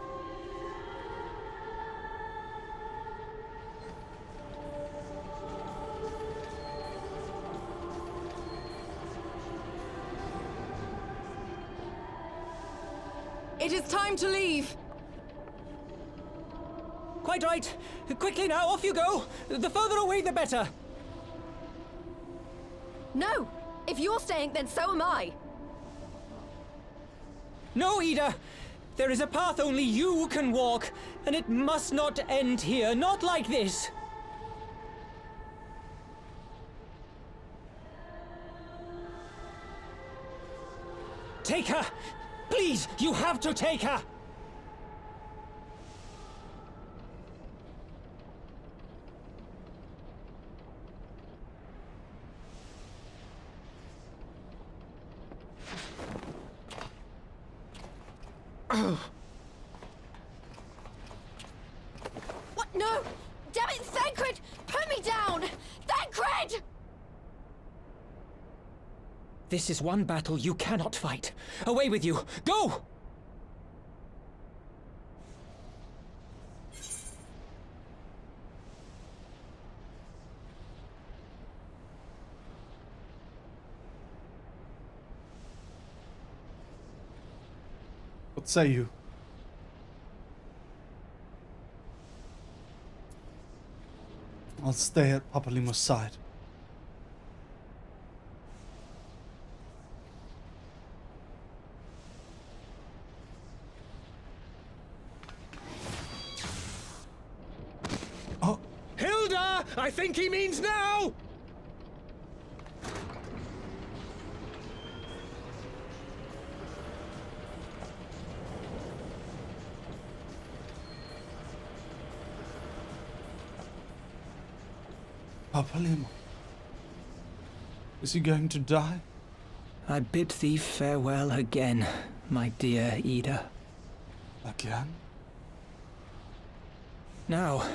It is time to leave! Quite right. Quickly now, off you go. The further away, the better. No! If you're staying, then so am I. No, Ida. There is a path only you can walk, and it must not end here. Not like this. Take her! Please, you have to take her! What? No! Damn it, Thancred! Put me down! Thancred! This is one battle you cannot fight. Away with you! Go! What say you? I'll stay at Papalimo's side. Oh. Hilda! I think he means now! Papalimo. Is he going to die? I bid thee farewell again, my dear Ida. Again? Now,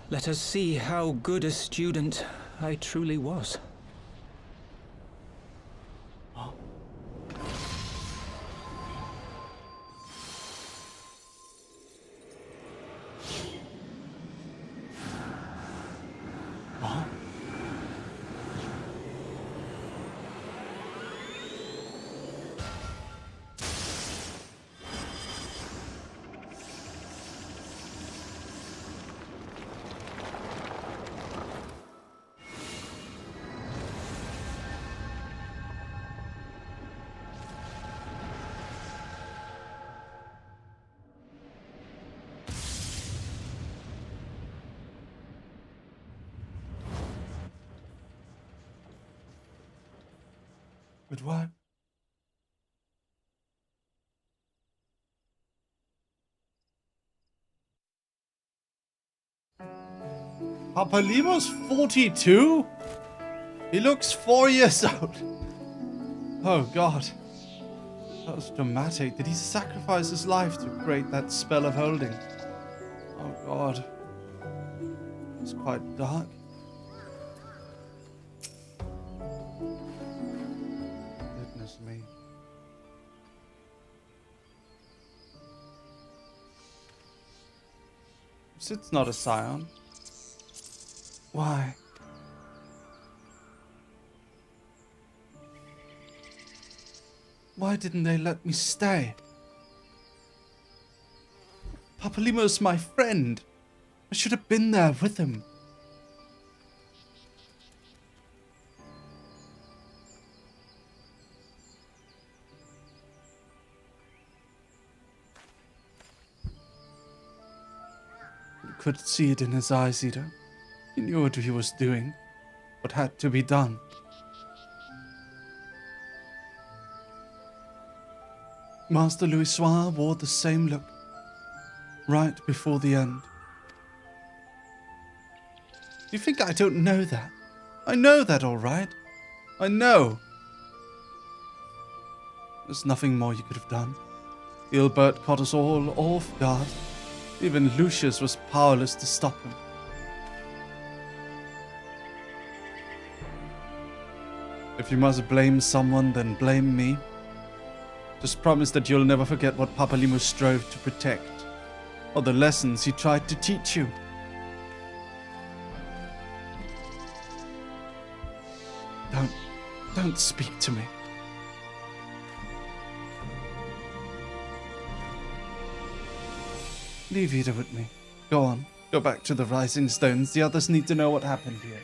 let us see how good a student I truly was. But what? Papalimo's 42? He looks 4 years old. Oh god. That was dramatic. Did he sacrifice his life to create that spell of holding? Oh god. It's quite dark. Goodness me. It's not a scion. Why? Why didn't they let me stay? Papalimo's my friend. I should have been there with him. could see it in his eyes, Ida. He knew what he was doing, what had to be done. Master Lucius wore the same look, right before the end. You think I don't know that? I know that, all right. I know. There's nothing more you could have done. Ilbert caught us all off guard. Even Lucius was powerless to stop him. If you must blame someone, then blame me. Just promise that you'll never forget what Papalymo strove to protect, or the lessons he tried to teach you. Don't speak to me. Leave Ida with me. Go on. Go back to the Rising Stones. The others need to know what happened here.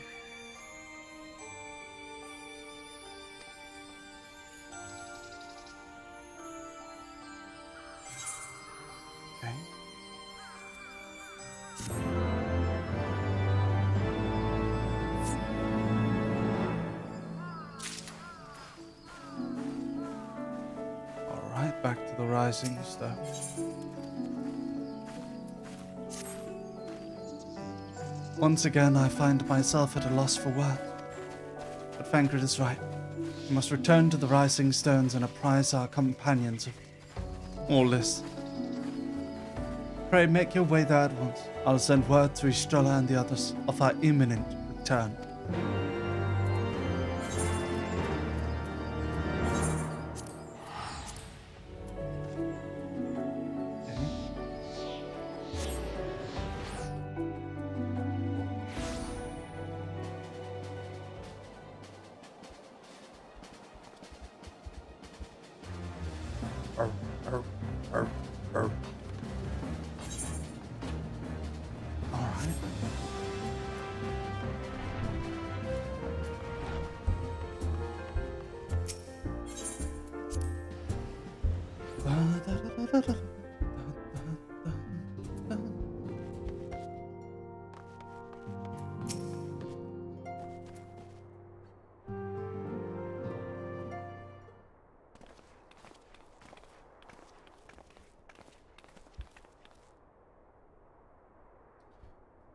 Okay. Alright, back to the Rising Stones. Once again, I find myself at a loss for words. But Fankred is right. We must return to the Rising Stones and apprise our companions of all this. Pray make your way there at once. I'll send word to Estrella and the others of our imminent return.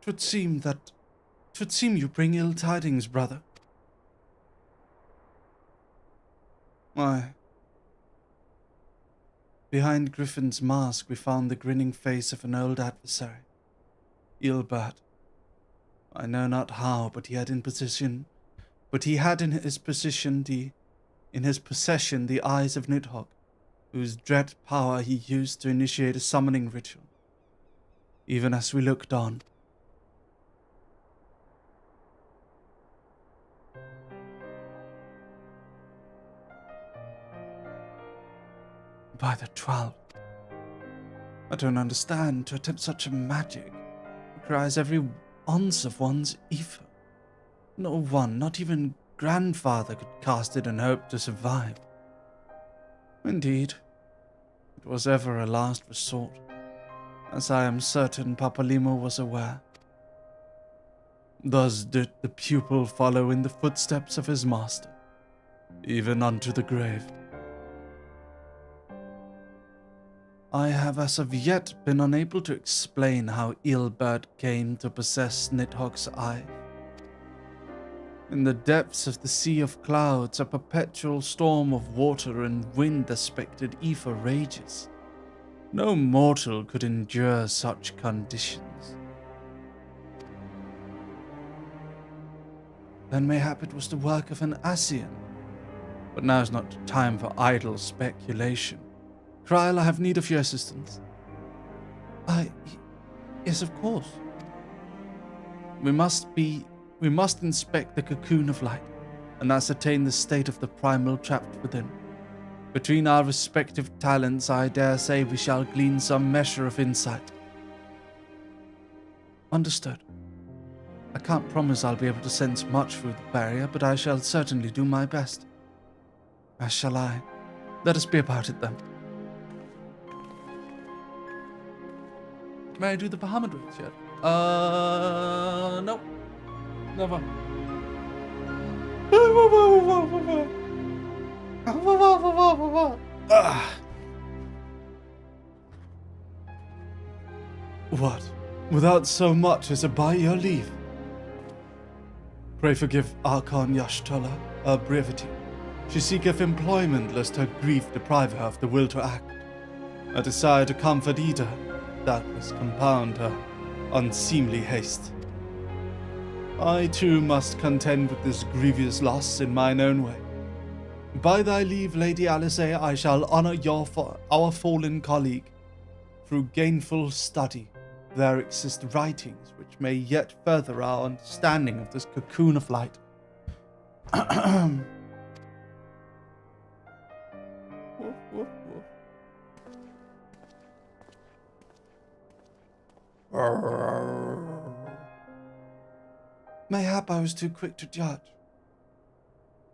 Twould seem you bring ill tidings, brother. Why? Behind Griffin's mask we found the grinning face of an old adversary, Ilbert. I know not how, but he had in his possession the eyes of Nidhogg, whose dread power he used to initiate a summoning ritual. Even as we looked on, by the 12. I don't understand. To attempt such a magic requires every ounce of one's ether. No one, not even grandfather, could cast it and hope to survive. Indeed, it was ever a last resort, as I am certain Papalymo was aware. Thus did the pupil follow in the footsteps of his master, even unto the grave. I have as of yet been unable to explain how Ilbert came to possess Nidhogg's eye. In the depths of the sea of clouds, a perpetual storm of water and wind-aspected ether rages. No mortal could endure such conditions. Then mayhap it was the work of an Ascian. But now is not time for idle speculation. Kryl, I have need of your assistance. Yes, of course. We must inspect the cocoon of light and ascertain the state of the primal trapped within. Between our respective talents, I dare say we shall glean some measure of insight. Understood. I can't promise I'll be able to sense much through the barrier, but I shall certainly do my best. As shall I. Let us be about it then. May I do the Bahamut yet? Nope. Never. What? Without so much as a by your leave? Pray forgive Archon Yashtola her brevity. She seeketh employment lest her grief deprive her of the will to act. A desire to comfort Ida, doubtless compound her unseemly haste. I too must contend with this grievous loss in mine own way. By thy leave, Lady Alice, I shall honour our fallen colleague. Through gainful study, there exist writings which may yet further our understanding of this cocoon of light. Mayhap I was too quick to judge.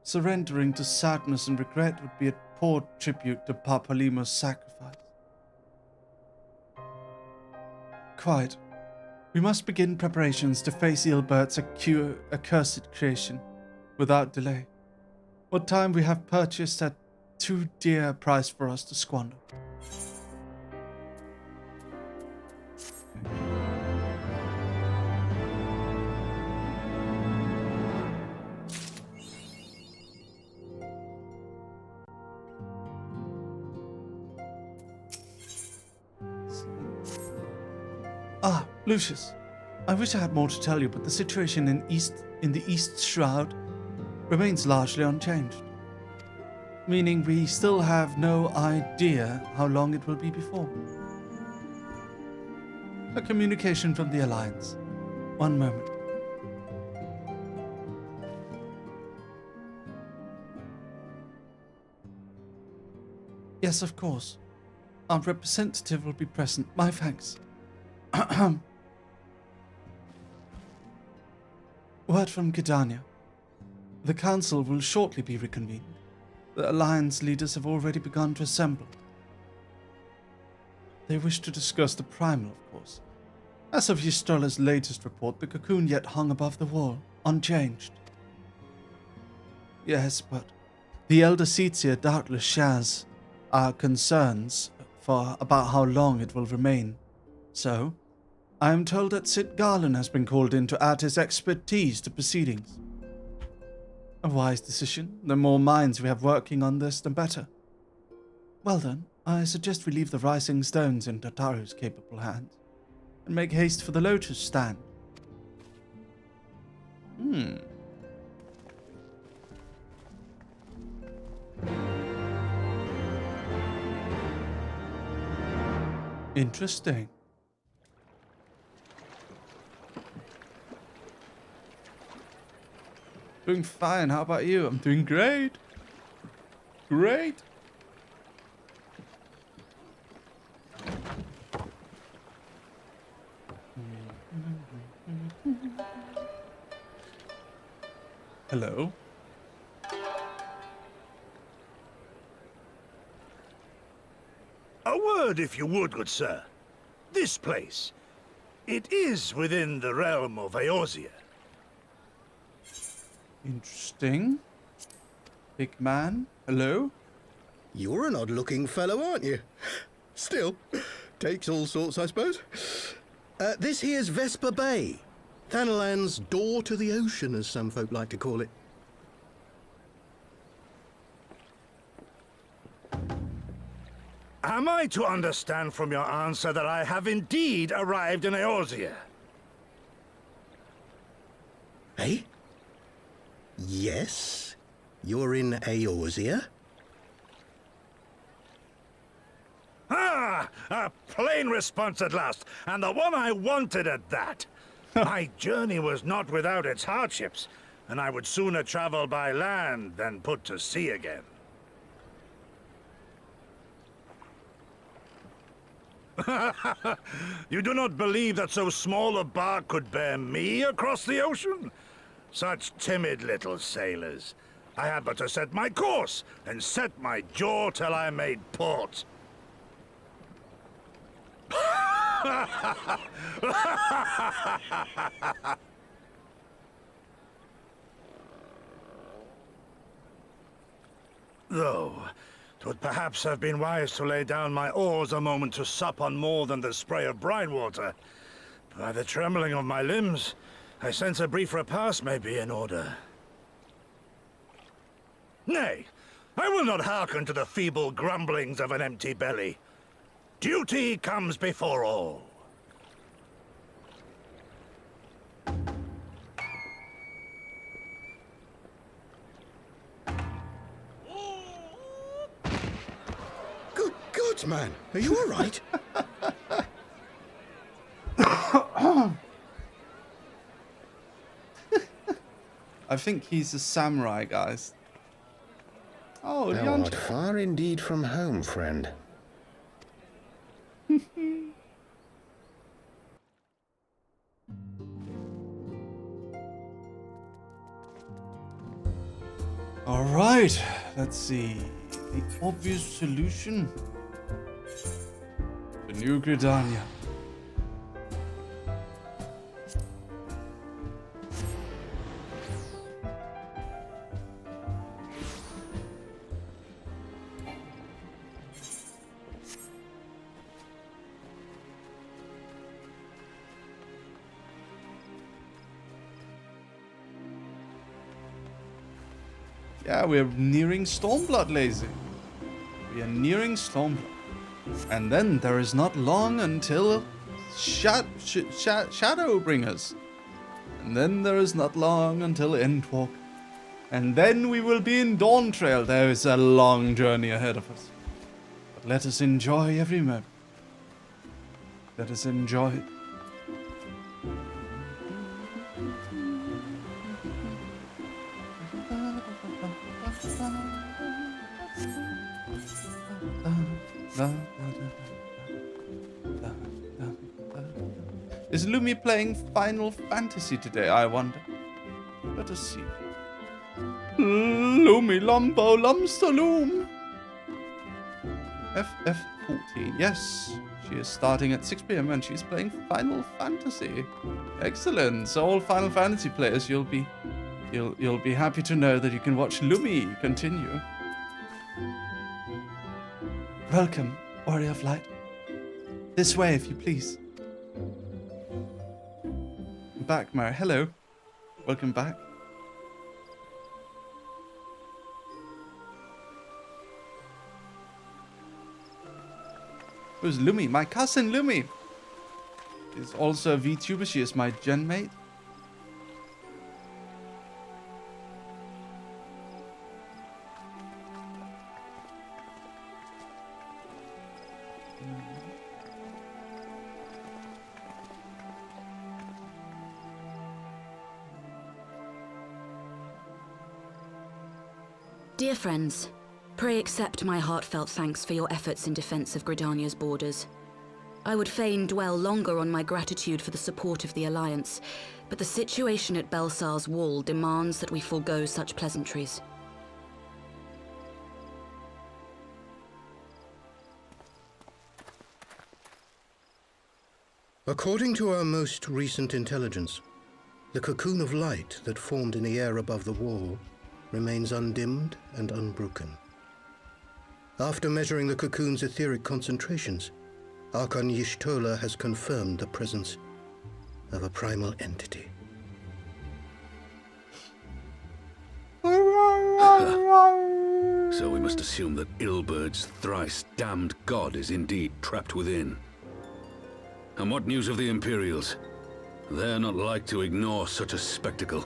Surrendering to sadness and regret would be a poor tribute to Papalima's sacrifice. Quite. We must begin preparations to face Ilbert's accursed creation without delay. What time we have purchased at too dear a price for us to squander. Ah, Lucius. I wish I had more to tell you, but the situation in the East Shroud remains largely unchanged. Meaning we still have no idea how long it will be before. A communication from the Alliance. One moment. Yes, of course. Our representative will be present. My thanks. Word from Gridania. The Council will shortly be reconvened. The Alliance leaders have already begun to assemble. They wish to discuss the Primal, of course. As of Ystola's latest report, the cocoon yet hung above the wall, unchanged. Yes, but the Elder Seatsia doubtless shares our concerns about how long it will remain. So, I am told that Sid Garland has been called in to add his expertise to proceedings. A wise decision. The more minds we have working on this, the better. Well then, I suggest we leave the rising stones in Tataru's capable hands, and make haste for the Lotus stand. Interesting. Doing fine. How about you? I'm doing great. Great. Hello. A word, if you would, good sir. This place, it is within the realm of Eorzea. Interesting. Big man, hello? You're an odd-looking fellow, aren't you? Still, takes all sorts, I suppose. This here's Vesper Bay. Thanalan's door to the ocean, as some folk like to call it. Am I to understand from your answer that I have indeed arrived in Eorzea? Eh? Yes, you're in Eorzea. Ah! A plain response at last, and the one I wanted at that. My journey was not without its hardships, and I would sooner travel by land than put to sea again. You do not believe that so small a bark could bear me across the ocean? Such timid little sailors. I had but to set my course, and set my jaw till I made port. Though, 'twould perhaps have been wise to lay down my oars a moment to sup on more than the spray of brine water. By the trembling of my limbs, I sense a brief repast may be in order. Nay, I will not hearken to the feeble grumblings of an empty belly. Duty comes before all. Good gods, man! Are you all right? I think he's a samurai, guys. Oh, Thou art far indeed from home, friend. All right, let's see. The obvious solution to New Gridania. Yeah, we're nearing Stormblood, lazy. We are nearing Stormblood. And then there is not long until Shadowbringers. And then there is not long until Endwalk. And then we will be in Dawntrail. There is a long journey ahead of us. But let us enjoy every moment. Let us enjoy it. Is Lumi playing Final Fantasy today, I wonder? Let us see. Lumi Lumbo Lumstaloom. FF14. Yes, she is starting at 6 PM and she's playing Final Fantasy. Excellent. So all Final Fantasy players, you'll be happy to know that you can watch Lumi continue. Welcome, Warrior of Light. This way, if you please. Back, Mary. Hello. Welcome back. Who's Lumi? My cousin Lumi is also a VTuber. She is my gen mate. Dear friends, pray accept my heartfelt thanks for your efforts in defense of Gridania's borders. I would fain dwell longer on my gratitude for the support of the Alliance, but the situation at Belsar's Wall demands that we forego such pleasantries. According to our most recent intelligence, the cocoon of light that formed in the air above the wall remains undimmed and unbroken. After measuring the cocoon's etheric concentrations, Archon Y'shtola has confirmed the presence of a primal entity. So we must assume that Ilbird's thrice-damned god is indeed trapped within. And what news of the Imperials? They're not like to ignore such a spectacle.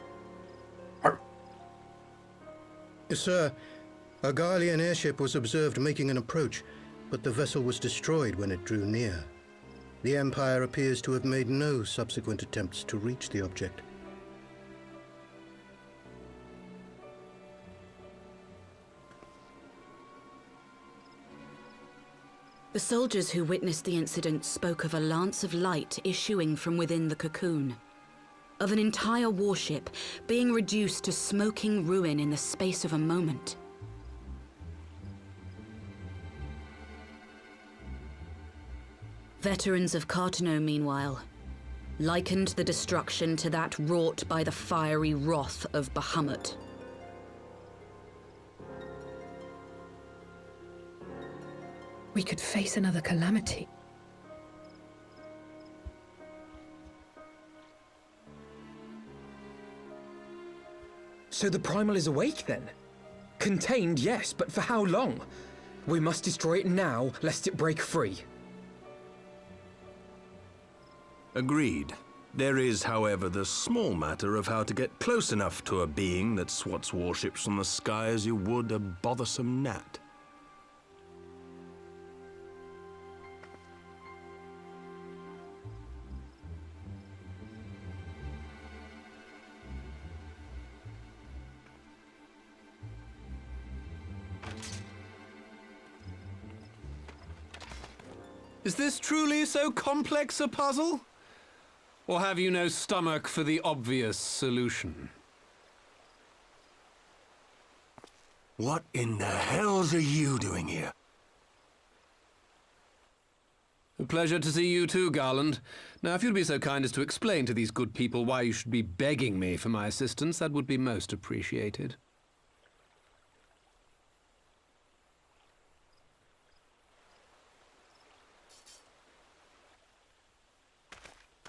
Sir, a Garlean airship was observed making an approach, but the vessel was destroyed when it drew near. The Empire appears to have made no subsequent attempts to reach the object. The soldiers who witnessed the incident spoke of a lance of light issuing from within the cocoon. Of an entire warship being reduced to smoking ruin in the space of a moment. Veterans of Cartano, meanwhile, likened the destruction to that wrought by the fiery wrath of Bahamut. We could face another calamity. So the Primal is awake then? Contained, yes, but for how long? We must destroy it now, lest it break free. Agreed. There is, however, the small matter of how to get close enough to a being that swats warships from the sky as you would a bothersome gnat. Is this truly so complex a puzzle? Or have you no stomach for the obvious solution? What in the hells are you doing here? A pleasure to see you too, Garland. Now, if you'd be so kind as to explain to these good people why you should be begging me for my assistance, that would be most appreciated.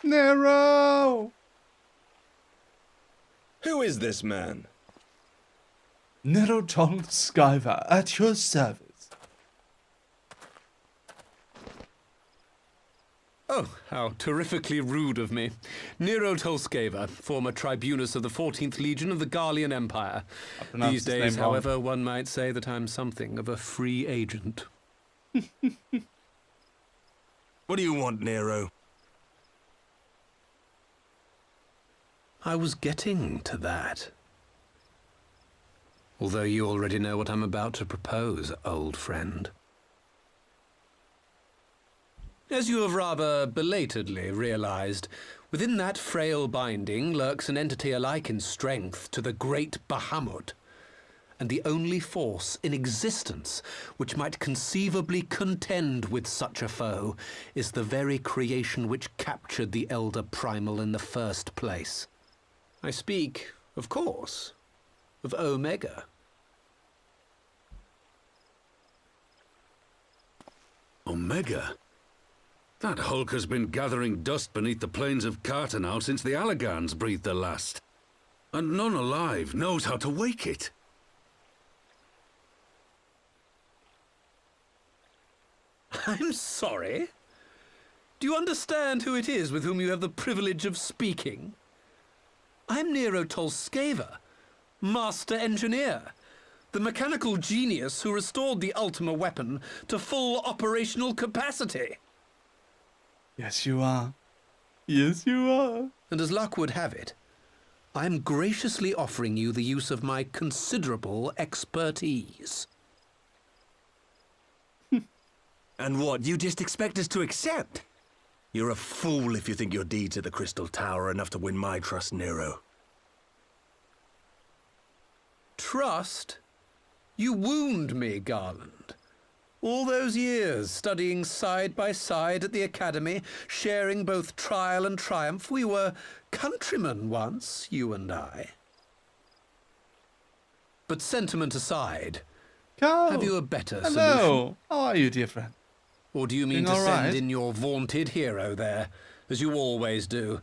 Nero! Who is this man? Nero Tonskiver, at your service. Oh, how terrifically rude of me. Nero Tolskeva, former tribunus of the 14th Legion of the Garlean Empire. These days, however, one might say that I'm something of a free agent. What do you want, Nero? I was getting to that. Although you already know what I'm about to propose, old friend. As you have rather belatedly realized, within that frail binding lurks an entity alike in strength to the great Bahamut, and the only force in existence which might conceivably contend with such a foe is the very creation which captured the Elder Primal in the first place. I speak, of course, of Omega. Omega? That hulk has been gathering dust beneath the plains of Cartanow since the Allagans breathed their last. And none alive knows how to wake it. I'm sorry? Do you understand who it is with whom you have the privilege of speaking? I'm Nero Tolskeva, Master Engineer, the mechanical genius who restored the Ultima weapon to full operational capacity. Yes, you are. Yes, you are. And as luck would have it, I'm graciously offering you the use of my considerable expertise. And what, you just expect us to accept? You're a fool if you think your deeds at the Crystal Tower are enough to win my trust, Nero. Trust? You wound me, Garland. All those years, studying side by side at the Academy, sharing both trial and triumph, we were countrymen once, you and I. But sentiment aside, have you a better solution? Hello, how are you, dear friend? Or do you mean to send in your vaunted hero there, as you always do,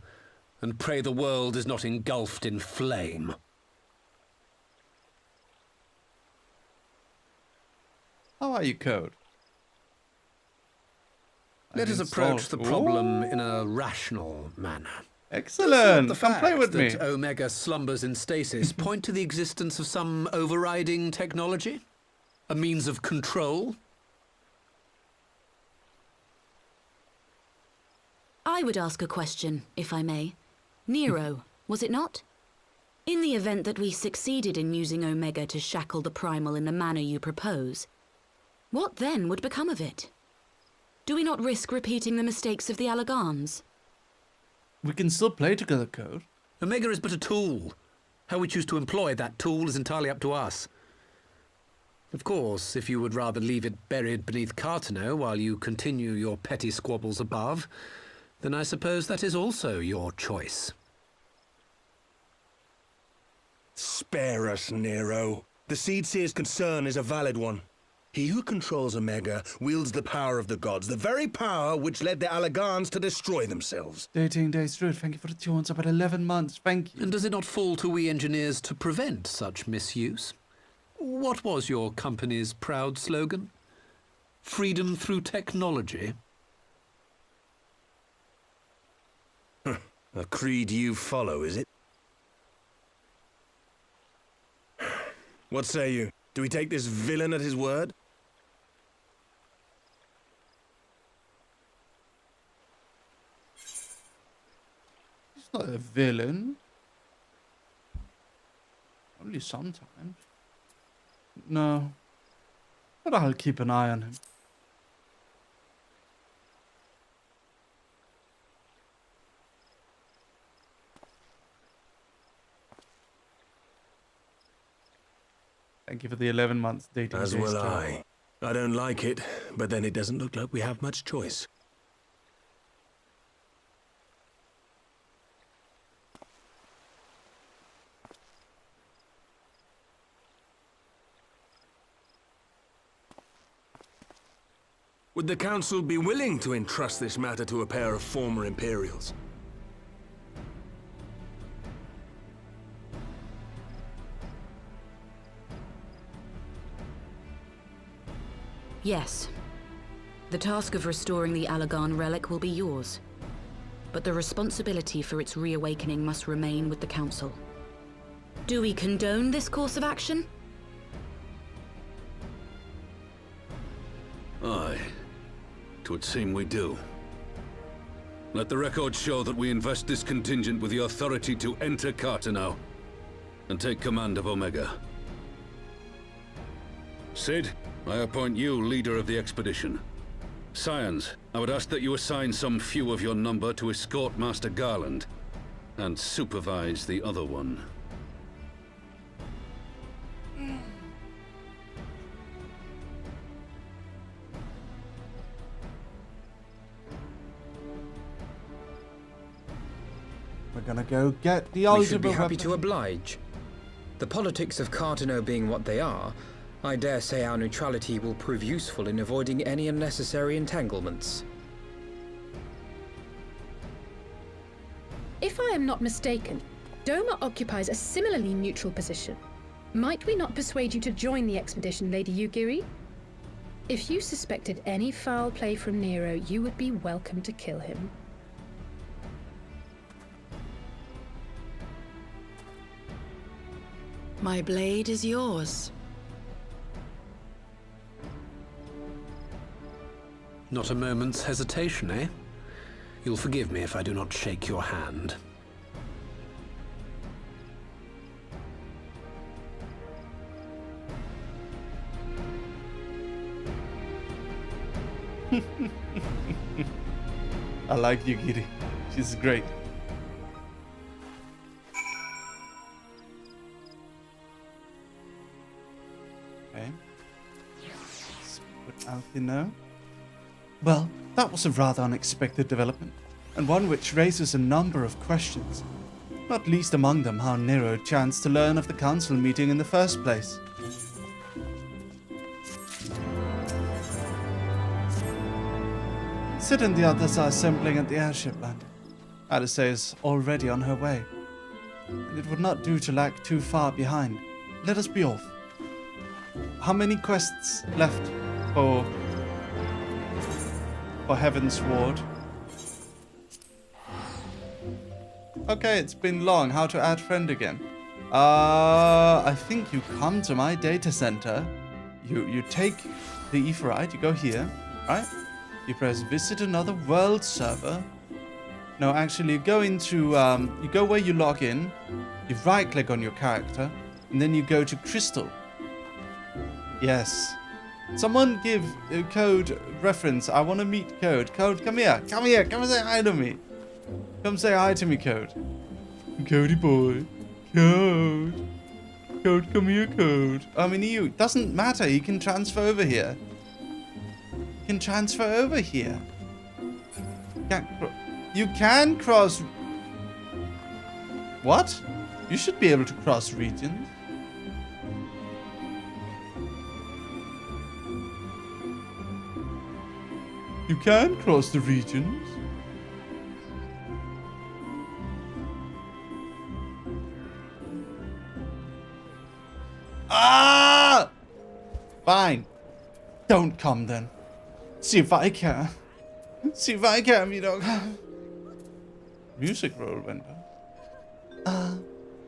and pray the world is not engulfed in flame? How are you, Code? Let us approach the problem in a rational manner. Excellent! The Come play with me. fact that Omega slumbers in stasis point to the existence of some overriding technology? A means of control? I would ask a question, if I may. Nero, was it not? In the event that we succeeded in using Omega to shackle the Primal in the manner you propose, what then would become of it? Do we not risk repeating the mistakes of the Allagans? We can still play together, Code. Omega is but a tool. How we choose to employ that tool is entirely up to us. Of course, if you would rather leave it buried beneath Cartano while you continue your petty squabbles above, then I suppose that is also your choice. Spare us, Nero. The Seedseer's concern is a valid one. He who controls Omega wields the power of the gods, the very power which led the Allagans to destroy themselves. 13 days through. Thank you for the 2 months, about 11 months. Thank you. And does it not fall to we engineers to prevent such misuse? What was your company's proud slogan? Freedom through technology? A creed you follow, is it? What say you? Do we take this villain at his word? He's not a villain. Only sometimes. No. But I'll keep an eye on him. Thank you for the 11 months dating. As will I. I don't like it, but then it doesn't look like we have much choice. Would the Council be willing to entrust this matter to a pair of former Imperials? Yes. The task of restoring the Allagan relic will be yours. But the responsibility for its reawakening must remain with the Council. Do we condone this course of action? Aye. 'Twould seem we do. Let the record show that we invest this contingent with the authority to enter Cartano and take command of Omega. Sid, I appoint you leader of the expedition. Scions, I would ask that you assign some few of your number to escort Master Garland and supervise the other one. We're gonna go get the We should be algebra happy weapon. to oblige. The politics of Cartano being what they are, I dare say our neutrality will prove useful in avoiding any unnecessary entanglements. If I am not mistaken, Doma occupies a similarly neutral position. Might we not persuade you to join the expedition, Lady Yugiri? If you suspected any foul play from Nero, you would be welcome to kill him. My blade is yours. Not a moment's hesitation, eh? You'll forgive me if I do not shake your hand. I like Yugiri. She's great. Okay. Let's put Alfie now. Well, that was a rather unexpected development, and one which raises a number of questions. Not least among them how Nero chanced to learn of the council meeting in the first place. Sid and the others are assembling at the airship landing. Alice is already on her way, and it would not do to lag too far behind. Let us be off. How many quests left for Heavensward? Okay, it's been long. How to add friend again? I think you come to my data center. You take the Aetheryte, you go here, right? You press visit another world server. No, actually, you go into, you go where you log in, you right click on your character, and then you go to Crystal. Yes. Someone give Code reference. I want to meet Code. Code, come here. Come here. Come and say hi to me. Come say hi to me, Code. Cody boy. Code. Code, come here, Code. I mean, you. Doesn't matter. You can transfer over here. You can transfer over here. You can cross... What? You should be able to cross regions. You can cross the regions. Ah! Fine. Don't come then. See if I can. See if I can, you don't come. Music roll window.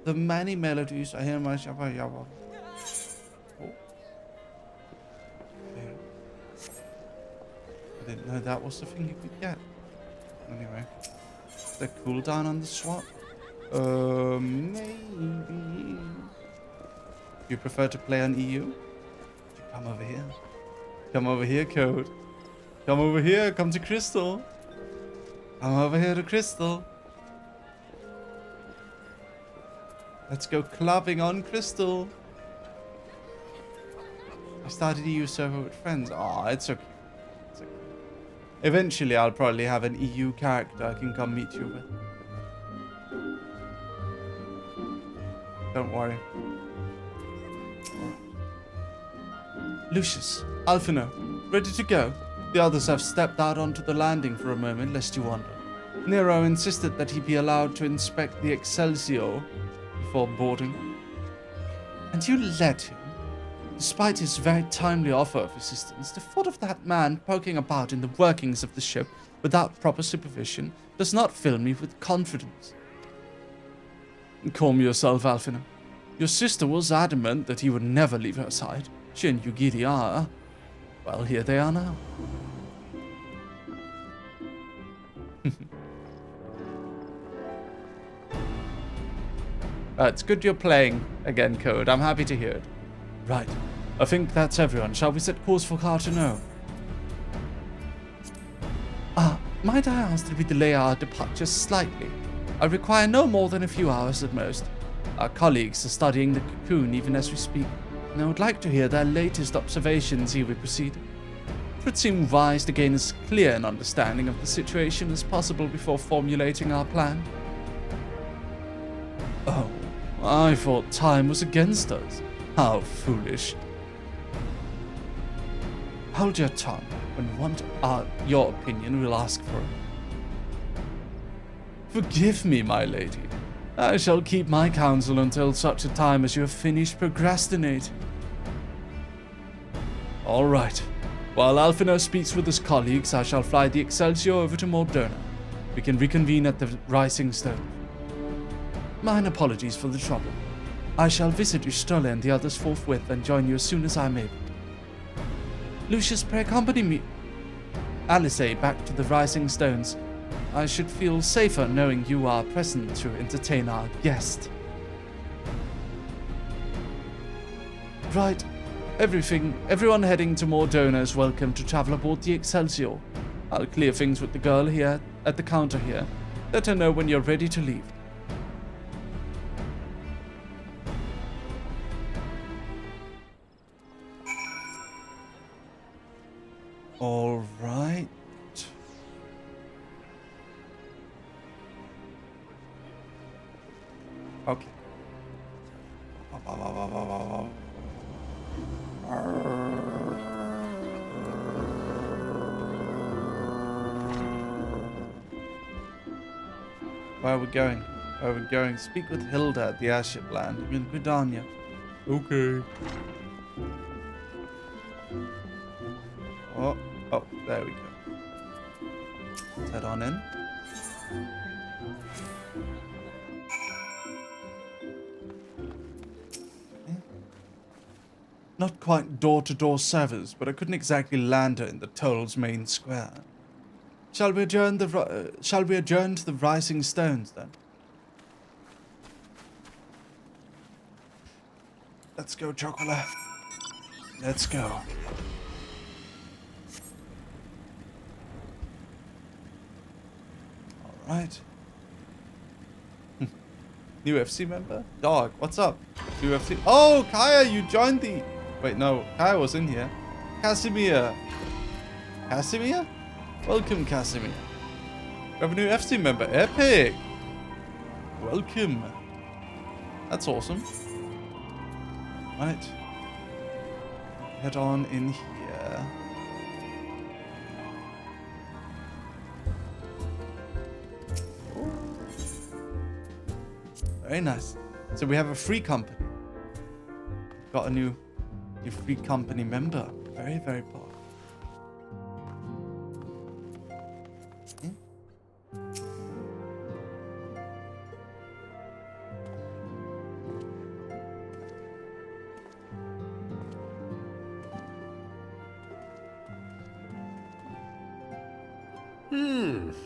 The many melodies I hear myself. Oh. I didn't know that was the thing you could get. Anyway. Is there cooldown on the swap? Maybe. You prefer to play on EU? Come over here. Come over here, Code. Come over here. Come to Crystal. Come over here to Crystal. Let's go clubbing on Crystal. I started a EU server with friends. Aw, it's okay. It's okay. Eventually, I'll probably have an EU character I can come meet you with. Don't worry. Lucius, Alfhilde, ready to go? The others have stepped out onto the landing for a moment, lest you wonder. Nero insisted that he be allowed to inspect the Excelsior before boarding. And you let him? Despite his very timely offer of assistance, the thought of that man poking about in the workings of the ship without proper supervision does not fill me with confidence. Calm yourself, Alfhilde. Your sister was adamant that he would never leave her side. She and Yuniiho are. Well, here they are now. It's good you're playing again, Code. I'm happy to hear it. Right. I think that's everyone. Shall we set course for Cartano? Might I ask that we delay our departure slightly? I require no more than a few hours at most. Our colleagues are studying the cocoon even as we speak, and I would like to hear their latest observations ere we proceed. It would seem wise to gain as clear an understanding of the situation as possible before formulating our plan. Oh, I thought time was against us. How foolish. Hold your tongue. When we want your opinion, we'll ask for it. Forgive me, my lady. I shall keep my counsel until such a time as you have finished procrastinating. All right. While Alfhilde speaks with his colleagues, I shall fly the Excelsior over to Mordona. We can reconvene at the Rising Stone. Mine apologies for the trouble. I shall visit Ustola and the others forthwith and join you as soon as I may. Lucius, pray accompany me. Alice, back to the Rising Stones. I should feel safer knowing you are present to entertain our guest. Right. Everyone heading to Mordona is welcome to travel aboard the Excelsior. I'll clear things with the girl here at the counter here. Let her know when you're ready to leave. All right. Okay. Where are we going? Where are we going? Speak with Hilda at the airship landing in Gridania. Okay. Oh, there we go. Let's head on in. Not quite door-to-door service, but I couldn't exactly land her in the toll's main square. Shall we adjourn to the Rising Stones then? Let's go, Chocolate. Let's go. All right. New FC member? Dog, what's up? UFC. Oh, Kaya, you joined the... Wait, no. Kaya was in here. Casimir. Casimir? Welcome, Casimir. We have a new FC member. Epic. Welcome. That's awesome. Right. Head on in here. Very nice. So we have a free company. Got a new free company member. Very, very powerful.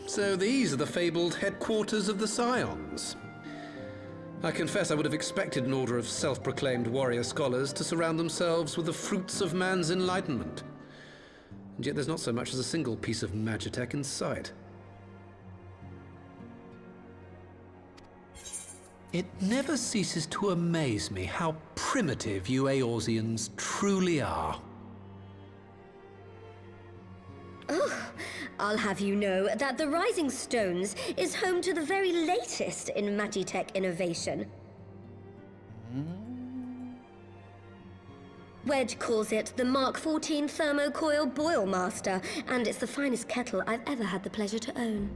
So these are the fabled headquarters of the Scions. I confess I would have expected an order of self-proclaimed warrior scholars to surround themselves with the fruits of man's enlightenment. And yet there's not so much as a single piece of magitech in sight. It never ceases to amaze me how primitive you Eorzeans truly are. Oh, I'll have you know that the Rising Stones is home to the very latest in magitech innovation. Wedge calls it the Mark 14 Thermocoil Boil Master, and it's the finest kettle I've ever had the pleasure to own.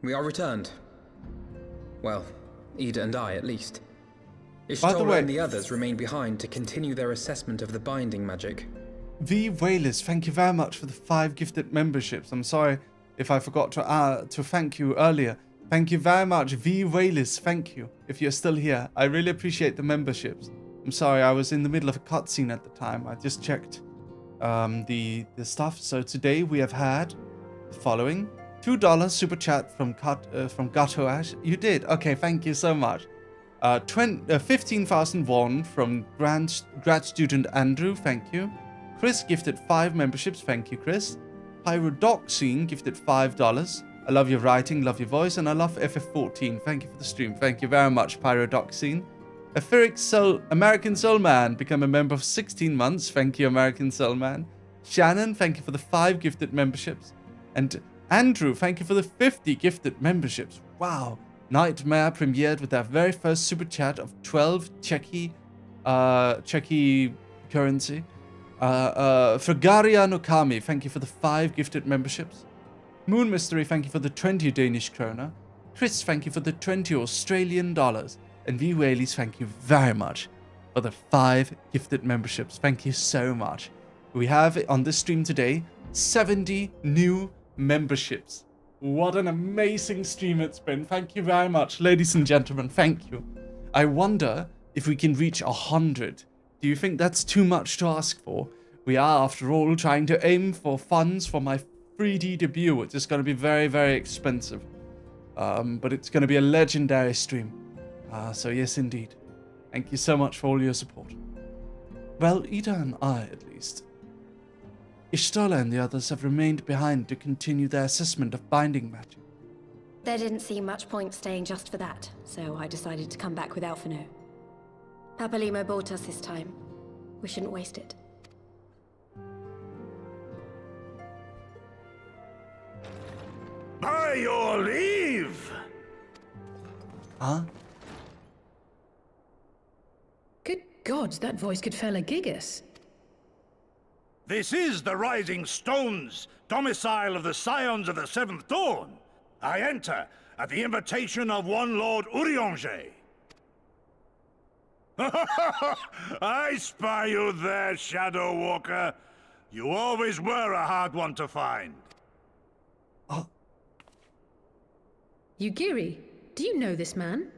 We are returned. Well, Ida and I, at least. By the Ishtar way- and the others remain behind to continue their assessment of the binding magic. V. Whalers, thank you very much for the 5 gifted memberships. I'm sorry if I forgot to thank you earlier. Thank you very much, V. Whalers. Thank you. If you're still here, I really appreciate the memberships. I'm sorry, I was in the middle of a cutscene at the time. I just checked the stuff. So today we have had the following: $2 super chat from Gato Ash. You did. Okay, thank you so much. 15,000 won from grad student Andrew. Thank you. Chris gifted 5 memberships. Thank you, Chris. Pyrodoxxing gifted $5. I love your writing, love your voice, and I love FF14. Thank you for the stream. Thank you very much, Pyrodoxxing. American Soul Man become a member of 16 months. Thank you, American Soul Man. Shannon, thank you for the 5 gifted memberships. And Andrew, thank you for the 50 gifted memberships. Wow. Nightmare premiered with their very first super chat of 12 Czechy currency. Fragaria Nokami, thank you for the 5 gifted memberships. Moon Mystery, thank you for the 20 Danish kroner. Chris, thank you for the 20 Australian dollars. And V. Whaley's, thank you very much for the 5 gifted memberships. Thank you so much. We have on this stream today 70 new memberships. What an amazing stream it's been. Thank you very much, ladies and gentlemen. Thank you. I wonder if we can reach 100. Do you think that's too much to ask for? We are, after all, trying to aim for funds for my 3D debut, which is going to be very, very expensive. But it's going to be a legendary stream. So yes, indeed. Thank you so much for all your support. Well, Ida and I, at least. Ishtar and the others have remained behind to continue their assessment of binding magic. There didn't seem much point staying just for that, so I decided to come back with Alphino. Papalimo bought us this time. We shouldn't waste it. By your leave! Huh? Good God, that voice could fell a gigas. This is the Rising Stones, domicile of the Scions of the Seventh Dawn. I enter at the invitation of one Lord Urianger. I spy you there, Shadow Walker. You always were a hard one to find. Yugiri, do you know this man?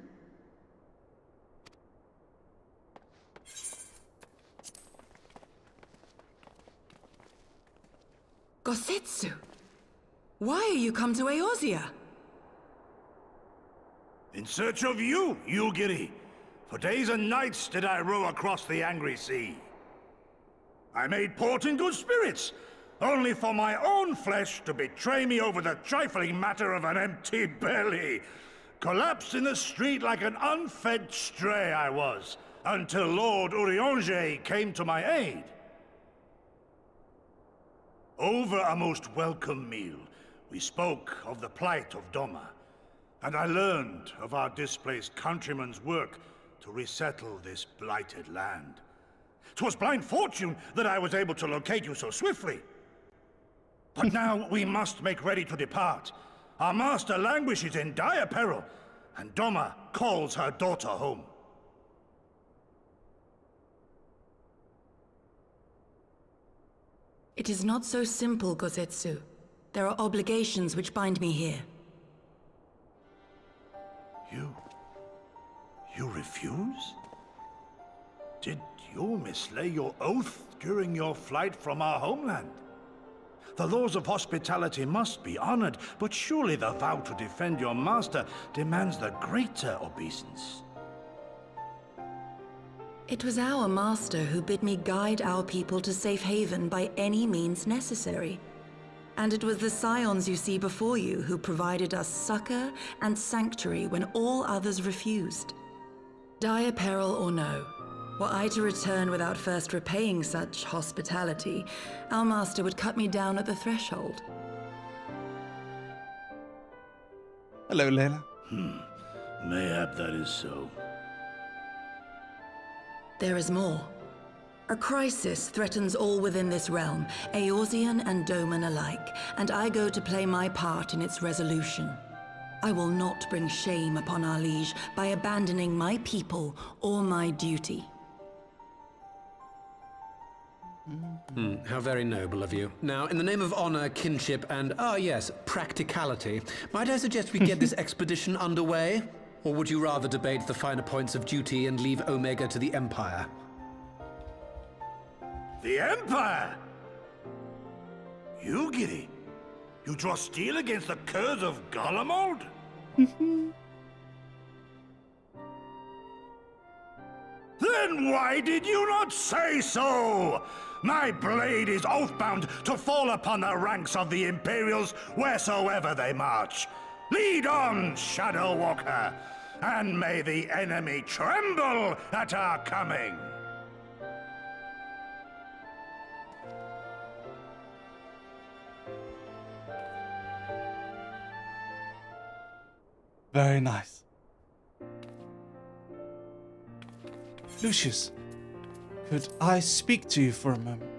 Gosetsu, why are you come to Eorzea? In search of you, Yugiri. For days and nights did I row across the angry sea. I made port in good spirits, only for my own flesh to betray me over the trifling matter of an empty belly. Collapsed in the street like an unfed stray I was, until Lord Urianger came to my aid. Over a most welcome meal, we spoke of the plight of Doma, and I learned of our displaced countrymen's work to resettle this blighted land. 'Twas blind fortune that I was able to locate you so swiftly. But now we must make ready to depart. Our master languishes in dire peril, and Doma calls her daughter home. It is not so simple, Gosetsu. There are obligations which bind me here. You refuse? Did you mislay your oath during your flight from our homeland? The laws of hospitality must be honored, but surely the vow to defend your master demands the greater obeisance. It was our master who bid me guide our people to safe haven by any means necessary. And it was the scions you see before you who provided us succor and sanctuary when all others refused. Dire peril or no, were I to return without first repaying such hospitality, our master would cut me down at the threshold. Hello, Layla. Mayhap that is so. There is more. A crisis threatens all within this realm, Eorzean and Doman alike, and I go to play my part in its resolution. I will not bring shame upon our liege by abandoning my people or my duty. How very noble of you. Now, in the name of honor, kinship, and, yes, practicality, might I suggest we get this expedition underway? Or would you rather debate the finer points of duty and leave Omega to the Empire? The Empire? You, Giddy? You draw steel against the curse of Garlemald? Then why did you not say so? My blade is oath-bound to fall upon the ranks of the Imperials wheresoever they march. Lead on, Shadow Walker, and may the enemy tremble at our coming. Very nice. Lucius, could I speak to you for a moment?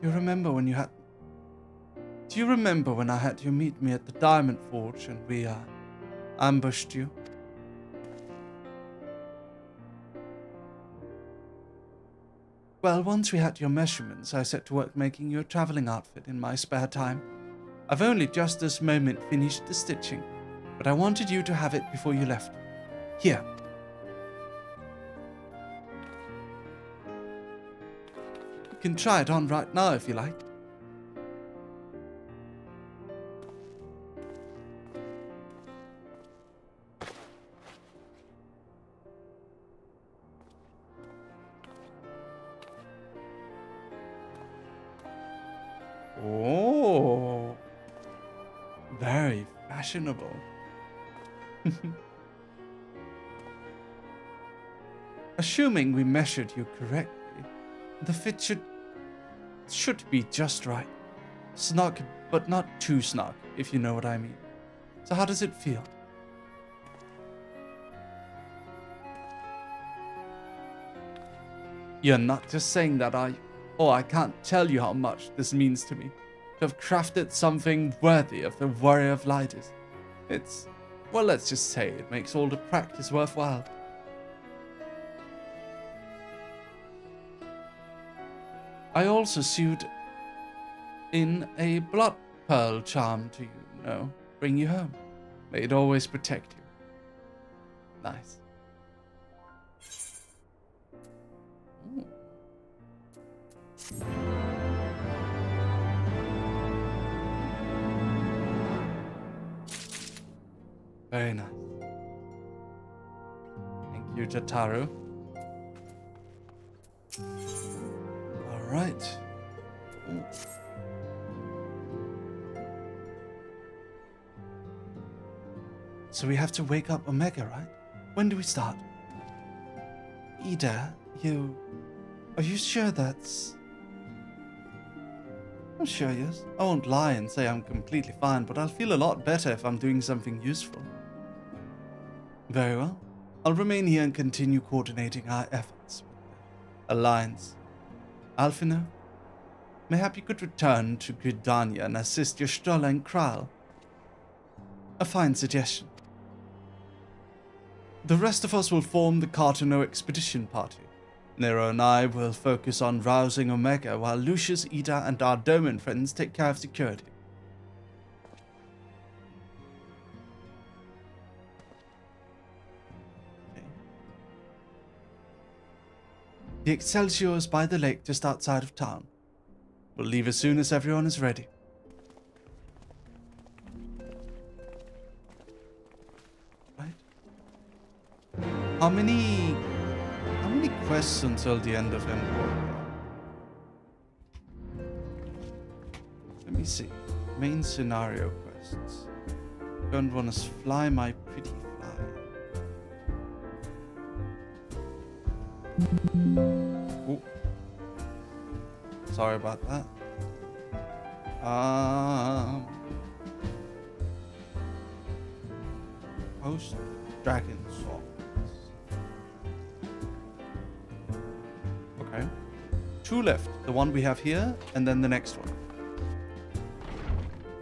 Do you remember when you had... Do you remember when I had you meet me at the Diamond Forge and we, ambushed you? Well, once we had your measurements, I set to work making you a traveling outfit in my spare time. I've only just this moment finished the stitching, but I wanted you to have it before you left. Here. You can try it on right now if you like. Oh, very fashionable. Assuming we measured you correctly, the fit should be just right. Snug, but not too snug, if you know what I mean. So how does it feel? You're not just saying that, are you? Oh, I can't tell you how much this means to me. To have crafted something worthy of the Warrior of Light is. It's, well, let's just say it makes all the practice worthwhile. I also sewed in a blood pearl charm to you, bring you home. May it always protect you. Nice. Ooh. Very nice. you, Tataru. Alright. So we have to wake up Omega, right? When do we start? Ida, are you sure that's... I'm sure, yes. I won't lie and say I'm completely fine, but I'll feel a lot better if I'm doing something useful. Very well. I'll remain here and continue coordinating our efforts with the Alliance. Alfino, mayhap you could return to Gridania and assist your Strollang Kral. A fine suggestion. The rest of us will form the Cartano Expedition Party. Nero and I will focus on rousing Omega while Lucius, Ida, and our Doman friends take care of security. Okay. The Excelsior is by the lake just outside of town. We'll leave as soon as everyone is ready. How many quests until the end of Endwar? Let me see. Main scenario quests. Don't want to fly my pretty fly. Oh. Sorry about that. Post Dragon Sword. Okay. 2 left. The one we have here, and then the next one.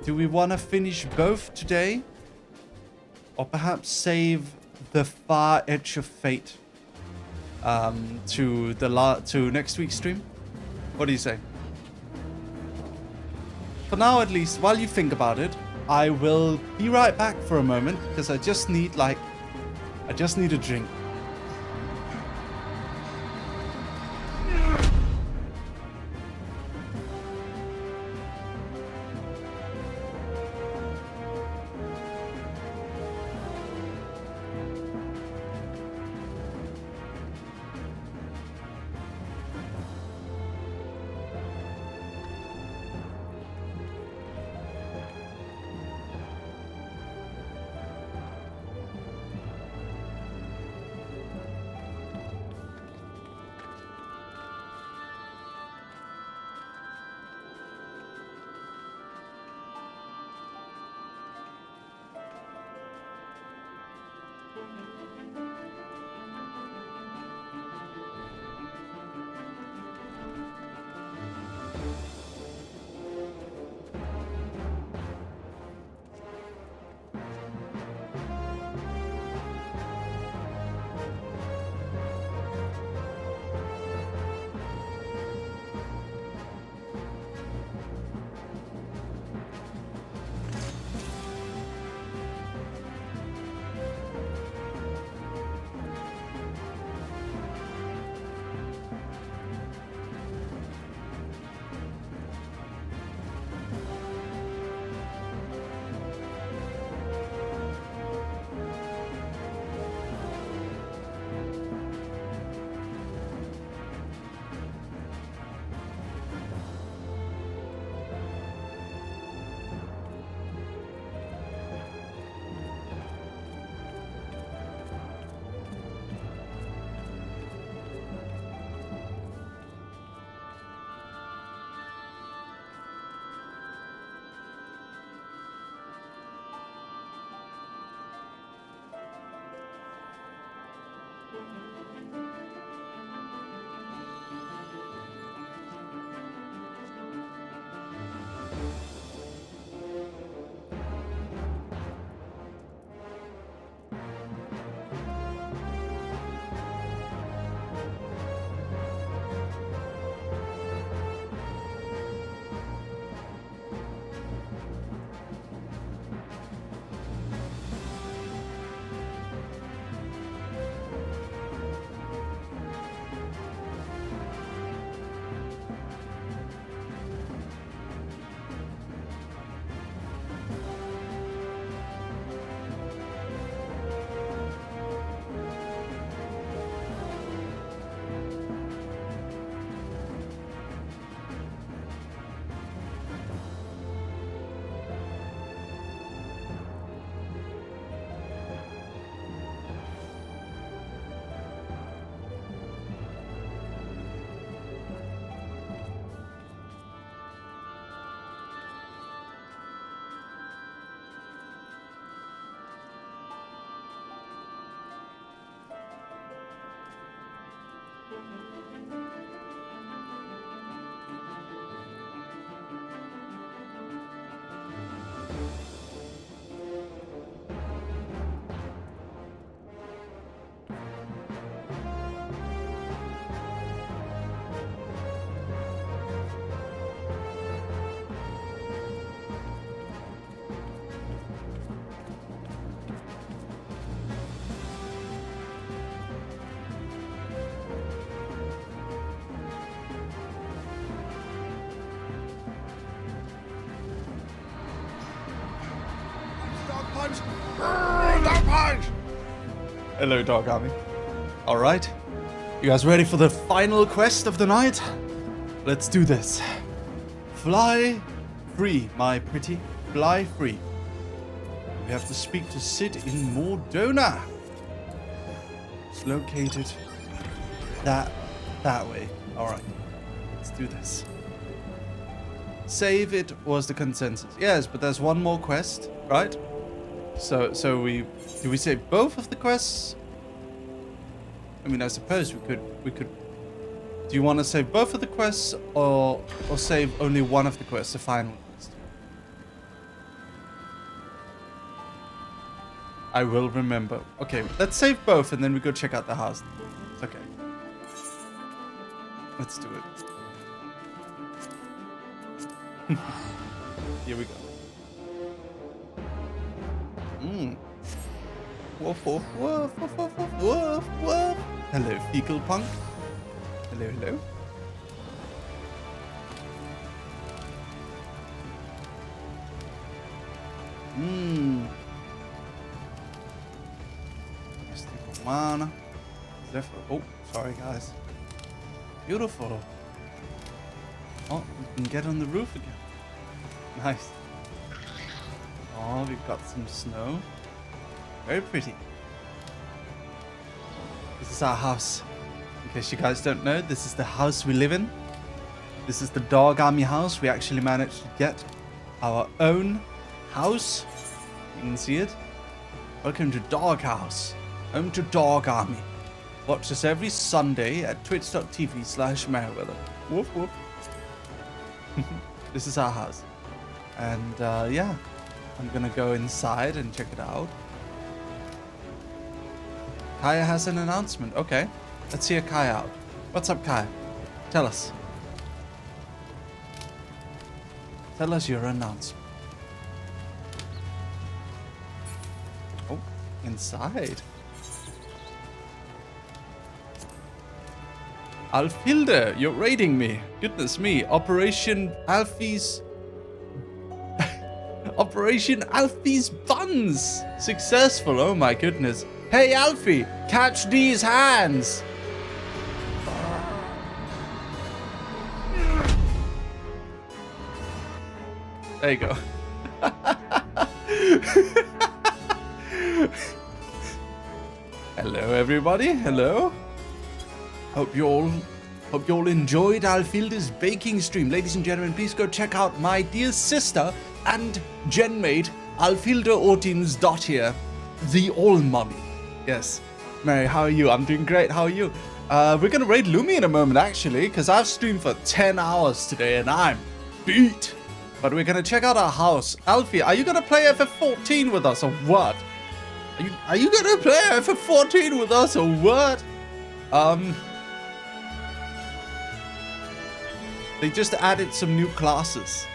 Do we want to finish both today? Or perhaps save the Far Edge of Fate to next week's stream? What do you say? For now, at least, while you think about it, I will be right back for a moment, because I just need a drink. Hello, Dog Army. Alright. You guys ready for the final quest of the night? Let's do this. Fly free, my pretty. Fly free. We have to speak to Sid in Mordona. It's located that way. Alright. Let's do this. Save it was the consensus. Yes, but there's one more quest, right? So do we save both of the quests? I mean, I suppose we could. Do you want to save both of the quests or save only one of the quests, the final quest? I will remember. Okay, let's save both and then we go check out the house. It's okay. Let's do it. Here we go. Woof, woof, woof, woof, woof, woof, woof, woof. Hello, fecal punk. Hello, hello. Mana. Oh, sorry guys. Beautiful. Oh, we can get on the roof again. Nice. Oh, we've got some snow. Very pretty. This is our house. In case you guys don't know, this is the house we live in. This is the Dog Army house. We actually managed to get our own house. You can see it. Welcome to Dog House. Home to Dog Army. Watch us every Sunday at twitch.tv/Merryweather. Woof woof. This is our house. And yeah, I'm gonna go inside and check it out. Kaya has an announcement. Okay, let's hear Kaya out. What's up, Kaya? Tell us. Tell us your announcement. Oh, inside. Alfhilde, you're raiding me. Goodness me. Operation Alfie's buns. Successful. Oh my goodness. Hey Alfie, catch these hands. There you go. Hello everybody. Hello. Hope you all enjoyed Alfhilde's baking stream. Ladies and gentlemen, please go check out my dear sister and genmate Alfhilde Odinsdottir, the All-Mummy. Yes. Mary, how are you? I'm doing great. How are you? We're gonna raid Lumi in a moment, actually, because I've streamed for 10 hours today and I'm beat. But we're gonna check out our house. Alfie, are you gonna play FF14 with us or what? Are you gonna play FF14 with us or what? They just added some new classes.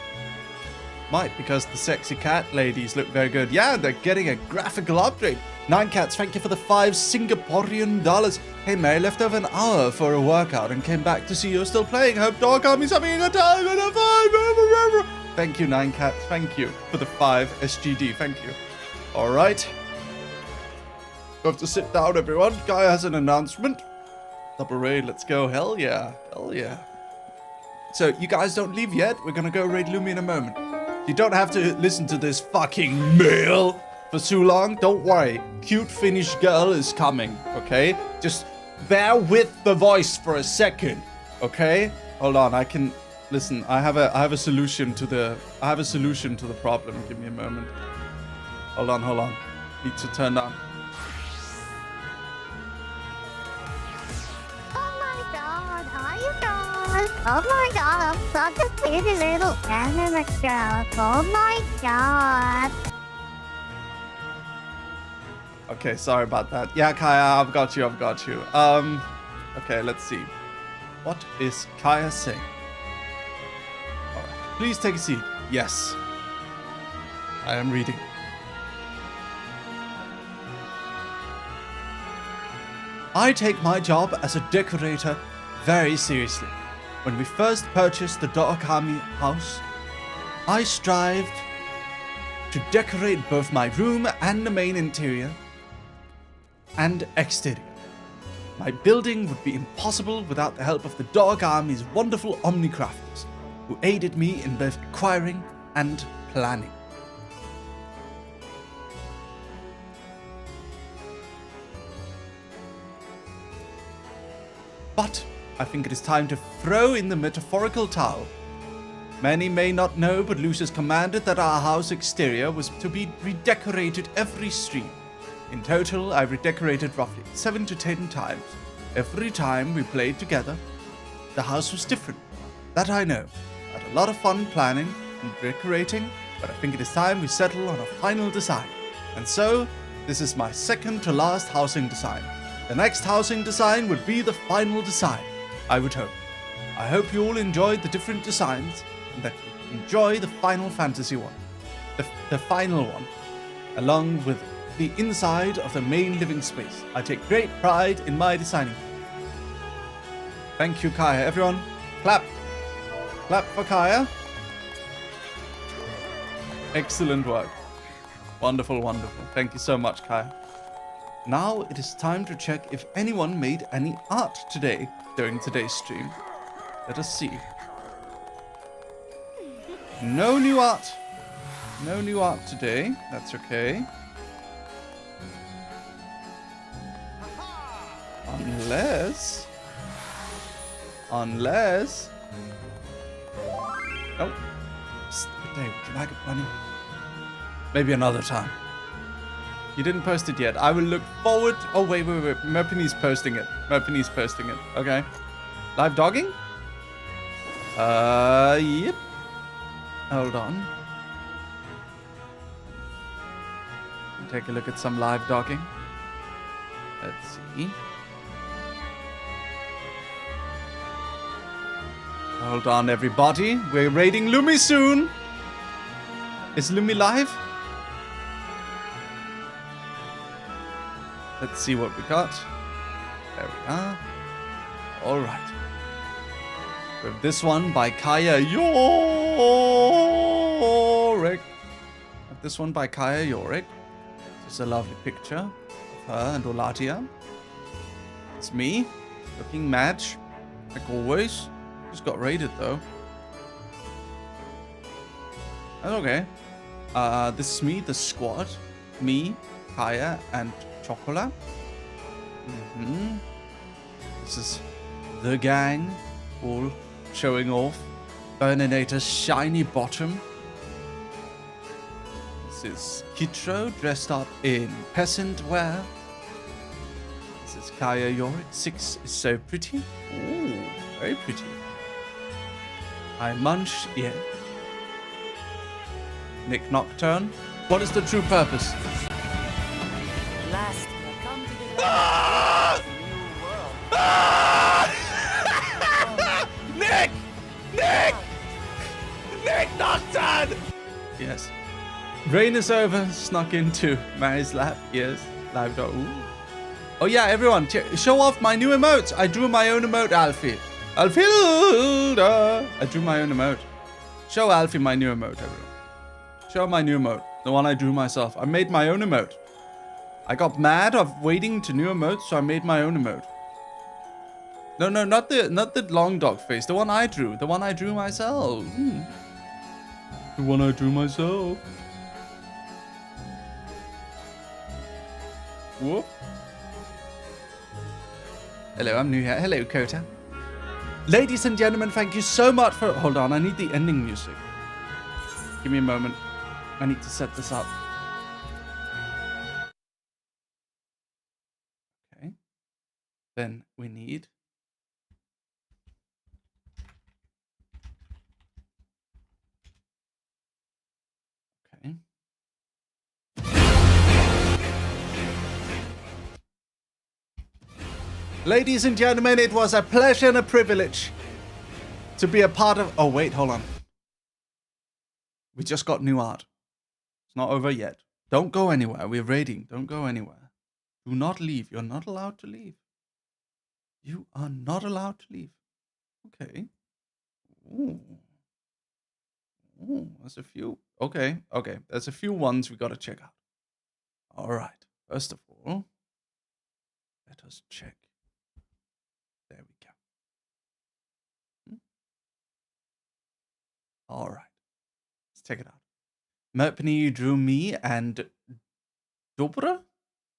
Might, because the sexy cat ladies look very good. Yeah, they're getting a graphical upgrade. 9 Cats, thank you for the 5 Singaporean dollars. Hey, Mary, left over an hour for a workout and came back to see you're still playing. Hope Dog Army's having a good time. Thank you, 9 Cats. Thank you for the 5 SGD. Thank you. All right. You have to sit down, everyone. Guy has an announcement. Double raid, let's go. Hell yeah. Hell yeah. So, you guys don't leave yet. We're gonna go raid Lumi in a moment. You don't have to listen to this fucking mail for too long. Don't worry. Cute Finnish girl is coming, okay? Just bear with the voice for a second, okay? Hold on, I can listen. I have a solution to the problem. Give me a moment. Hold on. Need to turn down. Oh my god, I'm such a pretty little anime girl. Oh my god. Okay, sorry about that. Yeah, Kaya, I've got you. Okay, let's see. What is Kaya saying? Alright, please take a seat. Yes. I am reading. I take my job as a decorator very seriously. When we first purchased the Doxxing house, I strived to decorate both my room and the main interior and exterior. My building would be impossible without the help of the Dog Army's wonderful Omnicrafters, who aided me in both acquiring and planning. But I think it is time to throw in the metaphorical towel. Many may not know, but Lucius commanded that our house exterior was to be redecorated every stream. In total, I redecorated roughly 7 to 10 times. Every time we played together, the house was different. That I know. I had a lot of fun planning and decorating, but I think it is time we settle on a final design. And so, this is my second to last housing design. The next housing design would be the final design, I would hope. I hope you all enjoyed the different designs, and that you enjoy the Final Fantasy one. The final one, along with the inside of the main living space. I take great pride in my designing. Thank you, Kaya. Everyone, clap. Clap for Kaya. Excellent work. Wonderful, wonderful. Thank you so much, Kaya. Now it is time to check if anyone made any art today during today's stream. Let us see. No new art. No new art today. That's okay. Unless... Oh. Psst, good day. Would you like it, bunny? Maybe another time. You didn't post it yet. I will look forward... Oh, wait. Merpini's posting it. Okay. Live dogging? Yep. Hold on. Take a look at some live dogging. Let's see. Hold on, everybody. We're raiding Lumi soon. Is Lumi live? Let's see what we got. There we are. All right. We have this one by Kaya Yorick. This one by Kaya Yorick. This is a lovely picture of her and Olatia. It's me, looking match, like always. Just got raided though. That's okay. This is me, the squad. Me, Kaya, and Chocola. This is the gang, all showing off. Burninator's shiny bottom. This is Kitro dressed up in peasant wear. This is Kaya Yorick. 6 is so pretty. Ooh, very pretty. I munch, yeah. Nick Nocturne. What is the true purpose? Last, come to the new world. Nick! Nick Nocturne! Yes. Rain is over. Snuck into Mary's lap. Yes. Live dog. Ooh. Oh yeah, everyone, show off my new emotes. I drew my own emote, Alfie. Alfhilde! I drew my own emote. Show Alfie my new emote, everyone. Show my new emote. The one I drew myself. I made my own emote. I got mad of waiting to new emotes, so I made my own emote. No, not the long dog face. The one I drew. The one I drew myself. The one I drew myself. Whoop. Hello, I'm new here. Hello, Kota. Ladies and gentlemen, thank you so much for... Hold on, I need the ending music. Give me a moment. I need to set this up. Okay. Then we need... Ladies and gentlemen, it was a pleasure and a privilege to be a part of... Oh, wait, hold on. We just got new art. It's not over yet. Don't go anywhere. We're raiding. Don't go anywhere. Do not leave. You're not allowed to leave. You are not allowed to leave. Okay. Ooh. Ooh, there's a few. Okay. There's a few ones we gotta check out. All right. First of all, let us check. There we go. All right. Let's check it out. Merpeny drew me and Dobra?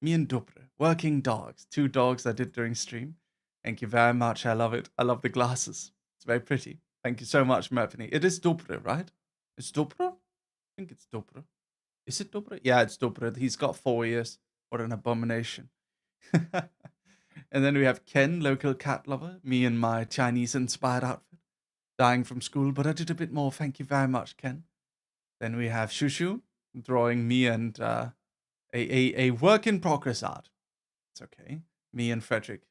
Me and Dobra. Working dogs. 2 dogs I did during stream. Thank you very much. I love it. I love the glasses. It's very pretty. Thank you so much, Merpeny. It is Dobra, right? It's Dobra? I think it's Dobra. Is it Dobra? Yeah, it's Dobra. He's got 4 ears. What an abomination. And then we have Ken, local cat lover. Me and my Chinese-inspired outfit. Dying from school, but I did a bit more. Thank you very much, Ken. Then we have Shushu, drawing me and a work-in-progress art. It's okay. Me and Fredrik.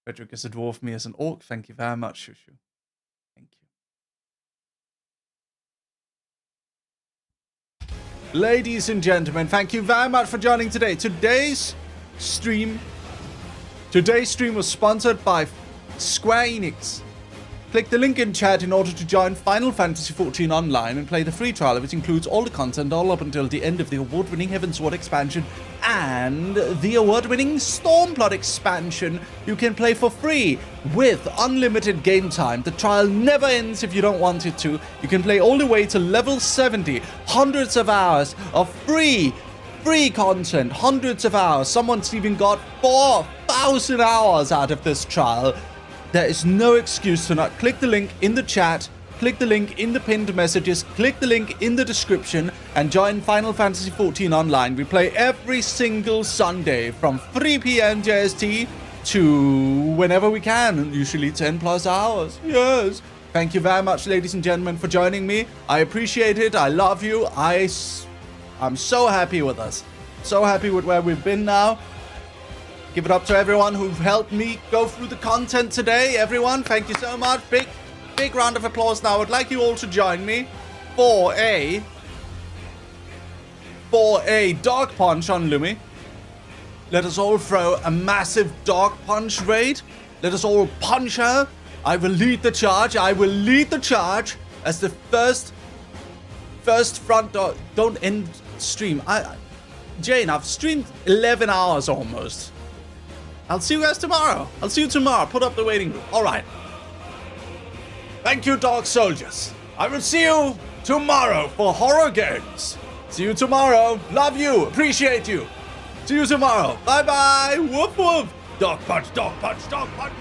Fredrik is a dwarf, me as an orc. Thank you very much, Shushu. Thank you. Ladies and gentlemen, thank you very much for joining today. Today's stream was sponsored by Square Enix. Click the link in chat in order to join Final Fantasy XIV Online and play the free trial, which includes all the content all up until the end of the award-winning Heavensward expansion and the award-winning Stormplot expansion. You can play for free with unlimited game time. The trial never ends if you don't want it to. You can play all the way to level 70. Hundreds of hours of free content. Hundreds of hours. Someone's even got 4,000 hours out of this trial. There is no excuse to not click the link in the chat, click the link in the pinned messages, click the link in the description, and join Final Fantasy XIV Online. We play every single Sunday from 3 p.m. JST to whenever we can, usually 10 plus hours. Yes. Thank you very much, ladies and gentlemen, for joining me. I appreciate it. I love you. I'm so happy with us. So happy with where we've been now. Give it up to everyone who helped me go through the content today. Everyone, thank you so much. Big round of applause now. I'd like you all to join me for a dog punch on Lumi. Let us all throw a massive dog punch raid. Let us all punch her. I will lead the charge. I will lead the charge as the first front dog. Don't end stream. Jane, I've streamed 11 hours almost. I'll see you guys tomorrow. Put up the waiting room. All right. Thank you, dog soldiers. I will see you tomorrow for horror games. See you tomorrow. Love you. Appreciate you. See you tomorrow. Bye-bye. Woof, woof. Dog punch, dog punch, dog punch.